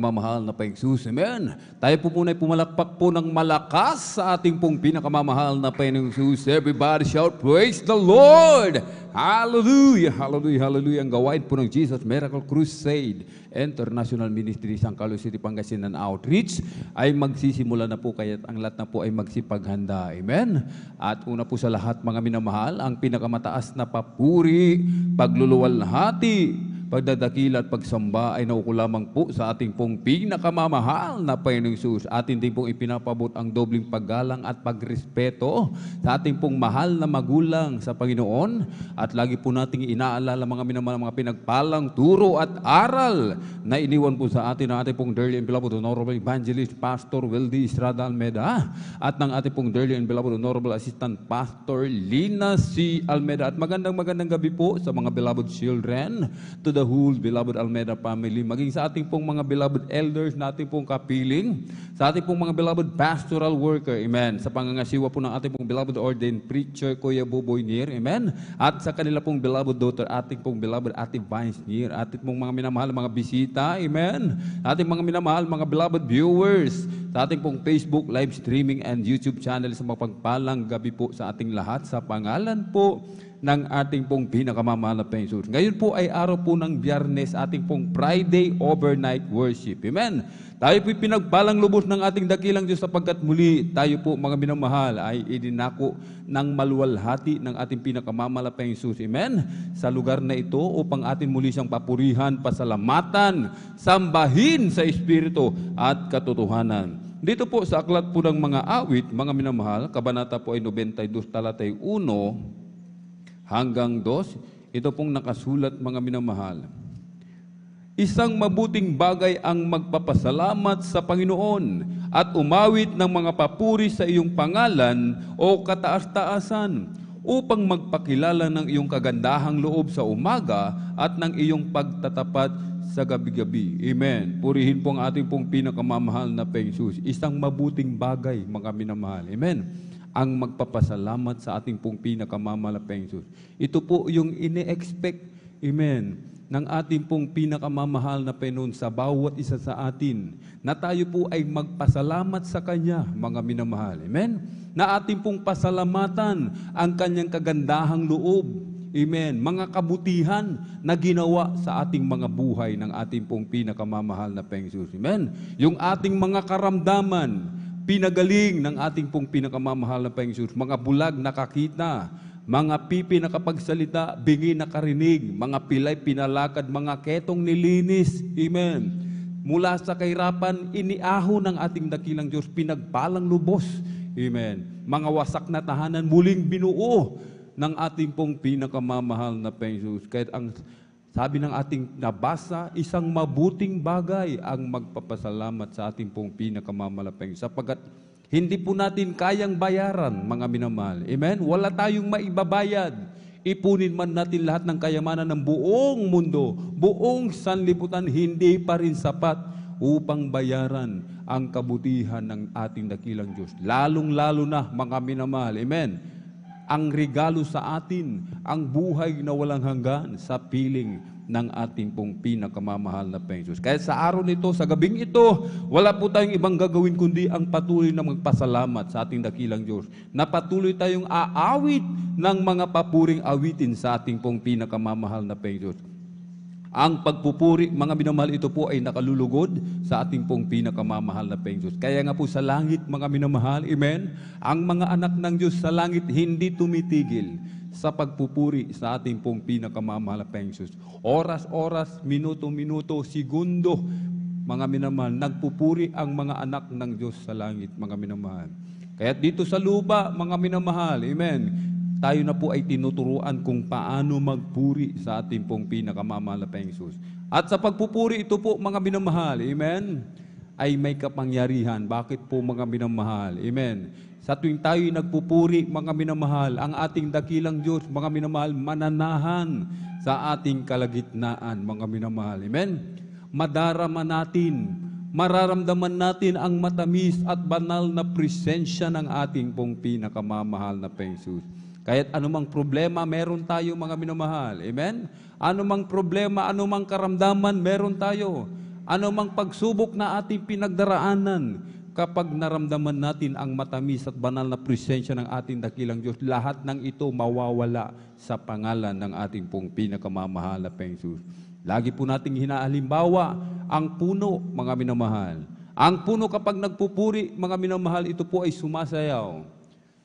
pinakamamahal na Panginoong Jesus. Amen. Tayo po muna ay pumalakpak po ng malakas sa ating pong pinakamamahal na Panginoong Jesus. Everybody shout, praise the Lord! Hallelujah! Hallelujah! Hallelujah! Ang gawain po ng Jesus Miracle Crusade International Ministry San Carlos City, Pangasinan Outreach ay magsisimula na po, kaya't ang lahat na po ay magsipaghanda. Amen? At una po sa lahat, mga minamahal, ang pinakamataas na papuri, pagluluwalhati, pagdadakila at pagsamba ay nauko lamang po sa ating pong pinakamamahal na Panginoong Jesus. Atin din pong ipinapabot ang dobling paggalang at pagrespeto sa ating pong mahal na magulang sa Panginoon. At lagi po nating inaalala mga minamahal, mga pinagpalang turo at aral na iniwan po sa atin ng ating pong dearly and beloved Honorable Evangelist Pastor Weldy Estrada Almeda at ng ating pong dearly and beloved Honorable Assistant Pastor Lina C. Almeda. At magandang gabi po sa mga beloved children, to the whole beloved Almeda family, maging sa ating pong mga beloved elders na ating pong kapiling, sa ating pong mga beloved pastoral worker, amen, sa pangangasiwa po ng ating pong beloved ordained preacher, Kuya Buboy Nier, amen, at sa kanila pong beloved daughter, ating pong beloved Ate Vines Nier, ating pong mga minamahal, mga bisita, amen, ating mga minamahal, mga beloved viewers, sa ating pong Facebook live streaming and YouTube channel, sa mapagpalang gabi po sa ating lahat, sa pangalan po ng ating pong pinakamamahal na Panginoon. Ngayon po ay araw po ng Biyernes, ating pong Friday overnight worship. Amen. Tayo po'y pinagpalang lubos ng ating dakilang Diyos sapagkat muli tayo po mga minamahal ay idinako ng maluwalhati ng ating pinakamamahal na Panginoon. Amen. Sa lugar na ito upang atin muli siyang papurihan, pasalamatan, sambahin sa Espiritu at katotohanan. Dito po sa aklat po ng mga awit, mga minamahal, kabanata po ay 92 talatay 1 hanggang 2, ito pong nakasulat mga minamahal. Isang mabuting bagay ang magpapasalamat sa Panginoon at umawit ng mga papuri sa iyong pangalan o kataas-taasan upang magpakilala ng iyong kagandahang loob sa umaga at ng iyong pagtatapat sa gabi-gabi. Amen. Purihin po ang ating pong pinakamamahal na Panginoon. Isang mabuting bagay mga minamahal. Amen. Ang magpapasalamat sa ating pong pinakamamahal na Panginoon. Ito po yung ine-expect, amen, ng ating pong pinakamamahal na Panginoon sa bawat isa sa atin, na tayo po ay magpasalamat sa Kanya, mga minamahal. Amen? Na ating pong pasalamatan ang Kanyang kagandahang loob. Amen. Mga kabutihan na ginawa sa ating mga buhay ng ating pong pinakamamahal na Panginoon. Amen? Yung ating mga karamdaman, pinagaling ng ating pong pinakamamahal na Panginoon. Mga bulag nakakita, mga pipi nakapagsalita, bingi nakarinig, mga pilay pinalakad, mga ketong nilinis. Amen. Mula sa kahirapan, iniaho ng ating dakilang Diyos, pinagpalang lubos. Amen. Mga wasak na tahanan, muling binuo ng ating pong pinakamamahal na Panginoon. Kahit ang sabi ng ating nabasa, isang mabuting bagay ang magpapasalamat sa ating pong pinakamalapeng. Sapagat hindi po natin kayang bayaran, mga minamahal. Amen? Wala tayong maibabayad. Ipunin man natin lahat ng kayamanan ng buong mundo, buong sanlibutan, hindi pa rin sapat upang bayaran ang kabutihan ng ating dakilang Diyos. Lalong-lalo na, mga minamahal. Amen? Ang regalo sa atin, ang buhay na walang hanggan sa piling ng ating pong pinakamamahal na Panginoon. Kaya sa araw nito, sa gabing ito, wala po tayong ibang gagawin kundi ang patuloy na magpasalamat sa ating dakilang Diyos. Na patuloy tayong aawit ng mga papuring awitin sa ating pong pinakamamahal na Panginoon. Ang pagpupuri, mga minamahal, ito po ay nakalulugod sa ating pong pinakamamahal na Panginoon. Kaya nga po sa langit, mga minamahal, amen, ang mga anak ng Diyos sa langit hindi tumitigil sa pagpupuri sa ating pong pinakamamahal na Panginoon. Oras-oras, minuto-minuto, segundo, mga minamahal, nagpupuri ang mga anak ng Diyos sa langit, mga minamahal. Kaya dito sa lupa, mga minamahal, amen, tayo na po ay tinuturuan kung paano magpuri sa ating pong pinakamamahal na Panginoon. At sa pagpupuri ito po, mga minamahal, amen, ay may kapangyarihan. Bakit po, mga minamahal? Amen. Sa tuwing tayo nagpupuri, mga minamahal, ang ating dakilang Diyos, mga minamahal, mananahan sa ating kalagitnaan, mga minamahal. Amen. Madarama natin, mararamdaman natin ang matamis at banal na presensya ng ating pong pinakamamahal na Panginoon. Kahit anumang problema, meron tayo, mga minamahal. Amen? Anumang problema, anumang karamdaman, meron tayo. anumang pagsubok na ating pinagdaraanan, kapag naramdaman natin ang matamis at banal na presensya ng ating dakilang Diyos, lahat ng ito mawawala sa pangalan ng ating pong pinakamamahal na Panginoon. Lagi po nating hinahalimbawa ang puno, mga minamahal. Ang puno kapag nagpupuri, mga minamahal, ito po ay sumasayaw.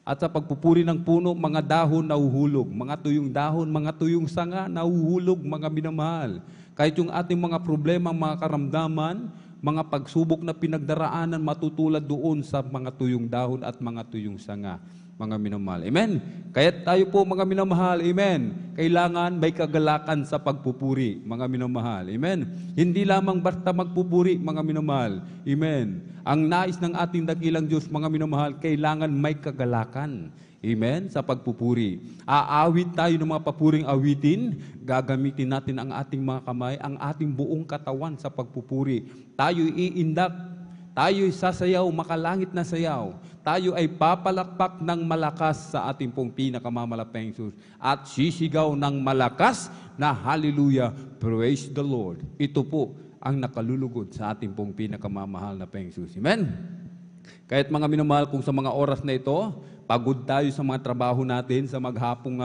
At sa pagpupuri ng puno, mga dahon nahuhulog, mga tuyong dahon, mga tuyong sanga nahuhulog, mga minamahal. Kahit yung ating mga problema, mga karamdaman, mga pagsubok na pinagdaraanan, matutulad doon sa mga tuyong dahon at mga tuyong sanga, mga minamahal. Amen? Kaya tayo po, mga minamahal, amen, kailangan may kagalakan sa pagpupuri, mga minamahal. Amen? Hindi lamang basta magpupuri, mga minamahal. Amen? Ang nais ng ating dakilang Diyos, mga minamahal, kailangan may kagalakan. Amen? Sa pagpupuri. Aawit tayo ng mga papuring awitin, gagamitin natin ang ating mga kamay, ang ating buong katawan sa pagpupuri. Tayo iindak, tayo sasayaw, makalangit na sayaw. Tayo ay papalakpak ng malakas sa ating pong pinakamamalapeng Diyos at sisigaw ng malakas na hallelujah, praise the Lord. Ito po ang nakalulugod sa ating pong pinakamamahal na Panginoon. Amen? Kahit mga minamahal, kung sa mga oras na ito, pagod tayo sa mga trabaho natin, sa maghapong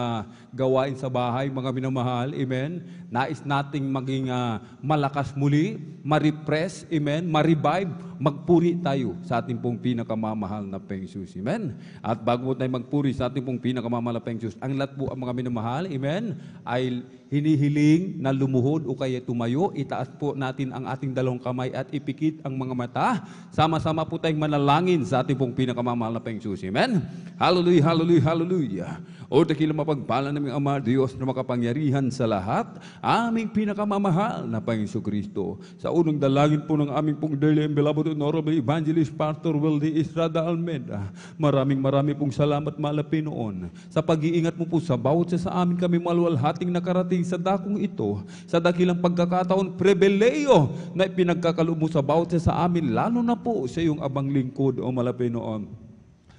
gawain sa bahay, mga minamahal, amen. Nais nating maging malakas muli, ma-refresh, amen, ma-revive, magpuri tayo sa ating pong pinakamamahal na Panginoon, amen. At bago tayo magpuri sa ating pong pinakamamahal na Panginoon, ang lahat po ang mga minamahal, amen, ay hinihiling na lumuhod o kaya tumayo, itaas po natin ang ating dalawang kamay at ipikit ang mga mata. Sama-sama po tayong manalangin sa ating pong pinakamamahal na Panginoon, amen. Hallelujah, hallelujah, hallelujah. O dakilang mapagpala naming Ama, Diyos na makapangyarihan sa lahat, aming pinakamamahal na Panginoon Kristo. Sa unang dalangin po ng aming pong daily and beloved honorable evangelist Pastor Wildy Estrada Almeida, maraming pong salamat, malapin noon sa pag-iingat mo po sa bawat sa amin kami maluwalhating nakarating sa dakong ito, sa dakilang pagkakataon, pribileyo na pinagkakaloob mo sa bawat sa amin, lalo na po sa iyong abang lingkod o malapin noon.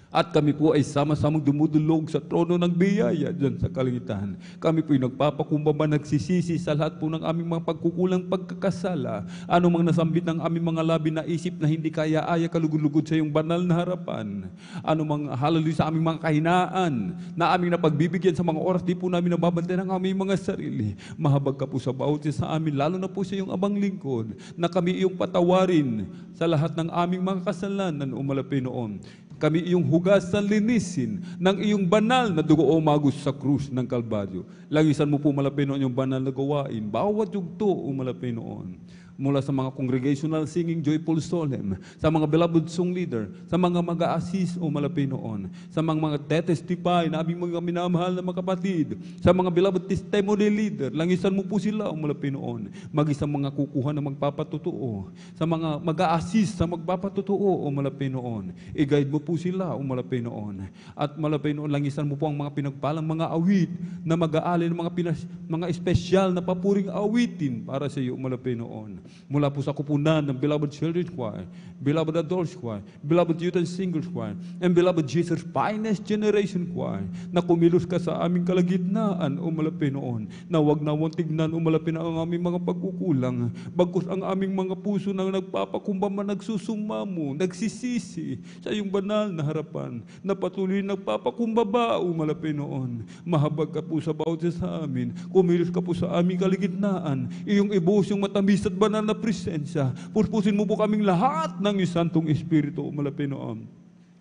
At kami po ay sama-samang dumudulog sa trono ng biyaya dyan sa kalangitan. Kami po ay nagpapakumbaba, nagsisisi sa lahat po ng aming mga pagkukulang pagkakasala. Ano mang nasambit ng aming mga labi na isip na hindi kaya-aya kalugod-lugod sa iyong banal na harapan. Ano mang hallelujah sa aming mga kahinaan na aming napagbibigyan sa mga oras, di po namin nababantay ng aming mga sarili. Mahabag ka po sa bawat sa amin, lalo na po sa iyong abang lingkod, na kami iyong patawarin sa lahat ng aming mga kasalanan o malapit noon. Kami iyong hugasan, linisin ng iyong banal na dugo o magus sa krus ng Kalbaryo. Langisan mo po malapit noon yung banal na gawain. Bawat yugto o malapit noon. Mula sa mga congregational singing joyful solemn, sa mga beloved song leader, sa mga mag-a-assist o malapit noon, sa mga testify na aming mga minamahal na mga kapatid, sa mga beloved testimony leader, langisan mo po sila o malapit noon. Mag-isang mga kukuha na magpapatutuo, sa mga mag-a-assist sa magpapatutuo o malapit noon. I-guide mo po sila o malapit noon. At malapit noon, langisan mo po ang mga pinagpalang mga awit na mag-aalin ng mga espesyal na papuring awitin para sa iyo o malapit noon. Mula po sa kupunan ng Beloved Children's Choir, Beloved Adults Choir, Beloved Youth and Singers Choir, and Beloved Jesus Finest Generation Choir, na kumilos ka sa aming kalagitnaan o malapit noon, na wag na tignan o malapit na ang aming mga pagkukulang, bagkus ang aming mga puso na nagpapakumbaba, nagsusumamo, nagsisisi sa iyong banal na harapan, na patuloy nagpapakumbaba o malapit noon. Mahabag ka po sa bawat sa amin, kumilos ka po sa aming kalagitnaan, iyong ibuhos yung matamis at banal na presensya. Purpusin mo po kaming lahat ng iyong Santong Espiritu o malapit noon.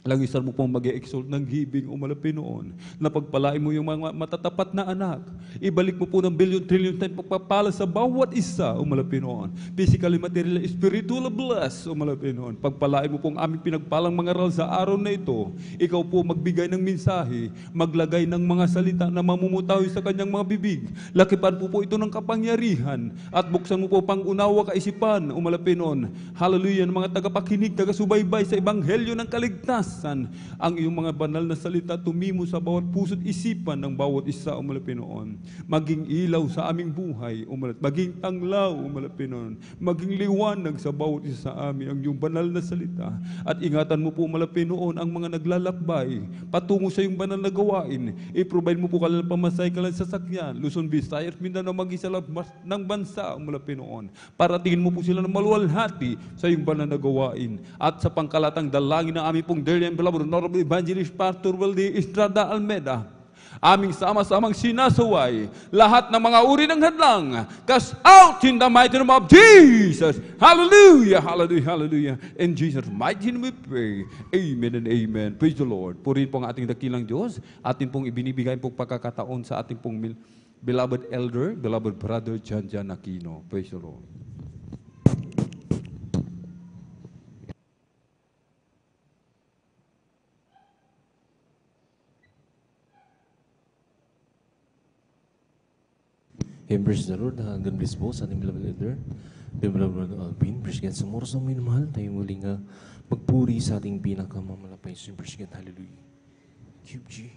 Langisan mo pong mag-e-exalt ng giving o malapit noon, na pagpalain mo yung mga matatapat na anak. Ibalik mo po ng billion-trillion tayong pagpapala sa bawat isa o malapit noon. Physically, material, spiritual bless o malapit noon. Pagpalain mo pong aming pinagpalang mga aral sa araw na ito. Ikaw po magbigay ng mensahe, maglagay ng mga salita na mamumutawi sa kanyang mga bibig. Lakipan po ito ng kapangyarihan at buksan mo po pang unawa kaisipan o malapit noon. Hallelujah, ng mga tagapakinig, taga-subaybay sa ebanghelyo ng kaligtasan kalakasan ang iyong mga banal na salita tumimo sa bawat puso't isipan ng bawat isa, O Malapinoon. Maging ilaw sa aming buhay, O Malapinoon. Maging tanglaw, O Malapinoon. Maging liwanag sa bawat isa sa amin ang iyong banal na salita. At ingatan mo po, O Malapinoon, ang mga naglalakbay patungo sa iyong banal na gawain. I-provide mo po kalal pamasay, kalal sasakyan, Luzon, Visayas, Mindanao, maging sa labas ng bansa, O Malapinoon. Paratingin mo po sila ng maluwalhati sa iyong banal na gawain. At sa pangkalatang dalangin ng aming pong dearly and beloved Honorable Evangelist Pastor Weldy Estrada Almeda, aming sama-samang sinasaway lahat ng mga uri ng hadlang. Cast out in the mighty name of Jesus. Hallelujah, hallelujah, hallelujah. In Jesus' mighty name we pray. Amen and amen. Praise the Lord. Purihin po ang ating dakilang Diyos. Atin pong ibinibigay pong pagkakataon sa ating pong beloved elder, beloved brother Jan Aquino. Praise the Lord. Praise the Lord. God bless po sa ating beloved elder, beloved brother Alvin. Praise God. Sa oras ng minamahal, tayo muling magpuri sa ating pinakamamalapay. Praise God. Hallelujah. QG.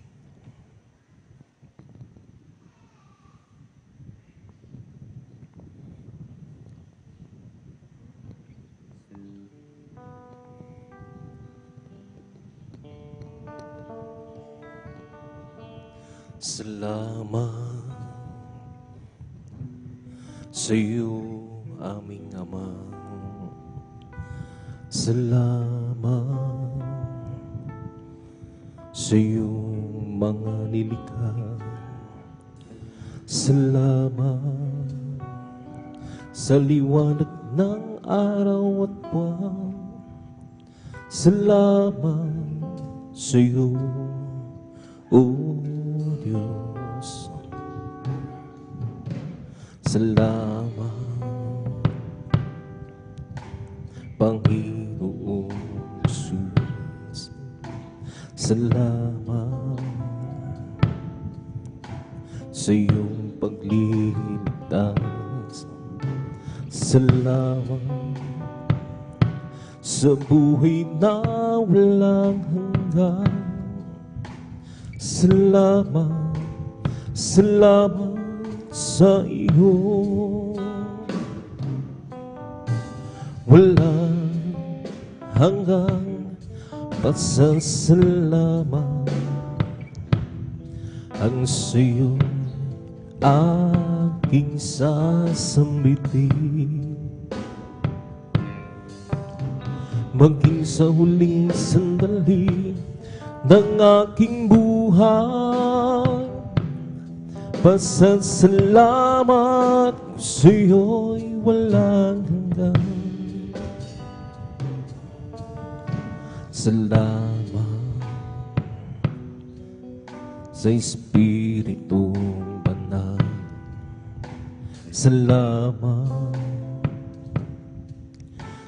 Salamat sa iyo, aming Ama. Salamat sa iyong mga nilikha. Salamat sa liwanag ng araw at buwan. Salamat sa iyo, O Diyos. Salamat, Panginoong Jesus. Salamat sa iyong pagliligtas. Salamat sa buhay na walang hanggan. Salamat, salamat sa iyo. Walang hanggang pasasalamat ang sa'yo aking sasambitin. Maging sa huling sandali ng aking buhay, pasasalamat ko sa'yo'y walang hanggan. Salamat sa Espiritong Banal. Salamat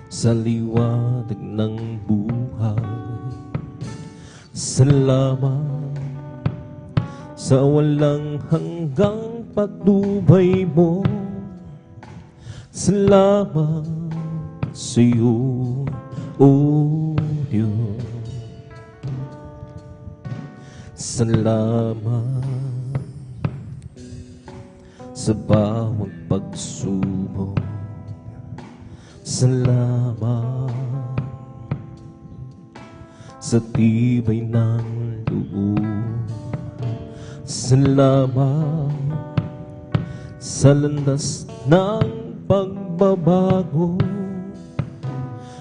sa liwanag ng buhay. Salamat sa walang hanggang patnubay mo. Salamat sa iyo, O Diyos. Salamat sa bawat pagsubok. Salamat sa tibay ng loob. Salamat sa landas ng pagbabago.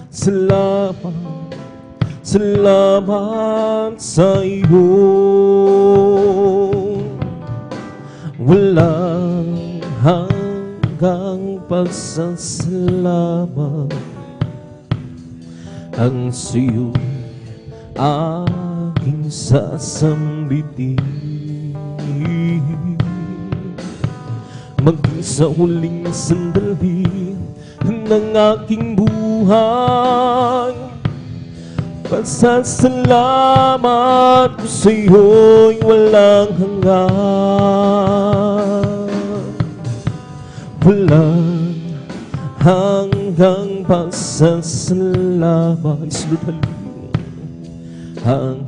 Salamat, salamat sa iyo. Walang hanggang pagsasalamat ang siyo aking sasambitin. Maging sa huling sandali ng aking buhay, pasasalamat ko sa'yo'y walang hanggan. Walang hanggang pasasalamat ang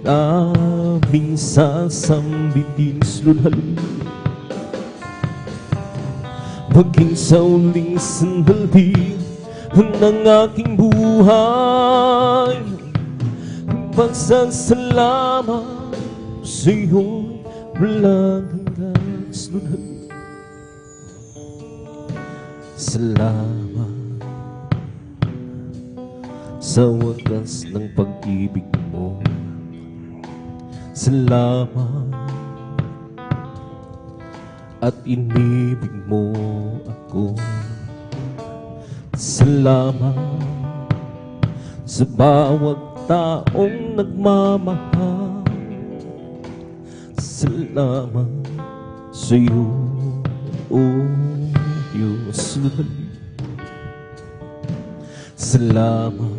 aming sasambitin. Lord, hallelujah. Maging sa uling sandali ng aking buhay, pagsasalamat sa iyo'y walang hanggan. Lord, hallelujah. Salamat sa wagas ng pag-ibig mo. Salamat at inibig mo ako. Salamat sa bawat taong nagmamahal. Salamat sa iyo, oh Diyos. Salamat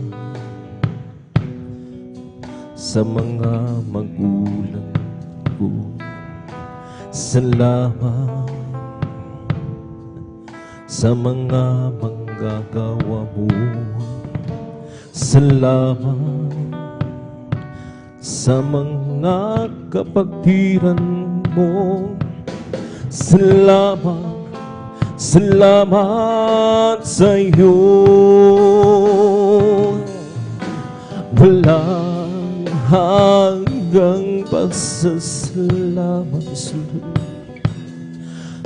sa mga magulang ko. Salamat sa mga manggagawa mo. Salamat sa mga kapatiran mo. Salamat, salamat sa iyo. Walang hanggang pagsasalamat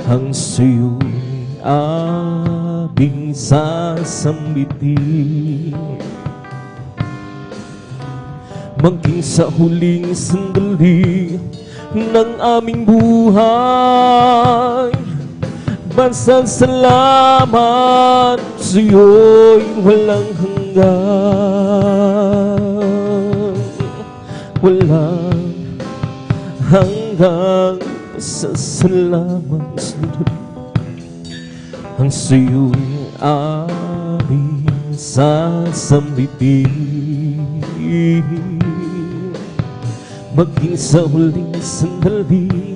ang sa'yo'y aming sasambitin. Maging sa huling sandali ng aming buhay, pagsasalamat sa'yo'y walang hanggan. Walang hanggang pasasalamat ang sa'yo'y aming sasambitin. Maging sa huling sandali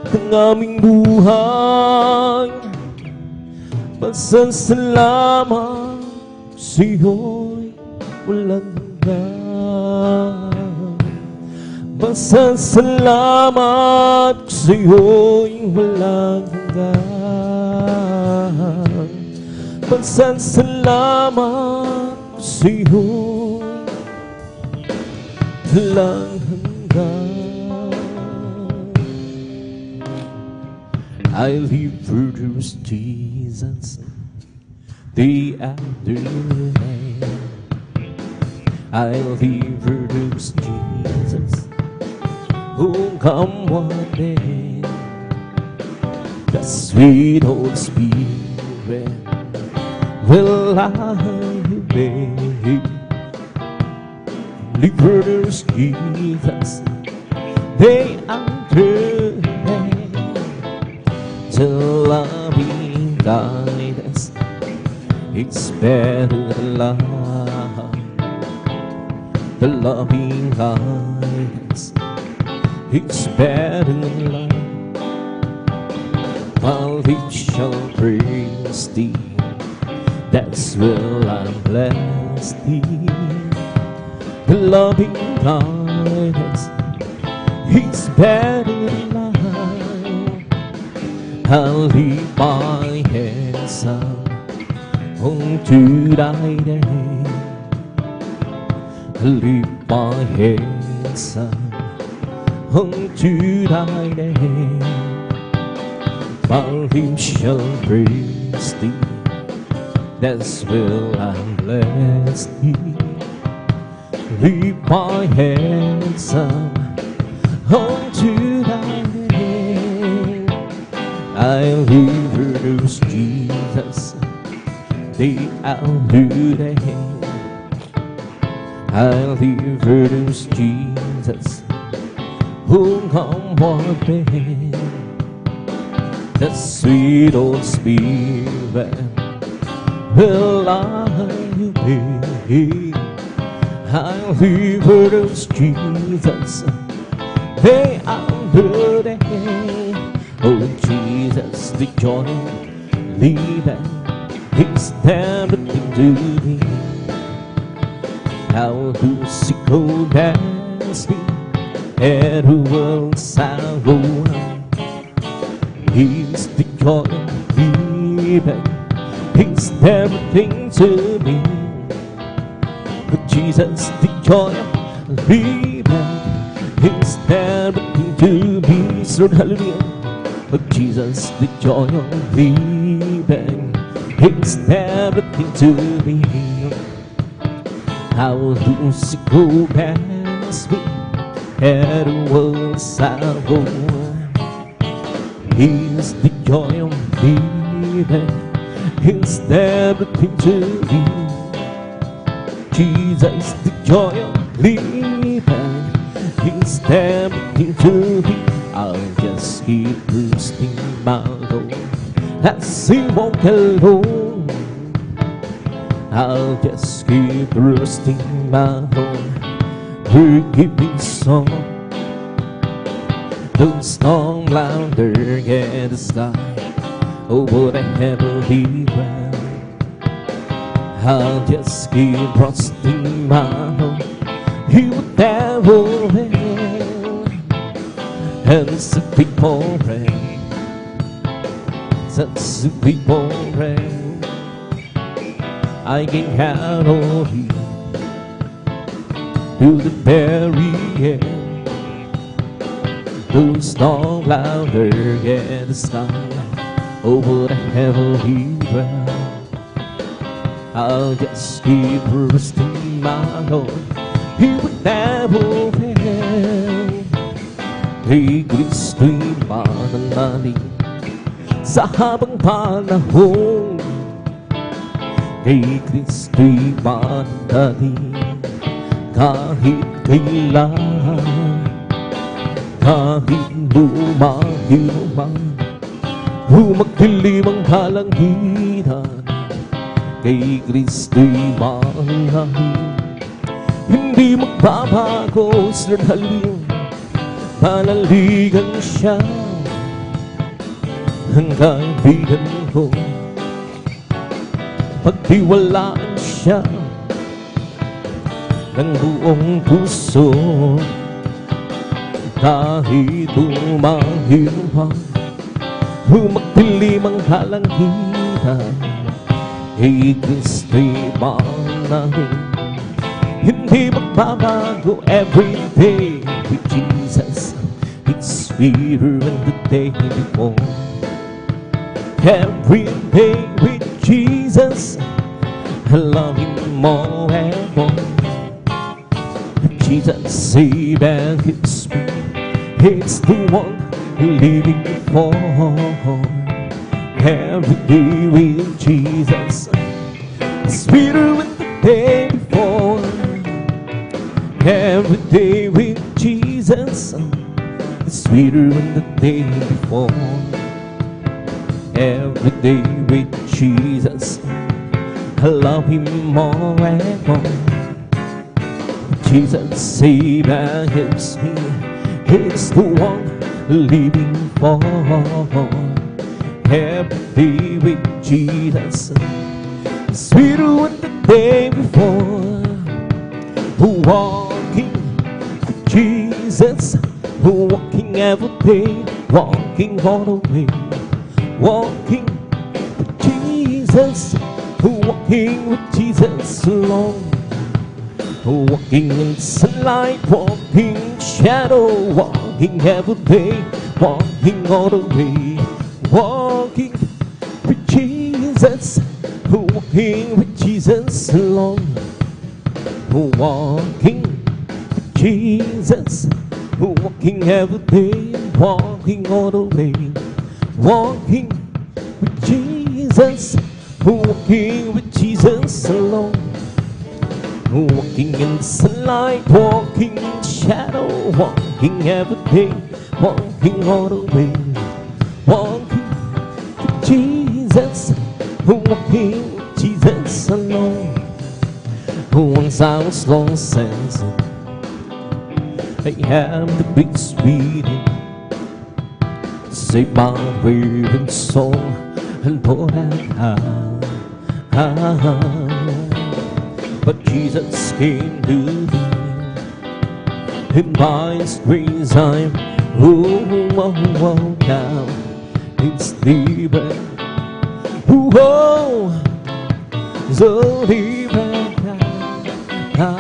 ng aming buhay, pasasalamat sa'yo'y walang hanggan. Pasasalamat sa'yo'y walang hanggan. Pasasalamat sa'yo'y walang hanggan. I live for Jesus day after day. I live for Jesus. Oh, come what may, the sweet Holy Spirit will I obey. Live for Jesus day after day, till loving guidance, it's better than love. The loving guidance, it's better than love. While it shall praise thee, that's where I'm blessed thee. The loving kindness, it's better than life. I'll lift my hands up unto thy name. I'll lift my hands up unto thy name. While him shall praise thee, that's where I'm blessed thee. Lift my hands up unto thy name. I'll introduce Jesus day after day. I'll introduce Jesus whom come what may. The sweet old Spirit will I obey. I'll introduce Jesus day after day. Oh Jesus, the joy leaving is everything to me. how to go dance me and the world's sorrow. He's the joy of living, He's everything to me. But Jesus, the joy of living, He's everything to me. Lord, hallelujah. But Jesus, the joy of living, He's everything to me. How do go past me and the world's sorrow? He's the joy of living, He's everything to me. Jesus, the joy of living, He's everything to me. I'll just keep boosting my Lord as He walk alone. I'll just keep roasting my Lord, forgiving song. The storm louder against the sky over the heavenly ground. I'll just keep roasting my Lord, He would never fail. And some people pray, some people pray, I can count on you to the very end. The storm louder against the sky over the heavenly ground. I'll just keep roasting my Lord, He would never fail. Kay Kristo'y mananalig sa habang panahon. Kay Kristo'y mananalig kahit kailan, kahit lumahiluman, humagdilim ang kalangitan. Kay Kristo'y mananalig, hindi magbabago. Lord, hallelujah. Panaligan siya ang kaibigan ko, pagtiwalaan siya ng buong puso. Kahit umahirap, humagdilim ang kalangitan, kay Kristo'y mananalig, hindi magbabago. Every day with Jesus, it's sweeter than the day before. Every day with Jesus, I love Him more and more. Jesus saved and His Spirit, it's the one living for. Every day with Jesus, it's sweeter than the day before. Every day with Jesus, it's sweeter than the day before. Every day with Jesus, I love Him more and more. Jesus saved and helps me, it's the one living for. Every day with Jesus, it's sweeter than the day before. Walking with Jesus, walking every day, walking all the way. Walking with Jesus, walking with Jesus alone. Walking in sunlight, walking in shadow, walking every day, walking all the way. Walking with Jesus, walking with Jesus alone. Walking with Jesus, walking every day, walking all the way. Walking with Jesus, walking with Jesus alone. Walking in sunlight, walking in shadow, walking every day, walking all the way. Walking with Jesus, walking with Jesus alone. Once I was lost and sin, I am the big sweet, save my weary soul, and Lord, but Jesus came to me, and by His grace I'm now it's different. So different now.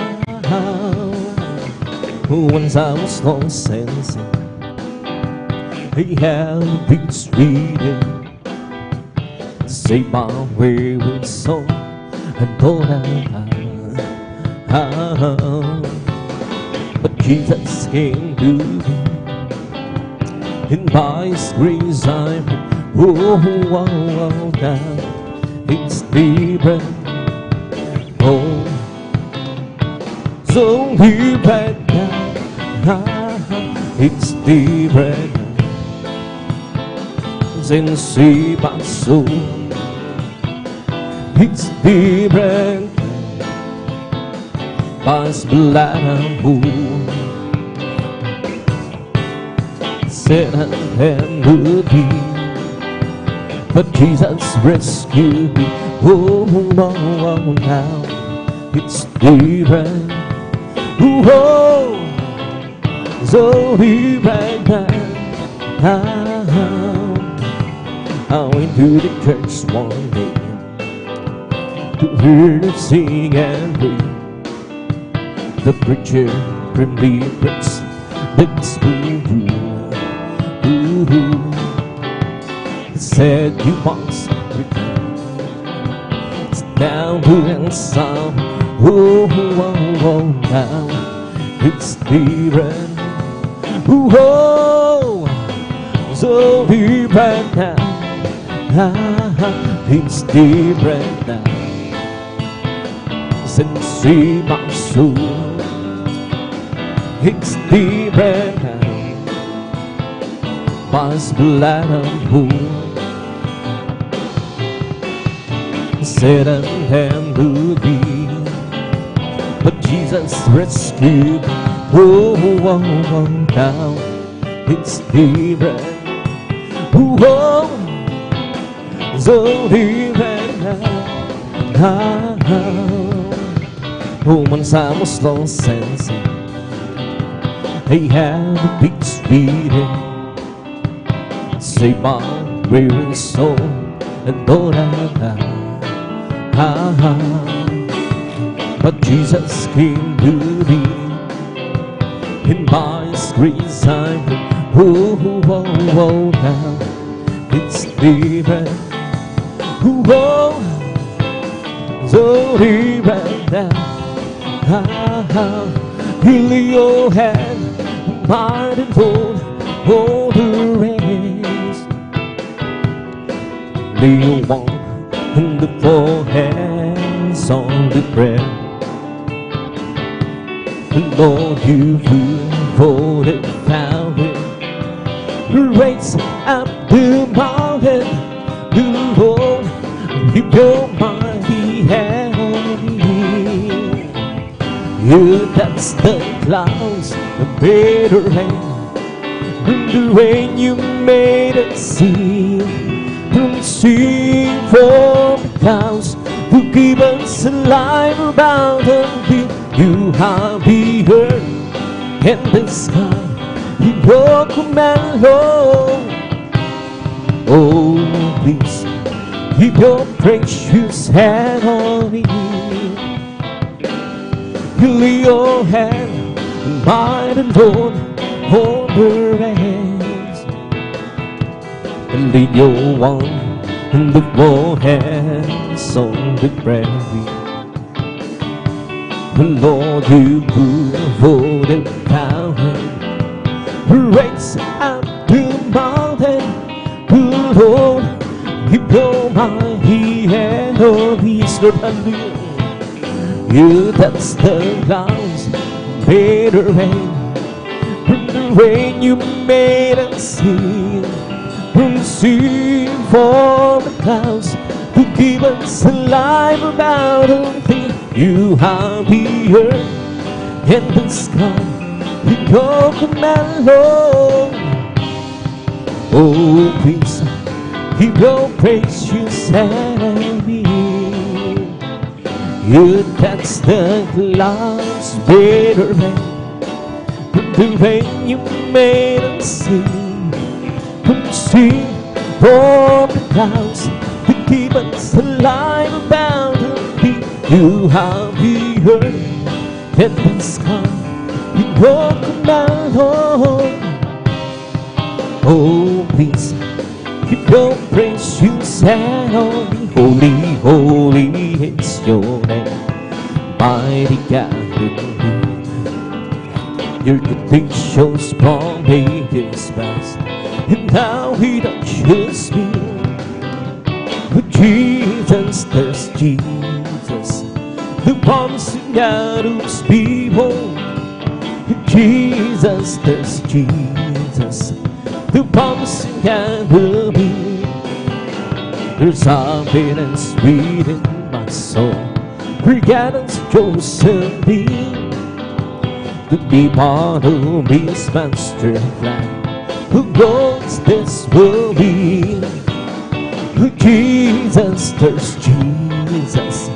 Once I was lost and sin, He had been sweeter, save my wayward soul and all but Jesus came to me, and by His grace I'm now it's different. So different now. It's different since He my soul. It's different by His blood and wound. Sin and envy, but Jesus rescued me. Now it's different. So different now. I went to the church one day to hear them sing and pray. The preacher grimly preached this said you must repent. It's down to and some. Now it's different. So different now. It's different now since He my soul. It's different now by His blood and wound. Said and envy, but Jesus rescued. Now it's different. So different now. Once I was lost and sin, He had a big sweeter, save my weary soul and all that. But Jesus came to me, and by His grace I'm now it's different. So different now. Heal your hand, mind and hold the reins. Lay your one and the four hands on the bread. Lord, you've for the fountain, raise up the mountain. Lord, keep your mighty hand on me. You touch the clouds, the bitter rain, the rain you made us see. Sing for the clouds who keep us alive about the you have the earth and the sky. You your command, Lord. Oh, please keep your precious hand on me. You lay your hand, mine and Lord, hold the reins, and lead your one and the four hands on the prairie. Lord, you move the mountain, raise up the mountain. Lord, keep your mighty hand on me. Lord, hallelujah. You touch the clouds, made the rain, from the rain you made us see. Sing for the clouds to keep us alive about a thing. You have the earth and the sky in your command, Lord. Oh, please keep your precious hand on me. You catch the clouds better than the rain you made us see. From the sea, from the clouds to keep us alive abundantly. You have the earth and the sky in your command. Oh, please keep your praise you set on me. Holy, holy is your name, mighty God. Your good shows from ages past, and now He touches me. With Jesus, there's Jesus, the promising God whose people. With Jesus, there's Jesus, the promising God will be. There's confidence within my soul, for God has chosen me to be part of His master plan. Who knows this will be? With Jesus, there's Jesus,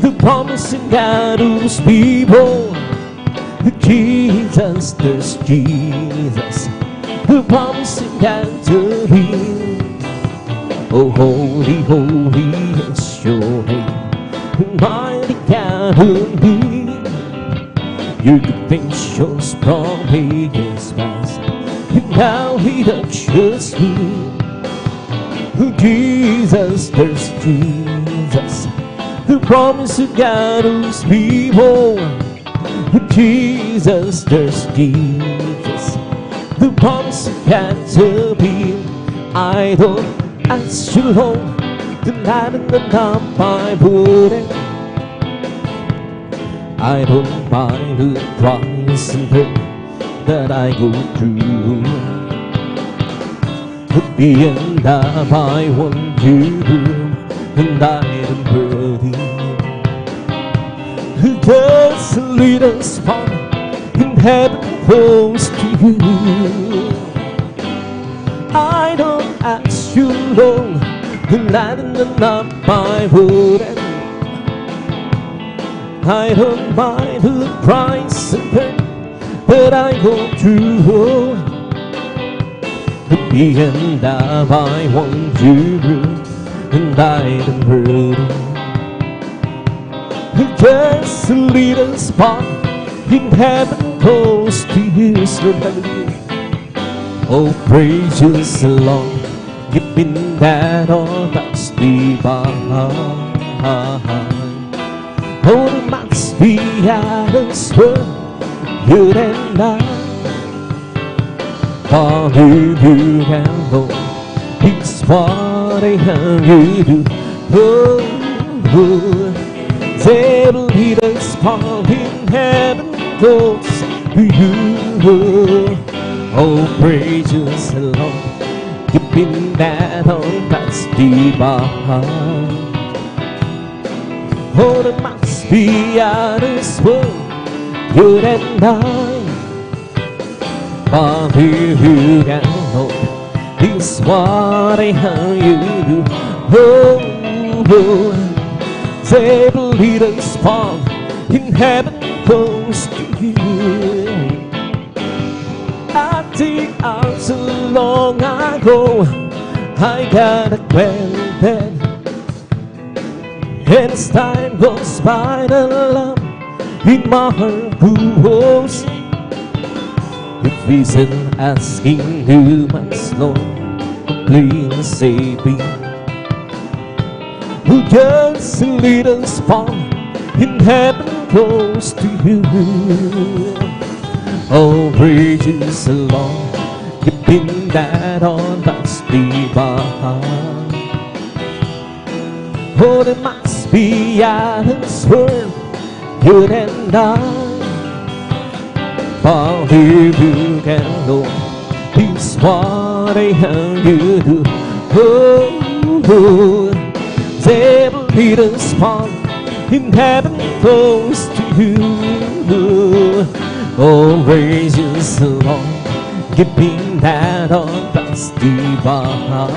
the promising God whose people. With Jesus, there's Jesus, the promising God to be. Oh, holy, holy is your name, mighty God will be. Your good things shows from ages past, and now He touches me. Oh, Jesus, there's Jesus, the promise of God whose people. Oh, Jesus, there's Jesus, the promise of God to be. I don't ask you, Lord, the night and the night I wouldn't. I don't mind the price and pain that I go through. At the end I want you, and I am worthy. Who does lead us far in heaven close to you? I don't ask you, Lord, the night and the night I wouldn't. I don't mind the price and pain that I go through. At the end I want you, and I am ready. Just lead us far in heaven close to you. So oh, praise the Lord, giving that all that's divine. Oh, there must be out this world, you and I. For you can go, it's what I have you do. Oh, they will lead us far in heaven close to you. Oh, praise the Lord, giving that all that's divine. Oh, there must be out this world, you and I. For you can hold, is what I have you do. Oh, they will lead us far in heaven close to you. I think out so long ago, I got acquainted. And as time goes by, the love in my heart grows. If he's asking humans, Lord, please save me. Who just lead us far in heaven close to you. Oh, praise the Lord, giving that all that's divine. Oh, there must be out this world, you and I. For you can know, is what I have you do. Oh, they will lead us far in heaven close to you. Oh, praise the Lord, giving that all that's divine.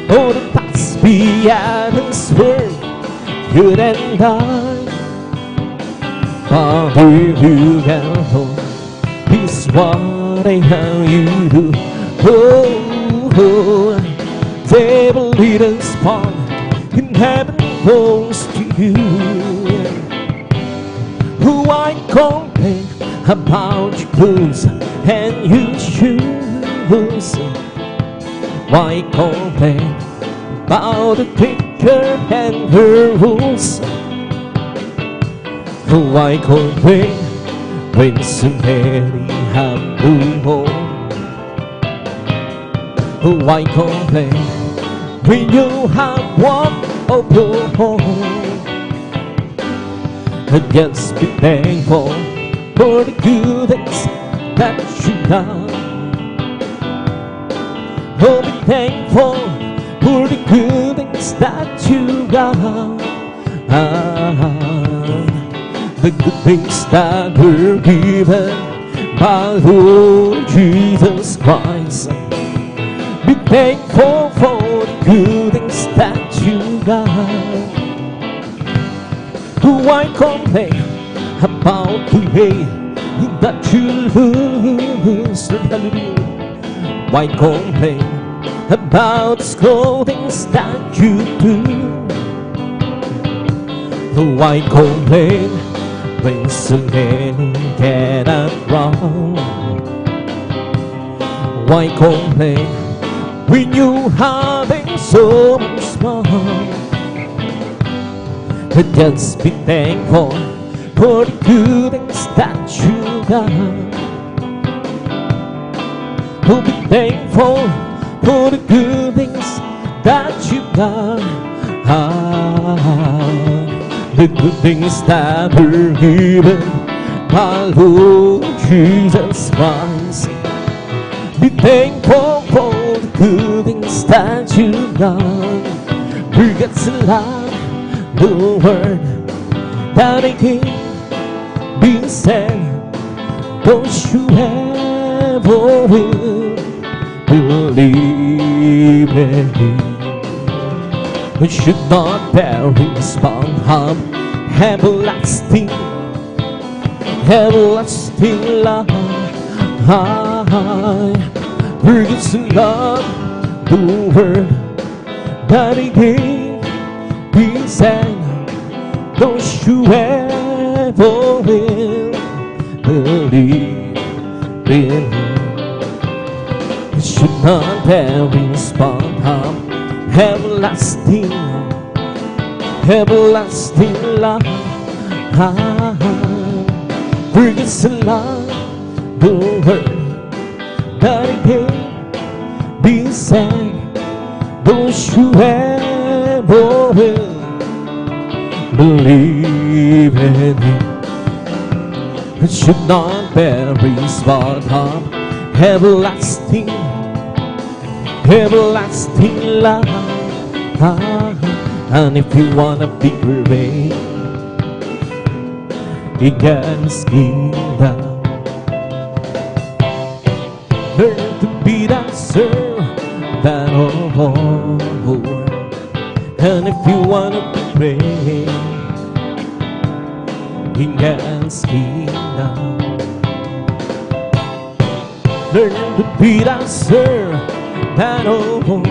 Oh, the past be out this world, good and kind. Father, you can hold is what I have you do. Oh, devil lead us part in heaven goes to you. Who I complain about your clothes and your shoes. Why complain about the picture and her rules? Why complain when so many have no home? Why complain when you have one of your own? Just be thankful for the good things that you got. Oh, be thankful for the good things that you got. The good things that were given by Lord Jesus Christ. Be thankful for the good things that you got. Why complain about the way that you lose? Why complain about the clothing that you do? Why complain when so many get it wrong? Why complain when you having so much more? Just be thankful for the good things that you got. Oh, be thankful for the good things that you got. The good things that were given by Lord Jesus Christ. Be thankful for the good things that you got. We got to love the word that I can be said. Don't you ever will believe in me. We should not perish but have everlasting, everlasting love. We're going to love the word that I can be said. Don't you ever will believe in me. It should not perish but have everlasting, everlasting love. We're going to love the word that I can be said. Don't you ever will believe in me. It should not perish but have everlasting, everlasting love. And if you wanna be great in God's kingdom, learn to be that servant of all. And if you wanna be great in God's kingdom, learn to be that servant of all.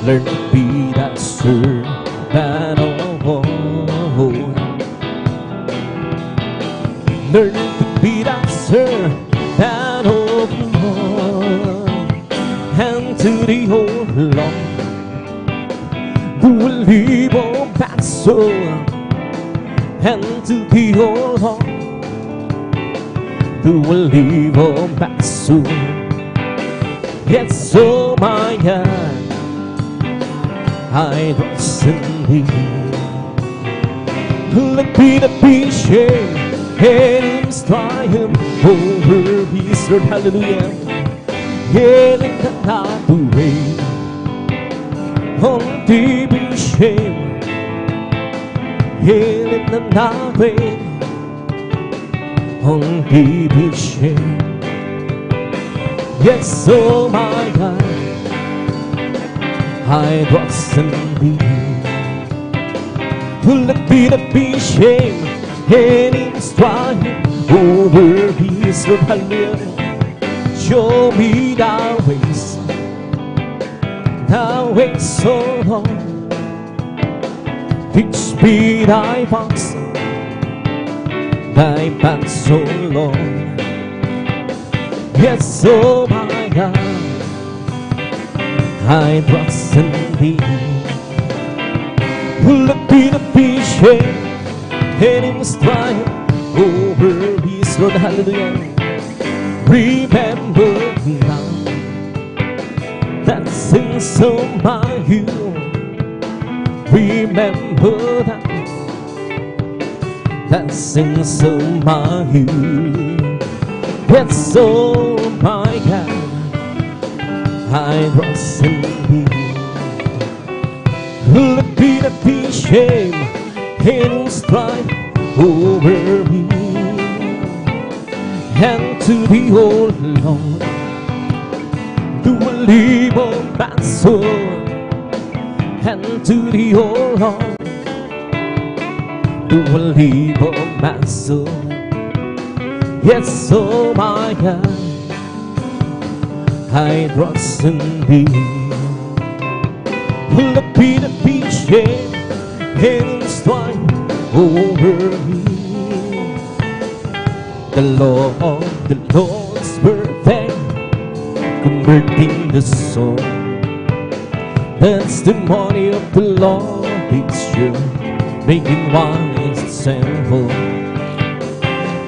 Learn to be that servant of all. Learn to be that servant of all. And to the whole Lord who will leave all that soul. And to the whole Lord who will leave all that soul. Yes, oh my God, I trust in thee. Let Peter be shamed and his triumph over beast. Hallelujah. Yeah, let the not away on deep be shamed. Yeah, let the not away on deep be shamed. Yes, oh my God, I trust in thee. Let me not be ashamed any strife over his Lord. Hallelujah. Show me thy ways so long. Teach me thy paths so long. Yes, oh my God, I trust in thee. Let me not be ashamed any strife over his Lord. Hallelujah. Remember now that sings on my hill. Remember that sings on my hill. Yes, oh my God, I trust in thee. Let me not be ashamed and strife over me. And to the old Lord do I leave all my soul. And to the old Lord do I leave all my soul. Yes, oh my God, I trust in thee. Let me not be ashamed and strife over me. The Lord's perfect, converting the soul. The testimony of the Lord is sure, making wise and simple.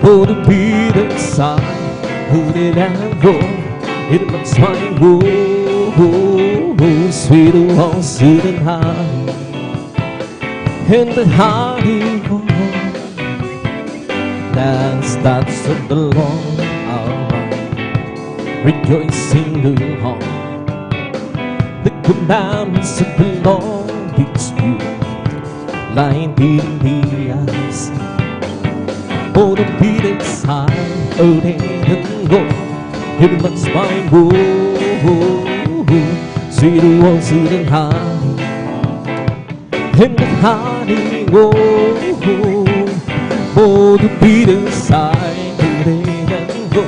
For to be the sign, who did I go? It must find go, sweet and sweet and high, and the hearty home. That's of the Lord our mind, rejoicing the heart. The commandments of the Lord is pure, lying in the eyes. Oh, the beating side, oh, they can go. It must find go, sweet and high, and the hearty go. Oh, the beating side, they can go.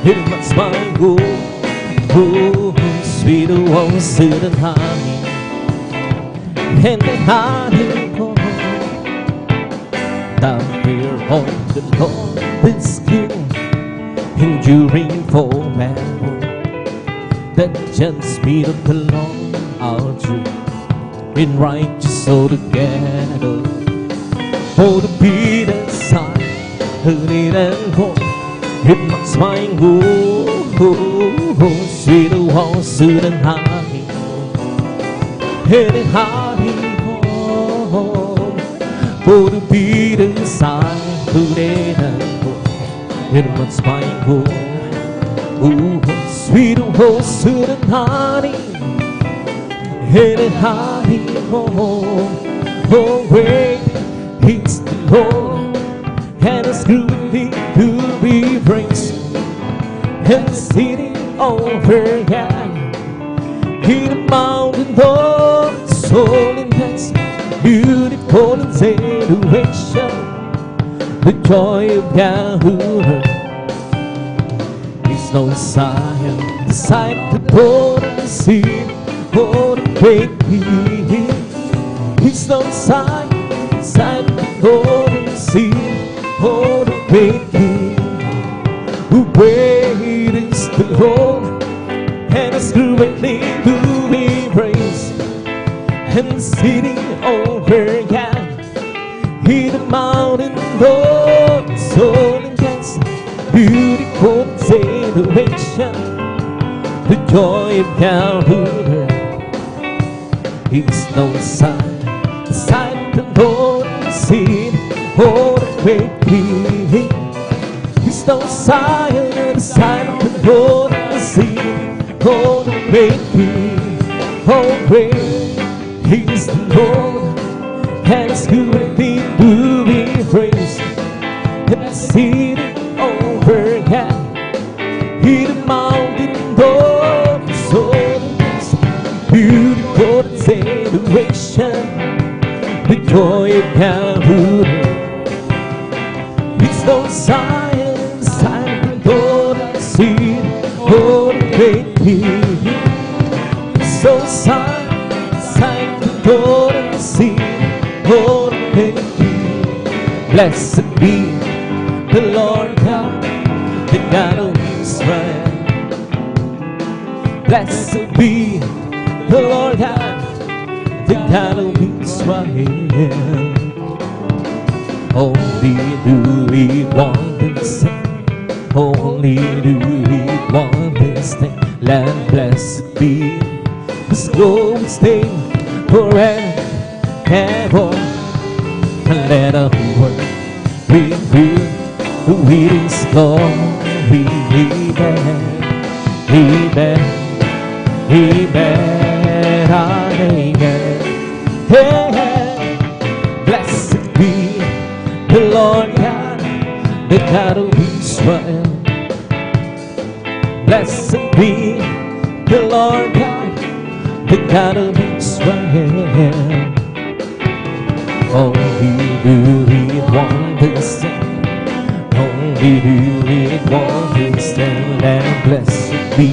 It must find go, sweet and high, and the hearty go. Down here on the Lord is good, enduring forever. The just speed of the Lord are true, in righteous altogether. For the beaten side, hurried and home, it must find go, sweet and high, and hearty home. For the beaten side, hurried and home, it must find go, sweet and honey, and hearty home. Oh, wait, it's the Lord, and it's good to be praised, and the city over God, in the mountain of soul intense, beautiful and celebration, the joy of Yahuwah is no sign, the sight of the Lord and the sea, for the great King. It's no sign, the sight of the Lord and the sea, for the great King. Who great is the Lord, and is greatly to be praised, and the city over God, in the mountain of soul intense, beautiful celebration, the joy of Yahuwah is no sign, the sight of the Lord and see, for the great King. It's no sign, the sight of the Lord and see, for the great King. Oh, great is the Lord, and it's greatly to be praised, and the city over God, in the mountain of soul, beautiful celebration, the joy of Calvary. It's no science, I don't see, oh, great peace. It's no science, I don't see, oh, great peace. Blessed be the Lord God, the God of Israel. Blessed be the Lord God, the God of Israel. Only do we want this thing, only do we want this thing. Land blessed be, let's go and stay forever, ever. And let our work reveal with His glory. Amen, amen. Amen, amen. Hey, blessed be the Lord God, the God of Israel. Blessed be the Lord God, the God of Israel. Only do we want this thing, only do we want this thing. And blessed be,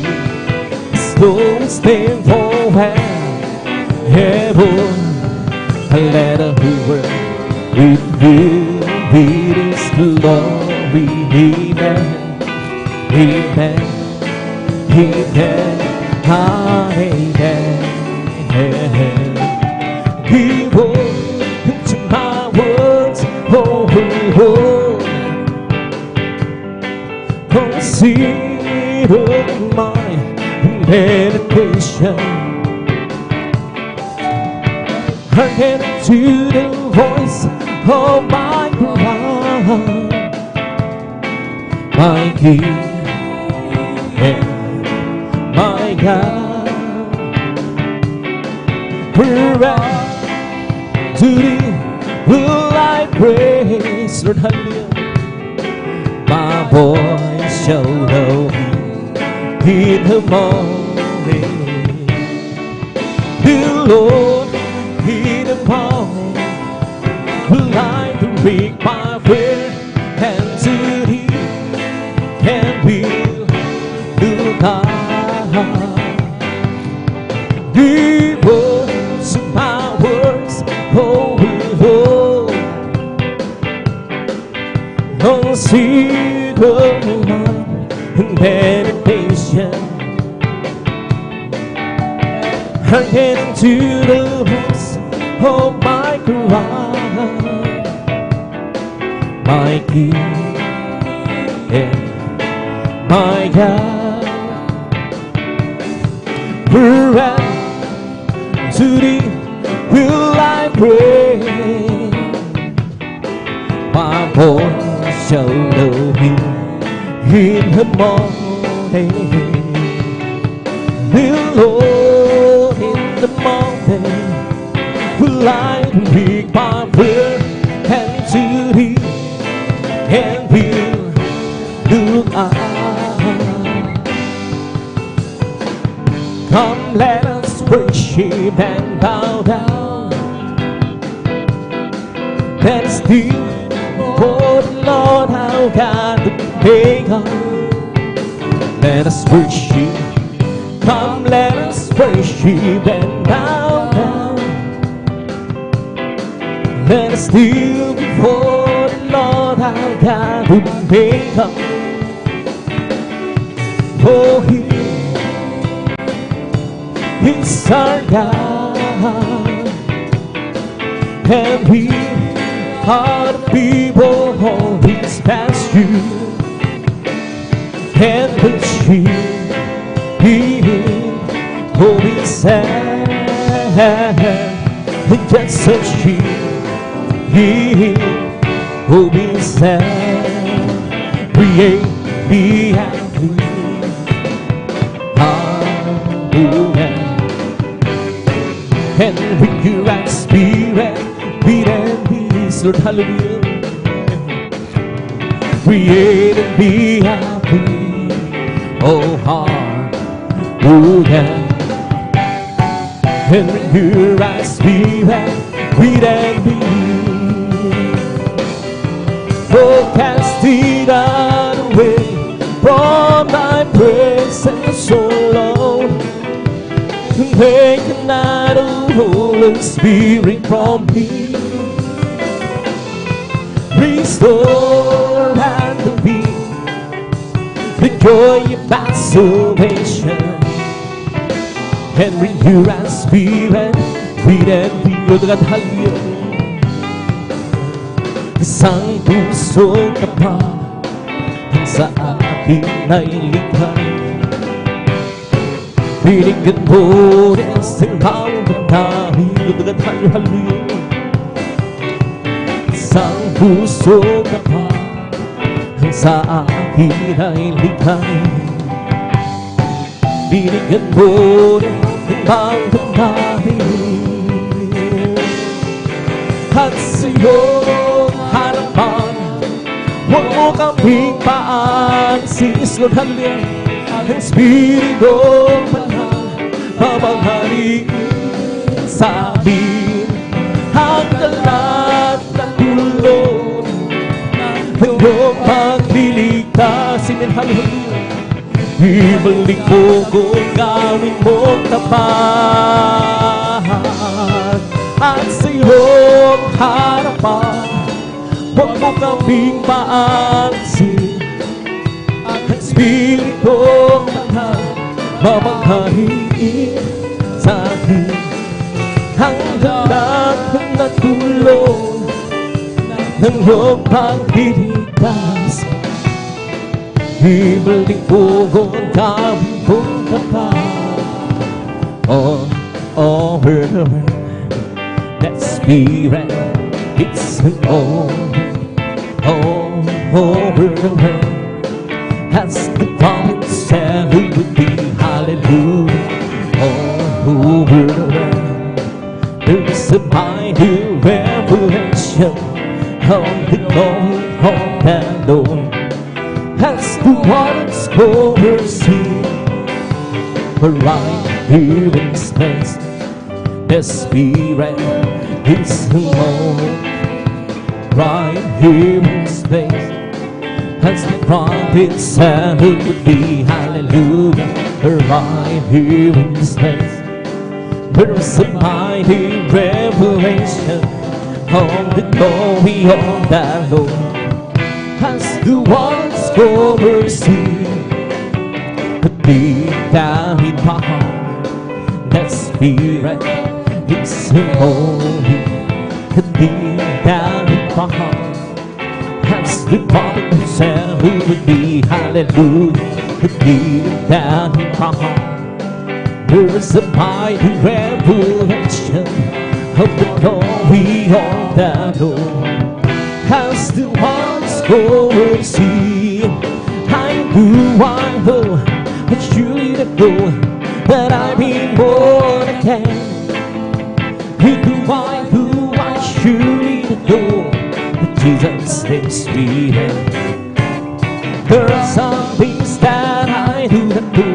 don't stand for heaven, and let a world reveal His glory. Amen, amen, amen, amen. Give word to my words, oh, oh, oh. Consider my meditation, hearken to the voice of my cry, my King and my God. Forever to Thee will I praise, Lord, hallelujah. My voice shall know Thee in the morning, the Lord in the morning will I bring my prayer and to Thee, and will look up. Devote to my words, oh, oh, consider my meditation, hearken to the voice of my cry, my King and my God. Forever to Thee will I pray, my voice shall know Him in the morning, the Lord in the morning will I make my prayer and to Thee, and will look up. Come, let us worship and bow down. Let us kneel for the Lord our God, the Maker. Let us worship. Come, let us worship and bow down. Let us kneel before the Lord our God, the Maker. For He is our God, and we are the people of His pasture, and the sheep of His hand, and just a sheep of His hand. Create me happy, hallelujah. And with your right spirit, beat and peace, Lord, hallelujah. Create and be happy, oh hallelujah. and renew our spirit within me. Oh, cast it away from thy presence, so Lord. Take the night of Holy Spirit from me. Restore unto me the joy of my salvation, and renew our spirit within me. Lord, hallelujah. Isang pusong kapal sa akin ay likha. Binigyan mo rin ang bawat namin. Lord, hallelujah. Isang pusong kapal sa akin ay likha. Binigyan mo rin ang bawat namin. At sa iyong harapan, huwag mo kaming paansis. Lord, hallelujah. Ang Espiritu Banal mamahalin sa amin. Ang lahat ng tulong ng iyong pagliligtas. Amen, hallelujah. Ibalik mo kung gawin mong tapat. At sa iyong harapan, huwag mo kaming paansin. Ang Espiritu Banal mamanghain sa akin. Ang lahat ng tulong ng iyong pagliligtas. Ibalik mo kung gawin mong tapat. Oh, over the world, that Spirit, it's an all over the world. As the promise said it would be, hallelujah. All over the world, there's a mighty revelation of the glory of the Lord. As the waters over sea, but right here in this place, the Spirit is alone. Right here in this place, as the prophet said it would be, hallelujah. Right here in this place, there's a mighty revelation of the glory of the Lord. As the waters over sea, but deep down in my heart, that Spirit is holy. Deep down in my heart, as the prophet said it would be, hallelujah. Deep down in my heart, there is a mighty revelation of the glory of the Lord. As the waters over sea, I know that you need to know that I've been born again. You know I surely to know that Jesus is real. There are some things that I do not do,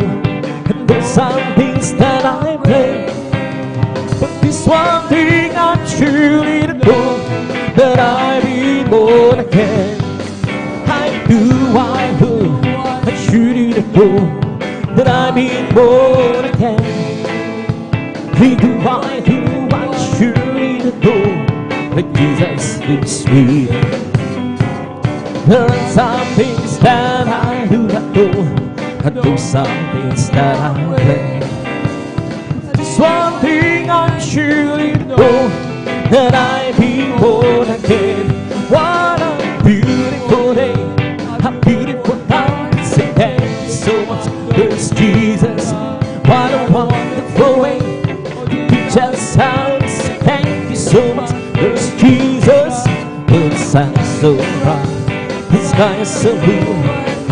and there are some things that I play. But this one thing I'm surely to know, that I've been born again. I surely to know that I've been born again. I surely to know that Jesus is real. There are some things that I do not know, and there are some things that I play. This one thing I'm surely to know, that I've been born again. What a beautiful day, a beautiful time to say thank you so much. There's Jesus, what a wonderful way to just how to say thank you so much. There's Jesus, the sun so bright, the sky is so blue,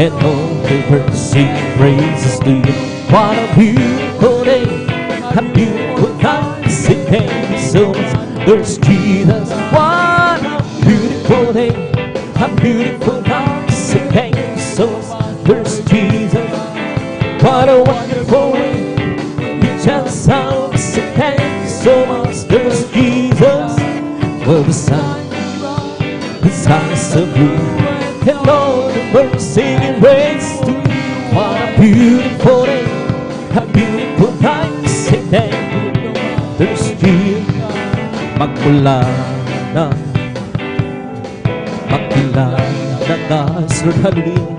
and all the birds sing praises to you. What a beautiful day, a beautiful time to say thank you so much. There's Jesus, what a beautiful day, a beautiful time to say thank you so much. There's Jesus, what a wonderful way, you just how to say thank you. so much, there's Jesus. For the sun, the skies are blue, and all the birds singing praise to you. What a beautiful day, a beautiful time to say thank you. There's Jesus. Magmula na makilala ka, Lord, hallelujah.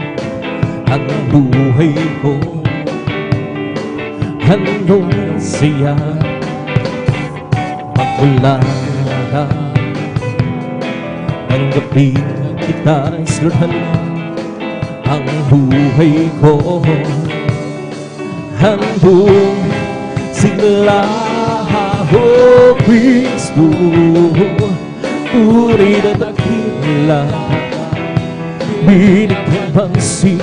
Ang buhay ko handong siya. Magmula na tanggapin kita, Lord, hallelujah. Ang buhay ko handong sila. Oh, Kristo, tunay na dakila, binigyan pansin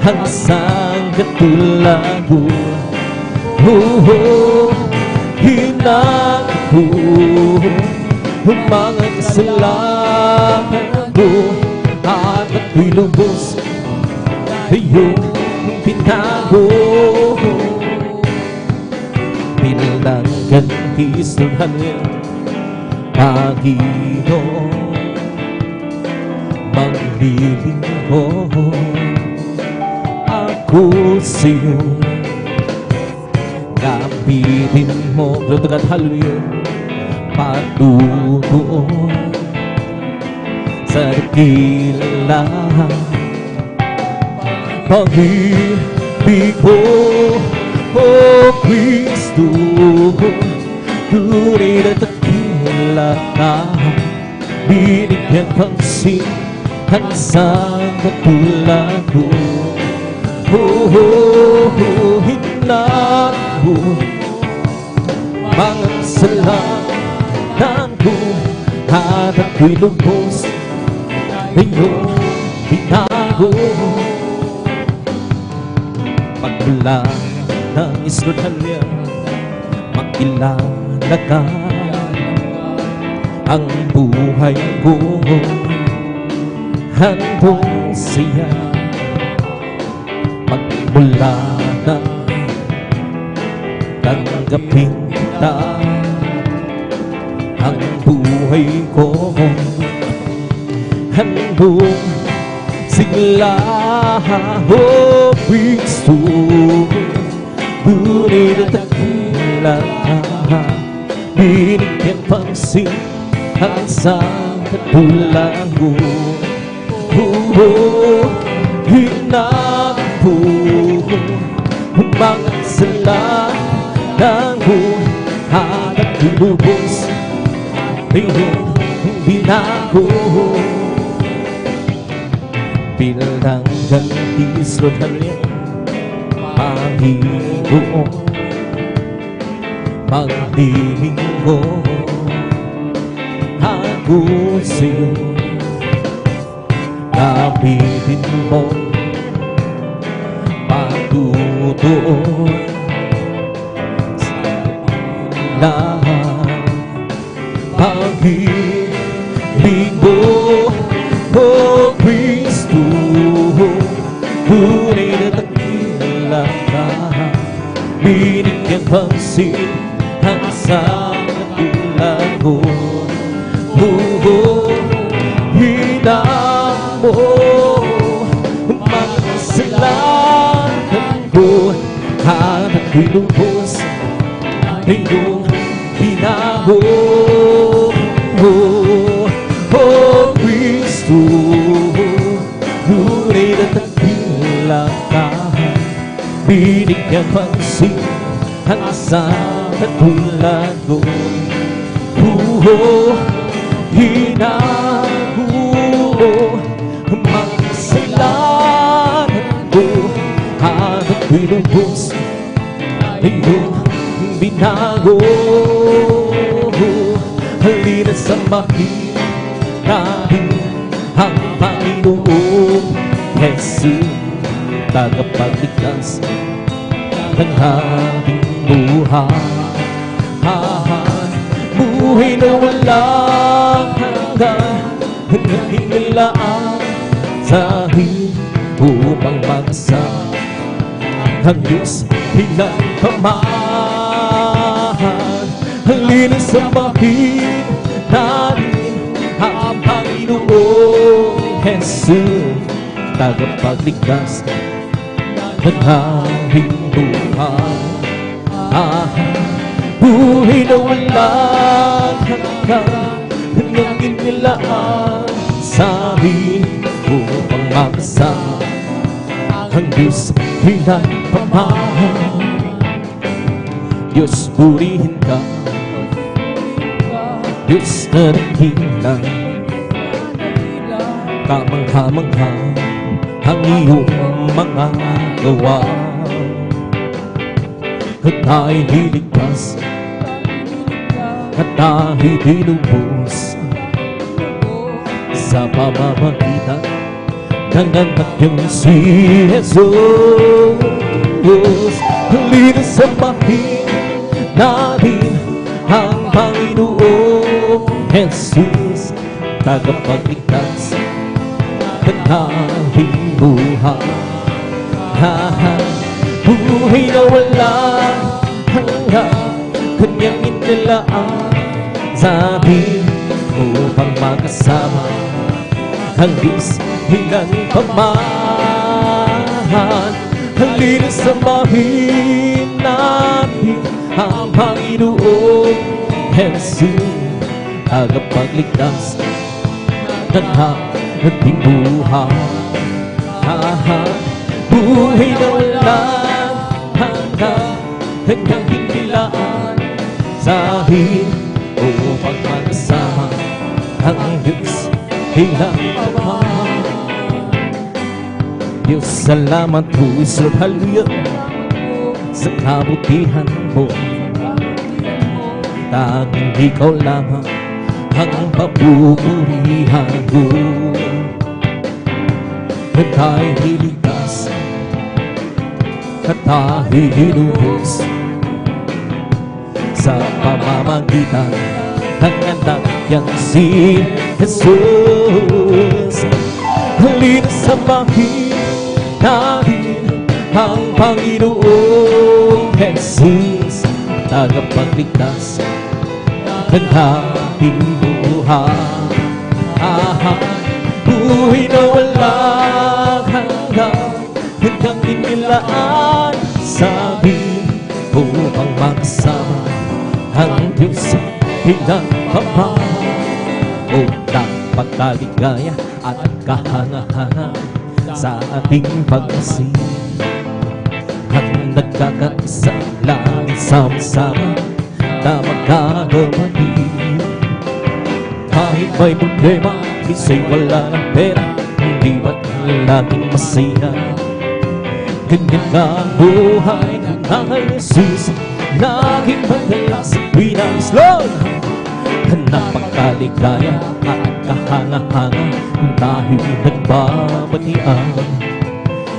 ang isang katulad mo. Oh, hinang ko ang mga kasalanan ko, at ako'y lubos sa iyong pinago. Pinalanggan Kristohan Panginoon, maglilingkod ako sa'yo. Gamitin mo, Lord, hallelujah, patutuon sa dakila pag-ibig ko. Oh, Kristo, tunay na dakila ka, binigyan pansin ang isang katulad ko. Oh, hinang mo mga kasalanan ko, at ako'y lubos sa iyong binago. Pagmula ng Israel, makilala ka, ang buhay ko handong siya. Pagmula na tanggapin kita, ang buhay ko handong sila. Oh, Kristo, tunay na dakila ka, binigyan pansin ang isang katulad mo. Oh, hinang mo ang mga kasalanan ko, at ako'y lubos sa iyong binago. Pinalanggan Kristohan Panginoon, maglilingkod ako sa'yo. Gamitin mo patutuon sa lahat pag-ibig mo. Oh, Kristo, tunay na dakila ka, binigyan pansin ang isang katulad ko. Oh, hinang mo ang mga kasalanan ko, at ako'y lubos sa iyong binago. Oh, Kristo, tunay na dakila ka, binigyan pansin ang isang katulad ko. Hinang mo ang mga kasalanan ko, at ako'y lubos sa iyong binago. Halina samahin natin ang Panginoong Jesus, tagapagligtas ng ating buhay. Buhay na walang hanggan, naghihilaan sa akin upang magsama ang Diyos pinagpamahan. halina samahin natin ang Panginoong Jesus, tagapagligtas ng aming buhay. Buhay na walang hanggan, kanyang inilaan sa amin upang makasama ang Diyos ilang pamahal. Diyos, purihin ka, Diyos na dakilang, kamangha-mangha ang iyong mga gawa. At tayo'y niligtas, at tayo'y dinubos sa pamamagitan ng anak niyang si Jesus. Halina samahin natin ang Panginoong Jesus, tagapagligtas ng ating buhay. Buhay na walang hanggan, kanyang inilaan sa amin upang makasama ang Diyos ilang pamahal. Halina samahin natin ang Panginoong Jesus, tagapagligtas ng ating buhay. Buhay na walang hanggan, kanyang inilaan sa amin upang makasama ang Diyos ilang pamahal. Diyos, salamat puso, hallelujah, sa kabutihan mo. Tanging ikaw lamang ang papupurihan ko. At tayo'y niligtas, at tayo'y hinubos sa pamamagitan ng anak niyang si Jesus. Halina samahin natin ang Panginoong Jesus, tagapagligtas ng ating buhay. Buhay na walang hanggan, hanggang inilaan sa amin upang makasama ang Diyos ilang pamahal. O napakaligaya at kahanga-hanga sa ating pag-asing, at nagkakaisa lang sama-sama na magkakapatid. Kahit may problema, isa'y wala ng pera, hindi ba't laging masaya? Ganyan ka ang buhay ng Angel Jesus, laging madala sa Pinas, Lord. Napakaligaya at kahanga-hanga kung tayo'y nagbabatian.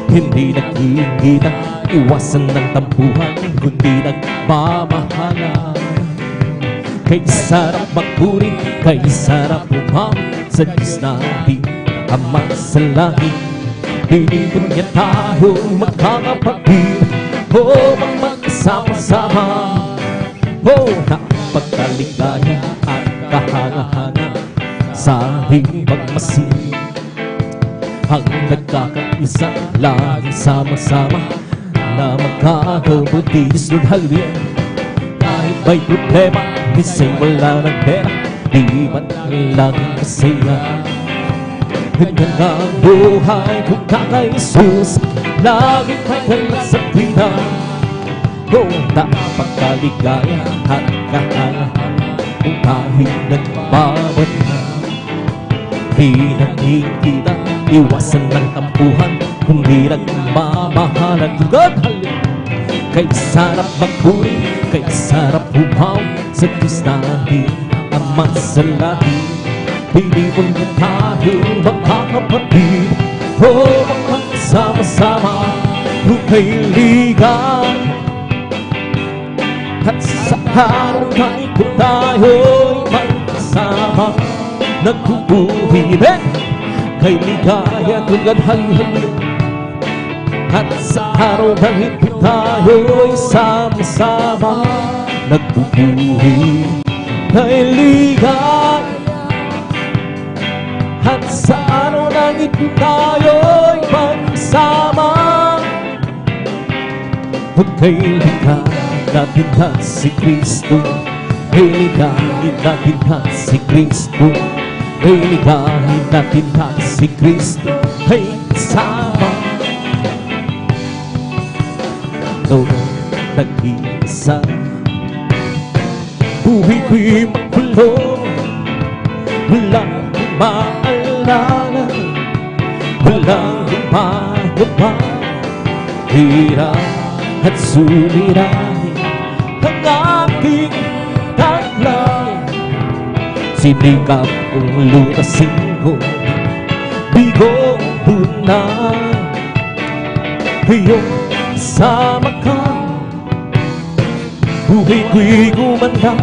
Hindi nag-iingitan, iwasan ng tampuhan, kundi nagmamahalan. Kay sarap magpuri, kay sarap umami sa Diyos natin Ama sa langit. Pinipon niya tayo magkakapatid, magkasama-sama. Napagkaligaya at kahanga-hanga sa ating pagmasid, ang nagkakaisa laging sama-sama na magkakabutis. Lord, hallelujah. Kahit may problema, isa'y wala ng pera, di man laging masaya. Ganyan nga ang buhay kung kaka-Jesus, laging may dala sa pina. Napagkaligaya at kahanga-hanga kung tayo'y nagbabatian. Di nakikita, iwasan ng tampuhan, kundi nagmamahalan. God, hallelujah. Kay sarap magpuri, kay sarap umaw sa Diyos natin Ama sa langit. Pinipon niya tayo magkakapatid, magkasama-sama kung kaibigan. At sa araw na ito tayo'y magkasama, nagbubuhay kay ligaya tulad hallelujah. At sa araw na ito tayo'y sama-sama, nagbubuhay tunay ligaya. At sa araw ng ito tayo'y pagsama. Pagkailigan natin at si Kristo, kailiganin natin at si Kristo, kailiganin natin at si Kristo ay kasama. Noong nag-iisa, buhay ko'y magkulong, walang maalala, walang lumagaba. Hirap at suliranin ang aking taglay. Sinikap kong lutasin ko bigong tunay. Ngayon kasama ka, buhay ko'y gumanda.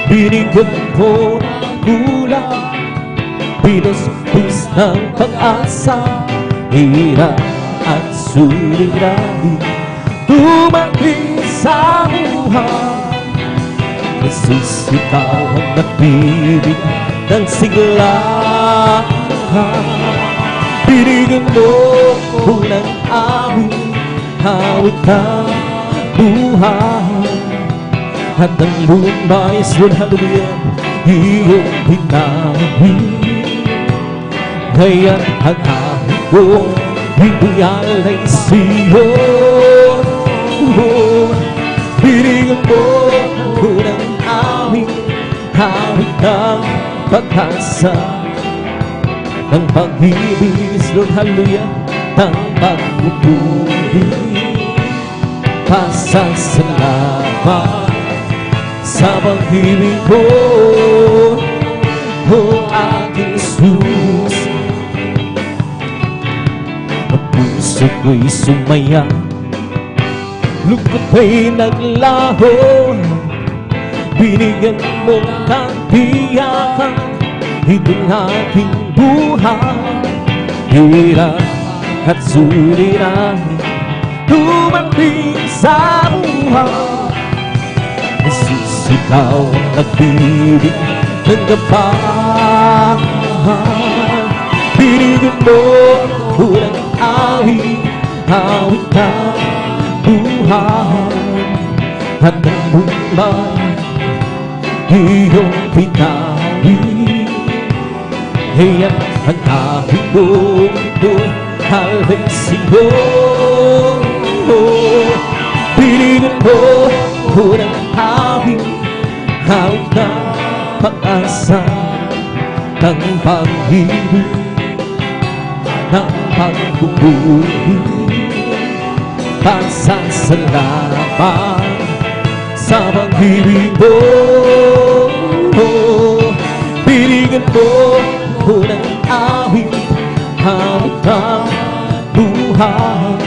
Binigyan ko ng kulang, pinuspis ng pag-asa. Hirap at suliranin dumating sa buhay. Nasusikaw ang nagbirig ng sigla. Binigyan mo ko ng awit, awit ng buhay. At ang lumbay sa hallelujah iyong pinawi. Ngayon ang awit ko ibuyalay sa'yo. Binigyan mo ko ng awit, awit ng pag-asa, ng pag-ibig, Lord, hallelujah, ng pagpupuri. Pasasalamat sa pag-ibig ko, o aking Jesus. Ang puso ko'y sumaya, lungkot ay naglaho. Binigyan mo ng tiyakan itong aking buhay. Hirap at suliranin dumating sa buhay. Nasusikaw ang nagbirig ng gabahan. Binigyan mo ko ng awit, awit ng buhay. At ang buhay iyong pinawi. Ngayon ang awit ko ito'y halay sa'yo. Binigyan mo ko ng awit, awit ng pag-asa, ng pag-ibig, ng pagpupuri. Pasasalamat sa pag-ibig mo. Binigyan mo ko ng awit, awit ng buhay.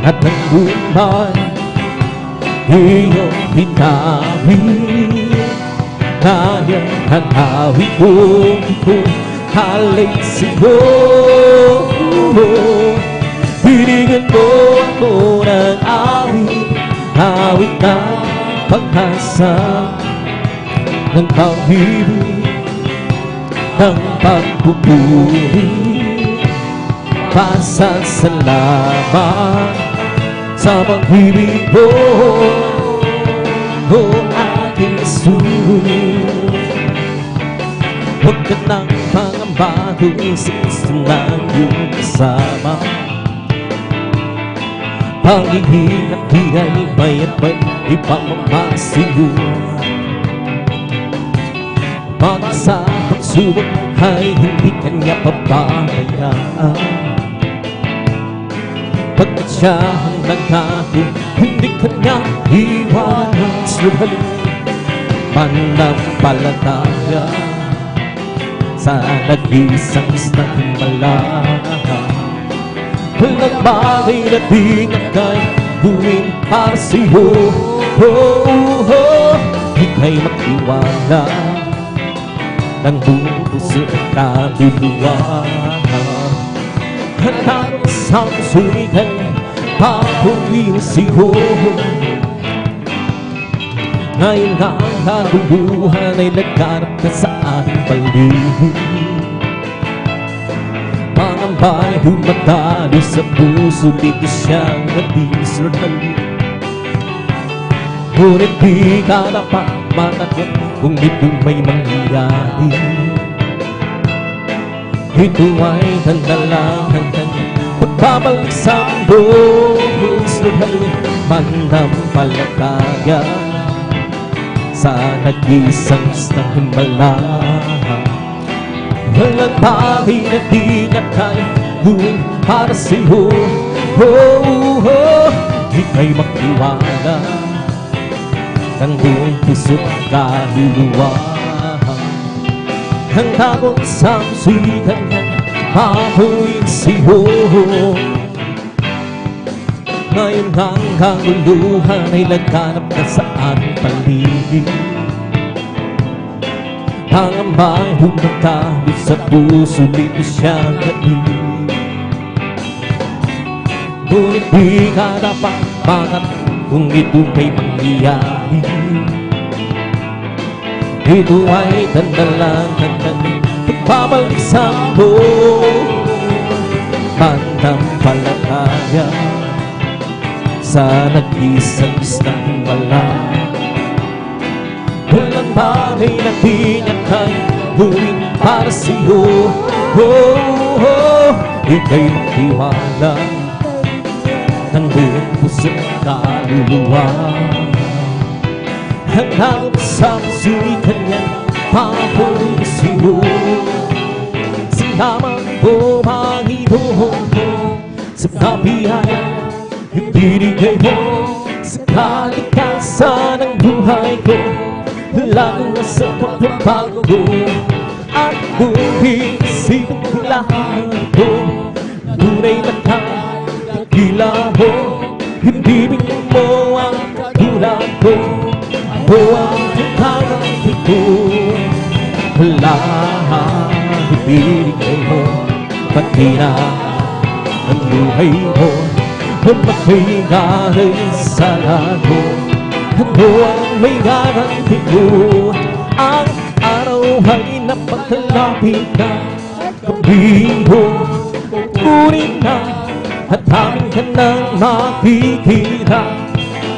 At ang buhay iyong pinawi. Kaya ang awit ko ito'y halay sa'yo. Binigyan mo ako ng awit, awit ng pag-asa, ng pag-ibig, ng pagpupuri. Pasasalamat sa pag-ibig mo, o aking Jesus. Huwag ka nang pangamba kung sa gusto ng iyong kasama. Panghihinap hingay may at may ipamamasiyo. Mag-isa pagsubok ay hindi kanya pabayaan. Pagkat siya ang nagkako, hindi kanya iwanan. Suhaling panampalataya sa nag-isang himala. Walang bagay na di nagkay gawin para sa'yo. Ika'y magtiwala ng buong puso at kaluluwa. Hanap sa puso'y kay papuwin sa'yo. Ngayon ang kaguluhan ay nagkanap ka sa ating paligid. Pangamba'y dumadalo sa puso, dito siyang natisurtan. Ngunit di ka dapat matakot kung ito may mangyayari. Ito ay tanda lang ng kanyang pagbabalik sa mundo. Mananampalataya sa nag-isang ng himala. Walang bagay na di na kaya gawin para sa'yo. Ika'y magtiwala ng buong puso't kaluluwa. Handa kong samsulitan ng papuin sa'yo. Ngayon ang kaguluhan ay nagkanap ka sa ating paligid. Pangamba'y humatalo sa puso, dito siyang naibig. Ngunit di ka dapat makat kung ito may mangyayari. Ito ay tanda lang ng kanyang pagbabalik sa mundo. Mananampalataya sa nag-isang ng himala. Walang bagay na di niya kaya gawin para sa'yo. Ika'y magtiwala ng buong puso't kaluluwa. Hanggang sa sulitan niya papunin sa'yo. Salamat po Panginoon sa kabiyaya ibinigay mo sa kalikasan ng buhay ko. Lalo na sa pagbabago ko at kung iisipin ko lahat ko, tunay na kakila mo. Hindi bigyan mo ang katulad ko, ako ang pagkakamit ko. Lahat ibinigay mo, pati na ang buhay mo. Humakay ka rin sa lago, ano ang may garanti mo? Ang araw ay napakalapit na, gabi mo kunin na, at amin ka nang makikita,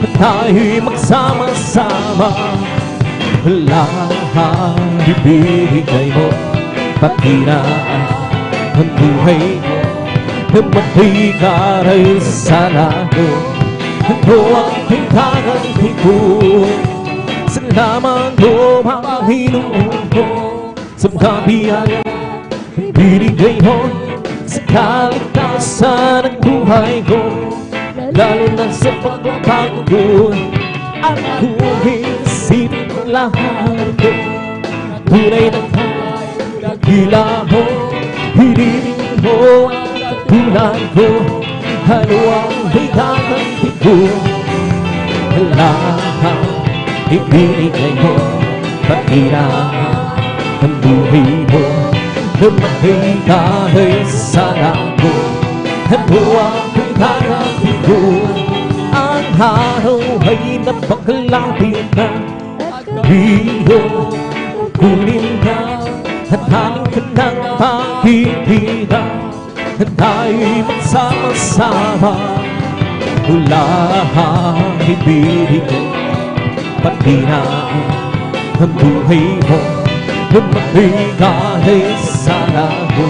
at tayo'y magsama-sama. Lahat ibigay mo, pati na ang buhay mo. Humatay ka rin sa lago, ano ang pagkakamit ko? Salamat po Panginoon ko sa kabiyaya ibinigay mo sa kalikasan ng buhay ko. Lalo na sa pagbabago ko at kung iisipin ko lahat ko, tunay na kakila mo. Hinilin mo ang katulad ko, ano ang may kakambit ko? Lahat ibinigay mo, pati na ang buhay mo. Lumatay ka rin sa lago, ano ang may kakambit ko? Ang araw ay napakalapit na, gabi kunin ka, at haling ka ng pakikita, at tayo'y magsama-sama. Lahat ibinigay, pati na ang buhay mo. Lumatay ka rin sa lago,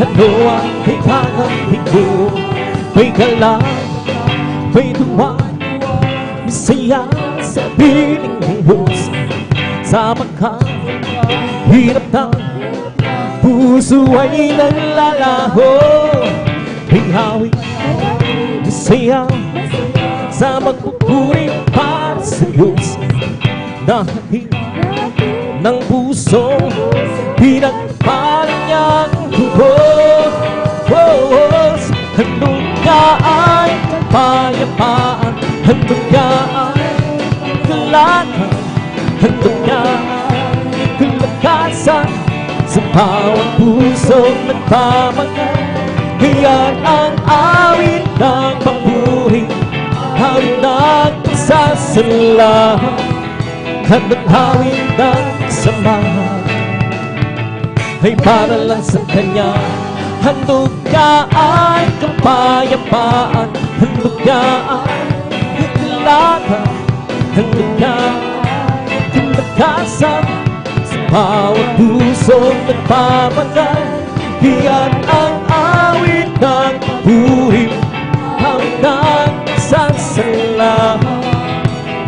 ano ang may kakambit ko? May galang, may tuwa, may saya sa piling buhos. Sa hirap ng puso ay naglalaho, may hawig, may saya sa magpupuri para sa Diyos. Dahil ng puso pinagpalan niyang tubos. Handog niya ay kapayapaan, handog niya ay kalatan, handog niya ay kalakasan sa bawat pusong nagpamagal. Iyan ang awit ng papuri, awit ng pagsasalamat. Handang hawin ng samahan ay para lang sa Kanya. Handog niya ay kapayapaan, handog niya ay higlagan, handog niya ay tinagasan sa bawat pusong nagpapagal. Iyan ang awit ng papuri hanggang sa salamat.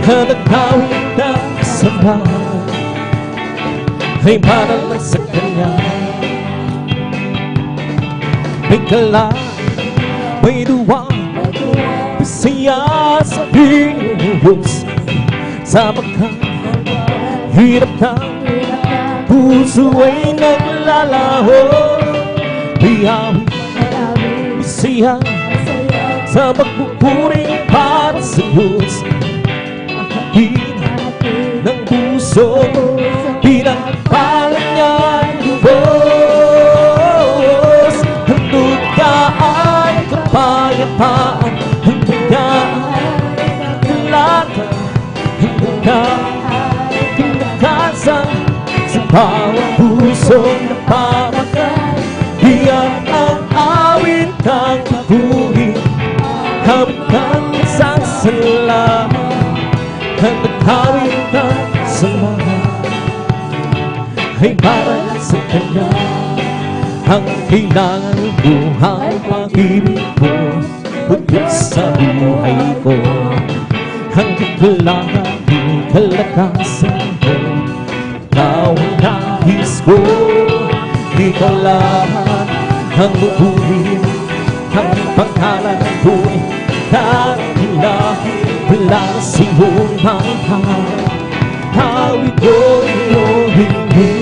Handang hawin ng samahan ay para lang sa Kanya. May kala, may duwa, masaya sa Diyos. Sa hirap ng puso ay naglalaho. Biyawi, masaya sa pagpupuri para sa Diyos. Hina ng puso, pinagpalan niya ang Diyos. Handog niya ay kapayapaan, handog niya ay naglalatan, handog niya ay tinagasan sa bawat pusong napamagal. Iyan ang awit ng papuri, hawit ng isang salamat. Handang hawit ng samahan ay para sa Kanya. Ang kailangan ko, ang pag-ibig ko, o Diyos sa buhay ko. Ang kailangan ko, kalakasan ko, Ikaw ang nais ko. Ikaw lahat ang bubuhin, ang pangalan ko'y kailangan. Wala sa iyong mahal, hawit ko iyong hindi.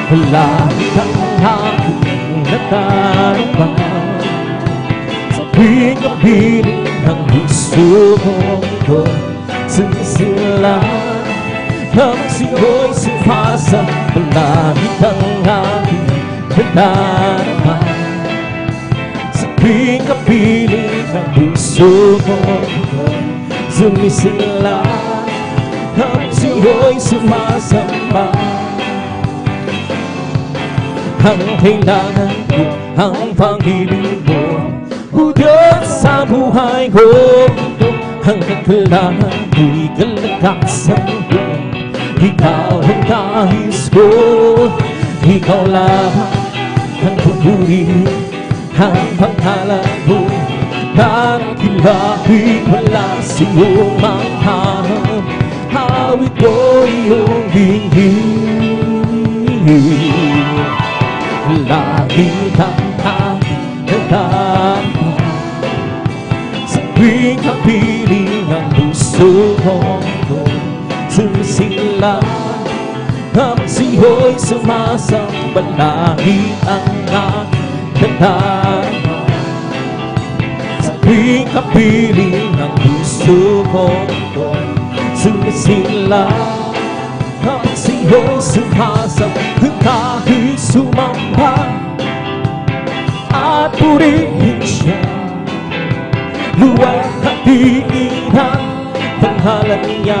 Wala kang aking natarapang sa pingapiling ng gusto ko. Sinisilan ang siyo'y sumasa, palagi kang aking natarapang sa pingapiling ng puso ko. Sumisila ang siyo'y sumasamba. Ang kailangan ko, ang pag-ibig mo, o Diyos sa buhay ko. Ang kailangan ko'y kalakasan ko, Ikaw ang nais ko. Ikaw lahat ang pupuri, ang pangalan mo, nakilahit wala sa iyong mahal. Hawit ko iyong hingin, lagi kang nakakatama sa tuwing kapiling ng puso ko. Sumisila ang siyo'y sumasamba, lagi ang nakakatama sa tuwing kapiling ng puso ko. Sumisila ang siyo'y sumasamba, kahit sumamba at purihin siya. Luwag at diin ang pangalan niya.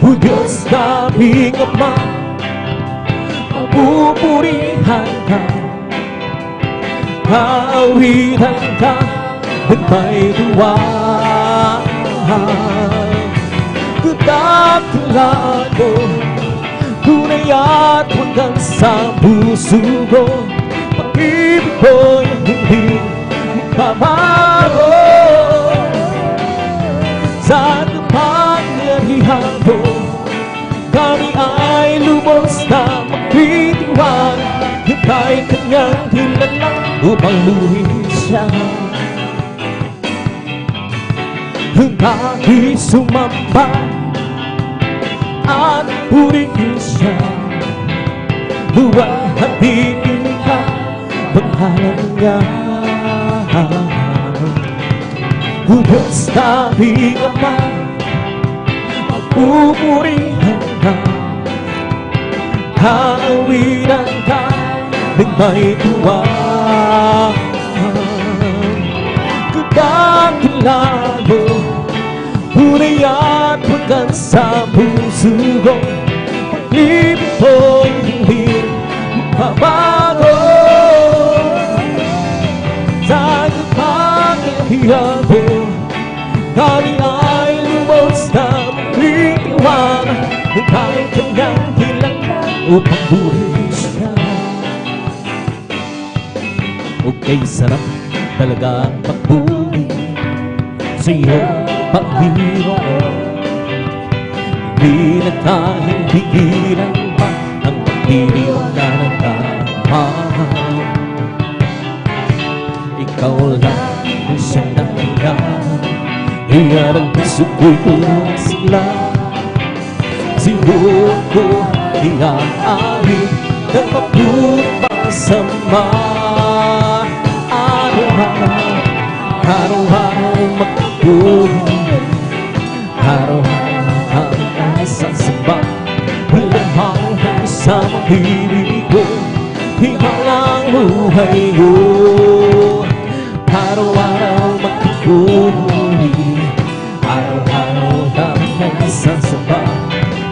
O Diyos naming Ama, pupurihan ka, haawitan ka, at may tuwa. Kutap-tulaan ko, tunay at hanggang sa puso ko. Pag-ibig ko'y hindi magbabago. Sa kapangyarihan ko, kami ay lubos na magtitiwala. Hintay kanyang kilala upang luhin siya. Kahit sumamba at purihin siya, buwan at diin ka, pangalan niya. O Diyos naming Ama, pupurihan ka, haawitan ka, ng may tuwa. Kutang lalo tunay at pagkat sa puso ko. Pag-ibig ko'y hindi mababago. Sa pag-ihiyan ko, kami ay lubos na magtitiwala. Kahit kanyang kailangan upang buhay siya. Okay, sarap talaga ang pagbuhay sa iyong Panginoon. Hindi na tayong pigilan pa ang pagtitiwala ng tama. Ikaw lang ang siyang nakilangan, iyan ang puso ko'y puno sila. Siguro ko iaawit ng mabuting pasama. Araw-araw magpapuri, araw-araw ang sasamba. Walang hanggang sa pag-ibig ko, ikaw lang buhay ko. Araw-araw magpapuri, araw-araw ang sasamba.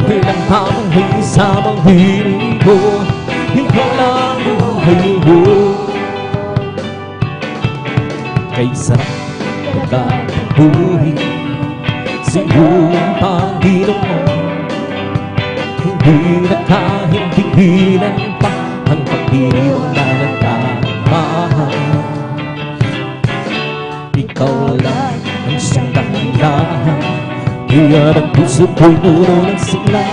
Walang hanggang sa pag-ibig ko, ikaw lang buhay ko. Kay sarap pagkabuhi sa iyong Panginoon. Hindi na kahit pigilan pa ang pagtitiwala ng tama. Ikaw lang ang siyang dahilan, iyan ang puso ko'y puno ng sigla.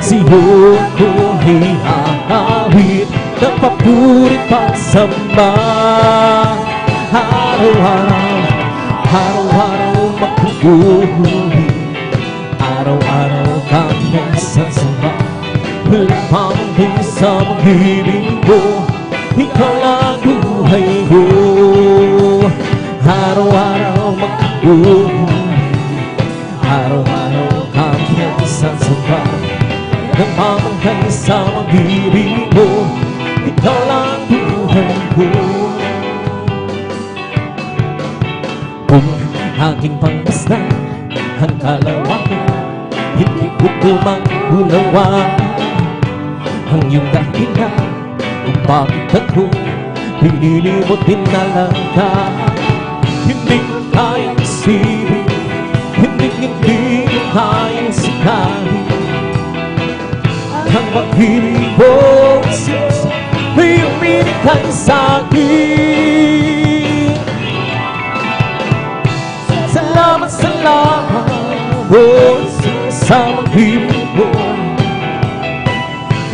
Sa iyong ko iaawit ng papuri pasama. Araw-araw magpupuri, araw-araw kami sasamba. Walang pangking sa pag-ibig ko, ikaw lang buhay ko. Araw-araw magpupuri, araw-araw kami sasamba. Walang pangking sa pag-ibig ko, ikaw lang buhay ko. Kung aking pangmasdan ang kalawakan, hindi ko kumangulawa ang iyong dahilan kung bakit ako pinili mo dinala ka. Hindi ko kayang isipin, hindi ko kayang sikahin ang pag-ibig mo ay uminikay sa'kin. Salamat, oh, sa pag-ibig mo.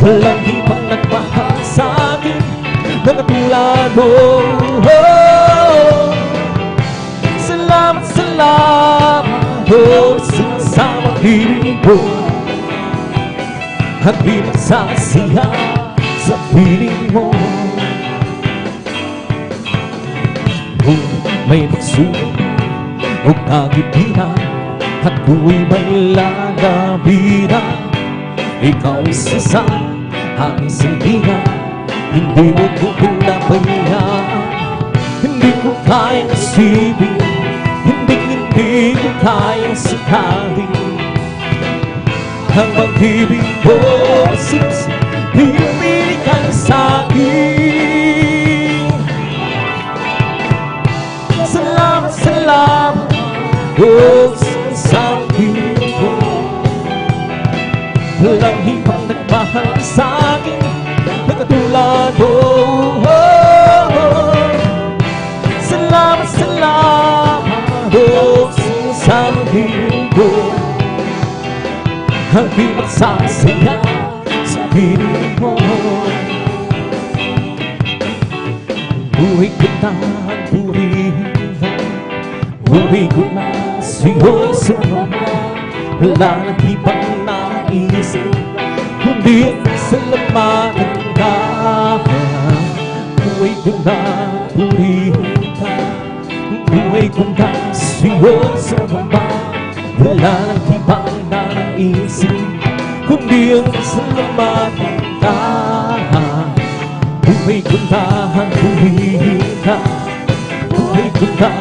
Walang ibang nagmahal sa'kin na katulad mo. Salamat, oh, sa pag-ibig mo. At di magsasaya sa piling mo. Kung may magsulong o kagipitan at buhay may lalabinan, ikaw isa sa aking sandigan, hindi mo ko pinabayaan. Hindi ko kayang isipin, hindi ko kayang sikahin ang pag-ibig mo. Pinipili ka sa'kin. Salamat, oh, sa pag-ibig mo. Walang ibang nagmahal sa'kin na katulad mo. Salamat, oh, sa pag-ibig mo. Ang di magsasaya sa piling mo. Buhay ko na ang purihan, buhay ko na sa'yo'y sumama. Wala nang ibang naisip kundi salamatin ka. Buhay ko na purihan, buhay ko na sa'yo'y sumama. Wala nang ibang naisip kundi ang salamatin ka. Buhay ko na ang purihan, buhay ko na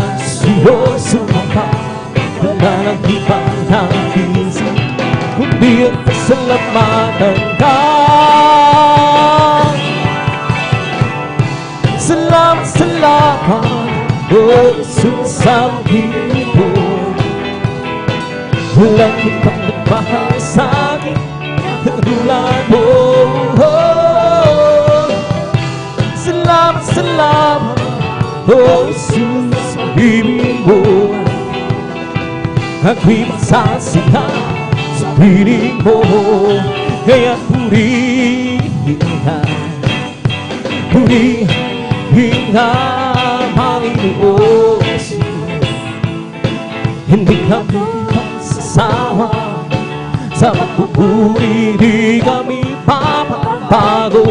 Diyos sumapa, wala nang ibang nangisa, kundi ang pasalamatan ka. Salamat, salamat, O Jesus ang Panginoon. Walang ibang nagmahal sa akin, katulad mo. Salamat, salamat, O Jesus ang ibig mo. Ako'y magsasika sa piling mo, kaya purihin ka, purihin ka, Panginoon. Hindi kami magsasawa sa pagpupuri, di kami papabago,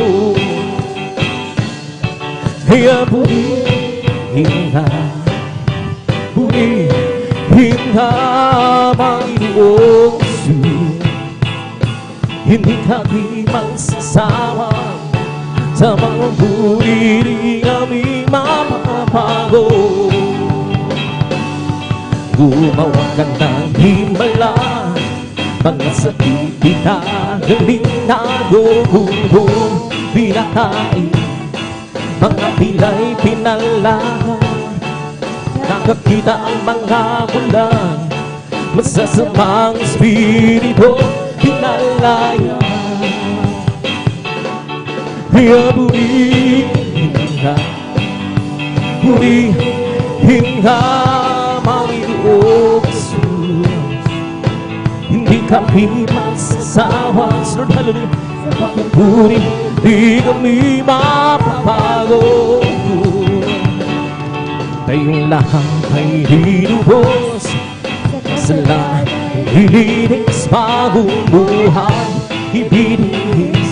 kaya purihin ka, purihin ka, Panginoon. Hindi kami magsasawa sa mga puri, di kami mapapago. Gumawa ka ng himala, mga sakit pinagaling na doon, pinakain, mga pilay pinalahan, nakakita ang mga bulan, masasamang espiritu pinalaya. Kaya purihin ka, purihin ka, Panginoon Jesus. Hindi kami magsasawa, Lord, hallelujah, sa pagpupuri, di kami mapapago. Tayong lahat ay linubos sa lahat, ilinis bagong buhay, ibinigis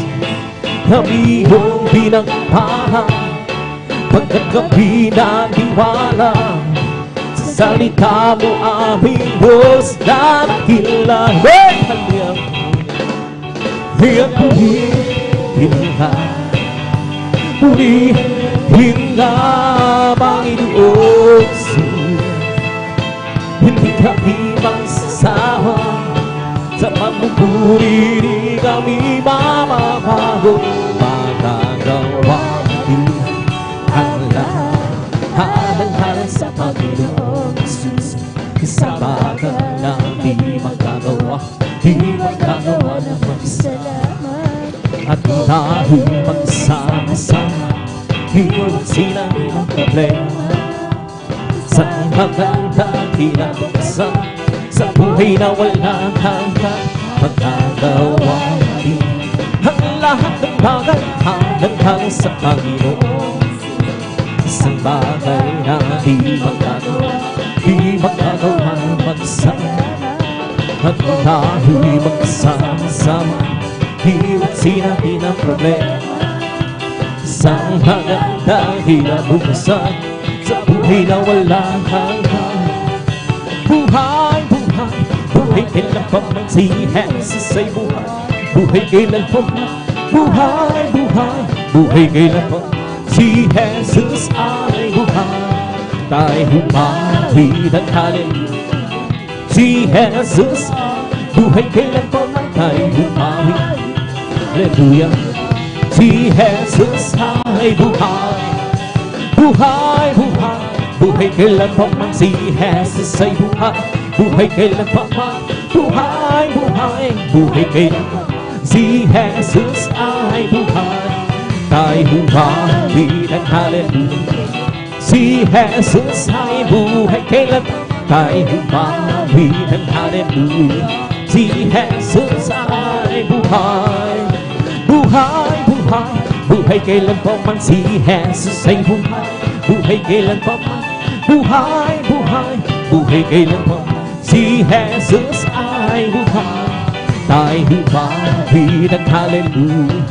kami yung pinagpahan, pagkat kami naniwala sa salita mo, aming Diyos na dakilan. Kaya purihin ka, purihin ka, Panginoon. Hindi kami magsasawa sa pagpupuri, di kami mapapago. Magagawa din ang lahat, halang-halang sa Panginoon Jesus. Kasama ka na di magagawa, di magagawa na magsalamat. At tayo magsama-sama, iwan sila ng problema. Sa maganda kinabukasan, sa buhay na walang hanggan, magagawa din ang lahat ng bagay, halang-halang sa Panginoon. Isang bagay na di magagawa, di magagawa magsama. At tayo'y magsama-sama, iwan sinatin ang problema. Isang maganda kinabukasan, sa buhay na walang hanggan. Buhay, buhay, buhay kailan pa man si Jesus ay buhay. Buhay kailan pa man, buhay, buhay, buhay kailan pa si Jesus ay buhay. Tayo humawid at hallelujah, si Jesus buhay kailan pa man. Tayo humawid, hallelujah, si Jesus ay buhay. Buhay, buhay, buhay kailan pa man si Jesus ay buhay. Buhay kailan pa man, buhay, buhay, buhay kailan pa si Jesus ay buhay. Tayo humawid at hallelujah, si Jesus ay buhay kailan pa. Tayo humawid at hallelujah, si Jesus ay buhay. Buhay, buhay, buhay kailan pa man si Jesus ay buhay. Buhay kailan pa man, buhay, buhay, buhay kailan pa man si Jesus ay buhay. Tayo humawid at hallelujah,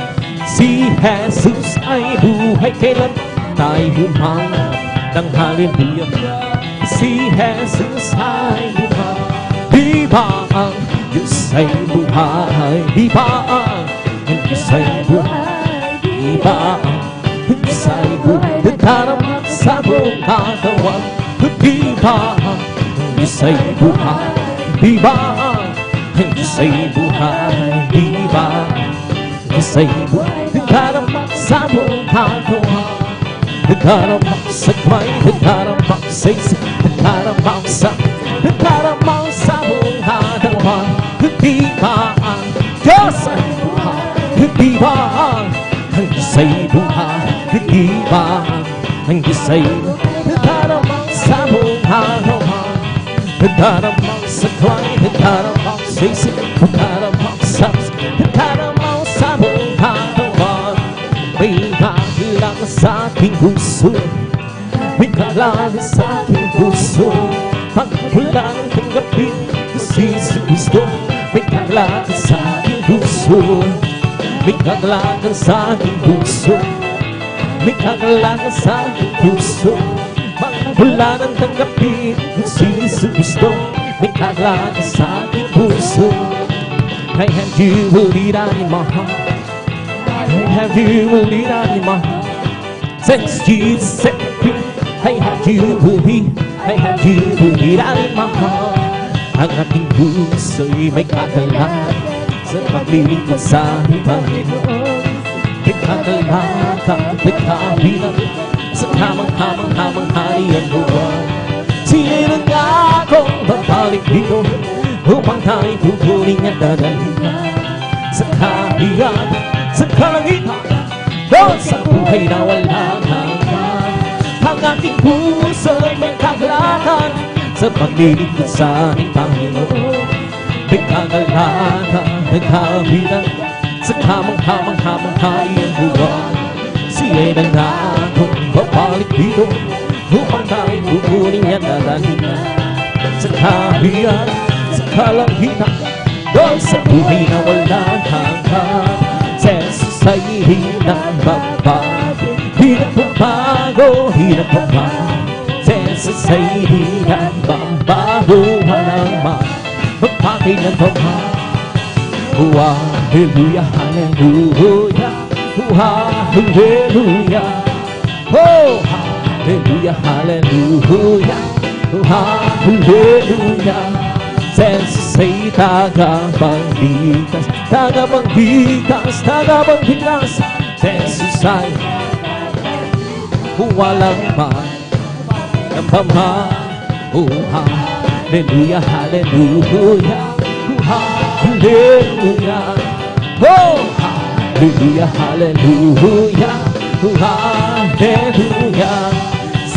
si Jesus ay buhay kailan. Tayo humawid ng hallelujah, si Jesus ay buhay. Di ba ang Diyos ay buhay? Di ba ang Diyos ay buhay? Di ba ang Diyos ay buhay? Nagdarama sa buong katawan, Di ba ang Diyos ay buhay? Di ba ang Diyos ay buhay? Di ba ang Diyos ay buhay? Nagdarama sa buhay, nagdarama sa kamay, nagdarama sa isip, nagdarama sa buhay. Di ba ang Diyos ay buhay? Di ba ang Diyos ay buhay? Di ba ang Diyos ay buhay? Nagdarama sa buhay, nagdarama sa kamay, nagdarama sa isip, nagdarama sa buhay. May kakilala sa aking puso, may kakilala sa aking puso. Pagmula ng tanggapin si Kristo, may kakilala sa aking puso, may kakilala sa aking puso, may kakilala sa aking puso. Pagmula ng tanggapin si Kristo, may kakilala sa aking puso. I have you will lead out in my heart. I have you will lead out in my heart. Since Jesus set me free, I have you will lead. I have you will lead out in my heart. Ang aking puso'y may kakilala sa paglilingkod sa Panginoon. May kakilala ka, may kabilang sa hamang-hamang hari ang buwan. Sino nga akong babalik dito upang tayo pupunin at dadalhin ka sa kahiyat, sa kalangitan, doon sa buhay na walang hanggan. Ang ating puso ay may kagalakan sa paglilingkod sa ating Panginoon. May kagalakan, nagkabilang sa hamang-hamang hari ang buwan. Siya'y nangakong babalik dito upang tayo pupunin at dadalhin ka sa kahiyat, sa kalangitan, doon sa buhay na walang hanggan. Sa Jesus ay hinang magbago, hinang magbago, hinang magbago. Sa Jesus ay hinang magbago, walang magpakailan magbago. Oh, hallelujah, hallelujah, oh, hallelujah, oh, hallelujah, hallelujah, oh, hallelujah. Jesus ay tagapagligtas, tagapagligtas, tagapagligtas. Jesus ay walang magpamahal. Oh, hallelujah, hallelujah, oh, hallelujah, oh, hallelujah, hallelujah, oh, hallelujah.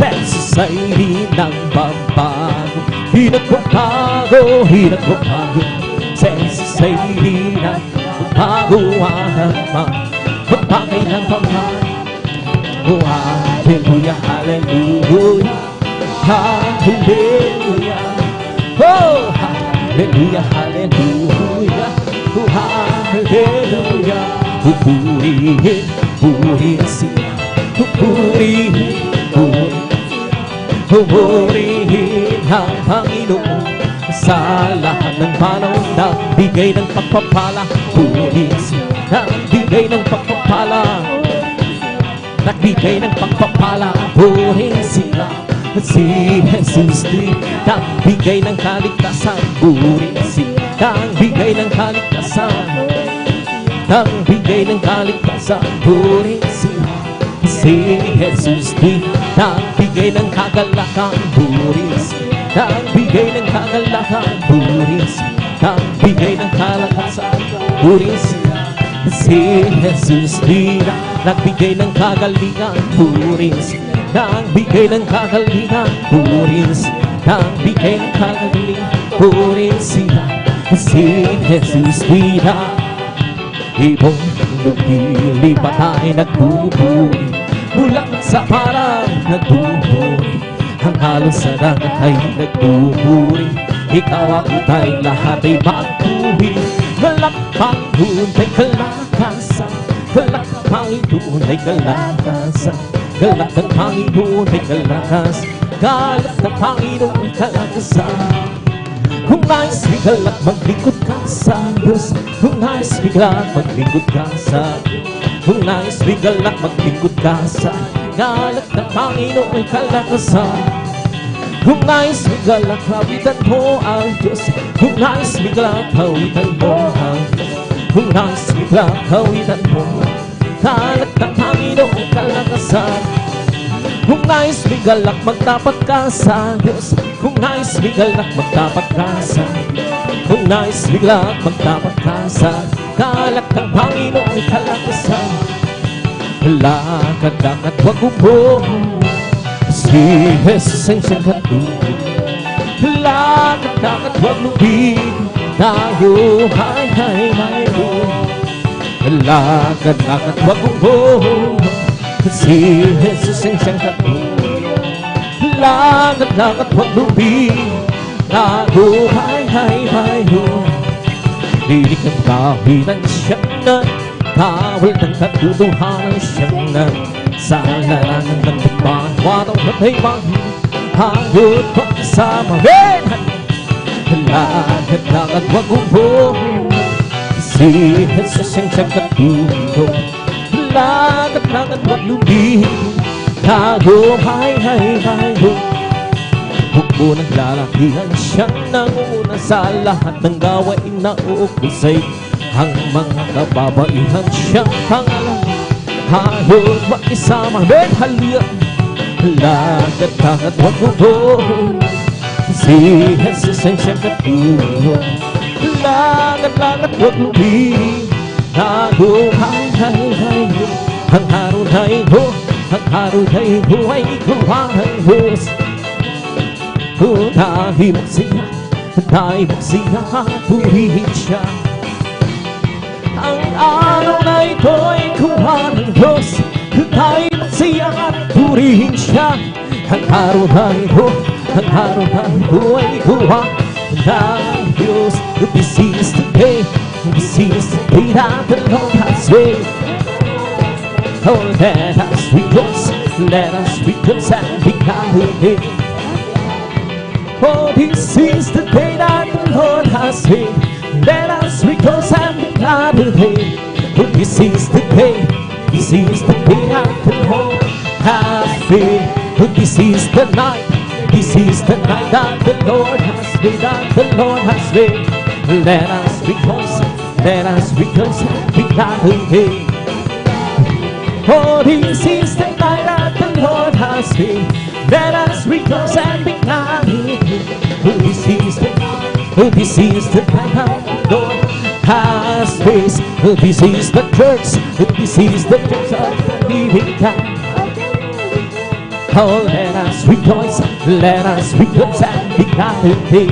Jesus ay hinang magbago, hinang magbago, hinang magbago. Jesus ay hinang magbago, magpakailan pamahal. Oh, hallelujah, hallelujah, hallelujah, oh, hallelujah, hallelujah, oh, hallelujah. Pupurihin, purihin siya, pupurihin, pupurihin ang Panginoon sa lahat ng panahon. Nagbigay ng pagpapala, purihin siya, nagbigay ng pagpapala, nagbigay ng pagpapala, purihin siya. Si Jesus Christ, nagbigay ng kaligtasan, purihin siya, nagbigay ng kaligtasan, nagbigay ng kaligtasan, purihin siya. Si Jesus Christ, nagbigay ng kagalakan, purihin siya, nagbigay ng kagalakan, purihin siya, nagbigay ng kalakasan, purihin siya. Si Jesus Christ, nagbigay ng kagalingan, purihin siya, nagbigay ng kagalingan, purihin siya, nagbigay ng kagalingan, purihin siya. Si Jesus Christ, ibong lumilipat ay nagbuburi, mula sa parang nagbuburi, ang halos sa dagat ay nagbuburi. Ikaw ako tayo lahat ay magbuhi, galak Panginoon ay kalakasan, galak Panginoon ay kalakasan, galak ng Panginoon ay kalakasan, galak ng Panginoon ay kalakasan. Kung nais bigalak maglingkod ka sa Diyos, kung nais bigalak maglingkod ka sa Diyos, kung nais bigalak maglingkod ka sa galak ng Panginoon ay kalakasan. Kung nais migalak, kawitan mo ang Diyos. Kung nais migalak, kawitan mo ang Diyos. Kung nais migalak, kawitan mo kalat ng Panginoong kalakasan. Kung nais migalak, magtapat ka sa Diyos. Kung nais migalak, magtapat ka sa Kung nais migalak, magtapat ka sa kalat ng Panginoong kalakasan. Lakad-lakad at wag upo, si Jesus ang siyang katulad. Lakad-lakad wag lubig, tayo hay lakad-lakad wag upo, si Jesus ang siyang katulad. Lakad-lakad wag lubig, tayo hay Lilik ng kawitan siyang na tawal ng katutuhanan siyang na sa larangan ng digmaan, watang matayman, hanggang pagkasama. Lakad-lakad wag upo, si Jesus ang siyang katulad. Lakad-lakad wag lubig, tayo hay Bukbo ng lalakihan siyang nanguna sa lahat ng gawain na uukusay. Ang mga kababaihan siyang pangalan, hayod makisama, halya. Lakad-lakad wag upo, si Jesus ang siyang katulad. Lakad-lakad wag lubig, tayo hay Ang araw na ito, ang araw na ito ay ikaw ang Diyos. Tayo magsiya, purihin siya. Ang araw na ito ay kuha ng Diyos. Tayo magsiya, purihin siya. Ang araw na ito ay kuha ng Diyos. This is the day that the Lord has made. Oh, let us rejoice and be glad with Him. Oh, this is the day that the Lord has made. Let us rejoice and be glad with Him. Oh, this is the day that the Lord has made. Oh, this is the night that the Lord has made, Let us rejoice and be glad with Him. Oh, this is the night that the Lord has made. Let us rejoice and be glad in Him. Oh, this is the night that the Lord has made. Oh, this is the church of the living God. Oh, let us rejoice and be glad in Him.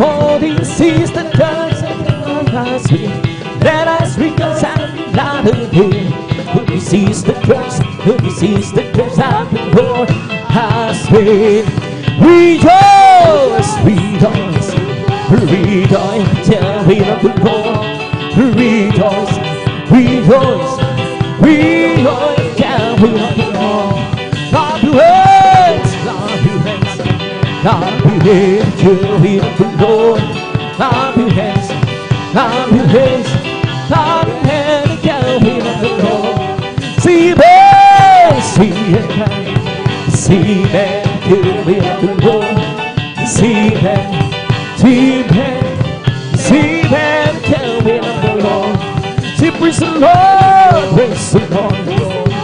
Oh, this is the church of the Lord has made. Let us rejoice and be glad in Him. This is the church that the Lord has made. Rejoice, tell me of the Lord. Rejoice, tell me of the Lord. Clap your hands, tell me of the Lord. Clap your hands, tell me of the Lord. See me, tell me of the Lord. See me, tell me of the Lord. See, praise the Lord, praise the Lord,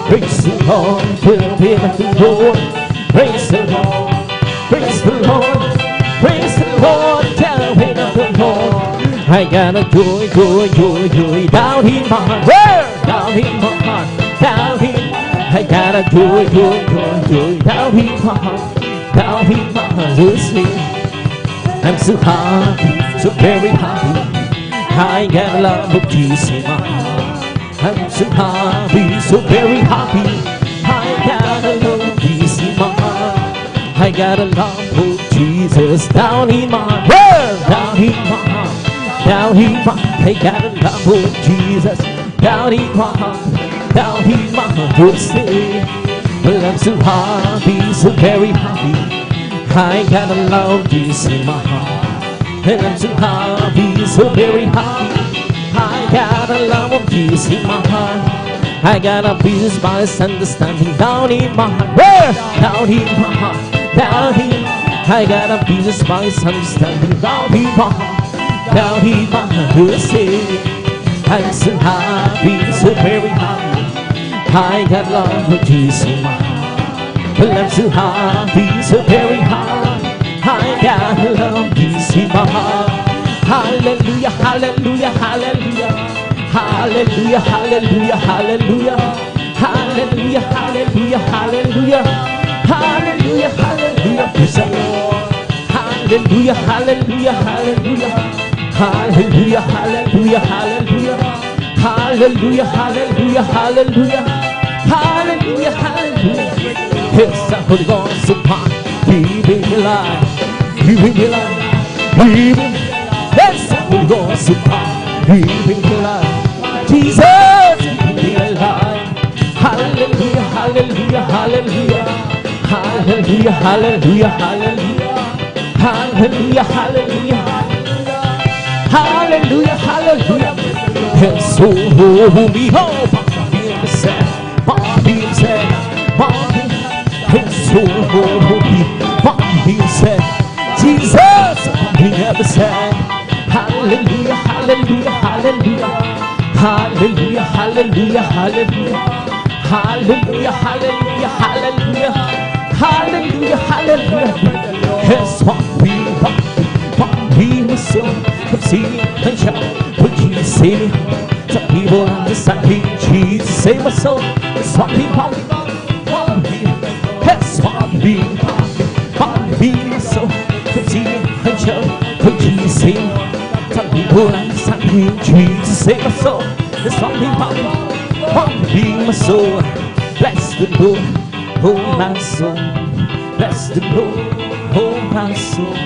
praise the Lord, tell me of the Lord. Praise the Lord, praise the Lord, praise the Lord, tell me of the Lord. I got a joy down in my heart, down in my heart, down in. I got a joy down in my heart, down in my heart. Listen, I'm so happy, so very happy. I got a love of Jesus in my heart. I'm so happy, so very happy. I got a love of Jesus in my heart. I got a love of Jesus down in my heart, down in my heart, down in my heart. I got a love of Jesus down in my heart, down in my heart. Well, I'm so happy, so very happy. I got a love of Jesus in my heart. And I'm so happy, so very happy. I got a love of Jesus in my heart. I got a peace by understanding down in my heart. Where? Down in my heart, Now I got a piece of spice, understanding how he want. Now he want to say, I'm so happy, so very happy. I got love with Jesus in my heart. Well, I'm so happy, so very happy. I got love with Jesus in my heart. Hallelujah, hallelujah, hallelujah. Hallelujah, hallelujah, hallelujah. Hallelujah, hallelujah, hallelujah. Hallelujah, hallelujah, praise the Lord. Hallelujah, hallelujah, hallelujah. Hallelujah, hallelujah, hallelujah. Hallelujah, hallelujah, hallelujah. Hallelujah, hallelujah. Yes, the Holy Ghost upon me, be alive. You be alive. Yes, the Holy Ghost upon me, be alive. Jesus, be alive. Hallelujah, hallelujah, hallelujah. Hallelujah, hallelujah, hallelujah. Hallelujah, hallelujah. Hallelujah, hallelujah. And so we hope Bobby said, and so Bobby said, Jesus, we never said, hallelujah, hallelujah, hallelujah. Hallelujah, hallelujah, hallelujah. Hallelujah, hallelujah, hallelujah. Hallelujah, hallelujah. Yes, Bobby was so conceited and shout, would Jesus save me? Some people understand me, Jesus save my soul. Yes, Bobby, yes, Bobby was so conceited and shout, would Jesus save me? Some people understand me, Jesus save my soul. Yes, Bobby, my soul. Bless the Lord, oh my soul. Bless the Lord, oh my soul.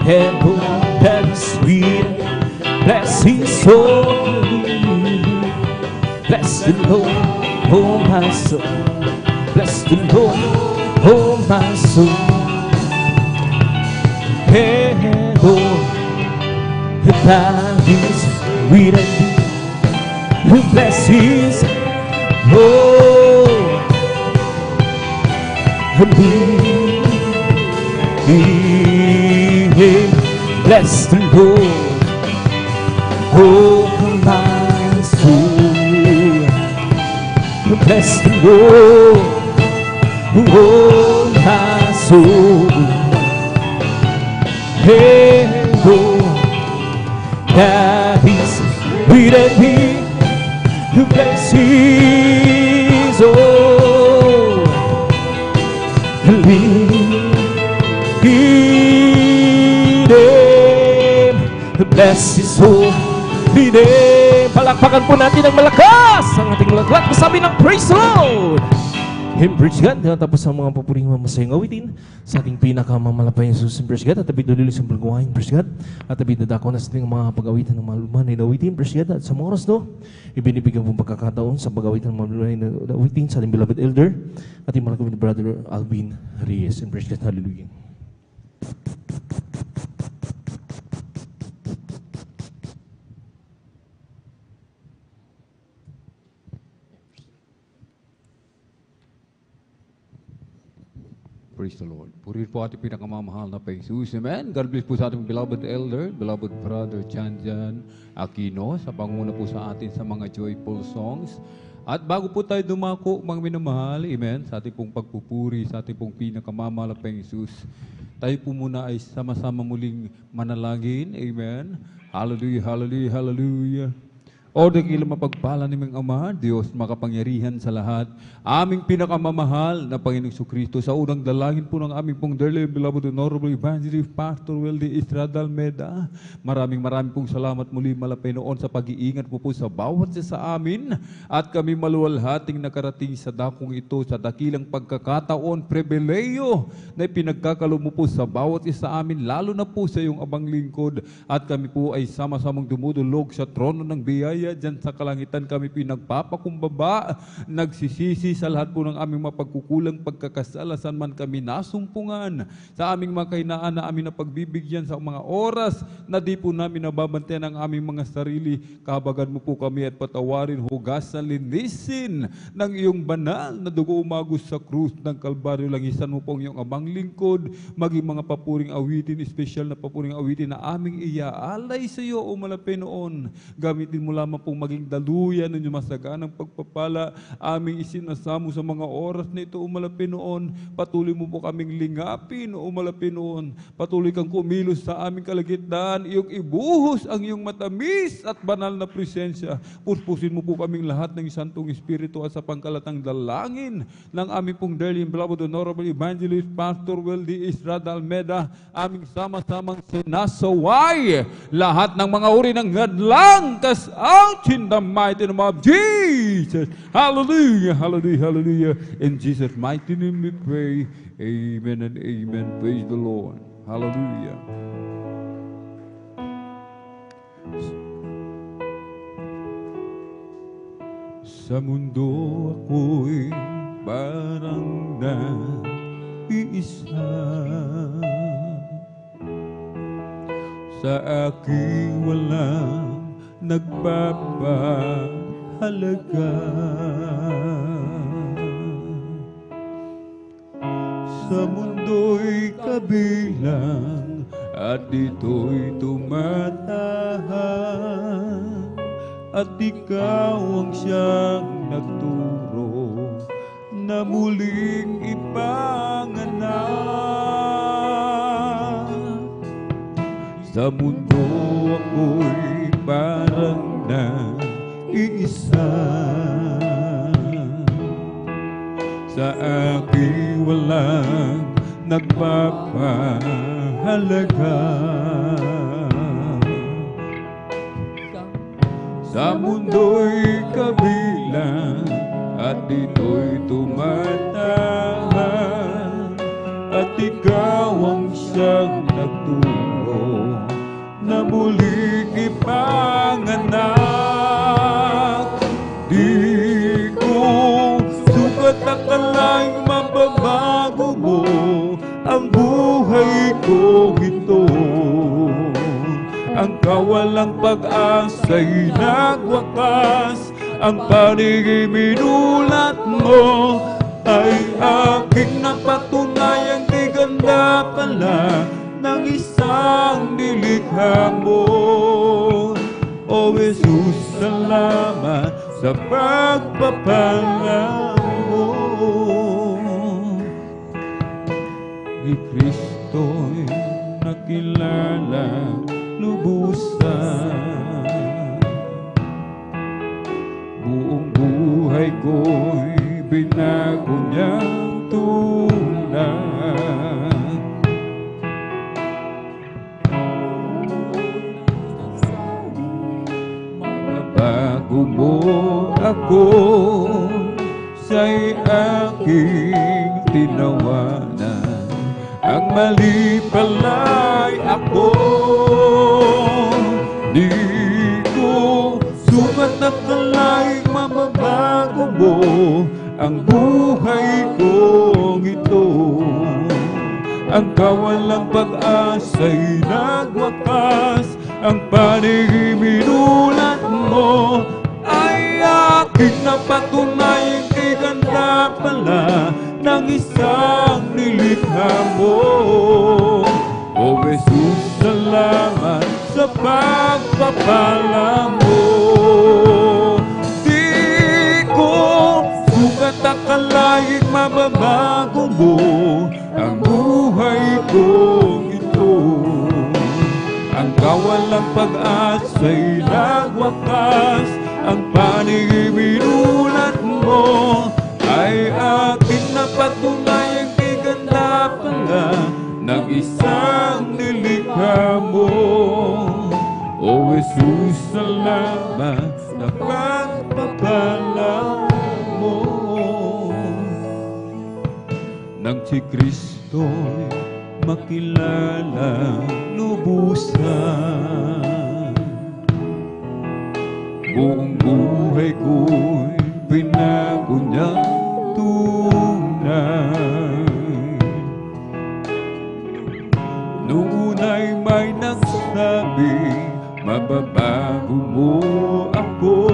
And oh, that is sweet. Bless his soul. Bless the Lord, oh my soul. Bless the Lord, oh my soul. And oh, that is sweet. Bless his oh, bless the Lord, oh my soul. Bless the Lord, oh my soul. And oh, that is sweet and me. To bless his oh, to bless his holy name. Palakpakan po natin ng malakas ang ating lagat. Masabi ng praise the Lord. Hymn, praise God. Tapos ang mga papuring mamasayang awitin sa ating pinakamamalapay ng susun, praise God. At tabi dulilis ang balguwain, praise God. At tabi dadako na sa ating mga pag-awitan ng maluman na awitin, praise God. At sa mga oras no, ibinibigyan pong pagkakataon sa pag-awitan ng maluman na awitin sa ating beloved elder, ating mga kapatid brother Alvin Reyes. And praise God, hallelujah. Praise the Lord. Purihin po ating pinakamamahal na Jesus. Amen. God bless po sa ating beloved elder, beloved brother Chanjan Aquino, sa panguna po sa atin sa mga joyful songs. At bago po tayo dumako, mga minamahal, amen, sa ating pong pagpupuri, sa ating pong pinakamamahal na Jesus, tayo po muna ay sama-sama muling manalangin. Amen. Hallelujah, hallelujah, hallelujah. O dakilang mapagpala ni mga Ama, Diyos makapangyarihan sa lahat, aming pinakamamahal na Panginoong Jesucristo, sa unang dalangin po ng aming pong dearly beloved Honorable Evangelist Pastor Weldy Estrada Almeda. Maraming pong salamat muli malapay noon sa pag-iingat po sa bawat isa sa amin, at kami maluwalhating nakarating sa dakong ito sa dakilang pagkakataon, pribileyo na pinagkakalo mo po sa bawat isa sa amin, lalo na po sa iyong abang lingkod, at kami po ay sama-samang dumudulog sa trono ng biyaya biyaya dyan sa kalangitan kami pinagpapakumbaba, nagsisisi sa lahat po ng aming mapagkukulang pagkakasala, saan man kami nasumpungan, sa aming mga kahinaan na aming napagbibigyan sa mga oras na di po namin nababantayan ang aming mga sarili. Kahabagan mo po kami at patawarin, hugasan, linisin ng iyong banal na dugo umagos sa krus ng Kalbaryo. Langisan mo po ang iyong amang lingkod, maging mga papuring awitin, espesyal na papuring awitin na aming iaalay sa iyo, O Malapinoon. Gamitin mo lamang pong maging daluyan ng iyong masaganang pagpapala, aming isinasamo sa mga oras na ito, O Malapinoon. Patuloy mo po kaming lingapin, O Malapinoon. Patuloy kang kumilos sa aming kalagitnaan, iyong ibuhos ang iyong matamis at banal na presensya. Puspusin mo po kaming lahat ng Santong Espiritu at sa pangkalatang dalangin ng aming pong dearly and beloved Honorable Evangelist Pastor Weldy Estrada Almeda, aming sama-samang sinasaway lahat ng mga uri ng hadlang, cast out in the mighty name of Jesus. Hallelujah, hallelujah, hallelujah. In Jesus' mighty name we pray. Amen and amen. Praise the Lord. Hallelujah. Sa mundo ako'y parang nag-iisa, sa aking walang nagpapahalaga. Sa mundo'y kabilang at dito'y tumatahan, at ikaw ang siyang nagturo na muling ipanganak. Sa mundo ako'y parang nag-iisa, sa aking walang nagpapahalaga. Sa mundo'y kabilang at dito'y tumatahan, at ikaw ang siyang nagturo na muling ipanganak. Di ko sukat akalaing mababago mo ang buhay ko ito. Ang kawalang pag-asa'y nagwakas, ang paniging minulat mo ay aking napatunayang di ganda pala ng isang nilikha mo. O Jesus, salamat sa pagpapala mo. Ni Kristo'y nakilala lubusan, buong buhay ko'y binago niyang tunay. Nabago mo ako, siya'y aking tinawanan, ang mali pala'y ako. Di ko sukat akalaing mababago mo ang buhay kong ito. Ang kawalang pag-asa'y nagwakas, ang paniging minulat mo ay aking napatunayang di ganda pala ng isang nilikha mo. O Jesus, salamat sa pagpapala mo. Di ko sukat akalaing mababago mo ang buhay kong ito. Ang kawalang pag-asa'y nagwakas, ang paniging minulat mo ay aking napatunayang di ganda pala ng isang nilikha mo. O Jesus, salamat sa pagpapala mo. Nang si Kristo'y makilala lubusan, Buong buhay ko'y pinago niyang tunay. Noon ay may nagsabi, mababago mo ako.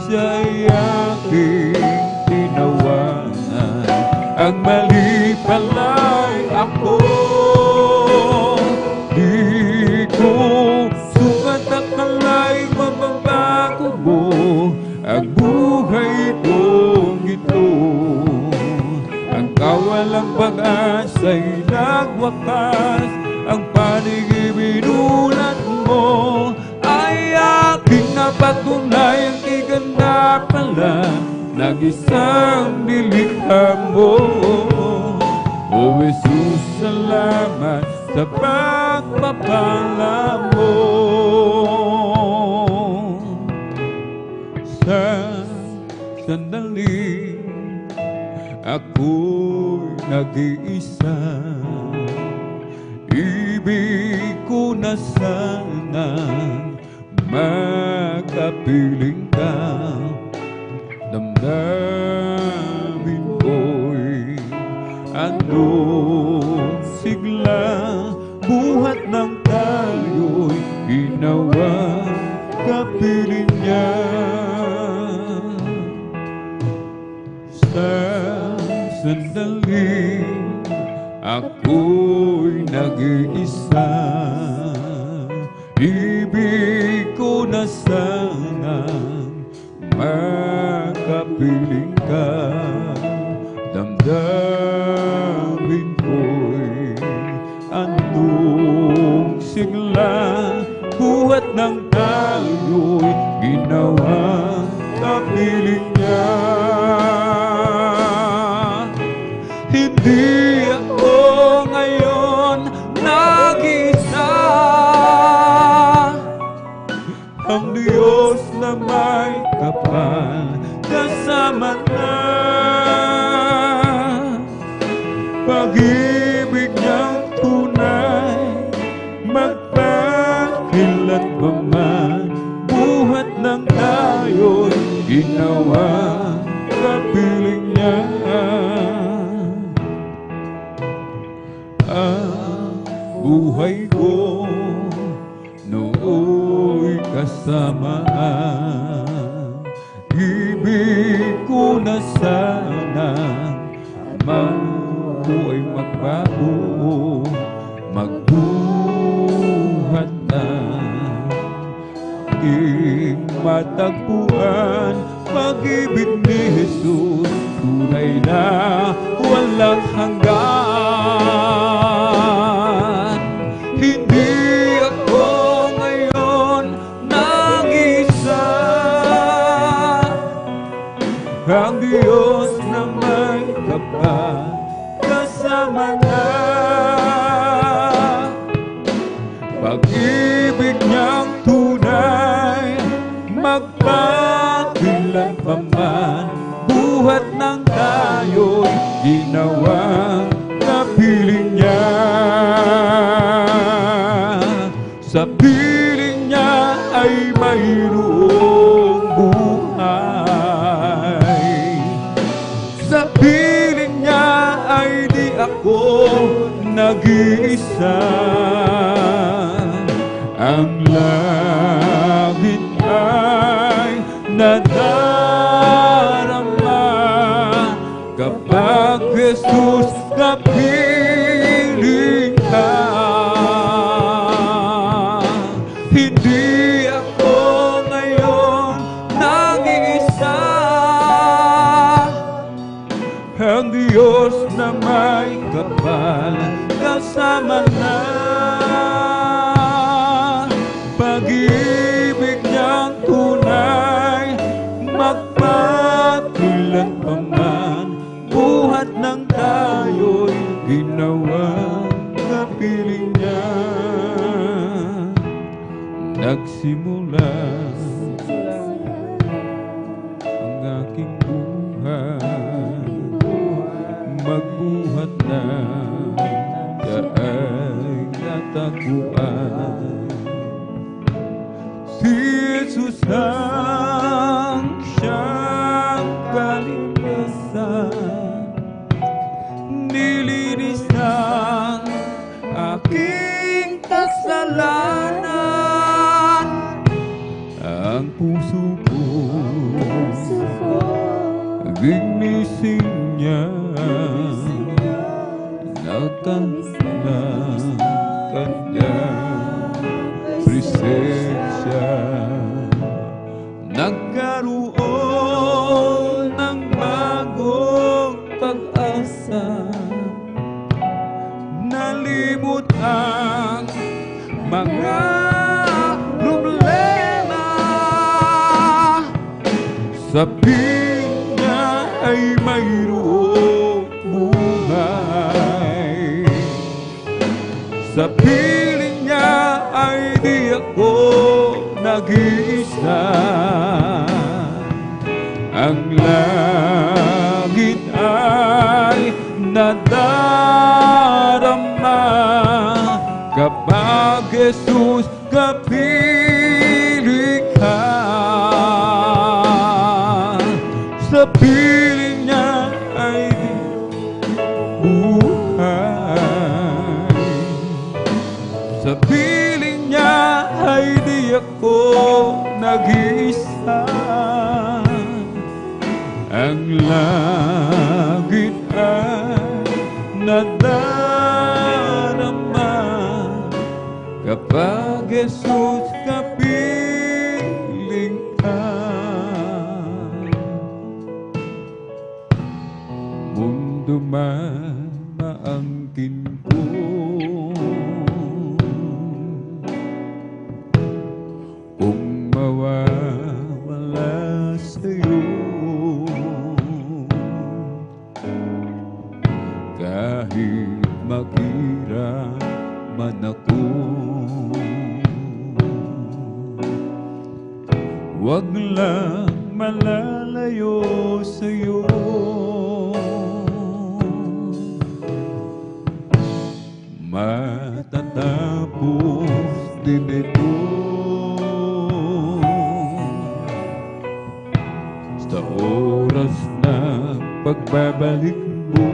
Siya'y aking tinawanan, ang mali pala'y ako. Di ko sukat akala'y mababago mo ang buhay kong ito. Ang kawalang pag-asa'y nagwakas, ang panig ibinulat mo ay aking napatunay. Ang iganda pala ng isang nilikha mo. O Jesus, salamat sa pagpapala mo. Sa sandali ako'y nag-iisa, ibig ko na sanang makapiling ka. Damdamin ko'y anong sigla, buhat ng tayo'y ginawa kapiling niya. Sa sandali ako'y nag-iisa, ibig ko na sanang makapiling ka. Damdamin ko'y anong sigla, buhat ng tayo'y ginawang kapiling niya. Hindi ako ngayon nag-isa, ang Diyos na may kapal kasama na. Pag-ibig niyang tunay, magpakilat pa man, buhat ng tayo'y ginawa kapiling niya. Ang buhay ko nooy kasamaan, ibig ko na sanang mabuhay magbago, magbuhat na aking matagpuan. Pag-ibig ni Jesus, tunay na walang hanggan. Hindi ako ngayon nag-isa, ang Diyos na may kapal kasama na. Pag-ibig niyang tunay, magpakilan pa man, buhat ng tayo'y ginawang kapiling niya. Sa piling niya ay mayroong buhay, sa piling niya ay di ako nag-iisa. Ang langit ay nadarama kapag Jesus kapiling ka. Hindi ako ngayon nag-iisa, ang Diyos na may kapal kasama na. Pag-ibig niyang tunay, magpatulan pa man, buhat ng tayo'y ginawang kapiling niya. Nagsimula ang aking buhay, magbuhat na kaay nataguan. Si Jesus ang siyang kaligtasan, nilinis ang aking kasalanan. Ang puso ko ginising niya, nagtanang kanyang presensya, nagkaroon ng bagong pag-asa, nalimot ang mga problema, sa piling niya ay mayroong buhay, sa piling niya ay di ako nag-iisa. Ang langit ay nadarama kapag Jesus kapiling ka. Sa piling niya ay buhay, sa piling niya ay di ako nag-iisa. Ang langit ay nadarama kapag Jesus kapiling ka. Mundo man maangkin ko, kung mawawala sa'yo, kahit maghirap man ako, wag lang malalayo sa'yo. Matatapos din ito sa oras ng pagbabalik mo.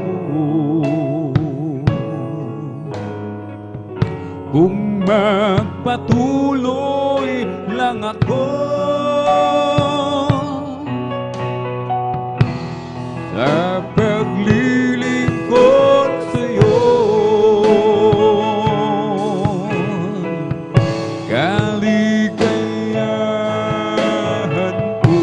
Kung magpatuloy lang ako sa paglilingkod sa'yo, kaligayahan ko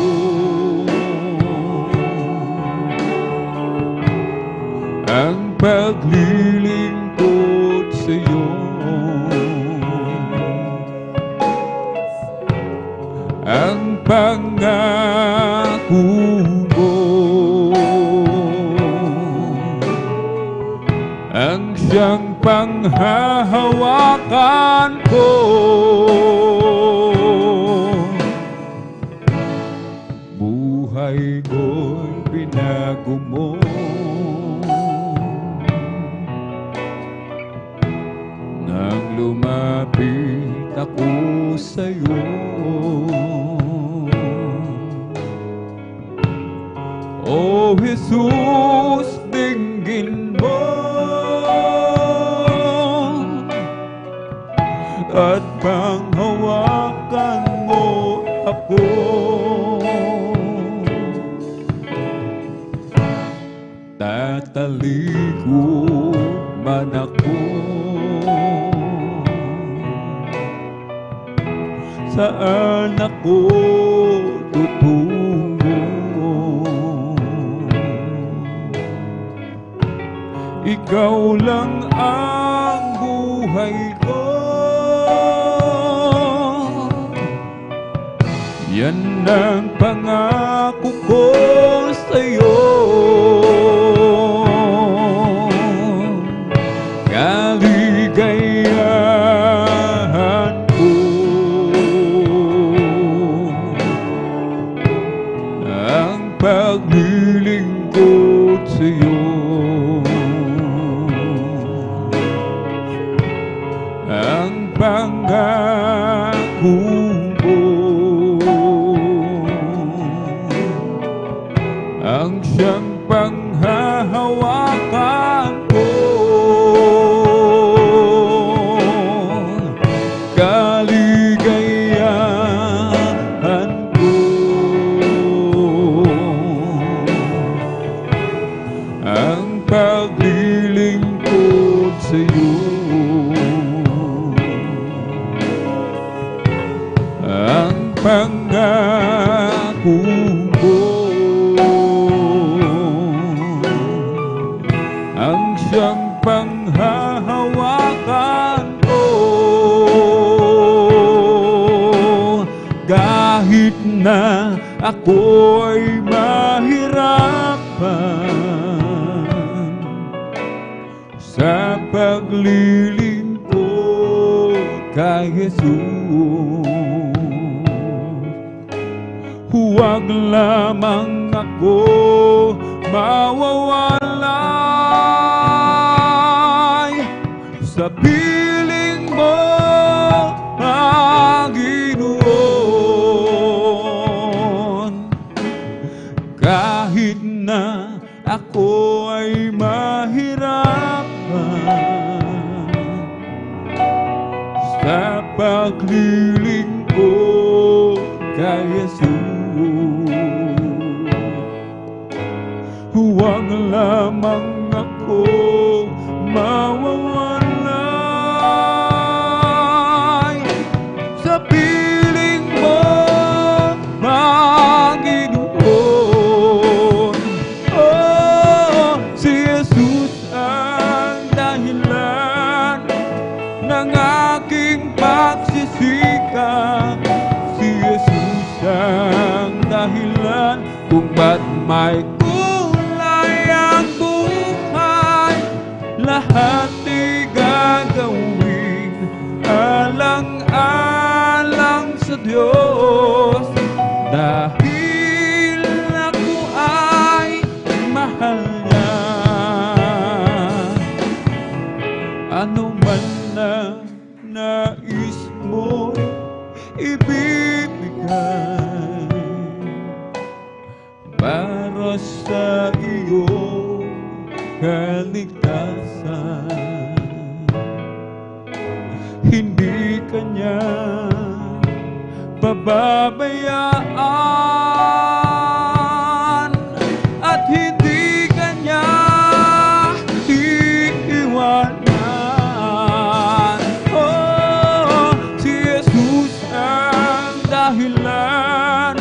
ang paglilingkod sa'yo. Ang pangako mo ang siyang panghahawakan ko. Buhay ko'y binago mo, nang lumapit ako sa'yo. O Jesus, dinggin mo at panghawakan mo ako. Tatalikod man ako, saan ako tutungo? Ikaw lang ang buhay ko, yan ang pangako ko sa'yo. Kaligayahan ko ang paglilingkod sa'yo. Ang pangako mo na ako'y mahirapan sa paglilingkod kay Jesus, huwag lamang ako mawawalay sa piling mo, Panginoon. Kahit na ako ay mahirapan sa paglilingkod kay Jesus, huwag lamang ako mawawalay sa piling mo, Panginoon. Oh, si Jesus ang dahilan ng aking pagsisikap. Si Jesus ang dahilan kung ba't may kulay ang buhay. Lahat ay gagawin alang-alang sa Diyos, dahil ako ay mahal niya. Ano man na nais mo'y ibibigay para sa iyong kaligtasan. Hindi kanya pababayaan at hindi kanya iiwanan. Oh, si Jesus ang dahilan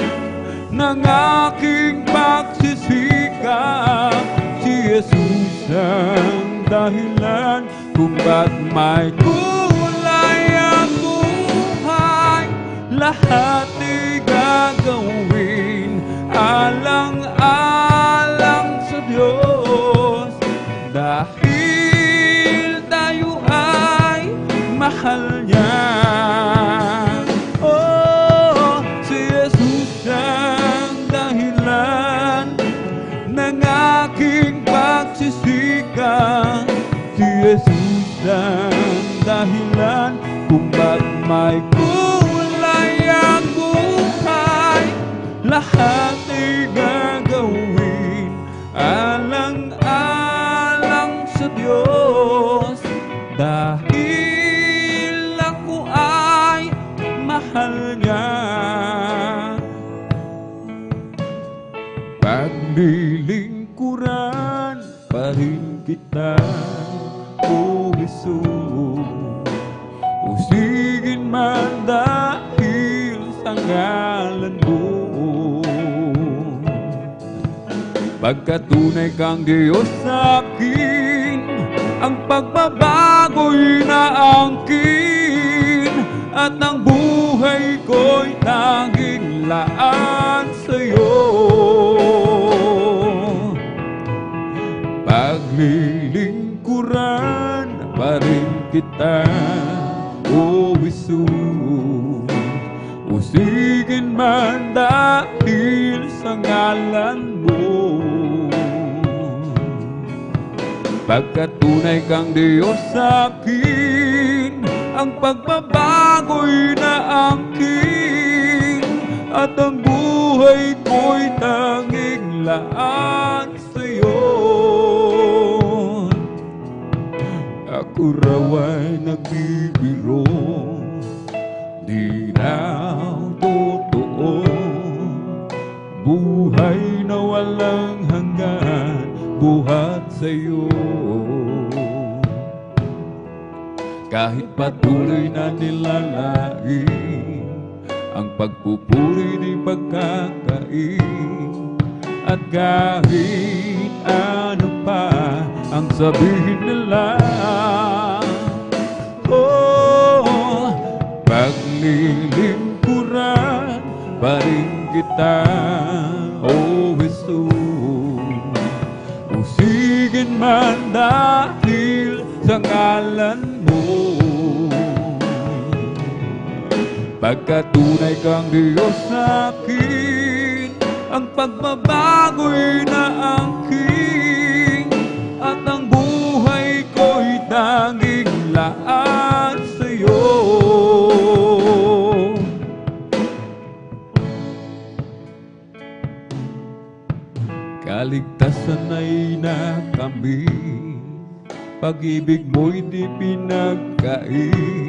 ng aking pagsisikap. Si Jesus ang dahilan kung ba't may kulay ang buhay. Lahat ay gagawin alang-alang sa Diyos, dahil tayo ay mahal niya. Oh, si Jesus ang dahilan ng aking pagsisikap. Si Jesus ang dahilan kung ba't may kulay ang buhay. Lahat ay gagawin alang-alang sa Diyos, dahil ako ay mahal niya. Paglilingkuran pa rin kita, O Jesus. Usigin man dahil sa ngalan mo, pagkatunay kang Diyos sa akin, ang pagbabago'y naangkin, at ang buhay ko'y tanging laan sa'yo. Paglilingkuran pa rin kita, O Jesus. Usigin man dahil sa ngalan mo, pagkatunay kang Diyos sa akin, ang pagbabago'y naangkin, at ang buhay ko'y tanging laan sa'yo. Ako raw ay nagbibiro, di na totoo. Buhay na walang hanggan, buhat sa'yo. Kahit patuloy na nilalain ang pagpupuri ni pagkakain, at kahit ano pa ang sabihin nila, oh, paglilingkuran pa rin kita, O Jesus. Usigin man dahil sa ngalan mo, pagkat tunay kang Diyos sa akin, ang pagbabago'y naangking, at ang buhay ko'y tanging laan sa'yo. Kaligtasan ay nakamit, pag-ibig mo'y di pinagkain.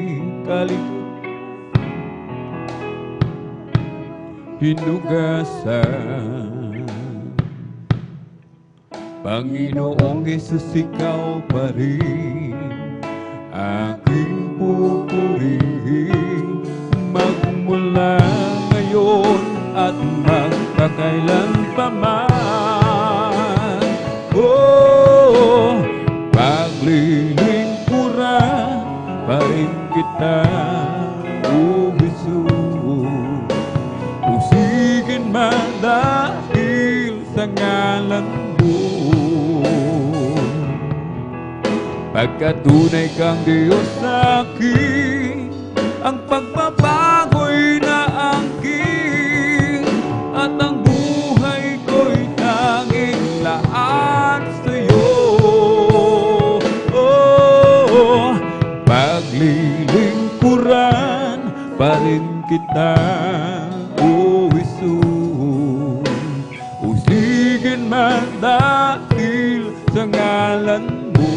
Hinugasan, Panginoong Jesus, ikaw pa rin aking pupurihin, magmula ngayon at magpakailan pa man. Oh, paglilingkuran pa rin kita, O Jesus. Usigin man dahil sa ngalan mo, pagkat tunay kang Diyos sa akin, ang pagbabago'y naangking, at ang buhay ko'y tanging laan sa'yo. Oh, paglilingkuran pa rin kita, O Jesus. Usigin man dahil sa ngalan mo,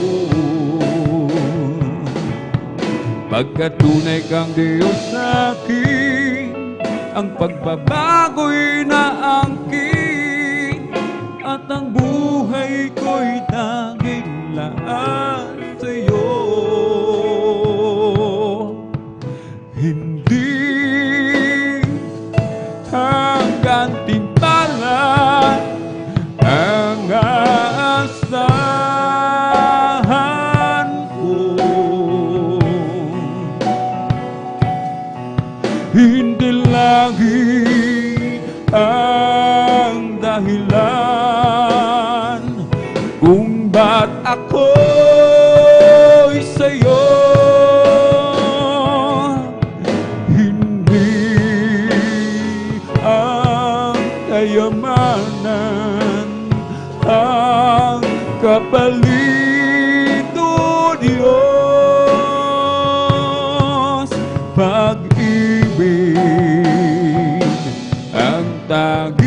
pagkat tunay kang Diyos sa akin, ang pagbabago'y naangking, at ang buhay ko'y tanging laan sa'yo. Hindi hanggang timpala ang aasahan ko, hindi lagi ang dahilan kung ba't ako'y sa'yo. Kayamanan ang kapalit, O Diyos. Pag-ibig ang tanging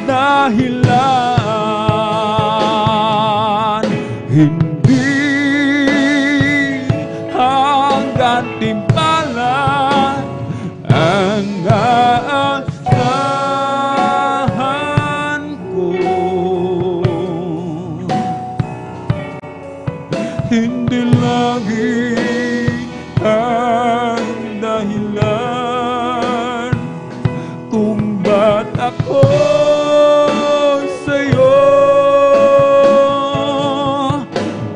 dahilan, hindi hanggang timpalan ang aasahan ko. Hindi lagi ang dahilan kung ba't ako sa'yo.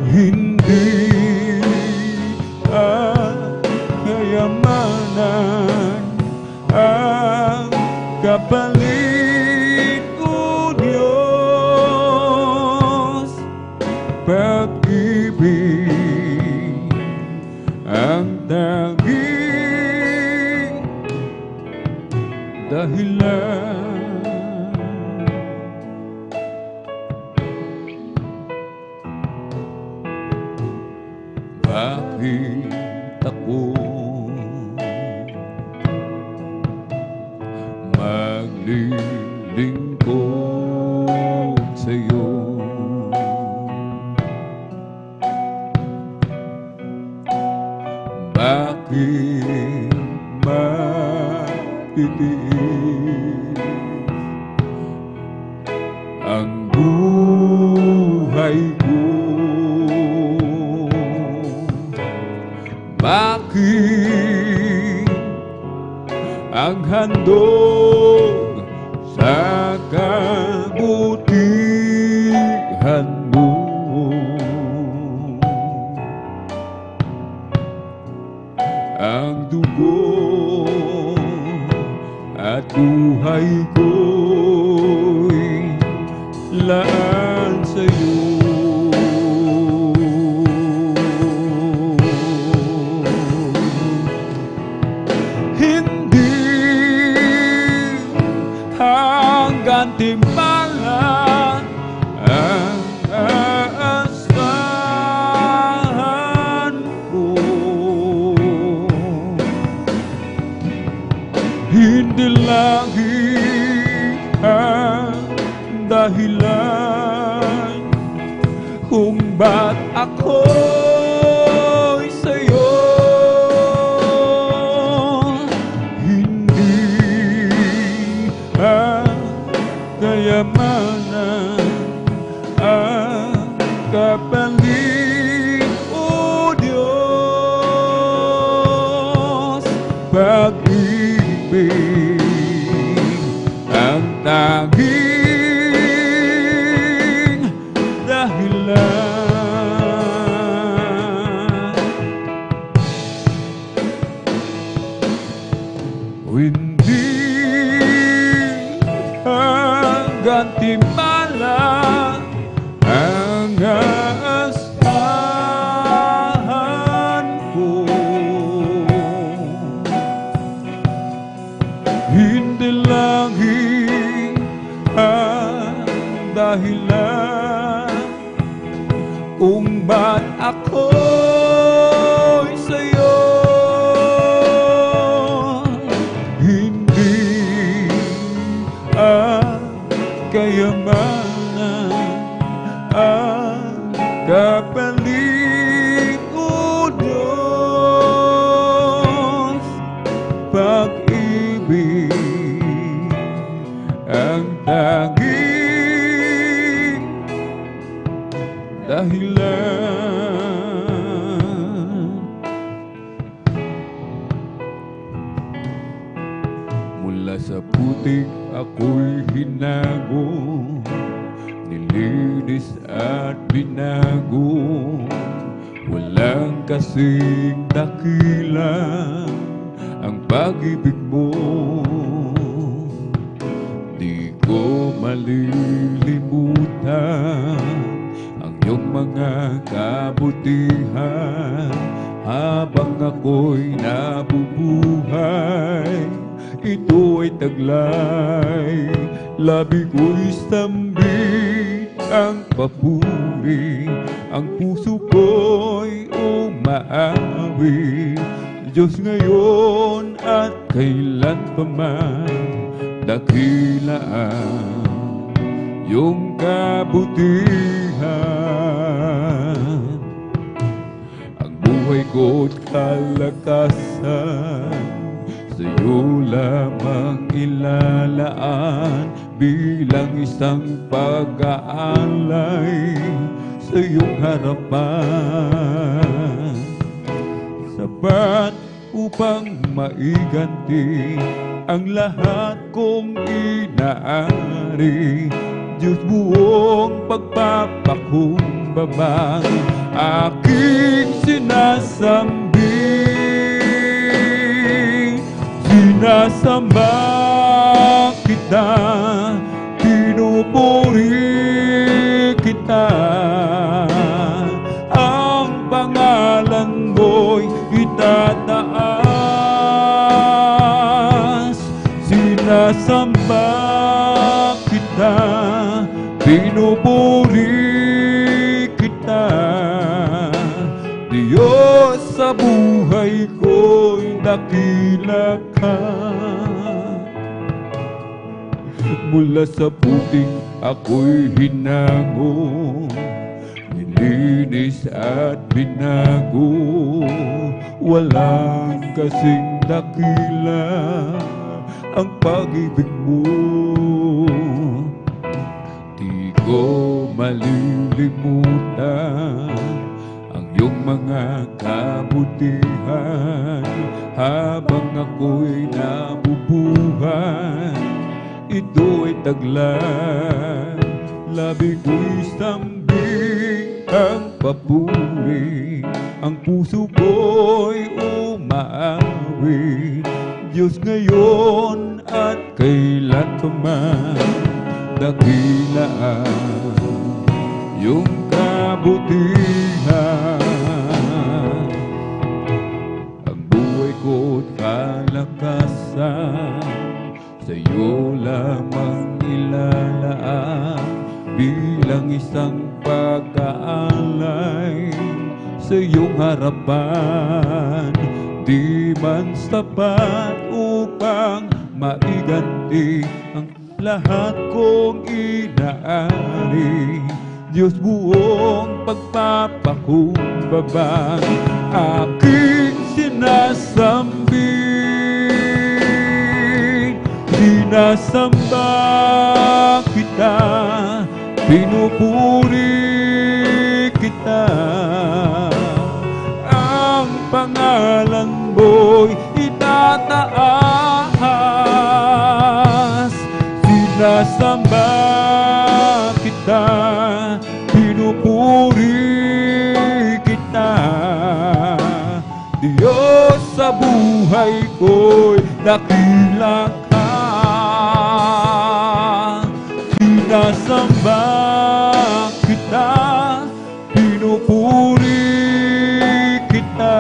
Hindi ang kayamanan ang kapalit, O Diyos. Pag-ibig ang tanging dahilan. Bakit ako maglilingkod sa'yo? Bakit matitiis ang buhay ko? Bakit ang handog sa kabutihan mo? Ang dugo at buhay ko'y laan sa'yo. Hindi hanggang timbala ang aasahan ko. Hindi langit ang dahilan kung ba't ako'y sa'yo. Hindi ang kayamanan ang kapalit, o Diyos. Pag-ibig ang tanging dahilan. Hindi hanggang timbala ang aasahan ko. Hindi langit ang dahilan kung ba't ako'y sa'yo. Hindi ang kayamanan ang kapalit, o Diyos. Pag-ibig ang tanging dahilan. Mula sa putik ako'y hinago, nilinis at binago. Walang kasing dakila ang pag-ibig mo. Di ko malilimutan ang iyong mga kabutihan habang ako'y nabubuhay. Ito ay taglay, labi ko'y sambit ang papuri, ang puso ko'y umaawit. Diyos ngayon at kailan pa man, dakila ang iyong kabutihan. Ang buhay ko't kalakasan sa'yo lamang ilalaan, bilang isang pag-aalay sa iyong harapan. Sapat upang maiganti ang lahat kong inaari. Diyos, buong pagpapakumbabang aking sinasambi. Sinasamba kita, pinupuri kita. Ang pangalan mo'y itataas. Sinasamba kita, pinupuri kita. Diyos, sa buhay ko'y dakila ka. Mula sa putik ako'y hinago, nilinis at binago. Walang kasing dakila ang pag-ibig mo. Di ko malilimutan ang iyong mga kabutihan habang ako'y nabubuhay. Ito ay taglay, labi ko'y sambit ang papuri, ang puso ko'y umaawit. Diyos ngayon at kailan pa man, dakila yung kabutihan. Ang buhay ko't kalakasan, sa'yo lamang ilalaan, bilang isang pagkaalay sa iyong harapan. Di man sapat upang maiganti ang lahat kong inaari. Diyos, buong pagpapakumbabang aking sinasambit. Sinasamba kita, pinupuri kita. Ang pangalan mo'y itataas. Sinasamba kita, pinupuri kita. Diyos, sa buhay ko'y dakila ka. Sinasamba kita, pinupuri kita.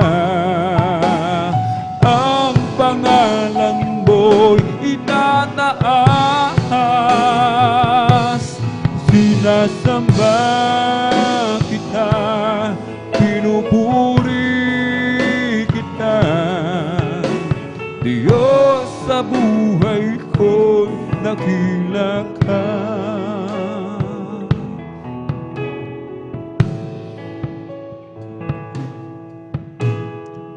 Ang pangalan mo'y itataas. Sinasamba kita, pinupuri kita. Diyos, sa buhay ko'y dakila ka.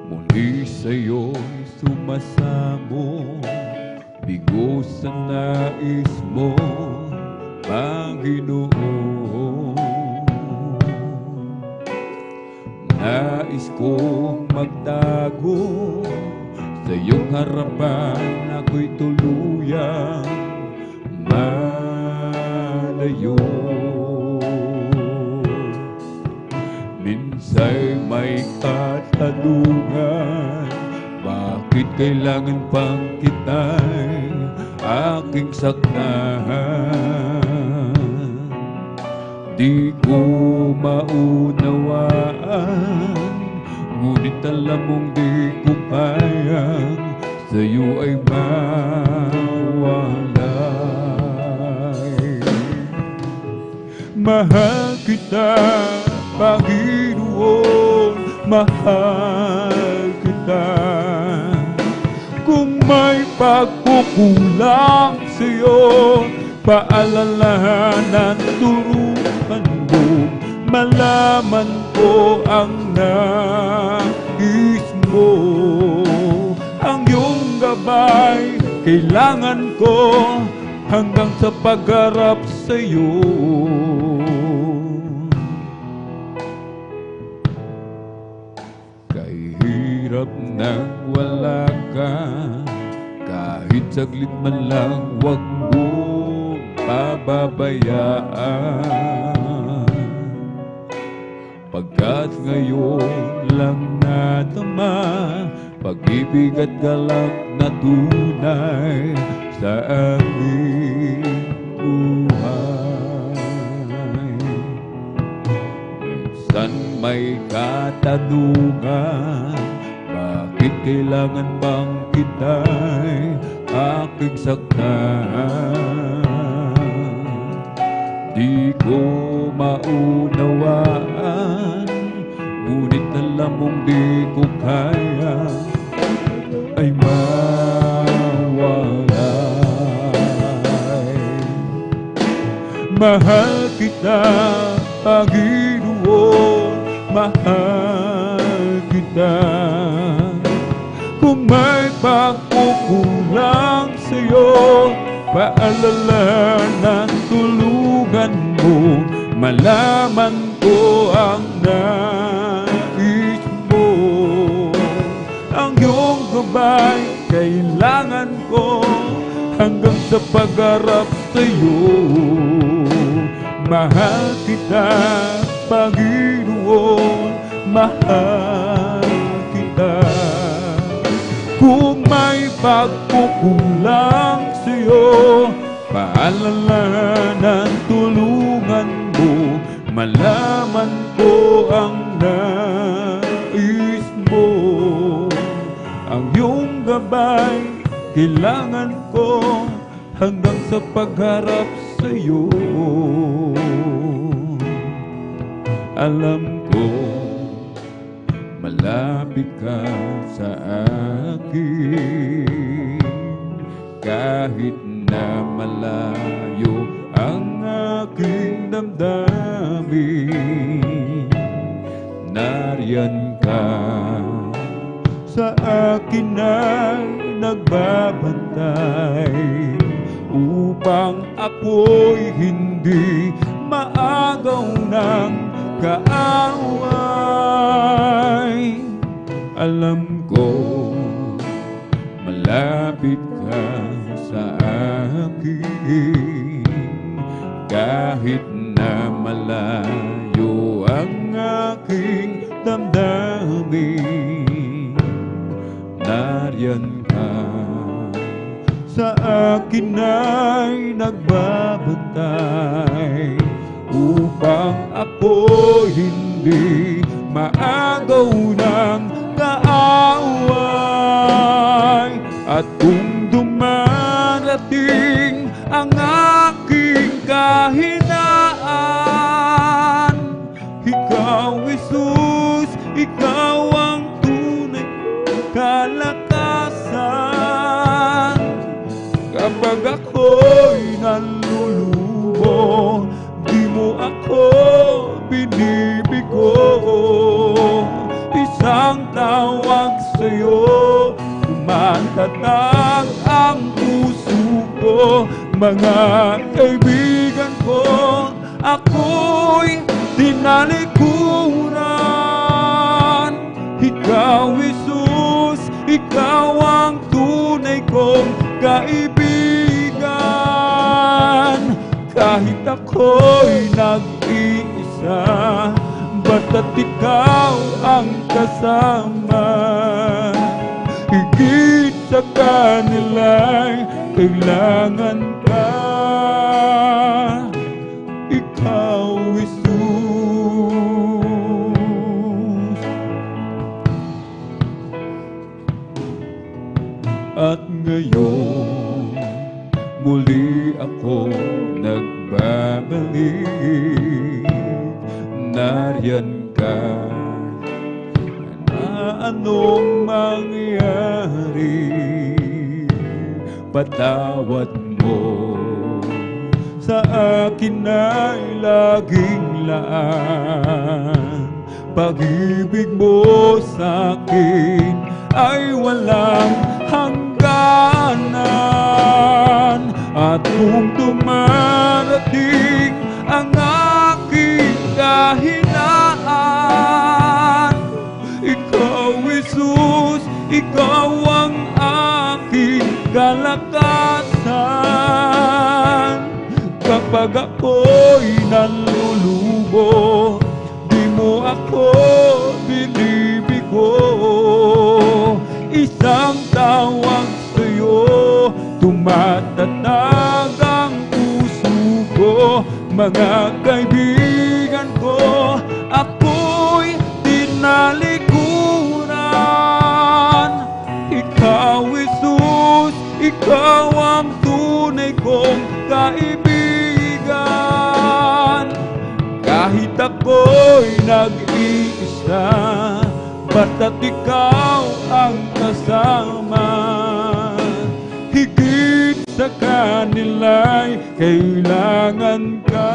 Muli sa'yo'y sumasamo, bigo sa nais mo, Panginoon. Nais kong magtago sa iyong harapan, ako'y tuluyang malayo. Minsa'y may katanungan, bakit kailangan pang kita'y aking saknahan? Di ko maunawaan, ngunit alam mong di ko kayang sa'yo ay mawalay. Mahal kita, Panginoon, mahal kita. Kung may pagkukulang sa'yo, paalalahanan, turuan mo, malaman ko ang nais mo. Ang iyong gabay kailangan ko hanggang sa pagharap sa'yo. Kahirap na wala ka, kahit saglit man lang, wag mong pababayaan. Pagkat ngayon lang nadama, pag-ibig at galak na tunay sa aming buhay. Minsan may katanungan, bakit kailangan bang kita'y aking saktan? Di ko maunawaan, ngunit alam mong di ko kaya ay mawalay. Mahal kita, Panginoon, mahal kita. Kung may pagkukulang sa'yo, paalalahanan, tulungan mo, malaman ko ang nais mo. Ang iyong gabay kailangan ko hanggang sa pagharap sa'yo. Mahal kita, Panginoon, mahal kita. Kung may pagkukulang sa'yo. Paalalahanan, tulungan mo, malaman ko ang nais mo. Ang iyong gabay, kailangan ko hanggang sa pagharap sa'yo. Alam ko, malapit ka sa akin, kahit na malayo ang aking damdamin. Nariyan ka sa akin ay nagbabantay, upang ako'y hindi maagaw ng kaaway. Alam ko, malapit ka sa akin, kahit na malayo ang aking damdamin. Nariyan ka sa akin ay nagbabantay, upang ako hindi maagaw ng kaaway. At kung dumarating ang aking kahinaan, ikaw, Jesus, ikaw ang tunay kalakasan. Kapag ako'y nalulubo, di mo ako binibigo. Isang tawag sa'yo, tumatatag ang puso ko. Mga kaibigan ko, ako'y tinalikuran. Ikaw, Jesus, ikaw ang tunay kong kaibigan. Kahit ako'y nag-iisa, bata't ikaw ang kasama. Higit sa kanila'y kailangan ka. Ikaw, Jesus. At ngayon, muli ako nagbabalik. Nariyan ka, na anong mangyari, patawad mo sa akin ay laging laan. Pag-ibig mo sa akin ay walang hangganan. At kung dumarating ang aking kahinaan, ikaw, Jesus, ikaw ang aking kalakasan. Kapag ako'y nalulubo, di mo ako binibigo. Isang tawag sa'yo, tumatatag ang puso ko. Mga kaibigan ko, ako'y tinalikuran. Ikaw, Jesus, ikaw ang tunay kong kaibigan. Kahit ako'y nag-iisa, bata't ikaw ang kasama. Higit sa kanila'y kailangan ka.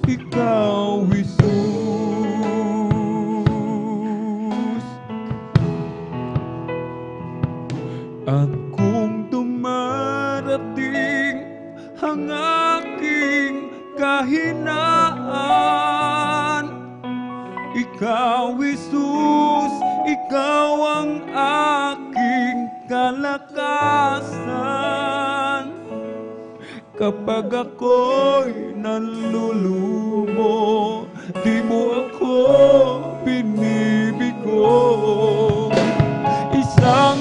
Ikaw, Jesus. At kung dumarating ang aking kahinaan, ikaw, Jesus, ikaw ang aking kalakasan. Kapag ako'y nalulumo, di mo ako binibigo. Isang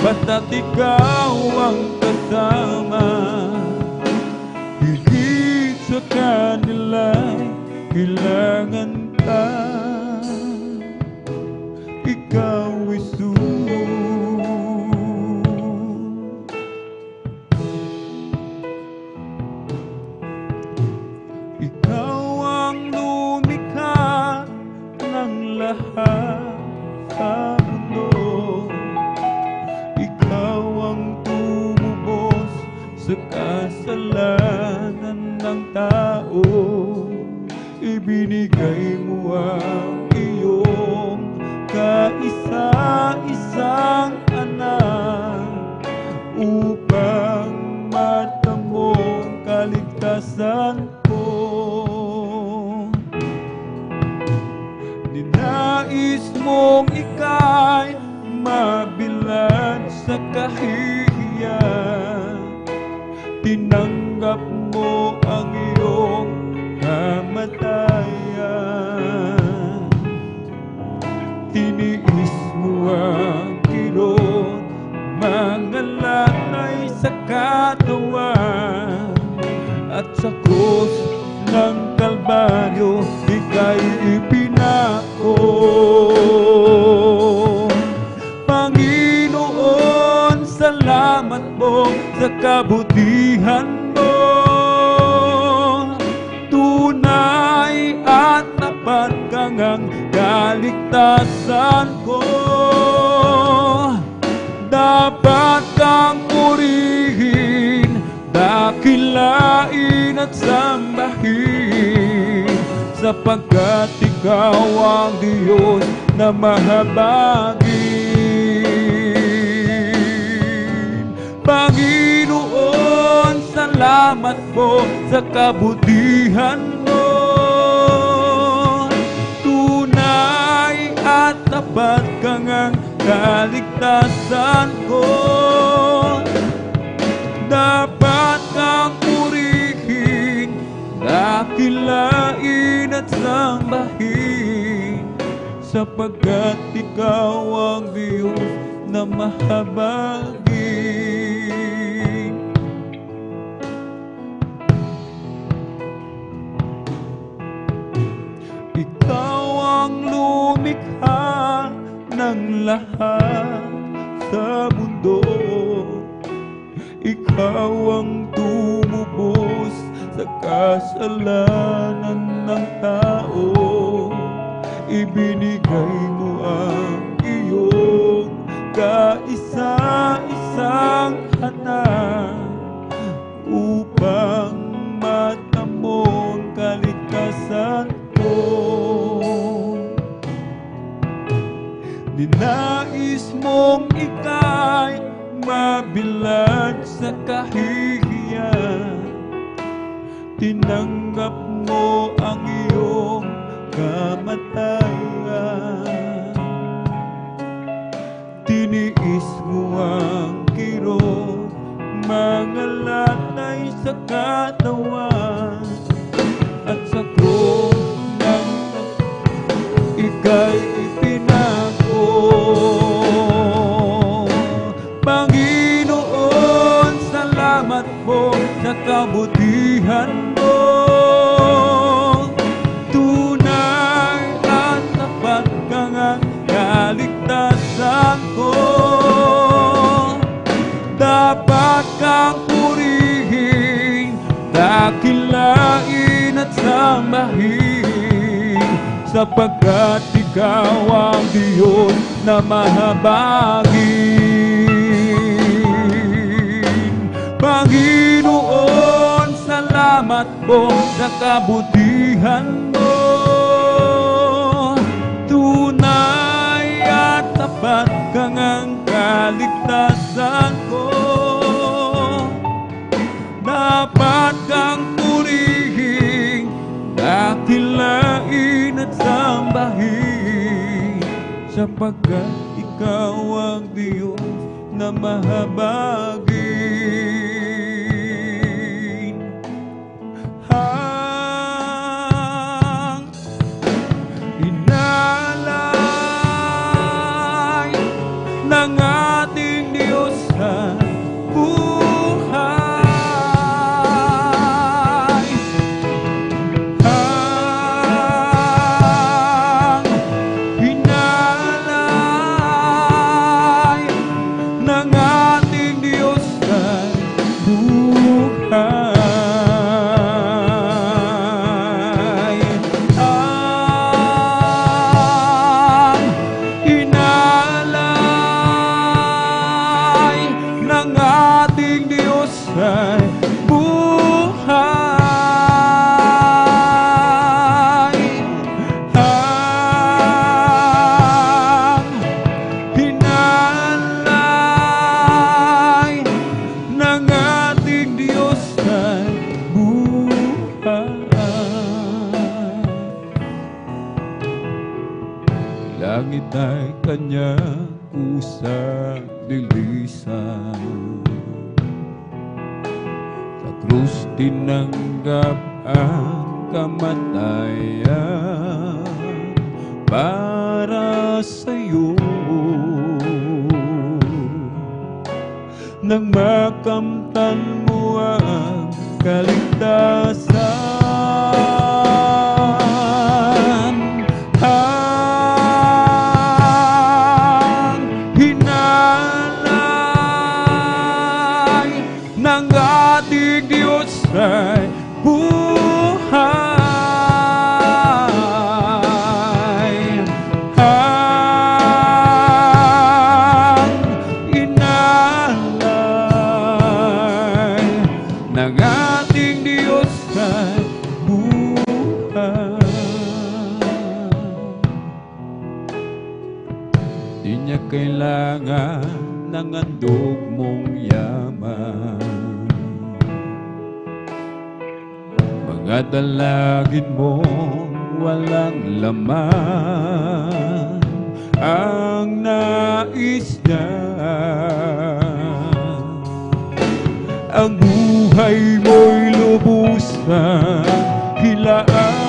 basta't ikaw ang kasama. Higit sa kanila, kailangan ka. Ikaw, Jesus. Ikaw ang lumikha ng lahat sa mundo. Ikaw ang tumubos sa kasalanan ng tao. Ibinigay mo ang iyong kaisa-isang anak upang matamo ang kaligtasan ko. Ninais mong ika'y mabilad sa kahihiyan. Tinanggap mo ang iyong kamatayan. Tiniis mo ang kirot, mga latay sa katawan. At sa krus ng Kalbaryo, ika'y ipinako. Panginoon, salamat po sa kabutihan mo. Tunay at tapat kang ang kaligtasan ko. Dapat kang purihin, dakilain at sambahin, sapagkat ikaw ang Diyos na mahabagin. Panginoon, salamat po sa kabutihan mo. Tunay at tapat kang ang kaligtasan ko. Dapat kang purihin, dakilain at sambahin, sapagkat ikaw ang Diyos na mahabagin. Ikaw ang lumikha ng lahat sa mundo. Ikaw ang tumubos sa kasalanan ng tao. Ibinigay mo ang iyong kaisa-isang anak upang matamo ang kaligtasan ko. Ninais mong ika'y mabilad sa kahihiyan. Tinanggap mo ang iyong kamatayan. Tiniis mo ang kirot, mga latay sa katawan. At sa krus ng ika'y ipinako. Panginoon, salamat po sa kabutihan mo. Tunay at tapat kang ang kaligtasan ko. Dapat kang purihin, dakilain at sambahin, sapagkat ikaw ang Diyos na mahabagin. Panginoon, salamat po sa kabutihan mo. Tunay at tapat kang ang kaligtasan ko. Dapat kang purihin, dakilain at sambahin, sapagkat ikaw ang Diyos na mahabagin. Ang inalay ng ating Diyos sa buhay. Langit ay kanyang kusang nilisan, sa krus tinanggap ang kamatayan para sa'yo. Nang makamtan mo ang kaligtasan, ng ating Diyos ay buhay. Ang inalay ng ating Diyos ay buhay. Di niya kailangan ng handog mong yaman, mga dalangin mong walang laman ang nais niya. Ang buhay mo'y lubusang hilaan,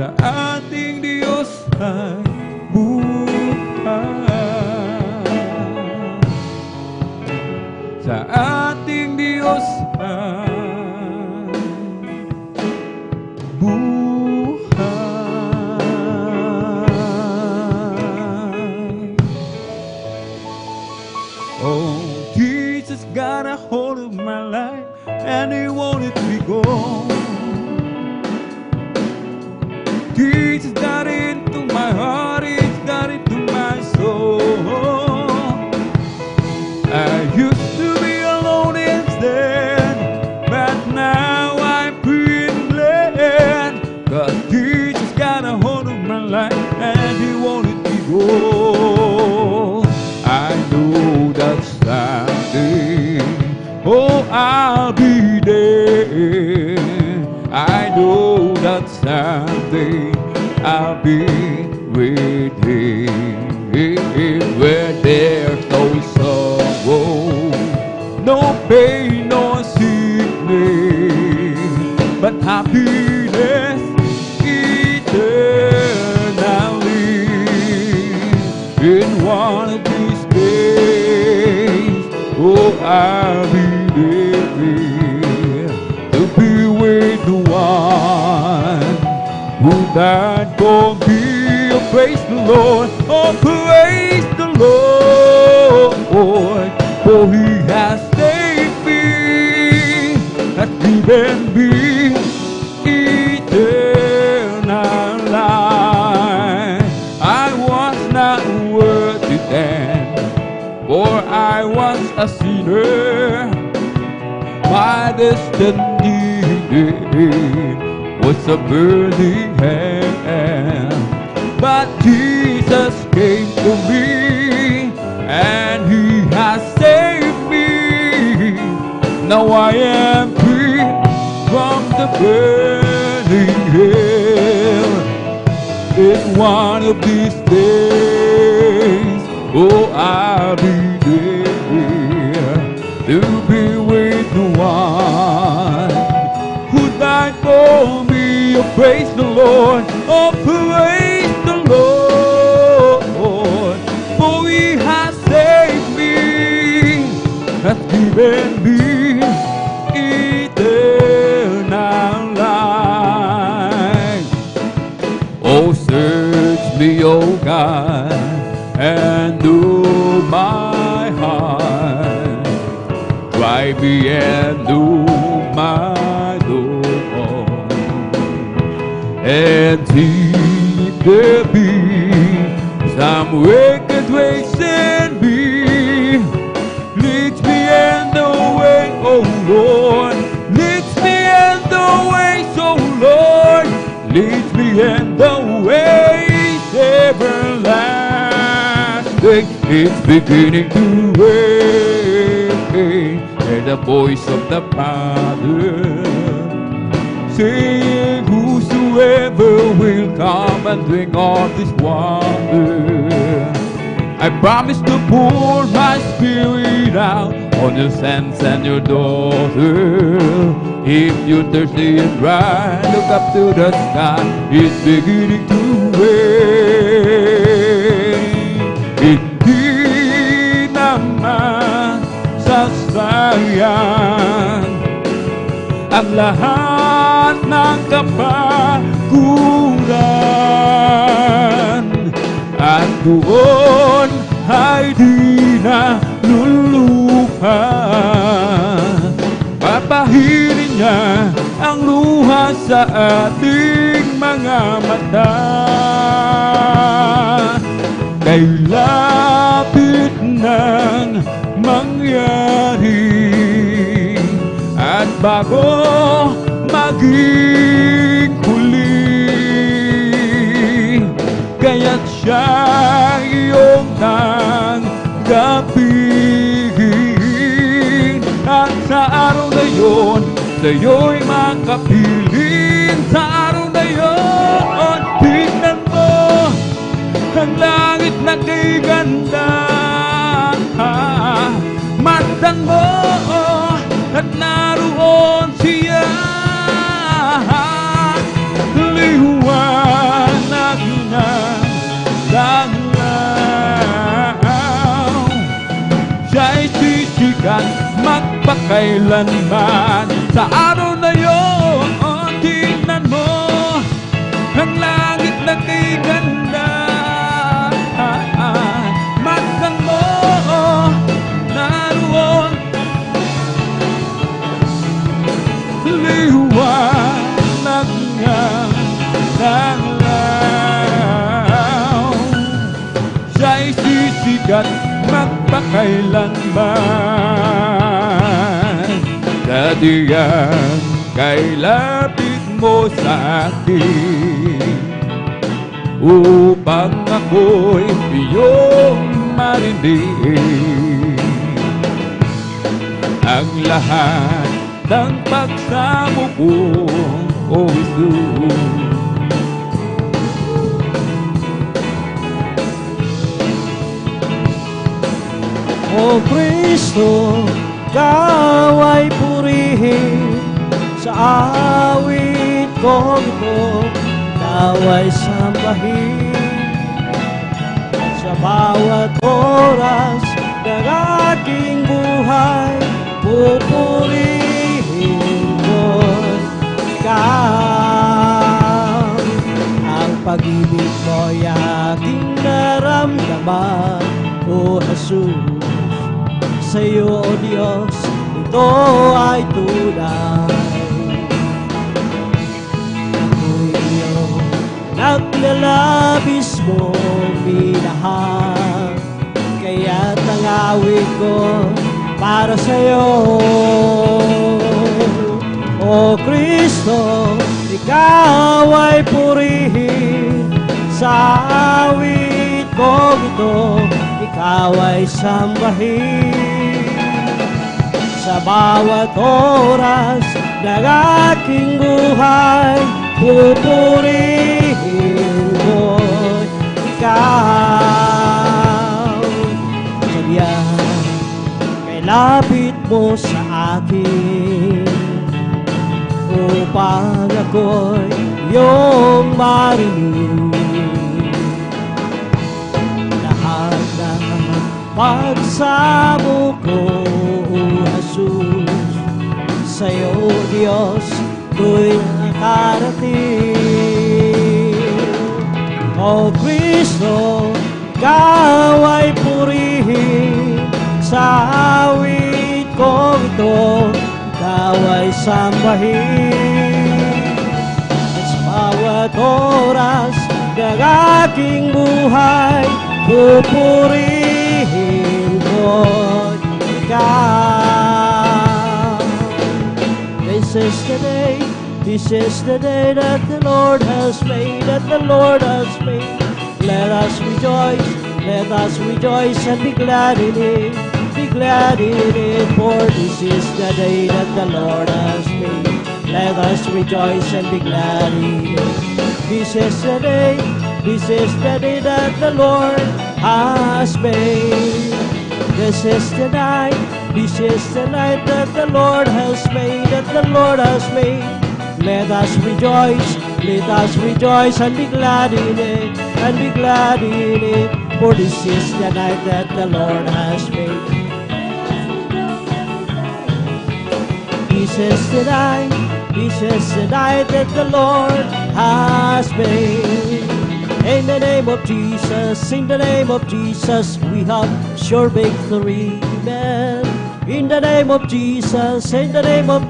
sa ating Diyos ay buhay. Sa ating Diyos ay buhay. Oh, Jesus got a hold of my life and He wanted me gone. Jesus got into my heart, He's got into my soul. I used to be alone instead, but now I'm free and glad, 'cause Jesus got a hold of my life and He wanted me go. I know that someday, oh, I'll be there. I know that someday I'll be with Him, where there's no sorrow, no pain, no sickness, but happiness eternally. In one of these days, oh, I'll be there to be with the one who died for me. Oh, praise the Lord, oh, praise the Lord, for He has saved me, has given me eternal life. I was not worthy then, for I was a sinner. My destiny was a burning hell, but Jesus came to me, and He has saved me. Now I am free from the burning hell. In one of these days, oh, I'll be there to be with the one who died for me. Oh, praise the Lord, oh, praise the Lord, for He has saved me, has given me eternal life. Oh, search me, oh God, and know my heart. Try me and know my Lord, and see if there be some wicked ways in me. Lead me in the way, oh Lord. Lead me in the ways, oh Lord. Lead me in the ways everlasting. It's beginning to rain, and the voice of the Father saying, whosoever will come and drink of this water, I promise to pour my spirit out on your sons and your daughters. If you're thirsty and dry, look up to the sky. It's beginning to rain. Hindi naman sasayang ang lahat ng kapaguran, at doon ay di na luluha. Papahirin niya ang luha sa ating mga mata. Kay lapit nang mangyari, at bago maging huli, kaya't siya iyong tanggapin. At sa araw na yun, sa'yo'y makapiling. Sa araw na yun, tignan mo ang langit na kay ganda. Matang mo at naroon siya. Liwanag na langlaw, siya'y sisikat magpakailanman. Sa araw na yun, tingnan mo ang langit na kay ganda. Matang mo naroon, liwanag nga langlaw, siya'y sisikat magpakailanman. Dadiyan kay lapit mo sa akin, upang ako'y iyong marinig ang lahat ng pagsamo ko, O Jesus. O Kristo, Ikaw ay purihin sa awit kong ito. Ikaw ay sambahin sa bawat oras ng aking buhay. Pupurihin ko Ikaw. pag-ibig mo'y aking naramdaman, O Jesus. Sa'yo, O Diyos, ito ay tunay. Ako'y iyong naglalabis mong minahal, kaya't ang awit ko para sa'yo. O Kristo, ikaw ay purihin sa awit kong ito, ikaw ay sambahin. Sa bawat oras ng aking buhay, pupurihin ko ikaw. Sabihan, kay lapit mo sa akin, upang ako'y iyong marinig. Lahat ng pagsamo ko, O Jesus, sa'yo, Diyos, ko'y nakarating. O Kristo, ikaw ay purihin sa awit kong ito, ikaw ay sambahin. At sa bawat oras ng aking buhay, pupurihin ko ikaw. This is the day that the Lord has made, that the Lord has made. Let us rejoice and be glad in it. Be glad in it, for this is the day that the Lord has made. Let us rejoice and be glad in it. This is the day that the Lord has made. This is the night that the Lord has made, that the Lord has made. Let us rejoice and be glad in it, and be glad in it, for this is the night that the Lord has made. This is the night that the Lord has made. In the name of Jesus, we have sure victory, amen. In the name of Jesus, demons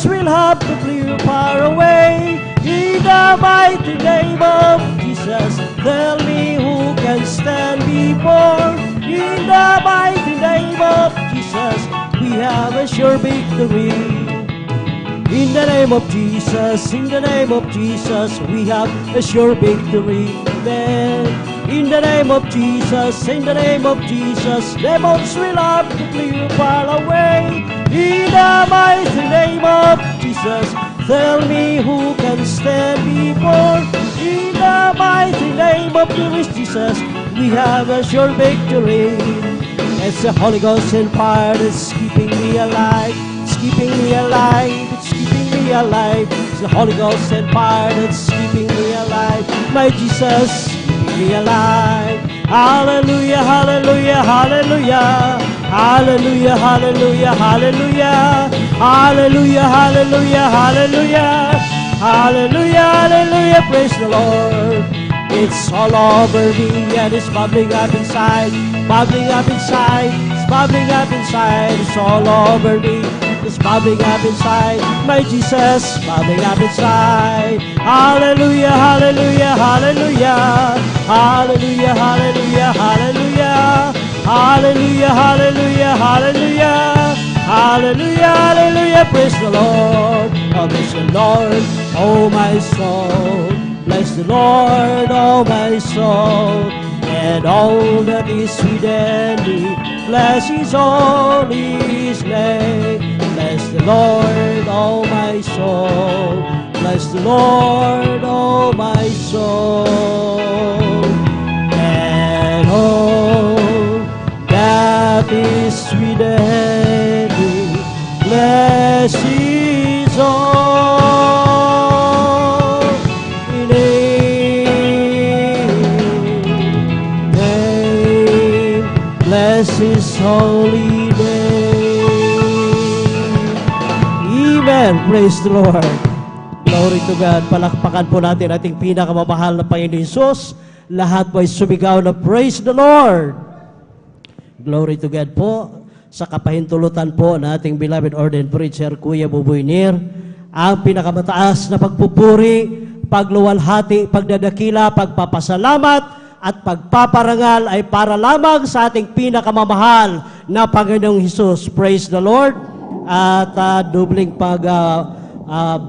will have to flee far away. In the mighty name of Jesus, tell me who can stand before. In the mighty name of Jesus, we have a sure victory. In the name of Jesus, we have a sure victory, amen. In the name of Jesus, demons will have to flee far away. In the mighty name of Jesus, tell me who can stand before. In the mighty name of Jesus, we have a sure victory. It's the Holy Ghost and fire that's keeping me alive. It's keeping me alive. It's keeping me alive. It's the Holy Ghost and fire that's keeping me alive. My Jesus, keeping me alive. Hallelujah, hallelujah, hallelujah. Hallelujah, hallelujah, hallelujah. Hallelujah, hallelujah, hallelujah. Hallelujah, hallelujah, praise the Lord. It's all over me and it's bubbling up inside. Bubbling up inside, it's bubbling up inside. It's all over me, it's bubbling up inside. My Jesus, bubbling up inside. Hallelujah, hallelujah, hallelujah. Hallelujah, hallelujah, hallelujah. Hallelujah, hallelujah, hallelujah. Hallelujah, hallelujah, praise the Lord. Oh, bless the Lord, oh my soul. Bless the Lord, oh my soul. And all that is within me, bless His holy name. Bless the Lord, oh my soul. Bless the Lord, oh my soul. And all that is within me, bless His holy name. Bless His holy name. Amen. Praise the Lord. Glory Glory to God. Palakpakan po natin ating pinakamamahal na Panginoon Hesus. Lahat po ay sumigaw na praise the Lord. Glory to God po. Sa kapahintulutan po na ating beloved ordained preacher, Kuya Buboy Nir, ang pinakamataas na pagpupuri, pagluwalhati, pagdadakila, pagpapasalamat, at pagpaparangal ay para lamang sa ating pinakamamahal na Panginoong Hesus. Praise the Lord. At dubling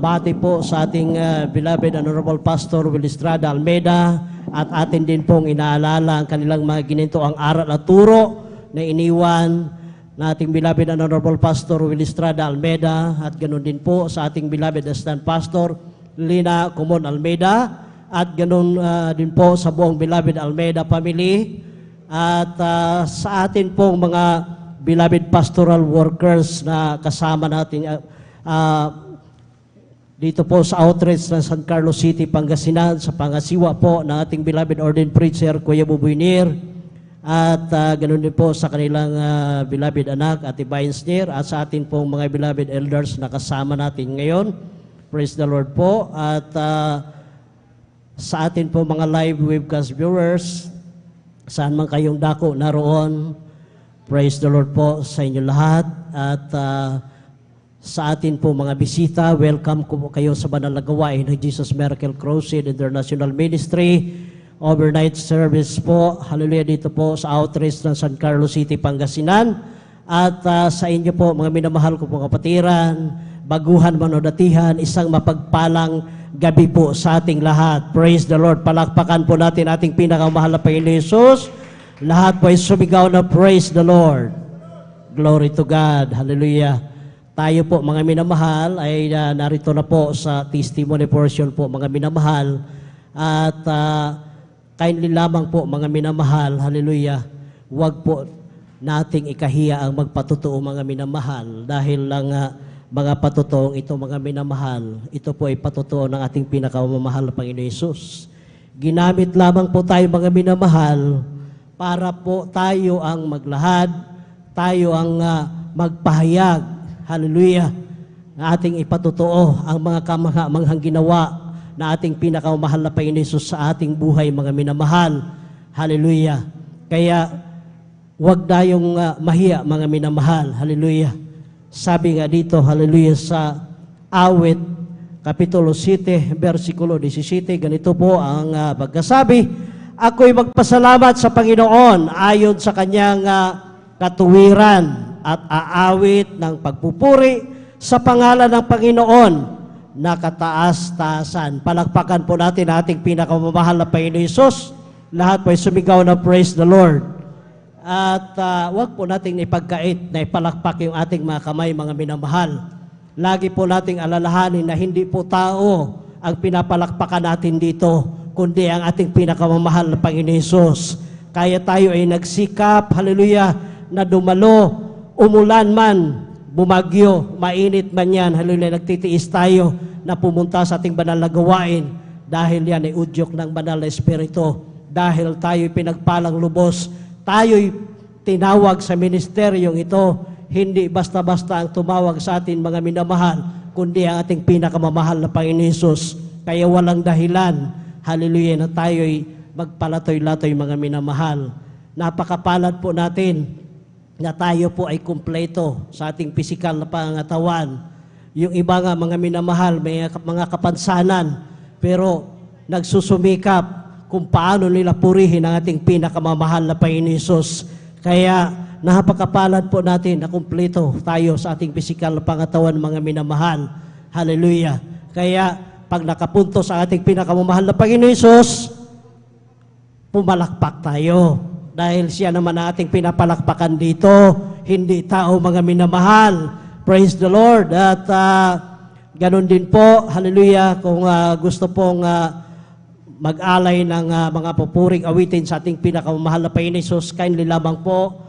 bati po sa ating beloved Honorable Pastor Will Estrada Almeida, at atin din pong inaalala ang kanilang mga ginintoang aral at turo na iniwan na ating beloved Honorable Pastor Will Estrada Almeida, at ganoon din po sa ating beloved Assistant Pastor Lina Comon Almeida, at ganoon din po sa buong beloved Almeida family, at sa atin pong mga beloved pastoral workers na kasama natin dito po sa outreach ng San Carlos City, Pangasinan, sa pangasiwa po ng ating beloved ordained preacher, Kuya Buboy Nir, at ganoon din po sa kanilang beloved anak, Ate Vines Nir, at sa atin pong mga beloved elders na kasama natin ngayon. Praise the Lord po. At sa atin po mga live webcast viewers, saan man kayong dako naroon, praise the Lord po sa inyo lahat. At sa atin po mga bisita, welcome po kayo sa banal na gawain ng Jesus Miracle Crusade International Ministry. Overnight service po, hallelujah, dito po sa outreach ng San Carlos City, Pangasinan. At sa inyo po, mga minamahal ko po kapatiran, baguhan man o datihan, isang mapagpalang gabi po sa ating lahat. Praise the Lord. Palakpakan po natin ating pinakamahal na Panginoon Hesus. Lahat po ay sumigaw na praise the Lord. Glory to God. Hallelujah. Tayo po, mga minamahal, ay narito na po sa testimony portion po, mga minamahal. At kindly lamang po, mga minamahal, hallelujah, huwag po nating ikahiya ang magpatotoo, mga minamahal, dahil lang mga patotoong ito, mga minamahal, ito po ay patotoo ng ating pinakamamahal na Panginoon Hesus. Ginamit lamang po tayo, mga minamahal, para po tayo ang maglahad, tayo ang magpahayag, hallelujah, na ating ipatotoo ang mga kamamanghang ginawa na ating pinakamahal na Panginoon Hesus sa ating buhay, mga minamahal. Hallelujah. Kaya, huwag tayong mahiya, mga minamahal. Hallelujah. Sabi nga dito, hallelujah, sa Awit, Kapitulo 7, versikulo 17, ganito po ang pagkasabi, ako'y magpasalamat sa Panginoon ayon sa kanyang katuwiran at aawit ng pagpupuri sa pangalan ng Panginoon na kataas-taasan. Palakpakan po natin ating pinakamamahal na Panginoon Hesus. Lahat po ay sumigaw na praise the Lord. At huwag po nating ipagkait na ipalakpak yung ating mga kamay, mga minamahal. Lagi po nating alalahanin na hindi po tao ang pinapalakpakan natin dito, kundi ang ating pinakamamahal na Panginoon Hesus. Kaya tayo ay nagsikap, hallelujah, na dumalo, umulan man, bumagyo, mainit man yan, hallelujah, nagtitiis tayo na pumunta sa ating banal na gawain dahil yan ay udyok ng banal na Espiritu. Dahil tayo'y pinagpalang lubos, tayo'y tinawag sa ministeryong ito, hindi basta-basta ang tumawag sa atin, mga minamahal, kundi ang ating pinakamamahal na Panginoon Hesus. Kaya walang dahilan, hallelujah, na tayo'y magpalatoy-latoy, mga minamahal. Napakapalad po natin na tayo po ay kumpleto sa ating pisikal na pangangatawan. Yung iba nga, mga minamahal, may mga kapansanan, pero nagsusumikap kung paano nila purihin ang ating pinakamamahal na Panginoon Hesus. Kaya napakapalad po natin na kumpleto tayo sa ating pisikal na pangangatawan, mga minamahal. Hallelujah. Kaya pag nakapunto sa ating pinakamamahal na Panginoon Hesus, pumalakpak tayo. Dahil siya naman ating pinapalakpakan dito, hindi tao, mga minamahal. Praise the Lord. At ganun din po, hallelujah, kung gusto pong mag-alay ng mga pupuring awitin sa ating pinakamamahal na Panginoon Hesus, kindly lamang po,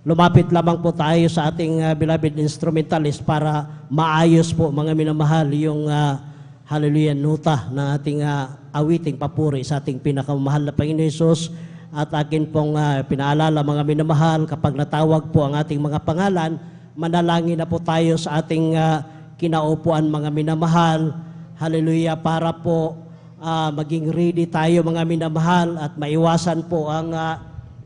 lumapit lamang po tayo sa ating beloved instrumentalist para maayos po, mga minamahal, yung hallelujah, nota ng ating awiting papuri sa ating pinakamamahal na Panginoon Hesus. At akin pong pinaalala, mga minamahal, kapag natawag po ang ating mga pangalan, manalangin na po tayo sa ating kinaupuan, mga minamahal. hallelujah, para po maging ready tayo mga minamahal at maiwasan po ang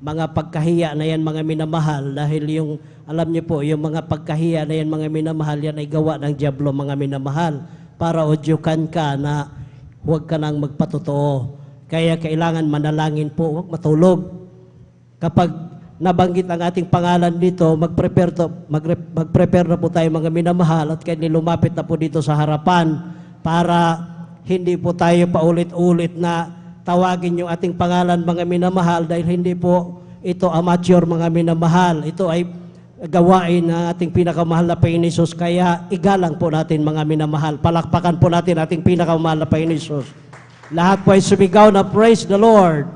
mga pagkahiya na yan mga minamahal dahil yung, alam niyo po, yung mga pagkahiya na yan mga minamahal, yan ay gawa ng dyablo mga minamahal para odyukan ka na huwag ka nang magpatotoo. Kaya kailangan manalangin po, huwag matulog. Kapag nabanggit ang ating pangalan dito, mag-prepare na po tayo mga minamahal at kaya lumapit na po dito sa harapan para hindi po tayo paulit-ulit na tawagin yung ating pangalan mga minamahal dahil hindi po ito amateur mga minamahal. Ito ay gawain ng ating pinakamahal na Panginoon Hesus, kaya igalang po natin mga minamahal. Palakpakan po natin ating pinakamahal na Panginoon Hesus. Lahat po ay sumigaw na praise the Lord.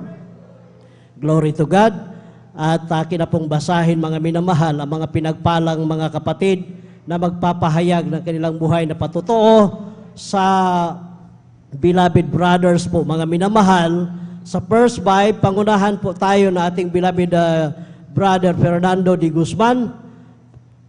Glory to God. At akin na pong basahin mga minamahal ang mga pinagpalang mga kapatid na magpapahayag ng kanilang buhay na patotoo sa beloved brothers po mga minamahal. Sa first 5, pangunahan po tayo na ating beloved brother Fernando de Guzman.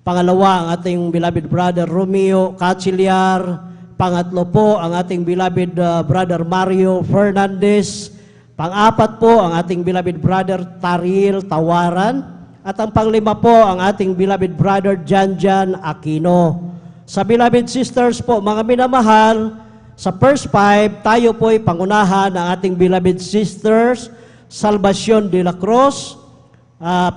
Pangalawa ang ating beloved brother Romeo Cachillar. Pangatlo po ang ating beloved brother Mario Fernandez. Pang-apat po ang ating beloved brother Taril Tawaran. At ang panglima po ang ating beloved brother Janjan Aquino. Sa beloved sisters po, mga minamahal, sa first 5, tayo po ay pangunahan ng ating beloved sisters, Salvacion de la Cruz.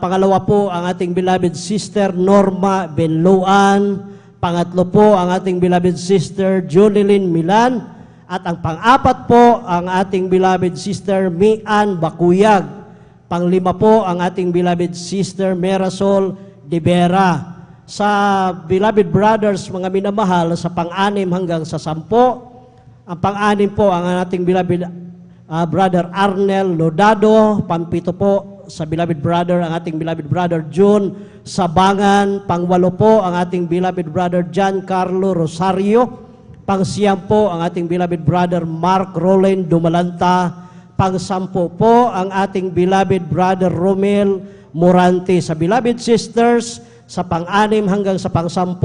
Pangalawa po ang ating beloved sister Norma Benluan. Pangatlo po ang ating beloved sister Julilyn Milan. At ang pang-apat po ang ating beloved sister Mian Bakuyag. Panglima po ang ating beloved sister Merasol de Vera. Sa beloved brothers, mga minamahal, sa pang-anim hanggang sa 10, ang pang-anim po ang ating beloved brother Arnel Lodado. Pang-7 po sa beloved brother, ang ating beloved brother June Sabangan. Pang-8 po ang ating beloved brother John Carlo Rosario. Pang-9 po ang ating beloved brother Mark Roland Dumalanta. Pang-10 po ang ating beloved brother Romel Morante. Sa beloved sisters, sa pang-6 hanggang sa pang-10,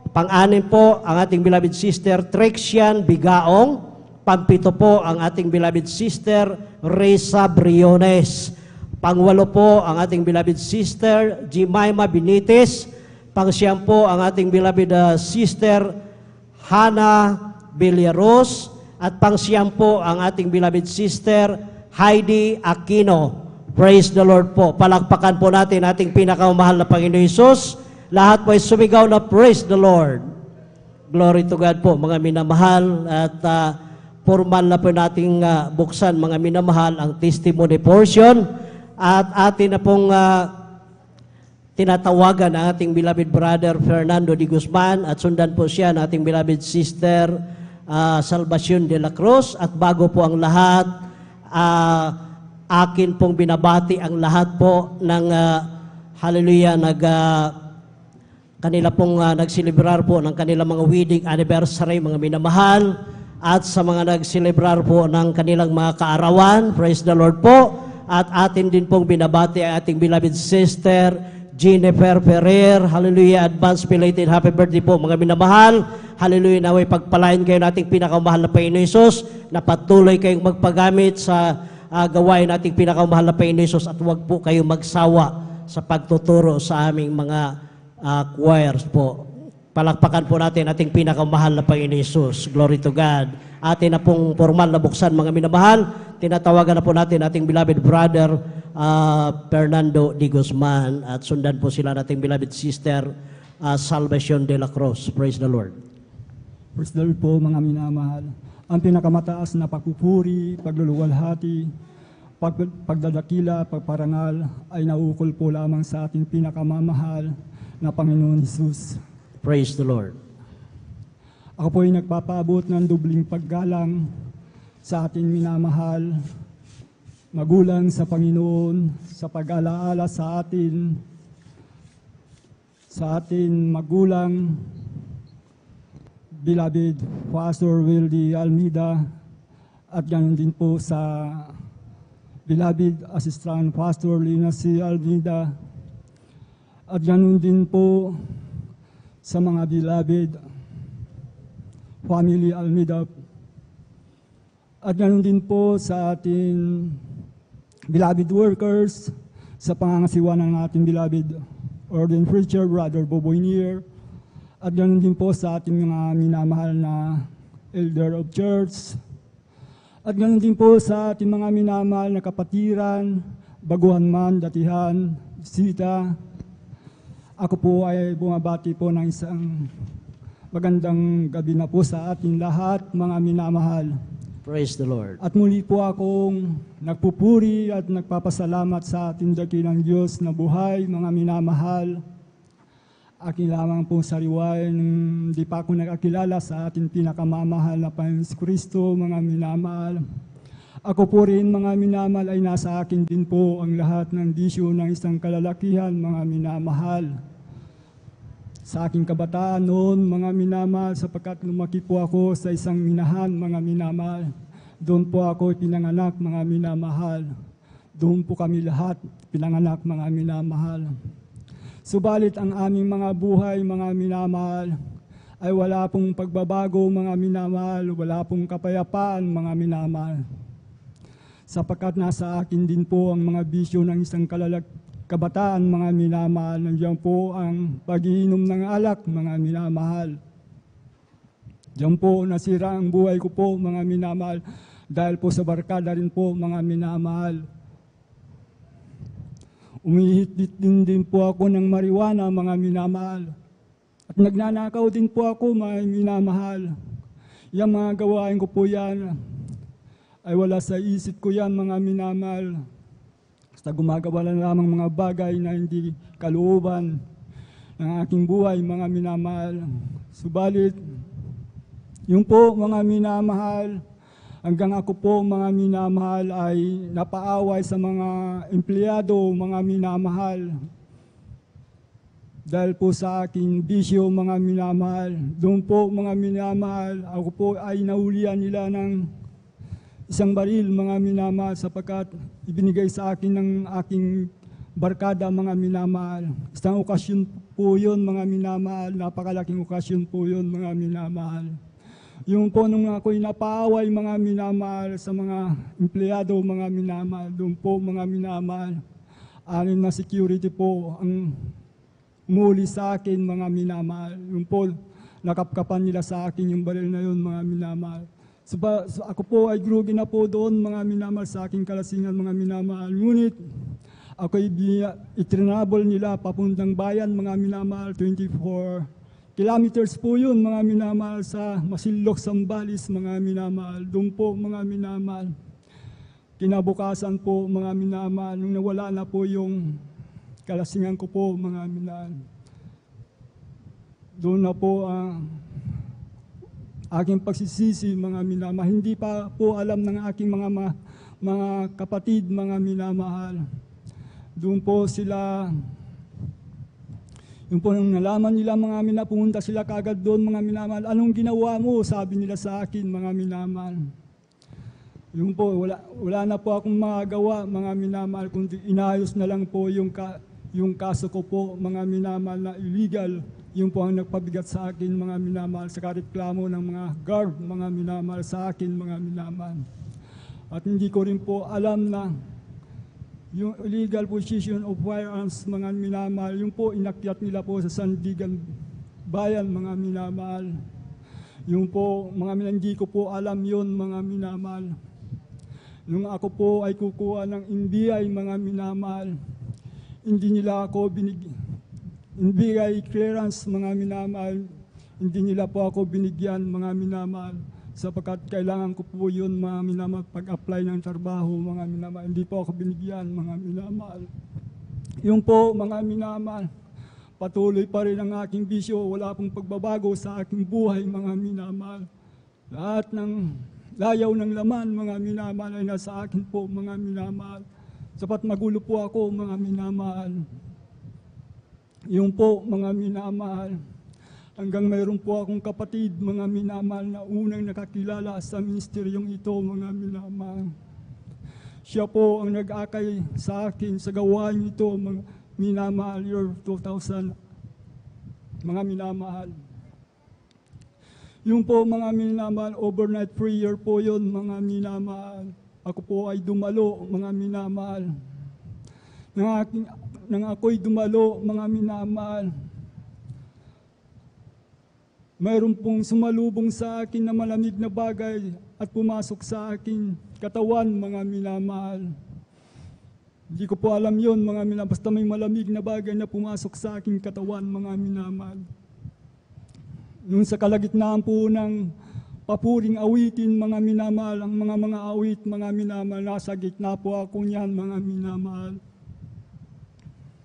pang-6 po ang ating beloved sister Trexian Bigaong. Pang-7 po ang ating beloved sister Reza Briones. Pang-8 po ang ating beloved sister Jemima Benitez. Pang-9 po ang ating beloved sister Hannah Villaros. At pang-9 po ang ating beloved sister Heidi Aquino. Praise the Lord po. Palakpakan po natin ating pinakamahal na Panginoon Hesus. Lahat po ay sumigaw na praise the Lord. Glory to God po mga minamahal. At formal na po nating buksan mga minamahal ang testimony portion. At atin na pong tinatawagan ang ating beloved brother Fernando de Guzman at sundan po siya ng ating beloved sister Salvacion de la Cruz. At bago po ang lahat, akin pong binabati ang lahat po ng hallelujah, kanila pong nagsilibrar po ng kanilang mga wedding anniversary, mga minamahal, at sa mga nagsilibrar po ng kanilang mga kaarawan. Praise the Lord po. At atin din pong binabati ang ating beloved sister Jennifer Ferrer. Hallelujah, advance belated happy birthday po mga minamahal. Hallelujah, naway pagpalain kayo nating pinakamahal na Panginoon Hesus, na patuloy kayong magpagamit sa gawain nating pinakamahal na Panginoon Hesus, at huwag po kayong magsawa sa pagtuturo sa aming mga choirs po. Palakpakan po natin ating pinakamahal na Panginoon Hesus. Glory to God. Atin na pong formal na buksan mga minamahal. Tinatawagan na po natin ating beloved brother Fernando de Guzman, at sundan po sila nating beloved sister Salvacion de la Cruz. Praise the Lord. Praise the Lord po mga minamahal. Ang pinakamataas na pagpupuri, pagluluwalhati, pagdadakila, pagparangal ay naukol po lamang sa ating pinakamamahal na Panginoon Hesus. Praise the Lord. Ako po ay nagpapaabot ng dubling paggalang sa ating minamahal, magulang sa Panginoon, sa pag-alaala sa atin magulang, beloved Pastor Wildy Almeida, at ganoon din po sa beloved Assistant Pastor Lina C. Almeida, at ganoon din po sa mga beloved family Almeida. At ganoon din po sa ating beloved workers, sa pangangasiwa ng ating beloved ordained preacher, Brother Boboy Nier. At ganoon din po sa ating mga minamahal na elder of church. At ganoon din po sa ating mga minamahal na kapatiran, baguhan man, datihan, bisita. Ako po ay bumabati po ng isang magandang gabi na po sa ating lahat, mga minamahal. Praise the Lord. At muli po akong nagpupuri at nagpapasalamat sa ating dakilang Diyos na buhay, mga minamahal. Akin lamang po sariwain, hindi pa ako nakakilala sa ating pinakamamahal na Panginoon Kristo, mga minamahal. Ako po rin, mga minamahal, ay nasa akin din po ang lahat ng bisyo ng isang kalalakihan, mga minamahal. Sa aking kabataan noon, mga minamahal, sapagkat lumaki po ako sa isang minahan, mga minamahal. Doon po ako pinanganak, mga minamahal. Doon po kami lahat pinanganak, mga minamahal. Subalit ang aming mga buhay, mga minamahal, ay wala pong pagbabago, mga minamahal, wala pong kapayapaan, mga minamahal. Sapagkat nasa akin din po ang mga bisyo ng isang kabataan, mga minamahal. Nandiyan po ang pag-iinom ng alak, mga minamahal. Diyan po nasira ang buhay ko po, mga minamahal, dahil po sa barkada rin po, mga minamahal. Umihit din po ako ng marijuana, mga minamahal. At nagnanakaw din po ako, mga minamahal. Yung mga gawain ko po yan, ay wala sa isip ko yan, mga minamahal. Basta gumagawa lang lamang mga bagay na hindi kalooban ng aking buhay, mga minamahal. Subalit, yung po, mga minamahal, hanggang ako po, mga minamahal, ay napaaway sa mga empleyado, mga minamahal. Dahil po sa aking bisyo, mga minamahal, doon po, mga minamahal, ako po ay nahulihan nila ng isang baril, mga minamahal, sapagkat ibinigay sa akin ng aking barkada, mga minamahal. Isang okasyon po yun, mga minamahal, napakalaking okasyon po yun, mga minamahal. Yung po nung ako'y napaaway, mga minamahal, sa mga empleyado, mga minamahal, doon po, mga minamahal, anim na security po ang umuli sa akin, mga minamahal. Yung po, nakapkapan nila sa akin yung baril na yun, mga minamahal. So, ako po ay grugi na po doon, mga minamahal, sa aking kalasingan, mga minamahal. Ngunit, ako'y itrinabol nila papuntang bayan, mga minamahal, 24 kilometers po yun, mga minamahal, sa Masinloc, Zambales, mga minamahal. Doon po, mga minamahal. Kinabukasan po, mga minamahal, nung nawala na po yung kalasingan ko po, mga minamahal. Doon na po ang aking pagsisisi, mga minamahal. Hindi pa po alam ng aking mga kapatid, mga minamahal. Doon po sila. Yung po nung nalaman nila, mga minamahal, pumunta sila kagad doon, mga minamahal. Anong ginawa mo? Sabi nila sa akin, mga minamahal. Yung po, wala na po akong magagawa, mga minamahal, kundi inayos na lang po yung kaso ko po, mga minamahal, na illegal. Yung po ang nagpabigat sa akin, mga minamahal, sa kareklamo ng mga guard, mga minamahal, sa akin, mga minamahal. At hindi ko rin po alam na yung illegal possession of firearms, mga minamahal, yung po inakyat nila po sa Sandigan Bayan, mga minamahal. Yung po, mga minamahal, hindi ko po alam yun, mga minamahal. Nung ako po ay kukuha ng NBI, mga minamahal, hindi nila ako NBI clearance, mga minamahal, hindi nila po ako binigyan, mga minamahal. Sapagkat kailangan ko po yun, mga minamahal, pag-apply ng trabaho, mga minamahal. Hindi po ako binigyan, mga minamahal. Yung po, mga minamahal, patuloy pa rin ang aking bisyo. Wala pong pagbabago sa aking buhay, mga minamahal. Lahat ng layaw ng laman, mga minamahal, ay nasa akin po, mga minamahal. Sapat magulo po ako, mga minamahal. Yung po, mga minamahal, hanggang mayroon po akong kapatid, mga minamahal, na unang nakakilala sa ministeryong ito, mga minamahal. Siya po ang nag-akay sa akin sa gawain ito, mga minamahal, year 2000, mga minamahal. Yung po mga minamahal, overnight prayer po yun mga minamahal. Ako po ay dumalo mga minamahal. Nang ako'y dumalo mga minamahal, mayroon pong sumalubong sa akin na malamig na bagay at pumasok sa akin katawan mga minamahal. Hindi ko po alam yon mga minamahal, basta may malamig na bagay na pumasok sa aking katawan mga minamahal. Nung sa kalagitnaan po ng papuring awitin mga minamahal, ang mga awit mga minamahal, nasa gitna po ako niyan mga minamahal.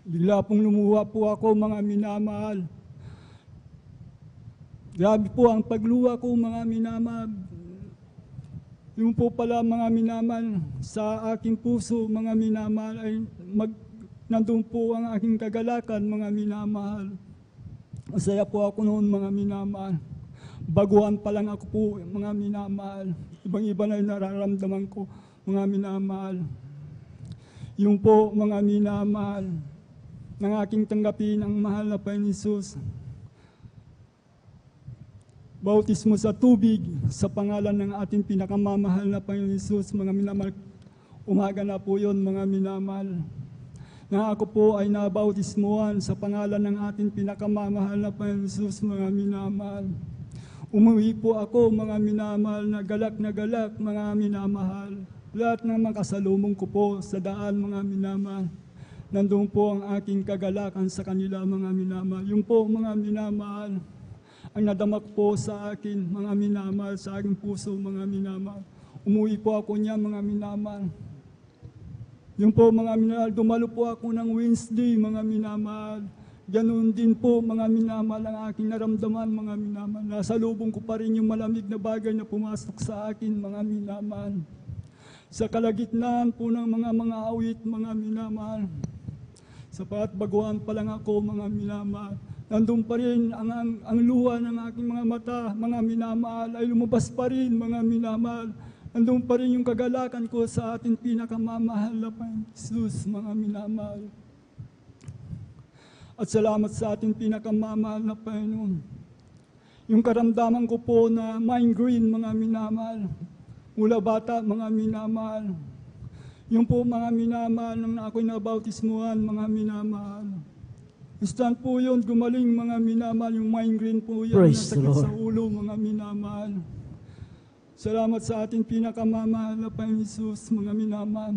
Bigla pong lumuha po ako mga minamahal. Grabe po ang pagluha ko mga minamahal. Yung po pala mga minamahal, sa aking puso mga minamahal ay nandun po ang aking kagalakan mga minamahal. Masaya po ako noon mga minamahal. Baguhan pa lang ako po mga minamahal. Ibang-iba na yung nararamdaman ko mga minamahal. Yung po mga minamahal, nang aking tanggapin ang mahal na Panginoon Jesus. Bautismo sa tubig sa pangalan ng ating pinakamamahal na Panginoon Jesus, mga minamahal. Umaga na po yun, mga minamahal. Na ako po ay nabautismuhan sa pangalan ng ating pinakamamahal na Panginoon Jesus, mga minamahal. Umuwi po ako, mga minamahal, na galak, mga minamahal. Lahat ng makasalumong ko po sa daan, mga minamahal. Nandun po ang aking kagalakan sa kanila, mga minamahal. Yung po, mga minamahal, ang nadamak po sa akin, mga minamahal, sa aking puso, mga minamahal. Umuwi po ako niya, mga minamahal. Yung po, mga minamahal, dumalo po ako ng Wednesday, mga minamahal. Ganun din po, mga minamahal, ang aking naramdaman, mga minamahal. Nasa lubong ko pa rin yung malamig na bagay na pumasok sa akin, mga minamahal. Sa kalagitnaan po ng mga awit, mga minamahal. Sapat baguhan pa lang ako, mga minamahal. Nandun pa rin ang luha ng aking mga mata, mga minamahal, ay lumabas pa rin, mga minamahal. Nandun pa rin yung kagalakan ko sa ating pinakamamahal na Panginoon Jesus, mga minamahal. At salamat sa ating pinakamamahal na Panginoon. Yung karamdaman ko po na migraine, mga minamahal. Mula bata, mga minamahal. Yung po mga minamahal, nang ako'y nabautismuhan, mga minamahal. Instant po yun, gumaling mga minamahal, yung migraine po yan, Praise the nasakit Lord. sa ulo, mga minamahal. Salamat sa ating pinakamamahal na Panginoon Jesus, mga minamahal.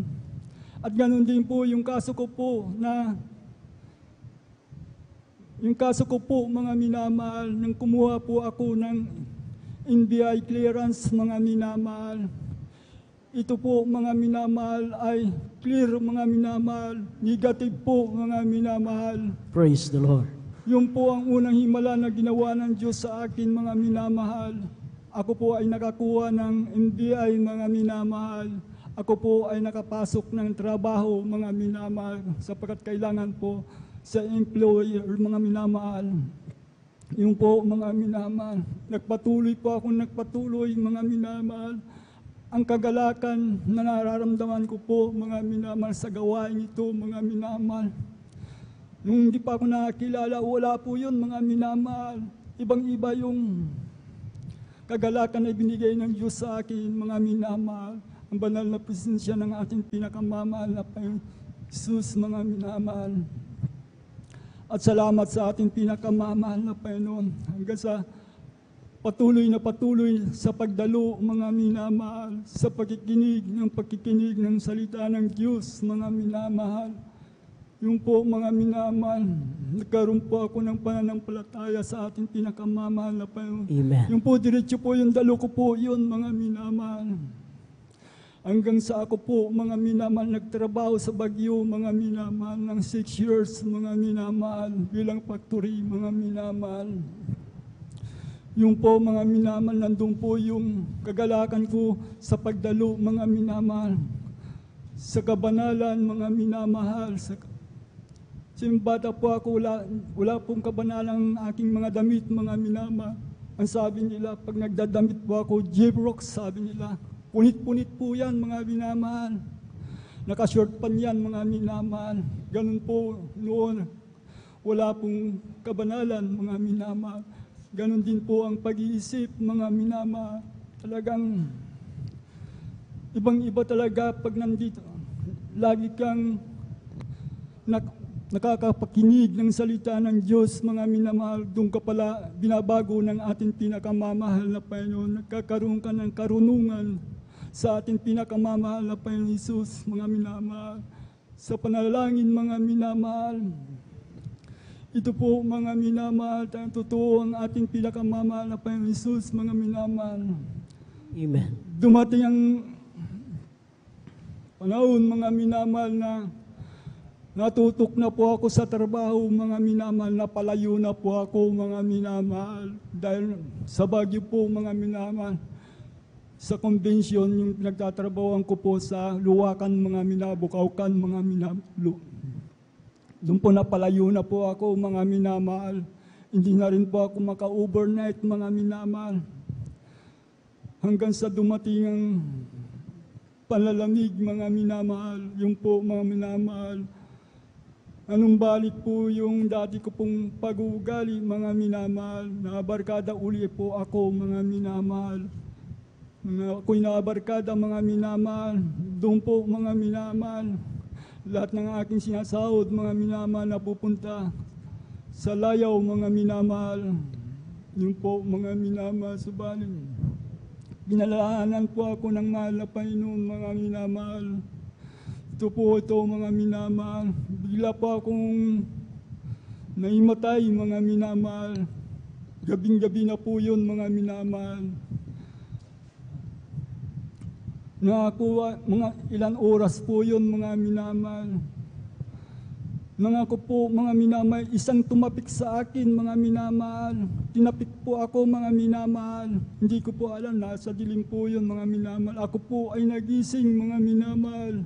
At ganun din po yung kaso ko po mga minamahal, nang kumuha po ako ng NBI clearance, mga minamahal. Ito po, mga minamahal, ay clear, mga minamahal. Negative po, mga minamahal. Praise the Lord. Yun po ang unang himala na ginawa ng Diyos sa akin, mga minamahal. Ako po ay nakakuha ng NBI, mga minamahal. Ako po ay nakapasok ng trabaho, mga minamahal, sapagkat kailangan po sa employer, mga minamahal. Yung po, mga minamahal. Nagpatuloy po ako, mga minamahal. Ang kagalakan na nararamdaman ko po, mga minamahal, sa gawain ito, mga minamahal. Nung hindi pa ako nakakilala, wala po yun, mga minamahal. Ibang-iba yung kagalakan na ibinigay ng Diyos sa akin, mga minamahal. Ang banal na presensya ng ating pinakamamahal na Panginoon Jesus, mga minamahal. At salamat sa ating pinakamamahal na Panginoon. Hanggang sa patuloy sa pagdalo, mga minamahal, sa pagkikinig ng salita ng Diyos, mga minamahal. Yung po, mga minamahal, nagkaroon po ako ng pananampalataya sa ating pinakamamahal na Panginoon. Amen. Yung po, diretso po yung dalo ko po, yun, mga minamahal. Hanggang sa ako po, mga minamahal, nagtrabaho sa Baguio, mga minamahal, ng 6 years, mga minamahal, bilang factory, mga minamahal. Yung po, mga minamahal, nandun po yung kagalakan ko sa pagdalo, mga minamahal. Sa kabanalan, mga minamahal. Yung bata po ako, wala pong kabanalang aking mga damit, mga minamahal. Ang sabi nila, pag nagdadamit po ako, J-Brox, sabi nila. Punit-punit po yan, mga minamahal. Nakashort pan yan, mga minamahal. Ganun po noon. Wala pong kabanalan, mga minamahal. Ganon din po ang pag-iisip, mga minamahal. Talagang ibang-iba talaga pag nandito. Lagi kang nakakapakinig ng salita ng Diyos, mga minamahal. Doon ka pala binabago ng ating pinakamamahal na Panginoon. Nagkakaroon ka ng karunungan sa ating pinakamamahal na Panginoon Jesus, mga minamahal. Sa panalangin, mga minamahal. Ito po, mga minamahal, totoo ang ating pinakamamahal na Panginoon Jesus, mga minamahal. Amen. Dumating ang panahon, mga minamahal, na natutok na po ako sa trabaho, mga minamahal, napalayo na po ako, mga minamahal. Dahil sa Baguio po, mga minamahal, sa convention, yung pinagtatrabahoan ko po sa Luwakan, mga Bukawkan, mga doon po napalayo na po ako, mga minamahal. Hindi na rin po ako maka-overnight, mga minamahal. Hanggang sa dumating ang palalamig, mga minamahal. Yung po, mga minamahal. Anong balik po yung dati ko pong pag-uugali, mga minamahal. Nakabarkada uli po ako, mga minamahal. Ako'y nakabarkada, mga minamahal. Doon po, mga minamahal. Lahat ng aking sinasahod, mga minamahal, na pupunta sa layaw, mga minamahal. Yung po, mga minamahal, subalit. Binalaanan po ako ng mahal na Panginoon, mga minamahal. Ito po, mga minamahal. Bigla po akong naimatay, mga minamahal. Gabing-gabi na po yun, mga minamahal. Nakakuha, mga ilan oras po yun, mga minamahal. Nangako po, mga minamahal, isang tumapik sa akin, mga minamahal. Tinapik po ako, mga minamahal. Hindi ko po alam, nasa dilim po yun, mga minamahal. Ako po ay nagising, mga minamahal.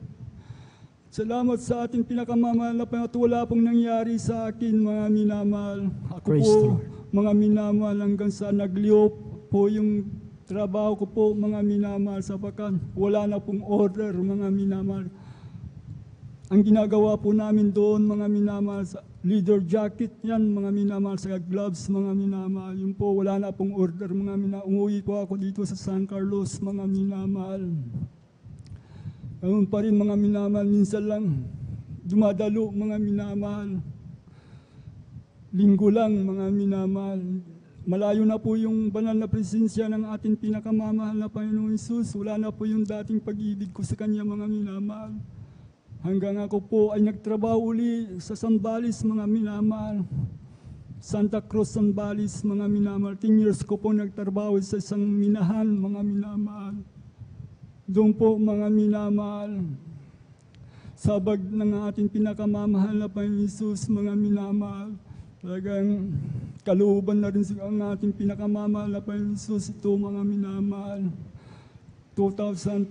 Salamat sa ating pinakamamahal na Panginoon. Wala pong nangyari sa akin, mga minamahal. Ako Praise po, the Lord. mga minamahal, hanggang sa nagliop po yung trabaho ko po, mga minamahal, sa bakan. Wala na pong order, mga minamahal. Ang ginagawa po namin doon, mga minamahal, sa leader jacket yan, mga minamahal, sa gloves, mga minamahal. Yun po, wala na pong order, mga minamahal. Umuwi po ako dito sa San Carlos, mga minamahal. Ganoon pa rin, mga minamahal, minsan lang dumadalo, mga minamahal. Linggo lang, mga minamahal. Malayo na po yung banal na presensya ng ating pinakamamahal na Panginoong Hesus. Wala na po yung dating pag-ibig ko sa Kanya, mga minamahal. Hanggang ako po ay nagtrabaho uli sa Zambales, mga minamahal. Santa Cruz, Zambales, mga minamahal. 10 years ko po nagtrabaho sa isang minahan, mga minamahal. Doon po, mga minamahal. Sabag ng ating pinakamamahal na Panginoong Hesus, mga minamahal. Talagang kalooban na rin ang ating pinakamamahal na Panginoon Jesus. Ito, mga minamahal. 2020,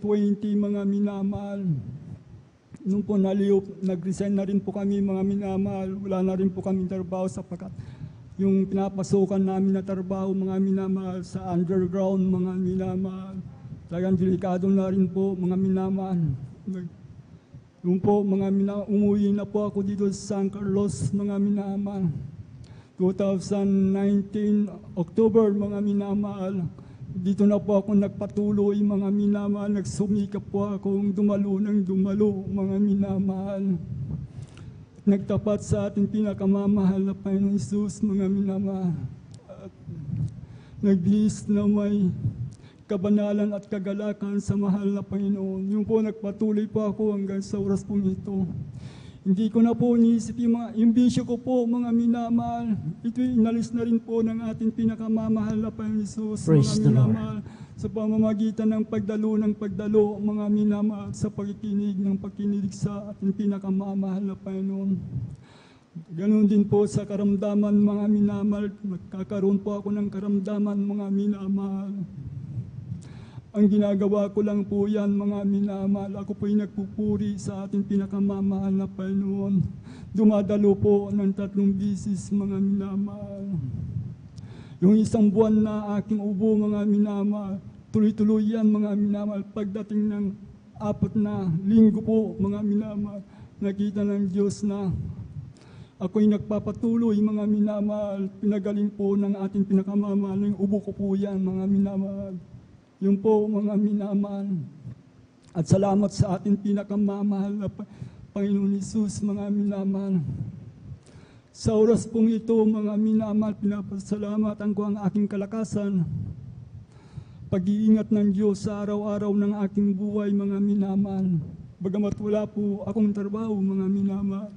mga minamahal. Nung po nag-resign na rin po kami, mga minamahal. Wala na rin po kami trabaho sapagkat yung pinapasukan namin na trabaho, mga minamahal, sa underground, mga minamahal. Talagang delikado na rin po, mga minamahal. Yung po, mga minamahal, umuwi na po ako dito sa San Carlos, mga minamahal. 2019, October, mga minamahal. Dito na po ako nagpatuloy, mga minamahal. Nagsumikap po akong dumalo ng dumalo, mga minamahal. Nagtapat sa ating pinakamamahal na Panginoong Hesus, mga minamahal. At nagbihis na may kabanalan at kagalakan sa mahal na Panginoon. Yung po, nagpatuloy po ako hanggang sa oras pong ito. Hindi ko na po iniisip yung bisyo ko po, mga minamahal. Ito inalis na rin po ng ating pinakamamahal na Panginoon Jesus, mga minamahal. Sa pamamagitan ng pagdalo, mga minamahal, sa pagkikinig sa ating pinakamamahal na Panginoon. Ganon din po sa karamdaman, mga minamahal. Magkakaroon po ako ng karamdaman, mga minamahal. Ang ginagawa ko lang po yan, mga minamahal. Ako po'y nagpupuri sa ating pinakamamahal na Panginoon. Dumadalo po ng 3 bisis, mga minamahal. Yung 1 buwan na aking ubo, mga minamahal, tuloy-tuloy yan, mga minamahal. Pagdating ng 4 na linggo po, mga minamahal, nakita ng Diyos na Ako'y nagpapatuloy, mga minamahal, pinagaling po ng ating pinakamamahal, yung ubo ko po yan, mga minamahal. Yun po, mga minamahal. At salamat sa ating pinakamamahal na Panginoon Hesus, mga minamahal. Sa oras pong ito, mga minamahal, pinapasalamatan ko ang aking kalakasan. Pag-iingat ng Diyos sa araw-araw ng aking buhay, mga minamahal. Bagamat wala po akong trabaho, mga minamahal.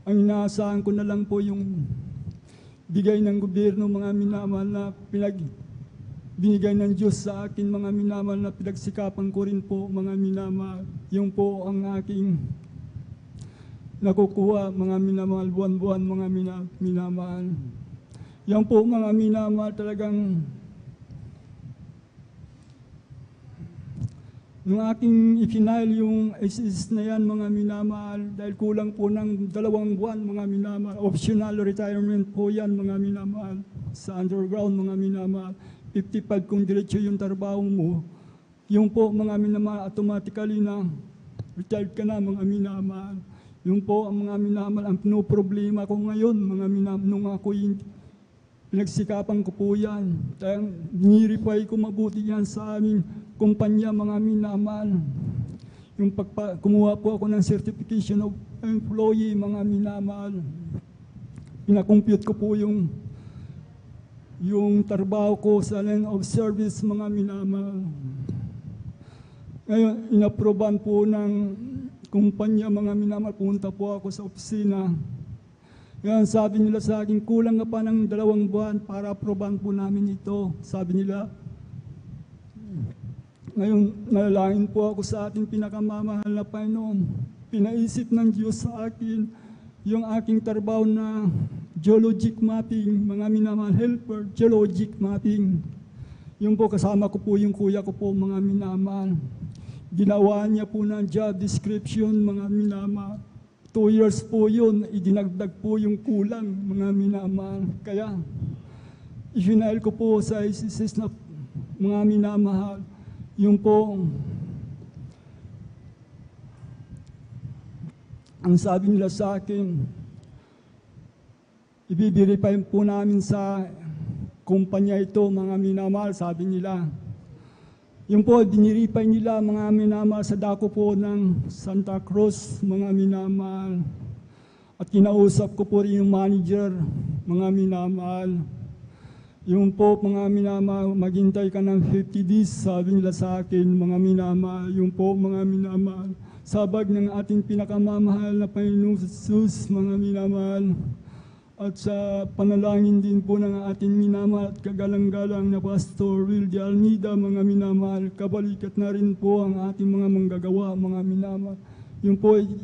Ang inaasahan ko na lang po yung bigay ng gobyerno, mga minamahal, na binigay ng Diyos sa akin, mga minamahal, na pinagsikapan ko rin po, mga minamahal. Yung po ang aking nakukuha, mga minamahal, buwan-buwan, mga minamahal. Yan po, mga minamahal, talagang nung aking ifinail yung SS na yan, mga minamahal, dahil kulang po ng 2 buwan, mga minamahal, optional retirement po yan, mga minamahal, sa underground, mga minamahal, 55 kung diretso yung trabaho mo, yung po, mga minamahal, automatically na retired ka na, mga minamahal. Yung po, ang mga minamahal, ang pinoproblema ko ngayon, mga minamahal, nung ako'y pinagsikapan ko po yan. Nireply ko mabuti yan sa aming kumpanya, mga minamahal. Yung kumuha po ako ng certification of employee, mga minamahal. Pinakompute ko po yung trabaho ko sa line of service, mga minamahal. Ngayon, inaproban po ng kumpanya, mga minamahal. Punta po ako sa opisina. Ngayon, sabi nila sa akin, kulang nga pa ng 2 buwan para aproban po namin ito. Sabi nila. Ngayon, nalalangin po ako sa ating pinakamamahal na Panginoon. Pinaisip ng Diyos sa akin yung aking trabaho na geologic mapping, mga minamahal, helper, geologic mapping. Yung po, kasama ko po yung kuya ko po, mga minamahal. Ginawa niya po ng job description, mga minamahal. 2 years po yun, idinagdag po yung kulang, mga minamahal. Kaya, ifinail ko po sa ICCS na mga minamahal, yung po, ang sabi nila sa akin, i-verify po namin sa kumpanya ito, mga minamahal, sabi nila. Yung po, diniripay nila, mga minamahal, sa dako po ng Santa Cruz, mga minamahal. At kinausap ko po rin yung manager, mga minamahal. Yung po, mga minamahal, maghintay ka ng 50 days, sabi nila sa akin, mga minamahal. Yung po, mga minamahal, sabag ng ating pinakamamahal na Panginoong Jesus, mga minamahal. At sa panalangin din po ng ating minamahal at kagalang-galang na Pastor Will de Almeida, mga minamahal, kabalikat na rin po ang ating mga manggagawa, mga minamahal.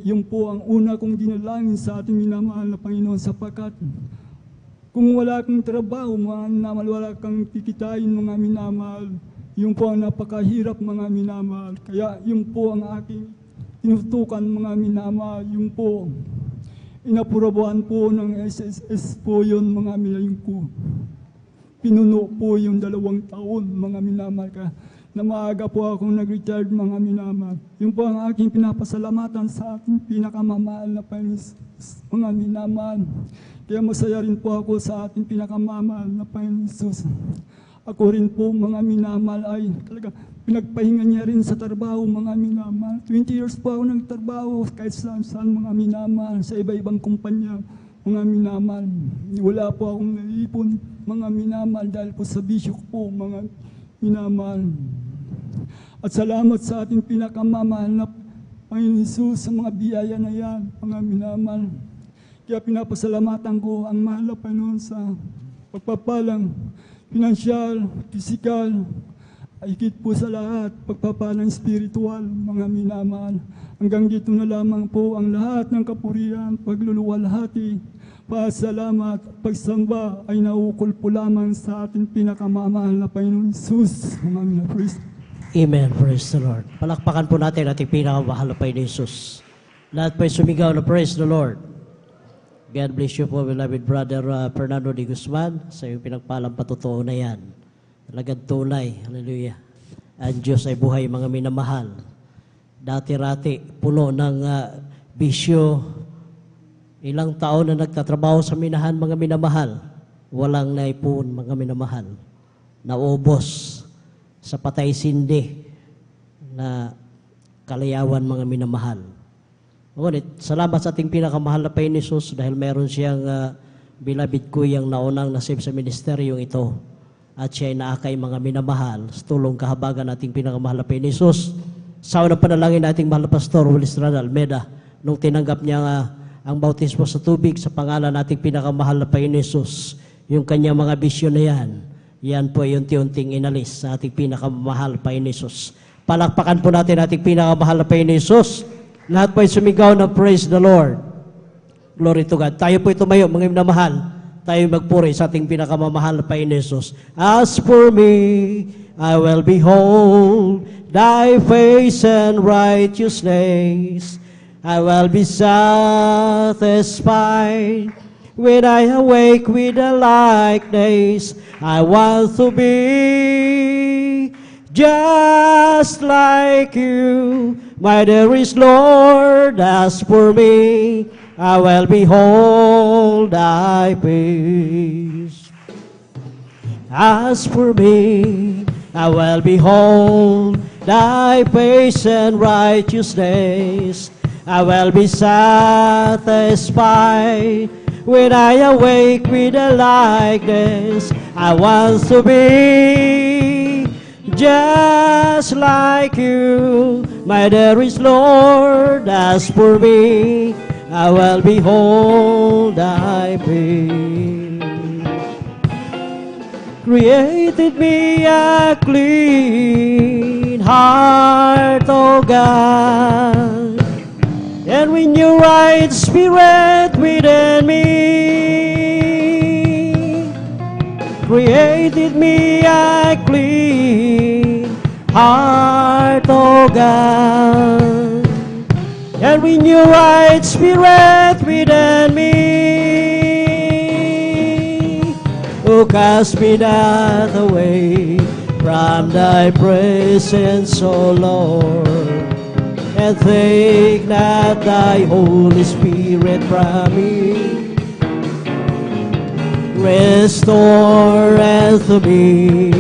Yun po ang una kong dinalangin sa ating minamahal na Panginoon, sapagkat kung wala kang trabaho, mga minamahal, wala kang kikitain, mga minamahal, yun po ang napakahirap, mga minamahal. Kaya yun po ang aking tinutukan, mga minamahal, yun po. Inaprobahan po ng SSS po yun, mga minamahal ko. Pinuno po yung 2 taon, mga minamahal ka. Na maaga po akong nag-retired, mga minamahal. Yun po ang aking pinapasalamatan sa aking pinakamamahal na Panginoon, mga minamahal. Kaya masaya rin po ako sa ating pinakamamahal na Panginoon Jesus. Ako rin po, mga minamahal, ay talaga pinagpahinga niya rin sa trabaho, mga minamahal. 20 years po ako nagtrabaho kahit saan, mga minamahal, sa iba-ibang kumpanya, mga minamahal. Wala po akong naipon, mga minamahal, dahil po sa bisyo ko po, mga minamahal. At salamat sa ating pinakamamahal na Panginoon Jesus sa mga biyaya na yan, mga minamahal. Kaya pinapasalamatan ko ang mahal na Panginoon sa pagpapalang pinansyal, pisikal, higit po sa lahat, pagpapalang spiritual, mga minamahal. Hanggang dito na lamang po ang lahat ng kapurihan, pagluluwalhati, pasalamat, pagsamba ay naukol po lamang sa ating pinakamamahal na Panginoon Jesus. Mga minapris. Amen. Praise the Lord. Palakpakan po natin ating pinakamahal na Panginoon Jesus. Lahat po ay sumigaw na praise the Lord. God bless you po, beloved brother Fernando de Guzman, sa iyong pinagpalang patotoo na yan. Talagang tunay. Hallelujah. Ang Diyos ay buhay, mga minamahal. Dati-rati, puno ng bisyo, Ilang taon na nagtatrabaho sa minahan, mga minamahal, walang naipon, mga minamahal. Naubos sa patay sindi na kalayawan, mga minamahal. Ngunit, salamat sa ating pinakamahal na Panginoon Jesus dahil meron siyang beloved ko yung naunang nasave sa ministeryong ito. At siya ay naakay, mga minamahal, sa tulong kahabagan ating pinakamahal na Panginoon Jesus. Sa unang panalangin nating mahal na Pastor Willis Rana Almeda, nung tinanggap niya ang bautismo sa tubig sa pangalan nating pinakamahal na Panginoon Jesus, yung kanyang mga bisyon na yan po ay unti-unting inalis sa ating pinakamahal Panginoon Jesus. Palakpakan po natin ating pinakamahal na Panginoon Jesus. Lahat po ay sumigaw na praise the Lord. Glory to God. Tayo po ay tumayo, mga minamahal. Tayo magpuri sa ating pinakamamahal na Panginoon Jesus. As for me, I will behold thy face and righteousness. I will be satisfied when I awake with the likeness. I want to be just like you, my dearest Lord. As for me, I will behold thy face. As for me, I will behold thy face and righteousness. I will be satisfied when I awake with the likeness. I want to be just like you, my dearest Lord. As for me, I will behold thy face. Created me a clean heart, O God, and renew your right spirit within me. Created me a clean heart, O God, and renew your right spirit within me. Oh, cast me not away from thy presence, O Lord, and take not thy Holy Spirit from me. Restore unto me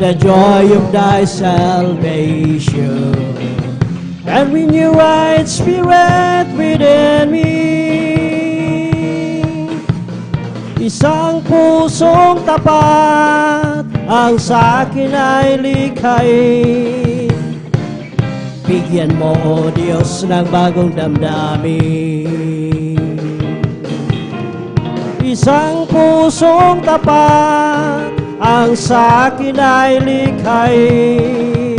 the joy of thy salvation, and renew right spirit within me. Isang pusong tapat ang sa'kin ay likhain. Bigyan mo, O Diyos, ng bagong damdamin. Isang pusong tapat ang sa'kin ay likhain.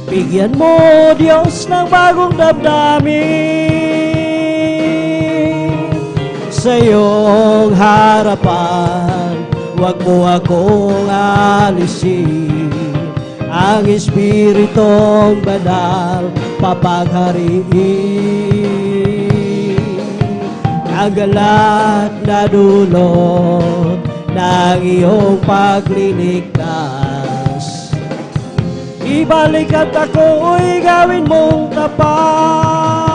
Bigyan mo, O Diyos, ng bagong damdamin. Sa iyong harapan, huwag mo akong alisin. Ang Espiritong Banal papaghariin. Ang galak na dulot ng iyong pagliligtas, ibalik at ako'y gawin mong tapat.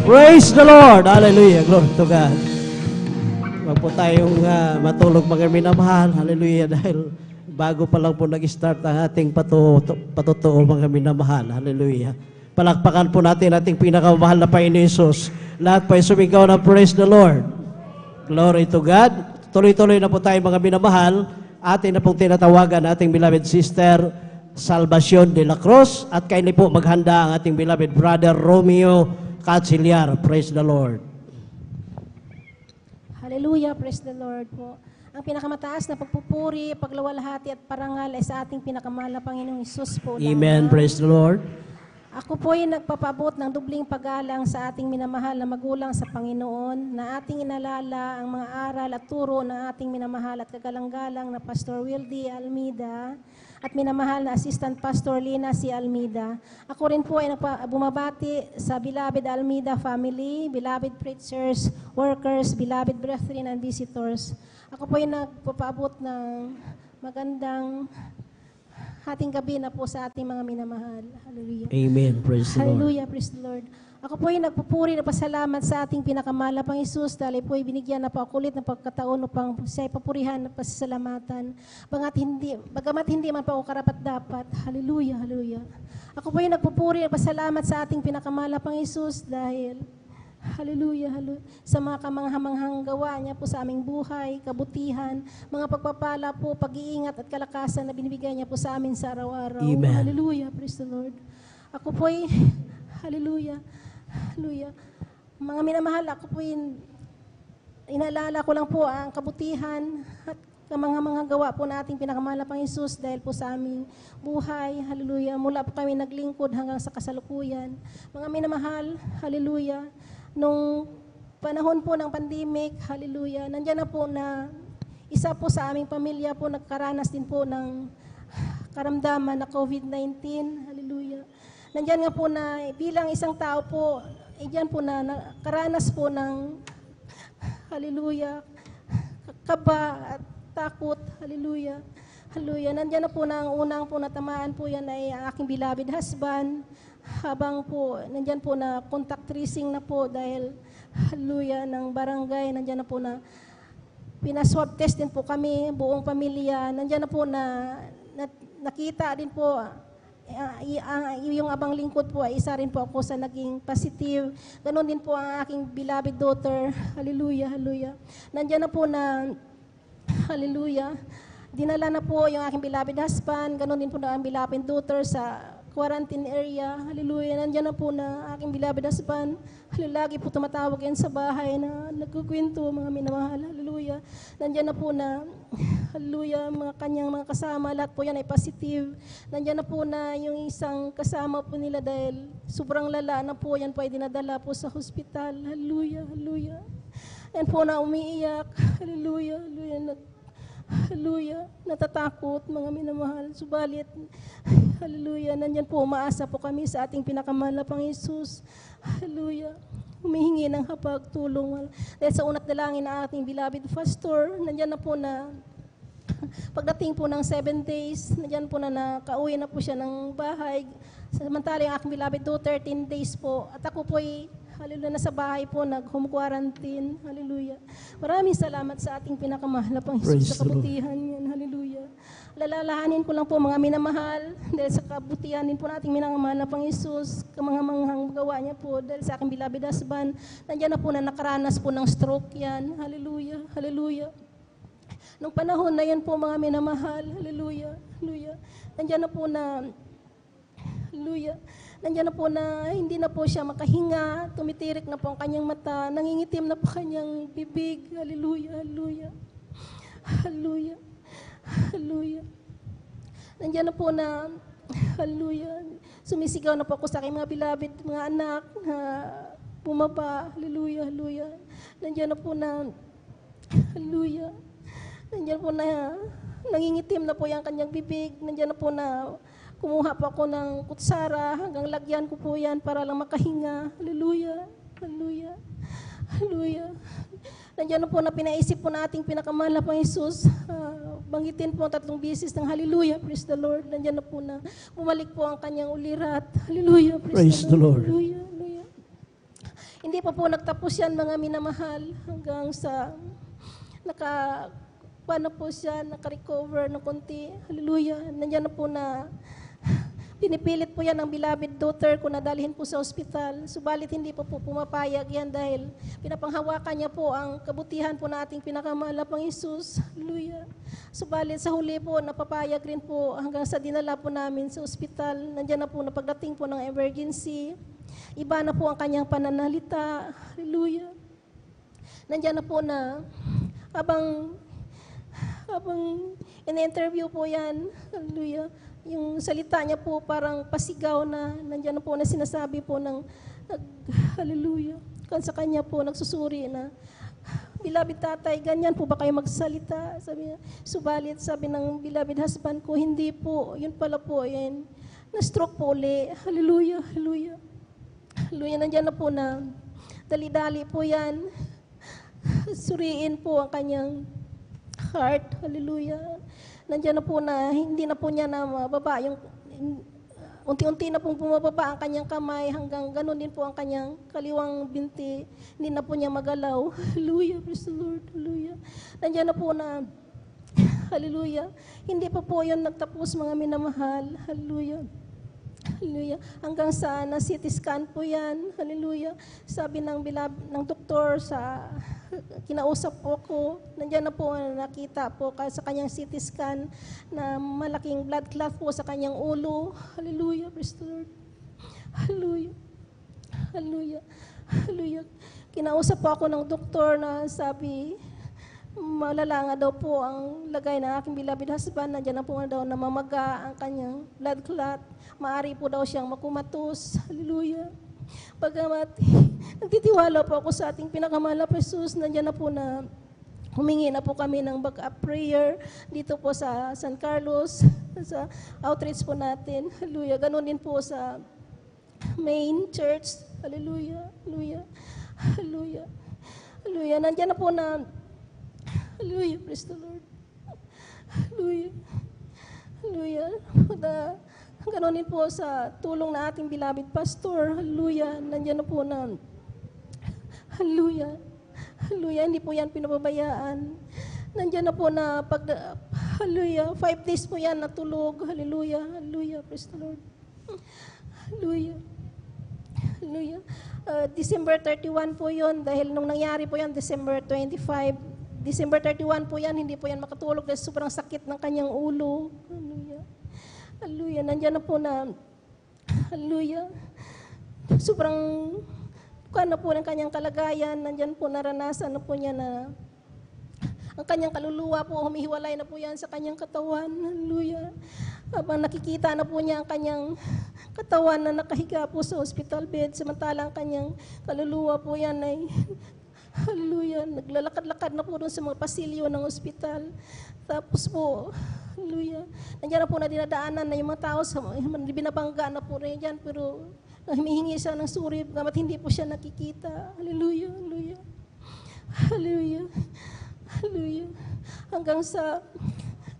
Praise the Lord! Hallelujah! Glory to God! Huwag po tayong matulog, mga minamahal. Hallelujah! Dahil bago pa lang po nag-start ang ating patutuo, mga minamahal. Hallelujah! Palakpakan po natin ating pinakamahal na Panginoon Jesus. Lahat po ay sumigaw na praise the Lord. Glory to God. Tuloy-tuloy na po tayo, mga minamahal. Atin na pong tinatawagan ating beloved sister Salvacion de la Cruz. At kaili po maghanda ang ating beloved brother Romeo Catsiliar. Praise the Lord. Hallelujah, praise the Lord po. Ang pinakamataas na pagpupuri, pagluwalhati at parangal ay sa ating pinakamahal na Panginoong Hesus po. Amen, praise the Lord. Ako po ay nagpapabot ng dubling paggalang sa ating minamahal na magulang sa Panginoon, na ating inalala ang mga aral at turo ng ating minamahal at kagalang-galang na Pastor Wildy Almeida at minamahal na Assistant Pastor Lina C. Almeida. Ako rin po ay bumabati sa beloved Almeida family, beloved preachers, workers, beloved brethren and visitors. Ako po ay nagpapabot ng magandang hating gabi na po sa ating mga minamahal. Hallelujah. Amen. Praise the Lord. Hallelujah, praise the Lord. Ako po ay nagpupuri na pasalamat sa ating pinakamahal na Panginoong Hesus dahil po ay binigyan na paukulit ng pagkataon upang siya ay papurihan at pasasalamatan. Bagamat hindi man pa ako karapat-dapat. Hallelujah, hallelujah. Ako po ay nagpupuri na pasalamat sa ating pinakamahal na Panginoong Hesus dahil hallelujah, hallelujah. Sa mga kamanghamanghang gawa niya po sa aming buhay, kabutihan, mga pagpapala po, pag-iingat at kalakasan na binibigay niya po sa amin sa araw-araw. Amen. Hallelujah, praise the Lord. Ako po ay, hallelujah, hallelujah. Mga minamahal, ako po inaalala ko lang po ang kabutihan at mga gawa po nating pinakamahal na Panginoon Hesus dahil po sa aming buhay, hallelujah. Mula po kami naglingkod hanggang sa kasalukuyan. Mga minamahal, hallelujah. Nung panahon po ng pandemic, hallelujah, nandiyan na po na isa po sa aming pamilya po nagkaranas din po ng karamdaman na COVID-19, hallelujah. Nandiyan nga po na bilang isang tao po, diyan po na nakaranas po ng, hallelujah, kaba at takot, hallelujah, hallelujah. Nandiyan na po na ang unang po natamaan po yan ay ang aking beloved husband, habang po, nandiyan po na contact tracing na po dahil, hallelujah, ng barangay, nandiyan na po na pinaswab test din po kami, buong pamilya, nandiyan na po na nakita din po, yung abang lingkod po ay isa rin po ako sa naging positive. Ganon din po ang aking beloved daughter. Hallelujah, hallelujah. Nandiyan na po na, hallelujah, dinala na po yung aking beloved husband. Ganon din po na ang beloved daughter sa quarantine area. Hallelujah. Nandiyan na po na aking beloved husband. Lagi po tumatawag yan sa bahay na nagkukwento, mga minamahal. Hallelujah. Nandiyan na po na, hallelujah, mga kanyang mga kasama, lahat po yan ay positive. Nandiyan na po na yung isang kasama po nila dahil sobrang lala na po, yan po ay dinadala po sa hospital. Hallelujah, hallelujah. Yan po na umiiyak. Hallelujah, hallelujah. Hallelujah, natatakot, mga minamahal. Subalit, hallelujah, nandyan po, umaasa po kami sa ating pinakamahal na Panginoon Hesus. Hallelujah, humihingi ng hapagtulong. Dahil sa unat dalangin na ating beloved pastor, nandyan na po na, pagdating po ng 7 days, nandyan po na nakauwi na po siya ng bahay. Samantala yung aking beloved daughter, 13 days po. At ako po ay, hallelujah, nasa bahay po, nag-home quarantine. Hallelujah. Maraming salamat sa ating pinakamahal na Panginoon Hesus sa kabutihan niyan. Hallelujah. Lalalahanin ko lang po mga minamahal dahil sa kabutihan din po nating minamahal na Panginoon Hesus, mga manghang gawa niya po dahil sa aking beloved husband. Nandiyan na po na nakaranas po ng stroke yan. Hallelujah. Hallelujah. Nung panahon na yan po mga minamahal. Hallelujah. Hallelujah. Nandiyan na po na, hallelujah. Nandiyan na po na hindi na po siya makahinga, tumitirik na po ang kanyang mata, nangingitim na po kanyang bibig. Hallelujah, hallelujah. Hallelujah. Hallelujah. Nandiyan na po na, hallelujah, sumisigaw na po ako sa aking mga beloved, mga anak na bumaba. Hallelujah, hallelujah. Nandiyan na po na, hallelujah. Nandiyan po na, nangingitim na po yung kanyang bibig. Nandiyan na po na, kumuha po ako ng kutsara hanggang lagyan ko po yan para lang makahinga. Hallelujah, hallelujah, hallelujah. Nandiyan na po na pinaisip po nating pinakamahal na Panginoon Hesus. Banggitin po 3 beses ng hallelujah, praise the Lord. Nandiyan na po na bumalik po ang kanyang ulirat. Hallelujah, praise the Lord. Hallelujah, hallelujah. Hindi pa po nagtapos yan mga minamahal hanggang sa paano po siya, naka-recover ng konti. Hallelujah. Nandiyan na po na pinipilit po yan ng beloved daughter ko na dalhin po sa ospital. Subalit hindi po pumapayag yan dahil pinapanghawakan niya po ang kabutihan po na ating pinakamahal na Panginoon Hesus. Hallelujah. Subalit sa huli po, napapayag rin po hanggang sa dinala po namin sa ospital. Nandiyan na po na pagdating po ng emergency. Iba na po ang kanyang pananalita. Hallelujah. Nandiyan na po na habang in-interview po yan, hallelujah, yung salita niya po parang pasigaw na, nandiyan na po na sinasabi po ng, hallelujah, kan sa kanya po nagsusuri na, beloved tatay, ganyan po ba kayo magsalita? Sabi niya, subalit, sabi ng beloved husband ko, hindi po, yun pala po, yan, na-stroke po uli, hallelujah, hallelujah, hallelujah, nandiyan na po na, dali-dali po yan, suriin po ang kanyang heart, hallelujah. nandiyan na po na hindi na po niya na mababa yung unti-unti na pong bumababa ang kanyang kamay hanggang ganun din po ang kanyang kaliwang binti. Hindi na po niya magalaw. Hallelujah, praise the Lord, hallelujah. Nandiyan na po na, hallelujah, hindi pa po yun nagtapos mga minamahal. Hallelujah. Hallelujah. Hanggang sa na-CT scan po yan. Hallelujah. Sabi ng doktor sa kinausap po ko, nandiyan na po nakita po sa kanyang CT scan na malaking blood clot po sa kanyang ulo. Hallelujah. Praise the Lord. Hallelujah. Hallelujah. Hallelujah. Kinausap po ako ng doktor na sabi, malala nga daw po ang lagay ng aking beloved husband. Nandiyan na po daw namamaga ang kanyang blood clot. Maari po daw siyang makumatos. Hallelujah. Pagamat nagtitiwala po ako sa ating pinakamahal na Jesus, nandiyan na po na humingi na po kami ng backup prayer dito po sa San Carlos, sa outreach po natin. Hallelujah. Ganon din po sa main church. Hallelujah. Hallelujah. Hallelujah. Hallelujah. Nandiyan na po na hallelujah. Praise the Lord. Hallelujah. Hallelujah. Ganon din po sa tulong na ating beloved pastor. Hallelujah. Nandiyan na po na hallelujah. Hallelujah. Hindi po yan pinababayaan. Nandiyan na po na hallelujah. 5 days po yan natulog. Hallelujah. Hallelujah. Praise the Lord. Hallelujah. Hallelujah. December 31 po yun. Dahil nung nangyari po yan, December 25. December 31 po yan, hindi po yan makatulog dahil sobrang sakit ng kanyang ulo. Hallelujah. Hallelujah. Nandiyan na po na, hallelujah. Sobrang, na po ng kanyang kalagayan. Nandiyan po naranasan na po niya na, ang kanyang kaluluwa po, humihiwalay na po yan sa kanyang katawan. Hallelujah. Habang nakikita na po niya ang kanyang katawan na nakahiga po sa hospital bed, samantalang kanyang kaluluwa po yan ay, hallelujah, naglalakad-lakad na po doon sa mga pasilyo ng ospital. Tapos po, hallelujah, nandiyan na po na dinadaanan na yung mga tao, binabangga na po rin dyan, pero humihingi siya ng suri, gamat hindi po siya nakikita. Hallelujah, hallelujah, hallelujah, hallelujah. Hanggang sa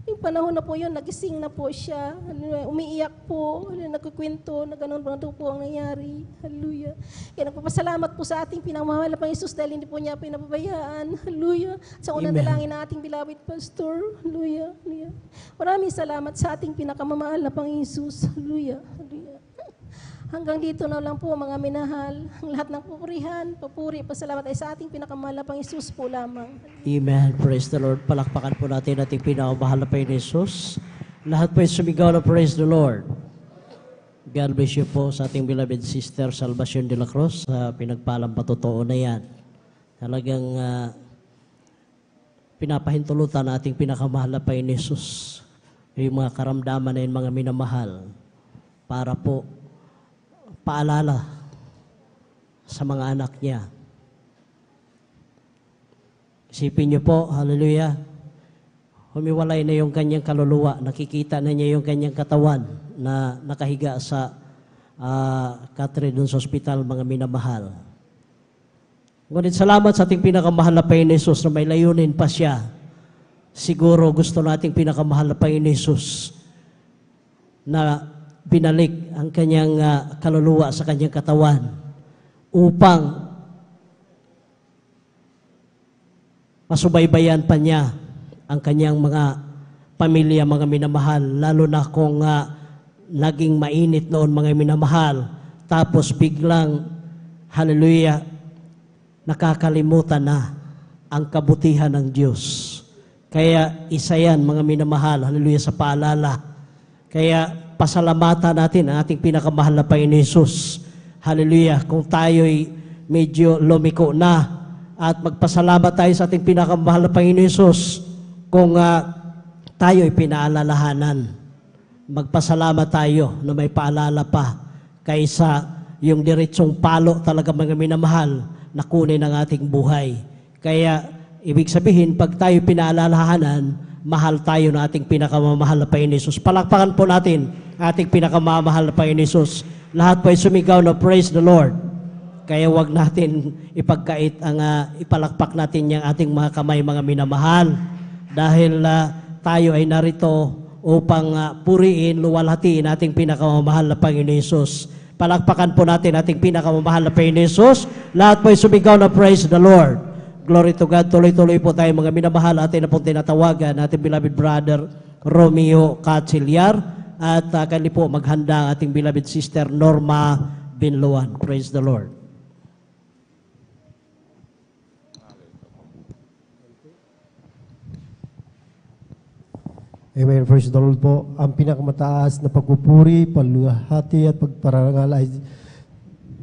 yung panahon na po yun, nagising na po siya. Hallelujah. Umiiyak po, nagkukwento na gano'n po ang nangyari. Hallelujah. Kaya nagpapasalamat po sa ating pinamamahal na Panginoon Jesus dahil hindi po niya pinababayaan. Hallelujah. Sa unang dalangin na ating beloved pastor. Hallelujah. Hallelujah. Maraming salamat sa ating pinakamamahal na Panginoon Jesus. Hallelujah. Hallelujah. Hanggang dito na lang po mga minahal. Ang lahat ng pupurihan, papuri, pasalamat ay sa ating pinakamahal na Panginoon Jesus po lamang. Amen. Praise the Lord. Palakpakan po natin ating pinakamahal na Panginoon Jesus. Lahat po ay sumigaw na praise the Lord. God bless you po sa ating beloved sister Salvacion de la Cruz sa pinagpalang patotoo na yan. Talagang pinapahintulutan na ating pinakamahal na Panginoon Jesus yung mga karamdaman na yun, mga minamahal, para po paalala sa mga anak niya. Isipin niyo po, hallelujah, humiwalay na yung kanyang kaluluwa, nakikita na niya yung kanyang katawan na nakahiga sa Catherine dun sa ospital, mga minamahal. Ngunit salamat sa ating pinakamahal na Panginoon Jesus na may layunin pa siya. Siguro gusto nating pinakamahal na Panginoon Jesus na binalik ang kanyang kaluluwa sa kanyang katawan upang masubaybayan pa niya ang kanyang mga pamilya, mga minamahal, lalo na kung naging mainit noon mga minamahal, tapos biglang, hallelujah, nakakalimutan na ang kabutihan ng Diyos. Kaya isa yan, mga minamahal, hallelujah, sa paalala. Kaya pasalamatan natin ang ating pinakamahal na Panginoon Jesus. Hallelujah. Kung tayo'y medyo lumiko na at magpasalamat tayo sa ating pinakamahal na Panginoon Jesus kung tayo'y pinaalalahanan. Magpasalamat tayo na may paalala pa kaysa yung diretsong palo talaga mga minamahal na kunin ang ating buhay. Kaya ibig sabihin, pag tayo pinaalalahanan, mahal tayo na ating pinakamamahal na Panginoon Jesus. Palakpakan po natin ating pinakamamahal na Panginoon Jesus. Lahat po ay sumigaw na praise the Lord. Kaya wag natin ipagkait ang ipalakpak natin yung ating mga kamay, mga minamahal. Dahil tayo ay narito upang puriin, luwalhatiin ating pinakamamahal na Panginoon Hesus. Palakpakan po natin ating pinakamamahal na Panginoon Hesus. Lahat po ay sumigaw na praise the Lord. Glory to God. Tuloy-tuloy po tayo mga minamahal. Atin na po tinatawagan ating beloved brother Romeo Catsiliar. At kani po maghanda ang ating beloved sister Norma Binluan. Praise the Lord. Amen. Praise the Lord po. Ang pinakamataas na pagpupuri, paluhati at pagparangal ay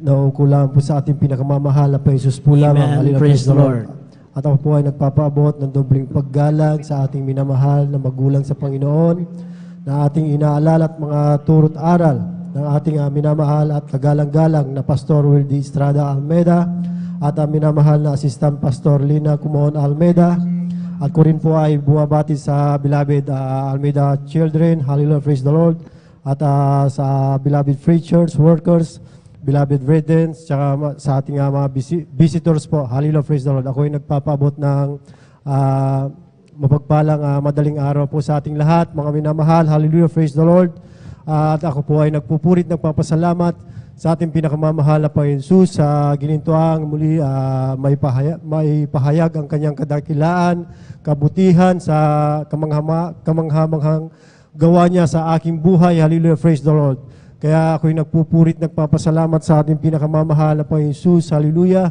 naukulang po sa ating pinakamamahal na Jesus po lamang. Amen. Praise the Lord. At ako po ay nagpapaabot ng dobling paggalang sa ating minamahal na magulang sa Panginoon, na ating inaalala at mga turot aral ng ating minamahal at kagalang-galang na Pastor Wildy Estrada Almeida at ang minamahal na Assistant Pastor Lina Kumon Almeida. At ko rin po ay bumabati sa beloved Almeida Children, hallelujah, praise the Lord. At sa beloved Free Church workers, beloved brethren, tsaka sa ating mga visitors po, hallelujah, praise the Lord. Ako ay nagpapaabot ng mapagpalang madaling araw po sa ating lahat, mga minamahal, hallelujah, praise the Lord. At ako po ay nagpupurit, nagpapasalamat sa ating pinakamamahal na Panginoon Jesus sa ginintuang muli may pahayag ang kanyang kadakilaan, kabutihan sa kamanghamanghang gawa niya sa aking buhay. Hallelujah, praise the Lord. Kaya ako'y nagpupurit, nagpapasalamat sa ating pinakamamahal na Panginoon Jesus. Hallelujah.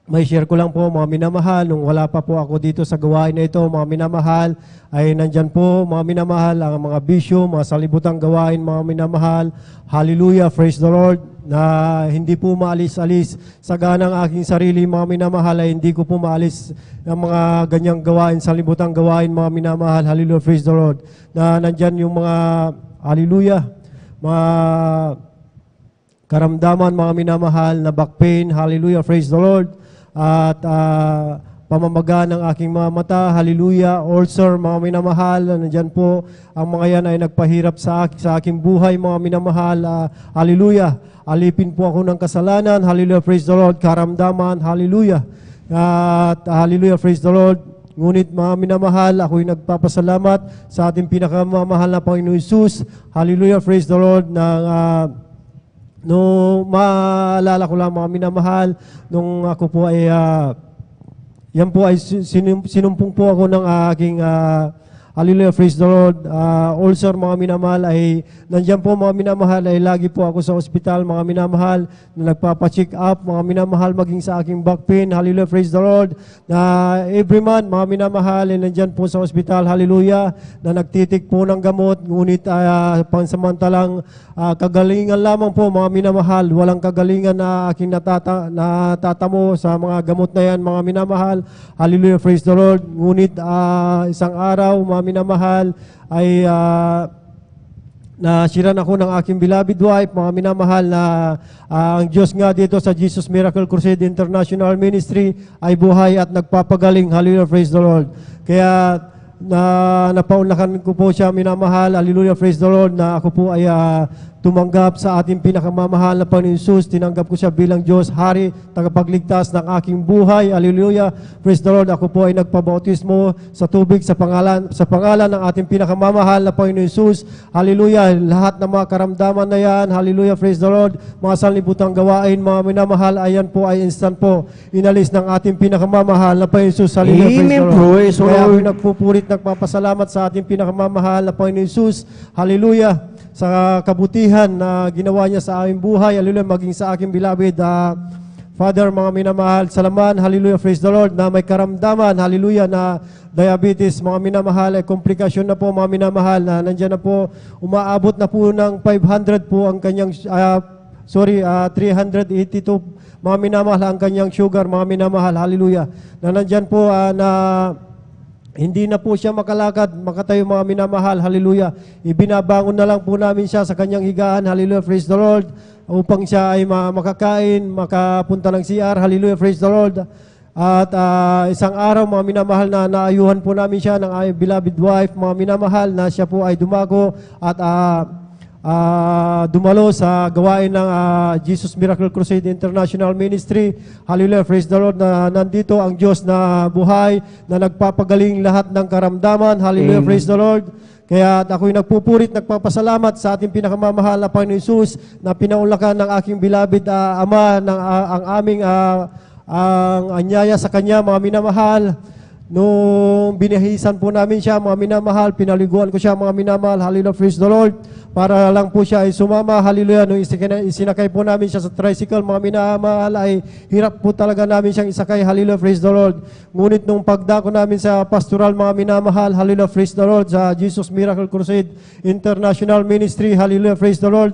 May share ko lang po mga minamahal, nung wala pa po ako dito sa gawain na ito, mga minamahal, ay nandyan po mga minamahal, ang mga bisyo, mga salibutang gawain, mga minamahal. Hallelujah, praise the Lord, na hindi po maalis-alis sa ganang aking sarili, mga minamahal, ay hindi ko po maalis ang mga ganyang gawain, salibutang gawain, mga minamahal. Hallelujah, praise the Lord, na nandyan yung mga, hallelujah, mga karamdaman, mga minamahal, na back pain. Hallelujah, praise the Lord. At pamamaga ng aking mga mata, hallelujah, ulcer, mga minamahal, nandyan po, ang mga yan ay nagpahirap sa aking buhay, mga minamahal, hallelujah, alipin po ako ng kasalanan, hallelujah, praise the Lord, karamdaman, hallelujah, at hallelujah, praise the Lord. Ngunit mga minamahal, ako'y nagpapasalamat sa ating pinakamamahal na Panginoon Jesus, hallelujah, praise the Lord, no, maalala ko lang mga minamahal, nung ako po ay, yan po ay sinumpong po ako ng aking, hallelujah, praise the Lord, ulcer, mga minamahal, ay nandiyan po mga minamahal, ay lagi po ako sa ospital, mga minamahal, na nagpapacheck up, mga minamahal, maging sa aking back pain, hallelujah, praise the Lord, na every month, mga minamahal, ay nandiyan po sa ospital, hallelujah, na nagtitik po ng gamot, ngunit pansamantalang kagalingan lamang po, mga minamahal, walang kagalingan na aking natatamo sa mga gamot na yan, mga minamahal, hallelujah, praise the Lord, ngunit isang araw, mga minamahal, ay nasiran ako ng aking beloved wife, mga minamahal, na ang Diyos nga dito sa Jesus Miracle Crusade International Ministry ay buhay at nagpapagaling. Hallelujah, praise the Lord. Kaya napaunlakan ko po siya, minamahal, hallelujah, praise the Lord, na ako po ay tumanggap sa ating pinakamamahal na Panginoon Jesus. Tinanggap ko siya bilang Diyos, Hari, tagapagligtas ng aking buhay. Hallelujah, praise the Lord. Ako po ay nagpabautismo sa tubig sa pangalan ng ating pinakamamahal na Panginoon Jesus. Hallelujah, lahat ng mga karamdaman na yan, hallelujah, praise the Lord, mga sanlibutang gawain, mga minamahal, ayan po ay instant po inalis ng ating pinakamamahal na Panginoon Jesus. Hallelujah, Amen, praise the Lord. Kaya Lord. ako nagpupurit, nagpapasalamat sa ating pinakamamahal na Panginoon Jesus. Hallelujah, sa kabutihan na ginawa niya sa aming buhay, hallelujah, maging sa aking beloved Father, mga minamahal, salaman, hallelujah, praise the Lord, na may karamdaman, hallelujah, na diabetes, mga minamahal, ay komplikasyon na po, mga minamahal, na nandyan na po, umaabot na po ng 500 po ang kanyang, 382, mga minamahal, ang kanyang sugar, mga minamahal, hallelujah, na nandyan po, na hindi na po siya makalakad, makatayo, mga minamahal, hallelujah. Ibinabangon na lang po namin siya sa kanyang higaan, hallelujah, praise the Lord, upang siya ay makakain, makapunta ng CR, hallelujah, praise the Lord. At isang araw, mga minamahal, na naayuhan po namin siya ng beloved wife, mga minamahal, na siya po ay dumago at dumalo sa gawain ng Jesus Miracle Crusade International Ministry. Hallelujah, praise the Lord, na nandito ang Diyos na buhay, na nagpapagaling lahat ng karamdaman. Hallelujah, praise the Lord. Kaya ako'y nagpupurit, nagpapasalamat sa ating pinakamamahal na Panginoon Jesus na pinaunlakan ng aking beloved Ama ng ang aming ang anyaya sa Kanya, mga minamahal. Nung binahisan po namin siya, mga minamahal, pinaliguan ko siya, mga minamahal. Hallelujah, praise the Lord. Para lang po siya ay sumama. Hallelujah. Nung isinakay po namin siya sa tricycle, mga minamahal, ay hirap po talaga namin siyang isakay. Hallelujah, praise the Lord. Ngunit nung pagdako namin sa pastoral, mga minamahal, hallelujah, praise the Lord, sa Jesus Miracle Crusade International Ministry, hallelujah, praise the Lord,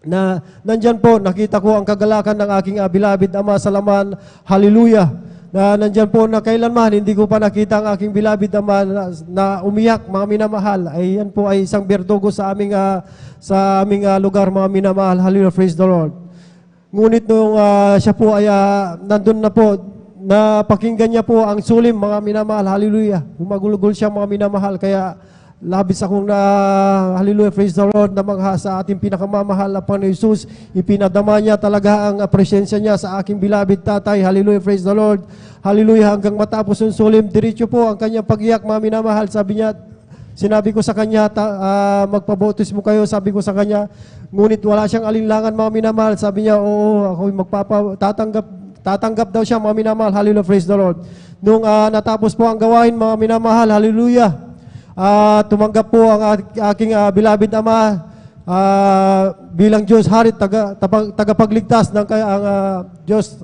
na nandyan po, nakita ko ang kagalakan ng aking beloved Ama sa laman. Hallelujah. Na nandyan po na kailanman, hindi ko pa nakita ang aking beloved Ama na umiyak, mga minamahal. Ay yan po ay isang berdugo sa aming lugar, mga minamahal. Hallelujah, praise the Lord. Ngunit nung siya po ay nandun na po, napakinggan niya po ang sulim, mga minamahal. Hallelujah. Humagulugol siya, mga minamahal. Kaya labis akong hallelujah, praise the Lord, na mga sa ating pinakamamahal na Panginoon Jesus. Ipinadama niya talaga ang presensya niya sa aking beloved tatay. Hallelujah, praise the Lord. Hallelujah, hanggang matapos yung sulim, diretso po ang kanyang pag-iyak, mga minamahal. Sabi niya, sinabi ko sa kanya, magpabautismo kayo, sabi ko sa kanya. Ngunit wala siyang alinlangan, mga minamahal. Sabi niya, oo, ako'y tatanggap daw siya, mga minamahal. Hallelujah, praise the Lord. Nung natapos po ang gawain, mga minamahal, hallelujah, tumanggap po ang aking beloved Ama bilang Diyos Hari, tagapagligtas ng Diyos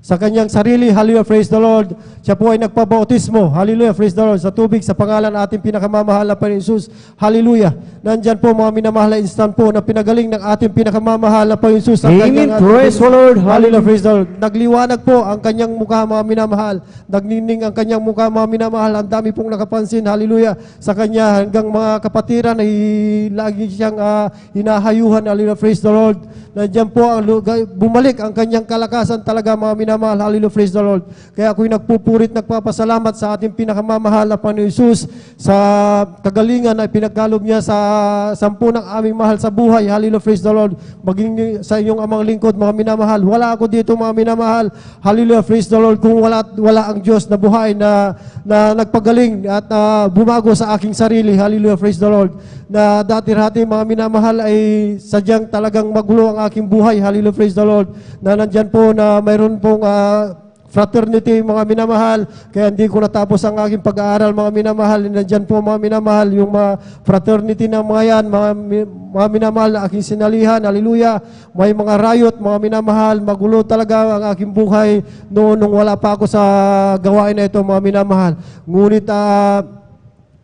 sa kanyang sarili. Hallelujah, praise the Lord. Siya po ay nagpabautismo. Hallelujah, praise the Lord. Sa tubig, sa pangalan ng ating pinakamamahal na Panginoon Jesus. Hallelujah. Nandyan po, mga minamahal na instant po na pinagaling ng ating pinakamamahal na Panginoon Jesus. Amen. Praise the Lord. Hallelujah, praise the Lord. Nagliwanag po ang kanyang mukha, mga minamahal. Nagnining ang kanyang mukha, mga minamahal. Ang dami pong nakapansin. Hallelujah. Sa kanya, hanggang mga kapatiran ay lagi siyang hinahayuhan. Hallelujah, praise the Lord. Nandyan po, bumalik ang kanyang kalakasan talaga, mga minamahal. Hallelujah, praise the Lord. Kaya ako'y nagpupurit, nagpapasalamat sa ating pinakamamahal na Panginoon Jesus sa kagalingan na pinagkaloob niya sa sampu ng aming mahal sa buhay. Hallelujah, praise the Lord. Maging sa inyong amang lingkod, mga minamahal. Wala ako dito, mga minamahal. Hallelujah, praise the Lord. Kung wala ang Diyos na buhay na nagpagaling at bumago sa aking sarili. Hallelujah, praise the Lord. Na dati-rati, mga minamahal, ay sadyang talagang magulo ang aking buhay. Hallelujah, praise the Lord. Na nandyan po na mayroon pong fraternity, mga minamahal. Kaya hindi ko natapos ang aking pag-aaral, mga minamahal. Nandyan po, mga minamahal, yung mga fraternity ng mga yan, mga minamahal na aking sinalihan. Hallelujah. May mga riot, mga minamahal. Magulo talaga ang aking buhay nung wala pa ako sa gawain na ito, mga minamahal. Ngunit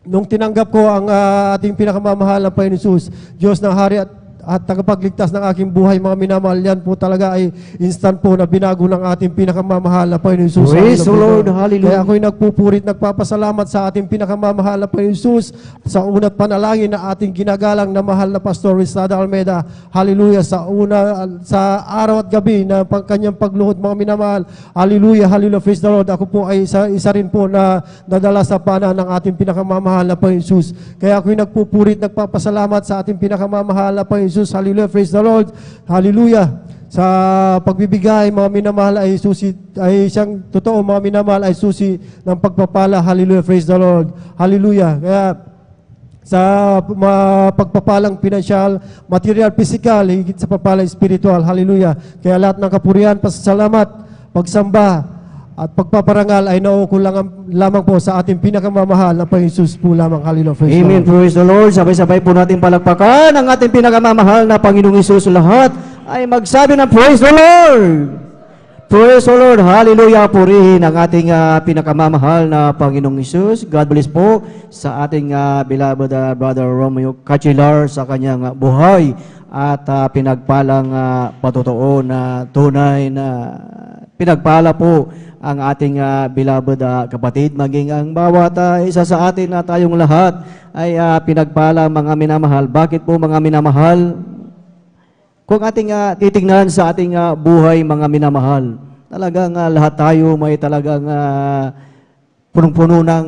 nung tinanggap ko ang ating pinakamamahal na Panginoon Jesus, Diyos ng Hari at tagapagligtas ng aking buhay, mga minamahal, yan po talaga ay instant po na binago ng ating pinakamamahal na Panginoon Jesus. Praise the Lord, hallelujah. Kaya ako'y nagpupurit, nagpapasalamat sa ating pinakamamahal na Panginoon Jesus sa una't panalangin na ating ginagalang na mahal na Pastor Rizada Almeida. Hallelujah. Sa araw at gabi na kanyang pagluhod, mga minamahal. Hallelujah, hallelujah, praise the Lord. Ako po ay isa rin po na nadala sa pana ng ating pinakamamahal na Panginoon Jesus. Kaya ako'y nagpupurit, nagpapasalamat sa ating pinakamamahal na Panginoon Jesus. Hallelujah, praise the Lord. Hallelujah. Sa pagbibigay, mga minamahal, ay susi, ay siyang totoo, mga minamahal, ay susi ng pagpapala. Hallelujah, praise the Lord. Hallelujah. Kaya sa pagpapalang pinansyal, material, physical, higit sa papala spiritual. Hallelujah. Kaya lahat ng kapurihan, pasasalamat, pagsamba, at pagpaparangal ay naukol lamang po sa ating pinakamamahal na Panginoon Jesus po lamang. Hallelujah. Praise Amen. the Lord. Praise the Lord. Sabay-sabay po natin palakpakan ang ating pinakamamahal na Panginoong Hesus. Lahat ay magsabi ng Praise the Lord. Praise the Lord. Hallelujah. Purihin ang ating pinakamamahal na Panginoong Hesus. God bless po sa ating beloved Brother Romeo Cachilar sa kanyang buhay at pinagpalang patotoo na tunay na pinagpala po ang ating beloved kapatid, maging ang bawat isa sa atin na tayong lahat ay pinagpala, mga minamahal. Bakit po, mga minamahal? Kung ating titignan sa ating buhay, mga minamahal, talagang lahat tayo may talagang punong-puno ng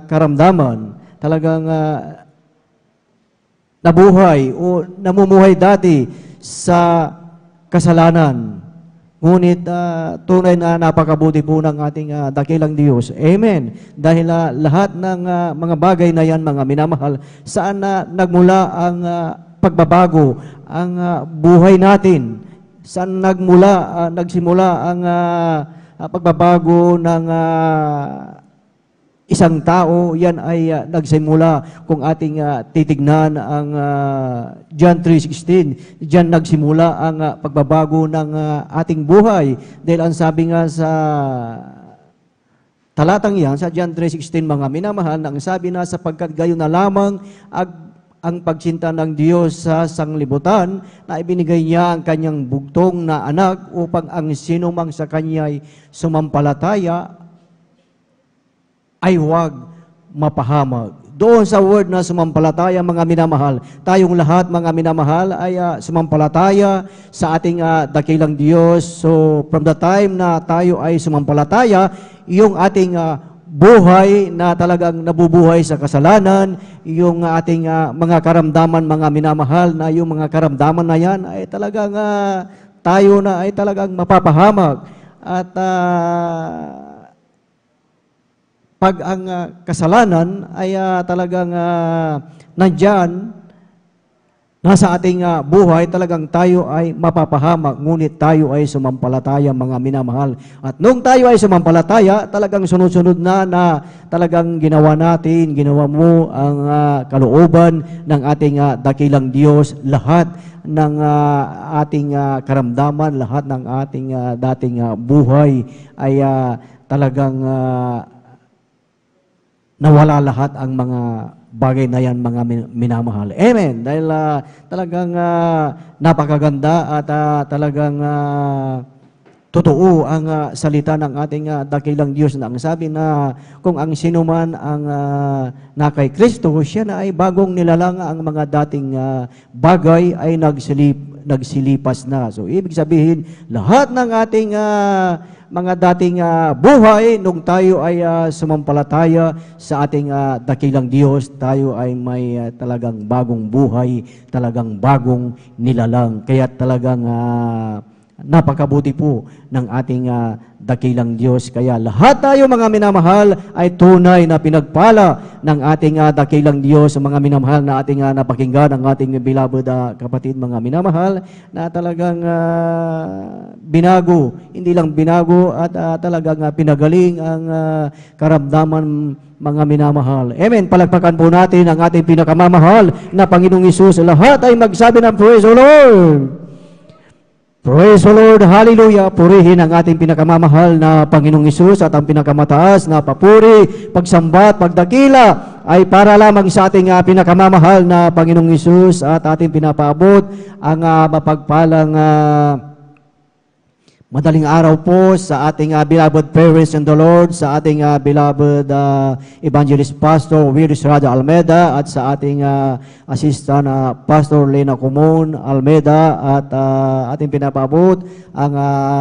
karamdaman. Talagang nabuhay o namumuhay dati sa kasalanan. Ngunit tunay na napakabuti po ng ating dakilang Diyos. Amen. Dahil lahat ng mga bagay na yan, mga minamahal, saan nagmula ang pagbabago, ang buhay natin, saan nagsimula ang pagbabago ng isang tao, yan ay nagsimula kung ating titignan ang John 3:16. Diyan nagsimula ang pagbabago ng ating buhay. Dahil ang sabi nga sa talatang yan, sa John 3:16, mga minamahal, ang sabi na sapagkat gayon na lamang ang pagsinta ng Diyos sa sanglibutan na ibinigay niya ang kanyang bugtong na anak upang ang sinumang sa kanya'y sumampalataya ay huwag mapahamak. Doon sa word na sumampalataya, mga minamahal, tayong lahat, mga minamahal, ay sumampalataya sa ating dakilang Diyos. So, from the time na tayo ay sumampalataya, yung ating buhay na talagang nabubuhay sa kasalanan, yung ating mga karamdaman, mga minamahal, na yung mga karamdaman na yan ay talagang tayo na ay talagang mapapahamak. At pag ang kasalanan ay talagang nandyan, nasa ating buhay, talagang tayo ay mapapahamak, ngunit tayo ay sumampalataya, mga minamahal. At nung tayo ay sumampalataya, talagang sunod-sunod na talagang ginawa mo ang kalooban ng ating dakilang Diyos. Lahat ng ating karamdaman, lahat ng ating dating buhay ay talagang nawala lahat ang mga bagay na yan, mga minamahal. Amen. Dahil talagang napakaganda at talagang totoo ang salita ng ating dakilang Diyos na ang sabi na kung ang sino man ang nakay Kristo, siya na ay bagong nilalang, ang mga dating bagay ay nagsilipas na. So, ibig sabihin, lahat ng ating mga dating buhay, nung tayo ay sumampalataya sa ating dakilang Diyos, tayo ay may talagang bagong buhay, talagang bagong nilalang. Kaya talagang napakabuti po ng ating dakilang Diyos. Kaya lahat tayo, mga minamahal, ay tunay na pinagpala ng ating dakilang Diyos. Mga minamahal na ating napakinggan, ang ating beloved kapatid, mga minamahal, na talagang binago, hindi lang binago at talagang pinagaling ang karamdaman, mga minamahal. Amen. Palagpakan po natin ang ating pinakamamahal na Panginoong Hesus. Lahat ay magsabi ng praise the Lord. Praise the Lord, hallelujah. Purihin ang ating pinakamamahal na Panginoong Hesus, at ang pinakamataas na papuri, pagsamba at pagdakila ay para lamang sa ating pinakamamahal na Panginoong Hesus, at ating pinapaabot ang mapagpalang madaling araw po sa ating beloved parents in the Lord, sa ating beloved Evangelist Pastor Willis Rada Almeida, at sa ating Assistant Pastor Lena Comon Almeida, at ating pinapaabot ang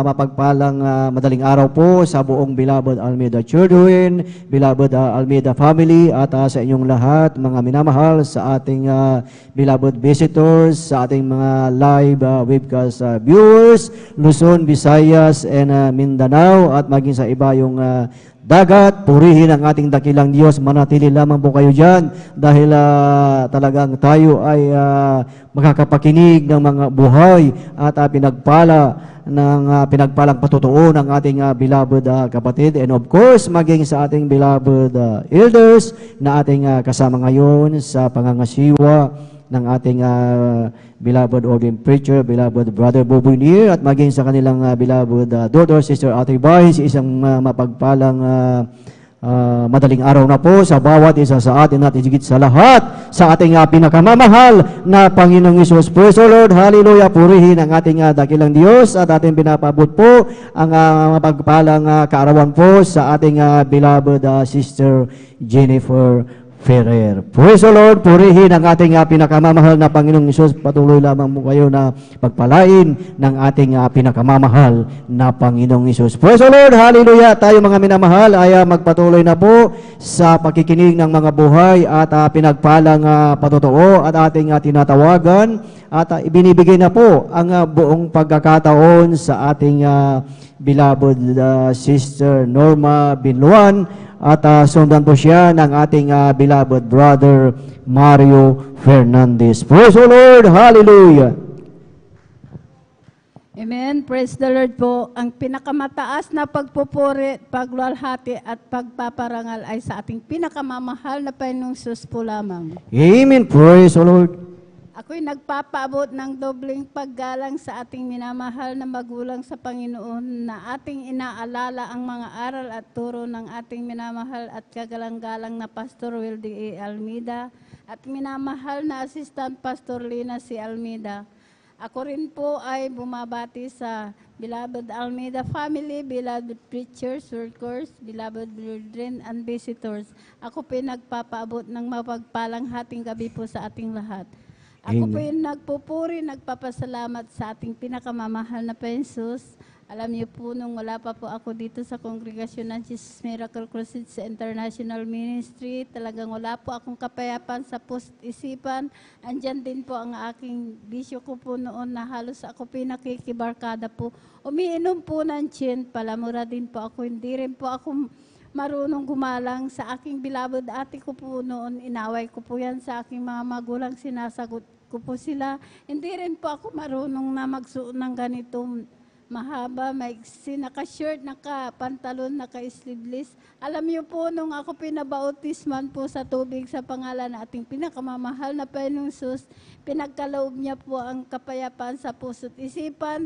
mapagpalang madaling araw po sa buong beloved Almeida Children, beloved Almeida family, at sa inyong lahat, mga minamahal, sa ating beloved visitors, sa ating mga live webcast viewers, Luzon, Visayas, and Mindanao, at maging sa iba yung dagat. Purihin ang ating dakilang Diyos. Manatili lamang po kayo dyan, dahil talagang tayo ay makakapakinig ng mga buhay at pinagpala ng pinagpalang patutuo ng ating beloved kapatid, and of course maging sa ating beloved elders na ating kasama ngayon sa pangangasiwa ng ating beloved ordained preacher, beloved Brother Boboy Nier, at maging sa kanilang beloved daughter, Sister Ate Bay, isang mapagpalang madaling araw na po sa bawat isa sa atin, at higit sa lahat sa ating pinakamamahal na Panginoong Hesus. Praise the Lord, hallelujah. Purihin ang ating dakilang Diyos, at ating pinapabot po ang mapagpalang kaarawan po sa ating beloved Sister Jennifer Ferrer. Praise the Lord, purihin ang ating pinakamamahal na Panginoong Isus. Patuloy lamang mo kayo na pagpalain ng ating pinakamamahal na Panginoong Isus. Praise the Lord, hallelujah. Tayo mga minamahal ay magpatuloy na po sa pakikinig ng mga buhay at pinagpalang patotoo at ating tinatawagan at ibinibigay na po ang buong pagkakataon sa ating beloved Sister Norma Binluan at sundan po siya ng ating beloved brother Mario Fernandez. Praise the Lord! Hallelujah! Amen. Praise the Lord po. Ang pinakamataas na pagpupuri, pagluwalhati at pagpaparangal ay sa ating pinakamamahal na Panginoong Sus po lamang. Amen. Praise the Lord! Ako'y nagpapaabot ng dobling paggalang sa ating minamahal na magulang sa Panginoon na ating inaalala ang mga aral at turo ng ating minamahal at kagalang-galang na Pastor Wildy A. Almeida at minamahal na Assistant Pastor Lina C. Almeida. Ako rin po ay bumabati sa beloved Almeida family, beloved preachers, workers, beloved brethren, and visitors. Ako po nagpapaabot ng mapagpalang hating gabi po sa ating lahat. Ako po yung nagpupuri, nagpapasalamat sa ating pinakamamahal na Jesus. Alam niyo po, nung wala pa po ako dito sa Kongregasyon ng Jesus Miracle Crusade sa International Ministry, talagang wala po akong kapayapan sa isipan. Andyan din po ang aking bisyo ko po noon na halos ako pinakikibarkada po. Umiinom po ng gin, palamura din po ako. Hindi rin po ako marunong gumalang sa aking beloved ate ko po noon. Inaway ko po yan sa aking mga magulang, sinasagot ko po sila. Hindi rin po ako marunong na magsuot ng ganitong mahaba, maiksi, naka-shirt, naka-pantalon, naka-sleeveless. Alam niyo po, nung ako pinabautisman po sa tubig sa pangalan ng ating pinakamamahal na Panginoong Sus, pinagkaloob niya po ang kapayapaan sa puso't isipan.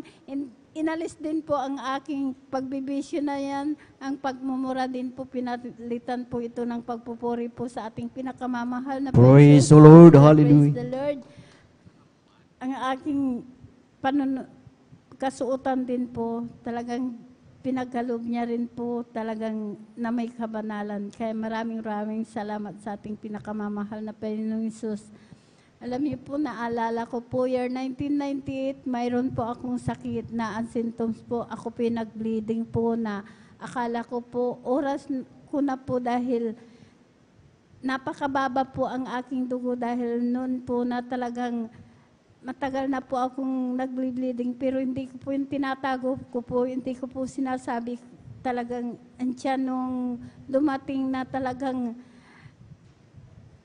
Inalis din po ang aking pagbibisyo na yan, ang pagmumura din po, pinalitan po ito ng pagpupuri po sa ating pinakamamahal na Praise the Lord, hallelujah. Praise the Lord. Ang aking kasuotan din po, talagang pinagkaloob niya rin po talagang na may kabanalan. Kaya maraming salamat sa ating pinakamamahal na Panginoong Hesus. Alam niyo po, naalala ko po, year 1998, mayroon po akong sakit na symptoms po. Ako po nag-bleeding po na akala ko po, oras ko na po dahil napakababa po ang aking dugo dahil noon po na talagang matagal na po akong nag-bleeding pero hindi ko po yung tinatago ko po, hindi ko po sinasabi talagang andyan nung dumating na talagang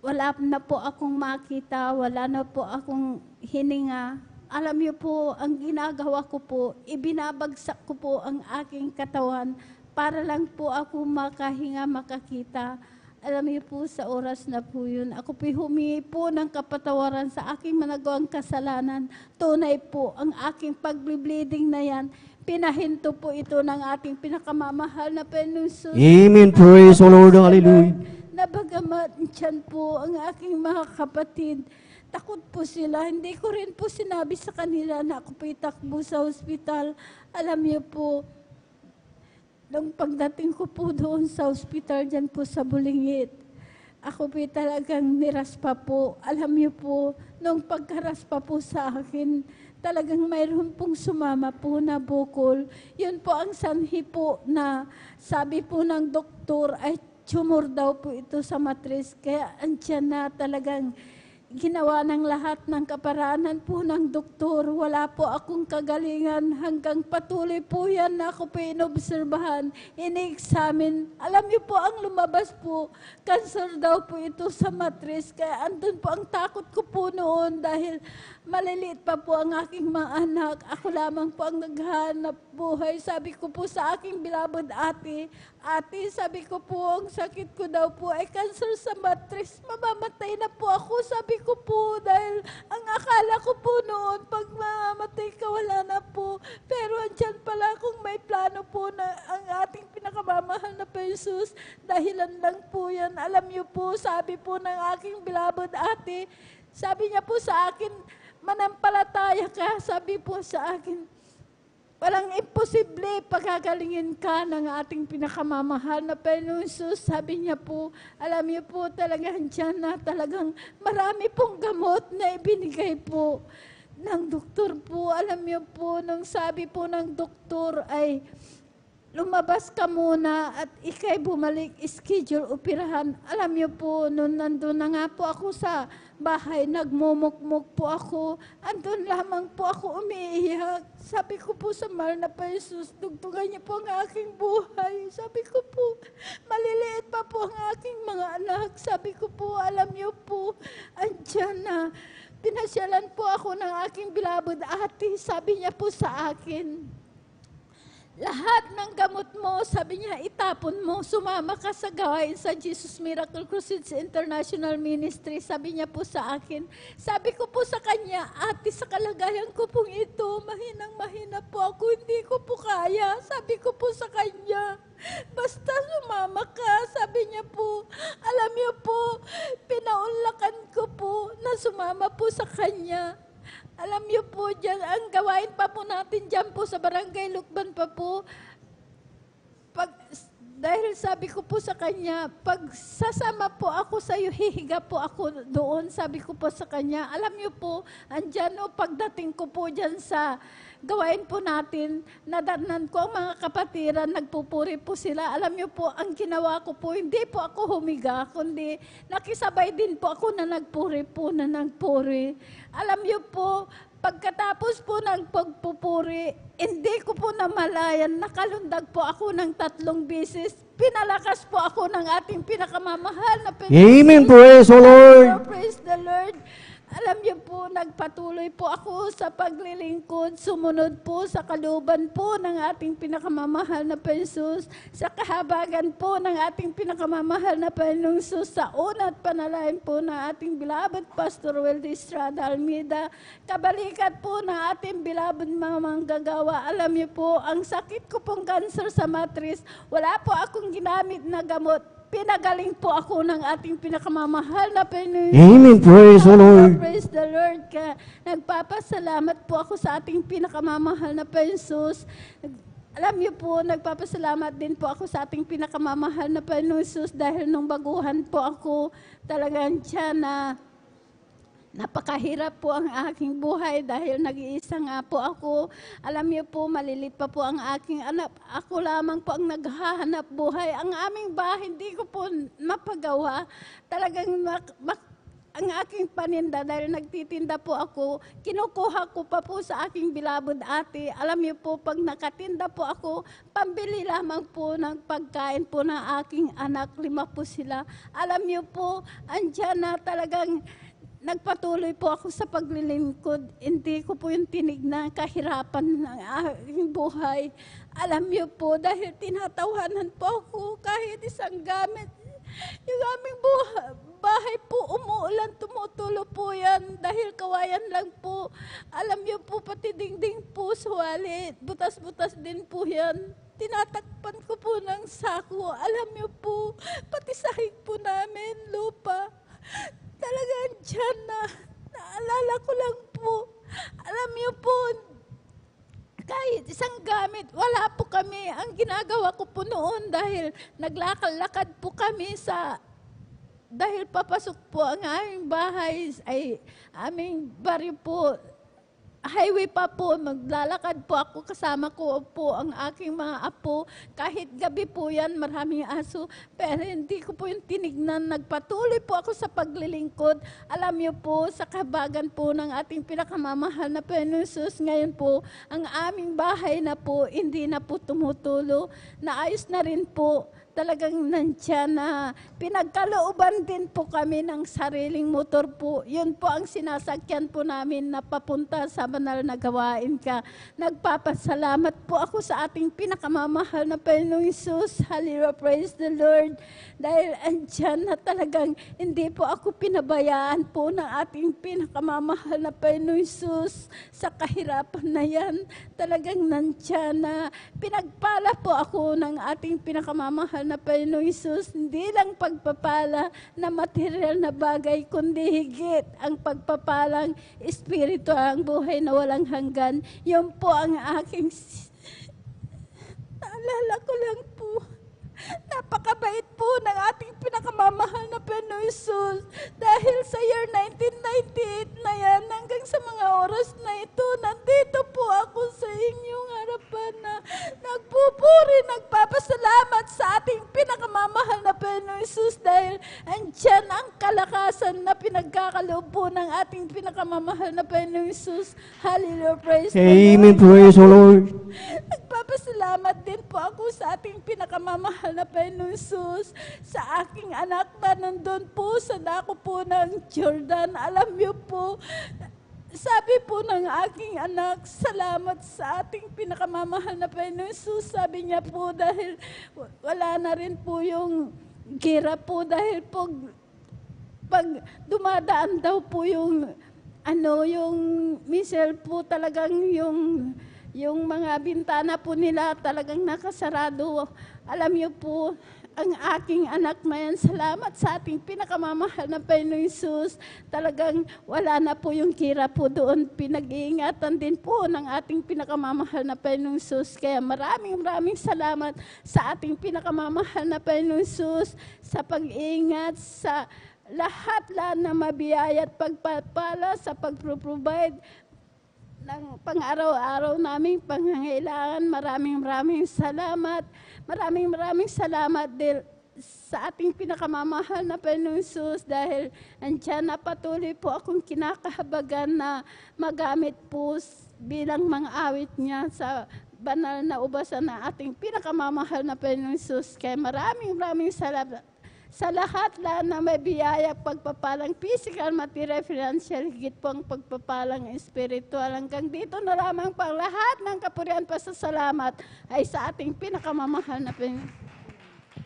wala na po akong makita, wala na po akong hininga. Alam niyo po, ang ginagawa ko po, ibinabagsak ko po ang aking katawan para lang po ako makahinga, makakita. Alam niyo po, sa oras na po yun, ako po humingi po ng kapatawaran sa aking managawang kasalanan. Tunay po, ang aking pag-bleeding na yan, pinahinto po ito ng ating pinakamamahal na Panginoong Hesus. Amen. Praise the Lord. Hallelujah. Nabagamat dyan po ang aking mga kapatid, takot po sila. Hindi ko rin po sinabi sa kanila na ako po itakbo sa ospital. Alam niyo po, nung pagdating ko po doon sa ospital dyan po sa Bulingit, ako po talagang niraspa po. Alam niyo po, nung pagkaraspa po sa akin, talagang mayroon pong sumama po na bukol. Yun po ang sanhi po na sabi po ng doktor ay tumor daw po ito sa matris. Kaya andyan na talagang ginawa ng lahat ng kaparaanan po ng doktor. Wala po akong kagalingan hanggang patuloy po yan na ako po inobserbahan, ini-examine. Alam niyo po, ang lumabas po, cancer daw po ito sa matris. Kaya andun po ang takot ko po noon dahil maliliit pa po ang aking mga anak. Ako lamang po ang naghahanap buhay. Sabi ko po sa aking beloved ate, sabi ko po, ang sakit ko daw po ay cancer sa matris. Mamamatay na po ako, sabi ko po, dahil ang akala ko po noon, pag mamamatay ka, wala na po. Pero andyan pala kung may plano po na ang ating pinakamamahal na Jesus, dahilan lang po yan. Alam niyo po, sabi po ng aking beloved ate, sabi niya po sa akin, manampalataya ka, sabi po sa akin, Walang imposible pagagalingin ka ng ating pinakamamahal na Panginoong Hesus. Sabi niya po, alam niyo po talagang dyan na talagang marami pong gamot na ibinigay po ng doktor po. Alam niyo po, nung sabi po ng doktor ay lumabas ka muna at ikay bumalik, schedule, operahan. Alam niyo po, nung nandun na nga po ako sa bahay, nagmumukmuk po ako. Andun lamang po ako umiiyak. Sabi ko po sa mahal na Jesus, dugtugan niyo po ang aking buhay. Sabi ko po, maliliit pa po ang aking mga anak. Sabi ko po, alam niyo po, andyan na. Pinasyalan po ako ng aking bilabod ate. Sabi niya po sa akin, lahat ng gamot mo, sabi niya, itapon mo, sumama ka sa gawain sa Jesus Miracle Crusades International Ministry. Sabi niya po sa akin. Sabi ko po sa kanya, ate, sa kalagayan ko pong ito, mahinang-mahina po ako, hindi ko po kaya. Sabi ko po sa kanya, basta sumama ka. Sabi niya po, alam niyo po, pinaunlakan ko po na sumama po sa kanya. Alam niyo po dyan, ang gawain pa po natin dyan po sa Barangay Lukban pa po. Dahil sabi ko po sa kanya, pag sasama po ako sa iyo, hihiga po ako doon. Sabi ko po sa kanya, alam niyo po, andyan o pagdating ko po dyan sa gawain po natin, nadatnan ko ang mga kapatiran, nagpupuri po sila. Alam niyo po, ang ginawa ko po, hindi po ako humiga, kundi nakisabay din po ako na nagpuri. Alam niyo po, pagkatapos po ng pagpupuri, hindi ko po namalayan, nakalundag po ako ng 3 beses. Pinalakas po ako ng ating pinakamamahal na Panginoon. Amen. Praise the Lord. Praise the Lord. Alam niyo po, nagpatuloy po ako sa paglilingkod, sumunod po sa kalooban po ng ating pinakamamahal na Panginoon, sa kahabagan po ng ating pinakamamahal na Panginoon, sa una at panalain po ng ating beloved Pastor Wildy Estrada Almeida, kabalikat po ng ating beloved mga manggagawa. Alam niyo po, ang sakit ko pong cancer sa matris, wala po akong ginamit na gamot. Pinagaling po ako ng ating pinakamamahal na Panginoon. Amen. Praise the Lord. Praise the Lord. Nagpapasalamat po ako sa ating pinakamamahal na Panginoon. Alam niyo po, nagpapasalamat din po ako sa ating pinakamamahal na Panginoon dahil nung baguhan po ako, talagang siya na napakahirap po ang aking buhay dahil nag-iisa nga po ako. Alam niyo po, malilit pa po ang aking anak. Ako lamang po ang naghahanap buhay. Ang aming bahay, hindi ko po mapagawa. Talagang ang aking paninda, dahil nagtitinda po ako, kinukuha ko pa po sa aking bilabod ate. Alam niyo po, pag nakatinda po ako, pambili lamang po ng pagkain po ng aking anak. 5 po sila. Alam niyo po, andyan na talagang nagpatuloy po ako sa paglilingkod. Hindi ko po yung tinignan kahirapan ng aking buhay. Alam niyo po, dahil tinatawanan po ako kahit isang gamit. Yung aming bahay po, umuulan, tumutulo po yan dahil kawayan lang po. Alam niyo po, pati dingding po, suwali, butas-butas din po yan. Tinatakpan ko po ng sako. Alam niyo po, pati sahig po namin, lupa. Talagang dyan na, naalala ko lang po. Alam niyo po, kahit isang gamit, wala po kami. Ang ginagawa ko po noon dahil naglakad-lakad po kami dahil papasok po ang aming bahay, ay aming baryo po, highway pa po, maglalakad po ako, kasama ko po ang aking mga apo. Kahit gabi po yan, maraming aso, pero hindi ko po yung tinignan. Nagpatuloy po ako sa paglilingkod. Alam niyo po, sa kabagan po ng ating pinakamamahal na Panginoon Jesus, ngayon po, ang aming bahay na po, hindi na po tumutulo. Naayos na rin po. Talagang nandiyan na pinagkalooban din po kami ng sariling motor po. Yun po ang sinasakyan po namin na papunta sa banal na gawain ka. Nagpapasalamat po ako sa ating pinakamamahal na Panginoong Jesus. Hallelujah, praise the Lord. Dahil andyan na talagang hindi po ako pinabayaan po ng ating pinakamamahal na Panginoong Jesus. Sa kahirapan na yan, talagang nandiyan na pinagpala po ako ng ating pinakamamahal na Panginoong Jesus, hindi lang pagpapala na material na bagay, kundi higit ang pagpapalang espiritual, ang buhay na walang hanggan. Yun po ang aking Naalala ko lang po, napakabait po ng ating pinakamamahal na Panginoong Hesus. Dahil sa year 1998 na yan, hanggang sa mga oras na ito, nandito po ako sa inyong harapan na nagpupuri, nagpapasalamat sa ating pinakamamahal na Panginoong Hesus dahil andyan ang kalakasan na pinagkakaloob po ng ating pinakamamahal na Panginoong Hesus. Hallelujah, praise the Lord. Amen. Praise the Lord. Nagpapasalamat din po ako sa ating pinakamamahal na Panginoong Hesus, sa aking anak na nandun po sa dako po ng Jordan. Alam niyo po, sabi po ng aking anak, salamat sa ating pinakamamahal na Panginoong Hesus. Sabi niya po dahil wala na rin po yung gira po dahil po pag dumadaan daw po yung yung missile po talagang yung mga bintana po nila talagang nakasarado. Alam niyo po, ang aking anak na yan, salamat sa ating pinakamamahal na Panginoong Hesus. Talagang wala na po yung kira po doon. Pinag-iingatan din po ng ating pinakamamahal na Panginoong Hesus. Kaya maraming salamat sa ating pinakamamahal na Panginoong Hesus sa pag-iingat, sa lahat na mabiyaya at pagpapala sa pag-provide ng pang-araw-araw naming pangangailangan. Maraming salamat. Maraming salamat din sa ating pinakamamahal na Panginoong Hesus dahil andyan na patuloy po akong kinakahabagan na magamit po bilang mga awit niya sa banal na ubasan ng ating pinakamamahal na Panginoong Hesus. Kaya maraming salamat sa lahat na may biyaya, pagpapalang physical, material, financial, higit po ang pagpapalang spiritual. Hanggang dito na lamang pang lahat ng kapurihan pasasalamat ay sa ating pinakamamahal na Panginoon.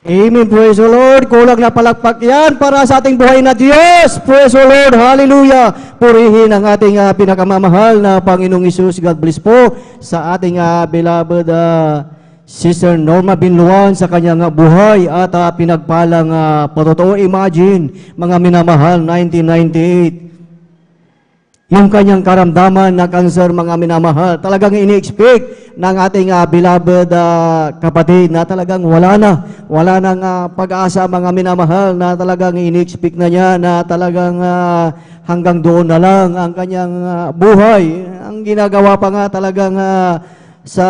Amen. Praise the Lord. Kulang na palakpak yan para sa ating buhay na Diyos. Praise the Lord. Hallelujah. Purihin ang ating pinakamamahal na Panginoong Hesus. God bless po sa ating beloved Sister Norma Binluan sa kanyang buhay at pinagpalang patotoo. Imagine, mga minamahal, 1998. Yung kanyang karamdaman na cancer, mga minamahal, talagang ini-expect ng ating beloved kapatid na talagang wala nang pag-asa, mga minamahal, na talagang ini-expect na niya na talagang hanggang doon na lang ang kanyang buhay. Ang ginagawa pa nga talagang sa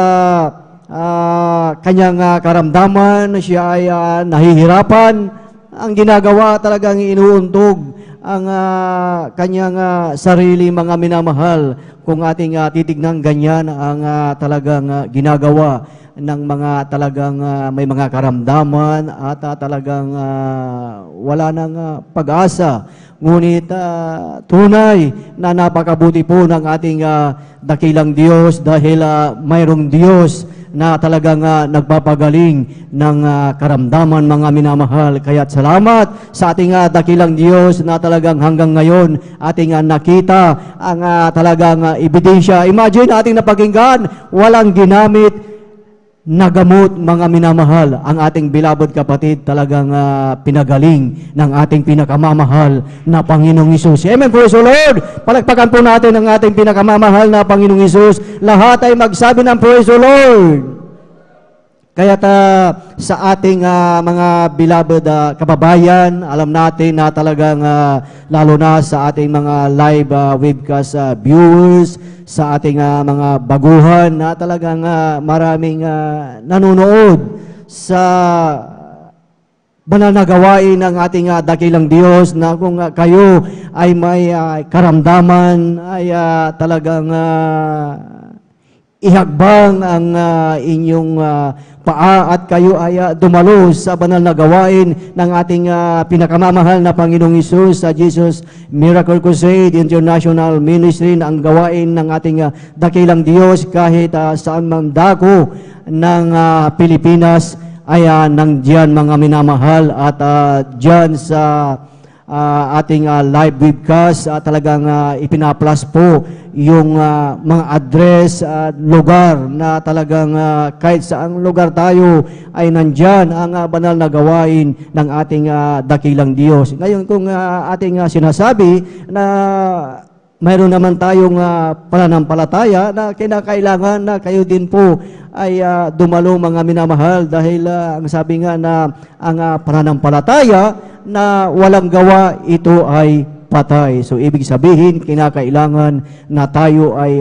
kanyang karamdaman, siya ay nahihirapan. Ang ginagawa talagang inuuntog ang kanyang sarili, mga minamahal. Kung ating titignan, ganyan ang talagang ginagawa ng mga talagang may mga karamdaman at talagang wala nang pag-asa. Ngunit tunay na napakabuti po ng ating dakilang Diyos dahil mayroong Diyos na talagang nagpapagaling ng karamdaman, mga minamahal. Kaya't salamat sa ating dakilang Diyos na talagang hanggang ngayon ating nakita ang talagang ebidensya. Imagine ating napakinggan, walang ginamit na gamot, mga minamahal. Ang ating beloved kapatid talagang pinagaling ng ating pinakamamahal na Panginoong Hesus. Amen. Praise the Lord. Palakpakan po natin ang ating pinakamamahal na Panginoong Hesus. Lahat ay magsabi ng praise the Lord. Kaya sa ating mga beloved kababayan, alam natin na talagang lalo na sa ating mga live webcast viewers, sa ating mga baguhan na talagang maraming nanonood sa banal na gawain ng ating dakilang Diyos, na kung kayo ay may karamdaman ay talagang ihakbang ang inyong paa at kayo ay dumalo sa banal na gawain ng ating pinakamamahal na Panginoong Hesus, sa Jesus Miracle Crusade International Ministry. Ang gawain ng ating dakilang Diyos kahit saan man dako ng Pilipinas ay nangdiyan, mga minamahal, at dyan sa ating live webcast talagang ipinaplas po yung mga address at lugar na talagang kahit saang lugar tayo ay nandyan ang banal na gawain ng ating dakilang Diyos. Ngayon, kung ating sinasabi na mayroon naman tayong pananampalataya na kinakailangan na kayo din po ay dumalo mga minamahal dahil ang sabi nga na ang pananampalataya na walang gawa ito ay patay. So ibig sabihin kinakailangan na tayo ay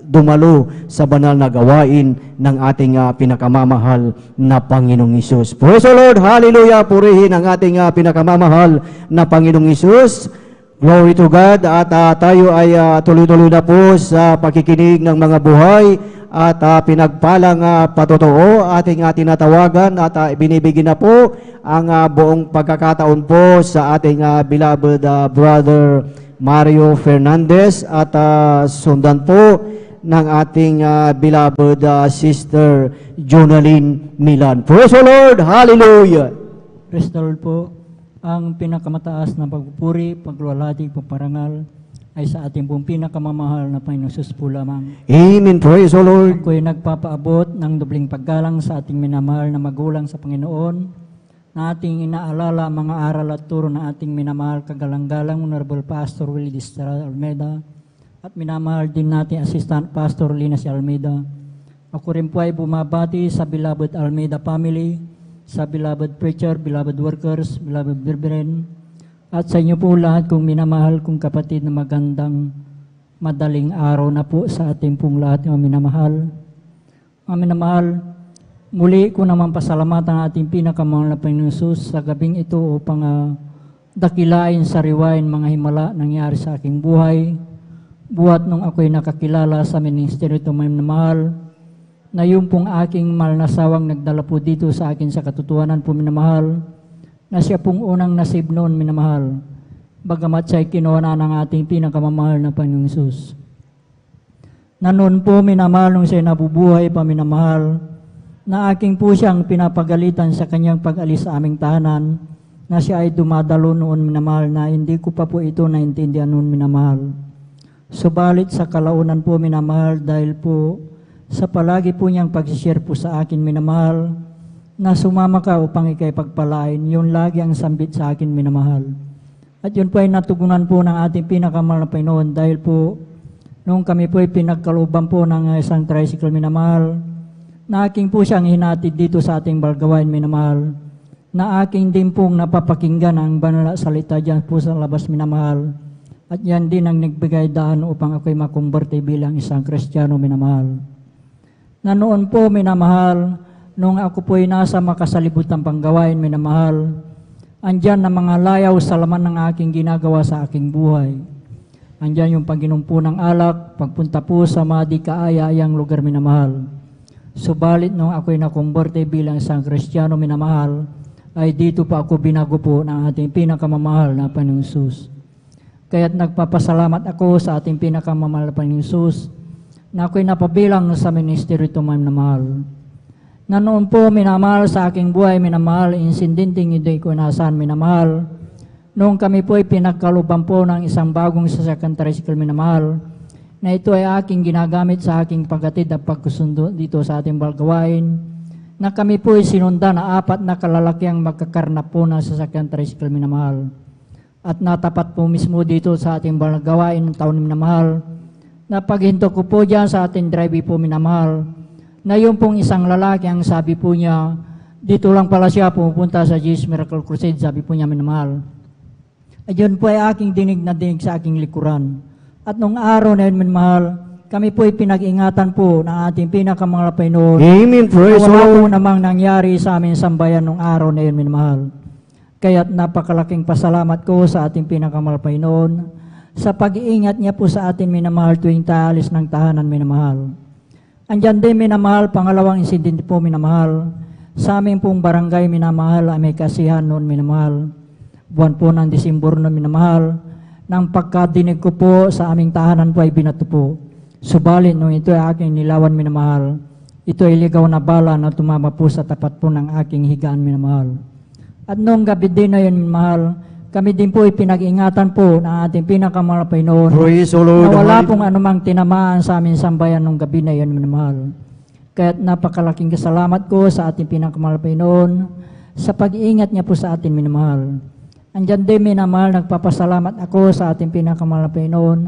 dumalo sa banal na gawain ng ating pinakamamahal na Panginoong Hesus. Praise the Lord! Hallelujah! Purihin ang ating pinakamamahal na Panginoong Hesus. Glory to God, at tayo ay tuloy-tuloy na po sa pakikinig ng mga buhay at pinagpalang patotoo ating tinatawagan at binibigyan na po ang buong pagkakataon po sa ating beloved brother Mario Fernandez at sundan po ng ating beloved sister Jonaline Milan. Praise the Lord! Hallelujah! Praise the Lord po. Ang pinakamataas na pagpupuri, pagluwalhati, pagparangal ay sa ating pong pinakamamahal na Panginoon Jesus po lamang. Amen. Praise the Lord. Ako ay nagpapaabot ng dobling paggalang sa ating minamahal na magulang sa Panginoon, na ating inaalala ang mga aral at turo ng ating minamahal kagalang-galang Honorable Pastor Willie Estrada Almeida at minamahal din natin Assistant Pastor Lina C. Almeida. Ako rin po ay bumabati sa beloved Almeida family, sa beloved preacher, beloved workers, beloved brethren, at sa inyo po lahat kong minamahal kong kapatid na magandang madaling araw na po sa ating pong lahat ng minamahal. Mga minamahal, muli ko naman pasalamatan ang ating pinakamahal na Panginoon Jesus sa gabing ito upang dakilain sa riwain mga himala nangyari sa aking buhay, buhat nung ako'y nakakilala sa ministeryo ito minamahal, na yung pong aking malnasawang nagdala po dito sa akin sa katotohanan po minamahal, na siya pong unang nasib noon minamahal, bagamat siya'y kinuha na ng ating pinakamamahal na Panginoong Hesus. Na noon po minamahal nung siya'y nabubuhay pa minamahal, na aking po siyang pinapagalitan sa kanyang pag-alis sa aming tahanan, na siya ay dumadalo noon minamahal na hindi ko pa po ito naintindihan noon minamahal. Subalit sa kalaunan po minamahal dahil po sa palagi po niyang pag-share po sa akin minamahal, na sumama ka upang ikay pagpalain, yun lagi ang sambit sa akin minamahal. At yun po ay natugunan po ng ating pinakamahal na Panginoon dahil po nung kami po ay pinagkaluban po ng isang tricycle minamahal, na aking po siyang hinatid dito sa ating balgawain minamahal, na aking din pong napapakinggan ang banal na salita dyan po sa labas minamahal, at yan din ang nagbigay daan upang ako'y makumberte bilang isang Kristiyano minamahal. Na noon po minamahal, nung ako po ay nasa makasalibutan panggawain minamahal, andyan na mga layaw sa laman ng aking ginagawa sa aking buhay. Andyan yung pag-inom ng alak, pagpunta po sa mga di kaaya-ayang lugar minamahal. Subalit nung ako'y nakumberte bilang isang Kristiyano minamahal, ay dito pa ako binago po ng ating pinakamamahal na Panginoong Hesus. Kaya't nagpapasalamat ako sa ating pinakamamahal na Panginoong Hesus, na ako'y napabilang sa ministeryo ito minamahal. Na noon po minamahal sa aking buhay minamahal, insindinting hindi ko nasaan minamahal, noong kami po ay pinagkaluban po ng isang bagong sasakyan tricycle minamahal, na ito ay aking ginagamit sa aking paghatid at pagkusundo dito sa ating balgawain, na kami po ay sinundan na 4 na kalalakiang magkakarnap po na sasakyan tricycle minamahal. At natapat po mismo dito sa ating balgawain ng taon minamahal, na paghinto ko po dyan sa ating drive po minamahal, na yung pong isang lalaki ang sabi po niya, dito lang pala siya pupunta sa Jesus Miracle Crusade, sabi po niya minamahal. At yun po ay aking dinig na dinig sa aking likuran. At nung araw na yun minamahal, kami po ay pinag-ingatan po ng ating pinakamahal na Panginoon. Amen. Praise the Wala Lord. po namang nangyari sa aming sambayan nung araw na yun minamahal. Kaya't napakalaking pasalamat ko sa ating pinakamahal na Panginoon sa pag-iingat niya po sa atin minamahal tuwing taalis ng tahanan minamahal. Andyan din minamahal, pangalawang insidente po minamahal, sa aming pong barangay minamahal ay may kasihan noon minamahal. Buwan po ng Disyembre noon minamahal, nang pagkadinig ko po sa aming tahanan po ay binato po. Subalit nung ito ay aking nilawan minamahal, ito ay ligaw na bala na tumama po sa tapat po ng aking higaan minamahal. At noong gabi din na yun minamahal, kami din po ay pinag-ingatan po ng ating pinakamahal na Panginoon, Praise the Lord. na wala pong anumang tinamaan sa aming sambayan nung gabi na yun minamahal. Kaya't napakalaking kasalamat ko sa ating pinakamahal na Panginoon sa pag-iingat niya po sa atin minamahal. Andyan din minamahal, nagpapasalamat ako sa ating pinakamahal na Panginoon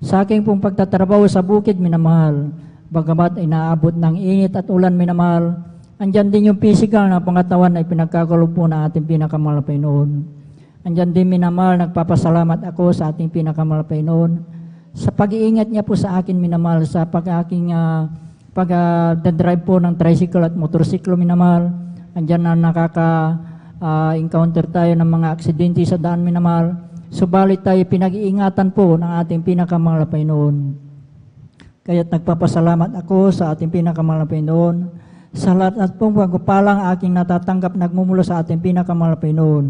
Sa aking pong pagtatrabaho sa bukid, minamahal, bagamat ay naabot ng init at ulan, minamahal, andyan din yung physical na pangatawan ay pinagkakaloob po ng ating pinakamahal na Panginoon. Andyan din, minamahal, nagpapasalamat ako sa ating pinakamahal na Panginoon sa pag-iingat niya po sa akin, minamahal, sa pag-aking pag-drive po ng tricycle at motorsiklo, minamahal. Andyan na nakaka-encounter tayo ng mga aksidente sa daan, minamahal. Subalit tayo pinag-iingatan po ng ating pinakamahal na Panginoon. Kaya't nagpapasalamat ako sa ating pinakamahal na Panginoon sa lahat at pong pagpapalang aking natatanggap nagmumula sa ating pinakamahal na Panginoon.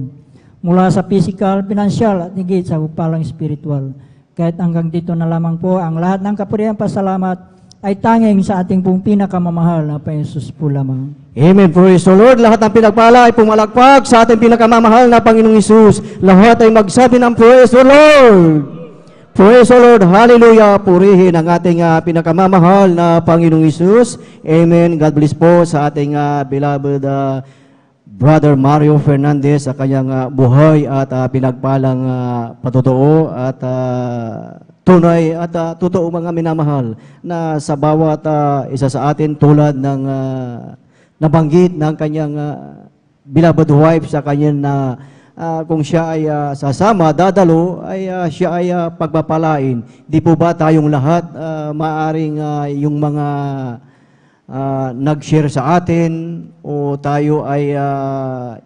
Mula sa physical, financial at higit sa pagpapalang spiritual. Kahit hanggang dito na lamang po, ang lahat ng kapurihan pasalamat ay tanging sa ating pong pinakamamahal na Panginoon po lamang. Amen. Praise the Lord. Lahat ng pinagpala ay pumalakpak sa ating pinakamamahal na Panginoong Hesus. Lahat ay magsabi ng Praise the Lord. Praise the Lord. Hallelujah. Purihin ang ating pinakamamahal na Panginoong Hesus. Amen. God bless po sa ating beloved Brother Mario Fernandez sa kanyang buhay at pinagpalang patutuo at tunay at totoo mga minamahal na sa bawat isa sa atin tulad ng nabanggit ng kanyang beloved wife sa kanyang na kung siya ay sasama, dadalo, ay siya ay pagpapalain. Di po ba tayong lahat maaring yung mga nag-share sa atin o tayo ay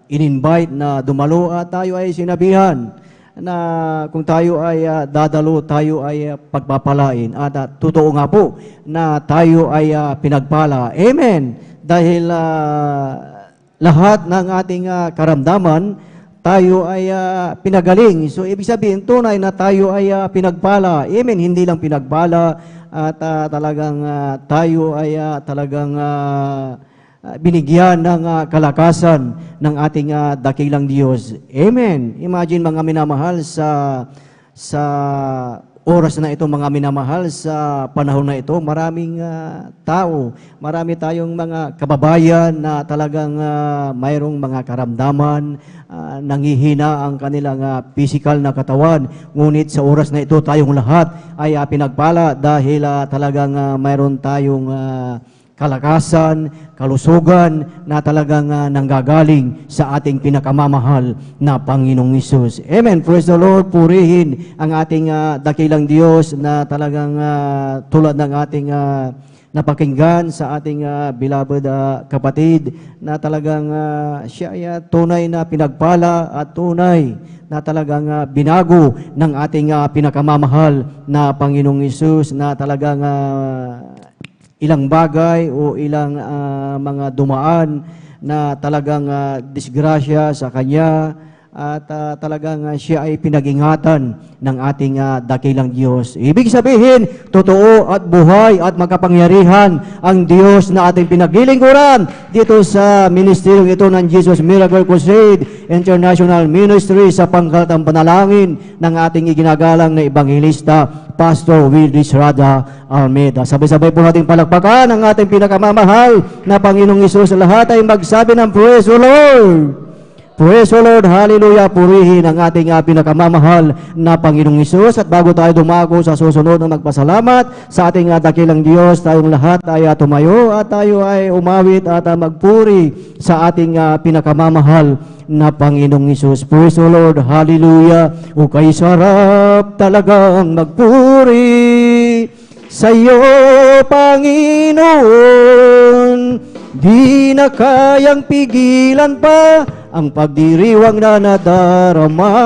in-invite na dumalo at tayo ay sinabihan na kung tayo ay dadalo, tayo ay pagpapalain. At totoo nga po na tayo ay pinagpala. Amen. Dahil lahat ng ating karamdaman, tayo ay pinagaling. So, ibig sabihin, tunay na tayo ay pinagpala. Amen. Hindi lang pinagpala at talagang tayo ay talagang binigyan ng kalakasan ng ating dakilang Diyos. Amen. Imagine mga minamahal sa oras na ito, mga minamahal, sa panahon na ito, maraming tao, marami tayong mga kababayan na talagang mayroong mga karamdaman, nangihina ang kanilang physical na katawan. Ngunit sa oras na ito, tayong lahat ay pinagpala dahil talagang mayroon tayong kalakasan, kalusugan na talagang nanggagaling sa ating pinakamamahal na Panginoong Hesus. Amen. Praise the Lord. Purihin ang ating dakilang Diyos na talagang tulad ng ating napakinggan sa ating beloved kapatid na talagang siya ay tunay na pinagpala at tunay na talagang binago ng ating pinakamamahal na Panginoong Hesus na talagang ilang bagay o ilang mga dumaan na talagang disgrasya sa kanya at talagang siya ay pinag-ingatan ng ating dakilang Diyos. Ibig sabihin, totoo at buhay at makapangyarihan ang Diyos na ating pinaglilingkuran dito sa ministeryong ito ng Jesus Miracle Crusade International Ministry sa pangkalatang panalangin ng ating iginagalang na Ebangelista, Pastor Wildy Srada Almeida. Sabay-sabay po nating palakpakan ang ating pinakamamahal na Panginoong Hesus. Lahat ay magsabi ng Praise the Lord! Praise the Lord! Hallelujah! Purihin ang ating pinakamamahal na Panginoong Hesus. At bago tayo dumako sa susunod na magpasalamat sa ating dakilang Diyos, tayong lahat ay tumayo at tayo ay umawit at magpuri sa ating pinakamamahal na Panginoong Hesus. Praise the Lord! Hallelujah! O kay sarap talagang magpuri sa iyo, Panginoon. Di na kayang pigilan pa ang pagdiriwang na nadarama.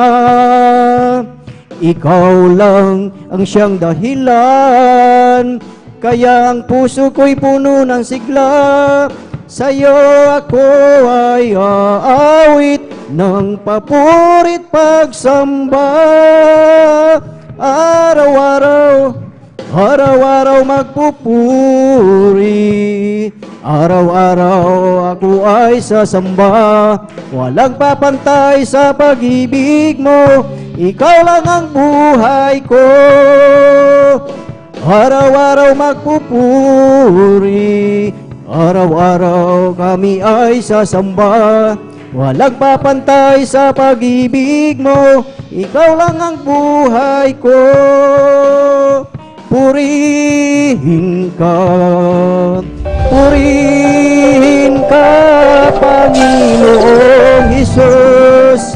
Ikaw lang ang siyang dahilan, kaya ang puso ko'y puno ng sigla. Sa'yo ako ay aawit ng papurit pagsamba. Araw-araw magpupuri, araw-araw ako ay sasamba. Walang papantay sa pag-ibig mo, ikaw lang ang buhay ko. Araw-araw magpupuri, araw-araw kami ay sasamba. Walang papantay sa pag-ibig mo, ikaw lang ang buhay ko. Purihin ka, Panginoong Hesus.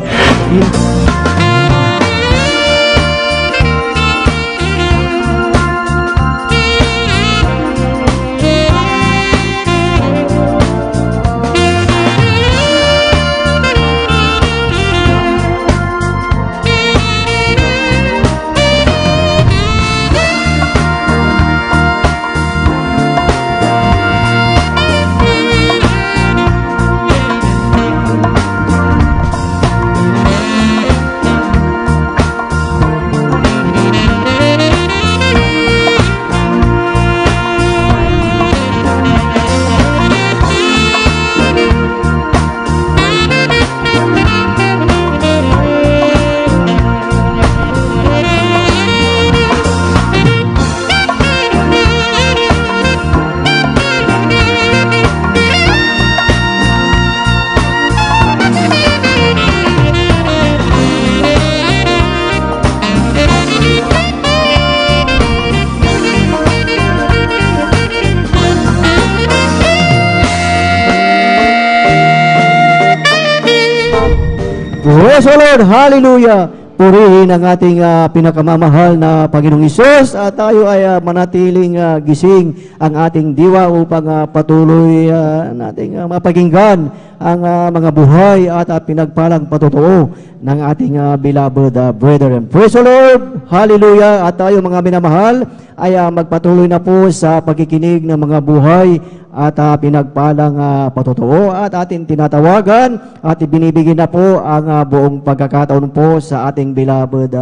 Praise the Lord! Hallelujah! Purihin ang ating pinakamamahal na Panginoong Hesus at tayo ay manatiling gising ang ating diwa upang patuloy nating mapakinggan ang mga buhay at pinagpalang patotoo ng ating beloved brethren. Praise the Lord! Hallelujah! At tayo mga minamahal ay magpatuloy na po sa pagkikinig ng mga buhay at pinagpalang patotoo at ating tinatawagan at ibinibigyan na po ang buong pagkakataon po sa ating beloved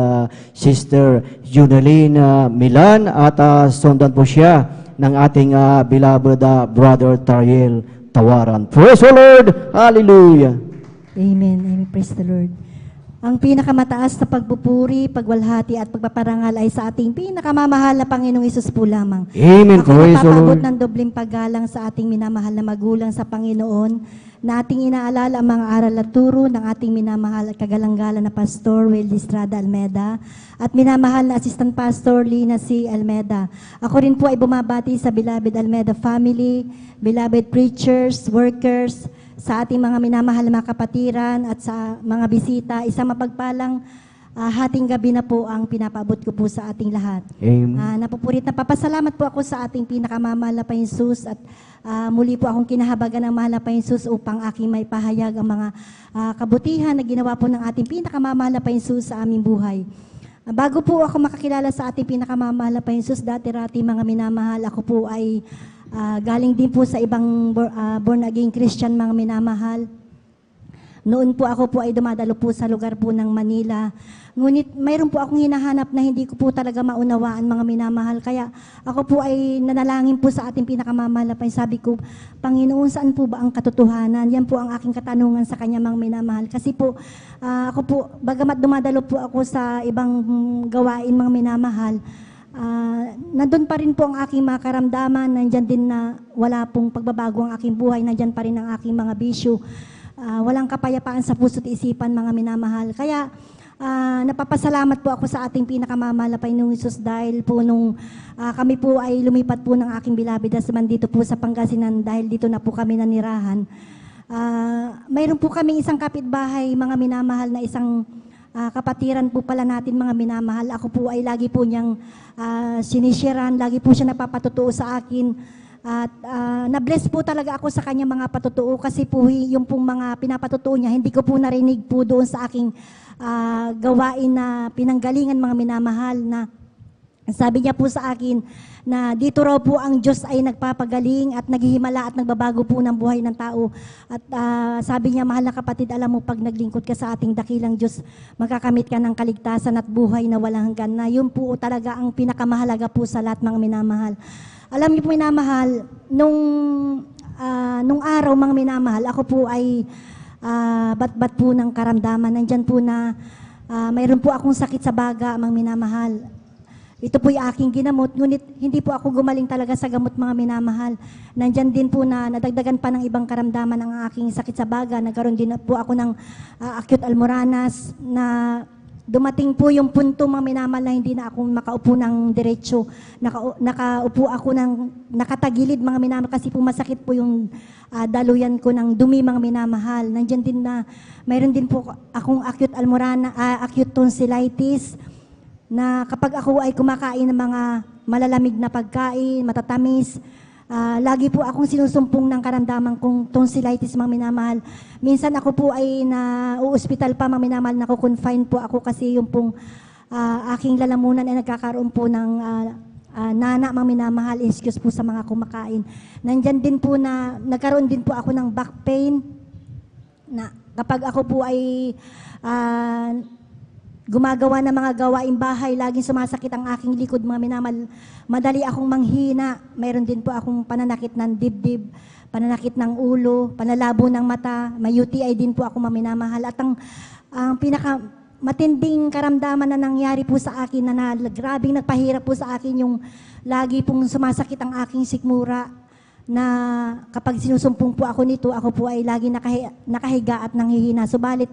Sister Junelyn Milan at sundan po siya ng ating beloved Brother Tariel Tawaran. Praise the Lord! Hallelujah! Amen. Amen. Praise the Lord. Ang pinakamataas na pagpupuri, pagwalhati at pagpaparangal ay sa ating pinakamamahal na Panginoong Hesus po lamang. Amen. Ako napapabot ng dobleng paggalang sa ating minamahal na magulang sa Panginoon na ating inaalala ang mga aral at turo ng ating minamahal at kagalanggala na Pastor Wildy Estrada Almeda at minamahal na Assistant Pastor Lina C. Almeda. Ako rin po ay bumabati sa beloved Almeda family, beloved preachers, workers, sa ating mga minamahal na mga kapatiran at sa mga bisita. Isang mapagpalang hating gabi na po ang pinapaabot ko po sa ating lahat. Napupurit na papasalamat po ako sa ating pinakamamahal na Panginoong Hesus at muli po akong kinahabagan ng mahal na Panginoong Hesus upang aking may pahayag ang mga kabutihan na ginawa po ng ating pinakamamahal na Panginoong Hesus sa aming buhay. Bago po ako makakilala sa ating pinakamamahal na Panginoong Hesus, dati-rati mga minamahal, ako po ay galing din po sa ibang born again Christian mga minamahal. Noon po ako po ay dumadalo po sa lugar po ng Manila. Ngunit mayroon po akong hinahanap na hindi ko po talaga maunawaan mga minamahal. Kaya ako po ay nanalangin po sa ating pinakamamahal na Panginoon. Sabi ko, Panginoon, saan po ba ang katotohanan? Yan po ang aking katanungan sa kanya mga minamahal. Kasi po, ako po, bagamat dumadalo po ako sa ibang gawain mga minamahal, nandun pa rin po ang aking mga karamdaman, nandyan din na wala pong pagbabago ang aking buhay, nandyan pa rin ang aking mga bisyo, walang kapayapaan sa puso't isipan mga minamahal. Kaya napapasalamat po ako sa ating pinakamamahal na Panginoong Hesus dahil po nung kami po ay lumipat po ng aking beloved husband dito po sa Pangasinan dahil dito na po kami nanirahan. Mayroon po kami isang kapitbahay mga minamahal na isang kapatiran po pala natin mga minamahal. Ako po ay lagi po niyang sinisharean, lagi po siya napapatotoo sa akin. At na-bless po talaga ako sa kanya mga patotoo kasi po yung pong mga pinapatotoo niya, hindi ko po narinig po doon sa aking gawain na pinanggalingan mga minamahal na sabi niya po sa akin na dito raw po ang Diyos ay nagpapagaling at naghihimala at nagbabago po ng buhay ng tao. At sabi niya, mahal na kapatid, alam mo pag naglingkod ka sa ating dakilang Diyos, magkakamit ka ng kaligtasan at buhay na walang hanggan na. Yun po talaga ang pinakamahalaga po sa lahat mga minamahal. Alam niyo po minamahal, nung araw mga minamahal, ako po ay bat-bat po ng karamdaman. Nandyan po na mayroon po akong sakit sa baga mga minamahal. ito po'y aking ginamot, ngunit hindi po ako gumaling talaga sa gamot, mga minamahal. Nandyan din po na nadagdagan pa ng ibang karamdaman ng aking sakit sa baga. Nagkaroon din po ako ng acute almoranas na dumating po yung punto, mga minamahal, na hindi na ako makaupo ng diretsyo. Nakaupo ako ng nakatagilid, mga minamahal, kasi po masakit po yung daluyan ko ng dumi, mga minamahal. Nandyan din na mayroon din po akong acute tonsillitis, na kapag ako ay kumakain ng mga malalamig na pagkain, matatamis, lagi po akong sinusumpong ng karamdaman kong tonsillitis, mga minamahal. Minsan ako po ay na-uospital pa, mga minamahal, naku-confine po ako kasi yung pong aking lalamunan ay nagkakaroon po ng nana, mga minamahal, excuse po sa mga kumakain. Nandyan din po na nagkaroon din po ako ng back pain, na kapag ako po ay gumagawa ng mga gawaing bahay, laging sumasakit ang aking likod, mga minamahal. Madali akong manghina. Mayroon din po akong pananakit ng dibdib, pananakit ng ulo, panalabo ng mata, may UTI din po ako, mga minamahal. At ang pinaka matinding karamdaman na nangyari po sa akin, na grabing nagpahirap po sa akin, yung lagi pong sumasakit ang aking sikmura, na kapag sinusumpong po ako nito, ako po ay lagi nakahiga at nanghihina. Subalit,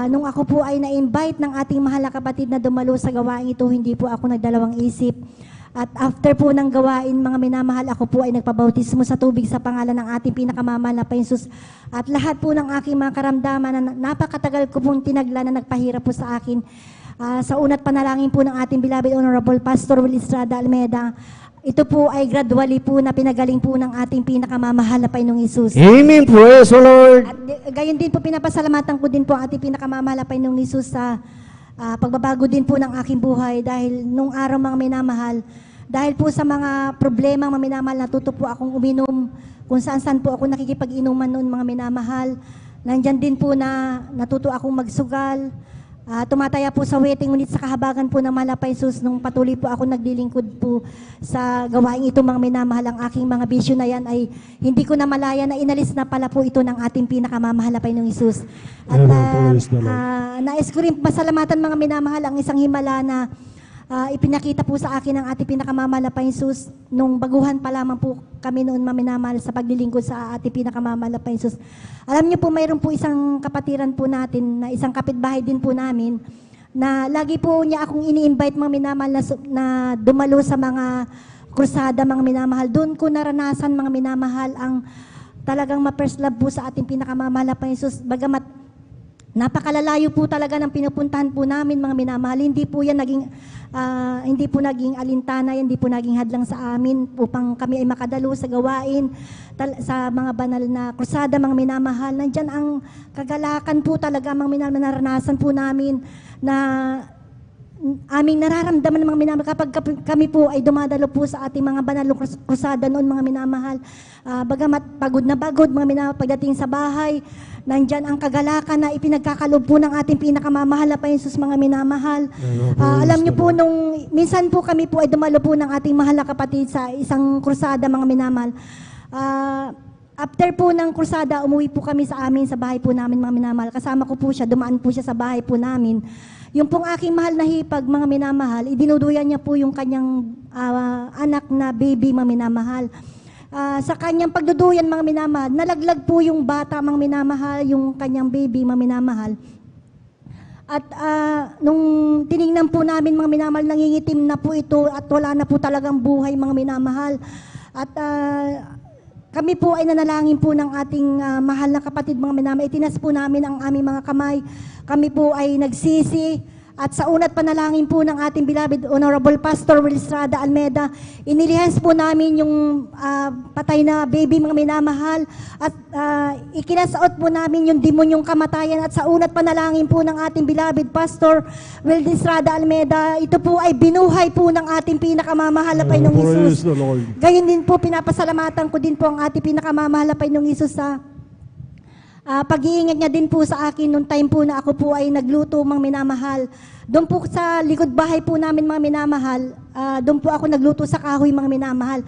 nung ako po ay na-invite ng ating mahal na kapatid na dumalo sa gawain ito, hindi po ako nagdalawang isip. At after po ng gawain, mga minamahal, ako po ay nagpabautismo sa tubig sa pangalan ng ating pinakamamahal na Panginoon. At lahat po ng aking mga karamdaman na napakatagal ko pong tinagla na nagpahirap po sa akin. Sa unat panalangin po ng ating beloved Honorable Pastor Will Estrada Almeda, ito po ay gradually po na pinagaling po ng ating pinakamamahal na Panginoong Hesus. Amen. Praise the Lord. At gayon din po, pinapasalamatan ko din po ang ating pinakamamahal na Panginoong Hesus sa pagbabago din po ng aking buhay, dahil nung araw, mga minamahal, dahil po sa mga problema, mga minamahal, natuto po akong uminom, kung saan po ako nakikipag-inuman noon, mga minamahal. Nandyan din po na natuto akong magsugal, tumataya po sa waiting, ngunit sa kahabagan po ng mahal na Panginoon, nung patuloy po ako naglilingkod po sa gawain ito, mga minamahal, ang aking mga bisyo na yan ay hindi ko na malaya na inalis na pala po ito ng ating pinakamamahal na Panginoong Hesus. At nais ko rin pasalamatan, mga minamahal, ang isang himala na ipinakita po sa akin ng ating pinakamamahal na Panginoon nung baguhan pa lamang po kami noon, mga minamahal, sa paglilingkod sa ating pinakamamahal na Panginoon. Alam niyo po, mayroon po isang kapatiran po natin, na isang kapitbahay din po namin, na lagi po niya akong ini-invite, mga minamahal, na dumalo sa mga krusada, mga minamahal. Doon ko naranasan, mga minamahal, ang talagang ma-first love po sa ating pinakamamahal na Panginoon. Bagamat napakalalayo po talaga ng pinupuntahan po namin, mga minamahal, hindi po naging alintana, hindi po naging hadlang sa amin upang kami ay makadalo sa gawain, sa mga banal na krusada, mga minamahal. Nandyan ang kagalakan po talaga, mga minamahal, naranasan po namin, na aming nararamdaman, mga minamahal, kapag kami po ay dumadalo po sa ating mga banal na krusada noon, mga minamahal. Bagamat pagod na pagod, mga minamahal, pagdating sa bahay, nandyan ang kagalakan na ipinagkakaloob po ng ating pinakamamahal na Panginoon, mga minamahal. Alam niyo po, nung minsan po kami po ay dumalo po ng ating mahal na kapatid sa isang krusada, mga minamahal. After po ng krusada, umuwi po kami sa amin, sa bahay po namin, mga minamahal. Kasama ko po siya, dumaan po siya sa bahay po namin. Yung pong aking mahal na hipag, mga minamahal, idinuduyan niya po yung kanyang anak na baby, mga minamahal. Sa kanyang pagduduyan, mga minamahal, nalaglag po yung bata, mga minamahal, yung kanyang baby, mga minamahal. At nung tinignan po namin, mga minamahal, nangingitim na po ito at wala na po talagang buhay, mga minamahal. At kami po ay nanalangin po ng ating mahal na kapatid, mga minamahal. Itinas po namin ang aming mga kamay. Kami po ay nagsisi. At sa unat panalangin po ng ating beloved Honorable Pastor Will Estrada Almeda, inilihens po namin yung patay na baby, mga minamahal, at ikinasaot po namin yung demonyong kamatayan. At sa unat panalangin po ng ating beloved Pastor Will Estrada Almeda, ito po ay binuhay po ng ating pinakamamahal na Panginoong Hesus. Gayon din po, pinapasalamatan ko din po ang ating pinakamamahal na Panginoong Hesus sa pag-iingat niya din po sa akin nung time po na ako po ay nagluto, mga minamahal. Doon po sa likod bahay po namin, mga minamahal, doon po ako nagluto sa kahoy, mga minamahal.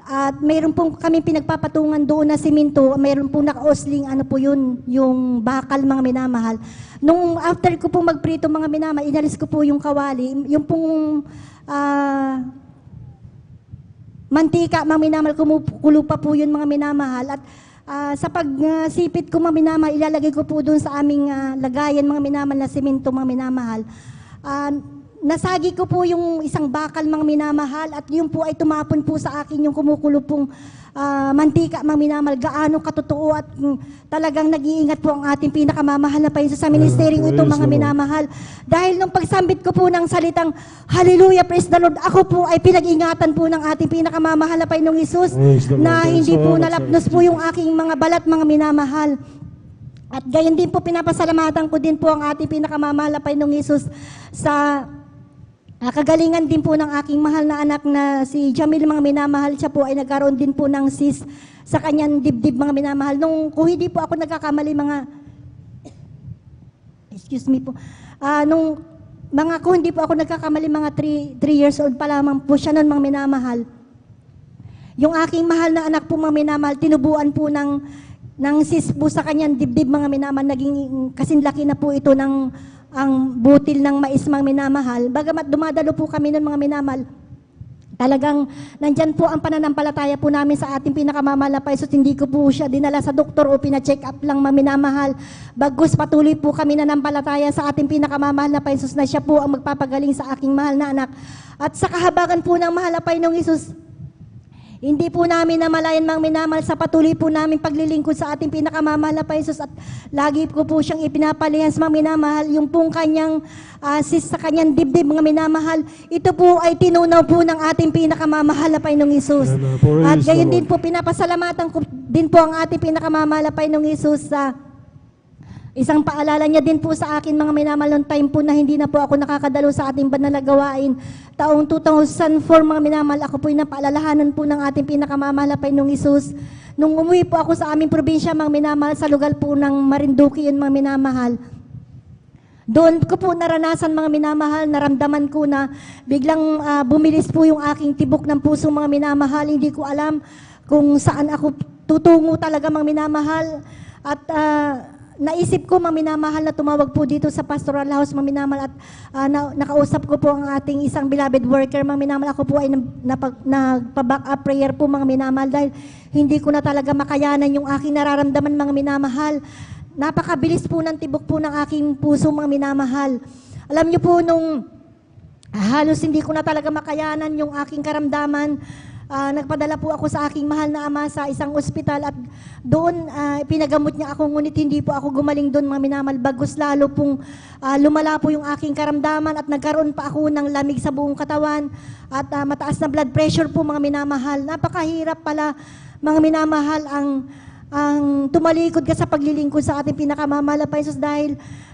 At mayroon po kami pinagpapatungan doon na simento, mayroon po naka-osling, ano po yun, yung bakal, mga minamahal. Nung after ko po magprito, mga minamahal, inalis ko po yung kawali, yung pong mantika, mga minamahal, kumukulo pa po yun mga minamahal. At sa pagsipit ko mga minamahal, ilalagay ko po doon sa aming lagayan mga minamahal na simento mga minamahal. Nasagi ko po yung isang bakal mga minamahal at yun po ay tumapon po sa akin yung kumukulo pong mantika mga minamahal. Gaano katotoo at talagang nag-iingat po ang ating pinakamamahal na Panginoon sa ministeryong ito mga minamahal. Dahil nung pagsambit ko po ng salitang Hallelujah, praise the Lord, ako po ay pinag-ingatan po ng ating pinakamamahal na Panginoong Hesus na hindi po nalapnos po yung aking mga balat mga minamahal. At gayon din po pinapasalamatan ko din po ang ating pinakamamahal na Panginoong Hesus sa kagalingan din po ng aking mahal na anak na si Jamil mga minamahal. Siya po ay nagkaroon din po ng cyst sa kanyang dibdib mga minamahal. Kung hindi po ako nagkakamali kung hindi po ako nagkakamali mga 3 years old pa lamang po siya noon mga minamahal. Yung aking mahal na anak po mga minamahal, tinubuan po ng cyst po sa kanyang dibdib mga minamahal. Naging kasinlaki na po ito ng ang butil ng mais mga minamahal. Bagamat dumadalo po kami ng mga minamahal, talagang nandyan po ang pananampalataya po namin sa ating pinakamamahal na Panginoon. Hindi ko po siya dinala sa doktor o pina-check up lang mga minamahal. Bagkus patuloy po kami nanampalataya sa ating pinakamamahal na Panginoon na siya po ang magpapagaling sa aking mahal na anak. At sa kahabagan po ng mahal na Panginoong Hesus, hindi po namin namalayan mga minamahal sa patuloy po namin paglilingkod sa ating pinakamamahal na Panginoon at lagi ko po siyang ipinapalihas mga minamahal, yung pong kanyang cyst sa kanyang dibdib mga minamahal, ito po ay tinunaw po ng ating pinakamamahal na Panginoong Hesus. At gayon din po pinapasalamatan ko din po ang ating pinakamamahal na Panginoong Hesus sa isang paalala niya din po sa akin mga minamahal noong time po na hindi na po ako nakakadalo sa ating banal na gawain. Taong 2004 mga minamahal, ako po yung napaalalahanan po ng ating pinakamamahal na Panginoong Hesus. Nung umuwi po ako sa aming probinsya mga minamahal, sa lugar po ng Marinduque yun mga minamahal. Doon ko po naranasan mga minamahal, naramdaman ko na biglang bumilis po yung aking tibok ng puso mga minamahal. Hindi ko alam kung saan ako tutungo talaga mga minamahal. At naisip ko mga minamahal na tumawag po dito sa pastoral house mga minamahal at nakausap ko po ang ating isang beloved worker mga minamahal. Ako po ay nagpa-back up prayer po mga minamahal dahil hindi ko na talaga makayanan yung aking nararamdaman mga minamahal. Napakabilis po ng tibok po ng aking puso mga minamahal. Alam niyo po nung halos hindi ko na talaga makayanan yung aking karamdaman, nagpadala po ako sa aking mahal na ama sa isang ospital at doon pinagamot niya ako, ngunit hindi po ako gumaling doon mga minamahal. Bagkus lalo pong lumala po yung aking karamdaman at nagkaroon pa ako ng lamig sa buong katawan at mataas na blood pressure po mga minamahal. Napakahirap pala mga minamahal ang tumalikod ka sa paglilingkod sa ating pinakamamahal na Panginoon dahil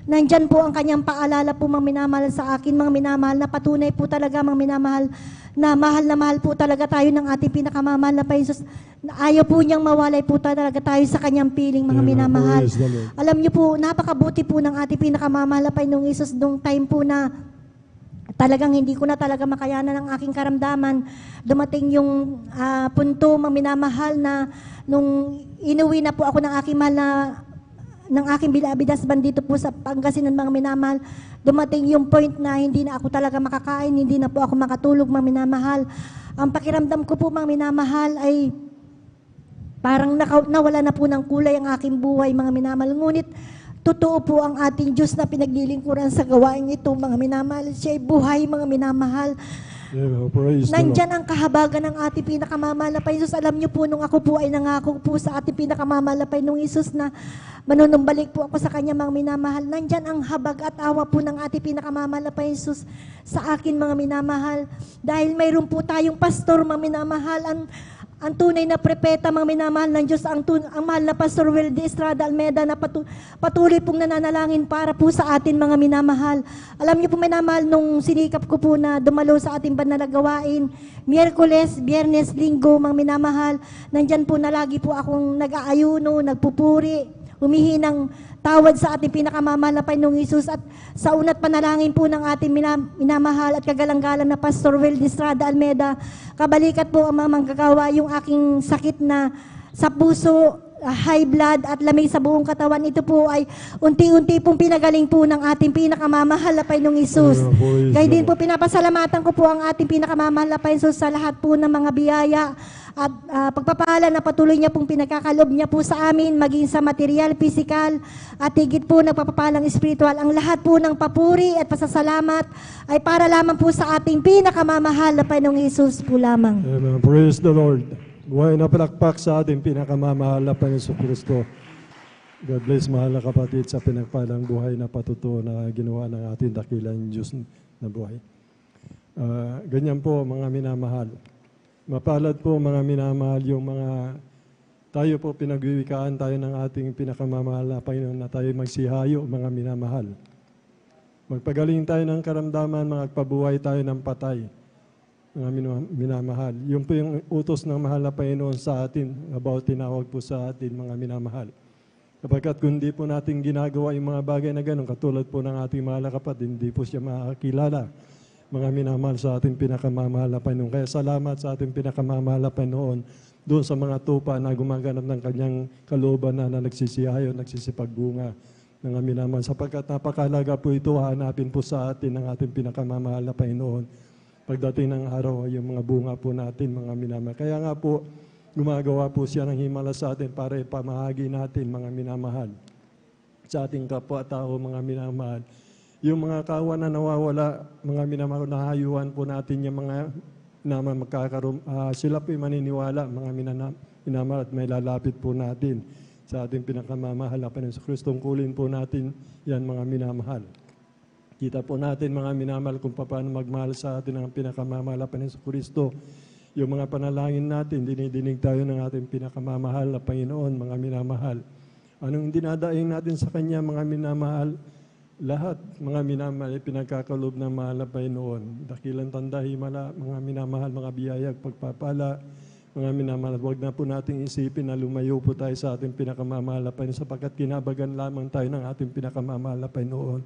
nandyan po ang kanyang paalala po mga minamahal sa akin mga minamahal na patunay po talaga mga minamahal na mahal po talaga tayo ng ating pinakamamahal na Panginoon. Ayaw po niyang mawalay po talaga tayo sa kanyang piling mga minamahal. Alam niyo po, napakabuti po ng ating pinakamamahal na Panginoong Hesus nung time po na talagang hindi ko na talaga makayanan ang aking karamdaman. Dumating yung punto mga minamahal na nung inuwi na po ako ng aking mahal na ng aking beloved husband dito po sa Pangasinan mga minamahal, dumating yung point na hindi na ako talaga makakain, hindi na po ako makatulog mga minamahal. Ang pakiramdam ko po mga minamahal ay parang nawala na po ng kulay ang aking buhay mga minamahal. Ngunit totoo po ang ating Diyos na pinaglilingkuran sa gawain ito mga minamahal. Siya ay buhay mga minamahal. Nandyan ang kahabagan ng ating pinakamamahal na Panginoon. Alam niyo po, nung ako po ay nangako po sa ating pinakamamahal na Panginoong Hesus na manunumbalik po ako sa kanya mga minamahal. Nandyan ang habag at awa po ng ating pinakamamahal na Panginoong Hesus sa akin mga minamahal. Dahil mayroon po tayong pastor mga minamahal, ang tunay na prepeta mga minamahal ng Diyos, ang mahal na Pastor Wildy Estrada Almeda na patuloy pong nananalangin para po sa atin mga minamahal. Alam niyo po minamahal, nung sinikap ko po na dumalo sa ating banal na gawain, Miyerkules, Biyernes, Linggo mga minamahal, nandyan po na lagi po akong nag-aayuno, nagpupuri, humihi ng tawad sa ating pinakamamahal na Panginoong Hesus at sa unat panalangin po ng ating minamahal at kagalang-galang na Pastor Wildy Estrada Almeda. Kabalikat po ang mga manggagawa, yung aking sakit na sa puso, high blood at lamig sa buong katawan. Ito po ay unti-unti pong pinagaling po ng ating pinakamamahal na Panginoong Hesus. Kaya din po pinapasalamatan ko po ang ating pinakamamahal na Panginoong Hesus sa lahat po ng mga biyaya at pagpapala na patuloy niya pong pinagkakalob niya po sa amin, maging sa material, physical, at higit po nagpapapalang spiritual. Ang lahat po ng papuri at pasasalamat ay para lamang po sa ating pinakamamahal na Panginoong Hesus po lamang. Amen. Praise the Lord. Buhay na palakpak sa ating pinakamamahal na Panginoon Kristo. God bless, mahal na kapatid, sa pinagpalang buhay na patutuo na ginawa ng ating dakilang Diyos na buhay. Ganyan po, mga minamahal. Mapalad po, mga minamahal, yung mga tayo po pinagwiwikaan tayo ng ating pinakamamahal na Panginoon na tayo magsihayo, mga minamahal. Magpagaling tayo ng karamdaman, magpabuhay tayo ng patay. Mga minamahal. Yun po yung utos ng mahal na Panginoon sa atin, about tinawag po sa atin, mga minamahal. Kapagkat kung di po natin ginagawa yung mga bagay na gano'n, katulad po ng ating mahal na kapatid, hindi po siya makakilala, mga minamahal sa ating pinakamamahal na Panginoon. Kaya salamat sa ating pinakamamahal na Panginoon doon sa mga tupa na gumaganap ng kanyang kalooban na nagsisihayo, nagsisipagbunga, mga minamahal. Sapagkat napakalaga po ito, hanapin po sa atin ng ating pinakamamahal na Panginoon. Pagdating ng araw, yung mga bunga po natin, mga minamahal. Kaya nga po, gumagawa po siya ng himala sa atin para ipamahagi natin, mga minamahal, sa ating kapwa-tao, mga minamahal. Yung mga kawan na nawawala, mga minamahal, nahayuan po natin yung mga naman magkakaroon. Sila po yung maniniwala, mga minamahal, at may lalapit po natin sa ating pinakamamahal na Panginoon Kristo. Tungkulin po natin yan, mga minamahal. Kita po natin, mga minamahal, kung paano magmahal sa atin ang pinakamamahal na Panginoon Kristo. Yung mga panalangin natin, dinidinig tayo ng ating pinakamamahal na Panginoon, mga minamahal. Anong dinadaing natin sa Kanya, mga minamahal? Lahat, mga minamahal, pinagkakalob ng mahal na Panginoon. Dakilang tanda, himala, mga minamahal, mga biyayag, pagpapala, mga minamahal. Huwag na po nating isipin na lumayo po tayo sa ating pinakamamahal na Panginoon sapagkat kinabagan lamang tayo ng ating pinakamamahal na Panginoon.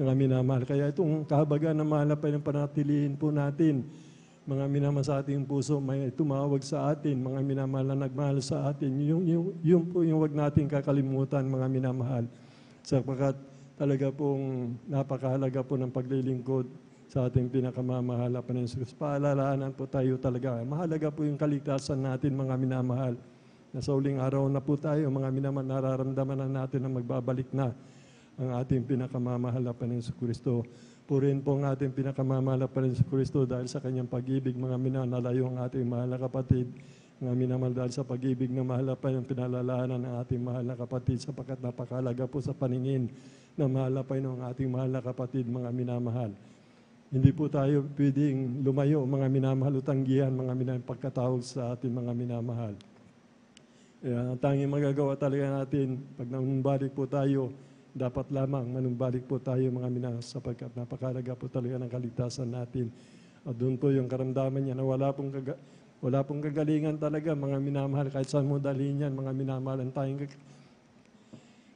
Mga minamahal. Kaya itong kahabagan na mahal na Panginoon, panatilihin po natin, mga minamahal sa ating puso, may tumawag sa atin, mga minamahal na nagmahal sa atin. Yung po yung huwag natin kakalimutan, mga minamahal. Sapagkat talaga pong napakahalaga po ng paglilingkod sa ating pinakamamahal na Panginoon. Paalalahanan po tayo talaga. Mahalaga po yung kaligtasan natin, mga minamahal. Nasa uling araw na po tayo, mga minamahal, nararamdaman na natin na magbabalik na ang ating pinakamamahal na Panginoon Kristo. Purihin po ang ating pinakamamahal na Panginoon Kristo dahil sa kanyang pag-ibig, mga minamahal, nalayo ang ating mahal na kapatid. Mga minamahal, dahil sa pag-ibig ng mahal na Panginoon, pinalalahanan ng ating mahal na kapatid sapagkat napakalaga po sa paningin ng mahal na Panginoon, ang ating mahal na kapatid, mga minamahal. Hindi po tayo pwedeng lumayo, mga minamahal, utanggihan, mga minamahal, pagkatawag sa ating mga minamahal. Ang tanging magagawa talaga natin, pag nanumbalik po tayo, dapat lamang manumbalik po tayo, mga minamahal, sapagkat napakalaga po talaga ng kaligtasan natin. At doon po yung karamdaman niya na wala pong kagalingan talaga, mga minamahal, kahit saan mo dalhin yan, mga minamahal, ang tayong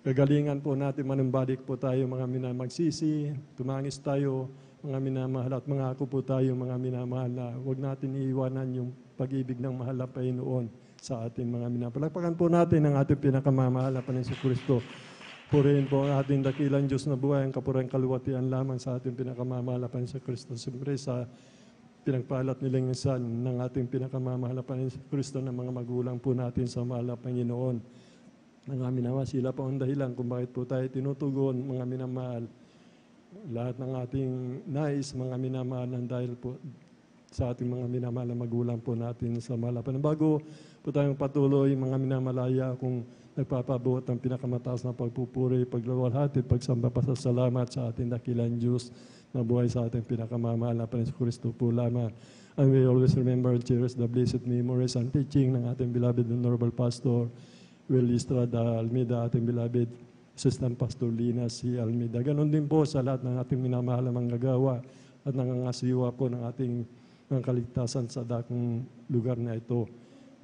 kagalingan po natin, manumbalik po tayo, mga minamahal, magsisi, tumangis tayo, mga minamahal, at mangako po tayo, mga minamahal, na huwag natin iiwanan yung pag-ibig ng mahal na Panginoon sa ating mga minamahal. Palakpakan po natin ang ating pinakamamahal na Panginoon Kristo. Purihin po ang ating dakilang Diyos na buhay, ang kapurang kaluwatian lamang sa ating pinakamamahal na Panginoon Kristo. Siyempre sa pinagpalat nilingisan ng ating pinakamamahal na Panginoon Kristo ng mga magulang po natin sa mahal na Panginoon. Mga minamahal, sila po ang dahilan kung bakit po tayo tinutugon, mga minamahal. Lahat ng ating nais, mga minamahal, ng dahil po sa ating mga minamahal na magulang po natin sa mahal na Panginoon. Bago po tayong patuloy, mga minamalaya, kung nagpapabuot ng pinakamataas na pagpupuri, pagluwalhati, pagsamba, pasasalamat sa ating dakilang Diyos na buhay sa ating pinakamamahal na Panginoon Kristo po lamang. And we always remember and cherish the blessed memories and teaching ng ating beloved Honorable Pastor Will Estrada Almeida, ating beloved Assistant Pastor Lina C. Almeida. Ganon din po sa lahat ng ating minamahal na manggagawa at nangangasiwa po ng ating kaligtasan sa dakong lugar na ito.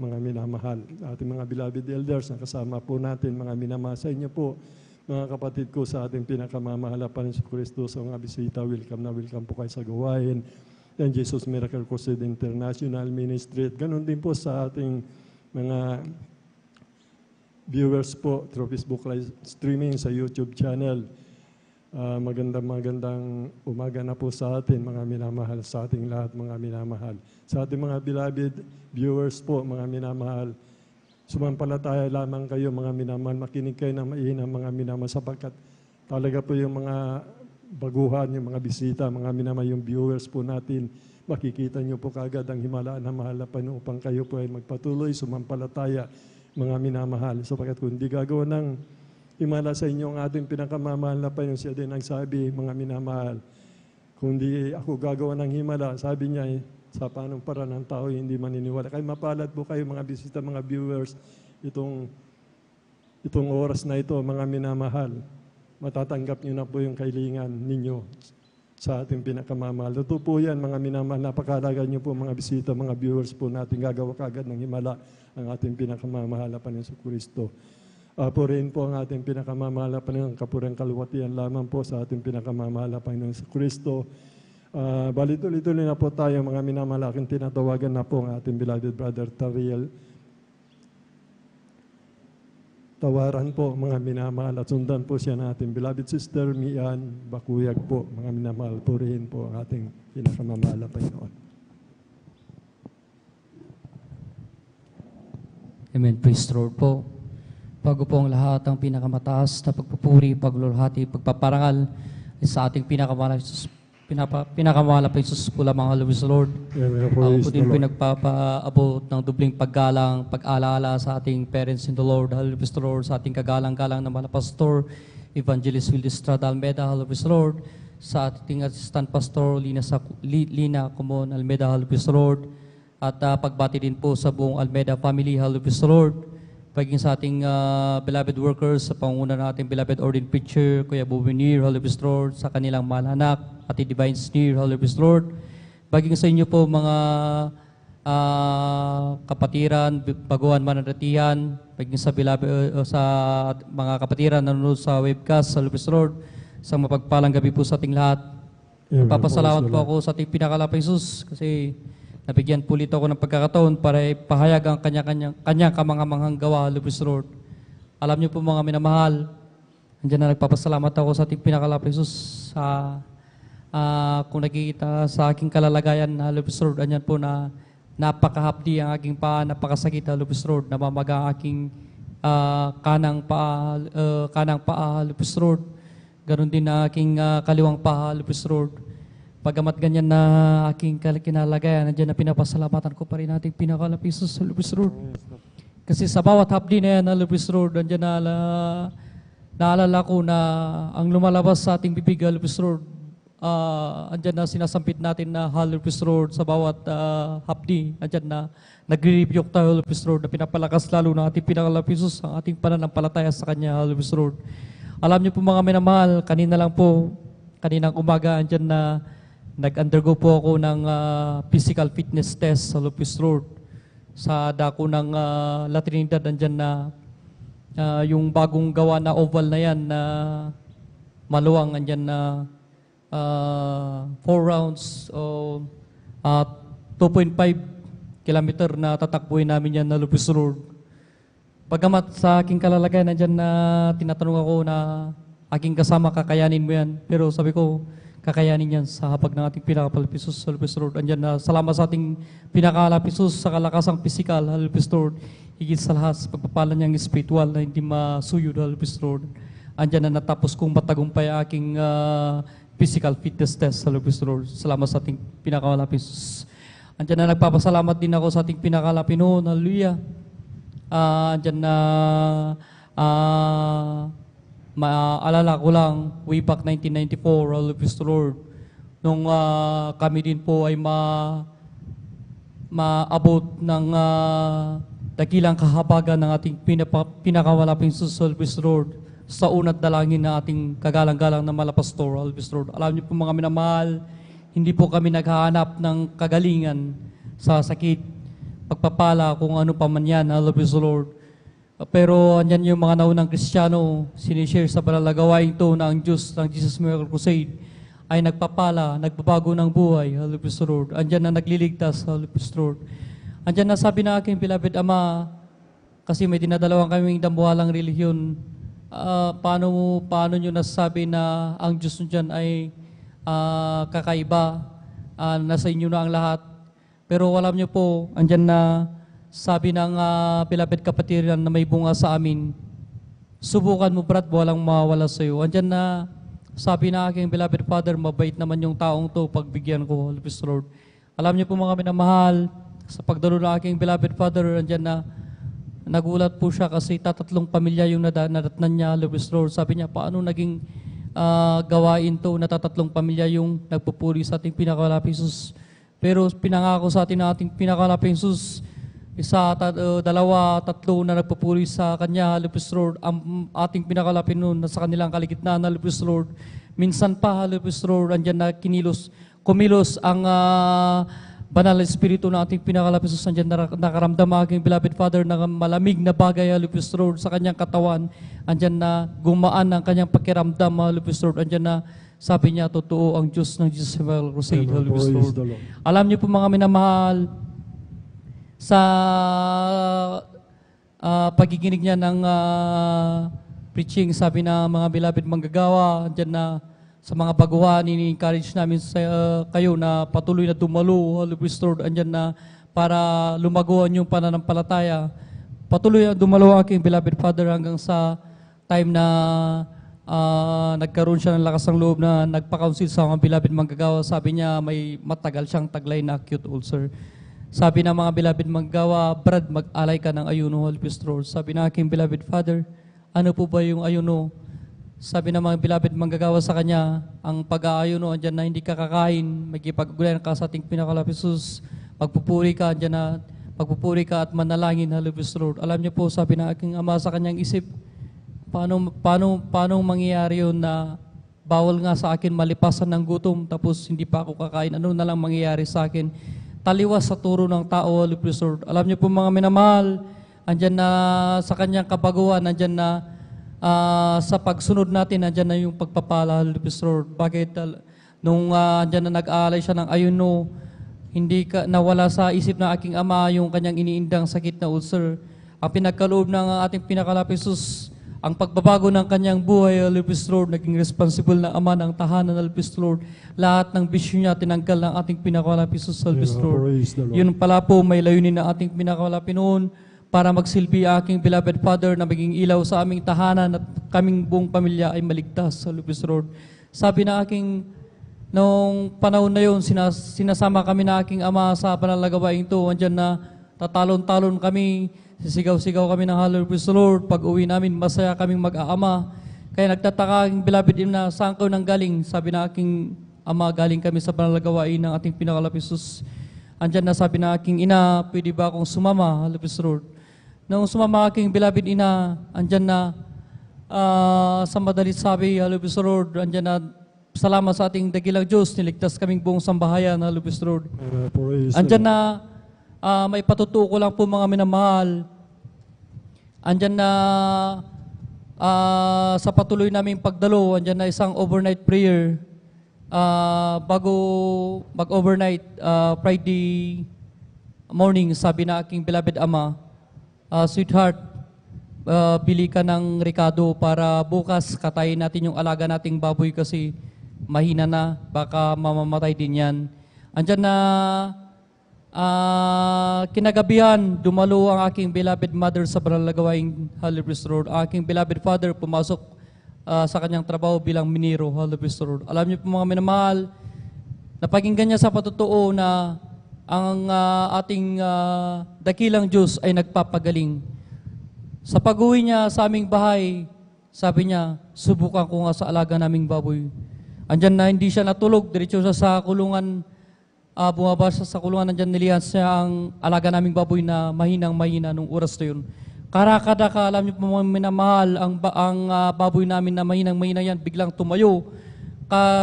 Mga minamahal, ating mga beloved elders na kasama po natin, mga minamahal sa inyo po, mga kapatid ko sa ating pinakamamahal na Panginoon Kristo, sa mga bisita, welcome na welcome po kayo sa gawain ng Jesus Miracle Crusade International Ministry. At ganun din po sa ating mga viewers po through Facebook live streaming sa YouTube channel. Magandang umaga na po sa atin, mga minamahal, sa ating lahat, mga minamahal. Sa ating mga beloved viewers po, mga minamahal, sumampalataya lamang kayo, mga minamahal, makinig kayo ng mainam, mga minamahal, sapagkat talaga po yung mga baguhan, yung mga bisita, mga minamahal, yung viewers po natin, makikita nyo po kagad ang himala na mahal na Panginoon upang kayo po ay magpatuloy, sumampalataya, mga minamahal. Sapagkat kung hindi gagawa ng himala sa inyo ang ating pinakamamahal na Panginoon, siya din ang sabi, mga minamahal, kung di ako gagawa ng himala, sabi niya, sa paanong paraan ng tao hindi maniniwala. Kaya mapalad po kayo, mga bisita, mga viewers, itong oras na ito, mga minamahal, matatanggap niyo na po yung kailangan ninyo sa ating pinakamamahal. Totoo po yan, mga minamahal, napakalaga niyo po, mga bisita, mga viewers po natin, gagawa kagad ng himala ang ating pinakamamahal na Panginoon Kristo. Purihin po ang ating pinakamamahal na Panginoon, kapurihan kaluwatian lamang po sa ating pinakamamahal na Panginoon sa Kristo. Balituloy-tuloy na po tayo, mga minamahal, tinatawagan na po ang ating beloved brother Tariel. Tawaran po, mga minamahal, at sundan po siya ng ating beloved sister Mian Bakuyag po, mga minamahal, purihin po ang ating pinakamamahal na Panginoon. Amen. Praise the Lord po. Bago po ang lahat ang pinakamataas na pagpupuri, pagluluhati, pagpaparangal sa ating pinakamahal na Jesus po lamang, Hallelujah, Lord. Ako po din po nagpapaabot ng dubling paggalang, pag-alala sa ating parents in the Lord, Hallelujah, Lord, sa ating kagalang-galang na mga pastor, Evangelist Wildy Estrada Almeda, Hallelujah, Lord, sa ating assistant pastor, Lina Kumon Almeda, Hallelujah, Lord, at pagbati din po sa buong Almeda family, Hallelujah, Lord, paging sa ating beloved workers, sa panguna natin beloved ordained preacher, Kuya Bubinir, Hallelujah, Lord, sa kanilang mahal anak, Ate Divine Sneer, Hallelujah, Lord, paging sa inyo po mga kapatiran, baguhan, mananatihan, paging sa sa mga kapatiran nanonood sa webcast, Hallelujah, Lord, sa mapagpalang gabi po sa ating lahat. Papasalamat po ako sa ating pinakalapang Jesus kasi nabigyan po ulit ako ng pagkakataon para ipahayag ang kanyang kamangamanghang gawa, Hallelujah, Lord. Alam niyo po, mga minamahal, nandiyan na nagpapasalamat ako sa ating pinakalapang Jesus sa kung nakikita sa aking kalalagayan, Hallelujah, Lord, anyan po na napakahapdi ang aking paa, napakasakit, Hallelujah, Lord, namamaga ang aking kanang paa, Hallelujah, Lord. Ganon din na aking kaliwang paa, Hallelujah, Lord. Pagamat ganyan na aking kinalagayan, nandiyan na pinapasalamatan ko pa rin ating pinakalapang Jesus, Hallelujah, Lord. Kasi sa bawat hapdi na yan, Hallelujah, Lord, nandiyan na naalala ko na ang lumalabas sa ating bibig, Hallelujah, Lord, andyan na sinasampit natin na Hallelujah, Lord, sa bawat hapdi, andyan na nagre-rebuke tayo, Hallelujah, Lord, na pinapalakas lalo na ating pinakalapang Jesus, ang ating pananampalataya sa Kanya, Hallelujah, Lord. Alam niyo po, mga minamahal, kaninang umaga, andyan na nag-undergo po ako ng physical fitness test sa Lupis Road. Sa dako ng La Trinidad, andyan na yung bagong gawa na oval na yan na maluwang, andyan na 4 rounds o 2.5 kilometer na tatakbuhin namin yan na Lupis Road. Pagamat sa aking kalalagayan, andyan na tinatanong ako na aking kasama, kakayanin mo yan. Pero sabi ko, kakayanin yan sa hapag ng ating pinakapalapisos sa Lupis Road. Andyan na, salamat sa ating pinakalapisos sa kalakasang pisikal, Lupis Road. Higit sa lahat, sa pagpapala niyang spiritual na hindi masuyod, Lupis Road. Andyan na natapos kong matagumpay aking physical fitness test sa Lupis Road. Salamat sa ating pinakalapisos. Andyan na nagpapasalamat din ako sa ating pinakalapinoon, hallelujah. Andyan na maalala ko lang, way back 1994, Hallelujah, Lord, nung kami din po ay maabot ng dakilang kahabagan ng ating pinakawalaping Jesus, Hallelujah, Lord, sa unat dalangin na ating kagalang-galang na malapastor, Hallelujah, Lord. Alam niyo po, mga minamahal, hindi po kami naghahanap ng kagalingan sa sakit, pagpapala, kung ano pa man yan, Hallelujah, Lord. Pero andyan yung mga naunang Kristiyano, sinishare sa palalagawain ito na ang Diyos ng Jesus Miracle Crusade ay nagpapala, nagbabago ng buhay, Hallelujah, Lord. Andyan na nagliligtas, Hallelujah, Lord. Andyan na sabi na aking beloved Ama, Kasi may dinadalawang kaming dambuhalang relihiyon. Paano nyo nasabi na ang Diyos nyo dyan ay kakaiba, nasa inyo na ang lahat. Pero alam nyo po, andyan na sabi ng beloved kapatiran na may bunga sa amin, subukan mo brat, walang mawala sa iyo. Andyan na sabi na aking beloved Father, mabait naman yung taong to, pagbigyan ko, Praise the Lord. Alam niyo po mga minamahal, sa pagdalo ng aking beloved Father, andyan na nagulat po siya kasi tatlong pamilya yung nadatnan niya, Praise the Lord. Sabi niya, paano naging gawain to na tatlong pamilya yung nagpupuri sa ating pinakalaping Jesus. Pero pinangako sa atin na ating pinakalaping Jesus, isa, dalawa, tatlo na nagpupuri sa Kanya, Praise the Lord. Ang ating pinakalapin noon, nasa kanilang kaligitnaan, Praise the Lord. Minsan pa, Praise the Lord, andyan na kumilos ang banal na Espiritu ng ating pinakalapin Jesus. Andyan na nakaramdam ang aking beloved Father ng malamig na bagay, Praise the Lord, sa Kanyang katawan. Andyan na gumaan ang Kanyang pakiramdam, Praise the Lord. Andyan na sabi niya, totoo ang Diyos ng Jesus Crusade, Praise the Lord. Alam niyo po mga minamahal, sa pagiginig niya ng preaching, sabi na mga beloved manggagawa, dyan na sa mga baguhan, ini-encourage namin sa, kayo na patuloy na dumalo, Praise the Lord, andyan na para lumaguan yung pananampalataya. Patuloy na dumalo ang aking beloved Father hanggang sa time na nagkaroon siya ng lakas ng loob na nagpa-counsel sa mga beloved manggagawa. Sabi niya may matagal siyang taglay na acute ulcer. Sabi ng mga beloved manggagawa, Brad, mag-alay ka ng ayuno, Praise the Lord. Sabi ng aking beloved Father, ano po ba yung ayuno? Sabi ng mga beloved manggagawa sa kanya, ang pag-aayuno, andyan na hindi ka kakain, magkipag-ugulayan ka sa ating pinakalaping Jesus, magpupuri ka, andyan na magpupuri ka at manalangin, Praise the Lord. Alam niyo po, sabi ng aking ama sa kanyang isip, paano mangyayari yun na bawal nga sa akin malipasan ng gutom, tapos hindi pa ako kakain, ano na lang mangyayari sa akin? Taliwas sa turo ng tao, Praise the Lord. Alam niyo po mga minamahal, andyan na sa kanyang kabaguhan, andyan na sa pagsunod natin, andyan na yung pagpapala, Praise the Lord. Bakit? Nung andyan na nag-aalay siya ng ayuno, hindi nawala sa isip ng aking ama yung kanyang iniindang sakit na ulcer. Ang pinagkaloob ng ating pinakalaping Jesus, ang pagbabago ng kanyang buhay, Praise the Lord, naging responsible na ama ng tahanan, Praise the Lord. Lahat ng bisyo niya, tinanggal ng ating pinakalaping Jesus, Praise the Lord. Yun pala po, may layunin na ating pinakalapin noon para magsilbi aking beloved Father na maging ilaw sa aming tahanan at kaming buong pamilya ay maligtas, Praise the Lord. Sabi na aking, noong panahon na yun, sinasama kami na aking ama sa panalagawaing ito, andyan na tatalon-talon kami, sisigaw-sigaw kami ng hallelujah, Praise the Lord. Pag uwi namin, masaya kaming mag-aama. Kaya nagtataka aking beloved na saan ko nang galing? Sabi na aking ama, galing kami sa panalagawain ng ating pinakalaping Jesus. Andyan na sabi na aking ina, pwede ba akong sumama? Hallelujah, Praise the Lord. Nung sumama aking beloved ina, andyan na sa madalit sabi, hallelujah, Praise the Lord. Andyan na, salamat sa ating dakilang Diyos, niligtas kaming buong sambahayan, hallelujah, Praise the Lord. Andyan na, may patutuko lang po mga minamahal. Andyan na sa patuloy naming pagdalo, andyan na isang overnight prayer. Bago mag-overnight, Friday morning, sabi na aking beloved ama, sweetheart, bili ka ng rekado para bukas katayin natin yung alaga nating baboy kasi mahina na, baka mamamatay din yan. Andyan na kinagabihan, dumalo ang aking beloved mother sa panalagawaing Hallelujah, Praise the Lord. Aking beloved father pumasok sa kanyang trabaho bilang minero, Hallelujah, Praise the Lord. Alam niyo po mga minamahal, napakinggan niya sa patutuo na ang ating dakilang Diyos ay nagpapagaling. Sa pag-uwi niya sa aming bahay, sabi niya, subukan ko nga sa alaga naming baboy. Andyan na hindi siya natulog, diretso siya sa kulungan, bumabasa sa kulungan, nandyan nilihan siya ang alaga naming baboy na mahinang-mahina nung oras na yun. Karakadaka, alam niyo po mga minamahal, ang baboy namin na mahinang-mahina yan, biglang tumayo.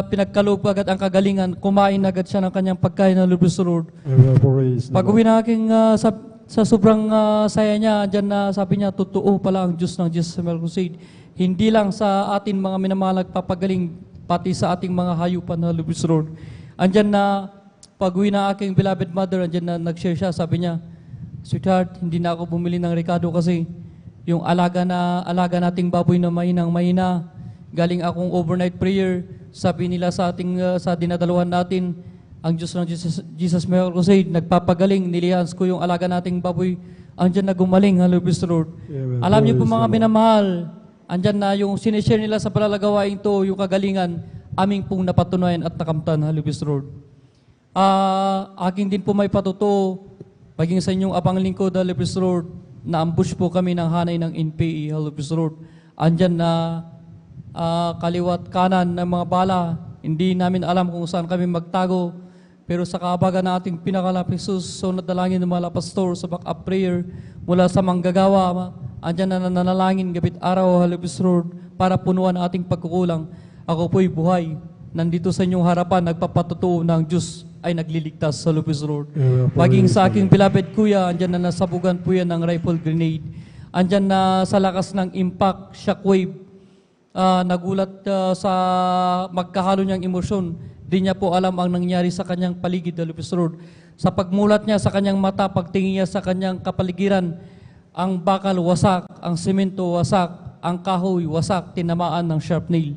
Pinagkaloob agad ang kagalingan, kumain agad siya ng kanyang pagkain na Praise the Lord. Pag-uwi na aking sa sobrang saya niya, dyan na sabi niya, totoo pala ang Diyos ng Jesus Crusade. Hindi lang sa atin mga minamahal nagpapagaling, pati sa ating mga hayupan na Praise the Lord. Andyan na, pag-uwi na aking beloved mother, andyan na nag-share siya, sabi niya, Sweetheart, hindi na ako bumili ng Ricardo kasi yung alaga nating baboy na mahina, galing akong overnight prayer, sabi nila sa dinadaluhan natin, ang Diyos ng Jesus Miracle Crusade, nagpapagaling, nilihans ko yung alaga nating baboy, andyan na gumaling, hallelujah, praise the Lord. Amen. Alam niyo po Praise mga the Lord. minamahal, andyan na yung sinishare nila sa palalagawain to, yung kagalingan, aming pong napatunayan at nakamtan, hallelujah, praise the Lord. Akin din po may patuto, maging sa inyong abang lingkod, hallelujah, praise the Lord, na-ambush po kami ng hanay ng NPE, hallelujah, praise the Lord. Andyan na kaliwat kanan ng mga bala, hindi namin alam kung saan kami magtago, pero sa kaabagan na ating pinakalapit Jesus, so nadalangin ng mga pastor sa back-up prayer mula sa manggagawa, andyan na nanalangin gabit araw, hallelujah, praise the Lord, para punuan ating pagkukulang. Ako po'y buhay, nandito sa inyong harapan, nagpapatutuo ng Diyos ay nagliligtas, hallelujah, praise the Lord. Maging sa aking beloved kuya, andyan na nasabugan po yan ng rifle grenade. Andyan na sa lakas ng impact, shockwave, nagulat sa magkahalo niyang emosyon. Di niya po alam ang nangyari sa kanyang paligid, hallelujah, praise the Lord. Sa pagmulat niya sa kanyang mata, pagtingin niya sa kanyang kapaligiran, ang bakal wasak, ang semento wasak, ang kahoy wasak, tinamaan ng sharp nail.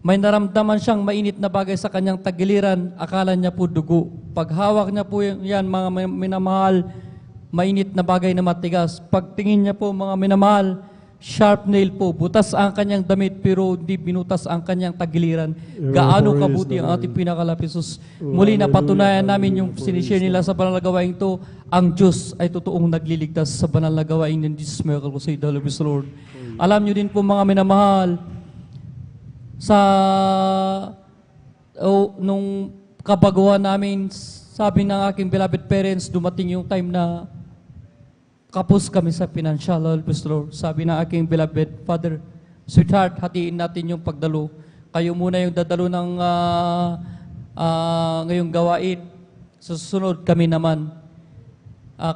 May naramdaman siyang mainit na bagay sa kanyang tagiliran, akala niya po dugo. Paghawak niya po yan, mga minamahal, mainit na bagay na matigas. Pagtingin niya po, mga minamahal, sharp nail po. Butas ang kanyang damit pero hindi binutas ang kanyang tagiliran. Gaano kabuti ang ating pinakalapit Jesus. Muli na patunayan namin yung sinishare nila sa banal na gawain ito, ang Diyos ay totoong nagliligtas sa banal na gawain ng Jesus Miracle Crusade, hallelujah, praise the Lord. Alam niyo din po mga minamahal, nung kabaguhan namin, sabi ng aking beloved parents, dumating yung time na kapos kami sa financial, hallelujah, praise the Lord. Sabi ng aking beloved father, sweetheart, hatiin natin yung pagdalo. Kayo muna yung dadalo ng ngayong gawain. Sa susunod kami naman.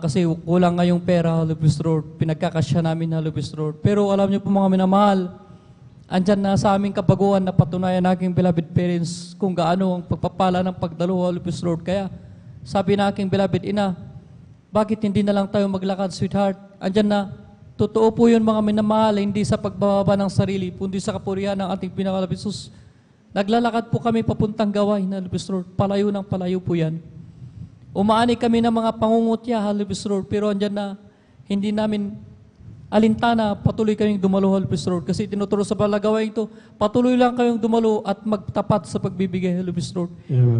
Kasi kulang ngayong pera, hallelujah, praise the Lord. Pinagkakasya namin, hallelujah, praise the Lord. Pero alam niyo po mga minamahal, andyan na sa aming kabaguhan na patunayan ng aking beloved parents kung gaano ang pagpapala ng pagdalo, hallelujah, praise the Lord. Kaya sabi ng aking beloved ina, bakit hindi na lang tayo maglakad, sweetheart? Andyan na, totoo po yun mga minamahal, hindi sa pagbababa ng sarili, kundi sa kapurihan ng ating pinakalapit Jesus. Naglalakad po kami papuntang gawain, hallelujah, praise the Lord. Palayo ng palayo po yan. Umaani kami ng mga pangungutya, hallelujah, praise the Lord. Pero andyan na, hindi namin alintana, patuloy kaming dumalo, hallelujah, praise the Lord. Kasi tinuturo sa palagawain ito, patuloy lang kayong dumalo at magtapat sa pagbibigay, hallelujah, praise the Lord.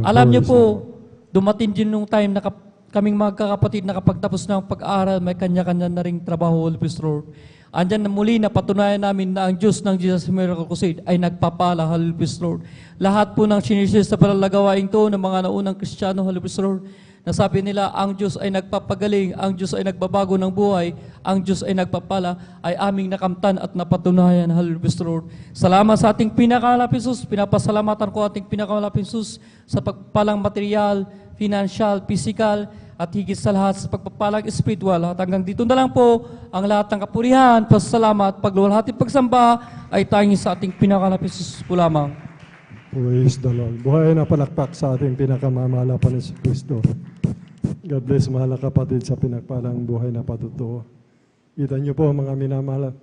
Alam niyo po, dumating din nung time na kaming magkakapatid na kapag tapos ng pag-aaral, may kanya-kanya na ring trabaho, hallelujah, praise the Lord. Andyan na muli na patunayan namin na ang Diyos ng Jesus Miracle Crusade ay nagpapala, hallelujah, praise the Lord. Lahat po ng sinishare sa palagawain ito ng mga naunang Kristiyano, hallelujah, praise the Lord, nasabi nila, ang Diyos ay nagpapagaling, ang Diyos ay nagbabago ng buhay, ang Diyos ay nagpapala, ay aming nakamtan at napatunayan, hallelujah, praise the Lord. Salamat sa ating pinakalapit Jesus, pinapasalamatan ko ating pinakalapit Jesus sa pagpalang material, financial, physical, at higit sa lahat sa pagpapalang spiritual. At hanggang dito na lang po, ang lahat ng kapurihan, pasalamat, pagluwalhati, pagsamba, ay tanging sa ating pinakalapit Jesus po lamang. Praise the Lord. Buhay na palakpak sa ating pinakamamahal pa ni Kristo. God bless mahal na kapatid sa pinagpalang buhay na patutuo. Kita niyo po mga minamahal,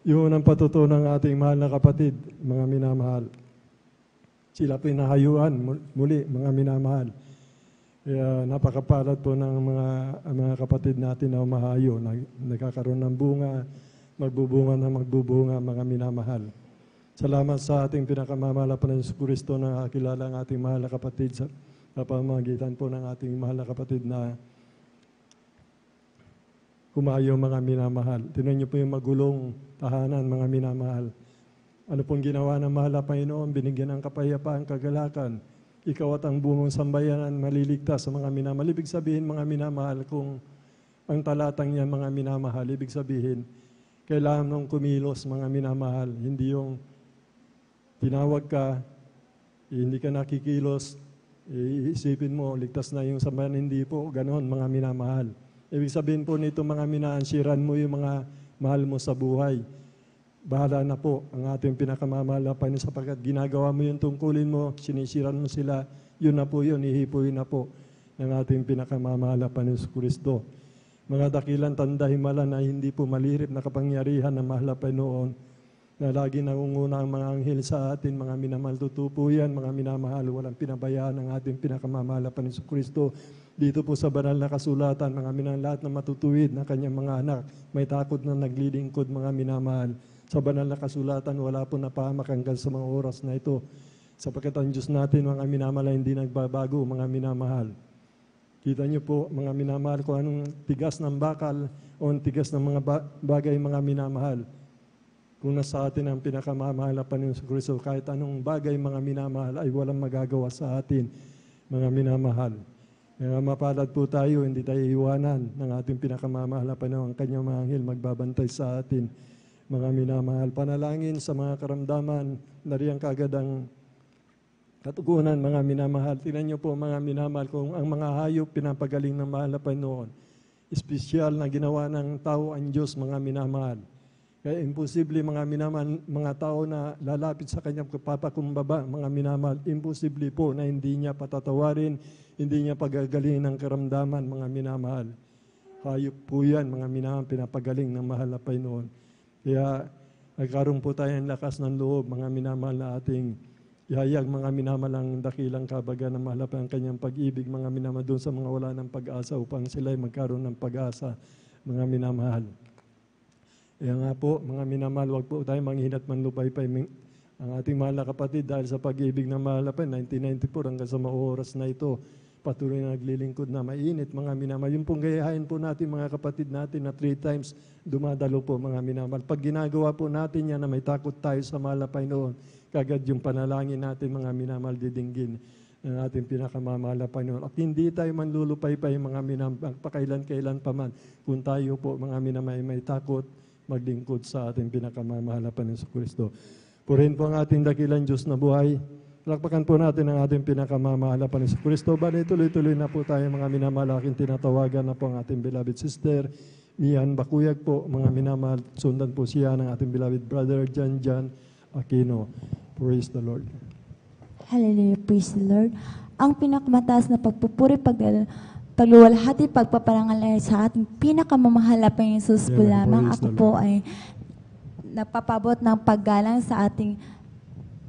yung unang patutuo ng ating mahal na kapatid, mga minamahal. Sila pinahayuan muli, mga minamahal. Kaya napakapalad po ng mga kapatid natin na umahayo, nagkakaroon ng bunga, magbubunga, mga minamahal. Salamat sa ating pinakamamahal pa ng Kristo na kilala ang ating mahal na kapatid sa pamamagitan po ng ating mahal na kapatid na kumayo, mga minamahal. Tingnan niyo po yung magulong tahanan, mga minamahal. Ano pong ginawa ng mahal na Panginoon? Binigyan ng kapayapaan, kagalakan. Ikaw at ang buong sambayanan maliligtas sa mga minamahal. Ibig sabihin, mga minamahal, kung ang talatang yan, mga minamahal, ibig sabihin, kailangan mong kumilos, mga minamahal. Hindi yung tinawag ka, hindi ka nakikilos, isipin mo, ligtas na yung sambayan, hindi po, ganon, mga minamahal. Ibig sabihin po nito, mga minansiran mo yung mga mahal mo sa buhay. Bahala na po ang ating pinakamamahal na Panginoon sapagkat ginagawa mo yung tungkulin mo, sinisiran mo sila, yun na po yun, ihipuin na po ng ating pinakamamahal na Panginoon Kristo. mga dakilang tanda himala na hindi po malirip na kapangyarihan ng mahal na Panginoon, na lagi nangunguna ang mga anghel sa atin, mga minamahal, tutupo yan, mga minamahal, walang pinabayaan ng ating pinakamamahal na Panginoon Kristo. Dito po sa banal na kasulatan, mga minamahal, lahat na matutuwid na kanyang mga anak, may takot na naglilingkod, mga minamahal. Sa banal na kasulatan, wala po napahamak hanggang sa mga oras na ito. Sapagkat ang Diyos natin, mga minamahal, hindi nagbabago, mga minamahal. Kita niyo po, mga minamahal, kung anong tigas ng bakal o ang tigas ng mga bagay, mga minamahal. Kung nasa atin ang pinakamamahal na Panginoon sa Kristo, kahit anong bagay, mga minamahal, ay walang magagawa sa atin, mga minamahal. Kaya mapalad po tayo, hindi tayo iwanan ng ating pinakamamahal na Panginoon. Ang kanyang mga anghel magbabantay sa atin, mga minamahal. Panalangin sa mga karamdaman, nariyang kagad ang katugunan, mga minamahal. Tingnan niyo po, mga minamahal, kung ang mga hayop pinapagaling ng mahal na Panginoon, espesyal na ginawa ng tao ang Diyos, mga minamahal. Kaya imposible, mga minamahal, mga tao na lalapit sa kanyang papakumbaba, mga minamahal, imposible po na hindi niya patatawarin, hindi niya pagagalingin ng karamdaman, mga minamahal. Hayop po yan, mga minamahal, pinapagaling ng mahal na Panginoon. Kaya nagkaroon po tayo ng lakas ng loob, mga minamahal, na ating ihayag, mga minamahal, ang dakilang kabaga ng mahal na ang kanyang pag-ibig, mga minamahal, doon sa mga wala ng pag-asa upang sila ay magkaroon ng pag-asa, mga minamahal. Kaya nga po, mga minamahal, wag po tayo manghinat manlupay-pay ang ating mahal na kapatid dahil sa pag-ibig ng mahal na 1994 hanggang sa mga oras na ito, patuloy na naglilingkod na mainit, mga minamahal. Yung pong gayahin po natin, mga kapatid natin, na 3 times dumadalo po, mga minamahal. Pag ginagawa po natin yan na may takot tayo sa mahal na Panginoon, kagad yung panalangin natin, mga minamahal, didinggin ng ating pinakamamahal na Panginoon. At hindi tayo manlulupay-pay, mga minamahal, pakailan-kailan pa man, kung tayo po, mga minamahal, may takot maglingkod sa ating pinakamamahal na Panginoon sa Kristo. Purihin po ang ating dakilang Diyos na buhay. Lakpakan po natin ang ating pinakamamahal na Panginoon sa Kristo. Bali, tuloy-tuloy na po tayo, mga minamahal, aking tinatawagan na po ang ating beloved sister, Mian Bakuyag po, mga minamahal. Sundan po siya ng ating beloved brother, Jan Aquino. Praise the Lord. Hallelujah, praise the Lord. Ang pinakamataas na pagpupuri, pagluwalhati, pagpaparangal ay sa ating pinakamamahal na Panginoon Jesus po lamang. Ako po ay napapabot ng paggalang sa ating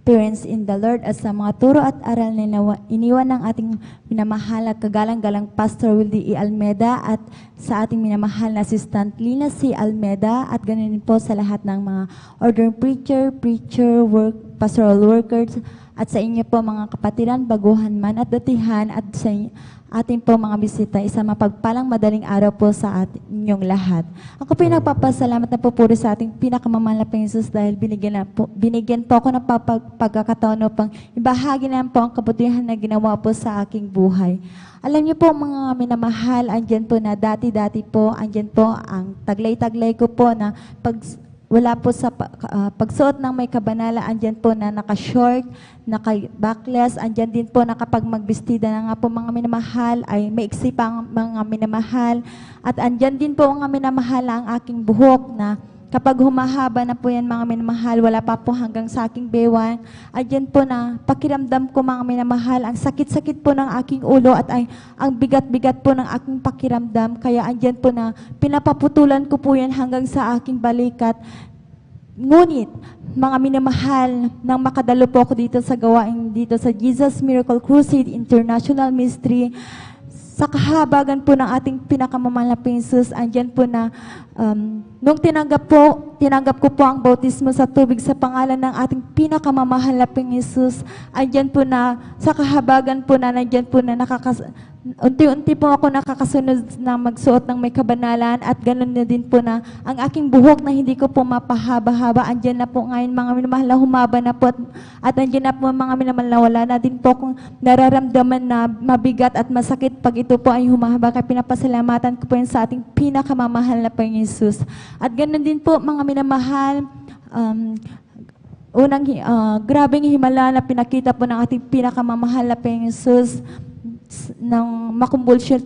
parents in the Lord at sa mga turo at aral na iniwan ng ating minamahal at kagalang-galang Pastor Wildy E. Almeda at sa ating minamahal na Assistant Lina C. Almeda at ganun po sa lahat ng mga order preacher, pastoral workers at sa inyo po mga kapatiran, baguhan man at datihan at sa ating po mga bisita, isang mapagpalang madaling araw po sa inyong lahat. Ako po yung nagpapasalamat na pupuri sa ating pinakamamahal na Panginoon Jesus dahil binigyan po ako ng pagkakataon upang ibahagi na po ang kabutihan na ginawa po sa aking buhay. Alam niyo po mga minamahal, andyan po na dati-dati po, andyan po ang taglay-taglay ko po na wala po sa pagsuot ng may kabanala, andyan po na naka-short, naka-backless, andyan din po na kapag magbestida na nga po mga minamahal, ay maiksi pa ang mga minamahal. At andyan din po mga minamahal ang aking buhok na kapag humahaba na po yan mga minamahal, wala pa po hanggang sa aking bewang. Andyan po na pakiramdam ko mga minamahal, ang sakit-sakit po ng aking ulo at ang bigat-bigat po ng aking pakiramdam. Kaya andyan po na pinapaputulan ko po yan hanggang sa aking balikat. Ngunit, mga minamahal, nang makadalo po ako dito sa gawain dito sa Jesus Miracle Crusade International Ministry, sa kahabagan po ng ating pinakamamahal na Jesus, andyan po na nung tinanggap ko po ang bautismo sa tubig sa pangalan ng ating pinakamamahal na Jesus, andyan po na sa kahabagan po na nandyan po na unti-unti po ako nakakasunod na magsuot ng may kabanalan at ganoon na din po na ang aking buhok na hindi ko po mapahaba-haba, andyan na po ngayon mga minamahal na humaba na po at andyan na po mga minamahal na wala na din po kung nararamdaman na mabigat at masakit pag ito po ay humahaba. Kaya pinapasalamatan ko po yun sa ating pinakamamahal na Panginoon Jesus. At ganoon din po mga minamahal, grabing himala na pinakita po ng ating pinakamamahal na Panginoon Jesus nang makumbulsyon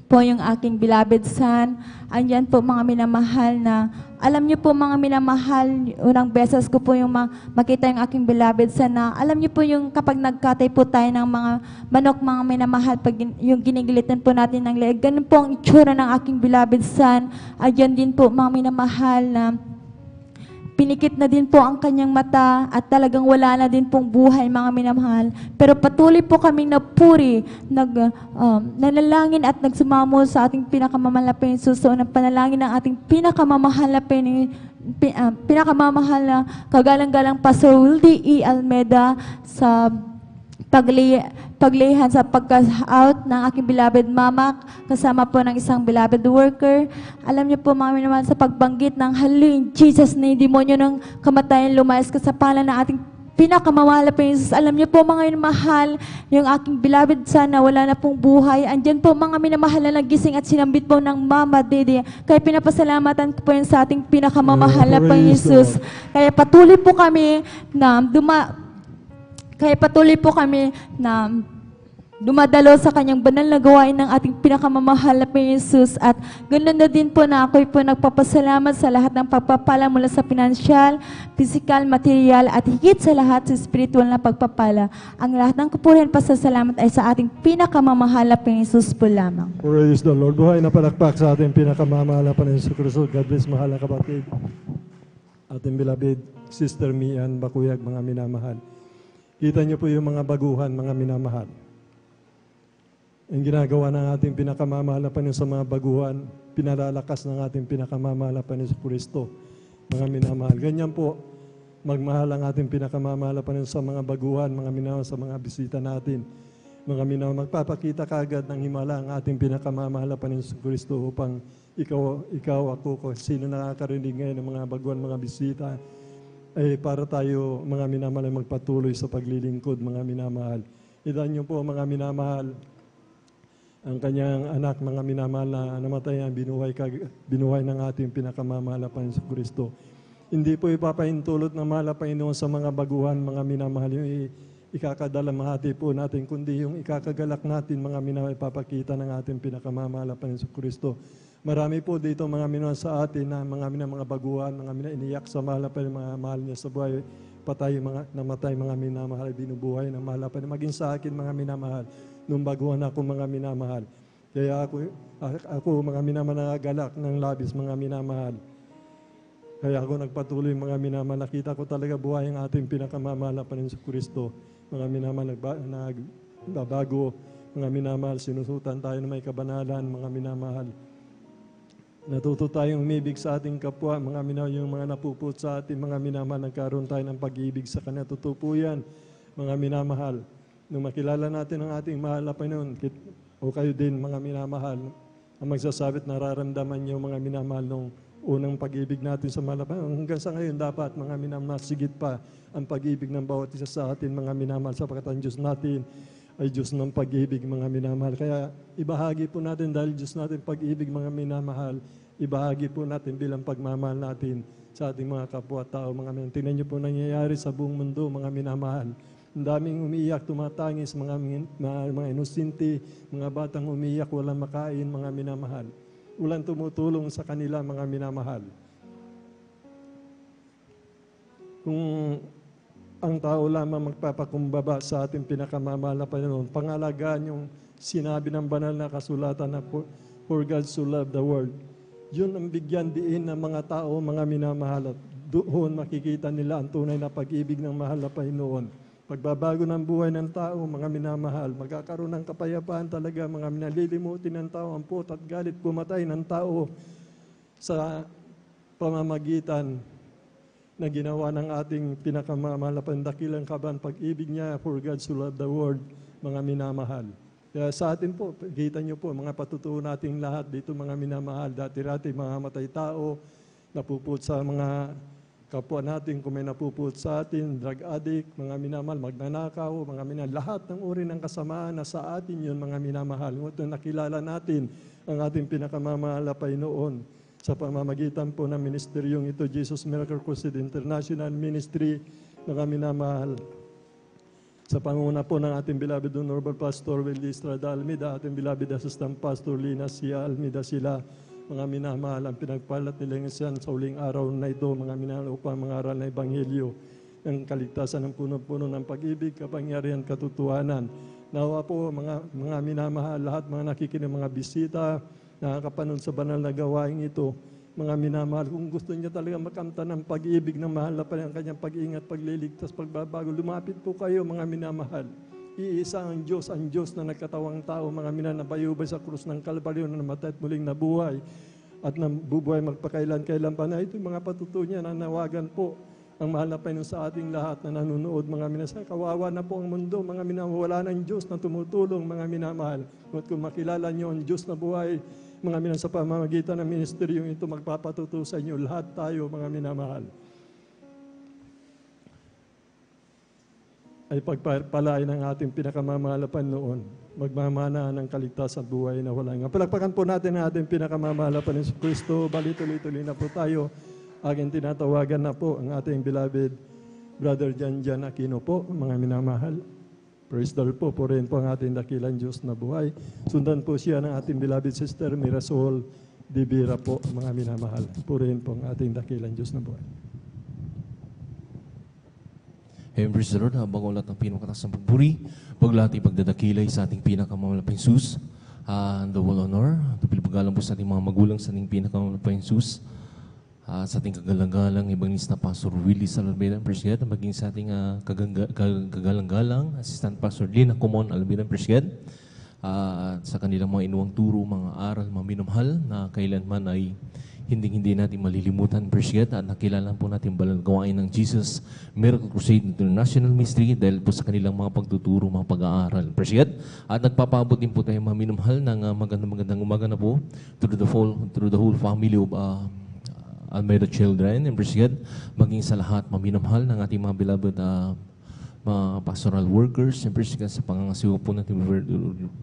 po yung aking beloved son. Andyan po mga minamahal na, alam niyo po mga minamahal, unang beses ko po yung makita yung aking beloved son na, alam niyo po yung kapag nagkatay po tayo ng mga manok, mga minamahal, pag yung ginigilitan po natin ng leeg, ganun po ang itsura ng aking beloved son. Andyan din po mga minamahal na, pinikit na din po ang kanyang mata at talagang wala na din pong buhay, mga minamahal. Pero patuloy po kaming napuri, nanalangin at nagsumamo sa ating pinakamamahal na Panginoon, ng panalangin ng ating pinakamamahal na pinakamamahal na kagalang-galang Pastor Wildy E. Almeda sa paglihan sa pagka-out ng aking beloved mama, kasama po ng isang beloved worker. Alam niyo po mga minamahal, sa pagbanggit ng haling Jesus na yung demonyo ng kamatayan lumayas ka sa pala ng ating pinakamamahal na Panginoon. Alam niyo po mga minamahal, yung aking beloved son na wala na pong buhay, andyan po mga minamahal na nagising at sinambit po ng Mama Dede. Kaya pinapasalamatan ko po yan sa ating pinakamamahal na Panginoon. Kaya patuloy po kami na dumadalo sa kanyang banal na gawain ng ating pinakamamahal na Panginoon. At ganoon na din po na ako'y po nagpapasalamat sa lahat ng pagpapala mula sa pinansyal, physical, material, at higit sa lahat sa spiritual na pagpapala. Ang lahat ng kapurihan pasasalamat ay sa ating pinakamamahal na Panginoon po lamang. Praise the Lord. Buhay na palakpak sa ating pinakamamahal na Panginoon Kristo. God bless, mahal na kapatid. Ating beloved Sister Mian Bakuyag, mga minamahal. Kita niyo po yung mga baguhan, mga minamahal. Ang ginagawa ng ating pinakamamahal na Panginoon sa mga baguhan, pinalalakas ng ating pinakamamahal na Panginoon Kristo, mga minamahal. Ganyan po, magmahal ang ating pinakamamahal na Panginoon sa mga baguhan, mga minamahal, sa mga bisita natin. Mga minamahal, magpapakita kaagad ng himala ang ating pinakamamahal na Panginoon Kristo upang ikaw, ako, sino nakakarinig ngayon ng mga baguhan, mga bisita, ay para tayo, mga minamahal, ay magpatuloy sa paglilingkod, mga minamahal. Ilan niyo po, mga minamahal, ang kanyang anak, mga minamahal na namatay, binuhay ng ating pinakamamahal na Panginoon Kristo. Hindi po ipapahintulot ng mahal na Panginoon sa mga baguhan, mga minamahal, yung ikakadalamhati po natin, kundi yung ikakagalak natin, mga minamahal, ipapakita ng ating pinakamamahal na Panginoon Kristo. Marami po dito mga minamahal sa atin na mga baguhan, mga iniyak sa mahal na Panginoon, mga mahal niya sa buhay, namatay mga minamahal, binubuhay ng mahal na Panginoon. Maging sa akin mga minamahal, nung baguhan ako mga minamahal. Kaya ako mga minamahal, nagagalak ng labis mga minamahal. Kaya ako nagpatuloy mga minamahal, nakita ko talaga buhay ang ating pinakamamahal na Panginoon sa Kristo. Mga minamahal, nagbabago, mga minamahal, sinusutan tayo ng may kabanalan, mga minamahal. Natuto tayong umibig sa ating kapwa, mga minamahal, yung mga napuput sa ating mga minamahal, nagkaroon tayo ng pag-ibig sa Kanya. Totoo po yan, mga minamahal. Nung makilala natin ang ating mahal na Panginoon, o kayo din, mga minamahal, ang magsasabit, nararamdaman niyo, mga minamahal, nung unang pag-ibig natin sa mahal na Panginoon. Hanggang sa ngayon, dapat, mga minamahal, sigit pa ang pag-ibig ng bawat isa sa atin, mga minamahal, sapagkat ang Diyos natin ay Diyos ng pag-ibig, mga minamahal. Kaya ibahagi po natin, dahil Diyos natin pag-ibig, mga minamahal, ibahagi po natin bilang pagmamahal natin sa ating mga kapwa-tao, mga minamahal. Tingnan niyo po nangyayari sa buong mundo, mga minamahal. Ang daming umiiyak, tumatangis, mga inusinti, mga batang umiiyak, walang makain, mga minamahal. Walang tumutulong sa kanila, mga minamahal. Kung ang tao lamang magpapakumbaba sa ating pinakamamahal na Panginoon, pangalagaan yung sinabi ng banal na kasulatan na for God so loved the world. Yun ang bigyan diin ng mga tao, mga minamahal. At doon makikita nila ang tunay na pag-ibig ng mahal na Panginoon. Pagbabago ng buhay ng tao, mga minamahal, magkakaroon ng kapayapaan talaga, mga minalilimutin ng tao ang puot at galit, pumatay ng tao sa pamamagitan na ginawa ng ating pinakamamahal na pandakilang kaban, pag-ibig niya, for God so loved the world, mga minamahal. Kaya sa atin po, kita niyo po, mga patutuo nating lahat dito, mga minamahal, dati-rati mga matay tao, napuput sa mga kapwa natin, kung may napuput sa atin, drug addict, mga minamahal, magnanakaw, mga minamahal, lahat ng uri ng kasamaan na sa atin yun, mga minamahal. Ngunit nakilala natin ang ating pinakamamahal na Panginoon sa pamamagitan po ng ministeryong ito, Jesus Miracle Crusade International Ministry, mga minamahal. Sa panguna po ng ating beloved Honorable Pastor Willie Estrada Almeida, ating beloved Assistant Pastor Lina Cia Almeida, sila mga minamahal ang pinagpalat nila ngayon sa uling araw na ito, mga minamahal upang mangaral na Ebanghelyo ng kaligtasan ng puno-puno ng pag-ibig, kapangyarihan, katotohanan. Nawa po mga minamahal, lahat mga nakikinig, mga bisita, nakakapanood sa banal na gawain ito, mga minamahal, kung gusto niya talaga makamta ng pag-ibig ng mahal na pa ang kanyang pag-ingat, pagliligtas, pagbabago, lumapit po kayo mga minamahal. Iisa ang Diyos na nagkatawang tao, mga minanabayubay sa krus ng Kalbaryo na namatay at muling nabuhay at nabubuhay magpakailan-kailan pa na. Ito yung mga patutuo niya na nawagan po ang mahal na Panginoon sa ating lahat na nanonood, mga minamahal. Kawawa na po ang mundo, mga minamahal. Wala ng Diyos na tumutulong, mga minamahal. At kung makilala niyo ang Diyos na buhay, mga minamahal, sa pamamagitan ng ministeryong ito, magpapatuto sa inyo lahat tayo, mga minamahal, ay pagpalain ng ating pinakamamahal na Panginoon, magmamana ng kaligtasan at buhay na walang hanggan. Palakpakan po natin ang ating pinakamamahal na Panginoon sa Kristo. Bali-tuloy-tuloy na po tayo. Aking tinatawagan na po ang ating beloved Brother Jan Aquino po, mga minamahal. Praise the Lord po, purihin po ang ating dakilang Diyos na buhay. Sundan po siya ng ating beloved sister Mirasol Divira po, mga minamahal. Purihin po ang ating dakilang Diyos na buhay. Amen, praise the Lord. Habang ulat ng pinakataas ng pagpuri, paglati, pagdadakilay sa ating pinakamalapang Jesus, the whole honor, pagpagalang po sa ating mga magulang sa ating pinakamalapang Jesus, sa ating kagalang-galang Evangelista Pastor Willie Almeida, praise God, maging sa ating kagalang-galang Assistant Pastor Lina Kumon Almeida, praise God, at sa kanilang mga inuwang turo, mga aral, mga minamahal na kailanman ay hindi natin malilimutan, praise God, at nakilala po natin banal gawain ng Jesus Miracle Crusade International Ministry dahil po sa kanilang mga pagtuturo, mga pag-aaral, praise God. At nagpapaabot din po tayo mga minamahal ng magandang umaga na po through the whole family of Almeida children, and praise God, maging sa lahat maminamahal ng ating mga beloved mga pastoral workers, and praise God, sa pangangasiwa po natin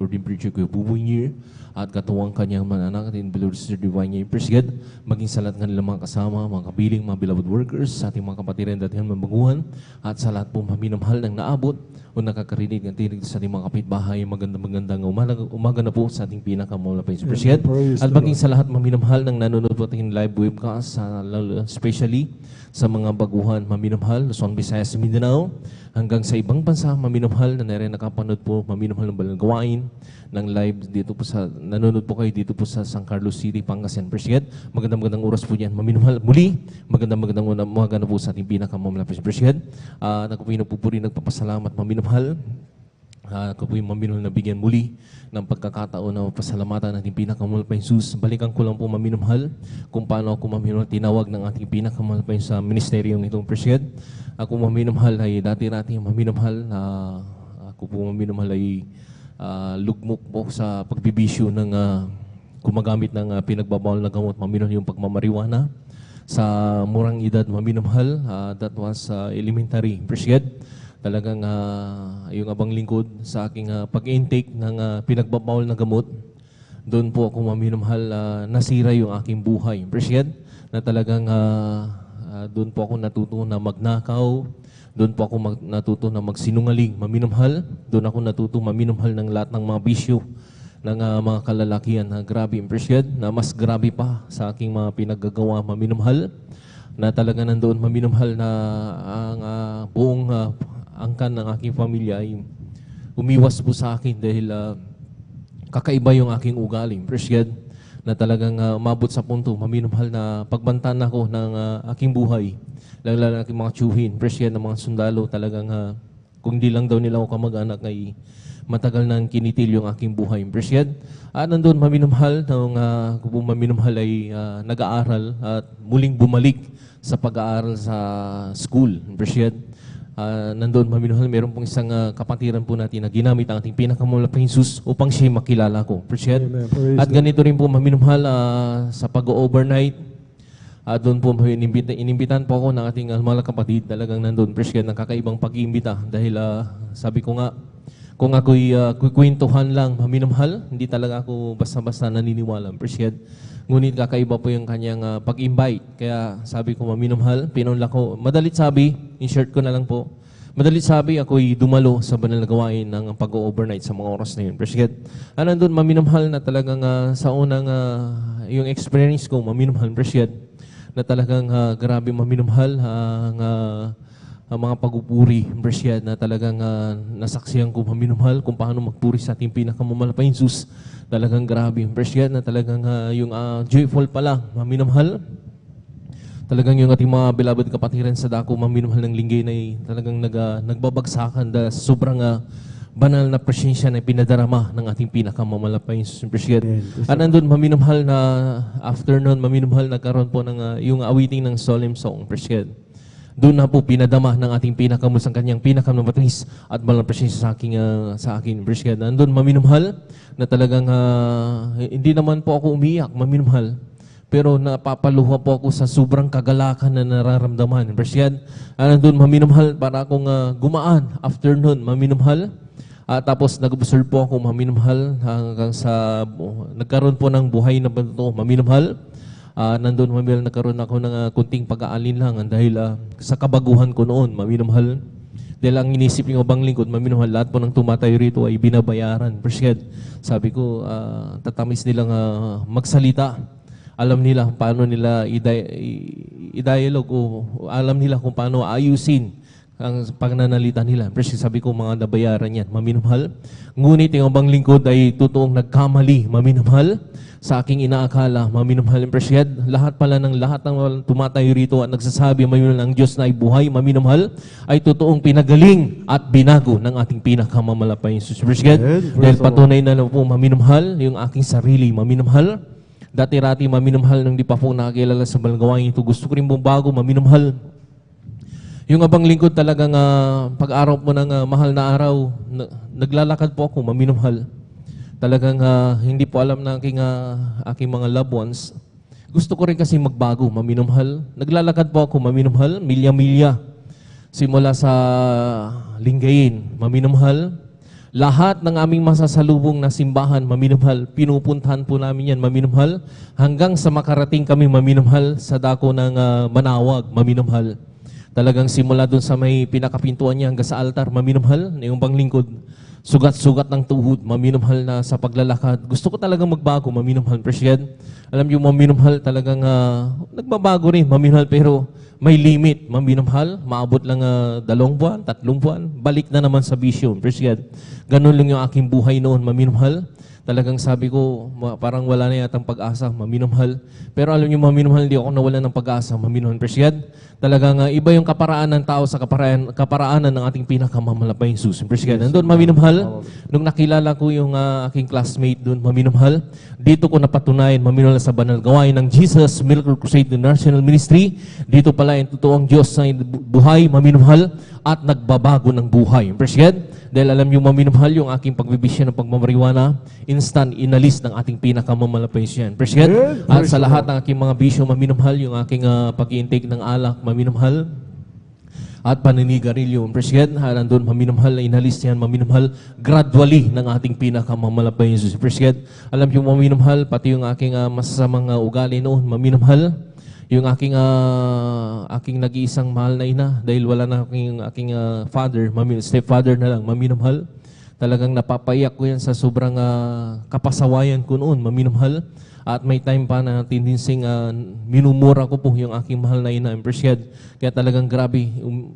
Ordained Preacher Kuya Buboy Nier, at katuwang kanyang mananak at beloved Sister Divine Nier, praise God, maging sa lahat ng kanilang mga kasama, mga kabiling, mga beloved workers, sa ating mga kapatiran datihan mabaguhan, at sa lahat po maminamahal ng naabot o nakakarinig ng tinig sa ating mga kapitbahay, magandang umaga na po sa ating pinakamalapit. Praise God. At maging sa lahat maminamahal ng nanonood po ating live webcast, especially sa mga baguhan maminamahal, Luzon, Visayas, Mindanao, hanggang sa ibang bansa maminamahal na narin nakapanood po maminamahal ng balang gawain ng live dito po sa, nanonood po kayo dito po sa San Carlos City, Pangasinan. Praise God. Magandang oras po yan maminamahal. Muli, magandang umaga na po sa ating pinakamalapit. Praise God. Ako po pinupupuri, nagpapasalamat maminamahal. Ako po yung maminamahal na bigyan muli ng pagkakataon na pasalamatan ng ating pinakamalapit na Jesus. Balikan ko lang po maminamahal kung paano ako maminamahal tinawag ng ating pinakamalapit sa ministeryong itong Praise God. Ako maminamahal ay dati-dati maminamahal na ako po maminamahal ay lugmok po sa pagbibisyo ng gumagamit ng pinagbabawal na gamot, maminamahal yung pagmamariwana sa murang edad, maminamahal. That was elementary. Praise God. Talagang yung abang lingkod sa aking pag-intake ng pinagbabawal na gamot, doon po ako maminamahal nasira yung aking buhay. Praise God. Na talagang doon po ako natuto na magnakaw, doon po ako natuto na magsinungaling, maminamahal. Doon ako natuto maminamahal ng lahat ng mga bisyo ng mga kalalakihan na grabe, praise God, na mas grabe pa sa aking mga pinaggagawa, maminamahal, na talaga nandoon maminamahal na ang buong angkan ng aking pamilya ay umiwas po sa akin dahil kakaiba yung aking ugaling, praise God, na talagang umabot sa punto, maminamahal na pagbantan ako ng aking buhay, lalo ng aking mga tsuhin, praise God, ng mga sundalo, talagang kung di lang daw nila ako kamag-anak ay matagal nang kinitil yung aking buhay, praise God. At nandun maminamahal, nung ako po maminamahal ay nag-aaral at muling bumalik sa pag-aaral sa school, praise God. Nandun maminamahal, meron pong isang kapatiran po natin na ginamit ang ating pinakamalapit Jesus upang siya makilala ko, praise God. At ganito rin po maminamahal sa pag-overnight, doon po inimbitan po ako ng ating mga kapatid, talagang nandun, praise God, ng kakaibang pag-iimbita dahil sabi ko nga, kung ako'y kukwentuhan lang maminamahal, hindi talaga ako basta-basta naniniwala, praise God. Ngunit kakaiba po yung kanyang pag-invite. Kaya sabi ko maminamahal, pinunla ko, madalit sabi, in short ko na lang po, Madali sabi, ako'y dumalo sa banal na gawain ng pag-overnight sa mga oras na yun. Praise God. Nandun, maminamahal na talagang sa unang yung experience ko, maminamahal, praise God, na talagang grabe maminamahal ang mga pagpupuri, praise God, na talagang nasaksihan ko maminamahal kung paano magpuri sa ating pinakamamalaking Jesus. Talagang grabe, praise God, na talagang yung joyful pala, maminamahal. Talagang yung ating mga beloved kapatiran sa dako, maminamahal ng linggay na talagang nagbabagsakan dahil sobrang banal na presensya na pinadarama ng ating pinakamamalaking Jesus. At nandun, maminamahal na afternoon, maminamahal nagkaroon po ng yung awiting ng solemn song. Doon na po pinadama ng ating pinakamusang kanyang pinakamamatis at banal na presensya sa akin. Nandun, maminamahal na talagang hindi naman po ako umiyak, maminamahal. Pero napapaluha po ako sa sobrang kagalakan na nararamdaman. Nandun, maminamahal para akong gumaan. Afternoon, maminamahal. Tapos nag-observe po ako, maminamahal, hanggang sa nagkaroon po ng buhay na banto, maminamahal. Nandun, maminamahal, nagkaroon ako ng kunting pag-aalinlangan dahil sa kabaguhan ko noon, maminamahal. Dahil ang inisip ng ibang lingkod, maminamahal, lahat po ng tumatayo rito ay binabayaran. Sabi ko, tatamis nilang magsalita. Alam nila kung paano nila i-dialogue o alam nila kung paano ayusin ang pagnanalita nila. Pero sabi ko, mga nabayaran yan, maminamahal. Ngunit yung ibang lingkod ay totoong nagkamali, maminamahal. Sa aking inaakala, maminamahal. Lahat pala ng lahat ng tumatayo rito at nagsasabi, maminamahal ang Diyos na ay buhay, maminamahal, ay totoong pinagaling at binago ng ating pinakamamalaking Jesus. Dahil patunay na po, maminamahal, yung aking sarili, maminamahal. Dati-rati maminamahal nang di pa po nakakilala sa balgawain ito. Gusto ko rin pong bago, maminamahal. Yung abang lingkod talagang pag-araw po ng mahal na araw, naglalakad po ako, maminamahal. Talagang hindi po alam na aking mga loved ones. Gusto ko rin kasi magbago, maminamahal. Naglalakad po ako, maminamahal, milya-milya. Simula sa Lingayen, maminamahal. Lahat ng aming masasalubong na simbahan, maminamahal, pinupuntahan po namin yan, maminamahal, hanggang sa makarating kami, maminamahal, sa dako ng Manawag, maminamahal. Talagang simula doon sa may pinakapintuan niya hanggang sa altar, maminamahal, na yung panglingkod, sugat-sugat ng tuhod, maminamahal na sa paglalakad. Gusto ko talagang magbago, maminamahal, Presyed. Alam niyo, maminamahal, talagang nagbabago rin, maminamahal, pero may limit, maminamahal, maabot lang 2 buwan, 3 buwan, balik na naman sa bisyo, Presyed. Ganun lang yung aking buhay noon, maminamahal. Talagang sabi ko, parang wala na yatang pag-asa, maminamahal. Pero alam niyo, maminamahal, hindi ako nawalan ng pag-asa, maminamahal, Presyed. Talagang iba yung kaparaan ng tao sa kaparaanan ng ating pinakamamalaking Jesus. Presyed. Nandun, maminamahal, nung nakilala ko yung aking classmate doon, maminamahal, dito ko napatunayan, maminamahal, sa banal gawain ng Jesus Miracle Crusade National Ministry. Dito pala yung totoong Diyos sa buhay, maminamahal, at nagbabago ng buhay. Presyed. Dahil alam niyo, maminamahal, yung aking pagbibisya ng pagmamariwana, instant inalis ng ating pinakamamalaking Presyed. At sa lahat ng aking mga bisyo, maminamahal, yung aking pag-iintake ng alak, maminamahal, at paninigarilyo, Presyed. Nandun, maminamahal, inalis yan, maminamahal, gradually ng ating pinakamamalaking Jesus. Presyed. Alam niyo, maminamahal, pati yung aking masasamang ugali noon, maminamahal, yung aking nag-iisang mahal na ina, dahil wala na aking father, stepfather na lang, maminamahal. Talagang napapaiyak ko yan sa sobrang kapasawayan ko noon, maminamahal. At may time pa na tendency minumura ko po yung aking mahal na ina, Presyed. Kaya talagang grabe,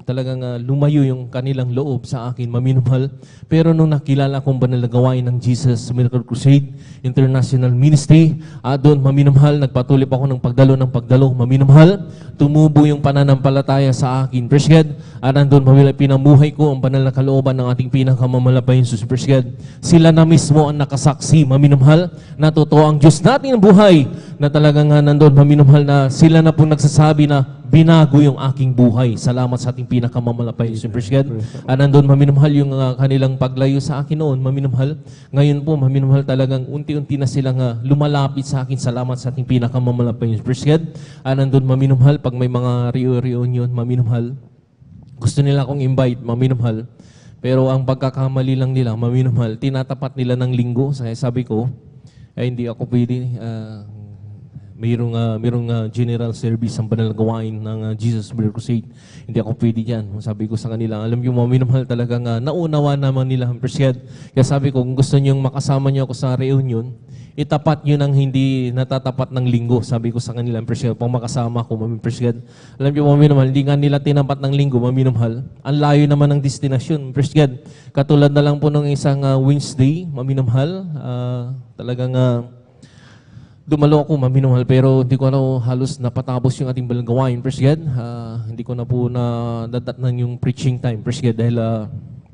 talagang lumayo yung kanilang loob sa akin, maminamahal. Pero nung nakilala kong banal na gawain ng Jesus Miracle Crusade International Ministry, doon, maminamahal, nagpatuloy pa ako ng pagdalo, maminamahal. Tumubo yung pananampalataya sa akin, Presyed. At nandun, pinamuhay ko ang banal na kalooban ng ating pinakamamalaking Jesus, Presyed. Sila na mismo ang nakasaksi, maminamahal, na totoo ang Diyos natin buhay, na talagang nandun, maminamahal, na sila na po nagsasabi na binago yung aking buhay. Salamat sa ating pinakamamalaking Presyed. Nandun, maminamahal, yung kanilang paglayo sa akin noon, maminamahal. Ngayon po, maminamahal, talagang unti-unti na silang lumalapit sa akin. Salamat sa ating pinakamamalaking Presyed. Nandun, maminamahal, pag may mga reunion, maminamahal, gusto nila akong invite, maminamahal. Pero ang pagkakamali lang nila, maminamahal, tinatapat nila ng linggo. Sabi ko, ay hindi ako pwede, mayroong general service ang banal na gawain ng Jesus Bible Crusade. Hindi ako pwede dyan. Sabi ko sa kanila, alam niyo mga minamahal, talagang naunawa naman nila ang presyan. Kaya sabi ko, kung gusto niyong makasama niyo ako sa reunion, itapat nyo ng hindi natatapat ng linggo. Sabi ko sa kanila, presyan, pang makasama ko, presyan. Alam niyo mga minamahal, hindi nga nila tinapat ng linggo, minamahal. Ang layo naman ng destinasyon, presyan. Katulad na lang po ng isang Wednesday, minamahal, talagang dumalo ako, minamahal, pero hindi ko halos napatapos yung ating balang gawain, presyan. Hindi ko na po nadatnan yung preaching time, presyan, dahil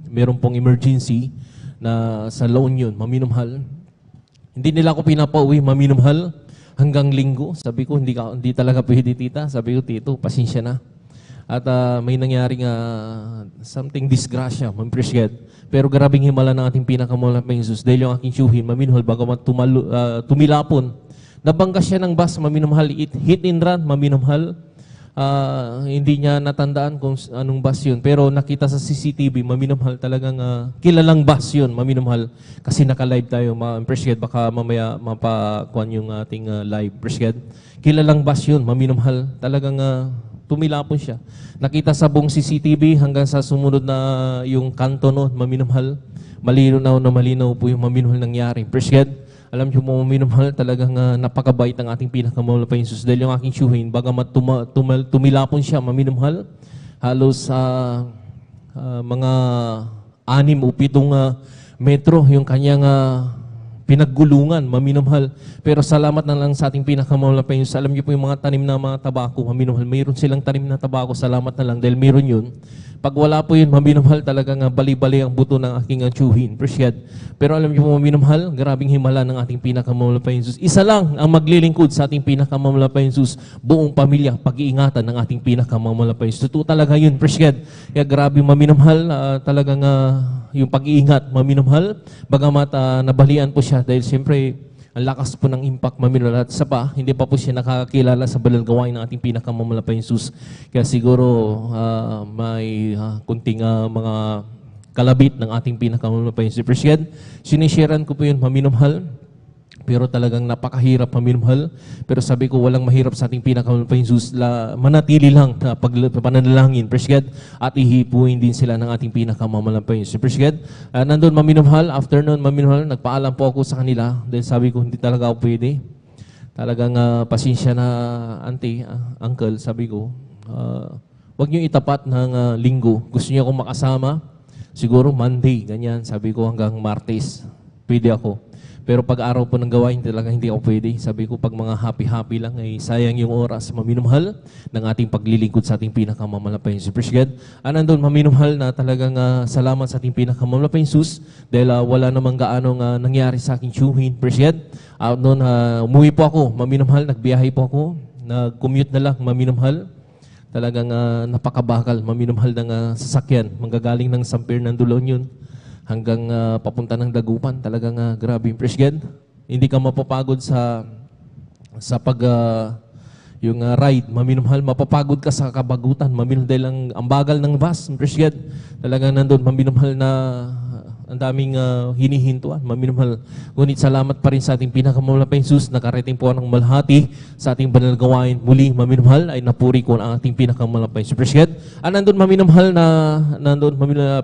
meron pong emergency na sa La Union, minamahal. Hindi nila ako pinapauwi, minamahal, hanggang linggo. Sabi ko, hindi talaga pwede, tita. Sabi ko, tito, pasensya na. At may nangyaring something disgrasya, presyan. Pero grabing himala ng ating pinakamahal na Jesus dahil yung aking tiyuhin, minamahal, bagamat tumilapon. Nabangga siya ng bus, minamahal, hit and run, minamahal. Hindi niya natandaan kung anong bus yun. Pero nakita sa CCTV, minamahal, talagang kilalang bus yun, minamahal. Kasi naka-live tayo, presyan, baka mamaya mapakuan yung ating live, presyan. Kilalang bus yun, minamahal, talagang tumilapon siya. Nakita sa buong CCTV hanggang sa sumunod na yung kanto noon, minamahal. Malinaw po yung minamahal nangyari, presyan. Alam niyo mo, minamahal, talagang napakabait ang ating pinakamahal na Jesus. Dahil yung aking tiyuhin, bagamat tumilapon siya, minamahal, halos mga 6 o 7 metro yung kanyang pinaggulungan, minamahal. Pero salamat na lang sa ating pinakamahal na Jesus. Alam niyo po yung mga tanim na mga tabako, minamahal, mayroon silang tanim na tabako, salamat na lang dahil mayroon yun. Pag wala po yun, minamahal, talagang bali-bali ang buto ng aking tiyuhin, presyan. Pero alam niyo po, minamahal, grabing himala ng ating pinakamahal na Jesus. Isa lang ang maglilingkod sa ating pinakamahal na Jesus, buong pamilya, pag-iingatan ng ating pinakamahal na Jesus. Totoo talaga yun, presyan. Kaya grabe, minamahal, talagang yung pag-iingat, minamahal, bagamat nabalian po siya dahil siyempre, ang lakas po ng impact, minamahal, at isa pa, hindi pa po siya nakakakilala sa banal gawain ng ating pinakamahal na Jesus. Kaya siguro may kunting mga kalabit ng ating pinakamahal na Jesus. Presyan, sinisharean ko po yun, minamahal. Pero talagang napakahirap, minamahal. Pero sabi ko, walang mahirap sa ating pinakamahal na Jesus. Manatili lang na pananalangin, presyan, at ihipuin din sila ng ating pinakamahal na Jesus. Presyan, nandun, minamahal, after nun, minamahal, nagpaalam po ako sa kanila dahil sabi ko, hindi talaga ako pwede. Talagang pasensya na, auntie, uncle, sabi ko, huwag niyo itapat ng linggo. Gusto niyo akong makasama? Siguro Monday, ganyan. Sabi ko hanggang Martes, pwede ako. Pero pag araw po ng gawain, talaga hindi ako pwede. Sabi ko, pag mga happy-happy lang, ay sayang yung oras, minamahal, ng ating paglilingkod sa ating pinakamahal na Jesus. Presyan, nandun, minamahal, na talagang salamat sa ating pinakamahal na Jesus dahil wala namang gaanong nangyari sa aking tiyuhin. Presyan, noon, umuwi po ako, minamahal, nagbiyahe po ako, nag-commute na lang, minamahal. Talagang napakabakal, minamahal ng sasakyan, manggagaling ng San Fernando La Union hanggang papunta ng Dagupan. Talagang grabe, presyan. Hindi ka mapapagod sa yung ride, minamahal. Mapapagod ka sa kabagutan, minamahal, dahil ang bagal ng bus, presyan. Talagang nandun, minamahal, na ang daming hinihintuan, minamahal. Ngunit salamat pa rin sa ating pinakamahal na Jesus, nakarating po ng malhati sa ating banal gawain. Muli, minamahal, ay napuri ko ang ating pinakamahal na Jesus. Presyan, nandun, minamahal,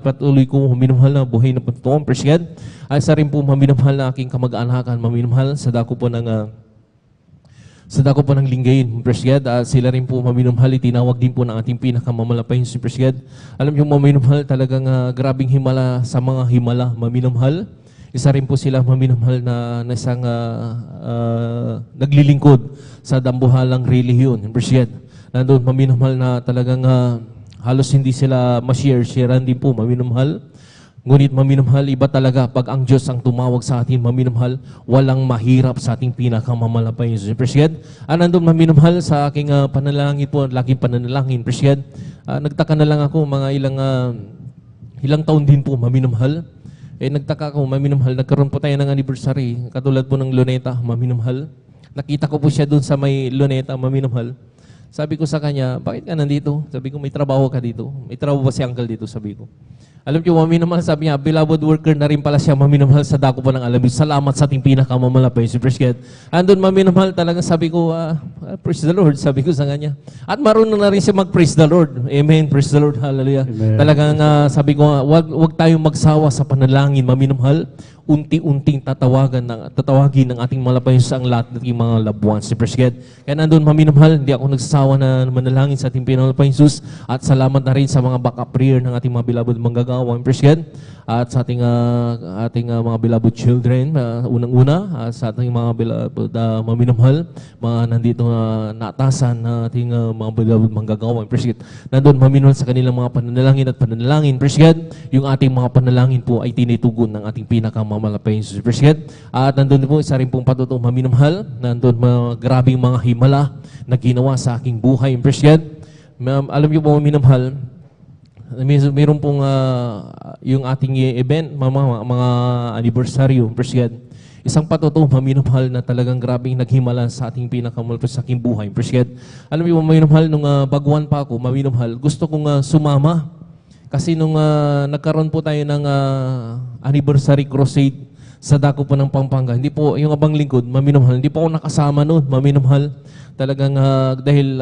patuloy ko, minamahal, na buhay na patutuan, presyan. Ay sa rin po, minamahal, na aking kamag-anakan, minamahal, sa dako po ng linggayin, presyan. Sila rin po, minamahal, tinawag din po ng ating pinakamahal na Jesus, presyan. Alam niyo, minamahal, talagang grabing himala sa mga himala, minamahal. Isa rin po sila, minamahal, na isang naglilingkod sa dambuhalang relihiyon, presyan. Nandun, minamahal, na talagang halos hindi sila ma-share-sharean din po, minamahal. Ngunit, minamahal, iba talaga pag ang Diyos ang tumawag sa atin, minamahal, walang mahirap sa ating pinakamahal na Jesus. Presyan, nandun, minamahal, sa aking panalangin po, laking pananalangin, presyan. Nagtaka na lang ako, mga ilang taon din po, minamahal. Nagtaka ako, minamahal, nagkaroon po tayo ng anniversary, katulad po ng Luneta, minamahal. Nakita ko po siya doon sa may Luneta, minamahal. Sabi ko sa kanya, bakit ka nandito? Sabi ko, may trabaho ka dito. May trabaho ba si uncle dito? Sabi ko. Alam niyo, maminamahal, sabi niya, beloved worker na rin pala siya, maminamahal sa dako po ng alamig. Salamat sa ating pinakamalapay. Praise God. Andun, maminamahal talaga, sabi ko, praise the Lord, sabi ko sa kanya. At marunong na rin siya mag-praise the Lord. Amen, praise the Lord, hallelujah. Amen. Talagang sabi ko, wag tayong magsawa sa panalangin, maminamahal. Unti-unting tatawagin ng ating malapay sa ang lahat ng ating mga loved ones. Praise God. Kaya nandun, maminamahal, hindi ako nagsasawa na manalangin sa ating pinalapay Jesus. At salamat na rin sa mga backup prayer ng ating mga beloved manggagawa. Praise God. At sa ating mga beloved children, unang-una, sa ating mga beloved maminamahal, mga nandito naatasan na ating mga beloved manggagawa. Praise God. Nandun, maminamahal sa kanilang mga pananalangin. Praise God. Yung ating mga panalangin po ay tinitugon ng ating pinakamalapay Jesus. Praise God. At nandun po, isa rin pong patutong maminamahal. Nandun, grabing mga himala na ginawa sa aking buhay. Praise God. Alam niyo po, maminamahal, mayroon pong yung ating event, mga anibersaryo, praise God. Isang patotoo, maminamahal na talagang grabing naghimala sa ating pinakamalapit sa aking buhay, praise God. Alam niyo, maminamahal, nung baguhan pa ako, maminamahal, gusto kong sumama. Kasi nung nagkaroon po tayo ng anniversary crusade sa dako po ng Pampanga, hindi po, yung abang lingkod, maminamahal, hindi po ako nakasama noon, maminamahal. Talagang dahil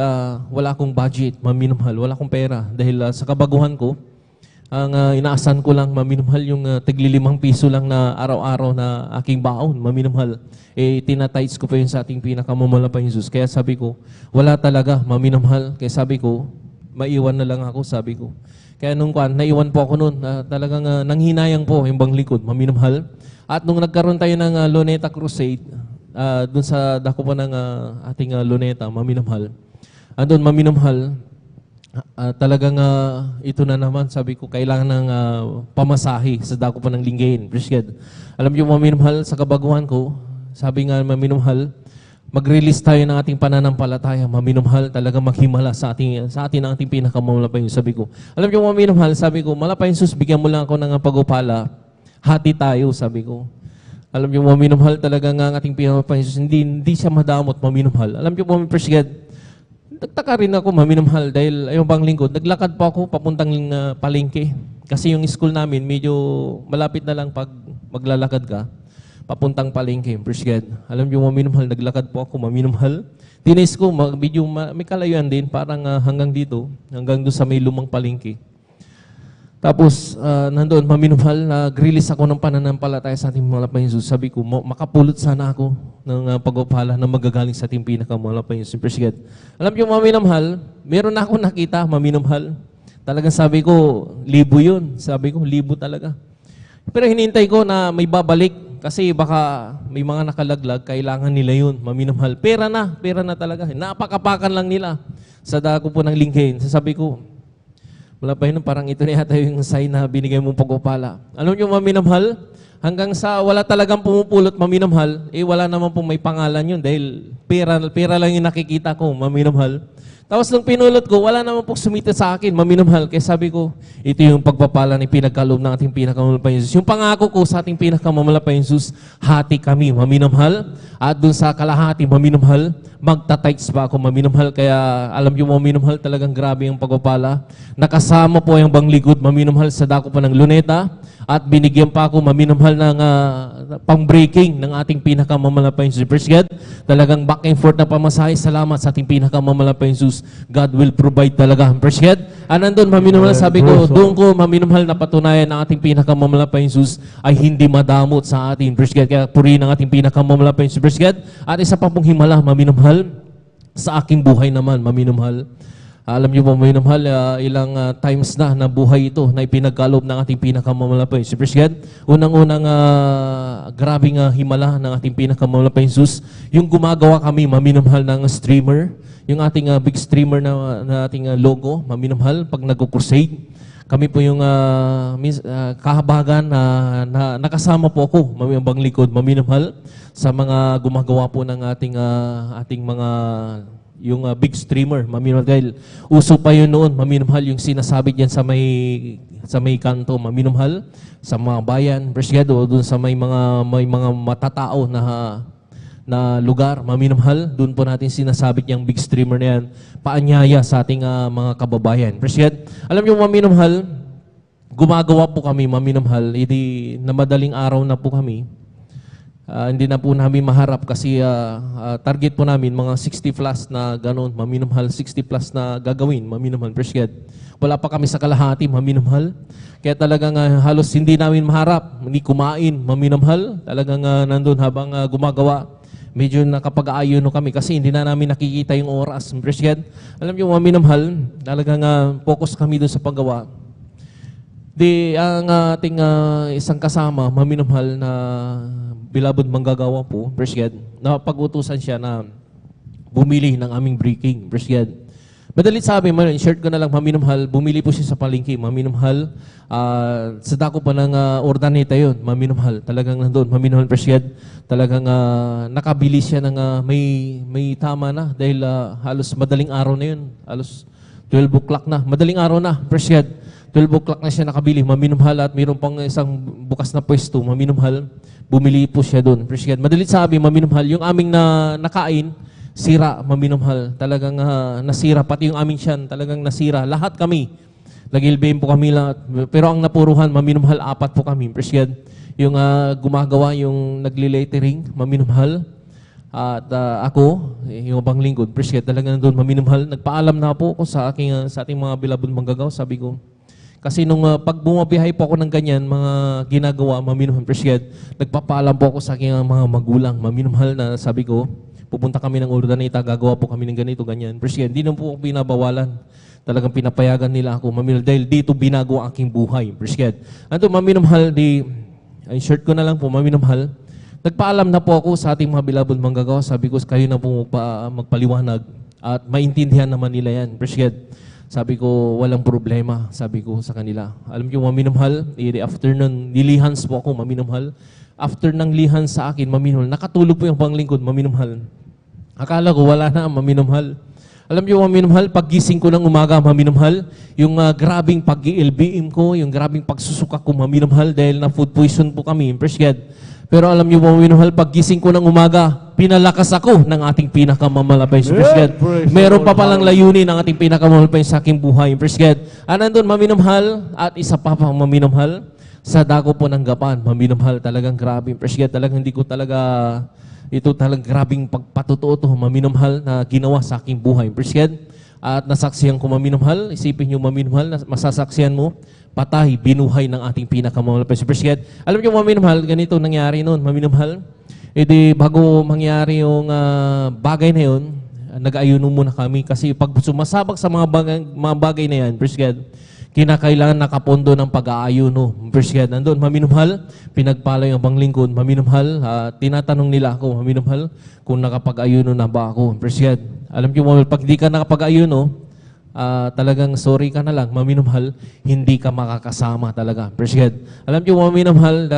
wala akong budget, maminamahal, wala akong pera. Dahil sa kabaguhan ko, ang inaasan ko lang, maminamahal, yung tigli-5 piso lang na araw-araw na aking baon, maminamahal. Tinatights ko pa yun sa ating pinakamalapay Jesus. Kaya sabi ko, wala talaga, maminamahal. Kaya sabi ko, maiwan na lang ako, sabi ko. Kaya nung naiwan po ako noon, talagang nanghinayang po yung bang likod, maminamahal. At nung nagkaroon tayo ng Luneta Crusade, doon sa dako po ng ating Luneta, maminamahal. Andun, maminamahal, talagang ito na naman, sabi ko, kailangan ng pamasahe sa dako po ng Lingayen. Praise God. Alam niyo, maminamahal, sa kabaguhan ko, sabi nga, maminamahal, mag-release tayo ng ating pananampalataya, maminamahal, talagang maghimala sa atin ang ating pinakamalapay. Sabi ko, alam niyo, maminamahal, sabi ko, malapay Jesus, bigyan mo lang ako ng pagupala, hati tayo, sabi ko. Alam niyo, maminamahal, talaga nga ang ating pinakamalapay Jesus, hindi siya madamot, maminamahal. Alam niyo, praise God, nagtaka rin ako, maminamahal, dahil ayong bang lingkod, naglakad pa ako papuntang palengke. Kasi yung school namin, medyo malapit na lang pag maglalakad ka, papuntang palengke. Praise God. Alam niyo, maminamahal, naglakad po ako, maminamahal. Tinis ko, medyo may kalayuan din, parang hanggang dito, hanggang doon sa may lumang palengke. Tapos, nandun, maminamahal, nag-release ako ng pananampalataya sa ating malapay Jesus. Sabi ko, makapulot sana ako ng pagpapala na magagaling sa ating pinakamalapay Jesus. Praise God. Alam niyo, maminamahal, meron na ako nakita, maminamahal. Talagang sabi ko, 1,000 yun. Sabi ko, 1,000 talaga. Pero hinintay ko na may babalik kasi baka may mga nakalaglag, kailangan nila yun, maminamahal. Pera na talaga. Napakapakan lang nila sa dako po ng Lingayen. Sabi ko, wala pa yun, parang ito na yata yung sign na binigay mong pagpapala. Alam niyo, maminamahal, hanggang sa wala talagang pumupulot, maminamahal, wala naman pong may pangalan yun dahil pera lang yung nakikita ko, maminamahal. Tapos nung pinulot ko, wala naman pong sumita sa akin, maminamahal. Kaya sabi ko, ito yung pagpapala ni pinagkaloob ng ating pinakamalapay Jesus. Yung pangako ko sa ating pinakamalapay Jesus, hati kami, maminamahal. At dun sa kalahati, maminamahal, magtatights pa ako, maminamahal. Kaya alam niyo, maminamahal, talagang grabe yung pagpapala. Nakasama po yung bangligod, maminamahal, sa dako pa ng Luneta. At binigyan pa ako, maminamahal, ng pang-breaking ng ating pinakamamalapay Jesus. Praise God. Talagang back and forth na pamasahe. Salamat sa ating pinakamamalapay Jesus. God will provide talaga. Praise God. Nandun, maminamahal, sabi ko, doon ko, maminamahal, na patunayan ng ating pinakamamalapay Jesus ay hindi madamot sa atin. Praise God. Kaya purihin ang ating pinakamamalapay Jesus. Praise God. At isa pa pong himala, maminamahal, sa aking buhay naman, maminamahal. Alam niyo po, maminamahal, ilang times na buhay ito na ipinagkaloob ng ating pinakamamalapay. Praise God. Unang-unang grabing himala ng ating pinakamamalapay Jesus, yung gumagawa kami, maminamahal, ng streamer, yung ating big streamer na ating logo, maminamahal, pag nag-crusade. Kami po yung kahabagan na nakasama po ako, bang likod, maminamahal, sa mga gumagawa po ng ating mga yung big streamer, maminamahal, dahil uso pa yun noon, maminamahal, yung sinasabit yan sa may kanto, maminamahal, sa mga bayan, praise God, o doon sa may mga matatao na lugar, maminamahal, doon po natin sinasabit yung big streamer na yan, paanyaya sa ating mga kababayan. Praise God. Alam niyo, maminamahal, gumagawa po kami, maminamahal, hindi na madaling araw na po kami. Hindi na po namin maharap kasi target po namin mga 60 plus na gano'n, maminamahal, 60 plus na gagawin, maminamahal, praise God. Wala pa kami sa kalahati, maminamahal. Kaya talagang halos hindi namin maharap, hindi kumain, maminamahal. Talagang nandun habang gumagawa. Medyo nakapag-aayon kami kasi hindi na namin nakikita yung oras. Praise God. Alam niyo, maminamahal, talagang focus kami doon sa paggawa. Ang ating isang kasama, maminamahal na beloved manggagawa po, praise God, napag-utusan siya na bumili ng aming breaking, praise God. Madalit sabi, short ko na lang, maminamahal, bumili po siya sa palengke, maminamahal, sa dako pa ng ordaneta yun, maminamahal, talagang nandun, maminamahal, praise God, talagang nakabili siya ng may tama na, dahil halos madaling araw na yun, halos 12 o'clock na, madaling araw na, praise God, 12 o'clock na siya nakabili, maminamahal, at mayroon pang isang bukas na pwesto, maminamahal, bumili po siya doon, praise God. Madalit sabi, maminamahal, yung aming nakain, sira, maminamahal. Talagang nasira, pati yung aming siyan, talagang nasira. Lahat kami, nag-ilbim po kami lahat. Pero ang napuruhan, maminamahal, 4 po kami, praise God. Yung gumagawa, yung nagli-lettering, maminamahal. At ako, yung ibang lingkod, praise God, talagang doon, maminamahal. Nagpaalam na po ako sa ating mga beloved manggagawa, sabi ko, kasi nung pag bumabiyahe po ako ng ganyan, mga ginagawa, maminamahal, praise God, nagpapaalam po ako sa aking mga magulang, maminamahal na sabi ko, pupunta kami ng ordaneta, gagawa po kami ng ganito, ganyan. Praise God, hindi na po ako binabawalan. Talagang pinapayagan nila ako, maminamahal, dahil dito binago ang aking buhay. Praise God. Ano, maminamahal, ay short ko na lang po, maminamahal, nagpaalam na po ako sa ating mga beloved manggagawa, sabi ko, kayo na po magpaliwanag at maintindihan naman nila yan. Praise God. Sabi ko, walang problema, sabi ko sa kanila. Alam niyo, maminamahal, after nun, nilihans po ako, maminamahal. After ng lihans sa akin, maminamahal, nakatulog po yung panglingkod, maminamahal. Akala ko, wala na, maminamahal. Alam niyo, maminamahal, paggising ko ng umaga, maminamahal, yung grabing pag-i-LBM ko, yung grabing pagsusuka ko, maminamahal, dahil na food poison po kami, praise God. Pero alam niyo, maminamahal, paggising ko ng umaga, pinalakas ako ng ating pinakamamalapay sa praise God. Meron pa palang layunin ng ating pinakamamalapay sa aking buhay, praise God. Nandun, maminamahal, at isa pa pang maminamahal, sa dako po ng gapan, maminamahal, talagang grabe, praise God, talagang hindi ko talaga, ito talagang grabing pagpatotoo to, maminamahal na ginawa sa aking buhay, praise God. At nasaksiyan ko, maminamahal, isipin niyo, maminamahal, na masasaksiyan mo, patay, binuhay ng ating pinakamamalapay sa praise God. Alam niyo, maminamahal, ganito nangyari noon, maminamahal. Bago mangyari yung bagay na yun, nag-ayuno muna kami kasi pag sumasabak sa mga bagay na yan, praise God, kinakailangan nakapondo ng pag-aayuno, praise God. Nandun, maminamahal, pinagpalay ang banglingkod, maminamahal, tinatanong nila ako, maminamahal, kung nakapag-ayuno na ba ako, praise God. Alam niyo, pag di ka nakapag-ayuno, talagang sorry ka na lang, maminamahal, hindi ka makakasama talaga. Praise God. Alam niyo, maminamahal,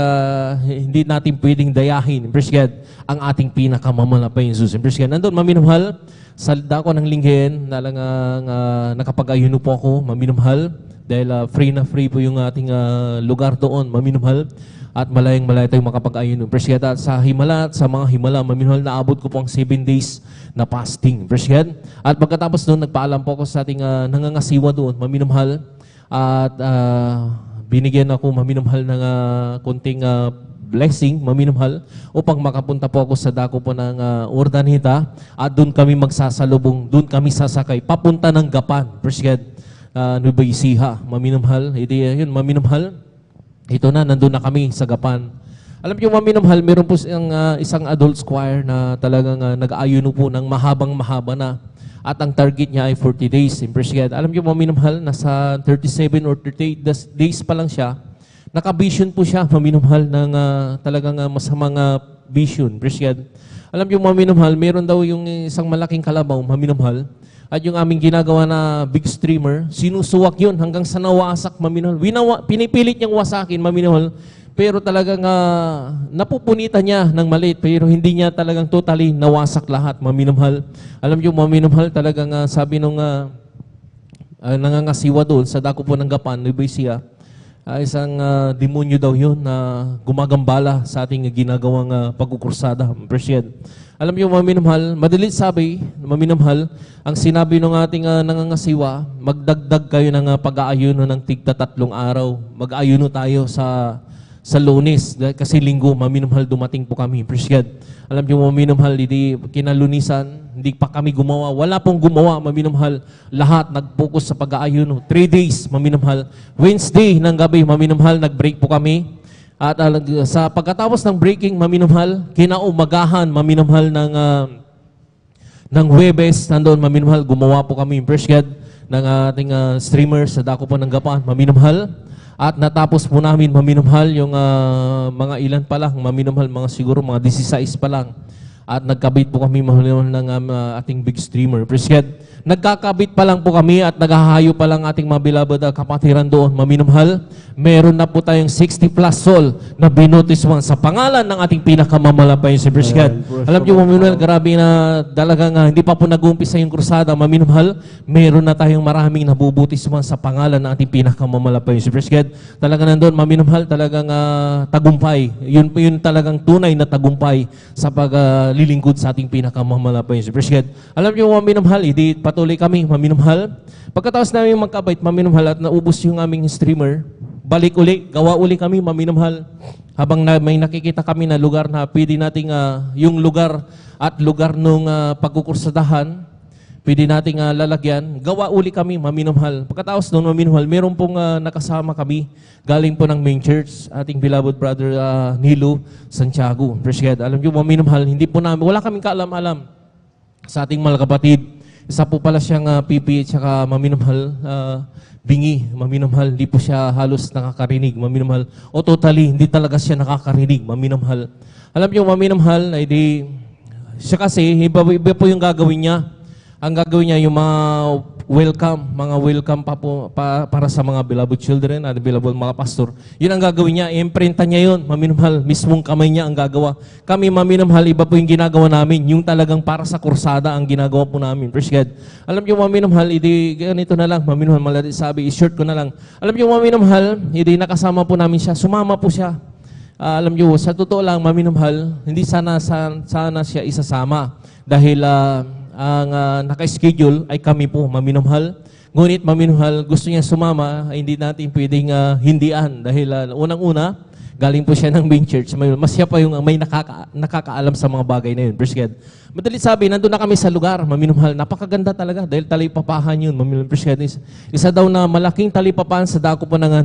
hindi natin pwedeng dayahin, praise God, ang ating pinakamamalapay Jesus. Praise God. Nandun, maminamahal, salda ko ng linghen, nakapag-ayuno po ako, maminamahal, dahil free na free po yung ating lugar doon, maminamahal, at malayang malaya tayong makapag-ayuno. Praise God. At sa himala, at sa mga himala, maminamahal, naabot ko po ang 7 days na fasting. Praise God. At pagkatapos doon, nagpaalam po ako sa ating nangangasiwa doon, maminamahal. At binigyan ako, maminamahal, ng konting blessing, maminamahal, upang makapunta po ako sa dako po ng ordaneta. At doon kami magsasalubong, doon kami sasakay, papunta ng Gapan. Praise God. Nueva Ecija, maminamahal. Yun, maminamahal. Ito na, nandun na kami sa Gapan. Alam niyo, maminamahal, meron po isang adult choir na talagang nag-aayuno po ng mahabang-mahaba na. At ang target niya ay 40 days. Praise God. Alam niyo, maminamahal, nasa 37 or 38 days pa lang siya. Naka-vision po siya, maminamahal, ng talagang masamang vision. Praise God. Alam niyo, maminamahal, meron daw yung isang malaking kalabaw, maminamahal. At yung aming ginagawa na big streamer, sinusuwak yun hanggang sa nawasak, maminamahal. Pinipilit niyang wasakin, maminamahal. Pero talagang napupunitan niya ng maliit, pero hindi niya talagang totally nawasak lahat, maminamahal. Alam niyo, maminamahal, talagang sabi nung nangangasiwa doon sa dako po ng Gapan, Nueva Ecija, Isang demonyo daw yun na gumagambala sa ating ginagawang pagkukursada. Appreciate. Alam niyo, mga minamahal, madalit sabi, mga minamahal, ang sinabi ng ating nangangasiwa, magdagdag kayo ng pag-aayuno ng tigta 3 araw. Mag-aayuno tayo sa Lunes, kasi linggo, mga minamahal, dumating po kami. Appreciate. Alam niyo, mga minamahal, hindi kinalunisan, hindi pa kami gumawa. Wala pong gumawa, mga minamahal. Lahat nag-focus sa pag-aayuno. 3 days, mga minamahal. Wednesday ng gabi, mga minamahal, nag-break po kami. At sa pagkatapos ng breaking, maminamahal, kinaumagahan, maminamahal ng Huwebes, nandoon, maminamahal, gumawa po kami, appreciate, ng ating streamers sa dako po ng Gapan, maminamahal. At natapos po namin, maminamahal, yung mga ilan pa lang, maminamahal, mga siguro mga 16 pa lang. At nagkabit po kami, maminamahal, ng ating big streamer, appreciate. Nagkakabit pa lang po kami at naghahayo pa lang ating mga beloved kapatiran doon, maminamahal. Meron na po tayong 60 plus soul na binotiswan sa pangalan ng ating pinakamamalapay si Brisket. Alam niyo, maminamahal, grabe na talagang hindi pa po nag-uumpisa yung krusada, maminamahal. Meron na tayong maraming nabubutiswan sa pangalan ng ating pinakamamalapay si Brisket. Talagang nandun, maminamahal, talagang tagumpay. Yun talagang tunay na tagumpay sa paglilingkod sa ating pinakamamalapay si Brisket. Alam niyo, maminamahal, hindi patuloy kami, maminamahal. Pagkatapos namin magkabait, maminamahal, at naubos yung aming streamer, balik uli, gawa uli kami, maminamahal. Habang may nakikita kami na lugar na pwede nating, yung lugar at lugar nung pagkukursadahan, pwede nating lalagyan, gawa uli kami, maminamahal. Pagkatapos nung maminamahal, meron pong nakasama kami, galing po ng main church, ating beloved brother Nilo Santiago. Appreciate. Alam niyo, maminamahal, hindi po namin, wala kaming kaalam-alam sa ating mga kapatid. Isa po pala siyang PP at saka maminamahal, bingi, maminamahal, hindi po siya halos nakakarinig, maminamahal. O totally, hindi talaga siya nakakarinig, maminamahal. Alam niyo, maminamahal, ay di, siya kasi, iba po yung gagawin niya. Ang gagawin niya, yung mga welcome pa po para sa mga beloved children at beloved mga pastor. Yun ang gagawin niya, imprenta niya yun, maminamahal, mismong kamay niya ang gagawa. Kami, maminamahal, iba po yung ginagawa namin, yung talagang para sa kursada ang ginagawa po namin. Praise God. Alam niyo, maminamahal, hindi, ganito na lang, maminamahal, maladi sabi, i-short ko na lang. Alam niyo, maminamahal, hindi nakasama po namin siya, sumama po siya. Alam niyo, sa totoo lang, maminamahal, hindi sana siya isasama dahil ang naka-schedule ay kami po, maminamahal. Ngunit maminamahal, gusto niya sumama, ay hindi natin pwedeng hindian dahil unang-una, galing po siya ng main church. Mas siya pa yung may nakakaalam sa mga bagay na yun. Praise God. Madali sabi, nandun na kami sa lugar, maminamahal. Napakaganda talaga dahil talipapahan yun, maminamahal. Praise God. Isa daw na malaking talipapahan sa dako po ng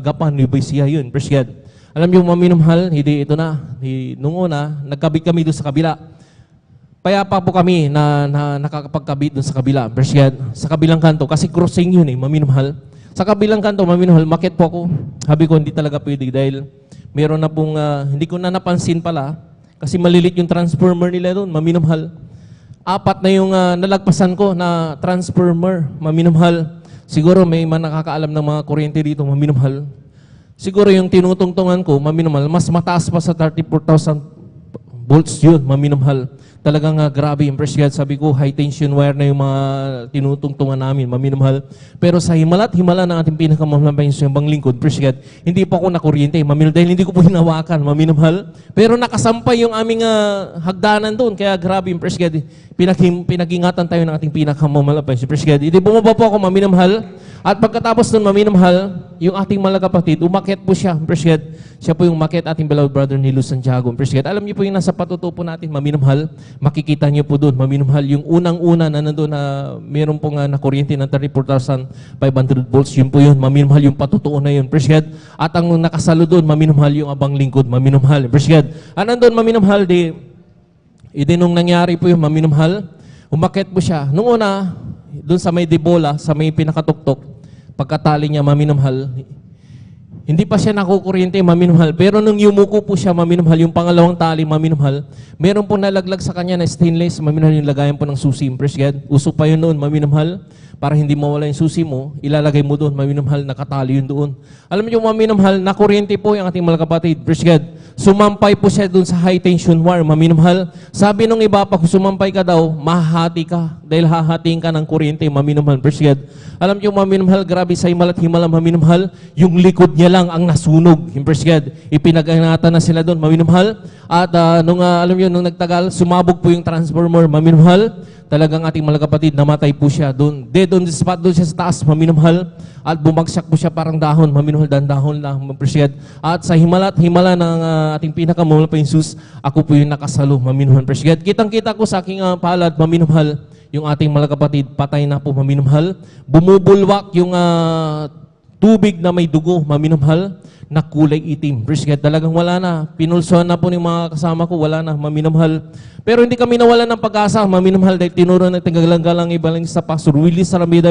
Gapan, New Basia yun. Praise God. Alam niyo, maminamahal, hindi ito na. Nung una, nagkabit kami doon sa kabila. Payapa po kami na nakakapagkabit doon sa kabila. Sa kabilang kanto, kasi crossing yun maminamahal. Sa kabilang kanto, maminamahal, makit po ako. Sabi ko, hindi talaga pwede dahil meron na pong, hindi ko na napansin pala, kasi malilit yung transformer nila doon, maminamahal. 4 na yung nalagpasan ko na transformer, maminamahal. Siguro may nakakaalam ng mga kuryente dito, maminamahal. Siguro yung tinutungtungan ko, maminamahal, mas mataas pa sa 34,000 volts yun, maminamahal. Talagang grabe, impressed God. Sabi ko, high tension wire na yung mga tinutungtungan namin, maminamahal. Pero sa himala ng ating pinakamamalampay sa bang lingkod, impressed God, hindi pa ako nakuryente, maminamahal, dahil hindi ko po hinawakan, maminamahal. Pero nakasampay yung aming hagdanan doon, kaya grabe, impressed God. Pinag-ingatan tayo ng ating pinakamamalampay, impressed God. Hindi bumaba po ako, maminamahal. At pagkatapos nun, maminamahal, yung ating mga kapatid, umakyat po siya, impressed God. Siya po yung umakyat ating beloved brother Nilo Santiago, impressed God. Alam niyo po yung nasa patutupo natin, maminamahal. Makikita niyo po doon, maminamahal, yung unang-una na nandun na mayroon pong nakuryente ng 34,500 volts, yun po yun, maminamahal, yung patutuo na yun, praise God. At ang nakasalo doon, maminamahal, yung abang lingkod, maminamahal, praise God. At nandun, maminamahal, nung nangyari po yung maminamahal, umakyat po siya. Nung una, doon sa may debola, sa may pinakatuktok, pagkatali niya, maminamahal, hindi pa siya nakukuryente, maminamahal. Pero nung yumuko po siya, maminamahal, yung pangalawang tali, maminamahal, meron po nalaglag sa kanya na stainless, maminamahal, yung lagayan po ng susi. Praise God. Uso pa yun noon, maminamahal. Para hindi mawala yung susi mo, ilalagay mo doon, maminamahal, nakatali yun doon. Alam niyo, maminamahal, nakuryente po yung ating mga kapatid. Praise God. Sumampay po siya dun sa high tension wire, maminamahal. Sabi nung iba, pag sumampay ka daw, mahati ka. Dahil hahatiin ka ng kuryente, maminamahal. Praise God. Alam niyo, maminamahal, grabe sa himalat himala, maminamahal, yung likod niya lang ang nasunog. Praise God. Ipinag-ingatan na sila doon, maminamahal. At alam niyo, nung nagtagal, sumabog po yung transformer, maminamahal. Talagang ating mga kapatid, namatay po siya doon. Dead on the spot, doon siya sa taas, maminamahal. At bumagsak po siya parang dahon, maminamahal, dahon lang, maminamahal. At sa himala ng ating pinakamahal pa Jesus, ako po yung nakasalo, maminamahal. Kitang-kita ko sa aking palad, maminamahal, yung ating mga kapatid, patay na po, maminamahal. Bumubulwak yung tubig na may dugo, maminamahal, na kulay itim. Talagang wala na. Pinulsuhan na po ng mga kasama ko, wala na, maminamahal. Pero hindi kami nawalan ng pag-asa, maminamahal, dahil tinuro ng tagagalang ibalang sa Pastor Willie Saramida,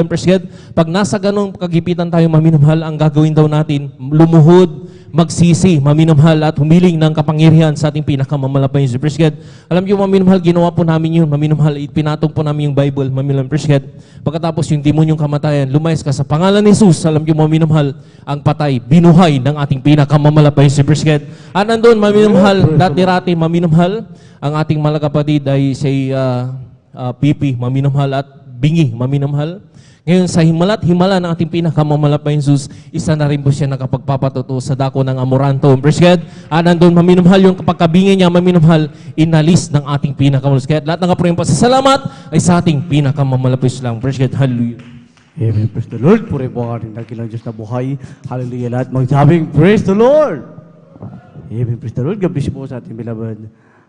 pag nasa ganong kagipitan tayo, maminamahal, ang gagawin daw natin, lumuhod, magsisi, maminamahal, at humiling ng kapangyarihan sa ating pinakamamalapan yung Praise God. Alam niyo, maminamahal, ginawa po namin yun, maminamahal, pinatong po namin yung Bible, maminamahal, Praise God. Pagkatapos yung demonyong kamatayan, lumayas ka sa pangalan ni Jesus, alam niyo, maminamahal, ang patay, binuhay ng ating pinakamamalapan yung Praise God. At nandun, maminamahal, dati-rati, maminamahal, ang ating mga kapatid ay say Pipi, maminamahal, at Bingi, maminamahal. Ngayon, sa himala ng ating pinakamamalapan Jesus, isa na rin po siya nakapagpapatuto sa dako ng Amoranto. Praise God. At nandun, maminamahal, yung kapagkabingi niya, maminamahal, inalis ng ating pinakamamalapan. Kaya lahat ng kaprayong pasasalamat ay sa ating pinakamamalapan lang. Praise God. Hallelujah. Amen. Praise the Lord. Puri po ang ating dakilang Diyos na buhay. Hallelujah. Lahat magsabing, praise the Lord. Amen. Praise the Lord. God bless po sa ating beloved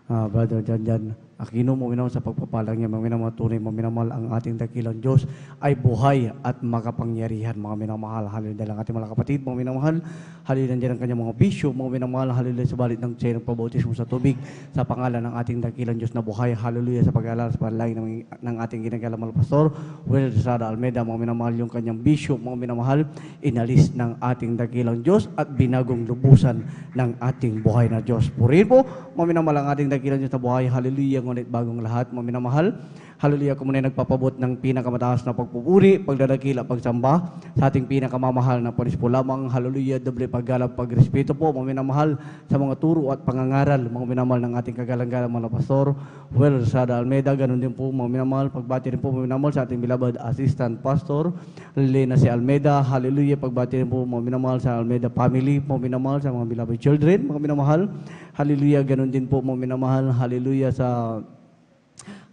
Brother Jan Aquino, maminamahal sa pagpapalang niya, maminamahal tunay, maminamahal ang ating dakilang Diyos ay buhay at makapangyarihan, mga minamahal. Hallelujah lang ating mga kapatid, mga minamahal. Hallelujah nandiyan ang kanyang mga bisyo, mga minamahal. Hallelujah sa balit ng siya ng pabautismo sa tubig sa pangalan ng ating dakilang Diyos na buhay. Hallelujah sa pag-aalala sa panalangin ng ating ginagalang Pastor Will Estrada Almeda, mga minamahal, yung kanyang bisyo, mga minamahal, inalis ng ating dakilang Diyos at binagong lubusan ng ating buhay na Diyos. Purihin po, mga minamahal, ang ating dakilang Diyos na buhay. Hallelujah. Ngunit bagong lahat, mga minamahal. Hallelujah, ako muna nagpapabot ng pinakamataas na pagpupuri, pagdadakila, pagsamba sa ating pinakamamahal na Paris po lamang. Hallelujah, doble paggalap, pagrespeto po, mga minamahal, sa mga turo at pangangaral, mga minamahal ng ating kagalang-galang mga pastor, Well Estrada Almeda. Ganun din po, mga minamahal, pagbati rin po, mga minamahal, sa ating beloved assistant pastor, Lena si Almeda. Hallelujah, pagbati rin po, mga minamahal, sa Almeda family, mga minamahal, sa mga beloved children, mga minamahal. Hallelujah, ganun din po, mga minamahal. Hallelujah sa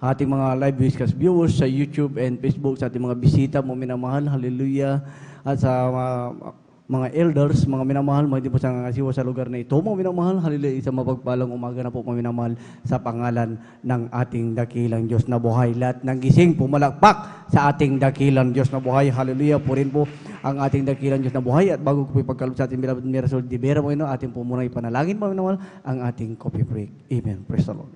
ating mga live viewers sa YouTube and Facebook, sa ating mga bisita, mga minamahal. Hallelujah. At sa mga elders, mga minamahal, mga di po sa ngasiwa sa lugar na ito, mga minamahal. Hallelujah. Isang mapagpalang umaga na po, mga minamahal, sa pangalan ng ating dakilang Diyos na buhay. Lahat ng gising, pumalakpak sa ating dakilang Diyos na buhay. Hallelujah. Purin po ang ating dakilang Diyos na buhay. At bago ko po ipagkaloob sa ating beloved Mirasol de Vera, mga ating po muna ipanalangin, mga minamahal, ang ating coffee break. Amen. Praise the Lord.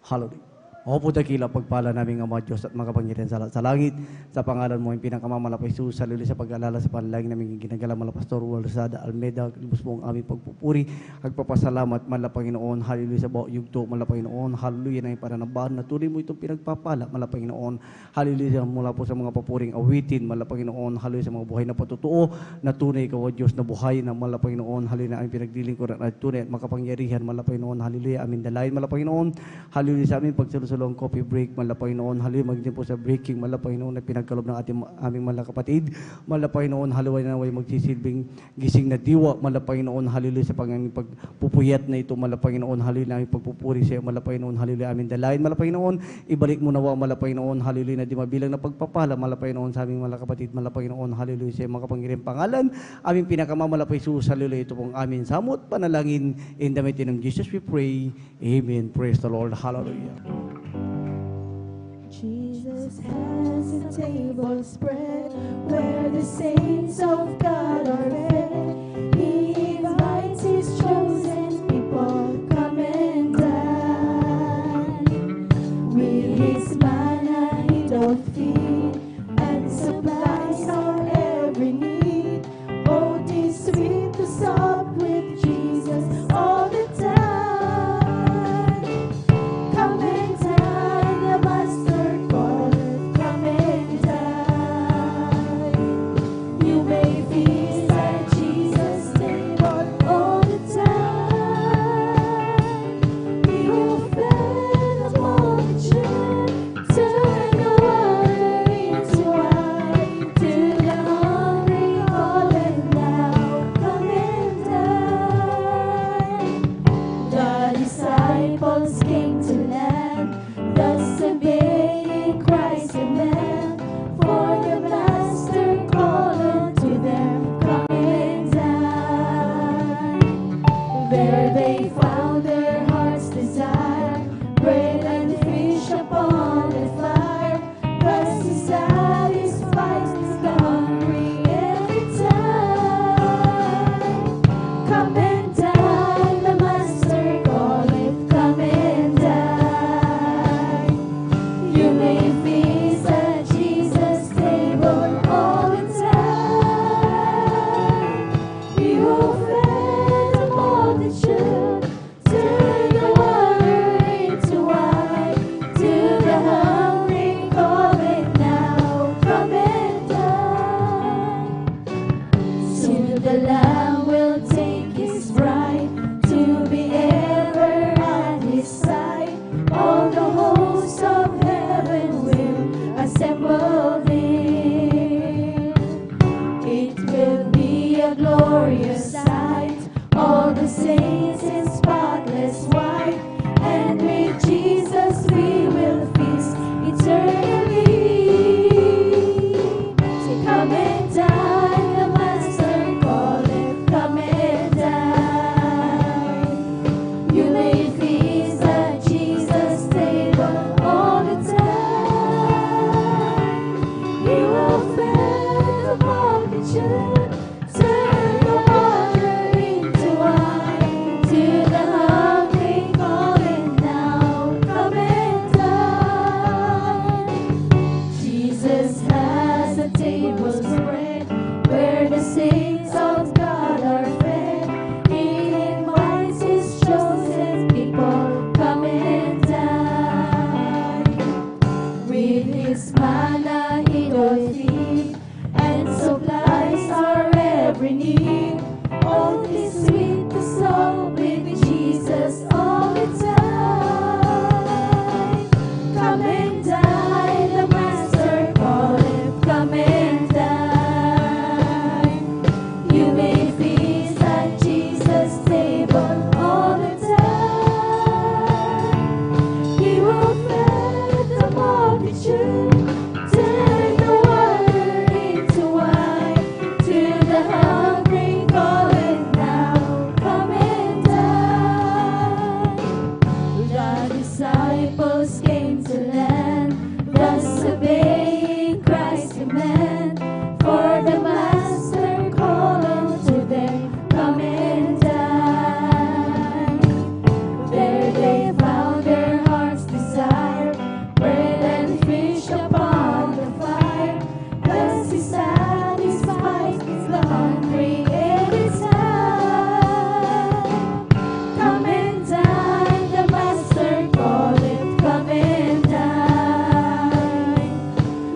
Hallelujah. O po dakila pagpala naming Ama Diyos at makapangyarihan sa langit, sa pangalan mo yung pinakamalapay Jesus, hallelujah, sa pag-alala sa panalangin naming ginagalang mga Pastor Will Estrada Almeda, libos mo ang aming pagpupuri, agpapasalamat, mala Panginoon, hallelujah, sa bawat yugto, mala Panginoon, hallelujah, na yung pananabahan, na tuloy mo itong pinagpapala, mala Panginoon, hallelujah, mula po sa mga papuring awitin, mala Panginoon, hallelujah, sa mga buhay na patutuo, na tunay ikaw, Diyos na buhay, na mala Panginoon, hallelujah, na aming pinagdiling ko na tunay at makapangyarihan, mala Panginoon, hallelujah, amin dalayan, mala Panginoon, hallelujah, sa aming pagsalusulong coffee break, mala Panginoon, hallelujah, magiging po sa breaking, mala Panginoon, na pinagkalob ng aming mala kapatid, mala Panginoon, hallelujah, na way magsisilbing gising na diwa, mala Panginoon, hallelujah, sa panganging pagpupuyat na ito, mala Panginoon, hallelujah, na aming pagpupuri sa iyo, mala Panginoon, hallelujah, amin dalayan, mala Panginoon, ibalik mo nawa, mala Panginoon, hallelujah, na di mabilang na pagpapala, mala Panginoon, sa aming mala kapatid, mala Panginoon, hallelujah, sa iyo, makapangyarihan pangalan, aming pinakamamalapay Jesus, hallelujah, ito pong amin samot, panalangin, in the mighty name of Jesus we pray, amen, praise the Lord, hallelujah. Jesus has a table spread where the saints of God are fed. He invites his chosen people, come and dine. With his manna he doth feed and supplies our every need. Oh, 'tis sweet to sup with Jesus all the time. Come and dine, the Master. You may feast and the Lamb will take his bride to be ever at his side. All the hosts of heaven will assemble there. It will be a glorious sight, all the saints in spotless white, and with Jesus we will feast eternally. Say, come and dine, the Master calleth, come and dine. You may feast at Jesus' table all the time. He will feed the multitude, turn the water into wine. To the hungry calling now, come and dine. Jesus has a table spread where the saints of God are fed. He invites his chosen people, come and dine. With his manna he doth feed and supplies our every need. Oh, it's sweet to soul with Jesus all the time. Come and dine, the Master calleth, come and dine. You may feast at Jesus' table all the time. He will feed the multitude, turn the water into wine. To the hungry calling now, come and dine. The disciples came to land, thus obeying Christ's command. For the Master called unto them, come and dine. There they found their heart's desire, bread and fish upon the fire. Thus he satisfies the hungry every time. Come and dine, the Master calleth, come and dine.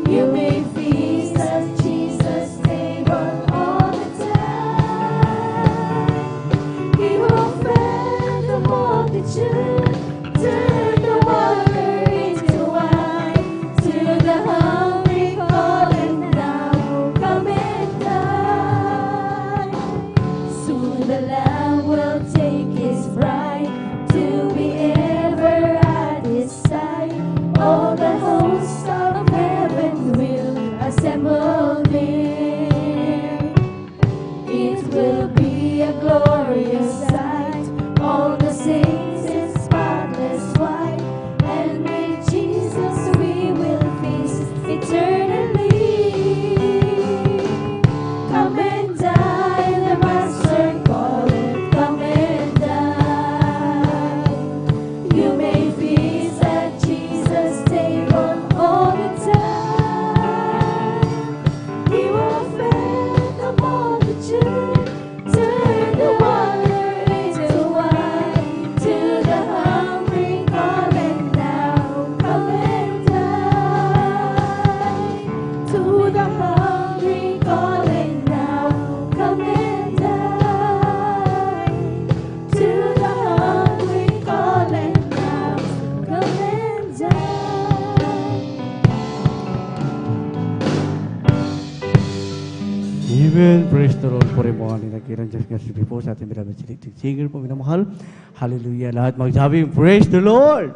You may feast at Jesus' table all the time. He will feed the multitude, turn the water into wine. To the hungry calling now, come and dine. Soon the Lamb will take his bride to be ever at his side. All the hosts of heaven will assemble there. It will be a glorious sight, all the saints in spotless white, and with Jesus we will feast eternally. Come and dine, the Master calleth, come and dine. You may feast at Jesus' table all the time. He will feed the multitude, turn the water into wine. To the hungry calling now, come and dine. To the hungry calling now, come and dine. To the hungry calling now, come and dine. Amen. Praise the Lord. Puri mo ang nagkirang Diyos kasi po sa ating bilabad sinig po minamahal. Hallelujah. Lahat magsabing praise the Lord.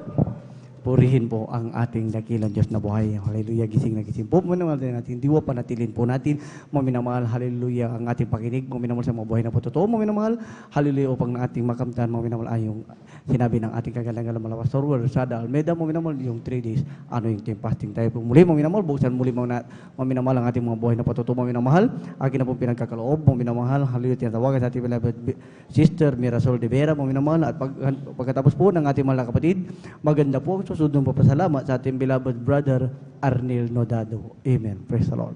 Purihin po ang ating dakilang Diyos na buhay. Hallelujah. Gising na gising po. Minamahal din natin. Diwa panatilin po natin. Maminamahal. Hallelujah. Ang ating pakinig. Maminamahal sa mga buhay na po totoo. Maminamahal. Hallelujah. Upang na ating makamtan. Maminamahal ay yung sinabi ng ating kagalang-galang mga Pastor Rosada Almeida. Maminamahal yung 3 days. Ano yung team fasting tayo po muli. Maminamahal. Buksan muli maminamahal ang ating mga buhay na po totoo. Maminamahal. Akin na po pinagkakaloob. Maminamahal. Hallelujah. Tinatawagan sa ating beloved Sister Mirasol de Vera. Maminamahal. At pagkatapos po ng ating mga kapatid, maganda po susunod po pasalamat sa ating beloved brother Arnel Nodado. Amen. Praise the Lord.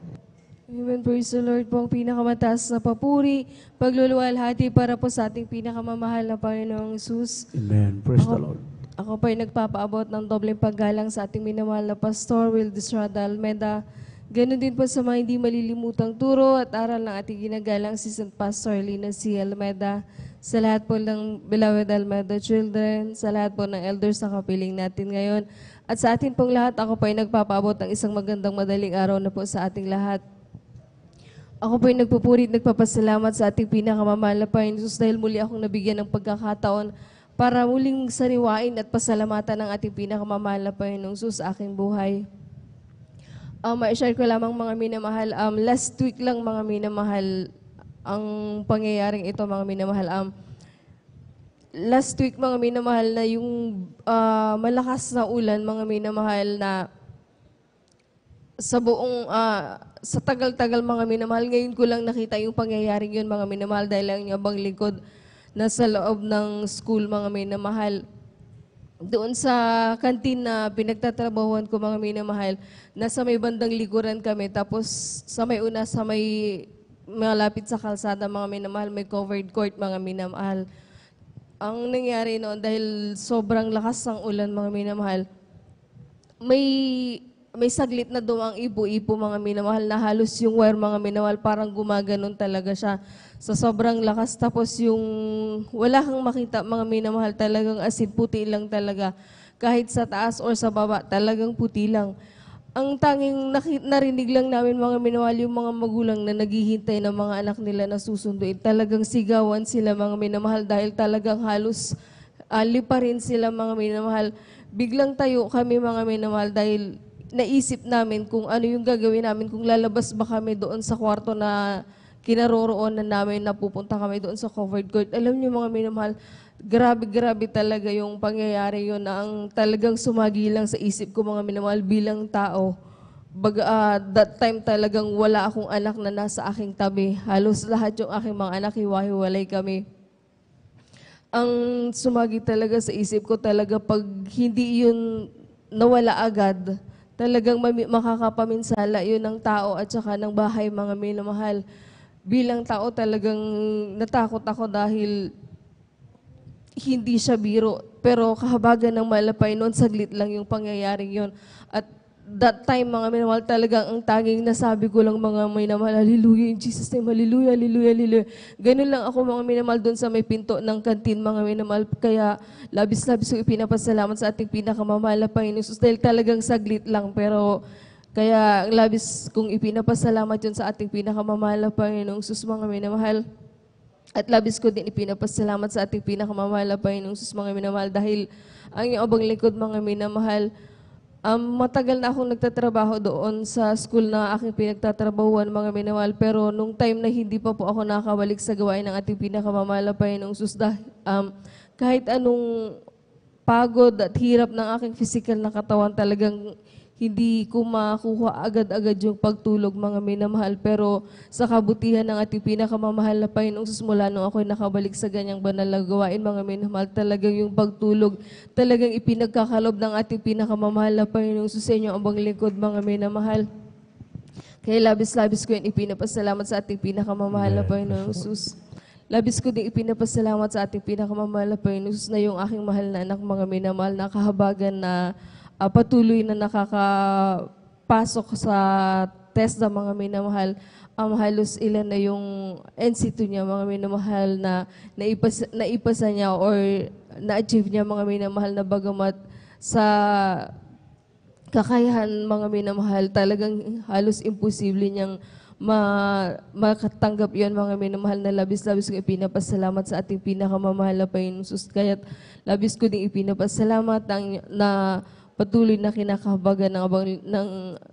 Amen. Praise the Lord po ang pinakamataas na papuri, pagluluwalhati para po sa ating pinakamamahal na Panginoong Jesus. Amen. Praise the Lord. Ako po ay nagpapaabot ng dobleng paggalang sa ating minamahal na Pastor Will Estrada Almeida. Ganon din po sa mga hindi malilimutang turo at aral ng ating ginagalang Assistant Pastor Lina C. Almeda, sa lahat po ng Beloved Almeda Children, sa lahat po ng elders na kapiling natin ngayon, at sa atin pong lahat, ako po ay nagpapaabot ng isang magandang madaling araw na po sa ating lahat. Ako po ay nagpupuri at nagpapasalamat sa ating pinakamamahal na Panginoon Jesus dahil muli akong nabigyan ng pagkakataon para muling sariwain at pasalamatan ng ating pinakamamahal na Panginoon Jesus sa aking buhay. Ma-share ko lamang mga minamahal, last week lang mga minamahal, ang pangyayaring ito mga minamahal. Last week mga minamahal na yung malakas na ulan mga minamahal na sa buong, sa tagal-tagal mga minamahal, ngayon ko lang nakita yung pangyayaring yun mga minamahal dahil ang abang lingkod na sa loob ng school mga minamahal. Doon sa kantin na pinagtatrabahuan ko mga minamahal, nasa may bandang likuran kami, tapos sa may una, sa may malapit sa kalsada mga minamahal, may covered court mga minamahal. Ang nangyari noon dahil sobrang lakas ng ulan mga minamahal, may saglit na dumang ipo-ipo mga minamahal na halos yung wire mga minamahal parang gumaganon talaga siya sa sobrang lakas. Tapos yung wala kang makita mga minamahal, talagang asin puti lang talaga. Kahit sa taas or sa baba, talagang puti lang. Ang tanging narinig lang namin mga minamahal, yung mga magulang na naghihintay ng mga anak nila na susunduin. Talagang sigawan sila mga minamahal dahil talagang halos liparin sila mga minamahal. Biglang tayo kami mga minamahal dahil naisip namin kung ano yung gagawin namin, kung lalabas ba kami doon sa kwarto na kinaroroonan namin na pupunta kami doon sa covered court. Alam niyo mga minamahal, grabe talaga yung pangyayari yun na ang talagang sumagilang sa isip ko mga minamahal bilang tao. That time talagang wala akong anak na nasa aking tabi. Halos lahat yung aking mga anak, hiwa-hiwalay kami. Ang sumagi talaga sa isip ko talaga pag hindi yun nawala agad, talagang makakapaminsala yun ng tao at saka ng bahay mga minamahal. Bilang tao talagang natakot ako dahil hindi siya biro. Pero kahabagan ng malapay noon, saglit lang yung pangyayaring yun. At that time mga minamahal, talagang ang tanging nasabi ko lang mga minamahal, hallelujah in Jesus name, hallelujah, hallelujah, hallelujah. Ganun lang ako mga minamahal doon sa may pinto ng kantin mga minamahal. Kaya labis-labis ko ipinapasalamat sa ating pinakamamahal na Panginoon Jesus dahil talagang saglit lang. Pero kaya labis kong ipinapasalamat yun sa ating pinakamamahal na Panginoon Jesus mga minamahal. At labis ko din ipinapasalamat sa ating pinakamamahal na Panginoon Jesus mga minamahal dahil ang iyong abang lingkod mga minamahal, matagal na akong nagtatrabaho doon sa school na aking pinagtatrabahuan mga minamahal, pero nung time na hindi pa po ako nakabalik sa gawain ng ating pinakamamahal na Panginoong Jesus, kahit anong pagod at hirap ng aking physical na katawan, talagang hindi ko makuha agad-agad yung pagtulog mga minamahal. Pero sa kabutihan ng ating pinakamamahal na Panginoong Jesus, mula nung ako'y nakabalik sa ganyang banal na gawain mga minamahal, talagang yung pagtulog talagang ipinagkakalob ng ating pinakamamahal na Panginoong Jesus sa inyong abang lingkod mga minamahal. Kaya labis-labis ko yan ipinapasalamat sa ating pinakamamahal na Panginoong Jesus. Labis ko din ipinapasalamat sa ating pinakamamahal na Panginoong Jesus na yung aking mahal na anak mga minamahal na kahabagan na patuloy na nakakapasok sa test ng mga minamahal. Halos ilan na yung NC2 niya mga minamahal na naipasa niya or na-achieve niya mga minamahal na bagamat sa kakayahan mga minamahal, talagang halos imposible niyang makatanggap yun mga minamahal na labis-labis ko ipinapasalamat sa ating pinakamamahal na Panginoon Jesus. Kaya't labis ko din ipinapasalamat na patuloy na kinakahabagan ng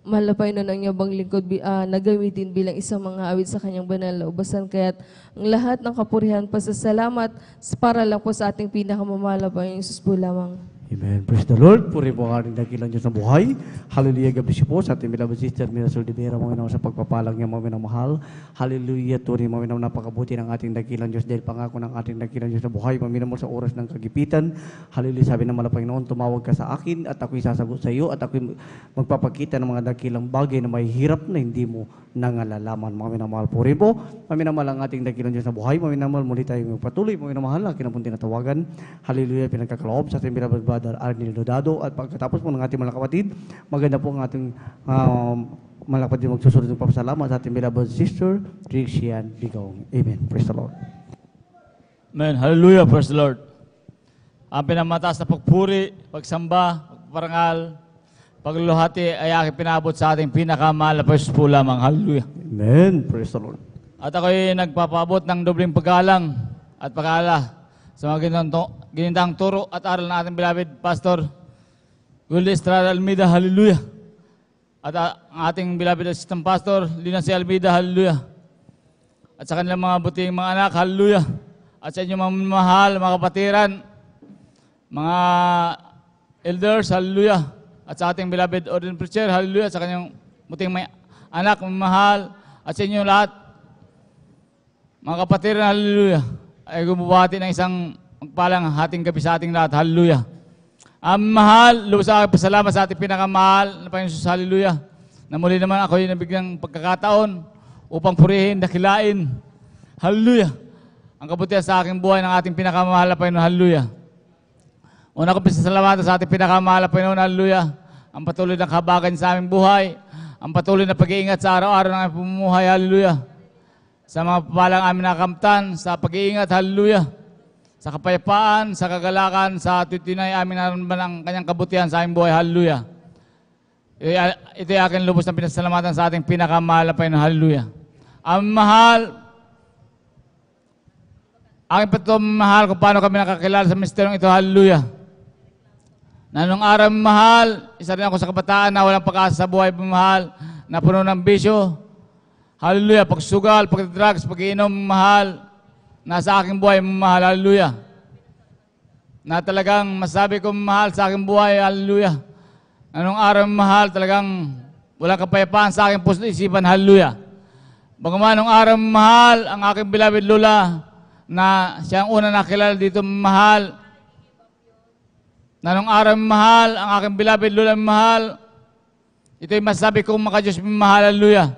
mahal na Panginoon ng iyong abang lingkod na gamitin bilang isang mga awit sa kanyang banal na ubasan. Kaya't ang lahat ng kapurihan pasasalamat para lang po sa ating pinakamamahal na Panginoon Jesus po lamang. Amen. Praise the Lord. Puri po ang ating dakilang Diyos ng buhay. Hallelujah. God bless you po sa ating beloved sister Mirasol de Vera, mga sa pagpapalang niya, mga minamahal. Hallelujah. Turi, mga napakabuti ng ating dakilang Diyos dahil pangako ng ating dakilang Diyos ng buhay. Mga minamahal sa oras ng kagipitan. Hallelujah. Sabi ng malapang noon, tumawag ka sa akin at ako'y sasagot sa iyo at ako'y magpapakita ng mga dakilang bagay na may hirap na hindi mo nangalalaman. Mga minamahal, puri po. Mga minamahal ang ating dakilang Diyos ng buhay. Mga minamahal, muli tayong patuloy. Mga minamahal, akin ang punti na tawagan. Hallelujah. Pinagkakaloob sa ating beloved Brother Arnel Lodado. At pagkatapos po ng ating mga kapatid, maganda po ang ating malapad din magsusunod ng papasalamat sa ating beloved sister, Trixian Bigong. Amen. Praise the Lord. Amen. Hallelujah. Praise the Lord. Ang pinamataas na pagpuri, pagsamba, pagparangal, pagluluhati ay aking pinabot sa ating pinakamahal na Panginoon po lamang. Hallelujah. Amen. Praise the Lord. At ako'y nagpapabot ng dobling paggalang at pag-aala sa mga ginindang turo at aral ng ating beloved Pastor Willie Estrada Almeida. Hallelujah. At ang ating beloved Assistant Pastor Lina C. Almeida. Hallelujah. At sa kanilang mga buting mga anak. Hallelujah. At sa inyong mga mahal, mga kapatiran, mga elders. Hallelujah. At sa ating beloved Ordinary Preacher. Hallelujah. At sa kanyang buting may anak, mahal. At sa inyong lahat, mga kapatiran. Hallelujah. Ay gumabati ng isang magpalang hating gabi sa ating lahat. Hallelujah. Mahal, lubos sa aking pasalamat sa ating pinakamahal na Panginoon Jesus. Hallelujah. Na muli naman ako'y nabiglang pagkakataon upang purihin, dakilain. Hallelujah. Ang kabutihan sa aking buhay ng ating pinakamahal na Panginoon. Hallelujah. Una ko pinasalamat sa ating pinakamahal na Panginoon. Hallelujah. Ang patuloy na kahabagan sa aming buhay. Ang patuloy na pag-iingat sa araw-araw ng aming pamumuhay. Hallelujah. Sa mga papalang aming nakamtan, sa pag-iingat. Hallelujah. Sa kapayapaan, sa kagalakan, sa tutinay aming naramdaman ang kanyang kabutihan sa aming buhay. Hallelujah. Ito ay aking lubos na pinasalamatan sa ating pinakamahal na Panginoon. Hallelujah. Ang mahal, aking patumahal kung paano kami nakakilala sa misteryong ito. Hallelujah. Na nung araw mahal, isa rin ako sa kabataan na walang pag-asa sa buhay mahal, na puno ng bisyo. Hallelujah. Pagsugal, pagdrugs, pag-iinom mahal, nasa aking buhay mahal. Hallelujah. Na talagang masabi ko mahal sa aking buhay. Hallelujah. Na nung araw mahal, talagang walang kapayapaan sa aking puso isipan. Hallelujah. Bagaman nung araw mahal, ang aking beloved Lola, na siyang una nakilala dito mahal, na nung araw mahal, ang aking beloved Lola mahal, ito'y masabi kong maka-Diyos mahal. Hallelujah.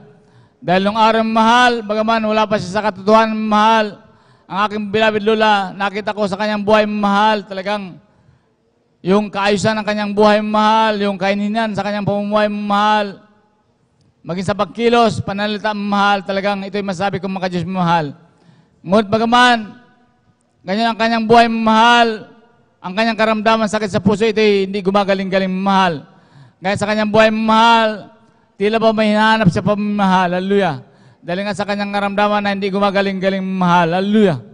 Dahil nung araw mahal, bagaman wala pa siya sa katotohanan mahal, ang aking beloved Lola, nakita ko sa kanyang buhay mahal, talagang yung kaayusan ng kanyang buhay mahal, yung kaininan sa kanyang pamumuhay mahal, maging sa pagkilos, pananalita mahal, talagang ito'y masabi kong maka-Diyos mahal. Ngunit bagaman, ganyan ang kanyang buhay mahal, ang kanyang karamdaman, sakit sa puso, ito'y hindi gumagaling-galing mahal. Gaya sa kanyang buhay mahal, tila ba may hinahanap sa pamamahal. Hallelujah. Dahil nga sa kanyang karamdaman na hindi gumagaling-galing mahal. Hallelujah.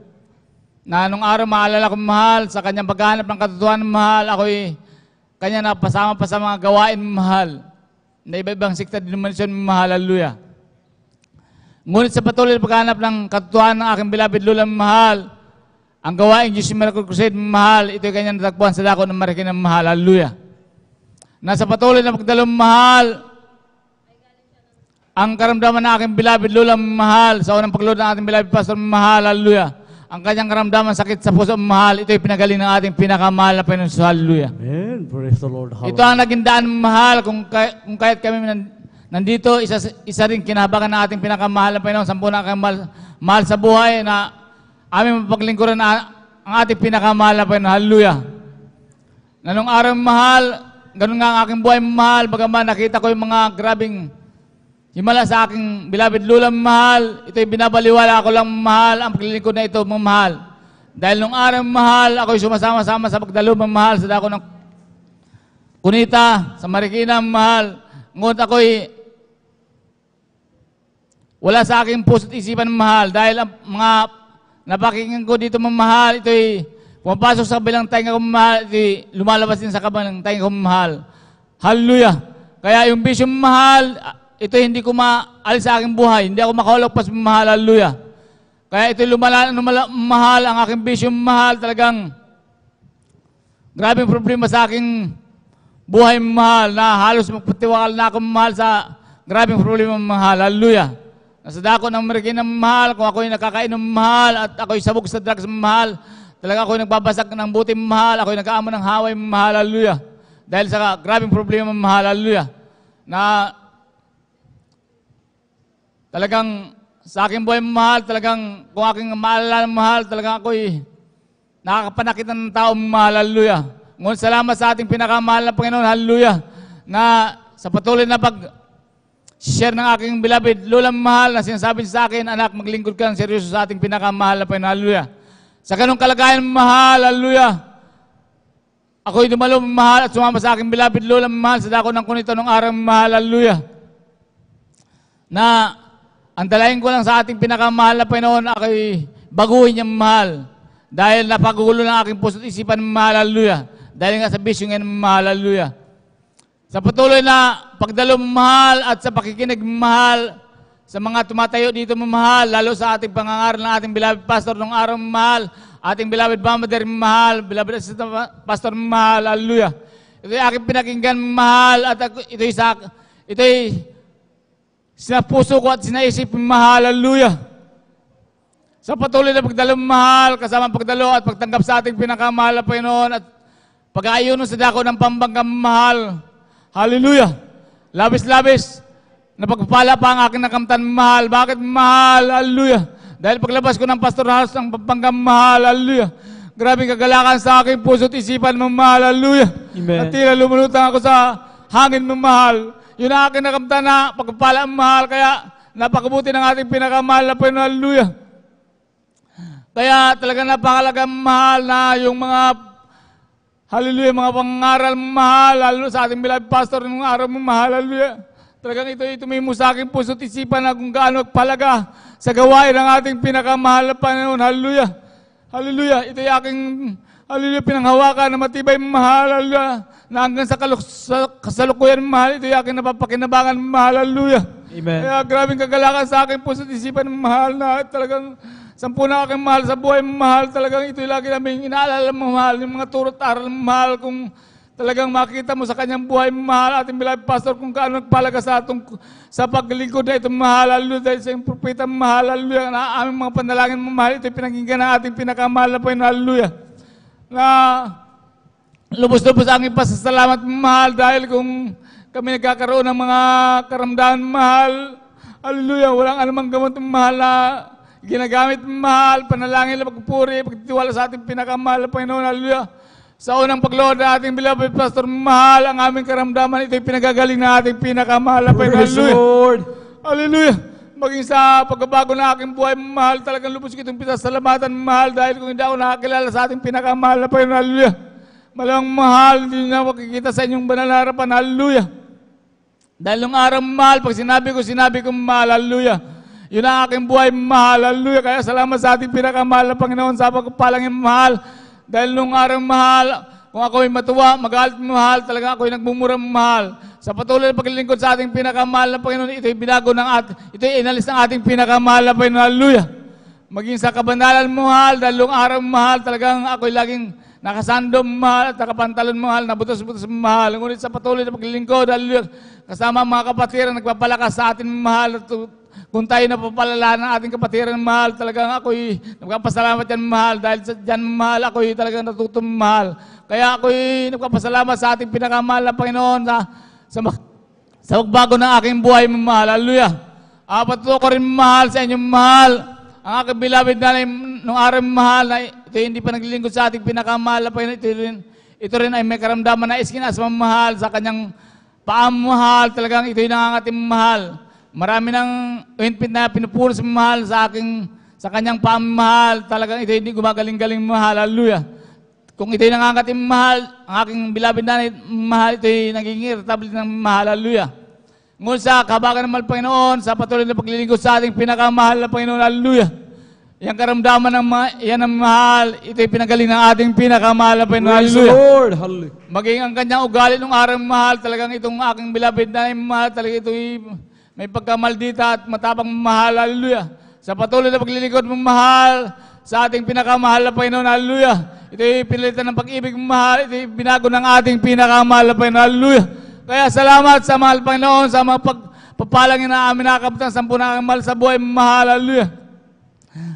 Na nung araw maalala ko mahal, sa kanyang paghahanap ng katotohanan mahal, ako'y kanya napasama pa sa mga gawain mahal, na iba-ibang sikta denominasyon mahal. Hallelujah. Ngunit sa patuloy na paghahanap ng katotohanan ng aking beloved Lola mahal, ang gawain Diyos Miracle Crusade mahal, ito'y kanyang natagpuan sa dako ng Marikina mahal. Hallelujah. Nasa patuloy na pagdalong mahal, ang karamdaman ng aking beloved Lola mahal, sa unang paglood ng ating beloved Pastor mahal. Hallelujah. Ang kanyang karamdaman, sakit sa puso mahal, ito'y pinagaling ng ating pinakamahal na Panginoon. Hallelujah. Amen. Praise the Lord. Hallelujah. Ito ang naging daan mahal, kung kaya't kami nandito, isa rin kinahabagan ng ating pinakamahal na Panginoon, sampu na kayong mahal sa buhay na aming mapaglingkuran na ang ating pinakamahal na Panginoon. Hallelujah. Na nung araw mahal, ganun nga ang aking buhay mahal, bagaman nakita ko yung mga grabing himala sa aking beloved Lola mahal, ito'y binabaliwala ako lang mahal, ang paglilingkod na ito mahal. Dahil nung araw mahal, ako'y sumasama-sama sa pagdalo mahal sa dako ng Kunita, sa Marikina mahal. Ngunit ako'y wala sa aking puso't isipan mahal, dahil ang mga napakinggan ko dito mahal, ito'y pumapasok sa kabilang tainga ko mahal, ito'y lumalabas din sa kabilang tainga ko mahal. Hallelujah. Kaya yung bisyo mahal, ito hindi ko maalis sa aking buhay. Hindi ako makaulagpas mahal. Hallelujah. Kaya ito mahal, ang aking bisyo mahal, talagang grabing problema sa aking buhay mahal, na halos magpatiwakal na ako mahal sa grabing problema mahal. Hallelujah. Nasa dako ng Marikina mahal, kung ako'y nakakainom mahal, at ako'y sabog sa drugs mahal, talaga ako'y nagbabasag ng buti mahal, ako'y nag-aamo ng haway mahal. Hallelujah. Dahil sa grabing problema mahal. Hallelujah. Na talagang sa aking buhay mahal, talagang kung aking maalala mahal, talagang ako'y nakakapanakit ng tao mahal. Hallelujah. Ngunit salamat sa ating pinakamahal na Panginoon. Hallelujah. Na sa patuloy na share ng aking beloved lola mahal na sinasabi sa akin, anak, maglingkod ka ng seryoso sa ating pinakamahal na Panginoon. Hallelujah. Sa ganong kalagayan, mahal, hallelujah. Ako'y dumalo, mahal, at sumama sa aking beloved lola mahal sa dako ng kunito ng araw, mahal, hallelujah. Na ang dalayan ko lang sa ating pinakamahal na Panginoon, ako'y baguhin niya, mahal. Dahil napagulo ng aking puso't isipan, mahal, hallelujah. Dahil nga sa bisyo ngayon, mahal, hallelujah. Sa patuloy na pagdalo, mahal, at sa pakikinig, mahal, sa mga tumatayo dito, mahal, lalo sa ating pangangaral ng ating beloved pastor ng araw, mahal, ating beloved Mamader, mahal, beloved assistant pastor, mahal, hallelujah. Ito'y aking pinakinggan, mahal, at ito'y sinapuso ko at sinaisip, mahal, hallelujah. Sa patuloy na pagdalo, mahal, kasama pagdalo at pagtanggap sa ating pinakamahal na Panginoon at pag-aayuno sa dako ng pambanggam, mahal, hallelujah. Labis-labis na pagpapala pa ang aking nakamtan, mahal. Bakit, mahal? Hallelujah. Dahil paglabas ko ng pastor house ng Pampanga, mahal, hallelujah. Grabe kagalakan sa aking puso't isipan, mahal, hallelujah. Amen. At tila lumulutang ako sa hangin, mahal. Yun ang aking nakamtan na pagpapala, mahal. Kaya napakabuti ng ating pinakamahal na Panginoon, hallelujah. Kaya talaga napakalaga, mahal, na yung mga hallelujah, mga pangaral, mahal, lalo sa ating beloved pastor ng araw, mahal, hallelujah. Talagang ito'y tumimo sa aking puso't isipan na kung gaano palaga sa gawain ng ating pinakamahal na Panginoon, hallelujah. Hallelujah, ito'y aking, hallelujah, pinanghawakan na matibay, mahal, hallelujah. Na hanggang sa kasalukuyan, mahal, ito'y aking napapakinabangan, mahal, hallelujah. Amen. Kaya grabing kagalakan sa aking puso't isipan, mahal, na talagang sampu na aking mahal sa buhay, mahal, talagang ito'y lagi namin inaalala, mahal, yung mga turot aral, mahal, kung talagang makita mo sa kanyang buhay, mahal, ating beloved pastor, kung kaano nagpalaga sa paglingkod na ito, mahal, hallelujah, dahil sa iyong propeta, mahal, hallelujah, na aming mga panalangin, mahal, ito'y pinakinggan ng ating pinakamahal na Panginoon, hallelujah, na lubos-lubos ang ipasasalamat, mahal, dahil kung kami nagkakaroon ng mga karamdaman, mahal, hallelujah, walang anumang gamot, mahal, na ginagamit, mahal, panalangin na pagpupuri, pagtitiwala sa ating pinakamahal na Panginoon, hallelujah. Sa unang paglood na ating beloved pastor, mahal, ang aming karamdaman, ito'y pinagagaling na ating pinakamahal na Panginoon, hallelujah. Hallelujah. Maging sa pagbabago na aking buhay, mahal, talagang lubos kitong pinasalamatan, mahal, dahil kung hindi ako nakakilala sa ating pinakamahal na Panginoon, hallelujah. Malang mahal, hindi na makikita sa inyong banal na harapan, hallelujah. Dahil nung araw, mahal, pag sinabi ko, mahal, hallelujah. Yun ang aking buhay, mahal, hallelujah. Kaya salamat sa ating pinakamahal na Panginoon sa pagpapalangin, mahal. Dahil nung araw, mahal, kung ako'y matuwa, magalit, mahal, talaga ako'y nagmumura, mahal. Sa patuloy na paglilingkod sa ating pinakamahal na Panginoon, ito'y binago ito'y inalis ng ating pinakamahal na Panginoon, hallelujah. Maging sa kabandalan, mahal, dahil nung araw, mahal, talagang ako'y laging nakasandom, mahal, at nakapantalon, mahal, nabutos-butos, mahal. Ngunit sa patuloy na paglilingkod, hallelujah, kasama ang mga kapatiran, nagpapalakas sa atin, mahal, at kung tayo napapalala ng ating kapatiran, mahal, talagang ako'y nagpapasalamat yan, mahal, dahil dyan, mahal, ako'y talagang natutum, mahal. Kaya ako'y nagpapasalamat sa ating pinakamahal na Panginoon sa magbago ng aking buhay, mahal, hallelujah. Patuto ko rin, mahal, sa inyong mahal, ang aking beloved nanay, nung araw, mahal, na ito hindi pa naglilingkod sa ating pinakamahal na Panginoon, ito rin ay may karamdaman na iskinas, mahal, sa kanyang paamahal, talagang ito'y nangangatim, mahal. Marami ng ointment na pinupunos, mahal, sa kanyang pamahal. Talagang ito hindi gumagaling-galing, mahal. Hallelujah. Kung ito'y nangangatim, mahal, ang aking beloved nanay, mahal, ito'y naging irritable ng mahal. Hallelujah. Ngunit sa kahabagan ng mahal Panginoon, sa patuloy na paglilingkod sa ating pinakamahal na Panginoon, hallelujah. Yang karamdaman ng yan ang mahal, ito'y pinagaling ng ating pinakamahal na Panginoon, hallelujah. Lord, hallelujah. Maging ang kanyang ugali ng araw, mahal, talagang itong aking beloved nanay, mahal, talagang ito'y may pagkamaldita at matapang, mahal, hallelujah. Sa patuloy na paglilingkod mo, mahal, sa ating pinakamahal na Panginoon, hallelujah. Ito'y pinalitan ng pag-ibig, mahal, ito'y binago ng ating pinakamahal na Panginoon, hallelujah. Kaya salamat sa mahal Panginoon, sa mga pagpapalangin na amin nakakamtan, sampu na aking mahal sa buhay, mahal, hallelujah.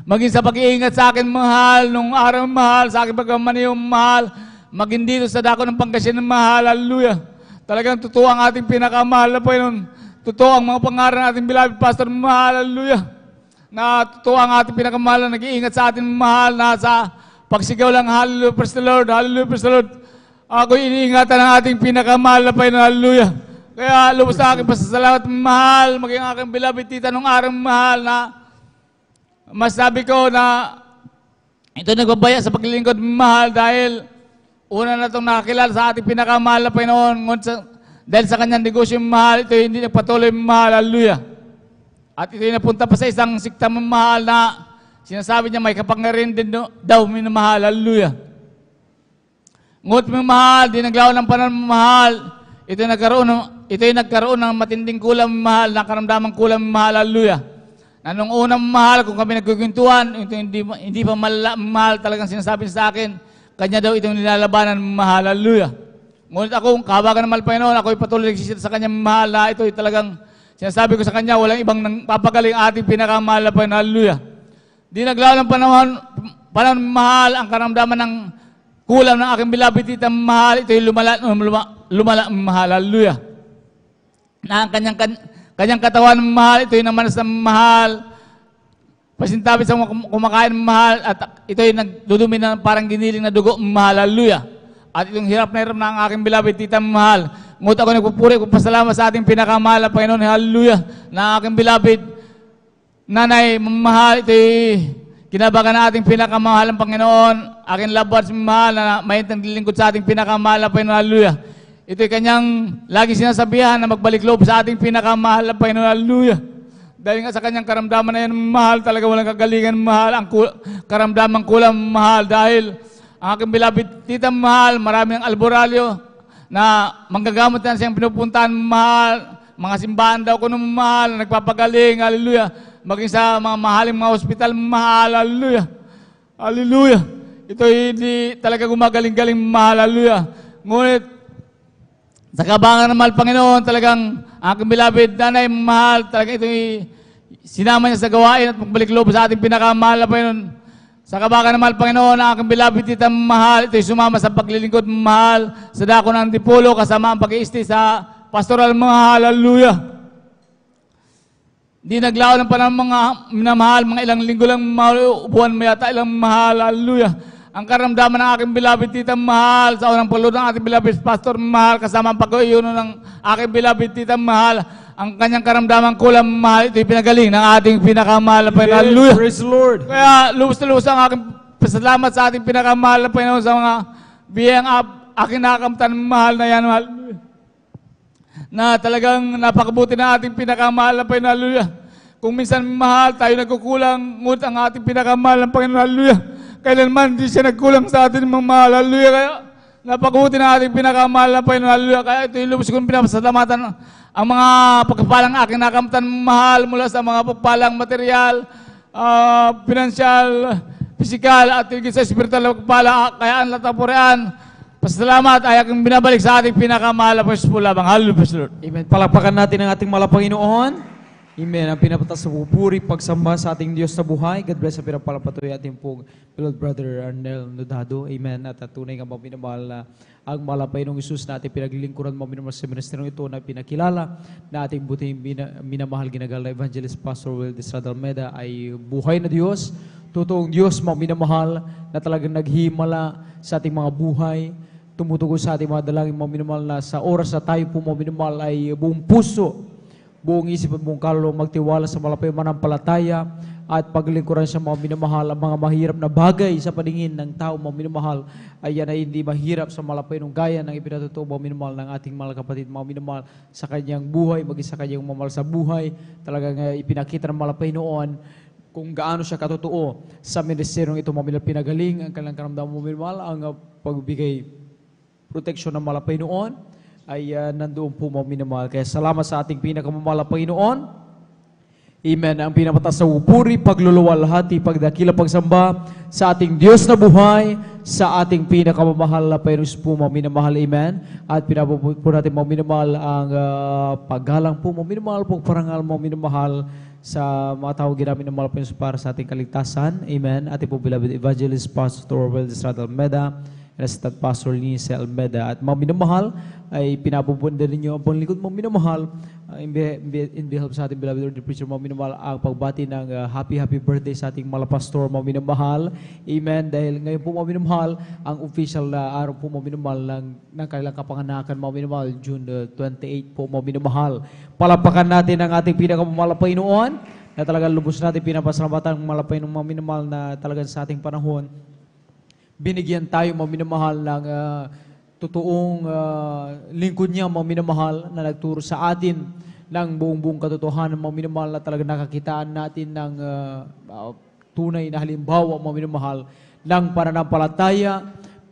Maging sa pag-iingat sa akin, mahal, nung araw, mahal, sa aking pagkamaniyong, mahal, maging dito sa dako ng Pangasinan, mahal, hallelujah. Talagang totoo ang ating pinakamahal na Panginoon. Totoo ang mga pangaral ng ating beloved pastor, mahal, hallelujah. Na totoo ang ating pinakamahal na nag-iingat sa atin, mahal, na sa pagsigaw lang, hallelujah, praise the Lord, hallelujah, praise the Lord. Ako'y iniingatan ng ating pinakamahal na Panginoon, hallelujah. Kaya lubos na aking pasasalamat, mahal, maging aking beloved tita nung araw, mahal, na masabi ko na ito nagbabaya sa paglilingkod, mahal, dahil una na itong nakakilala sa ating pinakamahal na Panginoon. Dahil sa kanyang negosyo, mahal, ito hindi nagpatuloy, mahal, hallelujah. At ito yung napunta pa sa isang sikta, mahal, na sinasabi niya may kapangyarihan din daw, minamahal, hallelujah. Ngunit, mahal, di naglawan ng panahon, mahal, ito yung nagkaroon ng matinding kulang, mahal, na karamdamang kulang, mahal, hallelujah. Na nung unang, mahal, kung kami nagkukuntuan, ito hindi pa mahal, talagang sinasabi sa akin, kanya daw itong nilalabanan, mahal, hallelujah. Ngunit ako, kahabagan ng mahal Panginoon, ako'y patuloy nagsisita sa kanya, mahal, na ito talagang sinasabi ko sa kanya, walang ibang papagaling ating pinakamahal na Panginoon, hallelujah. Di naglawan ng panahon, mahal, ang karamdaman ng kulang ng aking beloved tita, mahal, ito'y lumala, mahal, hallelujah. Na ang kanyang katawan, mahal, ito'y namanas ng mahal, pasintabi sa kumakain, mahal, at ito'y nagdudumi ng parang giniling na dugo, mahal, hallelujah. At itong hirap na ang aking beloved tita, mahal. Ngunit ako nagpupuri, kung pasalamat sa ating pinakamahal na Panginoon, hallelujah, na aking beloved nanay, mahal, ito'y kinabagan na ating pinakamahal ng Panginoon, aking loved ones, mahal, na may naglilingkod sa ating pinakamahal na Panginoon, hallelujah. Ito'y kanyang lagi sinasabihan na magbalik loob sa ating pinakamahal na Panginoon, hallelujah. Dahil nga sa kanyang karamdaman na yan, mahal, talaga walang kagalingan, mahal, ang karamdaman kulang, mahal, dahil ang aking beloved tita, mahal, maraming alboralyo na manggagamot na siyang pinupuntahan, mahal, mga simbahan daw ko nung mahal, nagpapagaling, hallelujah. Maging sa mga mahaling mga hospital, mahal, hallelujah. Hallelujah. Ito hindi talaga gumagaling-galing, mahal, hallelujah. Ngunit, sa kabangan ng mahal Panginoon, talagang aking beloved nanay, mahal, talagang ito sinama niya sa gawain at magbalik loob sa ating pinakamahal na Panginoon. Sa kabangan ng mahal Panginoon, ang aking beloved tita, mahal, ito'y sumama sa paglilingkod, mahal, sa dako ng Antipolo, kasama ang pag-iisti sa pastoral, mahal, hallelujah. Di naglawan ng panahon, mga minamahal, mga ilang linggo lang, mahal, buwan mayata, ilang mahal, hallelujah. Ang karamdaman ng aking beloved tita, mahal, sa unang palo ng ating beloved pastor, mahal, kasama ang pag-iuno ng aking beloved tita, mahal, ang kanyang karamdaman kulang, mahal, ito'y pinagaling ng ating pinakamahal na Panginoon, hallelujah. Praise the Lord. Kaya lubos na lubos ang aking pasalamat sa ating pinakamahal na Panginoon sa mga biyang aking nakakamtan, mahal na yan, mahal, na talagang napakabuti na ating pinakamahal na Panginoon, hallelujah. Kung minsan, mahal, tayo nagkukulang, ngunit ang ating pinakamahal na Panginoon, hallelujah. Kailanman di siya nagkulang sa atin, mga mahal, hallelujah. Kaya napakabuti na ating pinakamahal na Panginoon, hallelujah. Kaya ito yung lubos kong pinapasalamatan ang mga pagpapalang aking nakamtan, mahal, mula sa mga pagpalang material, pinansyal, pisikal, at higit sa spiritual na pagpala, kaya ang latapurean. Pasalamat ay aking binabalik sa ating pinakamahal na Panginoon labang. Hallelujah, Lord. Amen. Palakpakan natin ang ating mahal Panginoon. Amen. Ang pinapatas sa pupuri, pagsamba sa ating Diyos na buhay. God bless sa pinapalapatuloy ating pong beloved brother Arnel Nodado. Amen. At tunay nga minamahal na ang mahal Panginoong Isus na ating pinaglilingkuran mo minamahal sa ministerong ito na pinakilala na ating buting minamahal ginagal na Evangelist Pastor Will Estrada Almeda ay buhay na Diyos, totoong Diyos minamahal na talagang naghimala sa ating mga buhay, tumutugon sa ating mga dalangin minamahal na sa oras na tayo po minamahal ay buong puso, buong isip at buong kaluluwa magtiwala sa malapay manampalataya at paglingkuran sa mga minamahal. Ang mga mahirap na bagay sa paningin ng tao mga minamahal ay yan ay hindi mahirap sa malapay ng gaya ng ipinatutuo mga minamahal ng ating mga kapatid mga minamahal sa kanyang buhay, maging sa kanyang mamahal sa buhay. Talagang ipinakita ng malapay noon kung gaano siya katotoo sa ministeryong ito mga minamahal. Pinagaling ang kanilang karamdaman mga minamahal, ang pagbigay proteksyon ng malapay noon ay nandoon po mga minamahal. Kaya salamat sa ating pinakamamahal na Panginoon. Amen. Ang pinapataas sa upuri, pagluluwalhati, pagdakila, pagsamba sa ating Diyos na buhay, sa ating pinakamamahal na Panginoon po mga minamahal. Amen. At pinapuput po natin mga minamahal ang paggalang po mga minamahal, pagparangal mga minamahal sa mga tao ginamit ng mahal Panginoon para sa ating kaligtasan. Amen. Ating po beloved Evangelist Pastor Will Estrada Almeda. and Assistant Pastor Linice Almeda. At mga minamahal, ay pinapupunda rin niyo ang panglingkod mga minamahal in behalf sa ating beloved Lord the Preacher, mga minamahal, ang pagbati ng happy birthday sa ating malapastor, mga minamahal. Amen. Dahil ngayon po mga minamahal, ang official na araw po mga minamahal ng kanilang kapanganakan, mga minamahal, June 28 po mga minamahal. Palapakan natin ang ating pinakamamahal na Panginoon na talagang lubos natin pinapasalamatan ng malapay ng mga minamahal na talagang sa ating panahon. Binigyan tayo mga minamahal ng totoong lingkod niya, mga minamahal, na nagturo sa atin ng buong katotohanan, mga minamahal, na talagang nakakitaan natin ng tunay na halimbawa, mga minamahal, ng pananampalataya,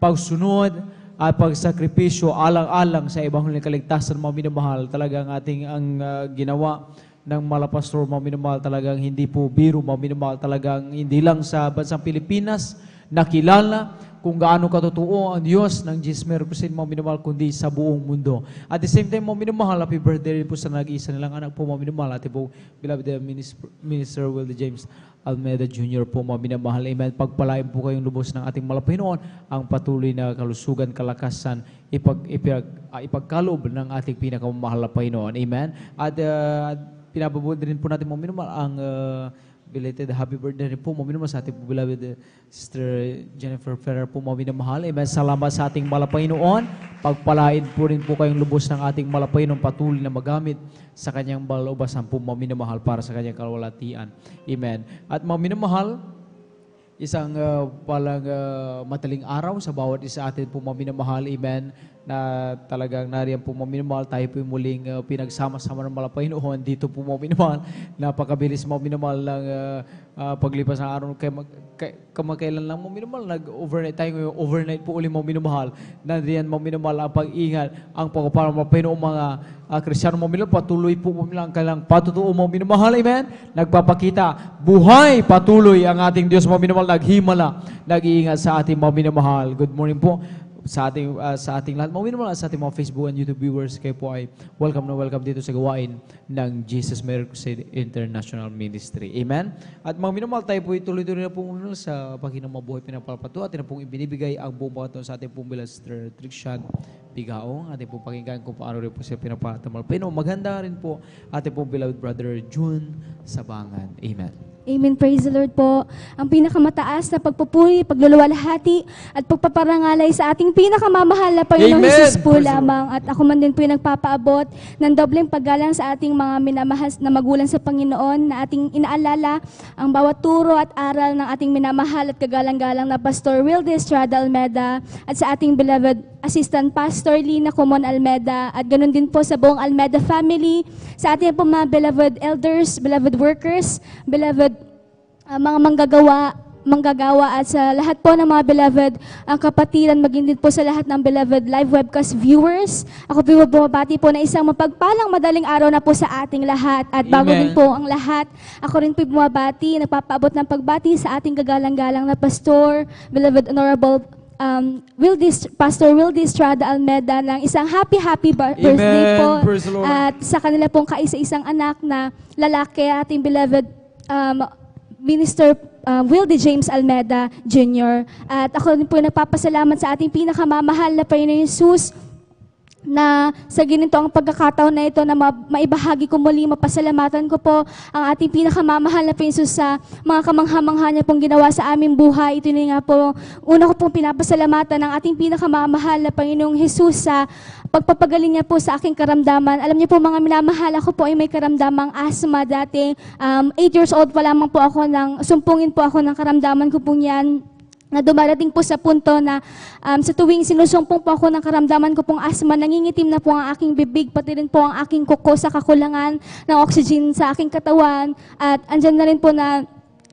pagsunod, at pagsakripisyo alang-alang sa ebanghelyo ng kaligtasan, mga minamahal. Talagang ating ang ginawa ng malapastor, mga minamahal, talagang hindi po biro, mga minamahal, talagang hindi lang sa bansang Pilipinas nakilala kung gaano katotoo ang Diyos ng Jesus Mary Crusade, mga minamahal, kundi sa buong mundo. At the same time, mga minamahal, happy birthday rin po sa nag-iisa nilang anak po, mga minamahal, at po beloved Minister Wildy James Almeda Jr. po, mga minamahal. Amen. Pagpalain po kayong lubos ng ating Panginoon ang patuloy na kalusugan, kalakasan, ipagkaloob ng ating pinakamamahal na Panginoon. Amen. At pinababod rin po natin, mga minamahal, ang belated happy birthday rin po, mga minamahal, sa ating beloved Sister Jennifer Ferrer po, mga minamahal. Amen. Salamat sa ating Panginoon. Pagpalain po rin po kayong lubos ng ating Panginoon, patuloy na magamit sa kanyang balaubasan po, mga minamahal, para sa kanyang kalwalatian. Amen. At mga minamahal, isang palang mataling araw sa bawat isa atin po, mga minamahal. Amen. Na talagang nariyan po, mga minamahal, tayo po muling pinagsama-sama ng Panginoon dito po, mga minamahal. Napakabilis, mga minamahal, ng paglipas ng araw. Kamakailan lang, mga minamahal, nag-overnight tayo ngayon. Overnight po ulit, mga minamahal. Nariyan, mga minamahal, ang pag-ingat, ang pagkaparang mga Panginoon, mga Kristyano, mga minamahal, patuloy po, mga minamahal, ang kailang patutuo, mga minamahal. Amen. Nagpapakita, buhay, patuloy ang ating Diyos, mga minamahal, naghimala, nag-iingat sa ating mga minamahal. Good morning po sa ating lahat. Mga minamahal, sa ating mga Facebook and YouTube viewers, kayo po ay welcome na welcome dito sa gawain ng Jesus Mary Crusade International Ministry. Amen? At mga minamahal, tayo po tuloy-tuloy na po sa Panginoong mabuhay pinapalpato. Atin na pong ibinibigay ang buong pagkataon sa ating pong Sister Trixan Bigaong. Atin pong pakinggan kung paano rin po siya pinapatamal. Pero maganda rin po ating pong beloved brother June Sabangan. Amen. Amen. Praise the Lord po. Ang pinakamataas na pagpupuri, pagluluwalhati, at pagpaparangalay sa ating pinakamamahal na Panginoong Hesus po lamang. At ako man din po yung nagpapaabot ng dobleng paggalang sa ating mga minamahal na magulang sa Panginoon, na ating inaalala ang bawat turo at aral ng ating minamahal at kagalang-galang na Pastor Wildy Estrada Almeda, at sa ating beloved Assistant Pastor Lina Comon Almeda, at ganun din po sa buong Almeda family, sa ating po mga beloved elders, beloved workers, beloved mga manggagawa, at sa lahat po ng mga beloved ang kapatiran, maging din po sa lahat ng beloved live webcast viewers. Ako po bumabati po na isang mapagpalang madaling araw na po sa ating lahat. At bago din po ang lahat, ako rin po bumabati, nagpapaabot ng pagbati sa ating kagalang-galang na Pastor, beloved Honorable Pastor Wildy Estrada Almeda, ng isang happy birthday po. At sa kanila pong kaisa-isang anak na lalaki, ating beloved Minister Wildy James Almeda Jr. At ako rin po nagpapasalamat sa ating pinakamamahal na Panginoon Hesus, na sa ginitong pagkakataon na ito na maibahagi ko muli, mapasalamatan ko po ang ating pinakamamahal na Panginoon Hesus sa mga kamangha-mangha niya pong ginawa sa aming buhay. Ito na nga po, una ko pong pinapasalamatan ng ating pinakamamahal na Panginoong Hesus sa pagpapagaling niya po sa aking karamdaman. Alam niyo po mga minamahal, ako po ay may karamdamang asthma dati. 8 years old pa lamang po ako sumpungin po ako ng karamdaman ko po yan, na dumarating po sa punto na sa tuwing sinusumpong po ako ng karamdaman ko pong asthma, nangingitim na po ang aking bibig, pati rin po ang aking kuko sa kakulangan ng oxygen sa aking katawan. At andyan na rin po na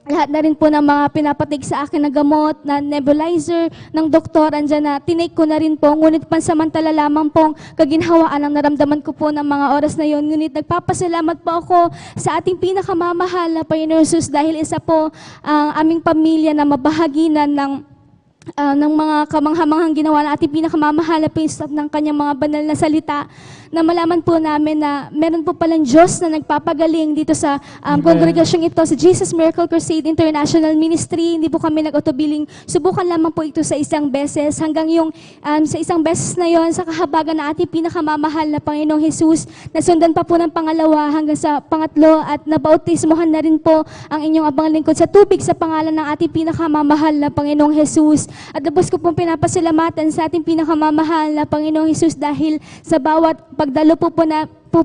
lahat na rin po ng mga pinapatig sa akin na gamot, na nebulizer ng doktor, andyan na, tinake ko na rin po. Ngunit pansamantala lamang pong kaginhawaan ang naramdaman ko po ng mga oras na yon. Ngunit nagpapasalamat po ako sa ating pinakamamahal na Panginoon Hesus, dahil isa po ang aming pamilya na mabahaginan ng mga kamanghamanghang ginawa na ating pinakamamahal na ng kanyang mga banal na salita, na malaman po namin na meron po palang Diyos na nagpapagaling dito sa kongregasyong ito, sa Jesus Miracle Crusade International Ministry. Hindi po kami nag-utubiling. Subukan lamang po ito sa isang beses. Hanggang yung sa isang beses na yon sa kahabagan na ating pinakamamahal na Panginoong Jesus, nasundan pa po ng pangalawa hanggang sa pangatlo at nabautismohan na rin po ang inyong abang lingkod sa tubig sa pangalan ng ating pinakamamahal na Panginoong Jesus. At lubos ko pong pinapasalamatan sa ating pinakamamahal na Panginoong Jesus dahil sa bawat pagdalo po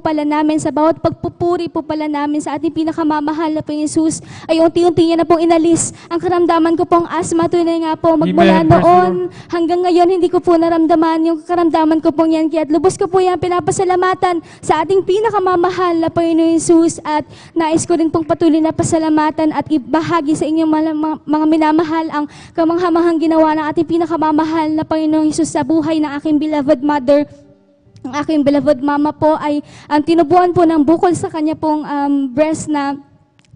pala namin, sa bawat pagpupuri po pala namin sa ating pinakamamahal na Panginoong Jesus, ay unti-unti niya na pong inalis ang karamdaman ko pong asma. Tunay nga po, magmula noon hanggang ngayon, hindi ko po naramdaman yung karamdaman ko pong yan. Kaya lubos ko po yan pinapasalamatan sa ating pinakamamahal na Panginoong Jesus, at nais ko rin pong patuloy na pasalamatan at ibahagi sa inyong mga minamahal ang kamanghamahang ginawa ng ating pinakamamahal na Panginoong Jesus sa buhay ng aking beloved mother. Ang aking beloved mama po ay tinubuan po ng bukol sa kanya pong breast na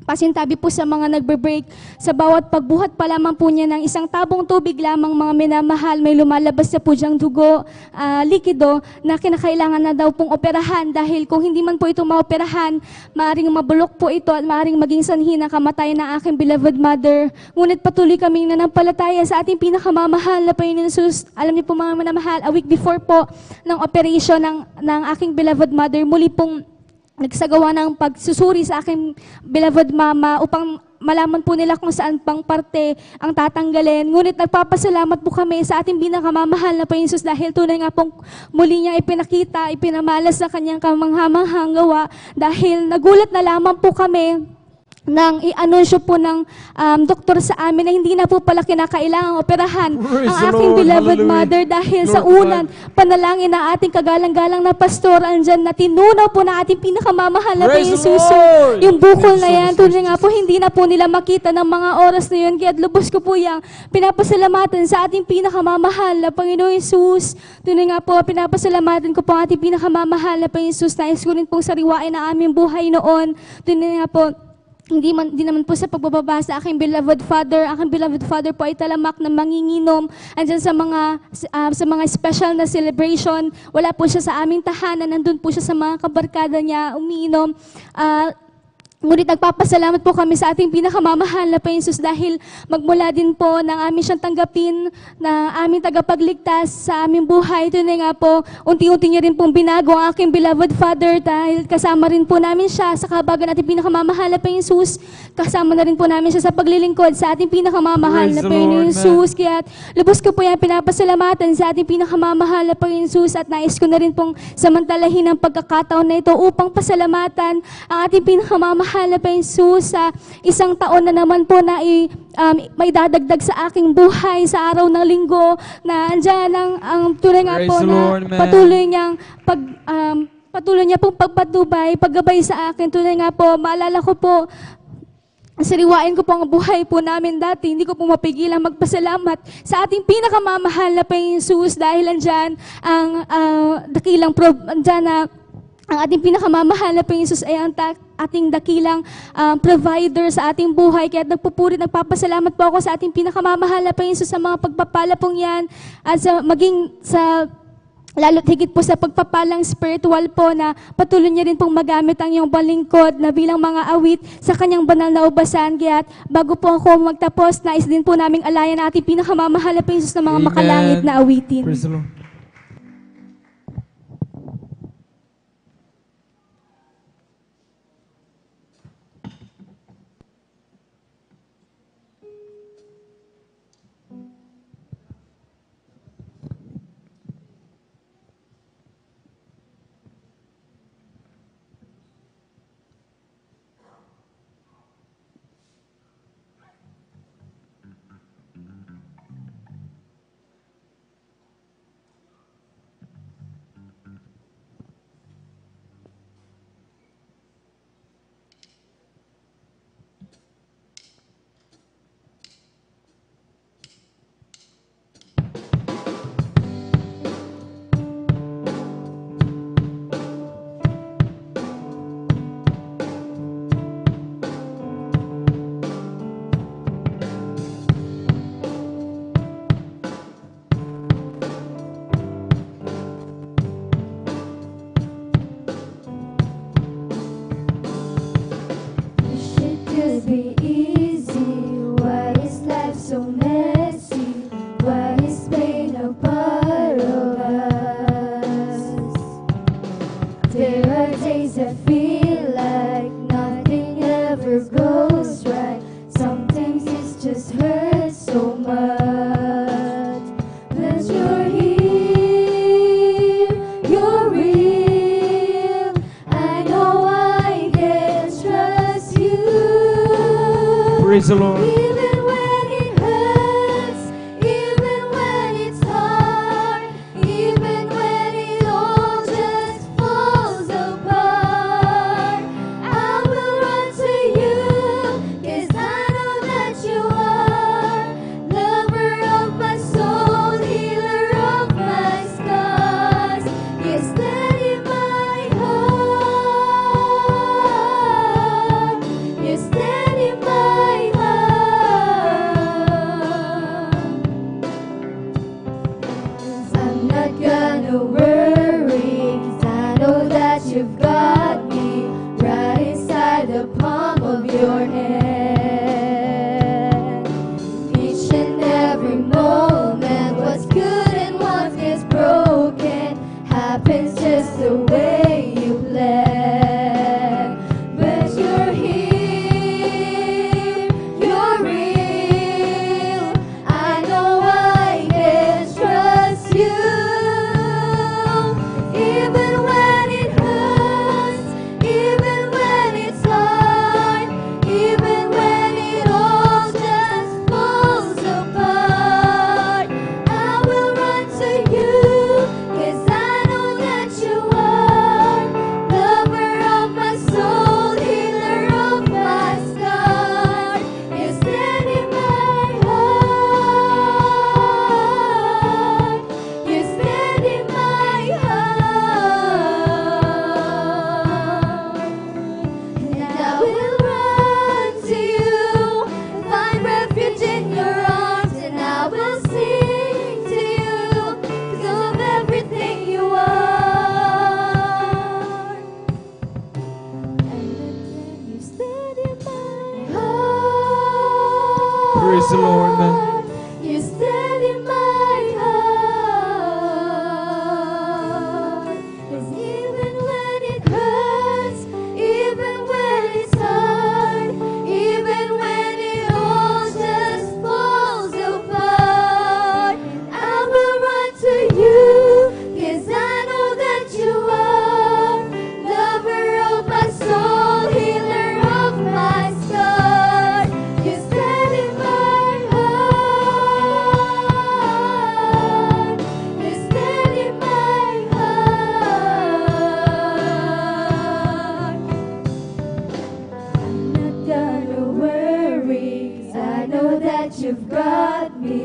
pasintabi po sa mga nagbe-break. Sa bawat pagbuhat pa lamang po niya ng isang tabong tubig lamang, mga minamahal, may lumalabas na po diyang dugo, likido, na kinakailangan na daw pong operahan dahil kung hindi man po ito maoperahan, maaaring mabulok po ito at maaaring maging sanhi ng kamatayan ng aking beloved mother. Ngunit patuloy kaming nanampalataya sa ating pinakamamahal na Panginoon Jesus. Alam niyo po mga minamahal, a week before po ng operation ng aking beloved mother, muli pong nagsagawa ng pagsusuri sa aking beloved mama upang malaman po nila kung saan pang parte ang tatanggalin. Ngunit nagpapasalamat po kami sa ating pinakamamahal na Panginoon Jesus dahil tunay nga pong muli niya ipinakita, ipinamalas sa kanyang kamanghamanghang gawa, dahil nagulat na lamang po kami nang i-anunsyo po ng doktor sa amin na hindi na po pala kinakailangang operahan ang aking beloved mother dahil sa unang panalangin ng ating kagalang-galang na pastor andyan na tinunaw po na ating pinakamamahal na Panginoong Jesus. Yung bukol na yan, tunay nga po hindi na po nila makita ng mga oras na yun. Kaya lubos ko po yung pinapasalamatan sa ating pinakamamahal na Panginoong Jesus. Tunay nga po, pinapasalamatan ko po ang ating pinakamamahal na Panginoong Jesus. Nais ko rin pong sariwain ang aming buhay noon. Tunay nga po, hindi naman po sa pagbababa sa aking beloved father. Aking beloved father po ay talamak na manginginom. Andyan sa mga special na celebration, wala po siya sa aming tahanan. Nandun po siya sa mga kabarkada niya, umiinom. Ngunit nagpapasalamat po kami sa ating pinakamamahal na Panginoon Jesus dahil magmula din po nang amin siyang tanggapin na aming tagapagligtas sa aming buhay. Tunay nga po, unti-unti niya rin pong binago ang aking beloved father dahil kasama rin po namin siya sa kahabagan nating pinakamamahal na Panginoon Jesus. Kasama na rin po namin siya sa paglilingkod sa ating pinakamamahal na Panginoon Jesus. Kaya lubos ko po yan pinapasalamatan sa ating pinakamamahal na Panginoon Jesus, at nais ko na rin pong samantalahin ang pagkakataon na ito upang pasalamatan ang ating pinakamamahal na Panginoon Jesus sa isang taon na naman po na may dadagdag sa aking buhay sa araw ng linggo, na andyan ang tunay nga po na patuloy niya pong pagpatubay, paggabay sa akin. Tunay nga po, maalala ko po, sariwain ko po ang buhay po namin dati. Hindi ko po mapigilan magpasalamat sa ating pinakamamahal na Panginoon Jesus dahil andyan ang andyan na ang ating pinakamamahal na Panginoon Jesus ay ang ating dakilang provider sa ating buhay. Kaya nagpapasalamat po ako sa ating pinakamamahal na Panginoon Jesus sa mga pagpapala pong yan, at lalo't higit po sa pagpapalang spiritual po na patuloy niya rin pong magamit ang iyong balingkod na bilang mga awit sa kanyang banal na ubasan. Kaya bago po ako magtapos, nais din po naming alayan ang ating pinakamamahal na Panginoon Jesus na mga makalangit na awitin. Praise the Lord. so messy, why is pain a part of us? There are days I feel like nothing ever goes right. Sometimes it just hurts so much. But you're here, you're real. I know I can trust you. Praise the Lord. Even when it hurts, even when it's hard, even when it all just falls apart, I will run to you, 'cause I know that you are lover of my soul, healer of my scars. You're steady my heart. You're steady my I'm not gonna worry, 'cause I know that you've got me right inside the palm of your hand. Each and every moment, what's good and what is broken happens just the way you planned. But you're here, you're real. I know I can trust you. Even when it hurts, even when it's hard, even when it all just falls apart, I will run to you, 'cause I know that you are lover of my soul, healer of my scars. You're steady my heart. You're steady my heart. And I will run to you, find refuge in your arms, and I will sing to you, 'cause of everything you are. And then you steady my heart. Praise the Lord. You steady my heart. 'Cause even when it hurts, even when it's hard, even when it all just falls apart, I will run to you, 'cause I know that you are lover of my soul, healer of my scars. You steady my heart. You steady my heart. I'm not gonna worry, 'cause I know that you've got me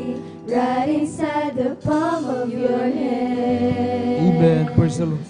right inside the palm of your hand. Amen. Praise the Lord.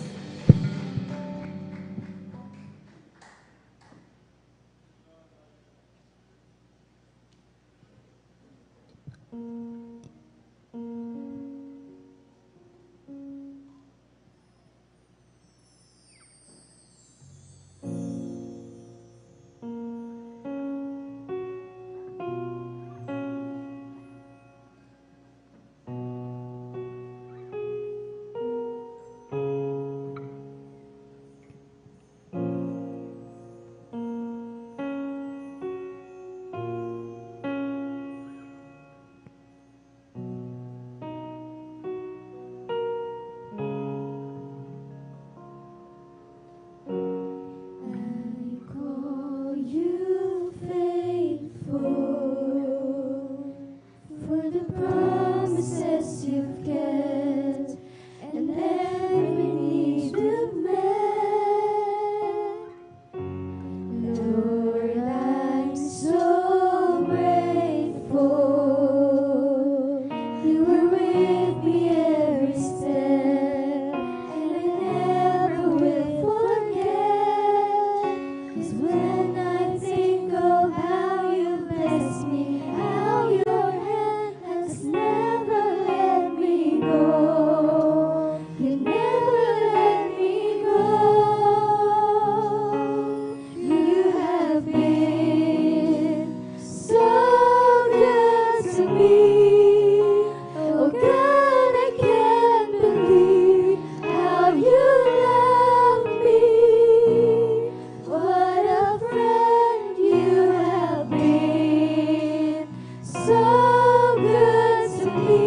good to me.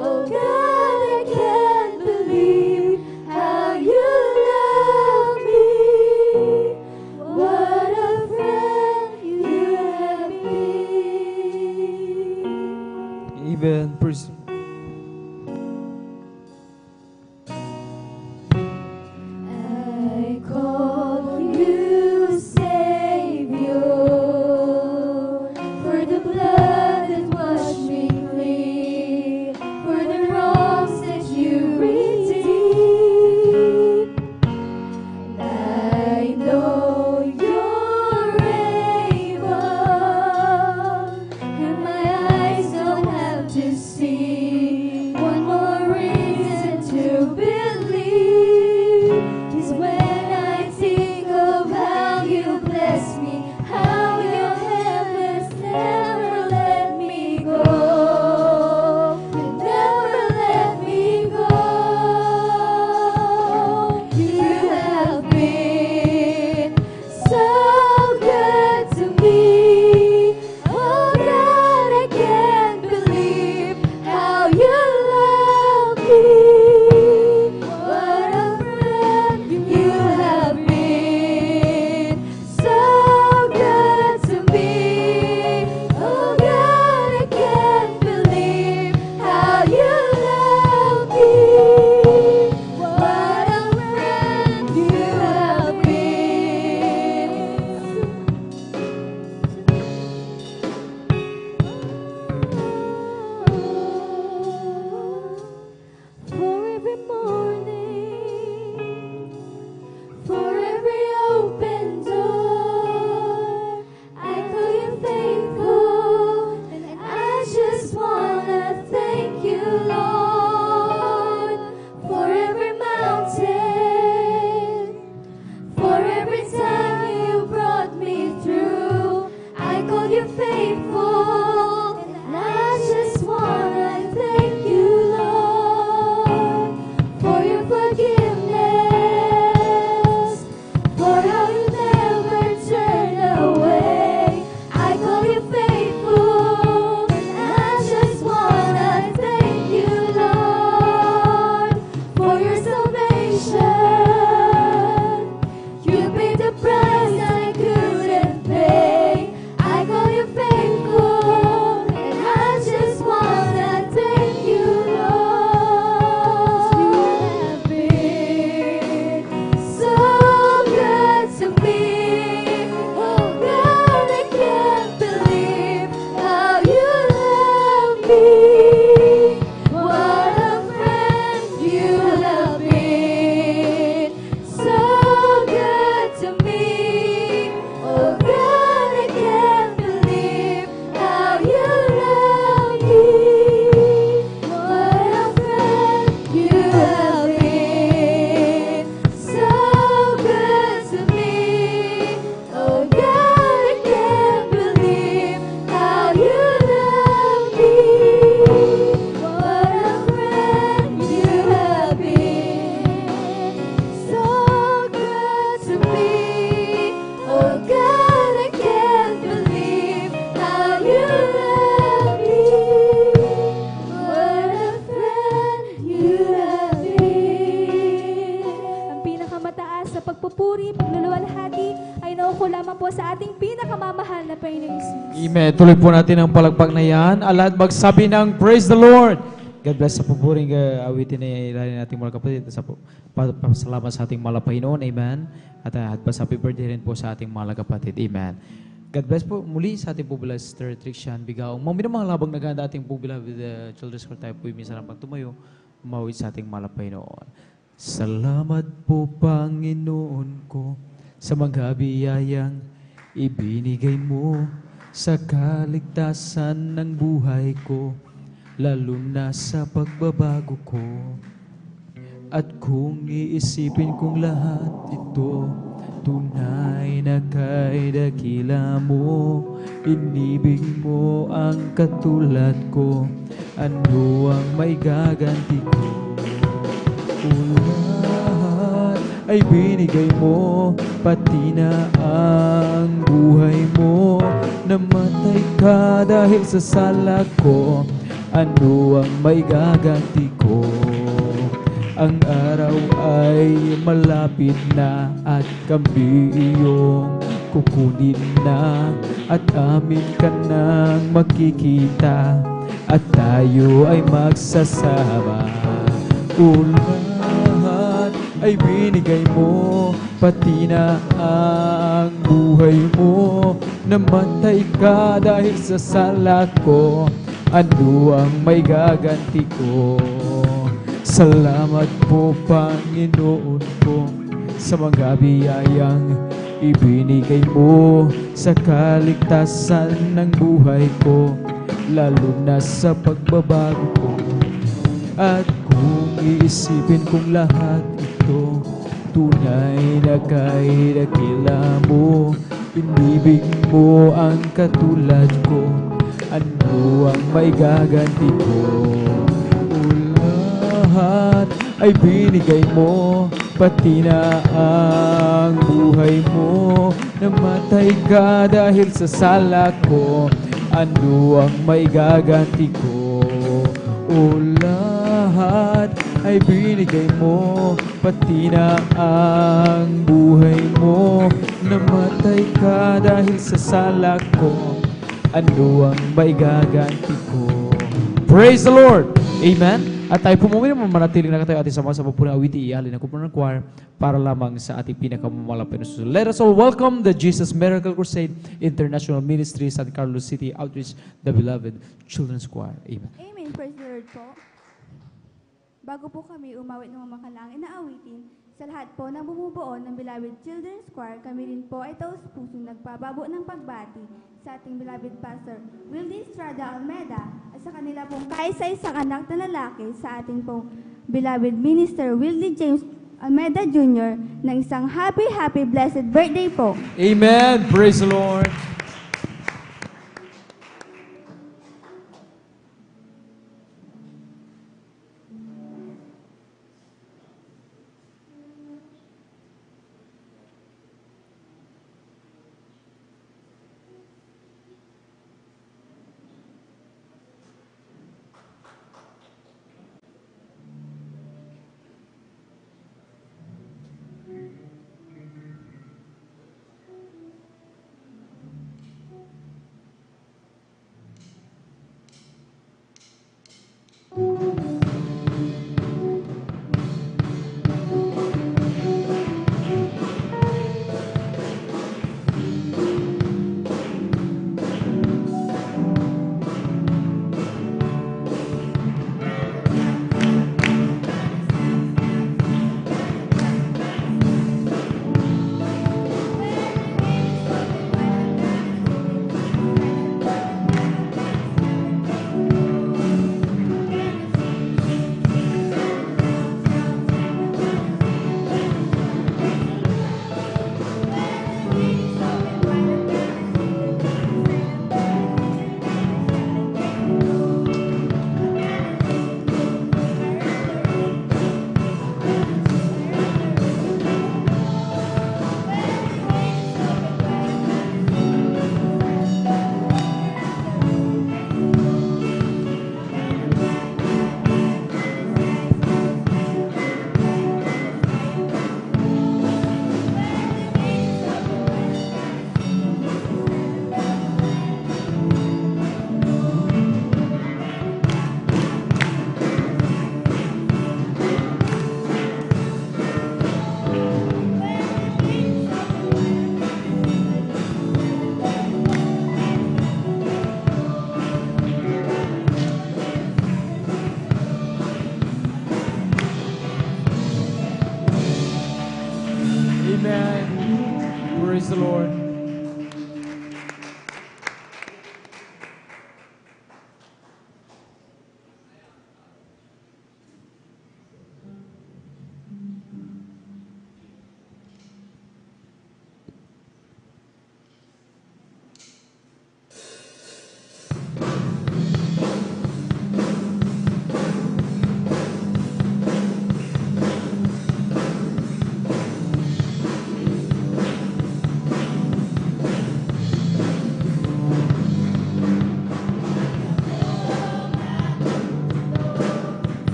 Oh God, I can't believe how you love me. What a friend you have been. Amen. Praise. I call you Savior, for the blood that washed me clean, for the wrongs that you redeemed. And I know you're able, and my eyes don't have to see. One more reason to believe is when I think of how you bless me, how your hand has never let me go, never let me go. You have been so good to me. Oh God, I can't believe how you love me. What a friend you have been, so good to me. Oh God, I can't believe how you love me. What a friend you have been. For every morning, for every open door, I call you faithful, and I just wanna thank you, Lord, for every mountain, for every time you brought me through. I call you faithful, and I just wanna thank you, Lord, for your forgiveness, for how you never turn away. I call you faithful, and I just wanna thank you, Lord, for your salvation. You paid the price I couldn't pay. I call you faithful, and I just wanna thank you, Lord. You have been so good to me. Oh God, I can't believe how you love me. What a friend you have been, so good to me. Oh God, I can't believe how you love me. What a friend you have been, so good to me. Oh God, I can't believe how you love me. What a friend you have been, so good to me. Oh God, I can't believe how you love me. What a friend you have been. Ang pinakamataas na pagpupuri, pagluluwalhati ay nauko lamang po sa ating pinakamamahal na Panginoong Jesus. Amen. Tuloy po natin ang palakpak na yan. Alahat magsabi ng Praise the Lord. God bless sa pupuring awitin na ilalim nating mga kapatid. Sa pasalamat sa ating mga Panginoon. Amen. At happy birthday rin po sa ating mga kapatid. Amen. God bless po muli sa ating po bila Sister Trixian Bigaong. Mga minamang labang naghanda ating po bila with the children's choir tayo po yung minsan pag tumayo, umawit sa ating mga Panginoon. Salamat po Panginoon ko sa mga biyayang ibinigay mo sa kaligtasan ng buhay ko, lalo na sa pagbabago ko. At kung iisipin kong lahat ito, tunay na kay dakila mo, inibig mo ang katulad ko, ano ang may gaganti ko? Lahat ay binigay mo, pati na ang buhay mo. Namatay ka dahil sa sala ko, ano ang maigaganti ko? Ang araw ay malapit na at kami iyong kukunin na, at amin ka nang makikita, at tayo ay magsasama. Lahat ay binigay mo, pati na ang buhay mo. Namatay ka dahil sa sala ko, ano ang may gaganti ko? Salamat po, Panginoon ko, sa mga biyayang ibinigay mo sa kaligtasan ng buhay ko, lalo na sa pagbabago ko. At kung iisipin kong lahat ito, tunay na kay dakila mo, inibig mo ang katulad ko, ano ang may gaganti ko? Lahat ay binigay mo, pati na ang buhay mo. Namatay ka dahil sa sala ko, ano ang may gaganti ko? Lahat ay binigay mo, pati na ang buhay mo. Namatay ka dahil sa sala ko, ano ang may gaganti ko? Praise the Lord! Amen! At tayo po muna manatiling na tayo ating sama sa pagpunang awiti, ihalin ang kumpunan ng choir para lamang sa ating pinakamalapit na susunod. Let us all welcome the Jesus Miracle Crusade International Ministry, San Carlos City Outreach, the beloved Children's Choir. Amen. Amen. Praise the Lord po. Bago po kami umawit ng mga makalaangin na awitin, sa lahat po na bumubuo ng beloved Children's Choir, kami rin po ay taus-pusong nagpababo ng pagbati sa ating beloved Pastor Wildy Estrada Almeda at sa kanila pong kaisa-isang anak na lalaki sa ating pong beloved Minister Wildy James Almeda Jr. ng isang happy, blessed birthday po. Amen. Praise the Lord.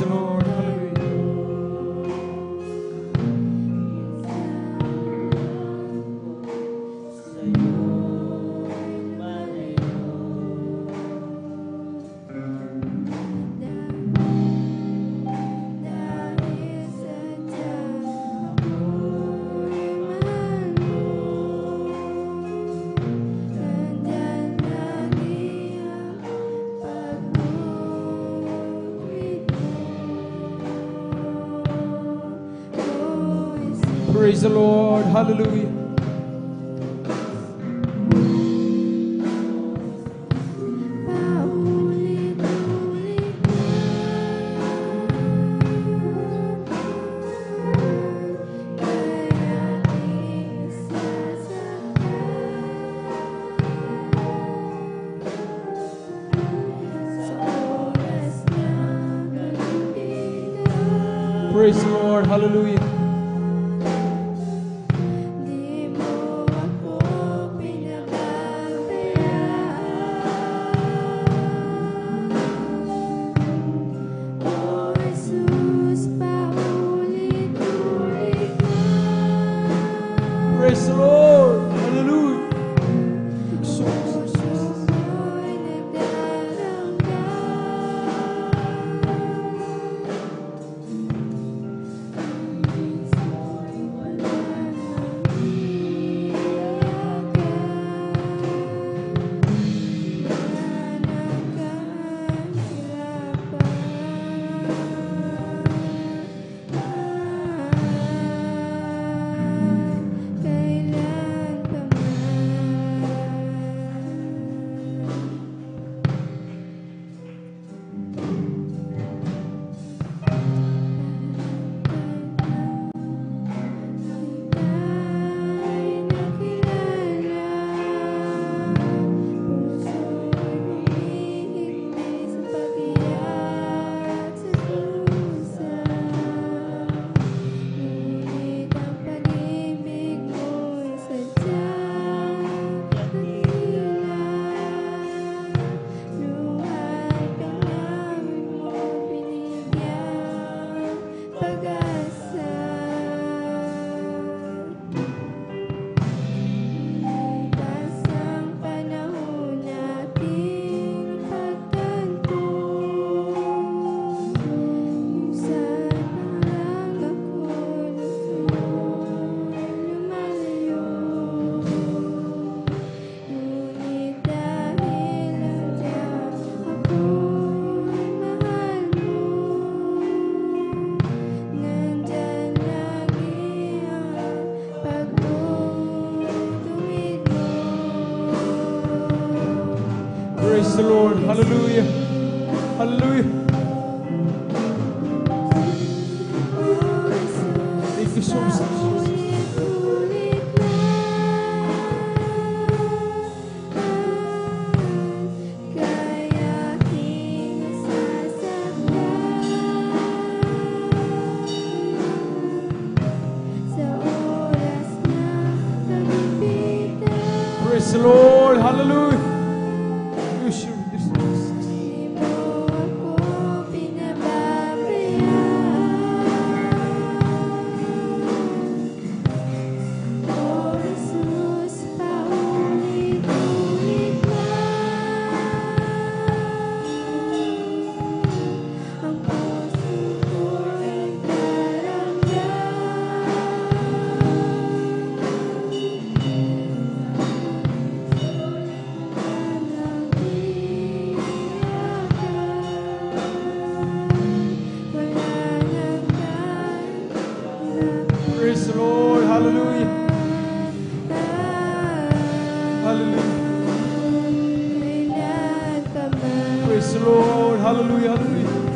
the Lord. Hallelujah. Praise the Lord. Hallelujah. Praise the Lord. Hallelujah. Praise the Lord. Hallelujah. Praise the Lord. Hallelujah. Hallelujah. Thank you so much. Praise the Lord. Hallelujah. You should Praise the Lord. Hallelujah. Hallelujah. Praise the Lord. Hallelujah. Hallelujah.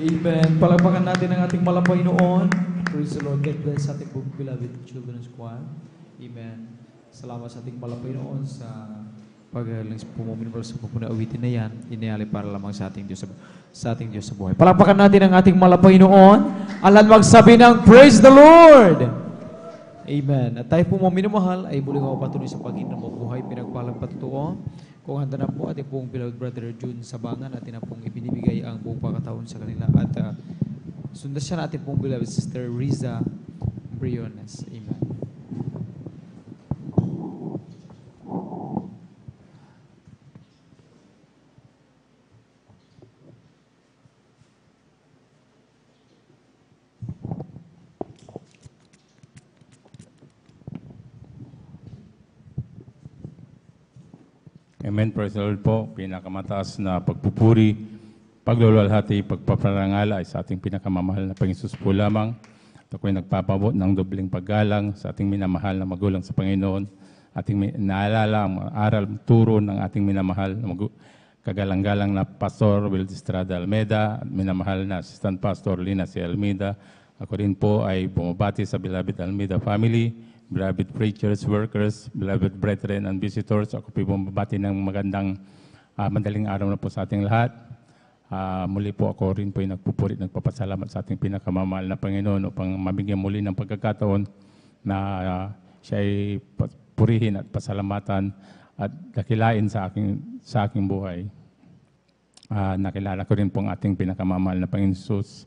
Amen. Palakpakan natin ang ating Panginoon. Praise the Lord. God bless sa ating beloved children's choir. Amen. Salamat sa ating Panginoon sa pagaling pumuminbal sa pupuna awitin na yan. Iniali para lamang sa ating Diyos sa buhay. Palakpakan natin ang ating Panginoon. Alan magsabi ng Praise the Lord. Amen. At tayo po mga minamahal ay muli ko patuloy sa Panginoon mo buhay pinagpalang patutuo. Kung handa na po ating pong beloved brother June Sabangan, atin na pong ibinibigay ang buong pagkataon sa kanila. At sundan siya natin pong beloved sister Riza Briones. Amen. Amen. Praise the Lord po. Pinakamataas na pagpupuri, pagluluwalhati, pagpaparangal ay sa ating pinakamamahal na Panginoon po lamang. At ako'y nagpapabot ng dobling paggalang sa ating minamahal na magulang sa Panginoon. Ating naalala ang mga aral, turo ng ating minamahal na kagalang-galang na Pastor Will Estrada Almeda at minamahal na Assistant Pastor Lina C. Almeda. Ako rin po ay bumabati sa beloved Almeda family, beloved preachers, workers, beloved brethren and visitors. Ako po bumabati ng magandang madaling araw na po sa ating lahat. Muli po ako rin po ay nagpupuri, nagpapasalamat sa ating pinakamamahal na Panginoon upang mabigyan muli ng pagkakataon na siya ay purihin at pasalamatan at dakilain sa aking buhay. Nakilala ko rin po ang ating pinakamamahal na Panginoon Jesus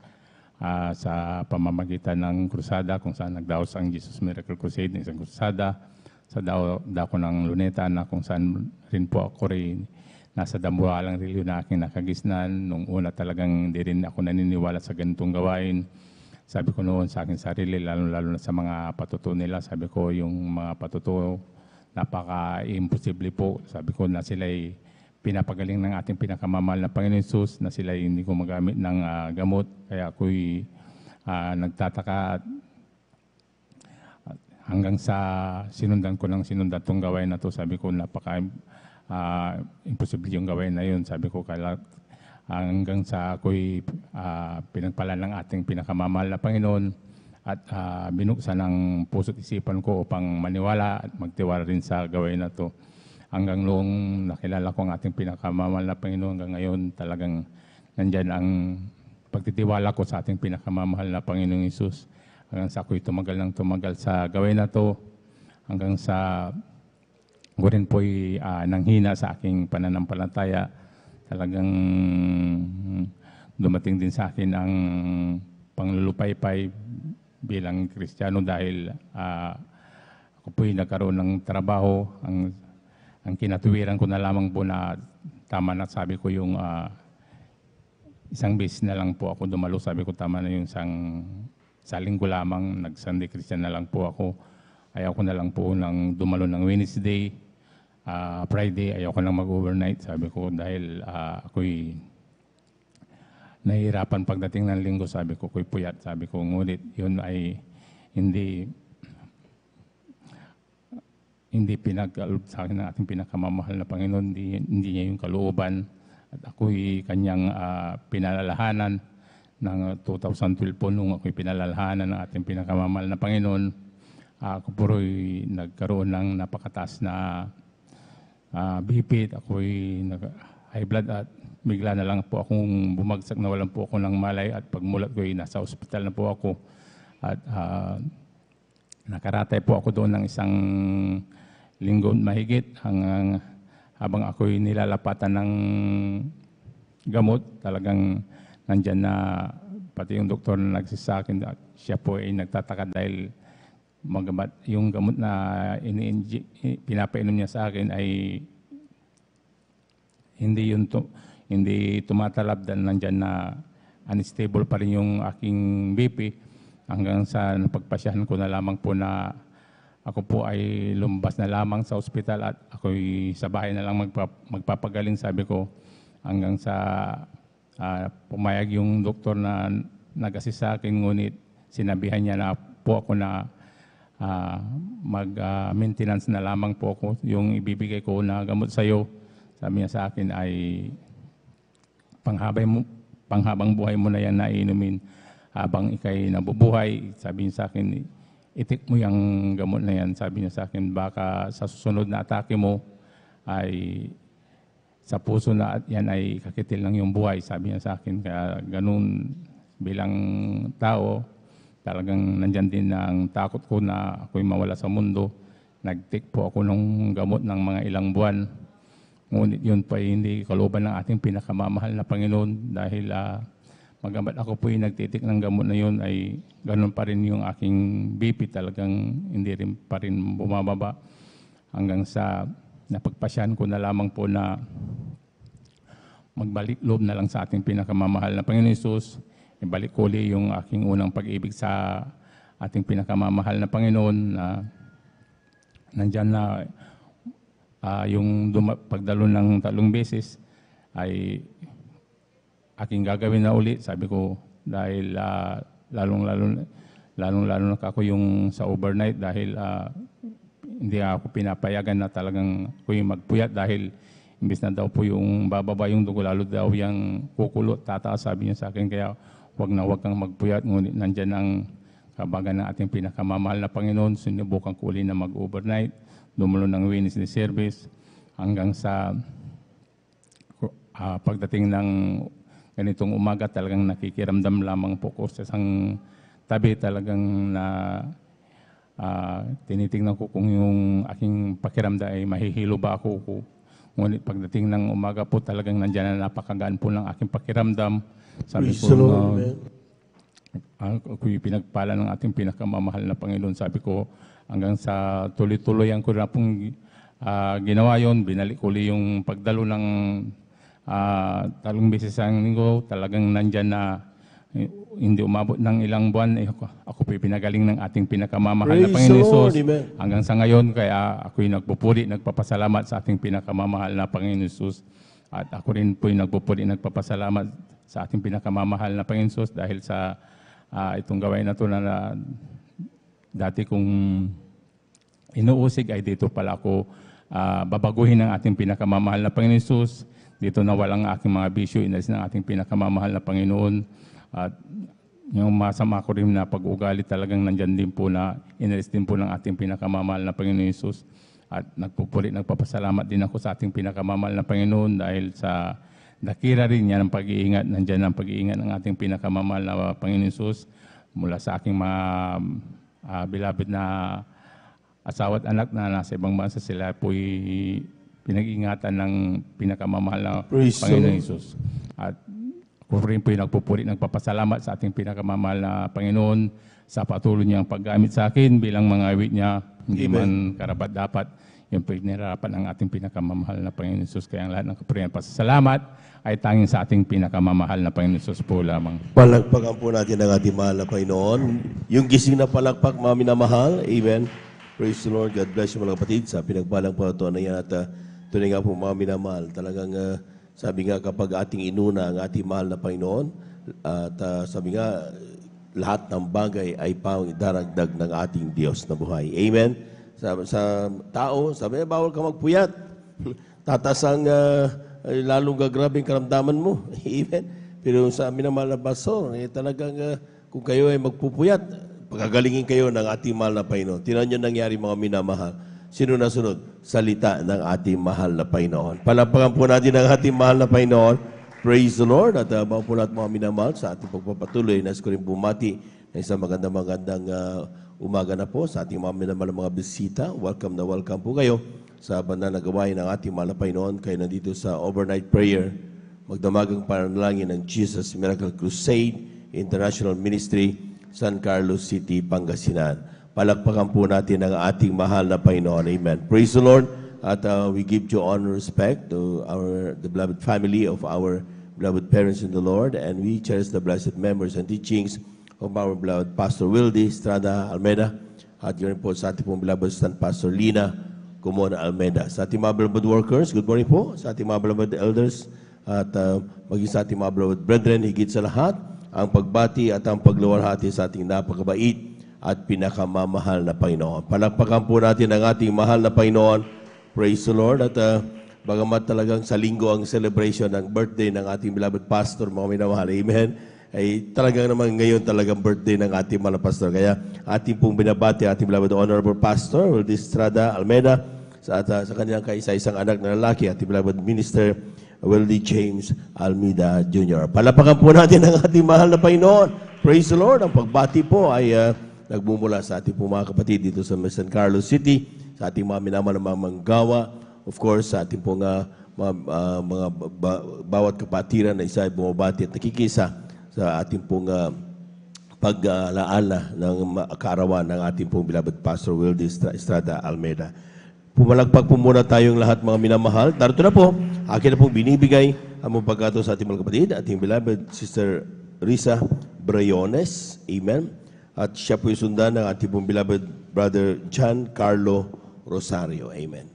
sa pamamagitan ng krusada kung saan nagdaos ang Jesus Miracle Crusade ng isang krusada sa dako ng Luneta na kung saan rin po ako rin nasa dambuhalang reliyon na aking nakagisnan. Nung una talagang hindi rin ako naniniwala sa ganitong gawain. Sabi ko noon sa aking sarili, lalo-lalo na sa mga patuto nila, sabi ko yung mga patuto napaka-imposible po. Sabi ko na sila'y pinapagaling ng ating pinakamamahal na Panginoon Jesus, na sila hindi ko magamit ng gamot. Kaya ako'y nagtataka hanggang sa sinundan itong gawain na to. Sabi ko imposible yung gawain na yun. Sabi ko hanggang sa ako'y pinagpala ng ating pinakamamahal na Panginoon at binuksan ang puso't isipan ko upang maniwala at magtiwala rin sa gawain na to. Hanggang noong nakilala ko ang ating pinakamamahal na Panginoon, hanggang ngayon talagang nandyan ang pagtitiwala ko sa ating pinakamamahal na Panginoong Hesus. Hanggang sa ako'y tumagal sa gawin na to, hanggang sa ako rin po'y nanghina sa aking pananampalataya. Talagang dumating din sa akin ang panglulupaypay bilang Kristiyano dahil ako po'y nagkaroon ng trabaho. Ang kinatuwiran ko na lamang po na tama na sabi ko yung isang beses na lang po ako dumalo. Sabi ko tama na yung sa linggo lamang, nag-Sunday Christian na lang po ako. Ayaw ko na lang po ng dumalo ng Wednesday, Friday, ayaw ko nang mag-overnight. Sabi ko dahil ako'y nahihirapan pagdating ng linggo. Sabi ko ako'y puyat. Sabi ko ngunit yun ay hindi pinag-aloob sa akin ng ating pinakamamahal na Panginoon, hindi niya yung kalooban. At ako'y kanyang pinalalahanan ng 2012 po nung ako'y pinalalahanan ng ating pinakamamahal na Panginoon. Ako po rin nagkaroon ng napakataas na BP. Ako'y high blood at bigla na lang po akong bumagsak na walang po ako ng malay at pagmulat ko'y nasa ospital na po ako. At nakaratay po ako doon ng isang linggo mahigit habang ako'y nilalapatan ng gamot. Talagang nandyan na pati yung doktor na nagsasakin at siya po ay nagtataka dahil yung gamot na pinapainom niya sa akin ay hindi tumatalab dahil nandyan na unstable pa rin yung aking BP. Hanggang sa napagpasyahan ko na lamang po na ako po ay lumabas na lamang sa ospital at ako'y sa bahay na lang magpapagaling, sabi ko. Hanggang sa pumayag yung doktor na nag-assist sa akin, ngunit sinabihan niya na po ako na mag-maintenance na lamang po ako. Yung ibibigay ko na gamot sa iyo, sabi niya sa akin ay panghabang buhay mo na yan na inumin habang ikay nabubuhay. Sabi niya sa akin, itik mo yung gamot na yan. Sabi niya sa akin, baka sa susunod na atake mo ay sa puso na yan ay kakitil lang yung buhay. Sabi niya sa akin, kaya ganun bilang tao, talagang nandyan din ang takot ko na ako'y mawala sa mundo. Nag-take po ako ng gamot ng mga ilang buwan. Ngunit yun pa hindi kalooban ng ating pinakamamahal na Panginoon dahil magamat ako po yung nagtitik ng gamot na yun ay ganun pa rin yung aking BP, talagang hindi rin pa rin bumababa hanggang sa napagpasyan ko na lamang po na magbalik loob na lang sa ating pinakamamahal na Panginoon Hesus. Ibalik ko ulit yung aking unang pag-ibig sa ating pinakamamahal na Panginoon na nandyan na yung pagdalo ng 3 beses ay aking gagawin na uli. Sabi ko dahil lalong-lalo na ako yung sa overnight dahil hindi ako pinapayagan na talagang ako yung magpuyat dahil imbis na daw po yung bababa yung dugo, lalo daw yung kukulot, tataas, sabi niya sa akin. Kaya wag kang magpuyat, ngunit nandyan ang kabagan ng ating pinakamamahal na Panginoon. Sinubukan ko uli na mag-overnight, dumulo ng Wednesday service hanggang sa pagdating ng ganitong umaga, talagang nakikiramdam lamang po ko sa isang tabi, talagang na tinitingnan ko kung yung aking pakiramdam ay mahihilo ba ako. Ngunit pagdating ng umaga po, talagang nandyan na napakagaan po ng aking pakiramdam. Sabi ko, ako'y pinagpala ng ating pinakamamahal na Panginoon. Sabi ko, hanggang sa tuloy-tuloyan ko na pong ginawa yon, binalik ko yung pagdalo ng 3 beses ang linggo, talagang nandyan na hindi umabot ng ilang buwan. Ako po pinagaling ng ating pinakamamahal na Panginoon Hesus. Hanggang sa ngayon, kaya ako'y nagpupuri, nagpapasalamat sa ating pinakamamahal na Panginoon Hesus. At ako rin po'y nagpupuri, nagpapasalamat sa ating pinakamamahal na Panginoon Hesus dahil sa itong gawain na ito na dati kong inuusig ay dito pala ako babaguhin ng ating pinakamamahal na Panginoon Hesus. Dito na walang aking mga bisyo, inalis ng ating pinakamamahal na Panginoon. At yung masama ko rin na pag-ugali talagang nandyan din po na inalis din po ng ating pinakamamahal na Panginoon Hesus. At nagpupuri, nagpapasalamat din ako sa ating pinakamamahal na Panginoon dahil sa dakira rin niya ng pag-iingat. Nandyan ang pag-iingat ng ating pinakamamahal na Panginoon Hesus mula sa aking mga beloved na asawa at anak na nasa ibang bansa. Sila po'y pinag-ingatan ng pinakamamahal na Panginoon Hesus. At ako rin po'y nagpupuri, nagpapasalamat sa ating pinakamamahal na Panginoon sa patuloy niyang paggamit sa akin bilang mga awit niya. Hindi man karapat dapat, yung po'y nirarapan ng ating pinakamamahal na Panginoon Hesus. Kaya ang lahat ng kapurihan pasasalamat ay tanging sa ating pinakamamahal na Panginoon Hesus po lamang. Palagpakan po natin ang ating mahal na Panginoon. Yung gising na palakpak, mga minamahal. Amen. Praise the Lord. God bless you mga kapatid sa pinagbalang patutuan na yan. At tunay nga po mga minamahal, talagang sabi nga kapag ating inuna ang ating mahal na Panginoon, at sabi nga lahat ng bagay ay pang idaragdag ng ating Diyos na buhay. Amen. Sa tao, sabi niya, bawal ka magpuyat. Tatas ang lalong gagrabing karamdaman mo. Amen. Pero sa amin na mahal na pastor, talagang kung kayo ay magpupuyat, pagagalingin kayo ng ating mahal na Panginoon. Tingnan niyo nangyari mga minamahal. Sino na sunod? Salita ng ating mahal na Panginoon. Palapakan po natin ang ating mahal na Panginoon. Praise the Lord. At mga po lahat mga minamahal sa ating pagpapatuloy. Nais ko rin bumati na isang magandang umaga na po sa ating mga minamahal mga bisita. Welcome na welcome po kayo sa banda na gawain ng ating mahal na Panginoon. Kayo nandito sa overnight prayer. Magdamagang panalangin ng Jesus Miracle Crusade International Ministry, San Carlos City, Pangasinan. Palakpakan po natin ang ating mahal na Panginoon. Amen. Praise the Lord. At we give you honor and respect to the beloved family of our beloved parents in the Lord. And we cherish the blessed members and teachings of our beloved Pastor Wildy Estrada Almeda. At yun po sa ating pong beloved Assistant Pastor Lina Gumona Almeda. Sa ating mga beloved workers, good morning po. Sa ating mga beloved elders at maging sa ating mga beloved brethren, higit sa lahat, ang pagbati at ang pagluwalhati sa ating napakabait at pinakamamahal na Panginoon. Palakpakan po natin ang ating mahal na Panginoon. Praise the Lord. At bagamat talagang sa linggo ang celebration ng birthday ng ating beloved pastor, mga minamahal, amen, ay talagang naman ngayon talagang birthday ng ating mga pastor. Kaya ating pong binabati ating beloved Honorable Pastor Wildy Estrada Almeda sa kanyang kaisa-isang anak na lalaki, ating beloved Minister Wildy James Almeida Jr. Palapakan po natin ang ating mahal na Panginoon. Praise the Lord. Ang pagbati po ay nagmumula sa ating pong mga kapatid dito sa San Carlos City, sa ating mga minamahal na mga manggawa, of course, sa ating pong bawat kapatiran na isa ay bumabati at nakikisa sa ating pong pag-alaala ng kaarawan ng ating pong beloved Pastor Wildy Estrada Almeda. Pumalagpag po muna tayong lahat, mga minamahal. Darito na po, akin na pong binibigay ang mga pagkato sa ating mga kapatid, ating beloved Sister Risa Brayones. Amen. At siya po isundan ng ating pong beloved Brother John Carlo Rosario. Amen.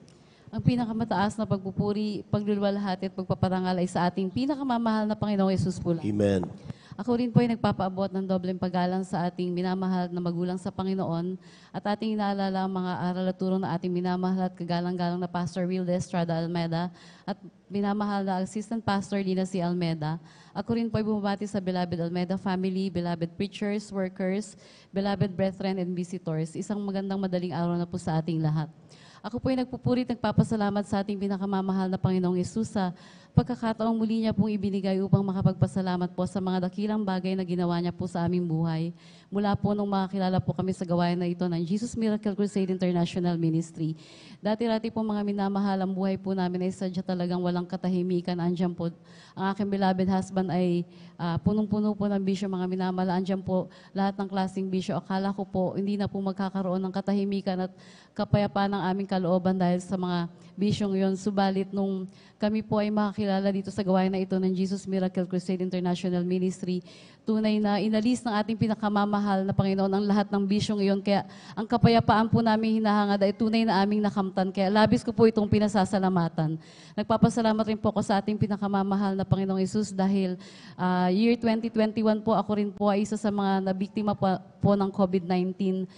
Ang pinakamataas na pagpupuri, pagluluwalhati at pagpaparangal ay sa ating pinakamamahal na Panginoong Yesus po lang. Amen. Ako rin po ay nagpapaabot ng dobleng paggalang sa ating minamahal na magulang sa Panginoon at ating inaalala ang mga aral at turo na ating minamahal at kagalang-galang na Pastor Wildy Estrada Almeda at minamahal na Assistant Pastor Lina C. Almeda. Ako rin po ay bumabati sa beloved Almeda family, beloved preachers, workers, beloved brethren and visitors. Isang magandang madaling araw na po sa ating lahat. Ako po ay nagpupuri at nagpapasalamat sa ating pinakamamahal na Panginoong Yesus sa pagkakataong muli niya pong ibinigay upang makapagpasalamat po sa mga dakilang bagay na ginawa niya po sa aming buhay. Mula po nung makakilala po kami sa gawain na ito ng Jesus Miracle Crusade International Ministry. Dati-rati po mga minamahal, ang buhay po namin ay sadya talagang walang katahimikan. Andiyan po ang aking beloved husband ay punong-puno po ng bisyo, mga minamahal. Andiyan po lahat ng klaseng bisyo. Akala ko po hindi na po magkakaroon ng katahimikan at kapayapaan ng aming kalooban dahil sa mga bisyong yon. Subalit nung kami po ay makakilala dito sa gawain na ito ng Jesus Miracle Crusade International Ministry, tunay na inalis ng ating pinakamamahal na Panginoon ang lahat ng bisyong iyon. Kaya ang kapayapaan po namin hinahangad ay tunay na aming nakamtan. Kaya labis ko po itong pinasasalamatan. Nagpapasalamat rin po ako sa ating pinakamamahal na Panginoong Yesus dahil year 2021 po ako rin po ay isa sa mga nabiktima po ng COVID-19.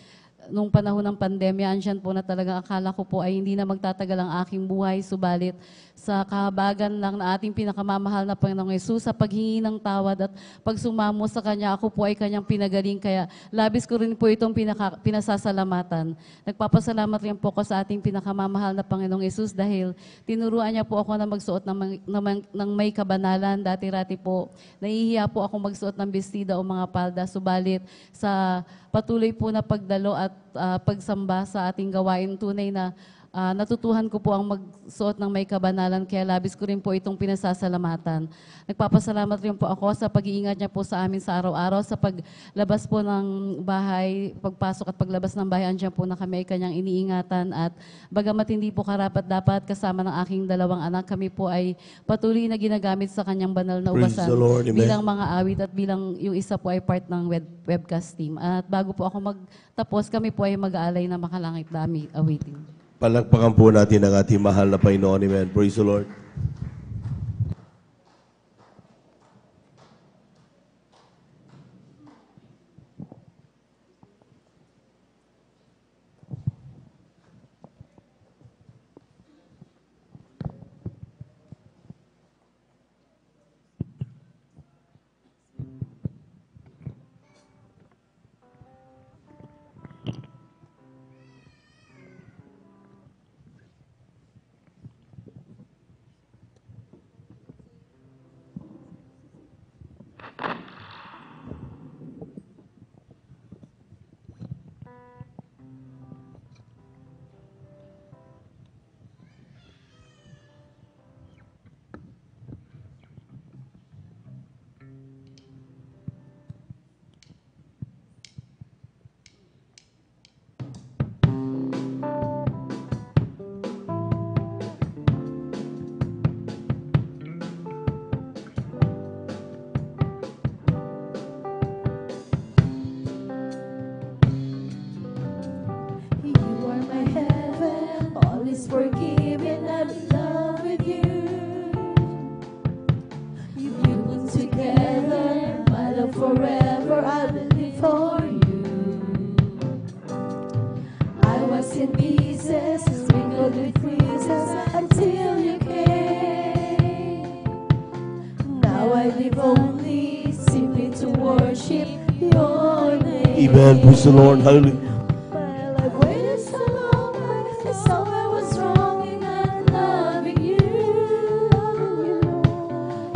Nung panahon ng pandemya, andyan po na talagang akala ko po ay hindi na magtatagal ang aking buhay. Subalit sa kahabagan lang na ating pinakamamahal na Panginoong Yesus, sa paghingi ng tawad at pagsumamo sa Kanya, ako po ay Kanyang pinagaling. Kaya labis ko rin po itong pinasasalamatan. Nagpapasalamat rin po ako sa ating pinakamamahal na Panginoong Yesus dahil tinuruan niya po ako na magsuot ng may kabanalan. Dati-rati po, nahihiya po ako magsuot ng bestida o mga palda. Subalit sa patuloy po na pagdalo at pagsamba sa ating gawain, tunay na natutuhan ko po ang magsuot ng may kabanalan, kaya labis ko rin po itong pinasasalamatan. Nagpapasalamat rin po ako sa pag-iingat niya po sa amin sa araw-araw, sa paglabas po ng bahay, pagpasok at paglabas ng bahay, andyan po na kami ay Kanyang iniingatan at bagamat hindi po karapat-dapat kasama ng aking dalawang anak, kami po ay patuloy na ginagamit sa Kanyang banal na ubasan bilang mga awit at bilang yung isa po ay part ng webcast team. At bago po ako magtapos, kami po ay mag-aalay na makalangit na awitin. Palakpakan po natin ang ating mahal na Panginoon. Amen. Praise the Lord. Forgiven and in love with you. You put together my love forever. I will live for you. I was in pieces, sprinkled with creases until you came. Amen. Praise the Lord. Hallelujah. Well, I've waited so long, I saw I was wrong in not loving you.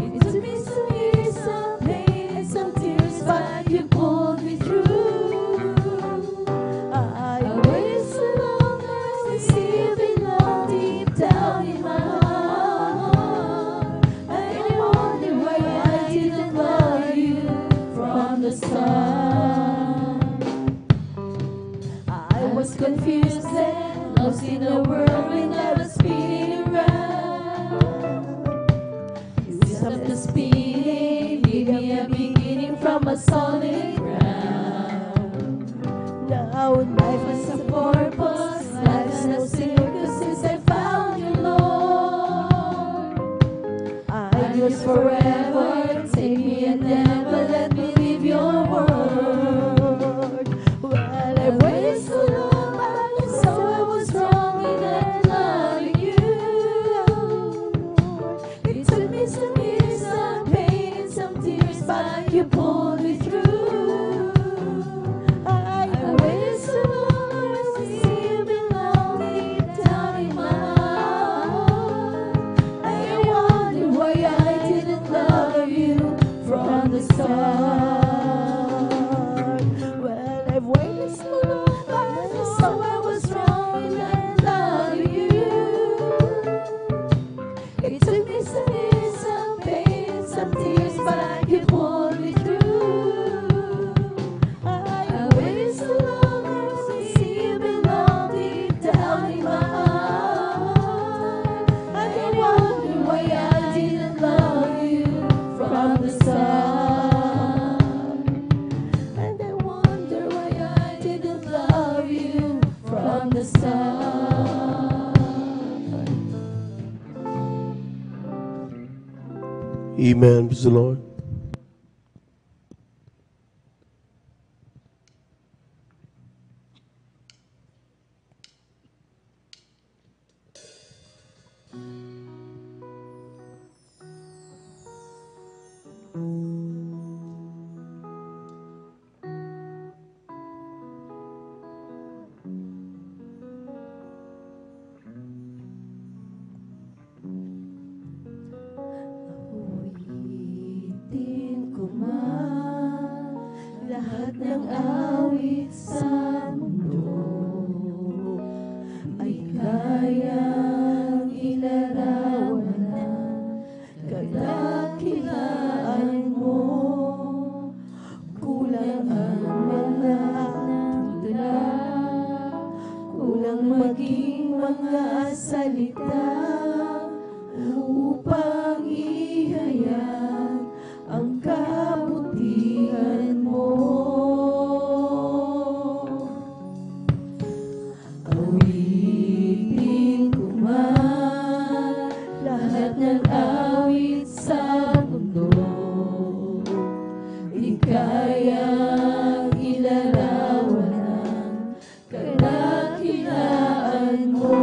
It took me some years, some pain and some tears, but you pulled me through. I waited so long, I see you belong deep down in my heart. I wonder why I didn't love you from the start. I was confused and lost in a world when I was spinning around. You stopped the spinning, gave me a beginning from a solid ground. Now life has a purpose, life's no circus since I found you, Lord. I yours forever, take me and never let me leave your word. Well, I waited so long, I saw I was wrong in not loving you. It took me some years, some pain and some tears, but you pulled me through. I waited so long, I see you belong deep down in my heart. I wonder why I didn't love you from the start. Well, I've waited so long, I saw I was wrong in not loving you. It took me some years, some pain and some tears, but you pulled me through. I waited so long, I see you belong deep down in my heart. I wonder why I didn't love you from the start. And I wonder why I didn't love you from the start. Amen. Praise the Lord. Awitin ko man lahat ng awit sa mundo ay kayang ilarawan ng kadakilaan mo. Kulang ang mga tula, kulang maging mga salita upang ihayag ang kabutihan mo. Awitin ko man lahat ng awit sa mundo, ikayang ilarawan ang kadakilaan mo.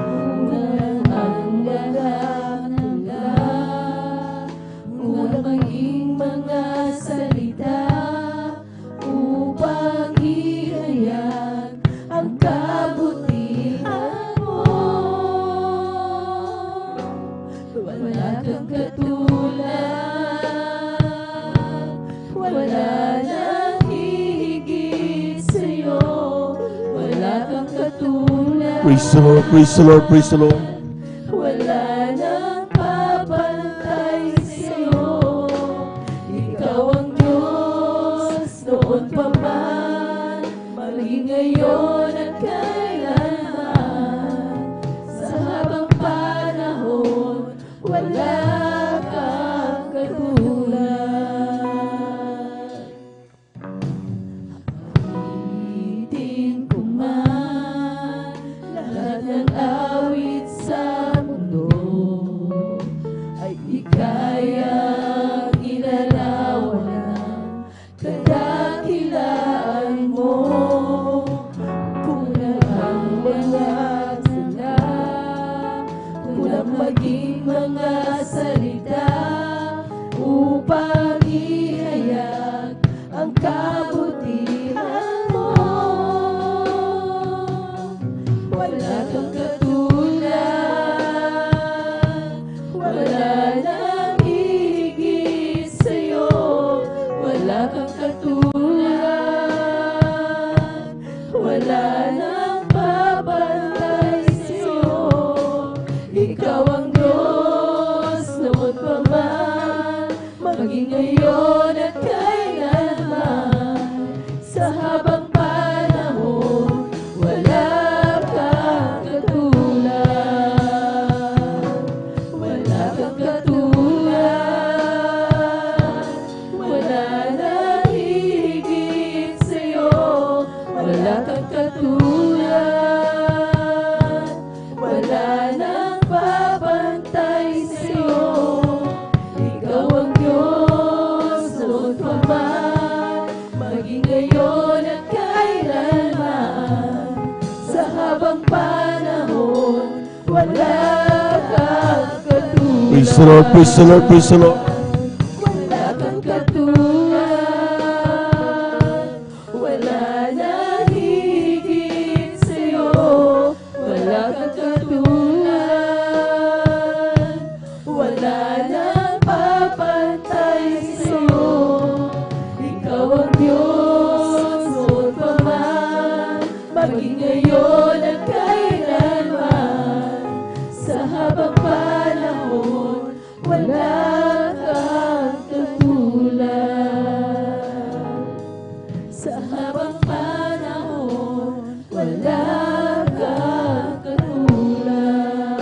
Kulang ang lahat ng lahat, kulang maging mga salita upang ihayag ang kabutihan mo. Wala kang katulad, wala nang hihigit sa'yo. Wala kang katulad, Praise the Lord. Praise the Lord. Praise the Lord. wala nang papantay sa'yo. Ikaw ang Diyos noon pa man, maging ngayon at kailanman. Sa habang panahon, wala kang katulad. Awitin ko man lahat ng awit sa mundo ay ikayang ilarawan ang kadakilaan mo. Kulang ang mga tula, kulang maging mga salita upang ihayag ang kabutihan nang papantay sa'yo. Ikaw ang Diyos noon pa man, maging ngayon at kailanman. Sa habang panahon, wala kang katulad. Praise the Lord, praise the Lord, praise the Lord. Wala kang katulad, wala nang higit sa'yo. Wala kang katulad, wala nang papantay sa'yo. Ikaw ang Diyos noon pa man, maging ngayon at kailanman. Sa habang panahon, wala kang katulad. Sa habang panahon, wala kang katulad.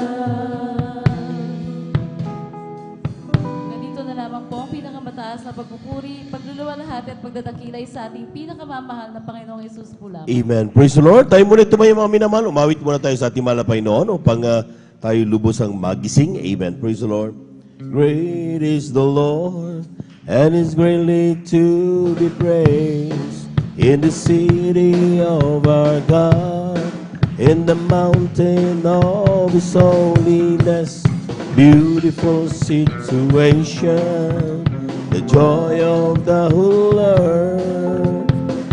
Ganito na lamang po ang pinakamataas na pagpupuri, pagluluwalhati at pagdadakilay sa ating pinakamamahal na Panginoong Hesus po lamang. Amen. Praise the Lord. Tayo muna tumayo mga minamahal. Umawit muna tayo sa ating mahal na Panginoon upang tayo lubos ang magising. Amen. Praise the Lord. Great is the Lord and is greatly to be praised in the city of our God, in the mountain of His holiness. Beautiful situation, the joy of the whole earth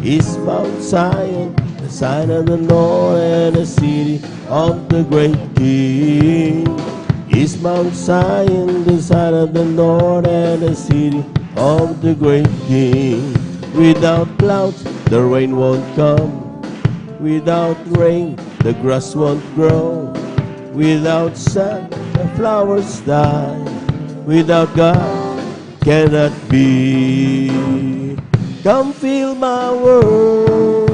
is Mount Zion, the sign of the Lord, and the city of the great King. Is Mount Zion, the sign of the Lord, and the city of the great King. Without clouds, the rain won't come. Without rain, the grass won't grow. Without sun, the flowers die. Without God, cannot be. Come fill my world,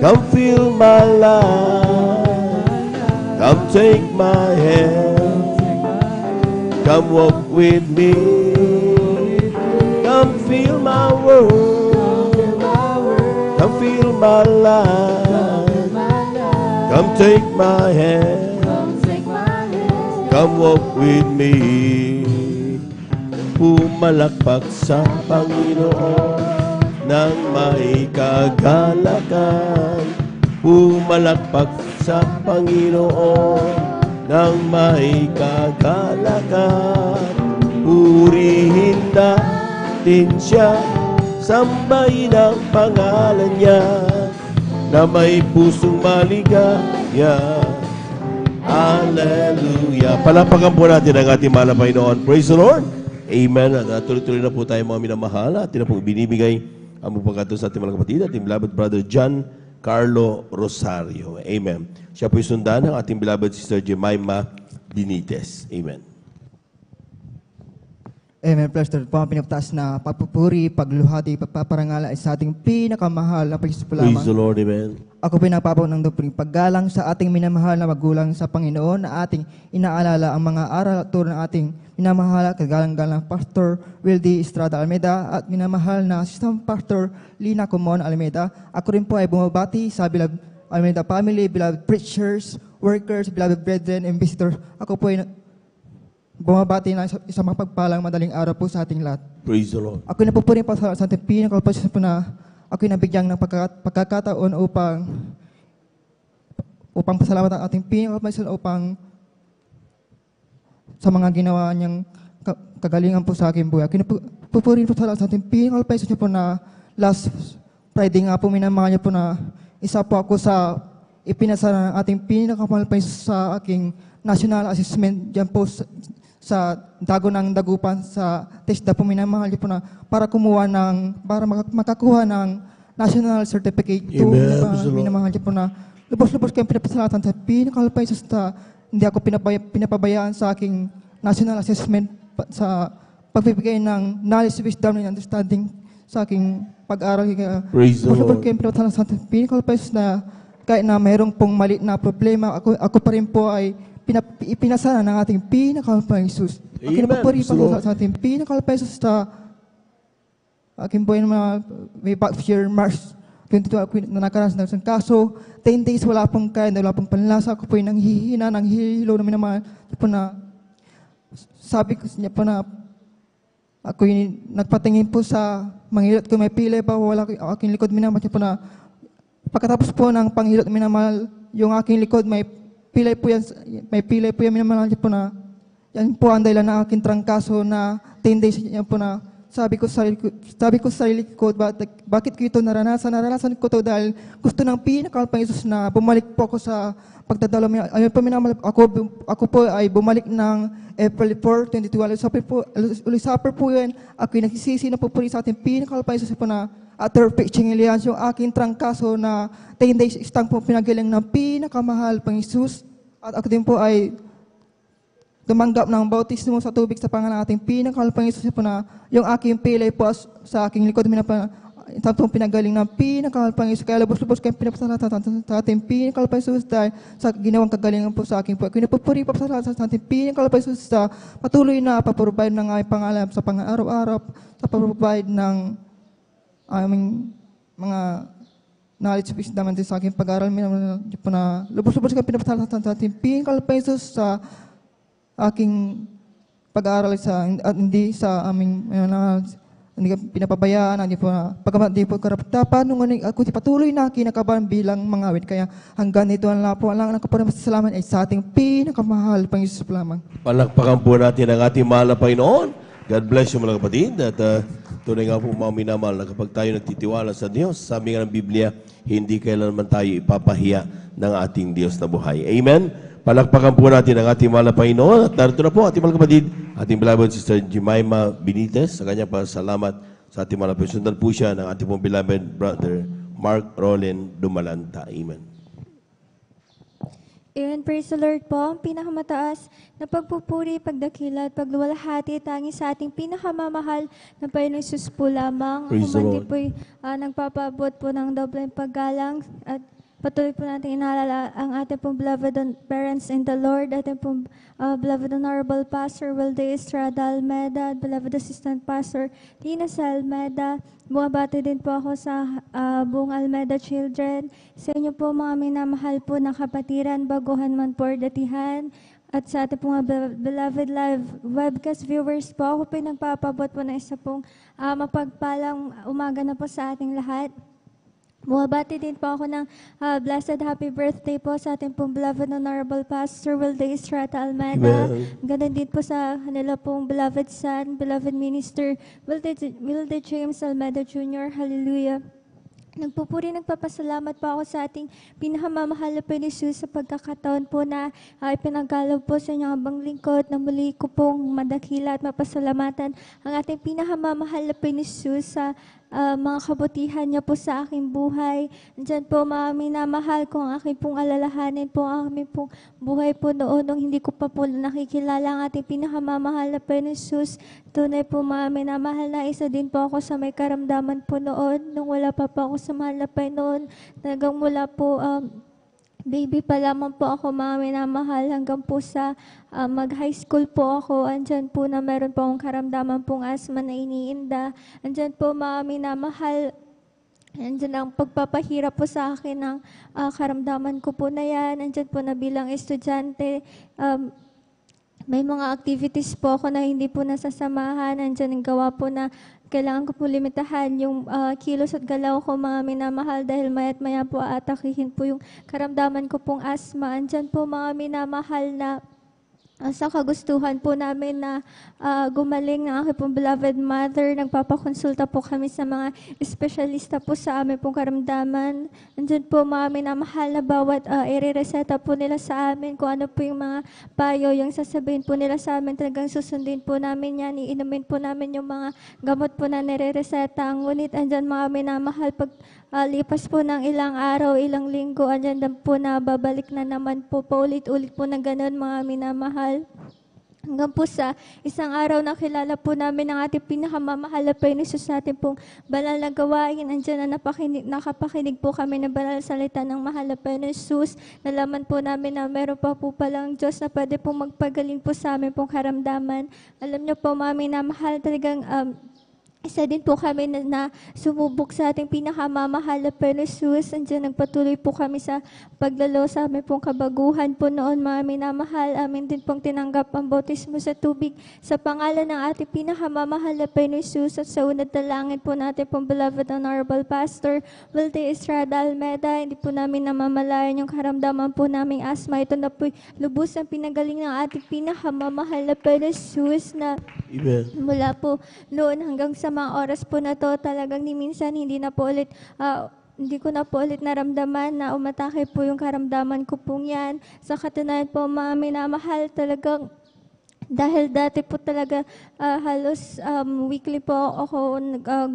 come fill my life. Come take my hand, come walk with me. Come fill my world, come fill my life. Come take my hand, come walk with me. Pumalakpak sa Panginoon nang may kagalakan. Pumalakpak sa Panginoon nang may kagalakan. Purihin natin siya, sambahin ang pangalan niya, na may pusong maligaya. Hallelujah. Palapakan po natin ang ating mahal na Panginoon. Praise the Lord. Amen. At tuloy-tuloy na po tayo mga minamahal. At na po binibigay ang pagpagkato sa ating mga kapatid, ating beloved brother John Carlo Rosario. Amen. Siya po isundan ng ating beloved sister Jemima Benitez. Amen. Amen. Pastor, po ang pinagtaas na pagpupuri, pagluhati, pagpaparangala ay sa ating pinakamahal na Panginoon lamang. Praise the Lord. Amen. Ako pinapapaw ng dupling paggalang sa ating minamahal na magulang sa Panginoon na ating inaalala ang mga aral at turo ng ating minamahal at kagalang-galang Pastor Wildy Estrada Almeida at minamahal na Assistant Pastor Lina Comon Almeida. Ako rin po ay bumabati sa beloved Almeida family, beloved preachers, workers, beloved brethren, and visitors. Ako po ay bumabati na isang mapagpalang madaling araw po sa ating lahat. Praise the Lord. Ako na po rin pa sa ating pinakapasya po na ako'y nabigyang ng pagkakataon upang pasalamat ang ating pinakapasya upang sa mga ginawa niyang kagalingan po sa aking buhay. Ako'y napupurin po sa ating pinakapasya niya po na last Friday nga po minamahal niya po na isa po ako sa ipinasara ng ating pinakapasya sa aking national assessment dyan po sa Dago ng Dagupan sa TESDA po minamahal niyo po na para makakuha ng national certificate to minamahal niyo po na lubos-lubos kayong pinapasalatan sa pinakalpay sa hindi ako pinapabayaan sa aking national assessment sa pagbibigay ng knowledge, wisdom, and understanding sa aking pag-aaral. Praise the Lord. Kayong pinapasalatan sa pinakalpay na kahit na mayroong pong mali na problema, ako pa rin po ay ipinasana ng ating pinakamahal Jesus. Akin na po rin sa ating pinakamahal Jesus sa aking po yung mga may back year March ako na nakaranas ng isang kaso. 10 days wala pong kain, wala pong panlasa. Ako po yung nanghihina, nanghihilo na minamahal. Po na, sabi ko niya po na ako yung nagpatingin po sa manghilot ko, may pilay pa, wala aking likod minamahal. Po na, pagkatapos po ng panghilot minamahal, yung aking likod may pilay po yan minamahal po na, yan po ang dahilan ng aking trangkaso na 10 days yan po na, sabi ko sa sarili ko, bakit ko ito naranasan? Naranasan ko ito dahil gusto ng pinakalpang Isus na bumalik po ako sa pagdadalo. Ayun po, ako po ay bumalik ng April 4, 2012. Ulisaper po yun. Ako yung nagsisisi na po sa ating pinakalpang Isus po na after fixing Elias, yung aking trangkaso na 10 days istang po pinagaling ng pinakamahal pang Isus. At ako din po ay tumanggap ng bautismo sa tubig sa pangalan ng ating pinakalpang Isus po na yung aking pilay po sa aking likod tapos pinagaling ng pinakalpang Isus. Kaya lubos-lubos kayong pinapasalamat sa ating pinakalpang Isus dahil sa ginawang kagalingan po sa aking po. Pinapupuri po sa ating pinakalpang Isus sa patuloy na paprovide ng aming pangalan sa pang-araw-araw, sa paprovide ng aming mga knowledge based naman din sa aking pag-aaral. Po na lubos-lubos kayong pinapasalamat sa ating pinakalpang Isus sa aking pag-aaral at hindi sa aming hindi pinapabayaan, hindi po karapat-dapat nung ako patuloy na kinakabahan bilang mga awit. Kaya hanggang dito lang po, ang nakaparamasalamat ay sa ating pinakamahal pang Isus lamang. Palakpakan po natin ang ating mahal na Panginoon. God bless you mga kapatid. At tunay nga po mga minamahal na kapag tayo nagtitiwala sa Diyos, sabi nga ng Biblia, hindi kailanman tayo ipapahiya ng ating Diyos na buhay. Amen? Palakpakan po natin ang ating mahal na Panginoon. At narito na po ating mga kapatid, ating beloved Sister Jemima Benitez. Sa kanya pa salamat sa ating mahal na Panginoon. Sundan po siya ng ating pong beloved brother Mark Roland Dumalanta. Amen. Amen. Praise the Lord po. Ang pinakamataas na pagpupuri, pagdakila at pagluwalhati tangi sa ating pinakamamahal na Panginoong Isus po lamang. Praise the Lord. Ako man din po'y nagpapaabot po ng dobleng paggalang at patuloy po natin inaalala ang ating pong beloved parents in the Lord, ating pong beloved Honorable Pastor Wilde Estrada Almeda, at beloved Assistant Pastor Tina Almeda. Bumabati din po ako sa buong Almeda Children. Sa inyo po mga minamahal po ng kapatiran, baguhan man po datihan. At sa ating pong beloved live webcast viewers po, ako po nagpapabot po ng isa pong mapagpalang umaga na po sa ating lahat. Bumabati din po ako ng blessed happy birthday po sa ating pong beloved Honorable Pastor Wilde Estrada Almeda. Ganun din po sa kanila pong beloved son, beloved minister Wilde James Almeda Jr. Hallelujah. Nagpupuri, nagpapasalamat po ako sa ating pinakamamahal na Panginoon Isus sa pagkakataon po na ipinagkaloob po sa inyong abang lingkod na muli ko pong madakila at mapasalamatan ang ating pinakamamahal na Panginoon Isus sa mga kabutihan niya po sa aking buhay. Diyan po mga minamahal ko ang aking pong alalahanin po, ang aming pong buhay po noon nung hindi ko pa po nakikilala ang ating pinakamamahal na Panginoon Isus. Tunay po mga minamahal na isa din po ako sa may karamdaman po noon nung wala pa po ako sa mahal na Panginoon. Talagang mula po baby pa lamang po ako mga minamahal hanggang po sa mag-high school po ako. Andyan po na meron po akong karamdaman pong asma na iniinda. Andyan po mga minamahal, andyan ang pagpapahirap po sa akin ng karamdaman ko po na yan. Andyan po na bilang estudyante, may mga activities po ako na hindi po nasasamahan. Andyan ang gawa po na kailangan ko po limitahan yung kilos at galaw ko mga minamahal dahil maya't maya po atakihin po yung karamdaman ko pong asma. Andyan po mga minamahal na sa kagustuhan po namin na gumaling ng aking pong beloved mother. Nagpapakonsulta po kami sa mga espesyalista po sa amin pong karamdaman. Andyan po mga minamahal na bawat irereseta po nila sa amin kung ano po yung mga payo, yung sasabihin po nila sa amin, talagang susundin po namin yan, iinumin po namin yung mga gamot po na nirereseta. Ngunit andyan mga minamahal, pag lipas po ng ilang araw, ilang linggo, andyan po na babalik na naman po, paulit-ulit po na ganun mga minamahal. Hanggang po sa isang araw na kilala po namin ang ating pinakamamahal na Panginoon Isus sa ating pong banal na gawain. Andyan na nakapakinig po kami ng banal salita ng mahal na Panginoon Isus. Nalaman po namin na meron pa po palang Diyos na pwede pong magpagaling po sa amin pong karamdaman. Alam niyo po, mga minamahal, talagang isa din po kami na sumubok sa ating pinakamamahal na Panginoon Jesus. Andiyan nagpatuloy po kami sa paglalo sa aming pong kabaguhan po noon, mga minamahal. Amin din pong tinanggap ang bautismo sa tubig sa pangalan ng ating pinakamamahal na Panginoon Jesus. At sa unang dalangin po natin pong beloved honorable pastor Wilde Estrada Almeda, hindi po namin namamalayan yung karamdaman po naming asma. Ito na po lubos ang pinagaling ng ating pinakamamahal na Panginoon Jesus na mula po noon hanggang sa mga oras po na to, talagang ni minsan hindi ko na po ulit naramdaman na umatake po yung karamdaman ko pong yan. Sa katunayan po, mga minamahal, talagang dahil dati po talaga halos weekly po ako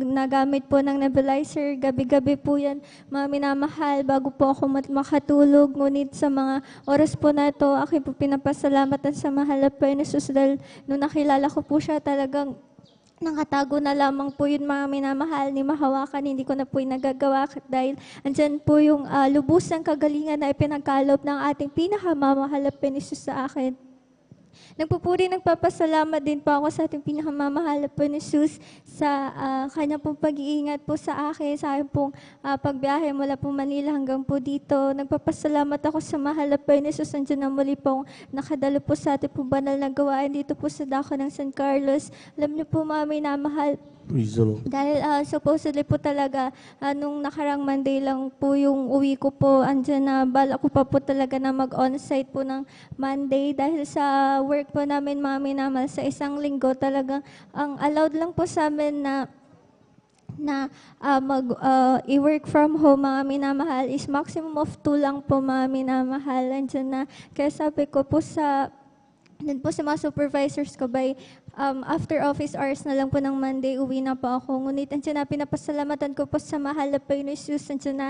nagamit po ng nebulizer. Gabi-gabi po yan, mga minamahal, bago po ako makatulog. Ngunit sa mga oras po na ito, ako po pinapasalamatan sa mahal na Panginoon Jesus dahil nung nakilala ko po siya, talagang nakatago na lamang po yun, mga minamahal, ni mahawakan, hindi ko na po yung nagagawa dahil andyan po yung lubusang kagalingan na ipinagkaloob ng ating pinakamamahal na Panginoon Jesus sa akin. Nagpupuri, nagpapasalamat din po ako sa ating pinakamamahal na Panginoon Jesus sa kanya pong pag-iingat po sa akin, sa aking pong pagbiyahe mula po Manila hanggang po dito. Nagpapasalamat ako sa mahal na Panginoon Jesus. Nandiyan na muli pong nakadalo po sa ating pong banal na gawain dito po sa dako ng San Carlos. Alam niyo po, mga minamahal, dahil supposedly po talaga, nung nakarang Monday lang po yung uwi ko po, andyan na bala ko pa po talaga na mag-on-site po ng Monday dahil sa work po namin, mga minamahal, sa isang linggo talagang ang allowed lang po sa amin i-work from home, mga minamahal, is maximum of 2 lang po, mga minamahal. Andyan na, kaya sabi ko po sa mga supervisors ko, after office hours na lang po ng Monday, uwi na po ako. Ngunit andyan na, pinapasalamatan ko po sa mahal na Panginoon Jesus. Andyan na,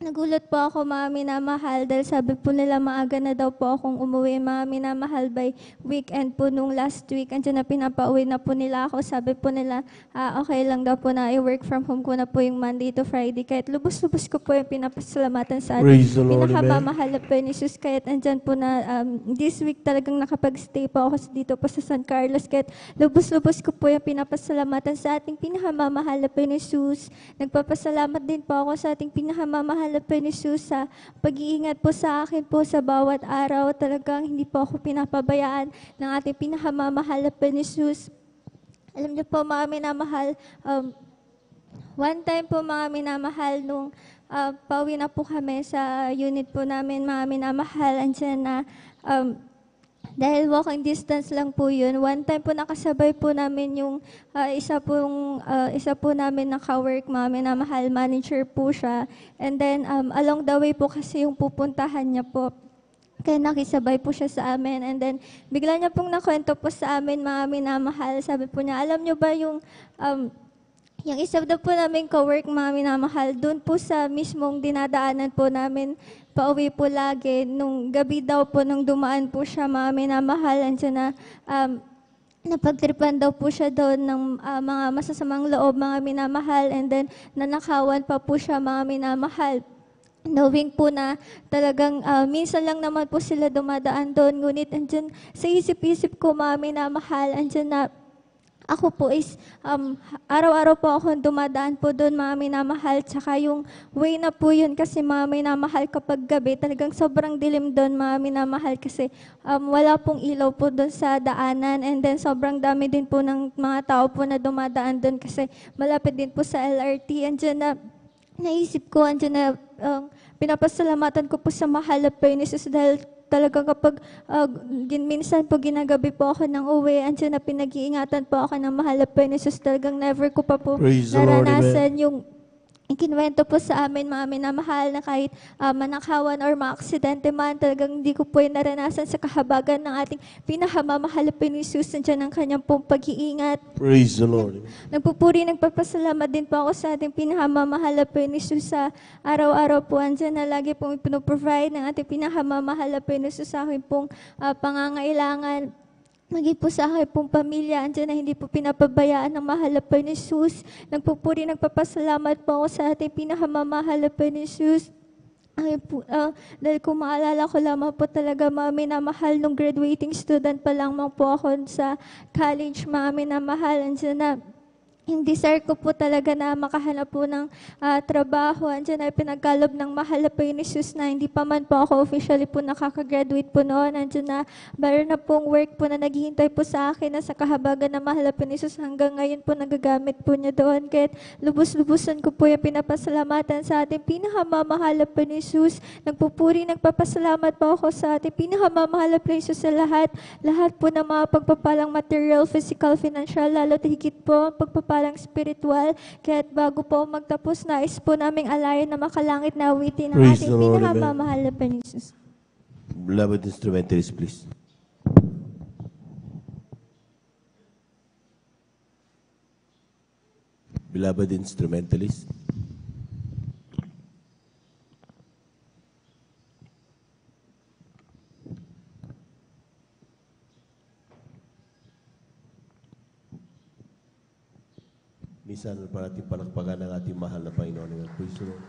nagulat po ako, mga minamahal, dahil sabi po nila maaga na daw po akong umuwi, mga minamahal, by weekend po nung last week. Andyan na, pinapauwi na po nila ako. Sabi po nila, okay lang daw po na i-work from home ko na po yung Monday to Friday. Kahit lubos-lubos ko po yung pinapasalamatan sa ating pinakamamahal na Panginoon Jesus. Kahit andyan po na this week talagang nakapag-stay po ako dito po sa San Carlos. Kahit lubos-lubos ko po yung pinapasalamatan sa ating pinakamamahal na Panginoon Jesus. Nagpapasalamat din po ako sa ating pinakamamahal na Panginoon Jesus sa pag-iingat po sa akin po sa bawat araw. Talagang hindi po ako pinapabayaan ng ating pinakamamahal na Panginoon Jesus. Alam niyo po, mga minamahal, one time po, mga minamahal, nung pauwi na po kami sa unit po namin, mga minamahal, andyan na, dahil walking distance lang po yun, one time po nakasabay po namin yung isa po namin naka-work, mga minamahal, manager po siya. And then along the way po kasi yung pupuntahan niya po, kaya nakisabay po siya sa amin. And then bigla niya pong nakwento po sa amin, mga minamahal, sabi po niya, alam niyo ba yung isa daw po namin ka-work, mga minamahal, doon po sa mismong dinadaanan po namin, pauwi po lagi, nung gabi daw po, nung dumaan po siya, mga minamahal, andyan na, napagtripan daw po siya doon ng mga masasamang loob, mga minamahal, and then nanakawan pa po siya, mga minamahal. Knowing po na talagang minsan lang naman po sila dumadaan doon, ngunit andyan sa isip-isip ko, mga minamahal, andyan na, ako po is, araw-araw po ako dumadaan po doon, mga minamahal, tsaka yung way na po yun, kasi mga minamahal, kapag gabi, talagang sobrang dilim doon, mga minamahal, kasi wala pong ilaw po doon sa daanan, and then sobrang dami din po ng mga tao po na dumadaan doon, kasi malapit din po sa LRT. Andyan na, naisip ko, andyan na, pinapasalamatan ko po sa mahal na Panginoon Jesus dahil talagang kapag minsan po ginagabi po ako ng uwi, andyan na pinag-iingatan po ako ng mahal na Panginoon Jesus. Talagang never ko pa po naranasan yung ikinuwento po sa amin, mga minamahal, na kahit manakawan or maaksidente man, talagang hindi ko po yung naranasan sa kahabagan ng ating pinakamamahal na Panginoon Jesus. Nandiyan ang kanyang pong pag-iingat. Praise the Lord. Nagpupuri, nagpapasalamat din po ako sa ating pinakamamahal na Panginoon Jesus sa araw-araw po. Andyan na lagi pong ipinoprovide ng ating pinakamamahal na Panginoon Jesus sa aking pong pangangailangan. Maging po sa aking pong pamilya, andyan na hindi po pinapabayaan ng mahal na Panginoon Jesus. Nagpupuri, nagpapasalamat po ako sa ating pinakamamahal na Panginoon Jesus Ay po, dahil kung maalala ko lamang po talaga, mga minamahal, nung graduating student pa lamang po ako sa college, mga minamahal, andyan na, yung desire ko po talaga na makahanap po ng trabaho. Andiyan ay pinagkalob ng mahal na Panginoon Jesus na hindi pa man po ako officially po nakakagraduate po noon. Andiyan na mayroon na pong work po na naghihintay po sa akin na sa kahabagan ng mahal na Panginoon Jesus. Hanggang ngayon po nagagamit po niya doon. Kaya lubos-lubusan ko po yung pinapasalamatan sa ating pinakamamahal na Panginoon Jesus. Nagpupuri, nagpapasalamat po ako sa ating pinakamamahal na Panginoon Jesus sa lahat. Lahat po ng mga pagpapalang material, physical, financial, lalo't higit po pagpapalang spiritual. Kaya bago po magtapos, nais po naming alayan na makalangit na awitin ng Praise ating the Lord, pinakamamahal na Panginoon Jesus. Beloved instrumentalists, please. Beloved instrumentalists. Minsan pa natin palakpakan ng ating mahal na Panginoon. Praise the Lord.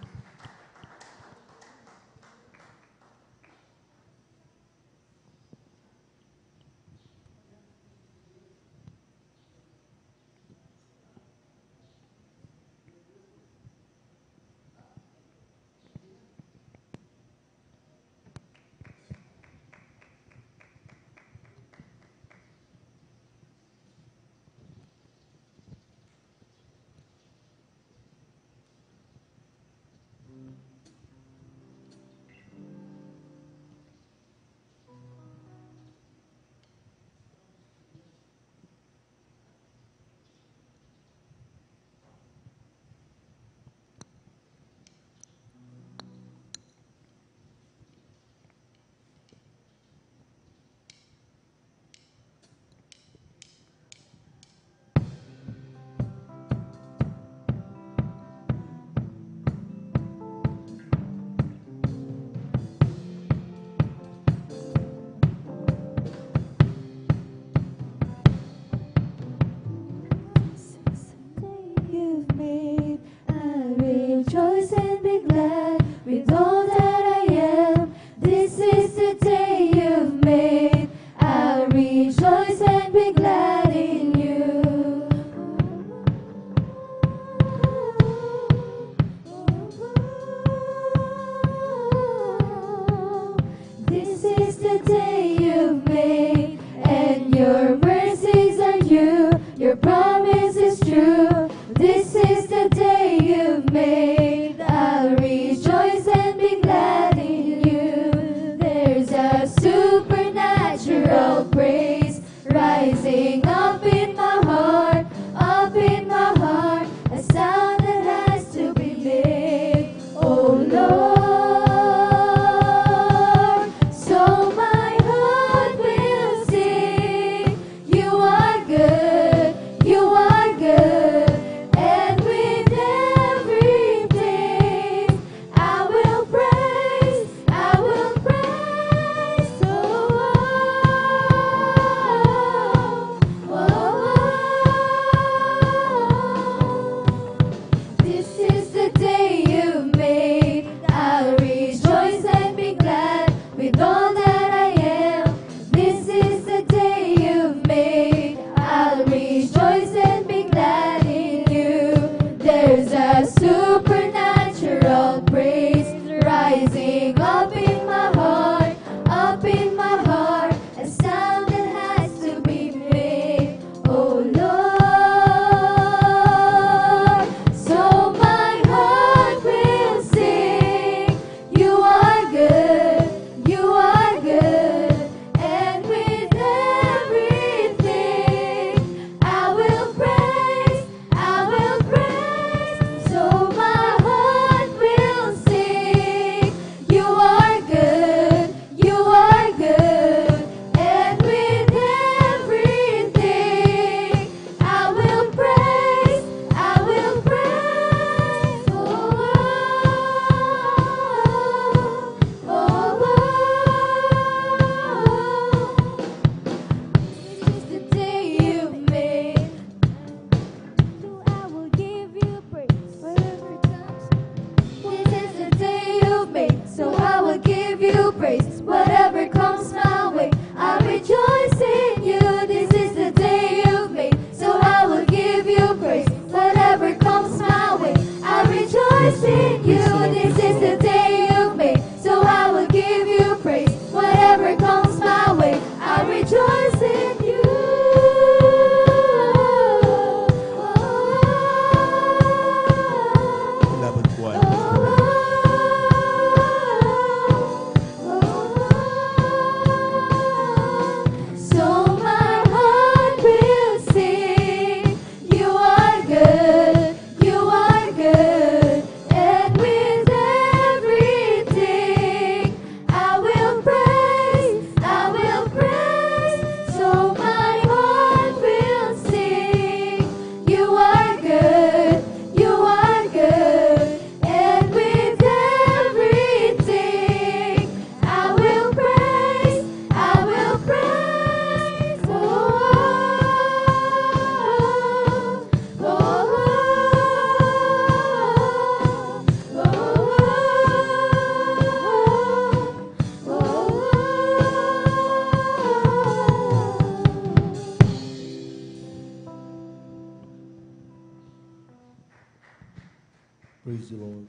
Praise the Lord.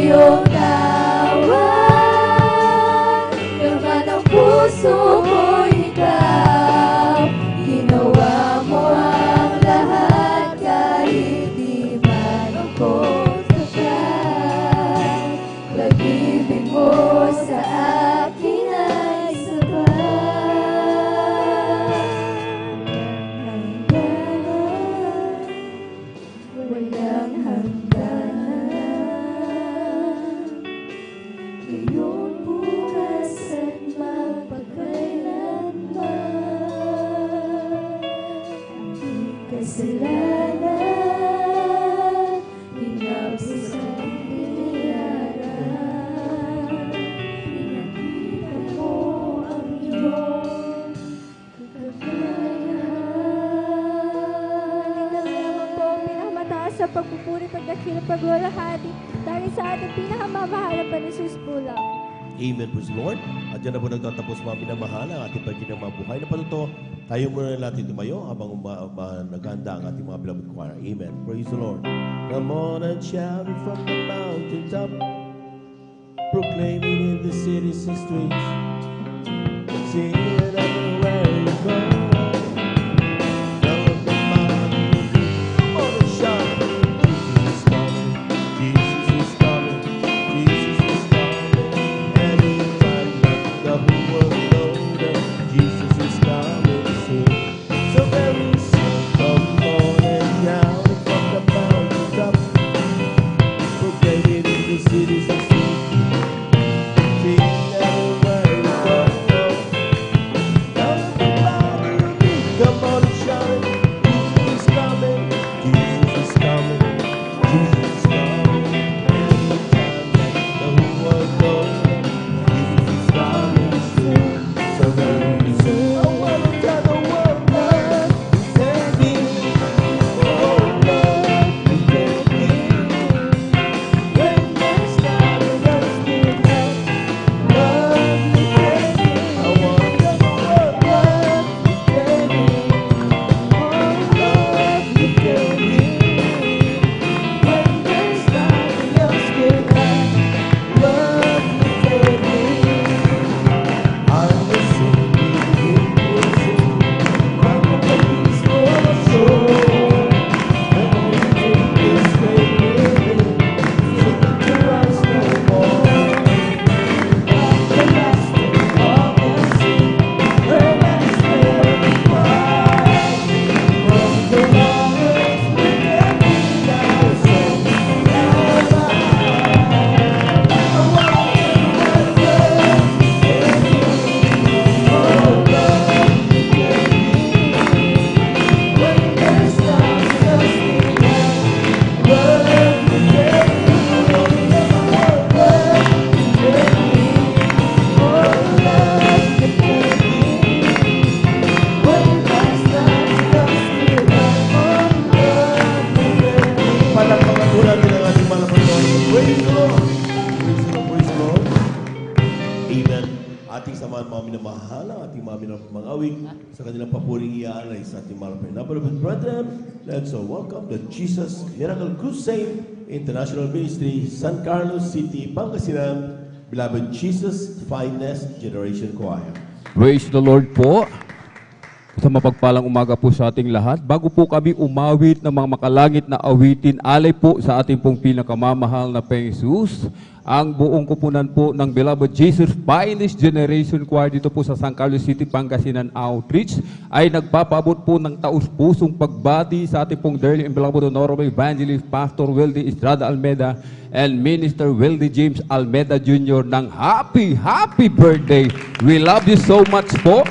iyong tawag. Laman ng puso ko ikaw, ginawa mo ang lahat kahit di man ako sapat. Pag-ibig mo sa akin ay sapat. Walang hangganan, ngayon, bukas at magpakailanman. Aking kasalanan, hinapos ang biyayaan. Pinakita mo ang iyong Ikaw lamang po ang pinakamataas sa pagpupuri, pagdakila, paglalahati, dahil sa ating pinakamamahal na Panginoon po lang. Amen, praise the Lord. At dyan na po nagtatapos mga minamahal ang ating pagkinang mabuhay na patuto. Tayo muna natin tumayo habang naghanda ang ating mga beloved choir. Amen. Praise the Lord. Come on and shout it from the mountaintop, proclaim it in the cities and streets, sing it everywhere you go. Come on and shout it. Jesus is coming, Jesus is coming, Jesus is coming. Anytime the whole world knows that Jesus is coming soon. So very soon, come on and shout it from the mountaintop, proclaim it in the cities and streets, sing everywhere you go. Come on and shout it. Jesus is coming, Jesus is coming, Jesus is coming. Anytime that the whole world knows that Jesus is coming soon. So very soon. I want to tell the world, Lord, take me. Oh Lord, take me. When there's not enough still left, Lord, you take me. I want to tell the world, Lord, take me. Oh Lord, you take me. When there's not enough still left, Lord, you take me. I will sing, you will sing. I'm a place for my soul. I'm only doing this way living, so to rise no more. Like the master of the sea, her last word is mine. From the waters within me, I will sing. Palakpakan po natin ang ating mahal na Panginoon. Praise the Lord! Praise the Lord, praise the Lord. Amen. Ating samahan mga minamahal, ang ating mga awig sa kanilang papuring iaalay sa ating mahal na Panginoon. Beloved brethren, let's all welcome the Jesus Miracle Crusade International Ministry, San Carlos City, Pangasinan, Beloved Jesus Finest Generation Choir. Praise the Lord po. Sa mapagpalang umaga po sa ating lahat. Bago po kami umawit ng mga makalangit na awitin, alay po sa ating pong pinakamamahal na Panginoon, ang buong kupunan po ng Beloved Jesus Finest Generation Choir dito po sa San Carlos City, Pangasinan Outreach ay nagpapaabot po ng taus-pusong pagbati sa ating pong dearly and beloved Honorable Evangelist Pastor Weldy Estrada Almeda and Minister Weldy James Almeda Jr. ng happy birthday. We love you so much po.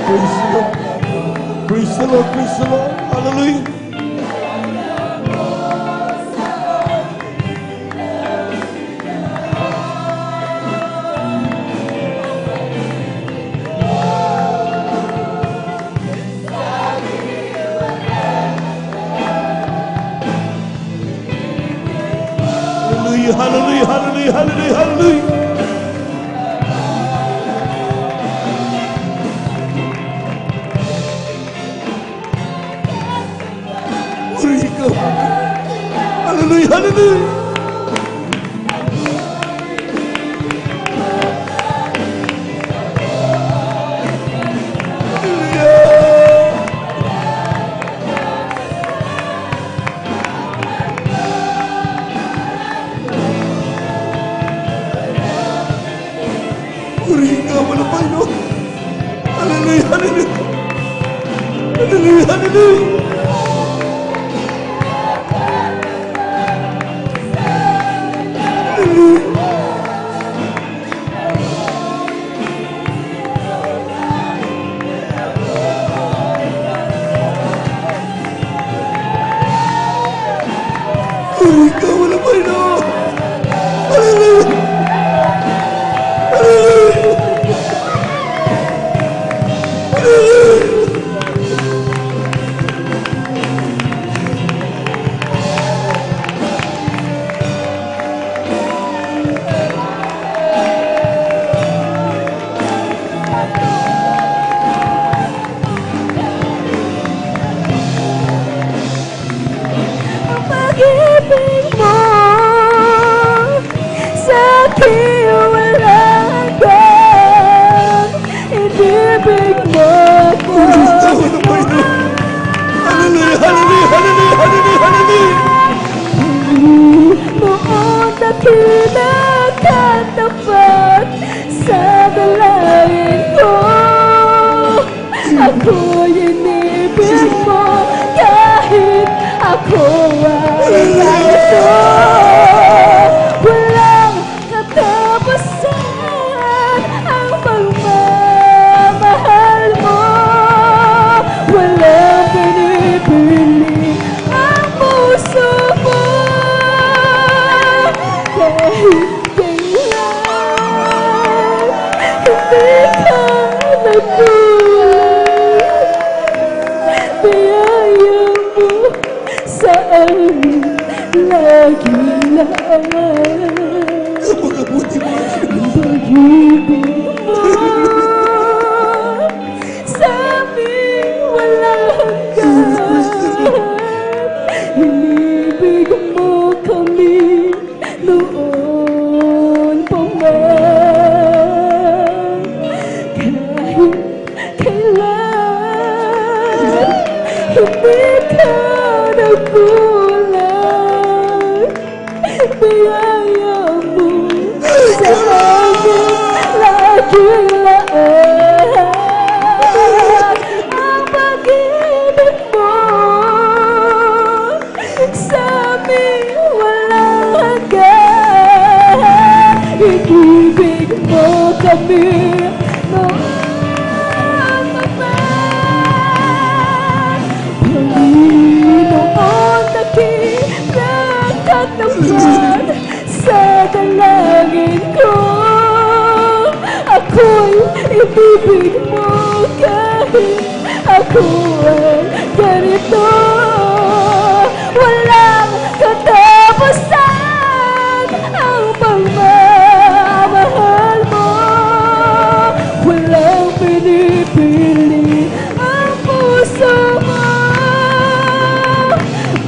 Praise the Lord. Praise the Lord. Praise the Lord. Hallelujah. Hallelujah, hallelujah, hallelujah, hallelujah. Hallelujah, hallelujah. Hallelujah, hallelujah. Hallelujah, hallelujah. Ikaw wala pa rin ako. Hallelujah. Hallelujah. Pag-ibig mo sa akin wala hanggan. Ibibig mo ko. Hallelujah, hallelujah, hallelujah, hallelujah, hallelujah. Noon nakilakatapat sa dalangin ko. Ako'y inibig mo kahit ako ay ganito. Walang katapusan ang pagmamahal mo. Walang pinipili ang puso mo. Kahit kailan hindi ka nagkulang. Biyaya mo sa amin lagi lang. Pag-ibig mo sa amin walang hanggan. Inibig mo kami noon pa man. Kahit kailan hindi ka nagkulang. Biyaya mo sa amin lagi lang. Ang pag-ibig mo sa amin walang hanggan. Inibig mo kami noon pa man. Panginoon nakilakatapat sa dalangin ko. Ako'y ibibig mo kahit ako ay ganito. Walang katapusan ang pagmamahal mo. Walang pinipili ang puso mo.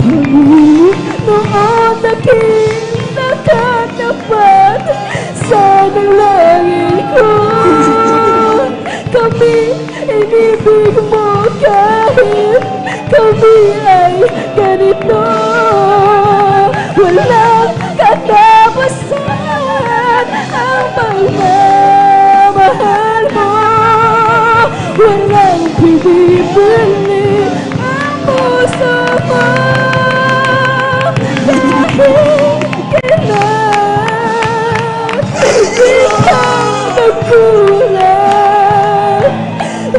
Panginoon nakilakatapat sa dalangin ko. Kami inibig mo kahit kami ay ganito. Walang katapusan ang pagmamahal mo. Walang pinipili ang puso mo. Kahit kailan di ka nagkulang.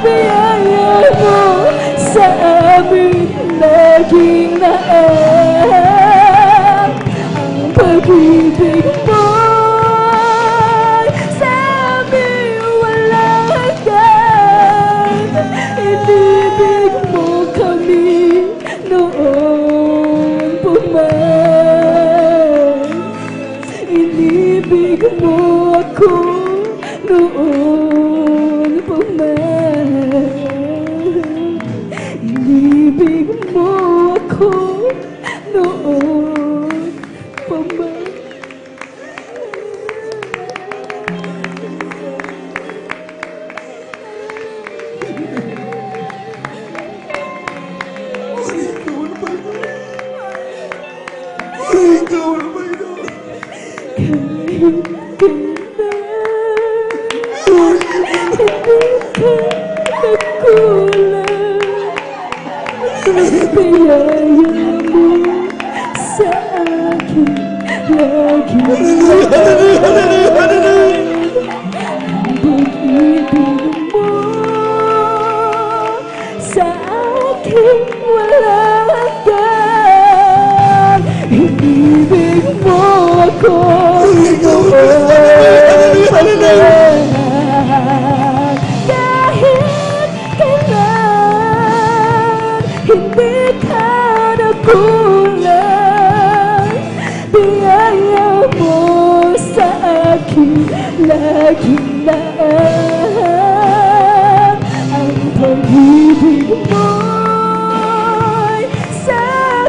Biyaya sa amin laging naan. Ang pag-ibig mo sa amin walang hanggan. Inibig mo kami noon pa man. Inibig mo ako noon pa man. Inibig mo ako noon pa man. Biyaya mo sa akin lagi. Pag-ibig mo sa akin walang hanggan. Inibig mo ako noon pa man. Kahit kailan hindi ka nakulang. Biyaya mo sa akin laging naan. Ang pag-ibig mo'y sa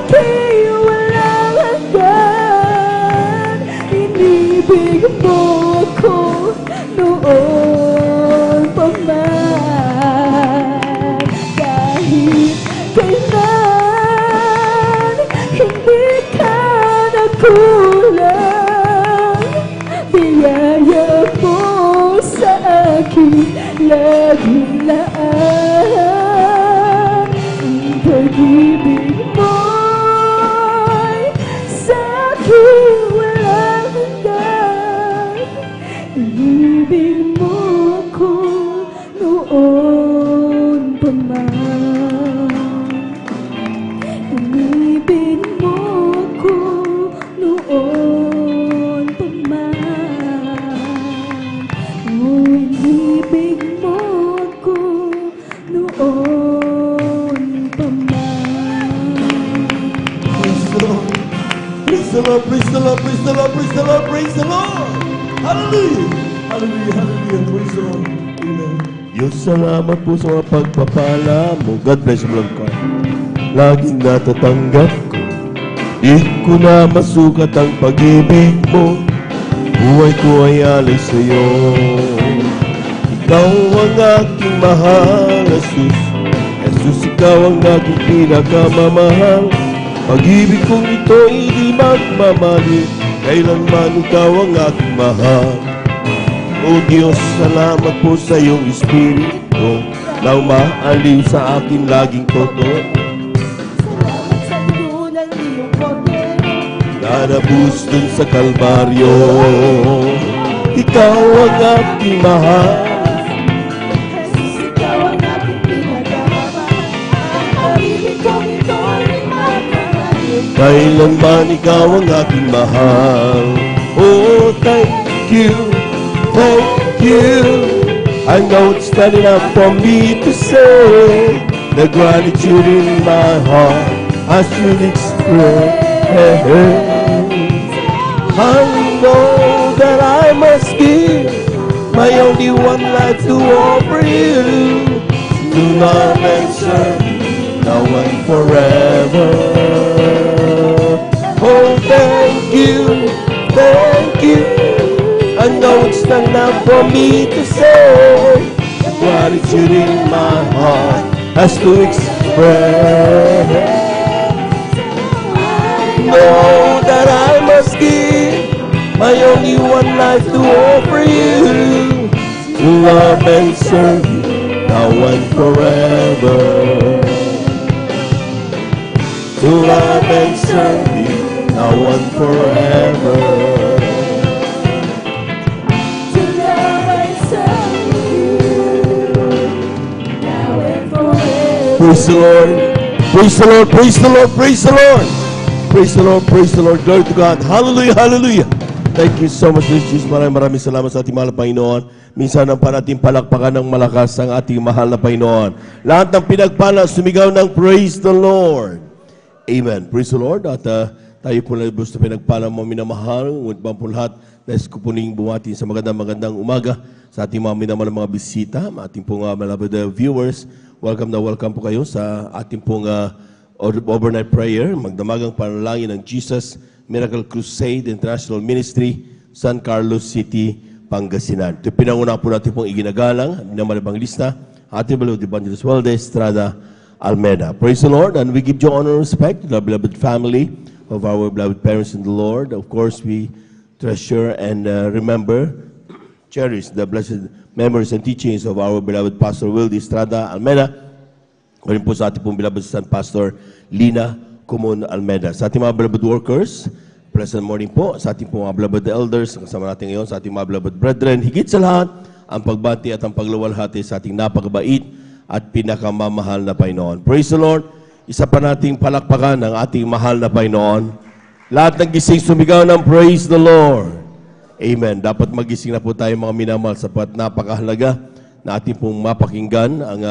akin walang hanggan. Inibig mo ako noon pa man. Kahit kailan hindi ka nakulang. Biyaya mo sa akin laging naan. Ang pag-ibig mo'y sa akin walang hanggan. Inibig mo ako noon pa man. Inibig mo ako noon pa man. Oh, inibig mo ako noon pa man. Praise the Lord. Praise the Lord, praise the Lord, praise the Lord, praise the Lord, praise the Lord. Hallelujah. Hallelujah, hallelujah. Praise the Lord. Amen. Diyos, salamat po sa mga pagpapala mo. God bless you, Lord God. Laging natatanggap ko. Di ko na masukat ang pag-ibig mo. Buhay ko ay alay sa'yo. Ikaw ang aking mahal, Jesus. Jesus, ikaw ang aking pinakamamahal. Pag-ibig kong ito'y di magmamali. Kailanman ikaw ang aking mahal. O Diyos, salamat po sa iyong Espiritu na umaaliw sa akin laging totoo. Nanabus dun sa Kalbaryo. Ikaw ang aking mahal. Kailanman ikaw ang aking mahal. Oh, thank you, thank you. I know it's not enough for me to say the gratitude in my heart I should express. I know that I must give my only one life to offer you, to love and serve you now and forever. Oh, thank you, thank you. I know it's not enough for me to say the gratitude in my heart has to express. Know that I must give my only one life to offer you, to love and serve you now and forever. To love and serve you now and forever. To love and serve you now and forever. Praise the Lord. Praise the Lord. Praise the Lord. Praise the Lord. Praise the Lord. Praise the Lord. Glory to God. Hallelujah. Hallelujah. Thank you so much, Jesus. Maraming salamat sa ating mahal na Panginoon. Minsan ang natin palakpakan ng malakas ang ating mahal na Panginoon. Lahat ng pinagpala, sumigaw ng praise the Lord. Amen. Praise the Lord. At tayo po na gusto pinagpala mo minamahal. Ngunit ba po lahat, nais ko po ning buhatin sa magandang umaga sa ating mga minamahal na mga bisita, ating pong malabad viewers. Welcome na welcome po kayo sa ating pong overnight prayer, magdamagang panalangin ng Jesus Miracle Crusade International Ministry, San Carlos City, Pangasinan. Ito pinanguna po natin pong iginagalang, minamalabang lista, ating beloved Evangelist Valdez Estrada Almeida. Praise the Lord, and we give you honor and respect to the beloved family of our beloved parents in the Lord. Of course, we treasure and remember, cherish the blessed memories and teachings of our beloved Pastor Wildy Estrada Almeida. Ngayon po sa ating pong beloved San Pastor Lina Kumon Almeida. Sa ating mga beloved workers, pleasant morning po. Sa ating mga beloved elders, kasama natin ngayon sa ating mga beloved brethren, higit sa lahat, ang pagbati at ang pagluwalhati sa ating napakabait at pinakamamahal na Panginoon. Praise the Lord. Isa pa nating palakpakan ng ating mahal na Panginoon. Lahat ng gising sumigaw ng praise the Lord. Amen. Dapat magising na po tayo mga minamahal sapat napakahalaga na ating pong mapakinggan ang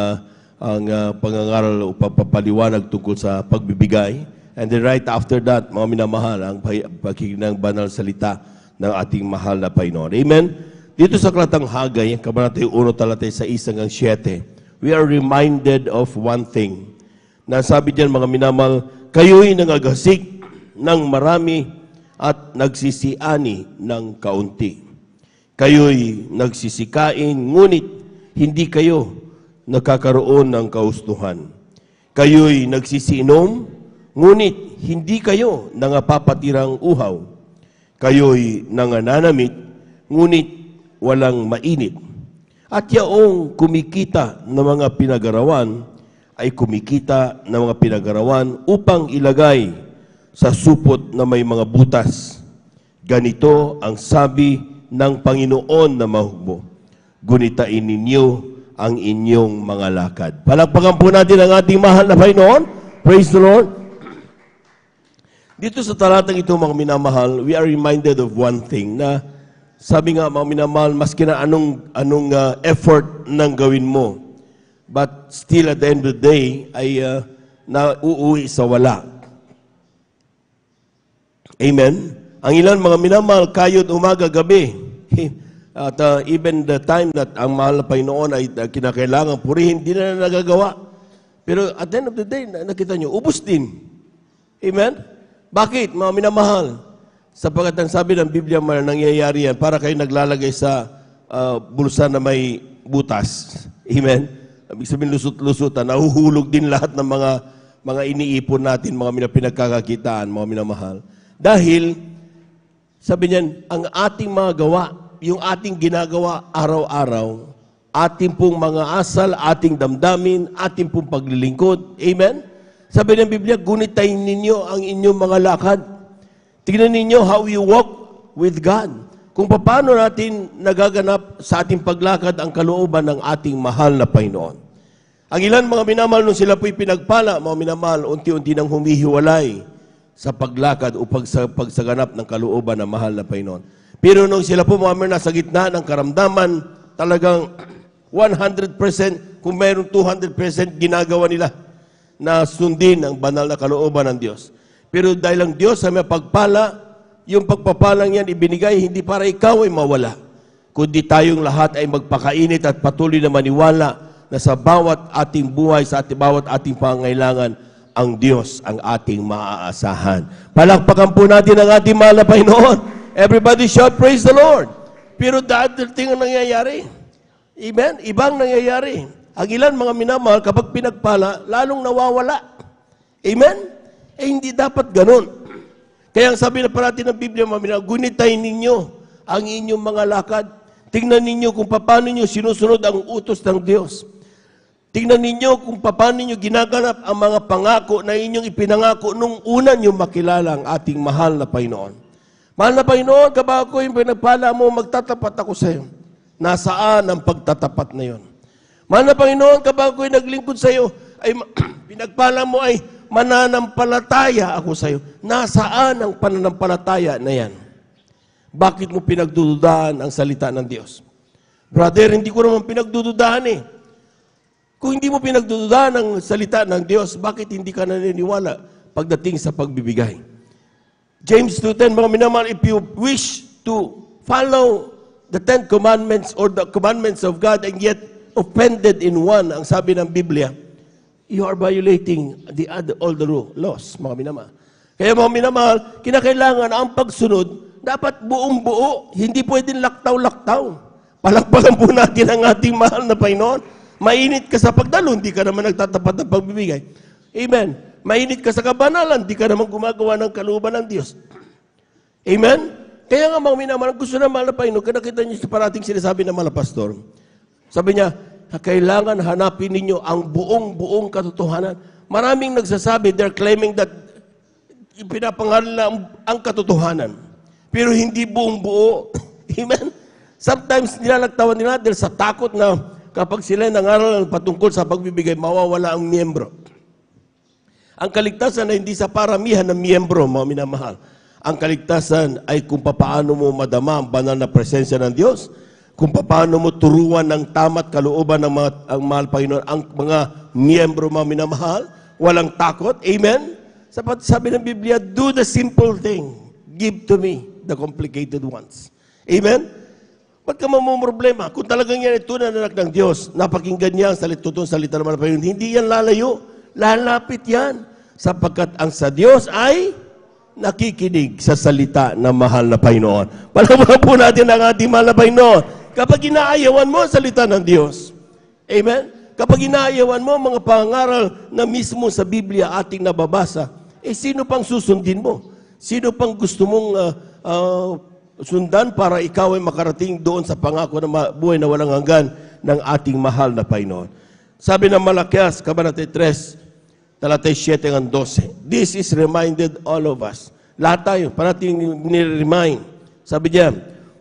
pangangaral o pagpapaliwanag tungkol sa pagbibigay. And then right after that, mga minamahal, ang pakikinig ng banal salita ng ating mahal na Panginoon. Amen? Dito sa Aklatang Hagay, Kabanata 1, talatay 6 hanggang 7, we are reminded of one thing. Na sabi diyan, mga minamahal, kayo'y nangagasik ng marami at nagsisiani ng kaunti. Kayo'y nagsisikain, ngunit hindi kayo nakakaroon ng kaustuhan. Kayo'y nagsisiinom, ngunit hindi kayo nangapapatirang uhaw. Kayo'y nangananamit, ngunit walang mainit. At yaong kumikita ng mga pinagarawan, ay kumikita ng mga pinagarawan upang ilagay sa supot na may mga butas. Ganito ang sabi ng Panginoon na mahugbo. Gunitain ninyo ang inyong mga lakad. Palakpakan po natin ang ating mahal na Panginoon. Praise the Lord. Dito sa talatang ito, mga minamahal, we are reminded of one thing na sabi nga, mga minamahal, maski na anong effort nang gawin mo, but still at the end of the day ay nauuwi sa wala. Amen? Ang ilan, mga minamahal, kayod umaga, gabi. At even the time that ang mahal na Panginoon ay kinakailangan purihin, hindi na nagagawa. Pero at the end of the day, nakita nyo, ubos din. Amen? Bakit, mga minamahal? Sapagkat ang sabi ng Biblia, nangyayari yan para kayo naglalagay sa bulsa na may butas. Amen? Ibig sabihin, lusot-lusutan, nahuhulog din lahat ng mga iniipon natin, mga pinagkakakitaan, mga minamahal. Dahil, sabi niyan, ang ating mga gawa, yung ating ginagawa araw-araw, ating pong mga asal, ating damdamin, ating pong paglilingkod. Amen? Sabi ng Biblia, gunitain ninyo ang inyong mga lakad. Tingnan ninyo how you walk with God. Kung paano natin nagaganap sa ating paglakad ang kalooban ng ating mahal na Panginoon. Ang ilan mga minamahal, nung sila po'y pinagpala, mga minamahal, unti-unti nang humihiwalay sa paglakad o pagsaganap ng kalooban ng mahal na Panginoon. Pero nung sila po mga nasa gitna ng karamdaman, talagang 100%, kung mayroong 200% ginagawa nila na sundin ang banal na kalooban ng Diyos. Pero dahil ang Diyos ay may pagpala, yung pagpapalang yan ibinigay hindi para ikaw ay mawala, kundi tayong lahat ay magpakainit at patuloy na maniwala na sa bawat ating buhay, sa bawat ating pangangailangan, ang Diyos ang ating maaasahan. Palakpakan po natin ang ating mahal na Panginoon. Everybody shout, praise the Lord. Pero the other thing ang nangyayari. Amen? Ibang nangyayari. Ang ilan mga minamahal, kapag pinagpala, lalong nawawala. Amen? Eh, hindi dapat ganun. Kaya ang sabi na parati ng Biblia, mga minamahal, gunitahin ninyo ang inyong mga lakad. Tingnan ninyo kung paano nyo sinusunod ang utos ng Diyos. Tingnan ninyo kung paano nyo ginaganap ang mga pangako na inyong ipinangako nung una nyo makilala ang ating mahal na Panginoon. Mahal na Panginoon, kapag ako yung pinagpala mo, magtatapat ako sa iyo. Nasaan ang pagtatapat na yon? Mahal na Panginoon, kapag ako'y naglingkod sa iyo, ay pinagpala mo ay mananampalataya ako sa iyo. Nasaan ang pananampalataya na yan? Bakit mo pinagdududahan ang salita ng Diyos? Brother, hindi ko naman pinagdududahan eh. Kung hindi mo pinagdududahan ang salita ng Diyos, bakit hindi ka naniniwala pagdating sa pagbibigay? James 2:10, mga minamahal, if you wish to follow the 10 commandments or the commandments of God and yet offended in one, ang sabi ng Biblia, you are violating all the laws, mga minamahal. Kaya mga minamahal, kinakailangan ang pagsunod, dapat buong-buo, hindi pwedeng laktaw-laktaw. Palakpakan po natin ang ating mahal na Panginoon. Mainit ka sa pagdalo, hindi ka naman nagtatapat ng pagbibigay. Amen. Mainit ka sa kabanalan, hindi ka naman gumagawa ng kalooban ng Diyos. Amen? Kaya nga mga minamahal, gusto na mahal na Panginoon, kaya nakita niyo parating sinasabi ng mga pastor. Sabi niya, kailangan hanapin ninyo ang buong katotohanan. Maraming nagsasabi, they're claiming that pinapangalan na ang katotohanan. Pero hindi buong buo. Amen? Sometimes nilalagtawan nila dahil sa takot na kapag sila nangaral patungkol sa pagbibigay, mawawala ang miyembro. Ang kaligtasan ay hindi sa paramihan ng miyembro, mga minamahal. Ang kaligtasan ay kung paano mo madama ang banal na presensya ng Diyos, kung paano mo turuan ng tama't kalooban ng ang mahal Panginoon, ang mga miyembro, mga minamahal, walang takot. Amen? Sabi ng Biblia, do the simple thing. Give to me the complicated ones. Amen? Ba't ka mamumroblema? Kung talagang yan ay tunay na anak ng Diyos, napakinggan niya ang salita ng Panginoon, hindi yan lalayo. Lalapit yan. Sapagkat ang sa Diyos ay nakikinig sa salita ng mahal na Panginoon. Palakpakan po natin ang ating mahal na Panginoon. Kapag inaayawan mo ang salita ng Diyos, amen? Kapag inaayawan mo mga pangaral na mismo sa Biblia ating nababasa, sino pang susundin mo? Sino pang gusto mong sundan para ikaw ay makarating doon sa pangako na buhay na walang hanggan ng ating mahal na Panginoon? Sabi ng Malakias, Kabanata 3, talatay 7 hanggang 12. This is reminded all of us. Lahat tayo, parating nire-remind. Sabi niya,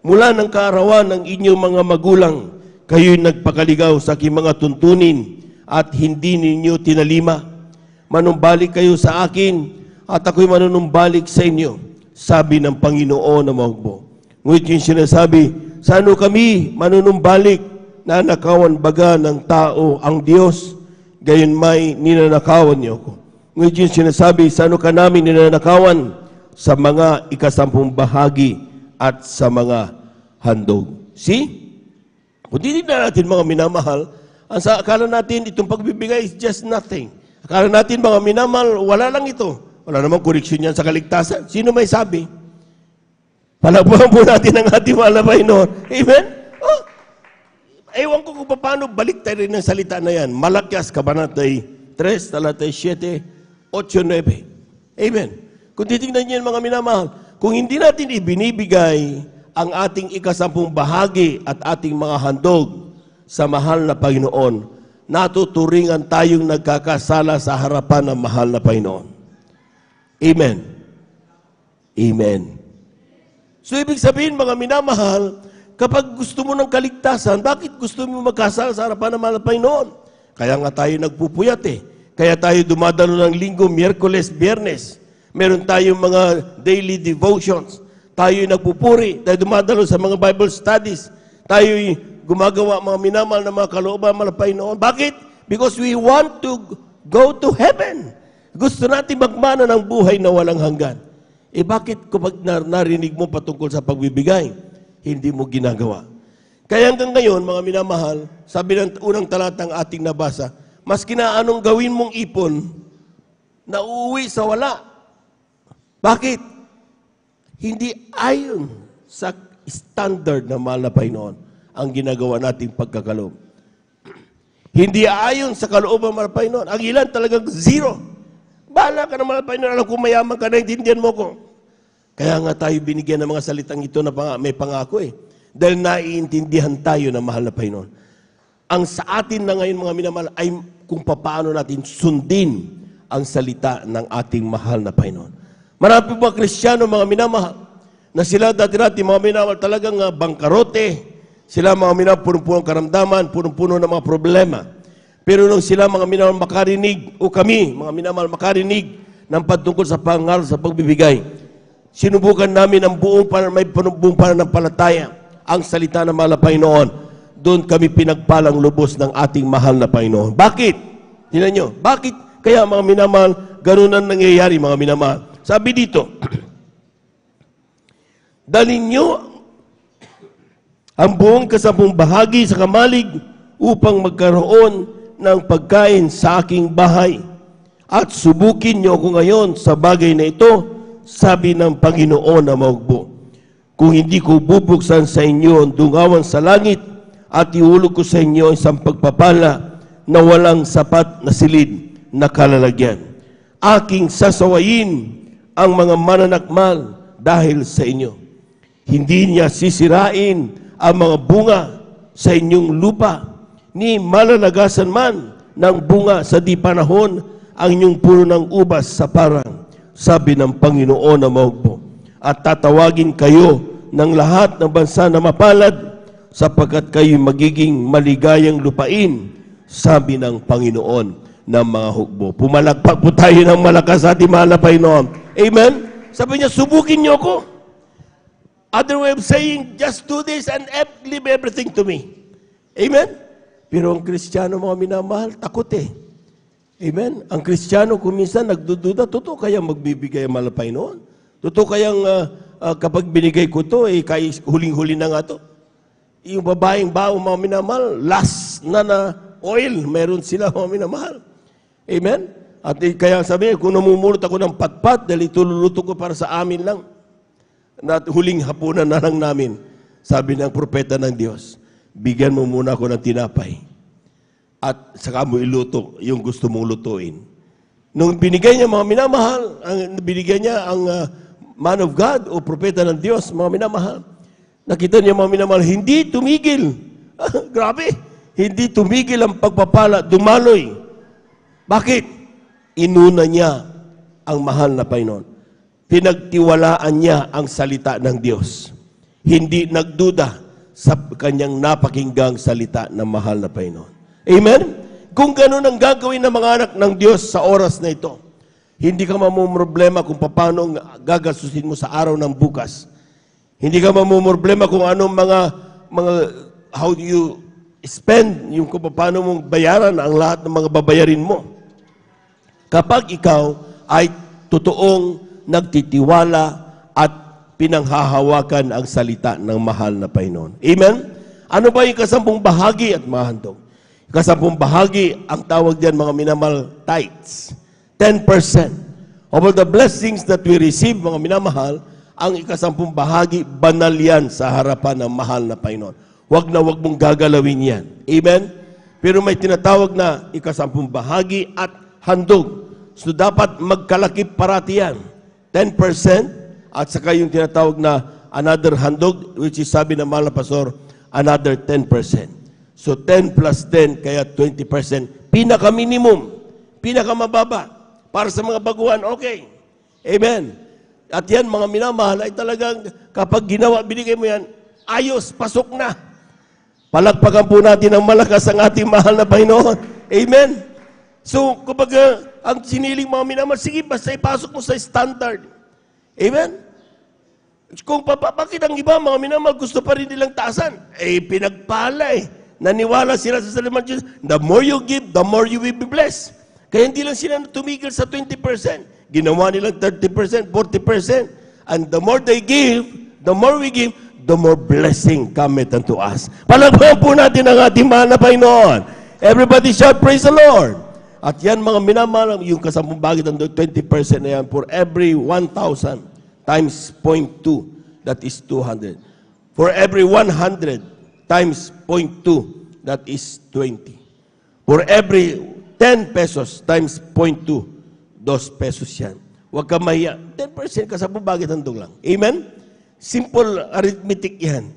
mula ng kaarawan ng inyong mga magulang, kayo'y nagpakaligaw sa aking mga tuntunin at hindi ninyo tinalima. Manumbalik kayo sa akin at ako'y manunumbalik sa inyo, sabi ng Panginoon na magbo. Ngunit yung sinasabi, saan kami manunumbalik na nakawan baga ng tao ang Diyos? Gayon may ninanakawan niyo ko. Ngunit yung sinasabi, saan ka namin ninanakawan? Sa mga ikasampung bahagi at sa mga handog. See? Kung titignan natin mga minamahal, ang akala natin itong pagbibigay is just nothing. Akala natin mga minamahal, wala lang ito. Wala namang koreksyon yan sa kaligtasan. Sino may sabi? Palakpakan po natin ang ating mahal na Panginoon. Amen? Oh, ewan ko kung paano balik tayo rin ng salita na yan. Malakias, Kabanata 3, talatay 7, 8, 9. Amen. Kung titignan niyo mga minamahal, kung hindi natin ibinibigay ang ating ikasampung bahagi at ating mga handog sa mahal na Panginoon, natuturingan tayong nagkakasala sa harapan ng mahal na Panginoon. Amen. Amen. So, ibig sabihin, mga minamahal, kapag gusto mo ng kaligtasan, bakit gusto mo magkasala sa harapan ng mahal na Panginoon? Kaya nga tayo nagpupuyat eh. Kaya tayo dumadalo ng linggo, Miyerkules, Biyernes. Meron tayong mga daily devotions. Tayo'y nagpupuri. Tayo dumadalo sa mga Bible studies. Tayo'y gumagawa mga minamahal na mga kalooban ng mahal na Panginoon. Bakit? Because we want to go to heaven. Gusto natin magmana ng buhay na walang hanggan. Bakit kapag narinig mo patungkol sa pagbibigay, hindi mo ginagawa? Kaya hanggang ngayon, mga minamahal, sabi ng unang talatang ating nabasa, maski na anong gawin mong ipon, nauuwi sa wala. Bakit? Hindi ayon sa standard na mahal na Panginoon ang ginagawa nating pagkakaloob. Hindi ayon sa kalooban ng mahal na Panginoon. Ang ilan talagang zero. Bahala ka naman, Panginoon, alam kung mayaman ka, naintindihan mo ko. Kaya nga tayo binigyan ng mga salitang ito na may pangako eh. Dahil naiintindihan tayo ng mahal na Panginoon. Ang sa atin na ngayon, mga minamahal, ay kung paano natin sundin ang salita ng ating mahal na Panginoon. Marami mga Kristiyano, mga minamahal, na sila dati-dati, mga minamahal, talagang bangkarote. Sila mga minamahal, punong-punong karamdaman, punong-puno ng mga problema. Pero nung sila mga minamahal makarinig, o kami mga minamahal makarinig ng patungkol sa pangaral sa pagbibigay, sinubukan namin ang buong pananampalataya, ang salita ng mahal na Panginoon. Doon kami pinagpalang lubos ng ating mahal na Panginoon. Bakit? Tingnan nyo, bakit kaya mga minamahal, ganun ang nangyayari mga minamahal? Sabi dito, dalhin nyo ang buong 10 bahagi sa kamalig upang magkaroon ng pagkain sa aking bahay. At subukin nyo ako ngayon sa bagay na ito, sabi ng Panginoon na maugbo. Kung hindi ko bubuksan sa inyo ang dungawan sa langit at iulog ko sa inyo isang pagpapala na walang sapat na silid na kalalagyan. Aking sasawayin ang mga mananakmal dahil sa inyo. Hindi niya sisirain ang mga bunga sa inyong lupa, ni malalagasan man ng bunga sa di panahon ang inyong puno ng ubas sa parang, sabi ng Panginoon na maugpo. At tatawagin kayo ng lahat ng bansa na mapalad, sapagkat kayo magiging maligayang lupain, sabi ng Panginoon ng mga hukbo. Pumalakpak po tayo ng malakas sa ating mahal na Panginoon. Amen? Sabi niya, subukin niyo ako. Other way of saying, just do this and leave everything to me. Amen? Pero ang Kristiyano, mga minamahal, takot eh. Amen? Ang Kristiyano, kung minsan nagdududa, totoo kaya magbibigay ang mahal na Panginoon? Totoo kayang kapag binigay ko to, huling-huli na nga to. Yung babaeng bao, mga minamahal, last na oil, meron sila, mga minamahal. Amen? At kaya sabi, kung namumulot ako ng patpat, dahil itululuto ko para sa amin lang, na huling hapunan na lang namin, sabi ng propeta ng Diyos, bigyan mo muna ako ng tinapay at saka mo iluto yung gusto mong lutuin. Nung binigay niya mga minamahal, binigay niya ang man of God o propeta ng Diyos, mga minamahal, nakita niya mga minamahal, hindi tumigil. Grabe, hindi tumigil ang pagpapala, dumaloy. Bakit? Inuna niya ang mahal na Panginoon. Pinagtiwalaan niya ang salita ng Diyos. Hindi nagduda sa kanyang napakinggang salita ng mahal na Panginoon. Amen? Kung ganun ang gagawin ng mga anak ng Diyos sa oras na ito, hindi ka mamumroblema kung paano gagasusin mo sa araw ng bukas. Hindi ka mamumroblema kung anong mga how do you spend, yung kung paano mong bayaran ang lahat ng mga babayarin mo. Kapag ikaw ay totoong nagtitiwala at pinanghahawakan ang salita ng mahal na Panginoon. Amen? Ano ba yung 10 bahagi at mahandog? 10 bahagi, ang tawag diyan mga minamahal, tithes. 10% of all the blessings that we receive, mga minamahal, ang 10 bahagi, banal yan sa harapan ng mahal na Panginoon. Huwag mong gagalawin yan. Amen? Pero may tinatawag na 10 bahagi at handog. So dapat magkalakip parati yan. 10% at saka yung tinatawag na another handog, which is sabi ng mahal na pastor, another 10%. So 10 plus 10, kaya 20%. Pinaka-minimum, pinaka-mababa. Para sa mga baguhan, okay. Amen. At yan, mga minamahal, ay talagang kapag ginawa, binigay mo yan, ayos, pasok na. Palakpakan po natin ang malakas ang ating mahal na Panginoon. Amen. So, kumbaga, ang siniling mga minamahal, sige, basta ipasok mo sa standard. Amen? Kung bakit ang iba, mga minamahal, gusto pa rin nilang taasan? Pinagpala eh. Naniwala sila sa salita ng Diyos. The more you give, the more you will be blessed. Kaya hindi lang sila tumigil sa 20%. Ginawa nilang 30%, 40%. And the more they give, the more we give, the more blessing cometh unto us. Palagpakan po natin ang ating mahal na Panginoon. Everybody shout, praise the Lord. At yan mga minamahal, yung 10 bahagi ng 20% na yan, for every 1,000 times 0.2, that is 200. For every 100 times 0.2, that is 20. For every 10 pesos times 0.2, 2 pesos yan. Huwag ka mahiya. 10% 10 bahagi ng lang. Amen? Simple arithmetic yan.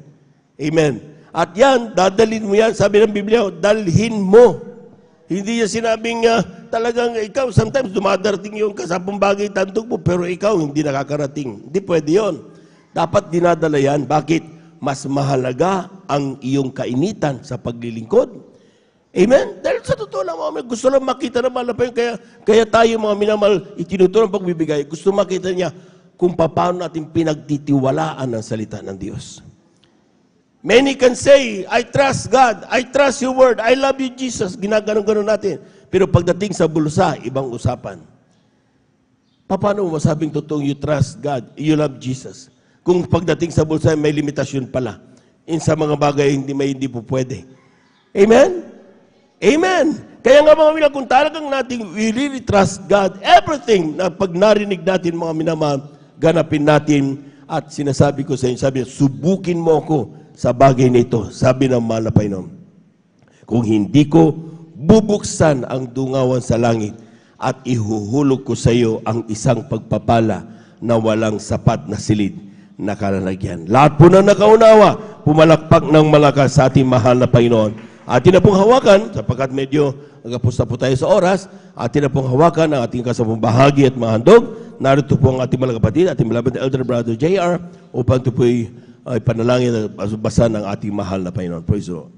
Amen. At yan, dadalhin mo yan, sabi ng Biblia, dalhin mo. Hindi niya sinabing talagang ikaw, sometimes dumadarating yung 10 bagay tandog mo, pero ikaw hindi nakakarating. Hindi pwede yun. Dapat dinadala yan. Bakit? Mas mahalaga ang iyong kainitan sa paglilingkod. Amen? Dahil sa totoo lang, mga gusto lang makita na mahal na Panginoon. Kaya tayo mga minamahal, itinuturo ang pagbibigay. Gusto makita niya kung paano natin pinagtitiwalaan ang salita ng Diyos. Many can say, I trust God, I trust your word, I love you, Jesus. Ginaganon-ganon natin. Pero pagdating sa bulsa, ibang usapan. Paano mo masabing totoong you trust God, you love Jesus? Kung pagdating sa bulsa, may limitasyon pala. Sa mga bagay, hindi po pwede. Amen? Amen. Kaya nga mga minamahal, kung talagang natin we really trust God, everything na pag narinig natin mga minamahal, ganapin natin at sinasabi ko sa inyo, sabi, subukin mo ako sa bagay nito, sabi ng mahal na Panginoon. Kung hindi ko bubuksan ang dungawan sa langit at ihuhulog ko sa iyo ang isang pagpapala na walang sapat na silid na kalalagyan. Lahat po na nakaunawa, pumalakpak ng malakas sa ating mahal na Panginoon. Atin na pong hawakan, sapagkat medyo nagapos na po tayo sa oras, atin na pong hawakan ang ating kasamang bahagi at mga handog. Narito po ang ating mga kapatid, ating malapit na Elder Brother JR, upang ito po ay panalangin at basa ng ating mahal na Panginoon. Praise the Lord.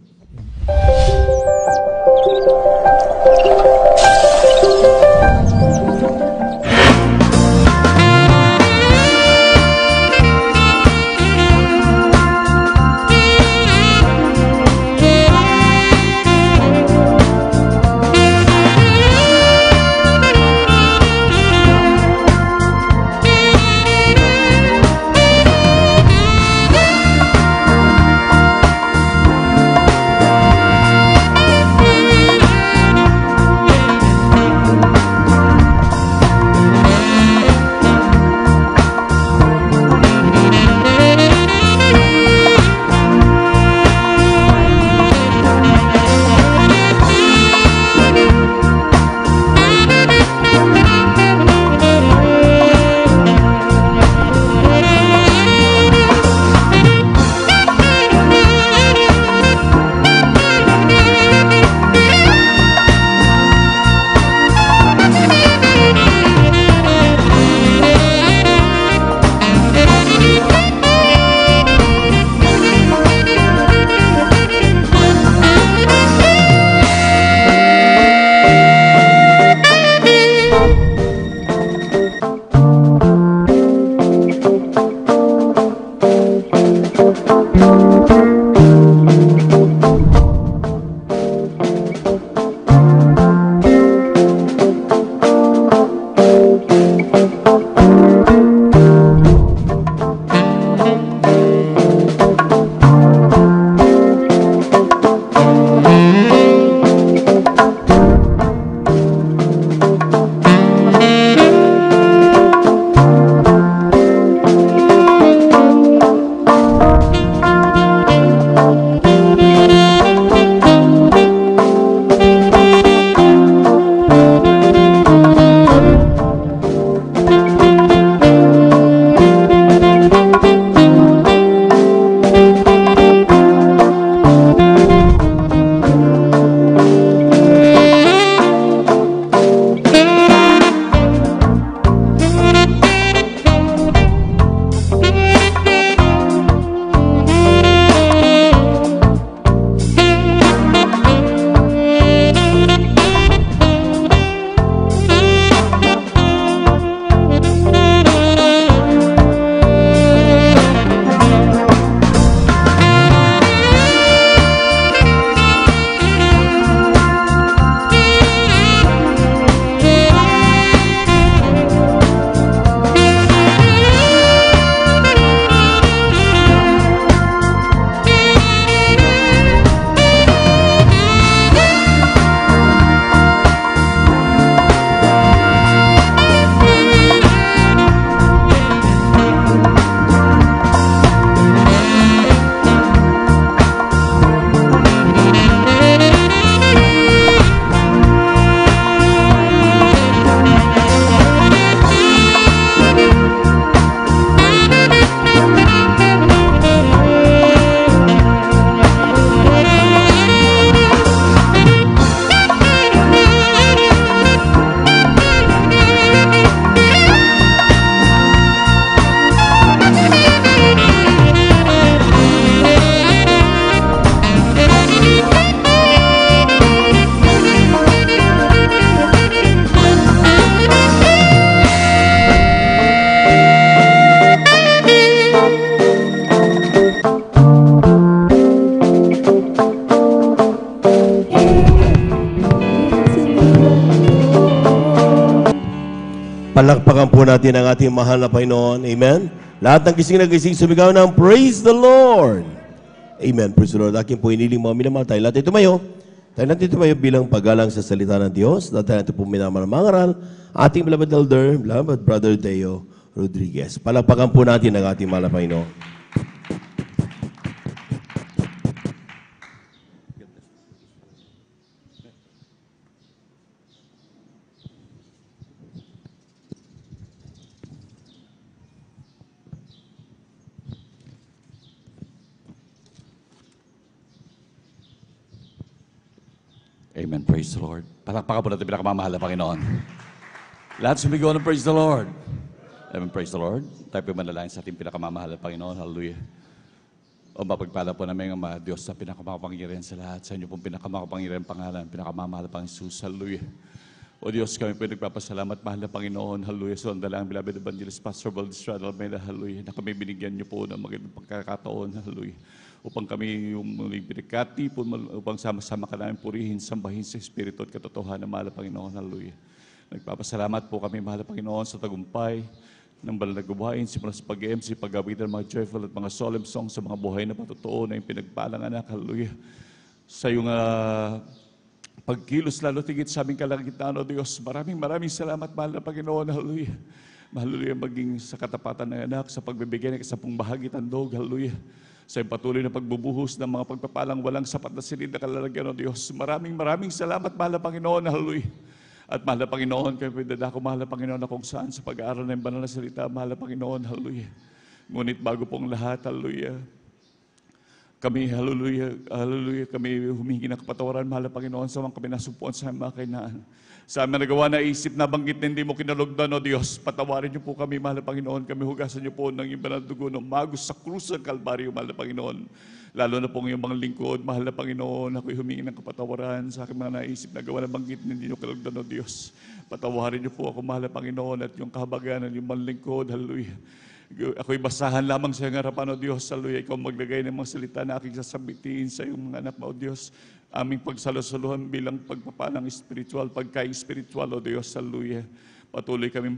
Palakpakan po natin ang ating mahal na Panginoon. Amen. Lahat ng gising na gising, sumigaw ng Praise the Lord. Amen. Praise the Lord. Aking po iniling mga minamahal. Tayo natin tumayo. Tayo natin tumayo bilang paggalang sa salita ng Diyos. Tayo natin po minamahal mangaral. Ating beloved elder, beloved brother Deo Rodriguez. Palakpakan po natin ang ating mahal na Panginoon. Amen. Praise the Lord. Palakpakan po natin pinakamamahal na Panginoon. Lahat sumigaw ng praise the Lord. Amen. Praise the Lord. Tayo po manalangin sa ating pinakamamahal na Panginoon. Hallelujah. O mapagpala po namin ang mga Diyos sa pinakamakapangyarihan sa lahat. Sa inyo pong pinakamakapangyarihan pangalan, pinakamamahal na Panginoon Jesus. Hallelujah. O Diyos, kami po nagpapasalamat, mahal na Panginoon. Hallelujah. So, ang dalang beloved evangelist, Pastor Valdez Almeida. Hallelujah. Na kami binigyan niyo po ng magandang pagkakataon. Hallelujah. Upang kami yung muling binigati po, upang sama-sama ka namin purihin, sambahin sa Espiritu at katotohanan, mahal na Panginoon. Hallelujah. Nagpapasalamat po kami, mahal na Panginoon, sa tagumpay ng banal na gawain, simula sa pag-MC, pag-awitan, mga joyful at mga solemn songs sa mga buhay na patotoo na yung pinagpalang anak. Hallelujah. Sa iyong pagkilos lalo tigit sa aming kalangitan, O Diyos. Maraming salamat, mahal na Panginoon. Hallelujah. Hallelujah. Maging sa katapatan ng anak, sa pagbibigay ng isang bahagi tandog. Hallelujah. Sa iyong patuloy na pagbubuhos ng mga pagpapalang walang sapat na silid na kalalagyan, O Diyos. Maraming salamat, mahal na Panginoon. Hallelujah. At mahal na Panginoon, kami pinadako, mahal na Panginoon, na kung saan sa pag-aaral ng banal na salita, mahal na Panginoon. Hallelujah. Ngunit bago pong lahat, hallelujah, kami, hallelujah, kami humingi ng kapatawaran, mahal na Panginoon, sa mga kami nasumpuan sa mga kainaan. Sa aming nagawa na isip na banggit na hindi mo kinalugdan, O Diyos, patawarin niyo po kami, mahal na Panginoon. Kami hugasan niyo po ng iba na dugo ng magos sa krus ng Kalbaryo, mahal na Panginoon. Lalo na pong yung mga lingkod, mahal na Panginoon, ako'y humingi ng kapatawaran sa aking mga naisip na gawa na banggit na hindi niyo kinalugdan, O Diyos. Patawarin niyo po ako, mahal na Panginoon, at yung kahabaganan, yung mga lingkod, hallelujah. Ako'y basahan lamang sa iyong harapan, O Diyos. Hallelujah. Ikaw maglagay ng mga salita na aking sasabitin sa iyong mga anak, O Diyos. Aming pagsalusuluhan bilang pagpapalang spiritual, pagkain spiritual, O Diyos. Hallelujah. Patuloy kami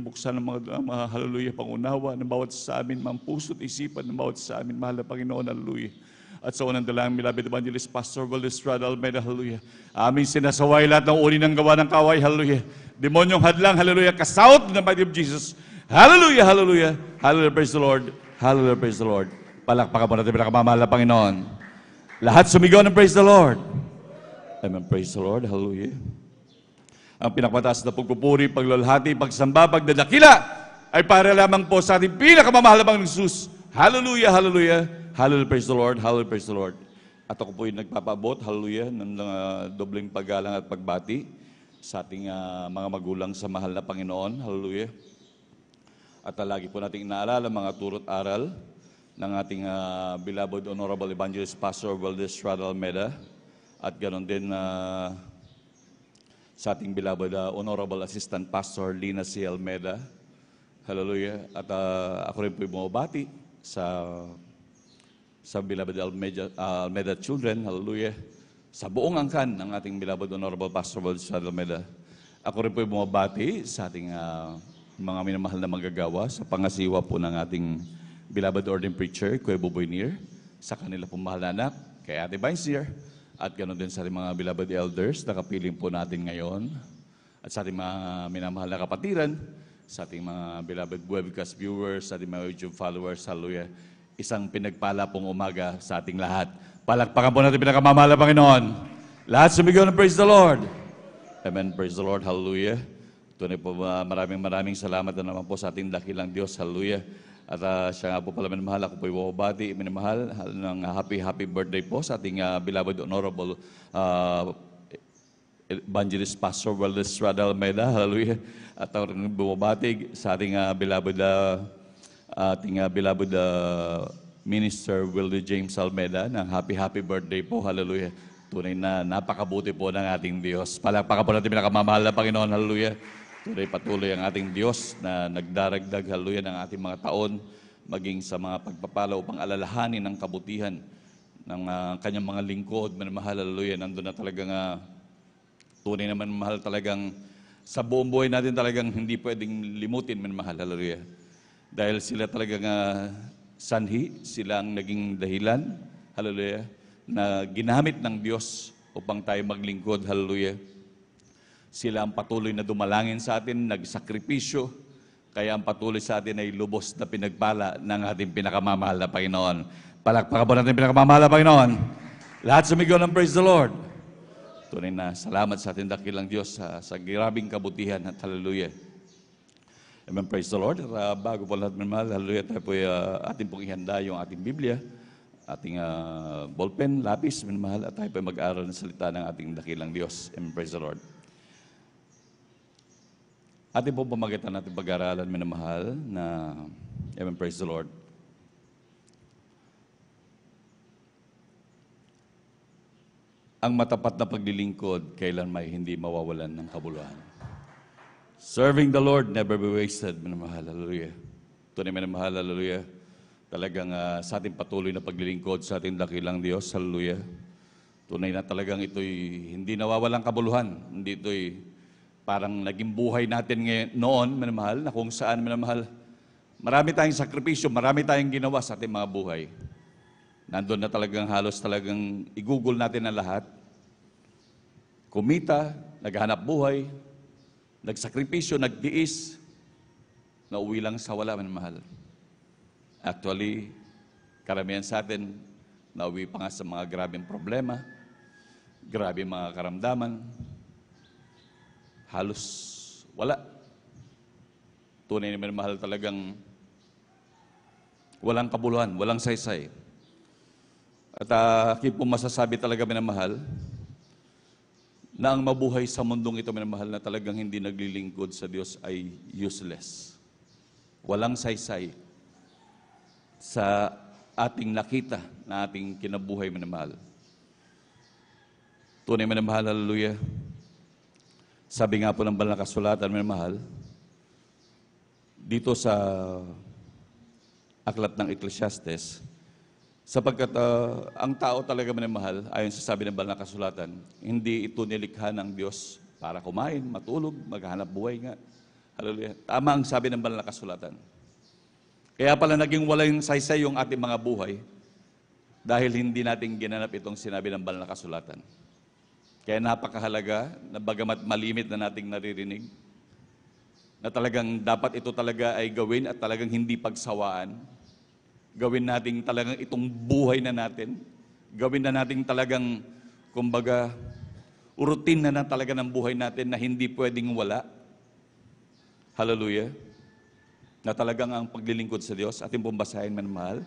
buksan ng mga hallelujah, pangunawa ng bawat sa amin, mga puso at isipan ng bawat sa amin, mahal na Panginoon. Hallelujah. At sa unang dalangin, beloved evangelist, Pastor Valdez Almeida, hallelujah. Aming sinasaway lahat ng uri ng gawa ng kaway, hallelujah. Demonyong hadlang, hallelujah. Kasawt ng mighty of Jesus. Hallelujah, hallelujah. Hallelujah, praise the Lord. Hallelujah, praise the Lord. Palakpakan po natin pinakamamahal na Panginoon. Lahat sumigaw ng praise the Lord. Amen, praise the Lord. Hallelujah. Ang pinakmataas na pagpupuri, paglalhati, pagsamba, pagdadakila ay para lamang po sa ating pinakamamahal na Panginoon Jesus. Hallelujah, hallelujah. Hallelujah, praise the Lord. Hallelujah, praise the Lord. At ako po yung nagpapaabot, hallelujah, ng dobleng paggalang at pagbati sa ating mga magulang sa mahal na Panginoon. Hallelujah. At lagi po nating inaalala mga turot aral ng ating beloved Honorable Evangelist Pastor Valdez Almeida at ganoon din sa ating beloved Honorable Assistant Pastor Lina C. Almeida. Hallelujah. At ako rin po bumabati sa beloved Almeida children. Hallelujah. Sa buong angkan ng ating beloved Honorable Pastor Valdez Almeida. Ako rin po bumabati sa ating mga minamahal na manggagawa sa pangasiwa po ng ating beloved ordained preacher, Kuya Buboy Nir, sa kanila pong mahal na anak, kay Ate Vincier, at ganoon din sa ating mga beloved elders na kapiling po natin ngayon, at sa ating mga minamahal na kapatiran, sa ating mga beloved webcast viewers, sa ating mga YouTube followers, hallelujah. Isang pinagpala pong umaga sa ating lahat. Palakpakan po natin pinakamamahal na Panginoon. Lahat sumigaw ng praise the Lord. Amen, praise the Lord, hallelujah. Tunay po maraming salamat na naman po sa ating dakilang Diyos. Hallelujah. At siya nga po pala minamahal. Ako po ibabati, minamahal ng happy birthday po sa ating beloved Honorable Evangelist Pastor Valdez Almeida. Hallelujah. At ako rin bumabati sa ating beloved Minister Willie James Almeida ng happy birthday po. Hallelujah. Tunay na napakabuti po ng ating Diyos. Palakpakan po natin pinakamamahal na Panginoon. Hallelujah. Tunay patuloy ang ating Diyos na nagdaragdag, hallelujah, ng ating mga taon, maging sa mga pagpapala upang alalahanin ang kabutihan ng kanyang mga lingkod. Manamahal, hallelujah, nandun na talagang tunay naman mahal talagang sa buong buhay natin talagang hindi pwedeng limutin, minamahal. Hallelujah. Dahil sila talagang sanhi, sila ang naging dahilan, hallelujah, na ginamit ng Diyos upang tayo maglingkod, hallelujah. Sila ang patuloy na dumalangin sa atin, nagsakripisyo, kaya ang patuloy sa atin ay lubos na pinagpala ng ating pinakamamahal na Panginoon. Palakpakan po natin pinakamamahal na Panginoon. Lahat sumigaw ng praise the Lord. Tunay na salamat sa ating dakilang Diyos sa grabing kabutihan at hallelujah. Amen, praise the Lord. Bago po lahat, minamahal, hallelujah, tayo po ating pong ihanda yung ating Biblia, ating ballpen, lapis, minamahal, at tayo po mag-aaral ng salita ng ating dakilang Diyos. Amen, praise the Lord. Ating po pamagitan natin pag-aaralan, minamahal, na, amen, praise the Lord. Ang matapat na paglilingkod, kailan may hindi mawawalan ng kabuluhan. Serving the Lord never be wasted, minamahal, hallelujah. Tunay, minamahal, hallelujah. Talagang sa ating patuloy na paglilingkod sa ating dakilang Diyos, hallelujah. Tunay na talagang ito'y hindi nawawalang kabuluhan. Hindi ito'y parang naging buhay natin noon, minamahal, na kung saan, minamahal, marami tayong sakripisyo, marami tayong ginawa sa ating mga buhay. Nandun na talagang halos talagang i-google natin ang lahat. Kumita, naghanap buhay, nagsakripisyo, nagtiis, nauwi lang sa wala, minamahal. Actually, karamihan sa atin, nauwi pa nga sa mga grabing problema, grabing mga karamdaman, halos wala. Tunay na minamahal talagang walang kabuluhan, walang saysay. At aking po masasabi talaga, minamahal, na ang mabuhay sa mundong ito, minamahal, na talagang hindi naglilingkod sa Diyos ay useless. Walang saysay sa ating nakita na ating kinabuhay, minamahal. Tunay, minamahal, hallelujah. Sabi nga po ng banal na kasulatan, minamahal, dito sa aklat ng Ecclesiastes, sapagkat ang tao talaga, minamahal, ayon sa sabi ng banal na kasulatan, hindi ito nilikha ng Diyos para kumain, matulog, maghanap buhay nga. Hallelujah. Tama ang sabi ng banal na kasulatan. Kaya pala naging wala yung saysay yung ating mga buhay dahil hindi natin ginanap itong sinabi ng banal na kasulatan. Kaya napakahalaga na bagamat malimit na nating naririnig, na talagang dapat ito talaga ay gawin at talagang hindi pagsawaan. Gawin natin talagang itong buhay na natin. Gawin na natin talagang, kumbaga, routine na talaga ng buhay natin na hindi pwedeng wala. Hallelujah. Na talagang ang paglilingkod sa Diyos, ating pong basahin, minamahal,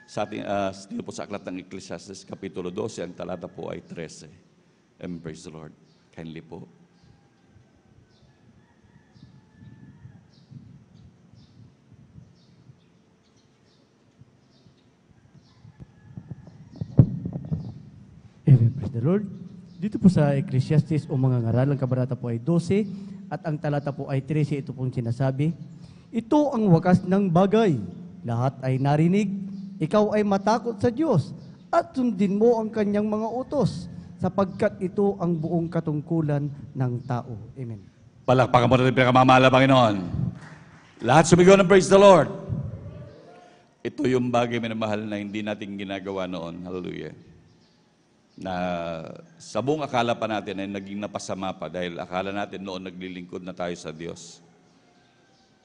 sa ating, dito po sa aklat ng Ecclesiastes, Kapitulo 12, ang talata po ay 13. And praise the Lord. Kindly po. Amen. Praise the Lord. Dito po sa Ecclesiastes o mga ngaral, ang kabanata po ay 12 at ang talata po ay 13. Ito pong sinasabi, ito ang wakas ng bagay. Lahat ay narinig. Ikaw ay matakot sa Diyos at sundin mo ang kanyang mga utos sapagkat ito ang buong katungkulan ng tao. Amen. Palakpakan mo natin pinakamamahal na Panginoon. Lahat sumigaw ng praise the Lord. Ito yung bagay, minamahal, na hindi natin ginagawa noon. Hallelujah. Na sa buong akala pa natin ay naging napasama pa dahil akala natin noon naglilingkod na tayo sa Diyos.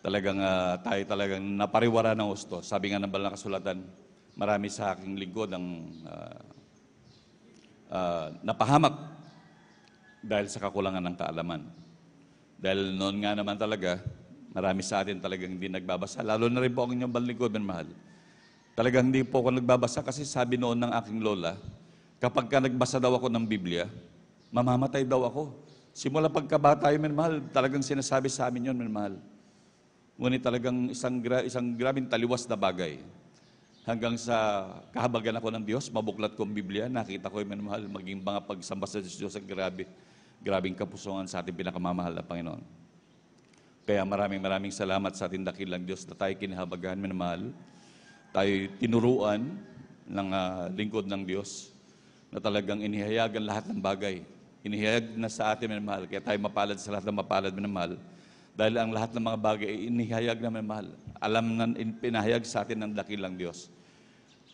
Talagang tayo talagang napariwara ng gusto. Sabi nga ng banal na kasulatan, marami sa aking lingkod ang napahamak dahil sa kakulangan ng kaalaman. Dahil noon nga naman talaga, marami sa atin talagang hindi nagbabasa. Lalo na rin po ang inyong banlingkod, minamahal. Talagang hindi po ako nagbabasa kasi sabi noon ng aking lola, kapag ka nagbasa daw ako ng Biblia, mamamatay daw ako. Simula pagkabata yun, minamahal, talagang sinasabi sa amin yun, minamahal. Ngunit talagang isang grabing taliwas na bagay. Hanggang sa kahabagan ako ng Diyos, mabuklat ko ang Biblia, nakita ko yung minamahal, maging mga pagsamba sa Diyos ang grabing kapusungan sa ating pinakamamahal na Panginoon. Kaya maraming salamat sa ating dakilang Diyos na tayo kinahabagahan, minamahal. Tayo tinuruan ng lingkod ng Diyos na talagang inihayagan lahat ng bagay Inihayag na sa atin, minamahal. Kaya tayo mapalad sa lahat ng mapalad, minamahal. Dahil ang lahat ng mga bagay ay inihayag na, minamahal. Alam na, pinahayag sa atin ng dakilang Diyos.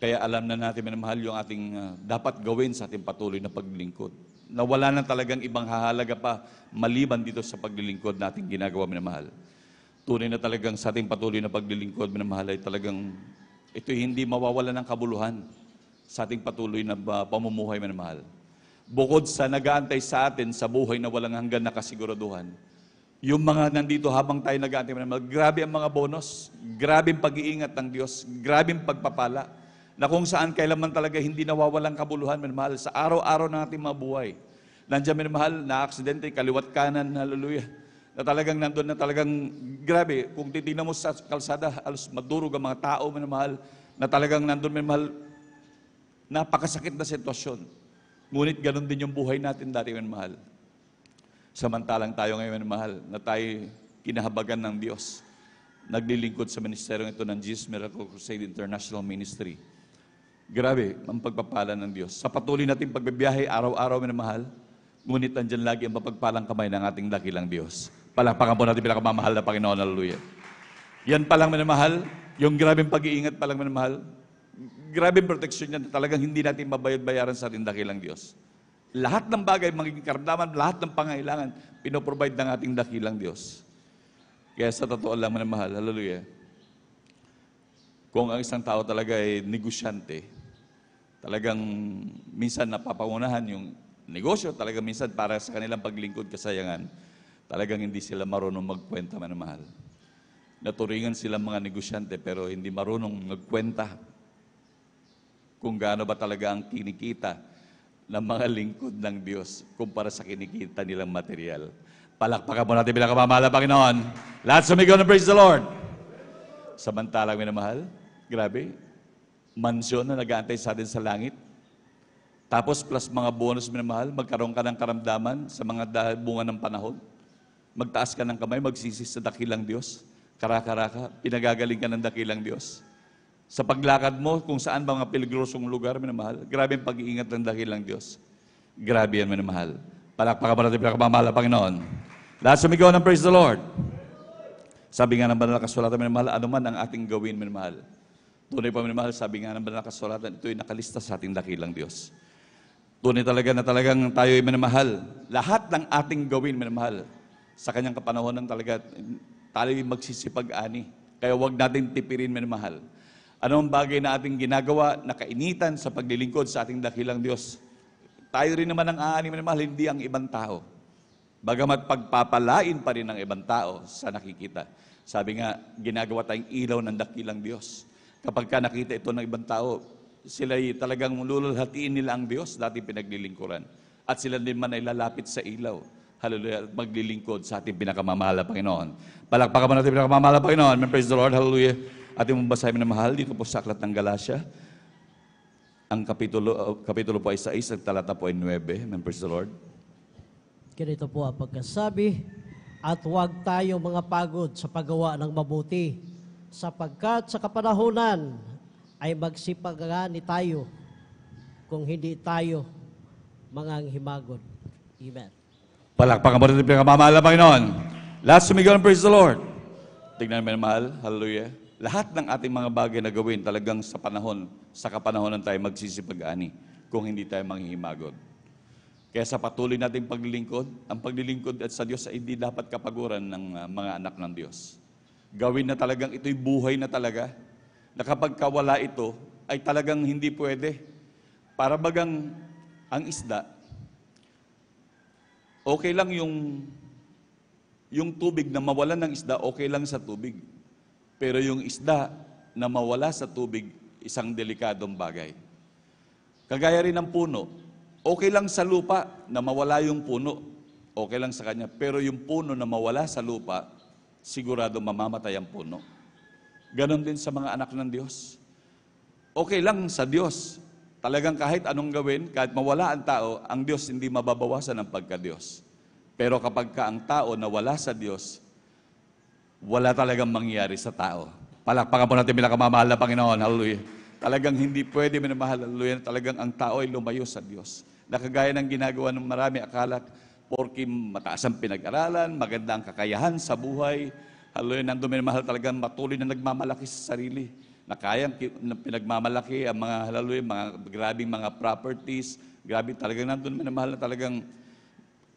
Kaya alam na natin, minamahal, yung ating dapat gawin sa ating patuloy na paglilingkod. Na wala na talagang ibang hahalaga pa maliban dito sa paglilingkod nating ginagawa, minamahal. Tunay na talagang sa ating patuloy na paglilingkod, minamahal, ay talagang ito hindi mawawala ng kabuluhan sa ating patuloy na pamumuhay, minamahal. Bukod sa nag-aantay sa atin sa buhay na walang hanggan na kasiguraduhan, yung mga nandito habang tayo nag-aantay, minamahal, grabe ang mga bonus, grabe ang pag-iingat ng Diyos, grabe ang pagpapala, na kung saan kailanman talaga hindi nawawalang kabuluhan, minamahal, sa araw-araw ng ating mga buhay. Nandiyan, minamahal, na aksidente, kaliwat kanan, hallelujah, na talagang nandun na talagang grabe. Kung titignan mo sa kalsada, alos madurog ang mga tao, minamahal, na talagang nandun, minamahal, napakasakit na sitwasyon. Ngunit ganun din yung buhay natin dati, minamahal. Samantalang tayo ngayon, minamahal, na tayo kinahabagan ng Diyos. Naglilingkod sa ministeryong ito ng Jesus Miracle Crusade International Ministry. Grabe, ang pagpapala ng Diyos. Sa patuloy nating pagbibiyahe, araw-araw, minamahal, ngunit andyan lagi ang mapagpalang kamay ng ating dakilang Diyos. Palakpakan po natin pinakamamahal na Panginoon, hallelujah. Yan palang, minamahal, yung grabing pag-iingat palang, minamahal, grabing proteksyon yan, talagang hindi natin mabayad-bayaran sa ating dakilang Diyos. Lahat ng bagay, magiging karamdaman, lahat ng pangailangan, pinoprovide ng ating dakilang Diyos. Kaya sa totoo lang, minamahal, hallelujah, kung ang isang tao talaga ay negosyante, talagang minsan napapangunahan yung negosyo, talagang minsan para sa kanilang paglingkod kasayangan, talagang hindi sila marunong magkwenta, minamahal. Naturingan silang mga negosyante pero hindi marunong magkwenta kung gaano ba talaga ang kinikita ng mga lingkod ng Diyos kumpara sa kinikita nilang material. Palakpakan mo natin bilang kamamahal na Panginoon. Lahat sumigaw na praise the Lord. Samantalang, minamahal, grabe, mansyon na nag-aantay sa atin sa langit. Tapos plus mga bonus, minamahal, magkaroon ka ng karamdaman sa mga bunga ng panahon. Magtaas ka ng kamay, magsisis sa dakilang Diyos. Karaka-raka, pinagagaling ka ng dakilang Diyos. Sa paglakad mo, kung saan ba mga peligrosong lugar, minamahal, grabe ang pag-iingat ng dakilang Diyos. Grabe yan, minamahal. Palakpakan mo natin pinakamamahal na Panginoon. Lahat sumigaw ng praise the Lord. Sabi nga ng banal na kasulatan, minamahal, ano man ang ating gawin, minamahal. Tunay pa, minamahal, sabi nga ng banal na kasulatan, ito'y nakalista sa ating dakilang Diyos. Tunay talaga na talagang tayo ay minamahal. Lahat ng ating gawin, minamahal, sa kanyang kapanahonan talaga, tayo ay magsisipag-ani. Kaya huwag natin tipirin, minamahal. Ano ang bagay na ating ginagawa na kainitan sa paglilingkod sa ating dakilang Diyos? Tayo rin naman ang aani, minamahal, hindi ang ibang tao. Bagamat pagpapalain pa rin ng ibang tao sa nakikita. Sabi nga, ginagawa tayong ilaw ng dakilang Diyos. Kapag ka nakita ito ng ibang tao, sila'y talagang lululhatiin nila ang Diyos, dati pinaglilingkuran. At sila din man ay lalapit sa ilaw. Hallelujah, at maglilingkod sa ating pinakamamahal na Panginoon. Palakpakan mo natin pinakamamahal na Panginoon. Praise the Lord, hallelujah. Ating mong basahin na mahal dito po sa Aklat ng Galacia. Ang kapitulo po ay 6, at talata po ay 9. Praise the Lord. Ganito po ang pagkasabi, at huwag tayo mga pagod sa paggawa ng mabuti, sapagkat sa kapanahunan ay magsipagani tayo kung hindi tayo manganghimagon. Amen. Palakpakan mo rin ang pinakamamahal na Panginoon. Lahat sumigaw ng praise the Lord. Tignan mo mahal, hallelujah. Lahat ng ating mga bagay na gawin talagang sa panahon, sa kapanahonan tayo magsisipag-ani kung hindi tayo manghihimagon. Kaya sa patuloy nating paglilingkod, ang paglilingkod at sa Diyos ay hindi dapat kapaguran ng mga anak ng Diyos. Gawin na talagang ito'y buhay na talaga, na kapag kawala ito, ay talagang hindi pwede. Para bagang ang isda, okay lang yung tubig na mawalan ng isda, okay lang sa tubig. Pero yung isda na mawala sa tubig, isang delikadong bagay. Kagaya rin ng puno, okay lang sa lupa na mawala yung puno, okay lang sa kanya. Pero yung puno na mawala sa lupa, sigurado mamamatay ang puno. Ganon din sa mga anak ng Diyos. Okay lang sa Diyos. Talagang kahit anong gawin, kahit mawala ang tao, ang Diyos hindi mababawasan ng pagka-Diyos. Pero kapag ka ang tao nawala sa Diyos, wala talagang mangyayari sa tao. Palakpakan po natin bilang kamamahal na Panginoon. Hallelujah. Talagang hindi pwede minamahal. Hallelujah. Talagang ang tao ay lumayo sa Diyos. na kagaya ng ginagawa ng marami, akala porke mataas ang pinag-aralan, maganda ang kakayahan sa buhay, haloy nandun minamahal talagang matuloy na nagmamalaki sa sarili, na kayang pinagmamalaki ang mga haloy, mga grabing mga properties, grabe talagang nandun minamahal na talagang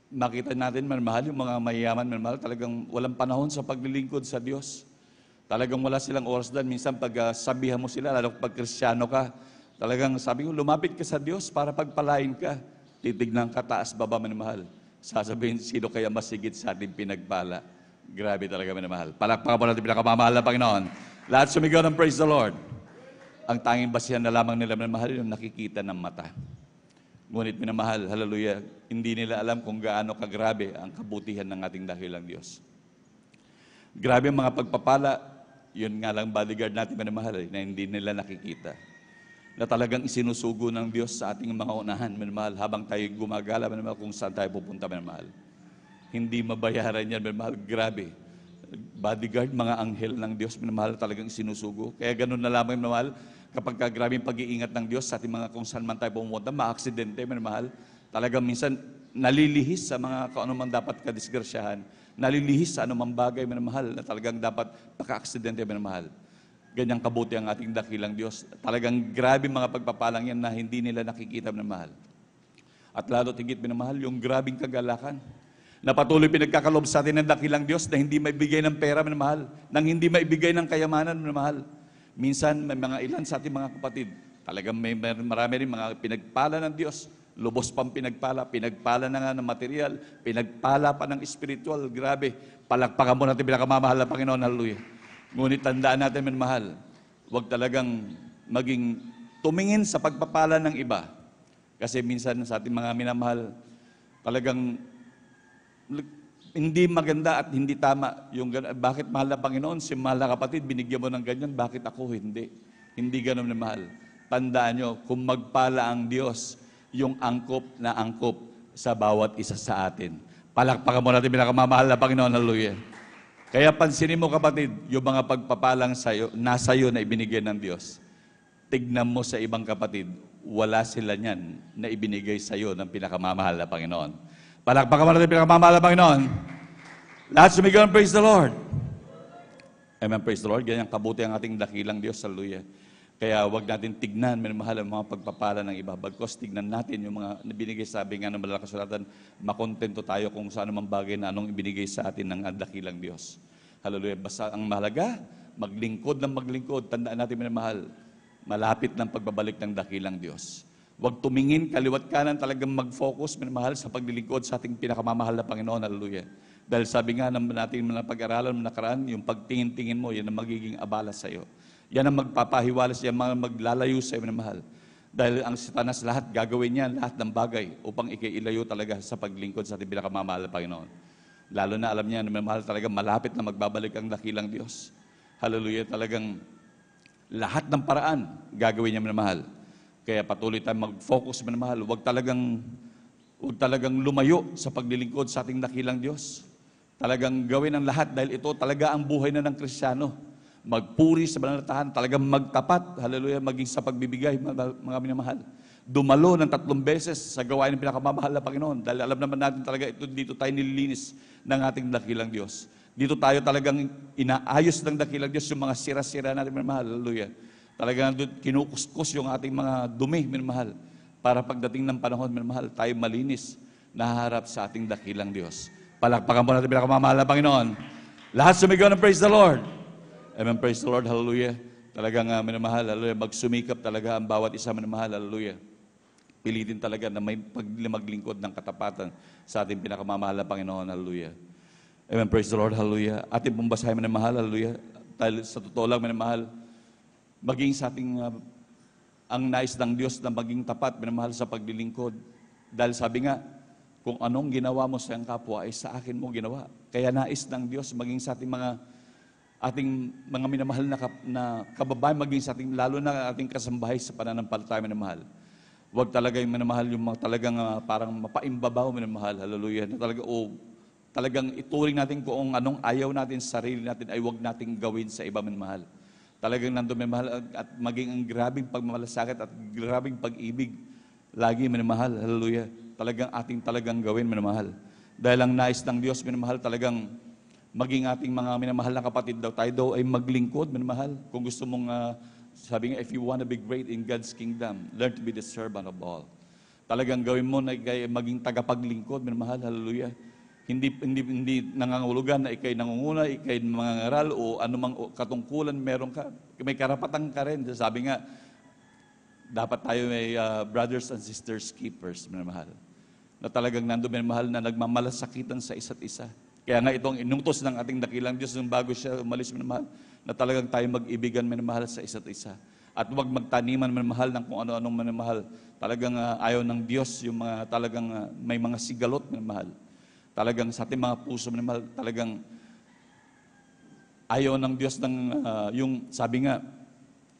makita natin minamahal yung mga mayayaman minamahal, talagang walang panahon sa paglilingkod sa Diyos. Talagang wala silang oras doon. Minsan pag sabihan mo sila, lalo pag Kristiyano ka, talagang sabi ko, lumapit ka sa Diyos para pagpalain ka. Titignan ka taas baba minamahal. Sasabihin, sino kaya masigit sa ating pinagpala? Grabe talaga minamahal. Palakpakan po natin pinakamamahal na Panginoon. Lahat sumigaw ng praise the Lord. Ang tanging basihan na lamang nila minamahal yung nakikita ng mata. Ngunit minamahal, hallelujah, hindi nila alam kung gaano kagrabe ang kabutihan ng ating dakilang Diyos. Grabe ang mga pagpapala, yun nga lang bodyguard natin minamahal, na hindi nila nakikita. Na talagang isinusugo ng Diyos sa ating mga unahan, minamahal, habang tayo gumagala, minamahal, kung saan tayo pupunta, minamahal. Hindi mabayaran yan, minamahal, grabe. Bodyguard, mga anghel ng Diyos, minamahal, talagang isinusugo. Kaya ganun na lamang, minamahal, kapag grabe yung pag-iingat ng Diyos sa ating mga kung saan man tayo pumunta, ma-aksidente, minamahal, talagang minsan nalilihis sa mga kung ano man dapat kadisgrasyahan, nalilihis sa anumang bagay, minamahal, na talagang dapat paka-aksidente, minamahal. Ganyang kabuti ang ating dakilang Diyos. Talagang grabe mga pagpapalang yan na hindi nila nakikita, minamahal. At lalo tigit, minamahal, yung grabing kagalakan na patuloy pinagkakalob sa atin ng dakilang Diyos na hindi maibigay ng pera, minamahal, nang hindi maibigay ng kayamanan, minamahal. Minsan, may mga ilan sa ating mga kapatid, talagang may marami rin mga pinagpala ng Diyos, lubos pang pinagpala na nga ng material, pinagpala pa ng spiritual, grabe. Palakpakan mo natin pinakamamahal na Panginoon, hallelujah. Ngunit tandaan natin, minamahal, huwag talagang maging tumingin sa pagpapala ng iba. Kasi minsan sa ating mga minamahal, talagang hindi maganda at hindi tama. Yung, bakit mahal na Panginoon, si mahal na kapatid, binigyan mo ng ganyan, bakit ako hindi? Hindi ganun na mahal. Tandaan nyo, kung magpala ang Diyos, yung angkop na angkop sa bawat isa sa atin. Palakpakan mo natin pinakamamahal na Panginoon, hallelujah. Kaya pansinin mo kapatid, yung mga pagpapalang sa'yo, nasa iyo na ibinigay ng Diyos. Tignan mo sa ibang kapatid, wala sila niyan na ibinigay sa iyo ng pinakamamahal na Panginoon. Palakpakan mo natin pinakamamahal na Panginoon. Lahat sumigaw ng praise the Lord. Amen, praise the Lord. Ganyan kabuti ang ating dakilang Diyos, hallelujah. Kaya wag natin tignan, minamahal, ang mga pagpapala ng iba. Bagkos tignan natin yung mga binigay, sabi nga ng malakas kasulatan, makontento tayo kung saan mang bagay na anong ibinigay sa atin ng dakilang Diyos. Hallelujah. Basta ang mahalaga, maglingkod ng maglingkod. Tandaan natin, minamahal, malapit ng pagbabalik ng dakilang Diyos. Huwag tumingin, kaliwat kanan, talagang mag-focus, minamahal, sa paglilingkod sa ating pinakamamahal na Panginoon. Hallelujah. Dahil sabi nga natin na pag-aralan mo nakaraan, yung pagtingin-tingin mo, yan ang magiging abala sa iyo. Yan ang magpapahiwalas, yan ang maglalayo sa iyo, minamahal. Dahil ang Satanas lahat, gagawin niya lahat ng bagay upang ikailayo talaga sa paglingkod sa ating pinakamamahal na Panginoon. Lalo na alam niya, minamahal, talaga malapit na magbabalik ang dakilang Diyos. Hallelujah, talagang lahat ng paraan gagawin niya, minamahal. Kaya patuloy tayong mag-focus, minamahal. Huwag talagang lumayo sa paglilingkod sa ating dakilang Diyos. Talagang gawin ang lahat dahil ito talaga ang buhay na ng Kristiyano. Magpuri sa banalatahan, talagang magtapat, hallelujah, maging sa pagbibigay, mga minamahal. Dumalo ng 3 beses sa gawain ng pinakamamahal na Panginoon. Dahil alam naman natin talaga, dito tayo nililinis ng ating dakilang Diyos. Dito tayo talagang inaayos ng dakilang Diyos yung mga sira-sira natin, minamahal, hallelujah. Talagang kinukuskus yung ating mga dumi, minamahal. Para pagdating ng panahon, minamahal, tayo malinis, naharap sa ating dakilang Diyos. Palakpakan po natin pinakamamahal na Panginoon. Lahat sumigaw ng praise the Lord. Amen, praise the Lord, hallelujah. Talagang minamahal, hallelujah. Magsumikap talaga ang bawat isa, minamahal, hallelujah. Pilitin talaga na may maglingkod ng katapatan sa ating pinakamamahal na Panginoon, hallelujah. Amen, praise the Lord, hallelujah. Ating pong basahin, minamahal, hallelujah. Dahil sa totoo lang, minamahal, maging sa ating ang nais ng Diyos na maging tapat, minamahal, sa paglilingkod. Dahil sabi nga, kung anong ginawa mo sa iyong kapwa ay sa akin mo ginawa. Kaya nais ng Diyos maging sa ating mga minamahal na kababayan, maging sa ating, lalo na ating kasambahay sa pananampalataya, minamahal. Huwag talaga yung minamahal, yung mga talagang parang mapaimbabaw, minamahal, hallelujah. Na talagang ituring natin kung anong ayaw natin sa sarili natin ay huwag nating gawin sa iba, minamahal. Talagang nandun, minamahal, at maging ang grabing pagmamalasakit at grabing pag-ibig lagi, minamahal, hallelujah, talagang gawin, minamahal. Dahil ang nais ng Diyos, minamahal, talagang maging ating mga minamahal na kapatid daw, tayo daw ay maglingkod, minamahal. Kung gusto mong, sabi nga, if you want to be great in God's kingdom, learn to be the servant of all. Talagang gawin mo na ikay maging tagapaglingkod, minamahal, hallelujah. Hindi nangangulugan na ikay nangunguna, ikay mangangaral o anumang katungkulan meron ka. May karapatan ka rin. Sabi nga, dapat tayo may brothers and sisters keepers, minamahal. Na talagang nandun, minamahal, na nagmamalasakitan sa isa't isa. Kaya nga itong inutos ng ating dakilang Diyos nung bago siya umalis, minamahal, na talagang tayo mag-ibigan, minamahal, sa isa't isa. At huwag magtaniman, minamahal, ng kung ano-anong minamahal. Talagang ayaw ng Diyos yung mga talagang may mga sigalot, minamahal. Talagang sa ating mga puso, minamahal, talagang ayaw ng Diyos ng yung sabi nga,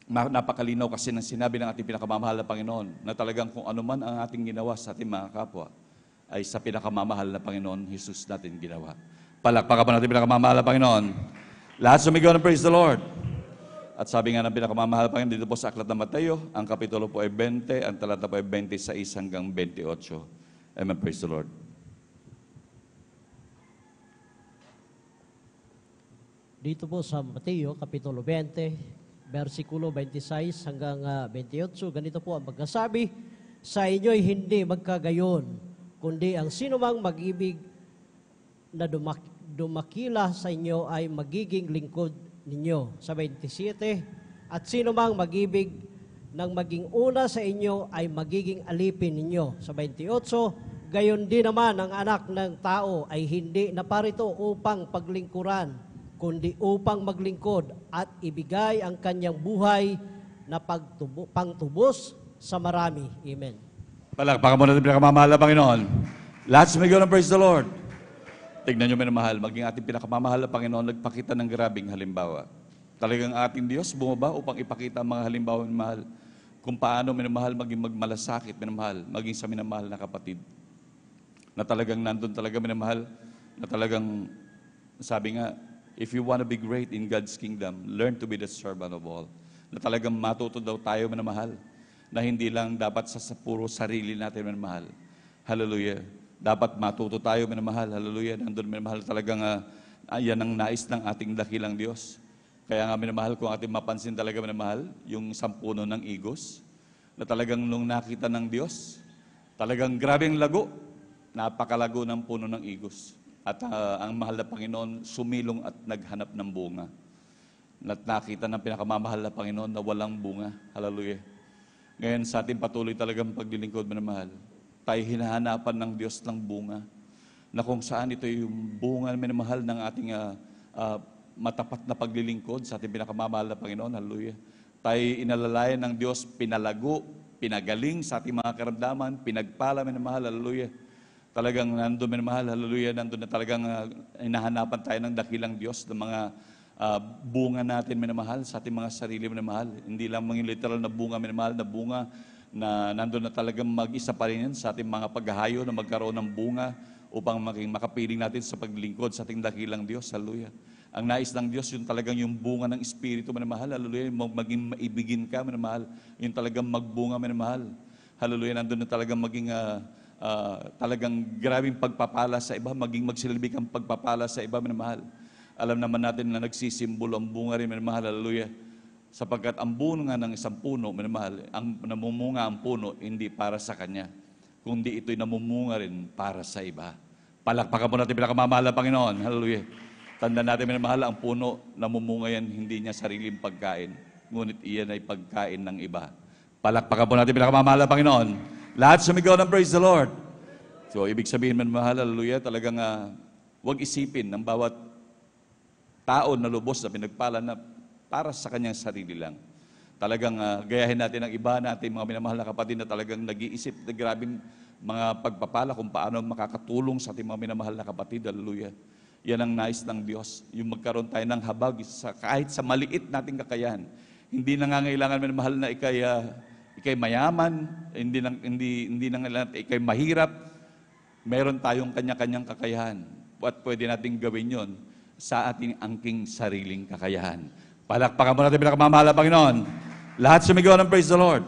napakalinaw kasi ng sinabi ng ating pinakamamahal na Panginoon na talagang kung ano man ang ating ginawa sa ating mga kapwa ay sa pinakamamahal na Panginoon, Jesus natin ginawa. Palakpakan pa natin pinakamamahal na Panginoon. Lahat sumigaw ng praise the Lord. At sabi nga ng pinakamamahal na Panginoon dito po sa Aklat ng Mateo, ang kapitulo po ay 20, ang talata po ay 26 hanggang 28. Amen, praise the Lord. Dito po sa Mateo, Kapitulo 20, versikulo 26 hanggang 28, ganito po ang magkasabi, sa inyo'y hindi magkagayon, kundi ang sinumang mag-ibig na dumakila sa inyo ay magiging lingkod ninyo. Sa 27, at sinumang mag-ibig ng maging una sa inyo ay magiging alipin ninyo. Sa 28, gayon din naman ang anak ng tao ay hindi naparito upang paglingkuran, kundi upang maglingkod at ibigay ang kanyang buhay na pangtubos sa marami. Amen. Palakpakan mo natin pinakamamahal na Panginoon. Lahat sumigaw ng praise the Lord. Tignan nyo, minamahal, maging ating pinakamamahal na Panginoon, nagpakita ng grabing halimbawa. Talagang ating Diyos bumaba upang ipakita ang mga halimbawa, minamahal, kung paano, minamahal, maging magmalasakit, minamahal, maging sa minamahal na kapatid. Na talagang nandun talaga, minamahal, na talagang, sabi nga, if you want to be great in God's kingdom, learn to be the servant of all. Na talagang matuto daw tayo, minamahal, na hindi lang dapat sa puro sarili natin, minamahal. Hallelujah. Dapat matuto tayo, minamahal. Hallelujah. Nandun, minamahal, talagang yan ang nais ng ating dakilang Diyos. Kaya nga, minamahal, kung ating mapansin talaga, minamahal, yung sampuno ng igos, na talagang nung nakita ng Diyos, talagang grabing lago, napakalago ng puno ng igos. At ang mahal na Panginoon, sumilong at naghanap ng bunga. At nakita ng pinakamamahal na Panginoon na walang bunga. Hallelujah. Ngayon, sa ating patuloy talagang paglilingkod, minamahal, tayo hinahanapan ng Diyos ng bunga, na kung saan ito yung bunga, minamahal, ng ating matapat na paglilingkod sa ating pinakamamahal na Panginoon. Hallelujah. Tayo inalalayan ng Diyos, pinalago, pinagaling sa ating mga karamdaman, pinagpala, minamahal. Hallelujah. Talagang nandun, minamahal, hallelujah, nandun na talagang hinahanapan tayo ng dakilang Diyos, ng mga bunga natin, minamahal, sa ating mga sarili, minamahal. Hindi lang mga literal na bunga, minamahal, na bunga na nandun na talagang mag-isa pa rin sa ating mga paghahayo na magkaroon ng bunga upang makapiling natin sa paglingkod sa ating dakilang Diyos. Hallelujah. Ang nais ng Diyos, yung talagang yung bunga ng Espiritu, minamahal. Hallelujah. Maging maibigin ka, minamahal. Yung talagang magbunga, minamahal. Hallelujah. Nandun na talagang maging talagang grabing pagpapala sa iba, maging magsilbi kang pagpapala sa iba, minamahal. Alam naman natin na nagsisimbolo ang bunga rin, minamahal, hallelujah. Sapagkat ang bunga ng isang puno, minamahal, ang namumunga ang puno, hindi para sa kanya, kundi ito'y namumunga rin para sa iba. Palakpakan po natin pinakamamahal na Panginoon, hallelujah. Tandaan natin, minamahal, ang puno, namumunga yan, hindi niya sariling pagkain, ngunit iyan ay pagkain ng iba. Palakpakan po natin pinakamamahal na Panginoon. Lahat sumigaw ng praise the Lord. So, ibig sabihin, minamahal, hallelujah, talagang huwag isipin ng bawat tao na lubos na pinagpala na para sa kanyang sarili lang. Talagang gayahin natin ang iba natin, mga minamahal na kapatid na talagang nag-iisip na grabing mga pagpapala kung paano makakatulong sa ating mga minamahal na kapatid. Hallelujah. Yan ang nais ng Diyos. Yung magkaroon tayo ng habag kahit sa maliit nating kakayahan. Hindi nangangailangan, minamahal, na ikay mayaman, hindi nangangailangan ikay mahirap. Meron tayong kanya-kanyang kakayahan. At pwede nating gawin yon sa ating angking sariling kakayahan. Palakpakan mo natin pinakamamahal na Panginoon. Lahat sumigaw ng praise the Lord.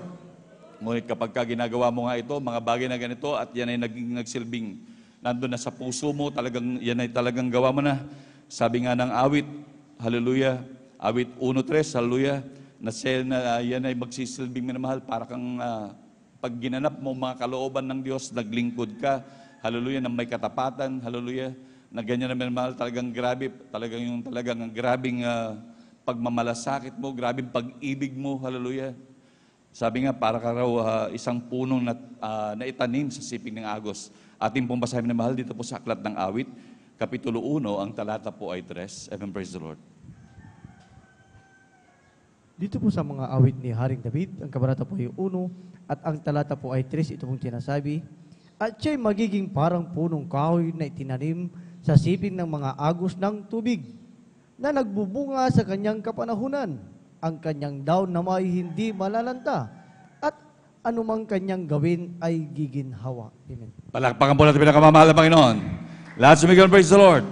Ngunit kapag ginagawa mo nga ito, mga bagay na ganito, at yan ay nagsilbing nandun na sa puso mo, talagang, yan ay talagang gawa mo na. Sabi nga ng awit, hallelujah, awit 1:3, hallelujah, na yan ay magsisilbing minamahal para kang pag ginanap mo mga kalooban ng Diyos, naglingkod ka, hallelujah, na may katapatan, hallelujah, na ganyan na minamahal, talagang grabe, talagang grabing pagmamalasakit mo, grabing pag-ibig mo, hallelujah. Sabi nga, para ka raw isang punong na itanim sa siping ng agos. Ating pong basahin na mahal dito po sa Aklat ng Awit, Kapitulo 1, ang talata po ay 3. Amen, praise the Lord. Dito po sa mga awit ni Haring David, ang kabanata po ay 1, at ang talata po ay 3, ito pong sinasabi, at siya'y magiging parang punong kahoy na itinanim sa siping ng mga agos ng tubig, na nagbubunga sa kanyang kapanahunan. Ang kanyang daon na may hindi malalanta, at anumang kanyang gawin ay giginhawa. Amen. Palakpakan po natin pinakamamahal na Panginoon. Lahat sumigaw, praise the Lord.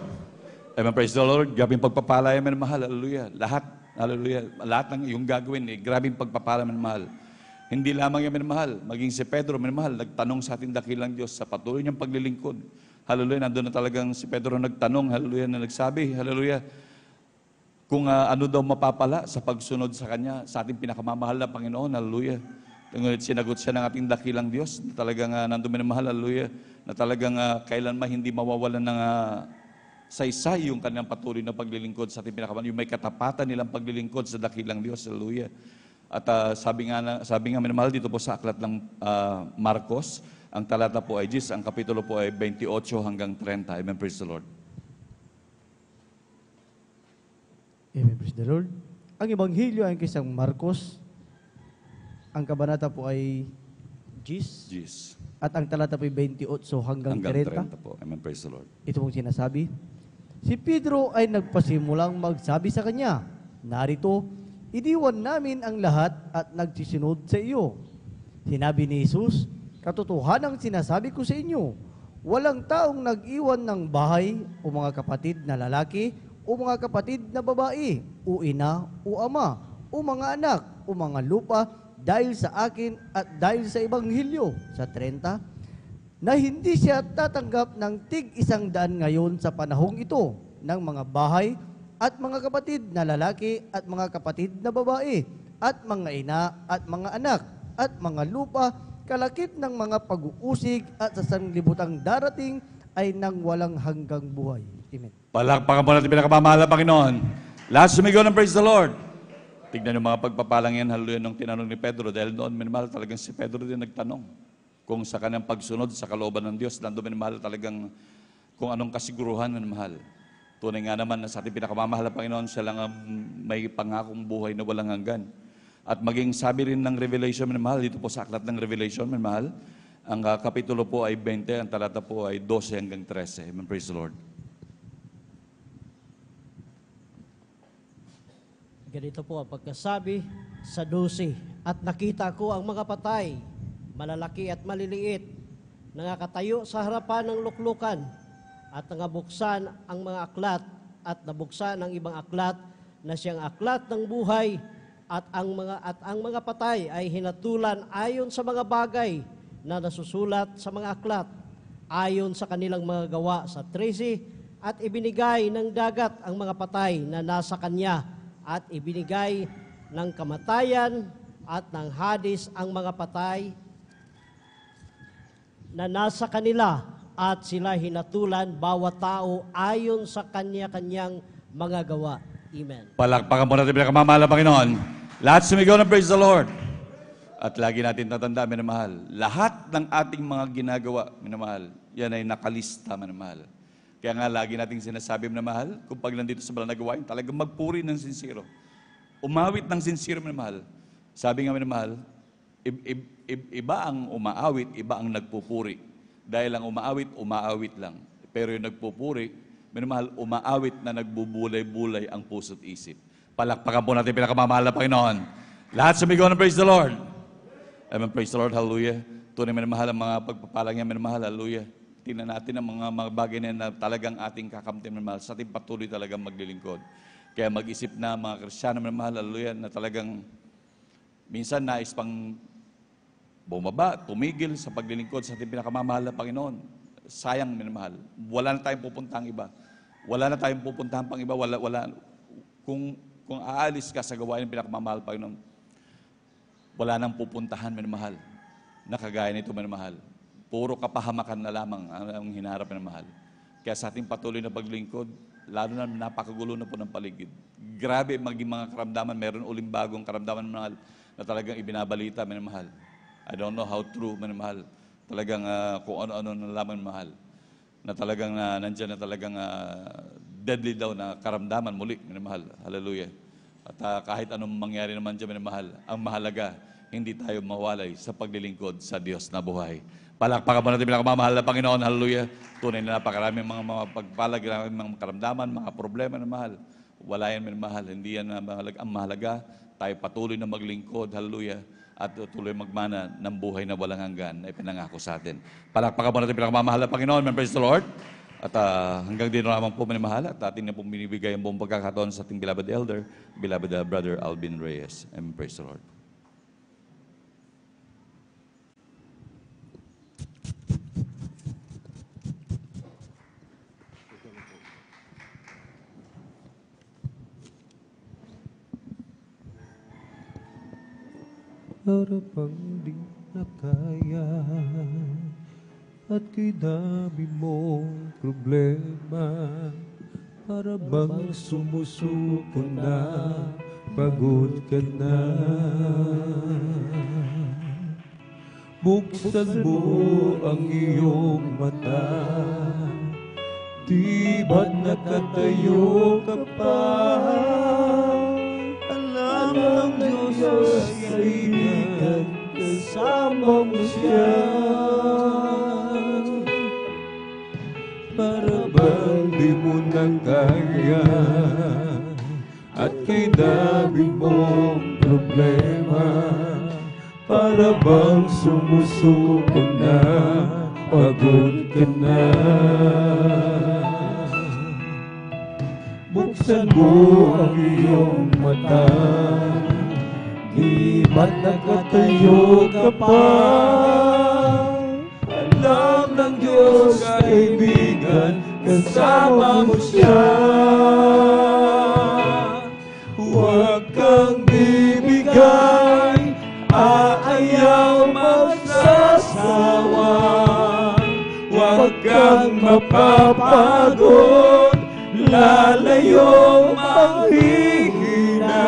Amen, praise the Lord. Gabing pagpapala, amen, mahal. Hallelujah. Lahat, hallelujah. Lahat ng iyong gagawin, grabing pagpapala, amen, mahal. Hindi lamang amen, mahal. Maging si Pedro, amen, mahal, nagtanong sa ating dakilang Diyos sa patuloy niyang paglilingkod. Hallelujah. Nandun na talagang si Pedro nagtanong, hallelujah, na nagsabi, hallelujah, kung ano daw mapapala sa pagsunod sa Kanya, sa ating pinakamamahal na Panginoon, hallelujah. Ngunit sinagot siya ng ating dakilang Diyos, na talagang nandun minamahal, hallelujah, na talagang kailanman hindi mawawalan ng saysay yung kanyang patuloy na paglilingkod sa ating pinakamamahal, yung may katapatan nilang paglilingkod sa dakilang Diyos, hallelujah. At sabi nga minamahal dito po sa Aklat ng Marcos, ang talata po ay 10, ang kapitulo po ay 28 hanggang 30. Amen, praise the Lord. Amen, praise the Lord. Ang Ebanghelyo ay kay Sang Marcos. Ang kabanata po ay 10. At ang talata po ay 28 hanggang 30 po. Amen, praise the Lord. Ito pong sinasabi. Si Pedro ay nagpasimulang magsabi sa kanya, narito, iniwan namin ang lahat at nagsisunod sa iyo. Sinabi ni Jesus, katotohanang sinasabi ko sa inyo, walang taong nag-iwan ng bahay o mga kapatid na lalaki o mga kapatid na babae, o ina, o ama, o mga anak, o mga lupa, dahil sa akin at dahil sa Ebanghelyo, sa 30, na hindi siya tatanggap ng tig-100 ngayon sa panahong ito, ng mga bahay, at mga kapatid na lalaki, at mga kapatid na babae, at mga ina, at mga anak, at mga lupa, kalakip ng mga pag-uusig, at sa sanglibutang darating, ay nang walang hanggang buhay. Amen. Palakpakan po natin pinakamamahal na Panginoon. Lahat sumigaw ng praise the Lord. Tignan yung mga pagpapalang yan, hallelujah, nung tinanong ni Pedro. Dahil noon, minamahal, talagang si Pedro din nagtanong. Kung sa kanyang pagsunod sa kalooban ng Diyos, nandun minamahal talagang kung anong kasiguruhan minamahal. Tunay nga naman na sa ating pinakamamahal na Panginoon, siya lang ang may pangakong buhay na walang hanggan. At maging sabi rin ng Revelation, minamahal, dito po sa Aklat ng Revelation, minamahal, ang kapitulo po ay 20, ang talata po ay 12 hanggang 13. Amen, praise the Lord. Ganito po ang pagkasabi sa 12. At nakita ko ang mga patay, malalaki at maliliit, nangakatayo sa harapan ng luklukan, at nangabuksan ang mga aklat, at nabuksan ang ibang aklat na siyang aklat ng buhay, at ang mga patay ay hinatulan ayon sa mga bagay na nasusulat sa mga aklat, ayon sa kanilang mga gawa sa 13, at ibinigay ng dagat ang mga patay na nasa kanya, at ibinigay ng kamatayan at ng Hades ang mga patay na nasa kanila, at sila hinatulan bawat tao ayon sa kanya-kanyang mga gawa. Amen. Palakpakan po natin pinakamamahal na Panginoon. Lahat sumigaw ng praise the Lord. At lagi natin tatanda, minamahal, lahat ng ating mga ginagawa, minamahal, yan ay nakalista, minamahal. Kaya nga lagi nating sinasabi, minamahal, kung pag nandito sa banal na gawain, talagang magpuri ng sincero. Umawit ng sincero, minamahal. Sabi nga, minamahal, iba ang umaawit, iba ang nagpupuri. Dahil ang umaawit lang. Pero yung nagpupuri, minamahal, umaawit na nagbubulay-bulay ang puso't isip. Palakpakan po natin pinakamamahal na Panginoon. Lahat sumigaw ng praise the Lord. Amen, praise the Lord, hallelujah. Tunay minamahal ang mga pagpapalang niya, minamahal, hallelujah. Tingnan natin ang mga bagay na talagang ating kakamtin, minamahal, sa ating patuloy talagang maglilingkod. Kaya mag-isip na mga Kristiyano, minamahal, hallelujah, na talagang minsan nais pang bumaba, tumigil sa paglilingkod sa ating pinakamamahal na Panginoon. Sayang, minamahal. Wala na tayong pupuntahang iba. Wala na tayong pupuntahan pang iba. Kung aalis ka sa gawain ng pinakamamahal Panginoon, wala nang pupuntahan, minamahal. Nakagaya nito, minamahal. Puro kapahamakan na lamang ang hinaharap, minamahal. Kaya sa ating patuloy na paglingkod, lalo na napakagulo na po ng paligid. Grabe maging mga karamdaman. Meron uling bagong karamdaman, minamahal, na talagang ibinabalita, minamahal. I don't know how true, minamahal. Talagang kung ano-ano na lamang, minamahal. Na talagang nandyan na talagang deadly daw na karamdaman muli, minamahal. Hallelujah. At kahit anong mangyari naman dyan, minamahal, ang mahalaga, hindi tayo mawalay sa paglilingkod sa Diyos na buhay. Palakpakan mo natin pinakamamahal na Panginoon. Hallelujah. Tunay na napakaraming mga pagpalag, mga karamdaman, mga problema na mahal. Wala yan, minamahal. Hindi yan ang mahalaga. Tayo patuloy na maglingkod. Hallelujah. At tuloy magmana ng buhay na walang hanggan na ipinangako sa atin. Palakpakan mo natin pinakamamahal na Panginoon. Praise the Lord. At hanggang din naman po minamahal at atin na po binibigay ang buong pagkakataon sa ating beloved elder, beloved Brother Alvin Reyes. And praise the Lord. Para bang di na kaya at kay dami mong problema, para bang sumusuko na, pagod ka na. Buksan mo ang iyong mata, di ba't nakatayo ka pa? Alam ng Diyos kaibigan, kasama mo siya. Para bang di mo na kaya at kay dami mong problema, para bang sumusuko na, pagod ka na. Buksan mo ang iyong mata, di ba't nakatayo ka pa? Alam ng Diyos kaibigan, kasama mo siya. Huwag kang bibigay, aayaw magsasawa. Huwag kang mapapagod, lalayong manghihina.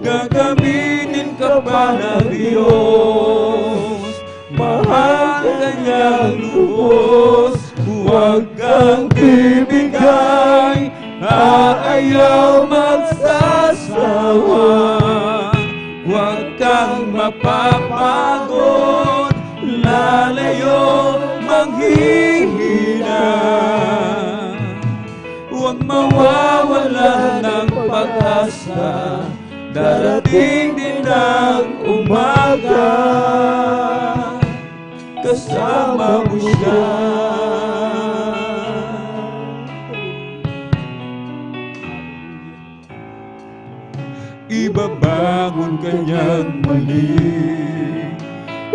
Gagamitin ka pa ng Diyos, mahal ka niyang lubos. Huwag kang bibigay, aayaw magsasawa. Huwag kang mapapagod, lalayong manghihina. Huwag mawawala ng pag-asa, darating din ang umaga, kasama mo siya. Ibabangon ka niyang muli,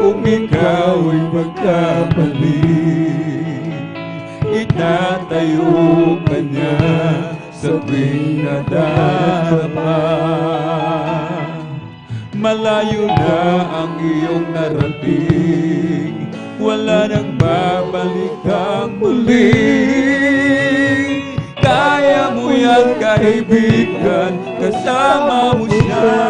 kung ikaw ay magkamali. Itatayo ka niya sa tuwing nadarapa. Malayo na ang iyong narating, wala nang babalik ang muli. Kaya mo yan, kaibigan, kasama mo siya.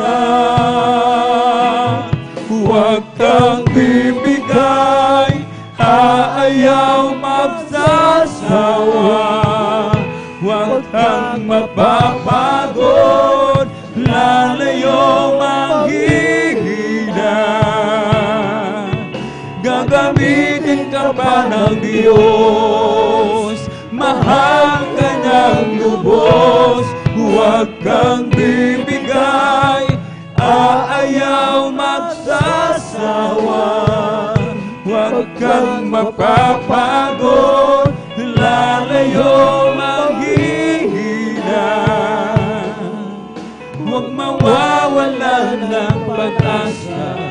Huwag kang bibigay, aayaw magsasawa. Huwag kang mapapagod, lalayong manghihina. Gagamitin ka pa ng Diyos, mahal ka niyang lubos. Huwag kang bibigay, aayaw magsasawa. Huwag kang mapapagod, lalayong manghihina. Huwag mawawala ng pag-asa,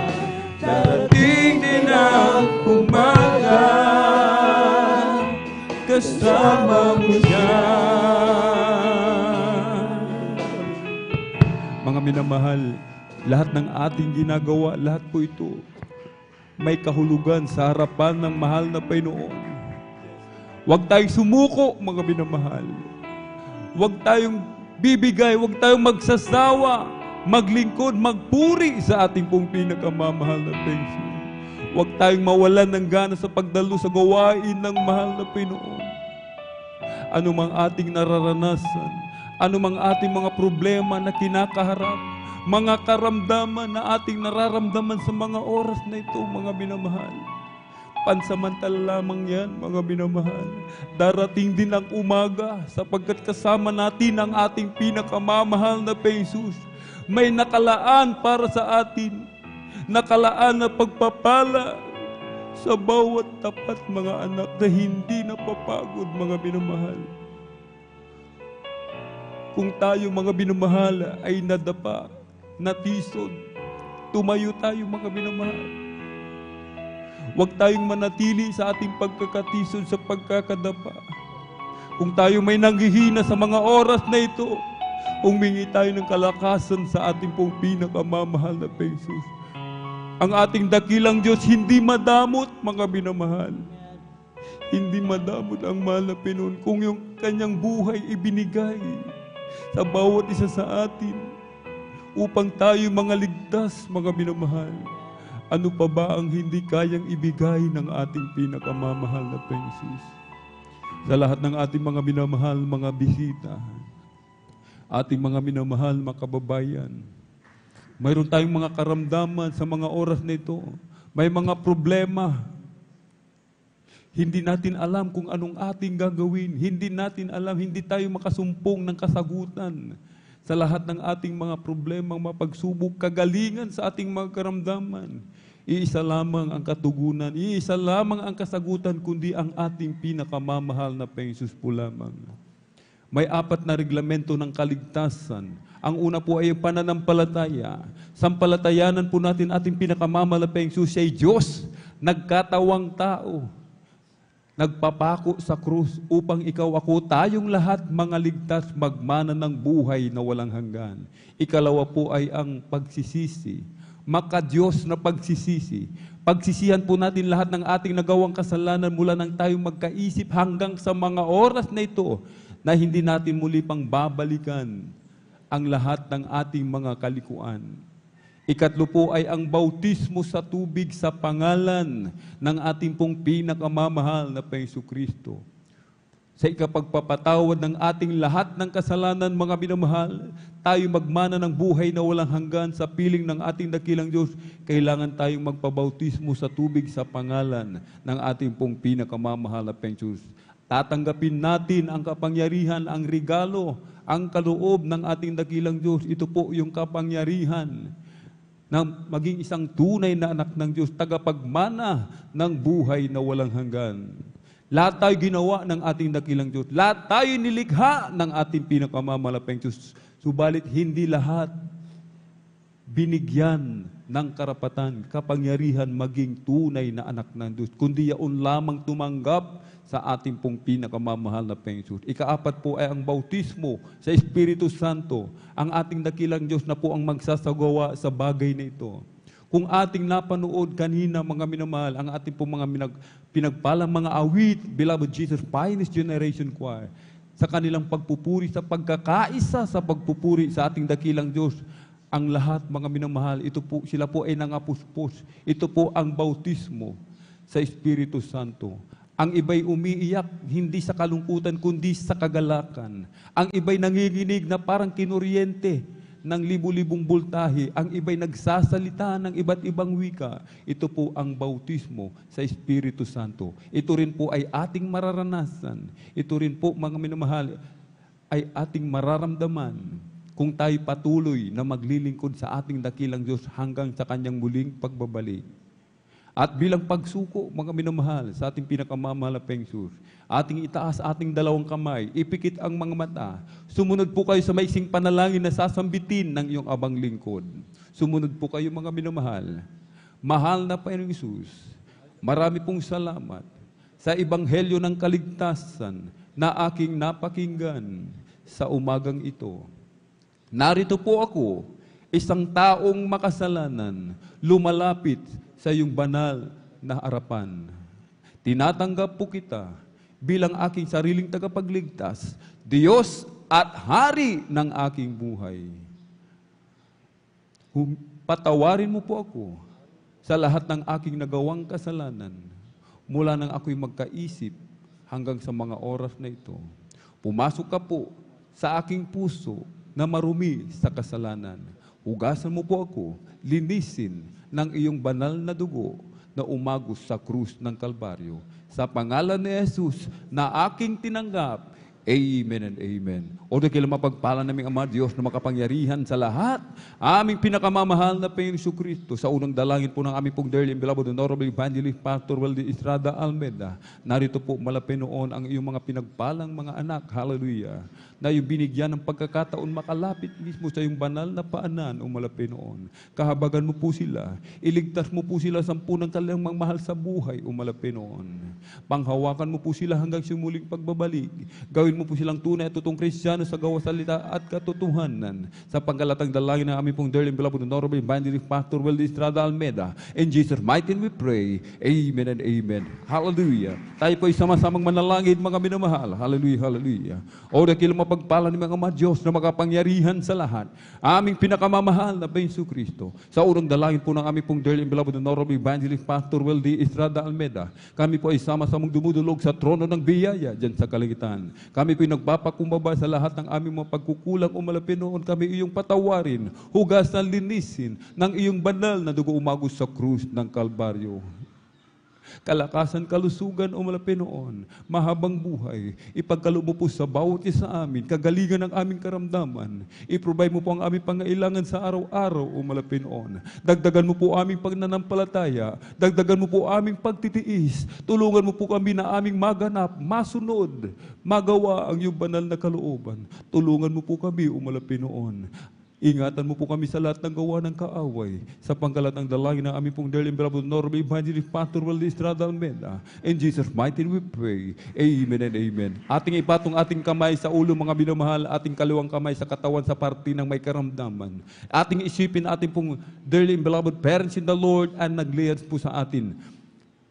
kasama mo dyan. Mga minamahal, lahat ng ating ginagawa, lahat po ito, may kahulugan sa harapan ng mahal na Panginoon. Huwag tayong sumuko, mga minamahal. Huwag tayong bibigay, huwag tayong magsasawa, maglingkod, magpuri sa ating pong pinakamamahal na Panginoon. Huwag tayong mawalan ng gana sa pagdalo sa gawain ng mahal na Panginoon. Ano mang ating nararanasan, ano mang ating mga problema na kinakaharap, mga karamdaman na ating nararamdaman sa mga oras na ito, mga minamahal. Pansamantala lamang yan, mga minamahal. Darating din ang umaga sapagkat kasama natin ang ating pinakamamahal na Jesus. May nakalaan para sa atin, nakalaan na pagpapala sa bawat tapat mga anak na hindi napapagod, mga minamahal. Kung tayo, mga minamahal, ay nadapa, natisod, tumayo tayo, mga minamahal. Huwag tayong manatili sa ating pagkakatisod sa pagkakadapa. Kung tayo may nanghihina sa mga oras na ito, humingi tayo ng kalakasan sa ating pong pinakamamahal na Jesus. Ang ating dakilang Diyos hindi madamot, mga minamahal. Hindi madamot ang mahal na Panginoon kung yung kanyang buhay ibinigay sa bawat isa sa atin upang tayo mga ligtas, mga minamahal. Ano pa ba ang hindi kayang ibigay ng ating pinakamamahal na Jesus? Sa lahat ng ating mga minamahal, mga bisita, ating mga minamahal, mga kababayan, mayroon tayong mga karamdaman sa mga oras na ito. May mga problema. Hindi natin alam kung anong ating gagawin. Hindi natin alam, hindi tayo makasumpong ng kasagutan sa lahat ng ating mga problemang mapagsubok, kagalingan sa ating mga karamdaman. Iisa lamang ang katugunan, iisa lamang ang kasagutan, kundi ang ating pinakamamahal na Jesus po lamang. May 4 na reglamento ng kaligtasan. Ang una po ay pananampalataya. Sampalatayanan po natin ating pinakamamahal na Jesus, siya ay Diyos, nagkatawang tao. Nagpapako sa krus upang ikaw, ako, tayong lahat mga ligtas magmana ng buhay na walang hanggan. Ikalawa po ay ang pagsisisi. Maka-Diyos na pagsisisi. Pagsisihan po natin lahat ng ating nagawang kasalanan mula nang tayong magkaisip hanggang sa mga oras na ito na hindi natin muli pang babalikan ang lahat ng ating mga kalikuan. Ikatlo po ay ang bautismo sa tubig sa pangalan ng ating pong pinakamamahal na Jesucristo. Sa ikapagpapatawad ng ating lahat ng kasalanan, mga minamahal, tayo magmana ng buhay na walang hanggan sa piling ng ating dakilang Diyos, kailangan tayong magpabautismo sa tubig sa pangalan ng ating pong pinakamamahal na Jesus. Tatanggapin natin ang kapangyarihan, ang regalo, ang kaloob ng ating dakilang Diyos. Ito po yung kapangyarihan na maging isang tunay na anak ng Diyos, tagapagmana ng buhay na walang hanggan. Lahat tayo ginawa ng ating dakilang Diyos. Lahat tayo nilikha ng ating pinakamamahal Diyos. Subalit hindi lahat binigyan ng karapatan, kapangyarihan maging tunay na anak ng Diyos, kundi yaon lamang tumanggap sa ating pong pinakamamahal na Jesus. Ika-4 po ay ang bautismo sa Espiritu Santo. Ang ating dakilang Diyos na po ang magsasagawa sa bagay na ito. Kung ating napanood kanina, mga minamahal, ang ating pong mga pinagpalang mga awit, Beloved Jesus, Finest Generation Choir, sa kanilang pagpupuri, sa pagkakaisa, sa pagpupuri sa ating dakilang Diyos, ang lahat, mga minamahal, ito po, sila po ay nangapuspos. Ito po ang bautismo sa Espiritu Santo. Ang iba'y umiiyak, hindi sa kalungkutan, kundi sa kagalakan. Ang iba'y nanginginig na parang kinuryente ng libu-libong bultahe. Ang iba'y nagsasalita ng iba't ibang wika. Ito po ang bautismo sa Espiritu Santo. Ito rin po ay ating mararanasan. Ito rin po, mga minamahal, ay ating mararamdaman kung tayo patuloy na maglilingkod sa ating dakilang Diyos hanggang sa kanyang muling pagbabalik. At bilang pagsuko, mga minamahal, sa ating pinakamamahal na Jesus, ating itaas ating dalawang kamay, ipikit ang mga mata, sumunod po kayo sa maiksing panalangin na sasambitin ng iyong abang lingkod. Sumunod po kayo, mga minamahal. Mahal na Panginoong Jesus, marami pong salamat sa ebanghelyo ng kaligtasan na aking napakinggan sa umagang ito. Narito po ako, isang taong makasalanan, lumalapit sa iyong banal na harapan. Tinatanggap po kita bilang aking sariling tagapagligtas, Diyos at Hari ng aking buhay. Patawarin mo po ako sa lahat ng aking nagawang kasalanan mula nang ako'y magkaisip hanggang sa mga oras na ito. Pumasok ka po sa aking puso na marumi sa kasalanan. Hugasan mo po ako, linisin ng iyong banal na dugo na umagos sa krus ng Kalbaryo. Sa pangalan ni Jesus na aking tinanggap, amen and amen. O dahil mapagpala naming Ama Diyos na makapangyarihan sa lahat, aming pinakamamahal na Panginoong Kristo, sa unang dalangin po ng aming pong dearly beloved Honorable Evangelist Pastor Weldy Estrada Almeda, narito po malapit noon ang iyong mga pinagpalang mga anak, hallelujah, na yung binigyan ng pagkakataon makalapit mismo sa iyong banal na paanan o malapit noon. Kahabagan mo po sila, iligtas mo po sila sa ng kanilang mga mahal sa buhay o malapit noon. Panghawakan mo po sila hanggang sa muling pagbabalik. Gawin mo po silang tunay at totoong Kristiyano sa gawa salita at katotohanan. Sa panggalatang dalangin ng aming pong dearly beloved Honorable Evangelist Pastor Weldy Estrada Almeda, in Jesus' mighty name we pray, amen and amen. Hallelujah. Tayo po ay sama-samang manalangin, mga minamahal. Hallelujah, hallelujah. O dahil mapagpala ni mga Ama Diyos na makapangyarihan sa lahat, aming pinakamamahal na Panginoong Kristo, sa unang dalangin po ng aming pong dearly beloved Honorable Evangelist Pastor Weldy Estrada Almeda, kami po ay sama-samang dumudulog sa trono ng biyaya dyan sa kalangitan. Kami po'y nagpapakumbaba sa lahat ng aming mga pagkukulang o malapit noon. Kami iyong patawarin, hugasan, linisin ng iyong banal na dugo umagos sa krus ng Kalbaryo. Kalakasan, kalusugan o malapit noon, mahabang buhay, ipagkaloob mo po sa bawat isa amin, kagalingan ng aming karamdaman, i-provide mo po ang aming pangailangan sa araw-araw o malapit noon. Dagdagan mo po aming pagnanampalataya, dagdagan mo po aming pagtitiis, tulungan mo po kami na aming maganap, masunod, magawa ang iyong banal na kalooban. Tulungan mo po kami o malapit noon. Ingatan mo po kami sa lahat ng gawa ng kaaway. Sa panggalatang dalangin ng aming pong dearly beloved Honorable Evangelist Pastor Weldy Estrada Almeda, in Jesus' mighty name we pray, amen and amen. Ating ipatong ating kamay sa ulo, mga binamahal, ating kaliwang kamay sa katawan sa parte ng may karamdaman. Ating isipin ating pong dearly beloved parents in the Lord and nagliyas po sa atin.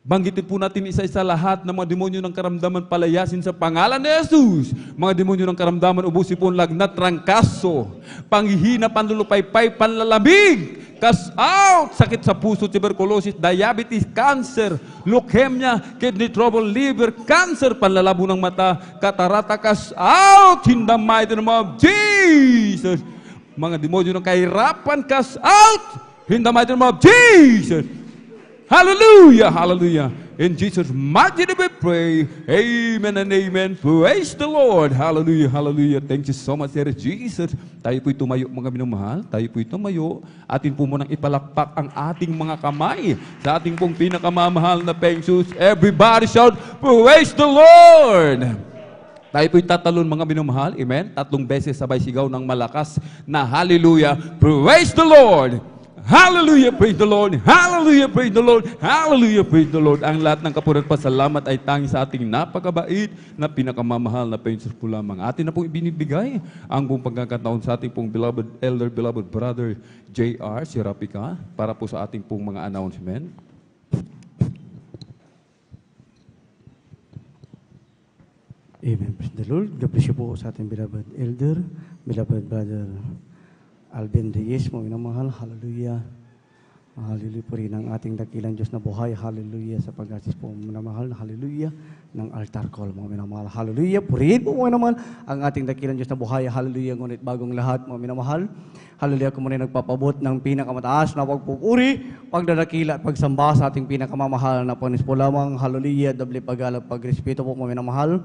Banggitin po natin isa-isa lahat ng mga demonyo ng karamdaman, palayasin sa pangalan ni Jesus. Mga demonyo ng karamdaman, ubusin po ang lagnat, trangkaso, panghihina, panlulupaypay, panlalamig, cast out, sakit sa puso, tuberculosis, diabetes, cancer, leukemia, kidney trouble, liver, cancer, panlalabo ng mata, katarata, cast out in the mighty name of Jesus. Mga demonyo ng kahirapan, cast out in the mighty name of Jesus. Hallelujah, hallelujah. In Jesus' mighty name we pray. Amen and amen. Praise the Lord. Hallelujah, hallelujah. Thank you so much, Sir Jesus. Tayo po'y tumayo, mga minamahal. Tayo po'y tumayo. Atin po munang ipalakpak ang ating mga kamay sa ating pong pinakamamahal na Panginoon. Everybody shout, praise the Lord. Tayo po'y tatalon, mga minamahal. Amen. 3 beses sabay sigaw ng malakas na hallelujah. Praise the Lord. Hallelujah, praise the Lord. Hallelujah, praise the Lord. Hallelujah, praise the Lord. Ang lahat ng kapurihan at pasalamat ay tanging sa ating napakabait na pinakamamahal na Panginoon po lamang. Atin na pong ibinibigay ang buong pagkakataon sa ating pong beloved elder, beloved brother J.R. Sirapika para po sa ating pong mga announcement. Amen. Praise the Lord. God bless you po sa ating beloved elder, beloved brother Alvin Reyes, mga minamahal, hallelujah. Hallelujah po rin ang ating dakilang Diyos na buhay, hallelujah, sa pag-asis po, mga minamahal, hallelujah, ng altar call, mga minamahal, hallelujah po rin po, mga minamahal, ang ating dakilang Diyos na buhay, hallelujah, ngunit bagong lahat, mga minamahal, hallelujah, ako muna nagpapabot ng pinakamataas na pagpupuri, pagdadakila at pagsamba sa ating pinakamamahal na Panginoon po lamang, hallelujah, doble paggalang, pagrespeto po, mga minamahal.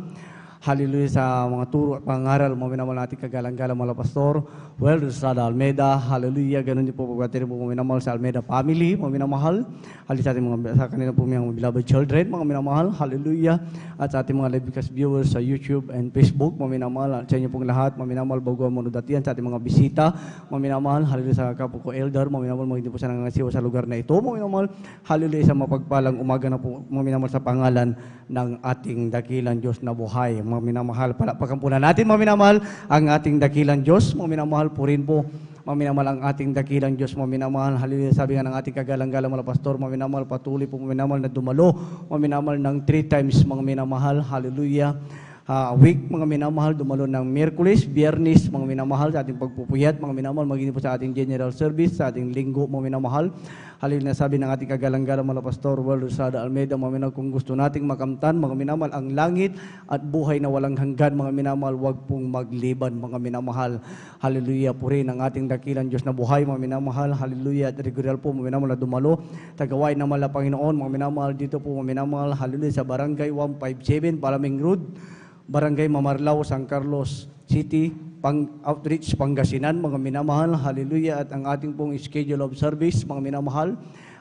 Hallelujah sa mga turo at pangaral, mga minamahal natin kagalang-galang mga pastor, Well Estrada Almeida, hallelujah, ganun din po pagbatid po mga minamahal sa Almeida family, mga minamahal, hallelujah sa ating sa kanila po mga beloved children, mga minamahal, hallelujah, at sa ating mga live broadcast viewers sa YouTube and Facebook, mga minamahal, at sa inyo pong lahat, mga minamahal, bago ang monodatian, sa ating mga bisita, mga minamahal, hallelujah sa kapo ko elder, mga minamahal, mga hindi po siya nangasiwa sa lugar na ito, mga minamahal, hallelujah sa mapagpalang umaga na po, mga minamahal, sa pangalan ng ating dakilang Diyos na buhay. Mga minamahal, palakpakan po na natin, mga minamahal, ang ating dakilang Diyos, mga minamahal, purin po, mga minamahal, ang ating dakilang Diyos, mga minamahal, hallelujah, sabi nga ng ating kagalang-galang mga pastor, mga minamahal, patuloy po, mga minamahal, na dumalo, mga minamahal, ng 3 times, mga minamahal, hallelujah, week, mga minamahal, dumalo ng Miyerkules, Biyernes, mga minamahal, sa ating pagpupuyat, mga minamahal, magiging po sa ating general service, sa ating linggo, mga minamahal. Hallelujah, sabi ng ating kagalang-galang mga pastor, Well Estrada Almeida, mga minamahal, kung gusto nating makamtan, mga minamahal, ang langit at buhay na walang hanggan, mga minamahal, wag pong magliban, mga minamahal. Hallelujah, puri ng ating dakilang Diyos na buhay, mga minamahal. Hallelujah, at regular po, mga minamahal, na dumalo, tagawain na mala Panginoon, mga minamahal, dito po, mga minamahal, hallelujah, sa Barangay 157, Palaming Road, Barangay Mamarlao, San Carlos City, Outreach, Pangasinan, mga minamahal, hallelujah, at ang ating pong schedule of service, mga minamahal,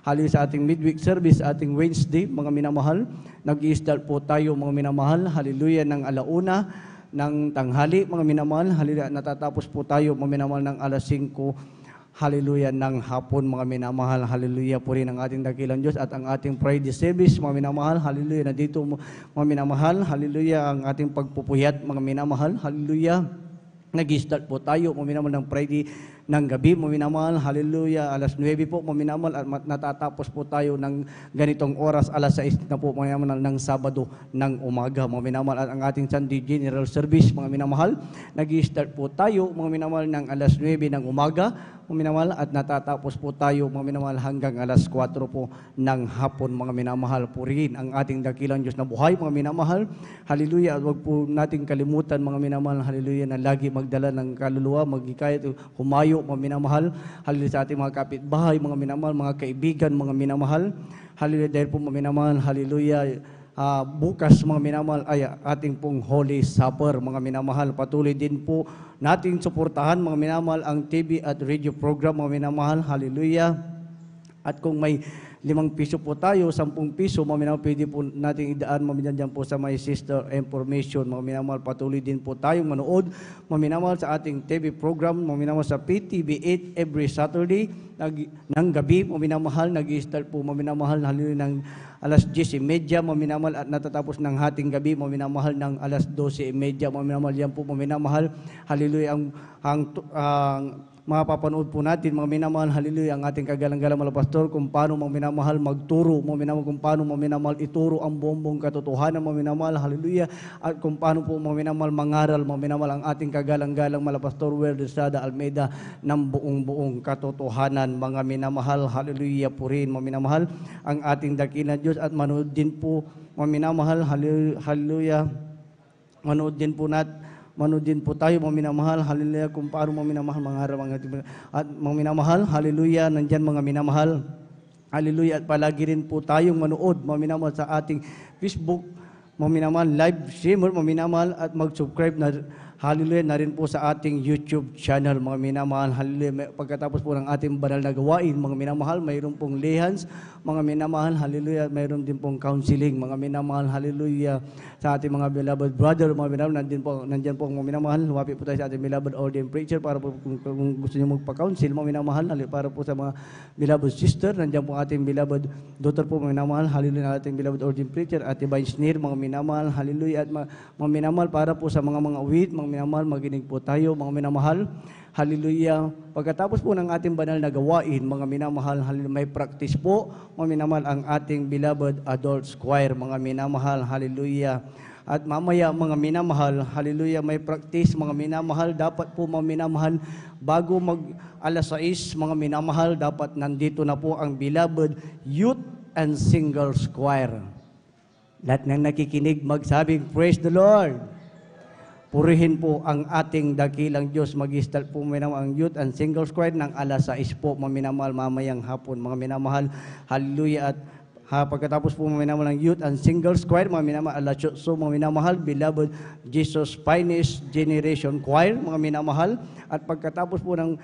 hallelujah, sa ating midweek service, ating Wednesday, mga minamahal, nag-i-start po tayo, mga minamahal, hallelujah, ng alauna, ng tanghali, mga minamahal, hallelujah, natatapos po tayo, mga minamahal, ng alas 5, hallelujah, ng hapon, mga minamahal, hallelujah, po rin ang ating dakilang Diyos at ang ating Friday service, mga minamahal, hallelujah, na dito, mga minamahal, hallelujah, ang ating pagpupuyat, mga minamahal, hallelujah, nag-start po tayo, mga minamahal, ng Friday ng gabi, mga minamahal, hallelujah, alas 9 po, mga minamahal, at natatapos po tayo ng ganitong oras, alas 6 na po, mga minamahal, ng Sabado ng umaga, mga minamahal, at ang ating Sunday General Service, mga minamahal, nag-start po tayo, mga minamahal, ng alas 9 ng umaga, mga minamahal, at natatapos po tayo, mga minamahal, hanggang alas 4 po ng hapon, mga minamahal, purihin ang ating dakilang Diyos na buhay, mga minamahal, hallelujah, at wag po nating kalimutan, mga minamahal, hallelujah, na lagi magdala ng kaluluwa, magikayat, humayo, mga minamahal, hallelujah, sa ating mga kapitbahay, mga minamahal, mga kaibigan, mga minamahal, hallelujah, dahil po, mga minamahal, hallelujah, bukas, mga minamahal, ay ating pong Holy Supper, mga minamahal, patuloy din po nating suportahan, mga minamahal, ang TV at radio program, mga minamahal, hallelujah, at kung may 5 piso po tayo, 10 piso, mga minamahal, pwede po natin idaan, mga minamahal, dyan po sa My Sister Information, mga minamahal, patuloy din po tayong manood, mga minamahal, sa ating TV program, mga minamahal, sa PTV 8 every Saturday, ng gabi, mga minamahal, nag-i-start po, mga minamahal, hallelujah, ng alas 10:30, mga minamahal, at natatapos ng hating gabi, mga minamahal, ng alas 12:30, mga minamahal, yan po, mga minamahal, hallelujah, ang mapapanood po natin, mga minamahal, hallelujah, ang ating kagalang-galang mga pastor, kung paano, mga minamahal, magturo, mga minamahal, kung paano, mga minamahal, ituro ang buong katotohanan, mga minamahal, hallelujah, at kung paano po, mga minamahal, mangaral, mga minamahal, ang ating kagalang-galang mga pastor, Well Estrada Almeida, ng buong katotohanan, mga minamahal, hallelujah, po rin, mga minamahal, ang ating dakilang Diyos, at manood din po, mga minamahal, hallelujah, manood din po tayo, mga minamahal, hallelujah, kung paano, mga minamahal, mga harap, at mga minamahal, hallelujah, nandyan, mga minamahal, hallelujah, at palagi rin po tayong manood, mga minamahal, sa ating Facebook, mga minamahal, live streamer, mga minamahal, at mag-subscribe na, hallelujah, na rin po sa ating YouTube channel, mga minamahal, hallelujah, pagkatapos po ng ating banal na gawain, mga minamahal, mayroon pong lehans, mga minamahal, hallelujah, mayroon din pong counseling, mga minamahal, hallelujah, sa ating mga beloved brother, mga minamahal, nandyan po mga minamahal, lumapit po tayo sa ating beloved ordained preacher para po kung gusto nyo magpa-counsel, mga minamahal, para po sa mga beloved sister, nandyan po ating beloved daughter po, mga minamahal, hallelujah, ating beloved ordained preacher, at Divine Snare, mga minamahal, hallelujah, at mga minamahal, para po sa mga awit, mga minamahal, maginig po tayo, mga minamahal, hallelujah. Pagkatapos po ng ating banal na gawain, mga minamahal, hallelujah, may practice po, mga minamahal, ang ating beloved adult choir, mga minamahal, hallelujah. At mamaya, mga minamahal, hallelujah, may practice, mga minamahal, dapat po, mga minamahal, bago mag alas 6, mga minamahal, dapat nandito na po ang beloved youth and singles choir. Lahat ng nakikinig, magsabing, praise the Lord. Purihin po ang ating dakilang Diyos. Mag-start po minamahal ang youth and singles choir ng alas 6 po, mga minamahal, mamayang hapon, mga minamahal, hallelujah, at Pagkatapos po mga minamahal ng Youth and Singles Choir, mga minamahal, so mga minamahal, Beloved Jesus Finest Generation Choir, mga minamahal. At pagkatapos po ng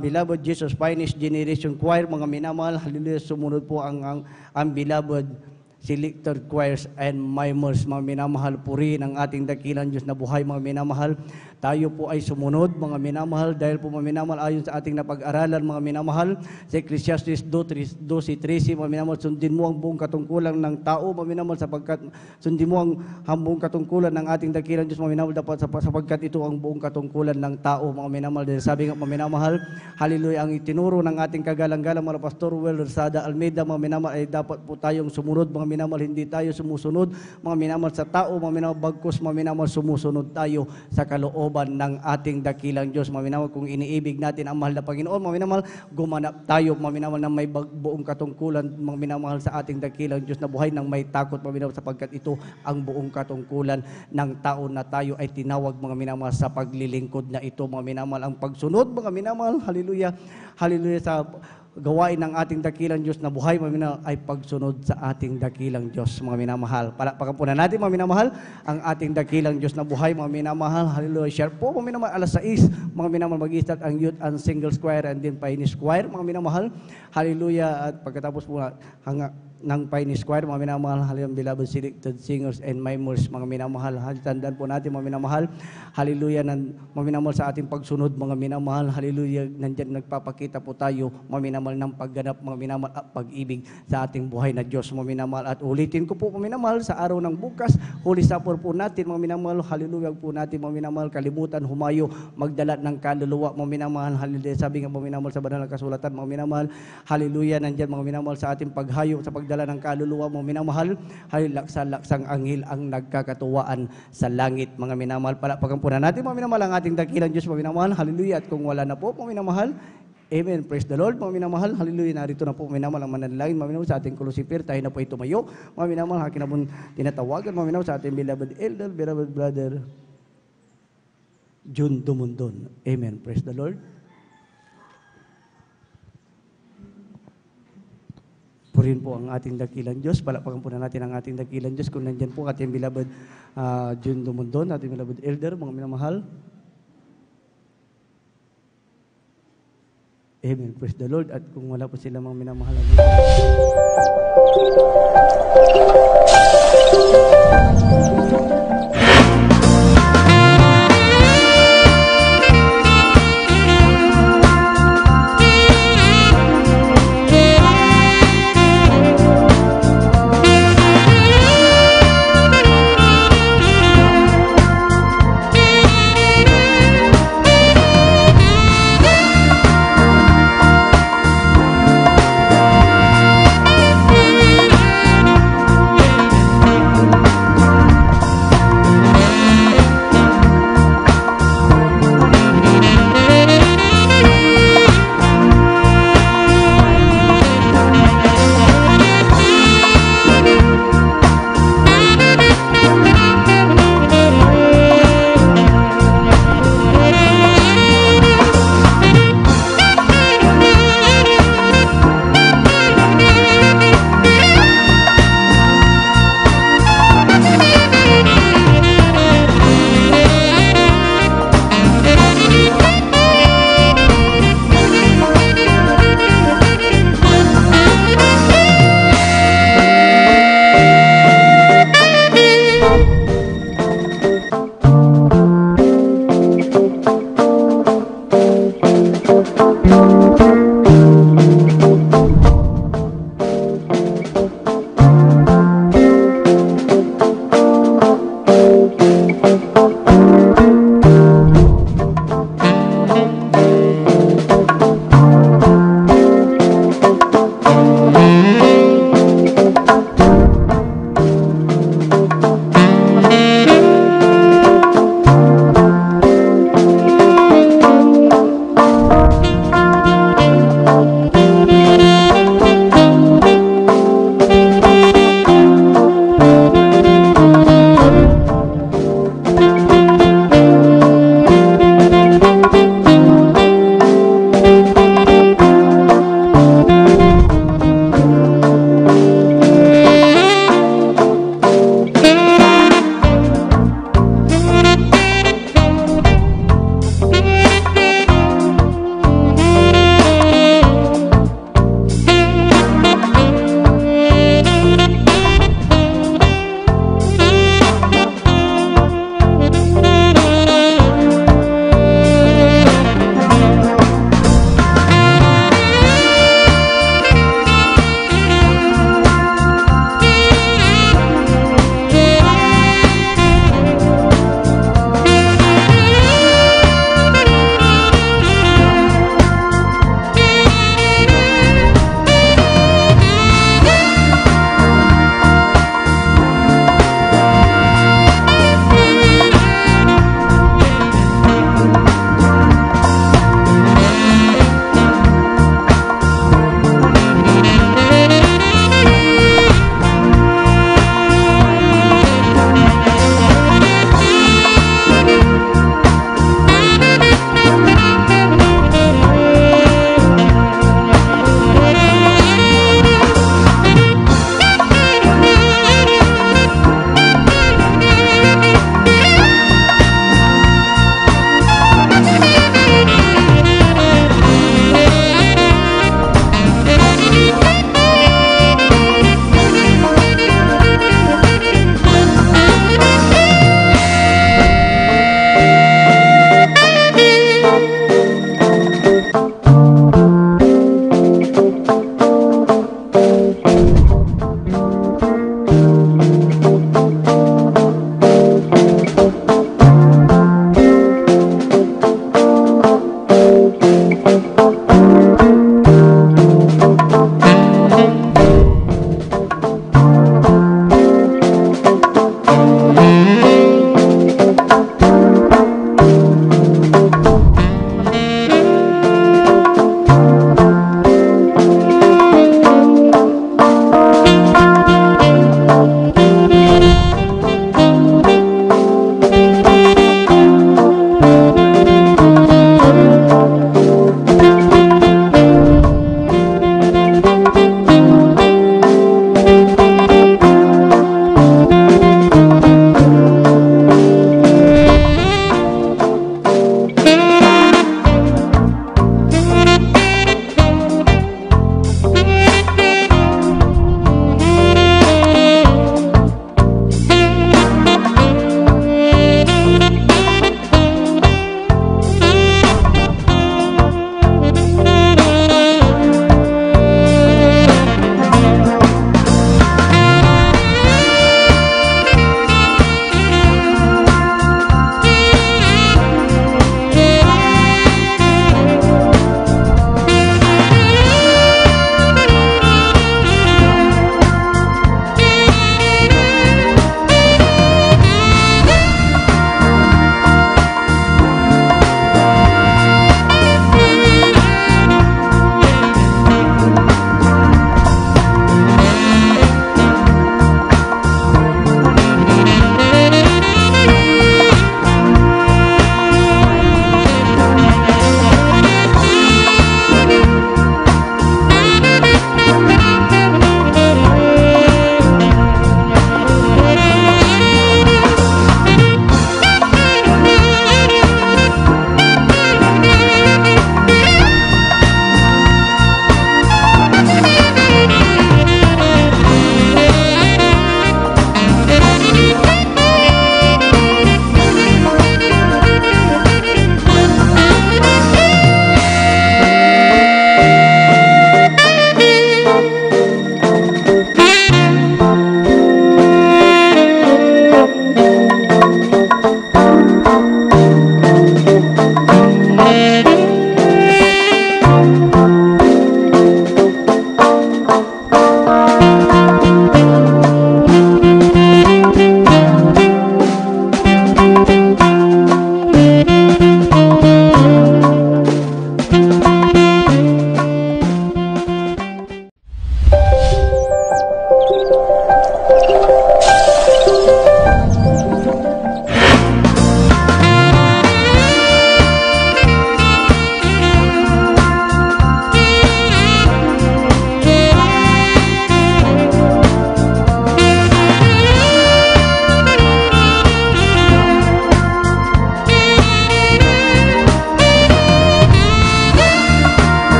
Beloved Jesus Finest Generation Choir, mga minamahal, hallelujah, sumunod po ang Beloved Selected Choirs and Mimers, mga minamahal, purihin ang ating dakilang Diyos na buhay, mga minamahal. Tayo po ay sumunod, mga minamahal, dahil po mga minamahal, ayon sa ating napag-aralan, mga minamahal, sa Ecclesiastes 12:13, mga minamahal, sundin mo ang buong katungkulan ng tao, mga minamahal, sapagkat sundin mo ang buong katungkulan ng ating dakilang Diyos, mga minamahal, dapat sapagkat ito ang buong katungkulan ng tao, mga minamahal. Dahil sabi nga, mga minamahal, hallelujah, ang itinuro ng ating kagalang-galang mga Pastor Well Rosada Almeida, mga minamahal, ay dapat po tayong sumunod, mga minamahal, hindi tayo sumusunod, mga minamahal, sa tao, mga minamahal, bagkus, mga minamahal, sumusunod tayo sa kalooban ng ating dakilang Diyos, mga minamahal. Kung iniibig natin ang mahal na Panginoon, mga minamahal, gumanap tayo, mga minamahal, na may buong katungkulan, mga minamahal, sa ating dakilang Diyos na buhay, nang may takot, mga minamahal, sapagkat ito ang buong katungkulan ng tao na tayo ay tinawag, mga minamahal, sa paglilingkod na ito, mga minamahal. Ang pagsunod, mga minamahal, hallelujah, hallelujah, sa gawain ng ating dakilang Diyos na buhay, mga minamahal, ay pagsunod sa ating dakilang Diyos, mga minamahal. Palakpakan po na natin, mga minamahal, ang ating dakilang Diyos na buhay, mga minamahal. Hallelujah. Share po, mga minamahal, alas 6, mga minamahal, mag-start ang Youth and Singles Choir and then Pioneers Choir, mga minamahal. Hallelujah. At pagkatapos po ng Pioneers Choir, mga minamahal, hallelujah, Beloved Selected Singers and Mimers, mga minamahal. Tandaan po natin, mga minamahal, hallelujah, mga minamahal, sa ating pagsunod, mga minamahal, hallelujah, nandyan nagpapakita po tayo, mga minamahal, ng pagganap, mga minamahal, at pag-ibig sa ating buhay na Diyos, mga minamahal. At ulitin ko po, mga minamahal, sa araw ng bukas, Holy Supper po natin, mga minamahal, hallelujah po natin, mga minamahal, kalimutan, humayo, magdala ng kaluluwa, mga minamahal, hallelujah, sabi nga, mga minamahal, sa banal na kasulatan, mga minamahal, hallelujah, nandyan, mga minamahal, sa ating paghayo, sa pagdala ng kaluluwa, mga minamahal, hallelujah, laksang anghel ang nagkakatuwaan sa langit, mga minamahal. Palakpakan po na natin, mga minamahal, ang ating dakilang Diyos, mga minamahal, hallelujah. At kung wala na po, mga minamahal, amen. Praise the Lord, mga minamahal. Hallelujah. Narito na po, mga minamahal, ang mananalangin, mga minamahal, sa ating Lucifer. Tayo na po ay tumayo. Mga minamahal, akin na po tinatawagan, mga minamahal, sa ating beloved elder, beloved brother, June Dumundon. Amen. Praise the Lord. Purihin po ang ating dakilang Diyos. Palakpakan po na natin ang ating dakilang Diyos. Kung nandyan po ating beloved June Dumundon, ating beloved elder, mga minamahal. Amen. Praise the Lord. At kung wala po sila mga minamahal,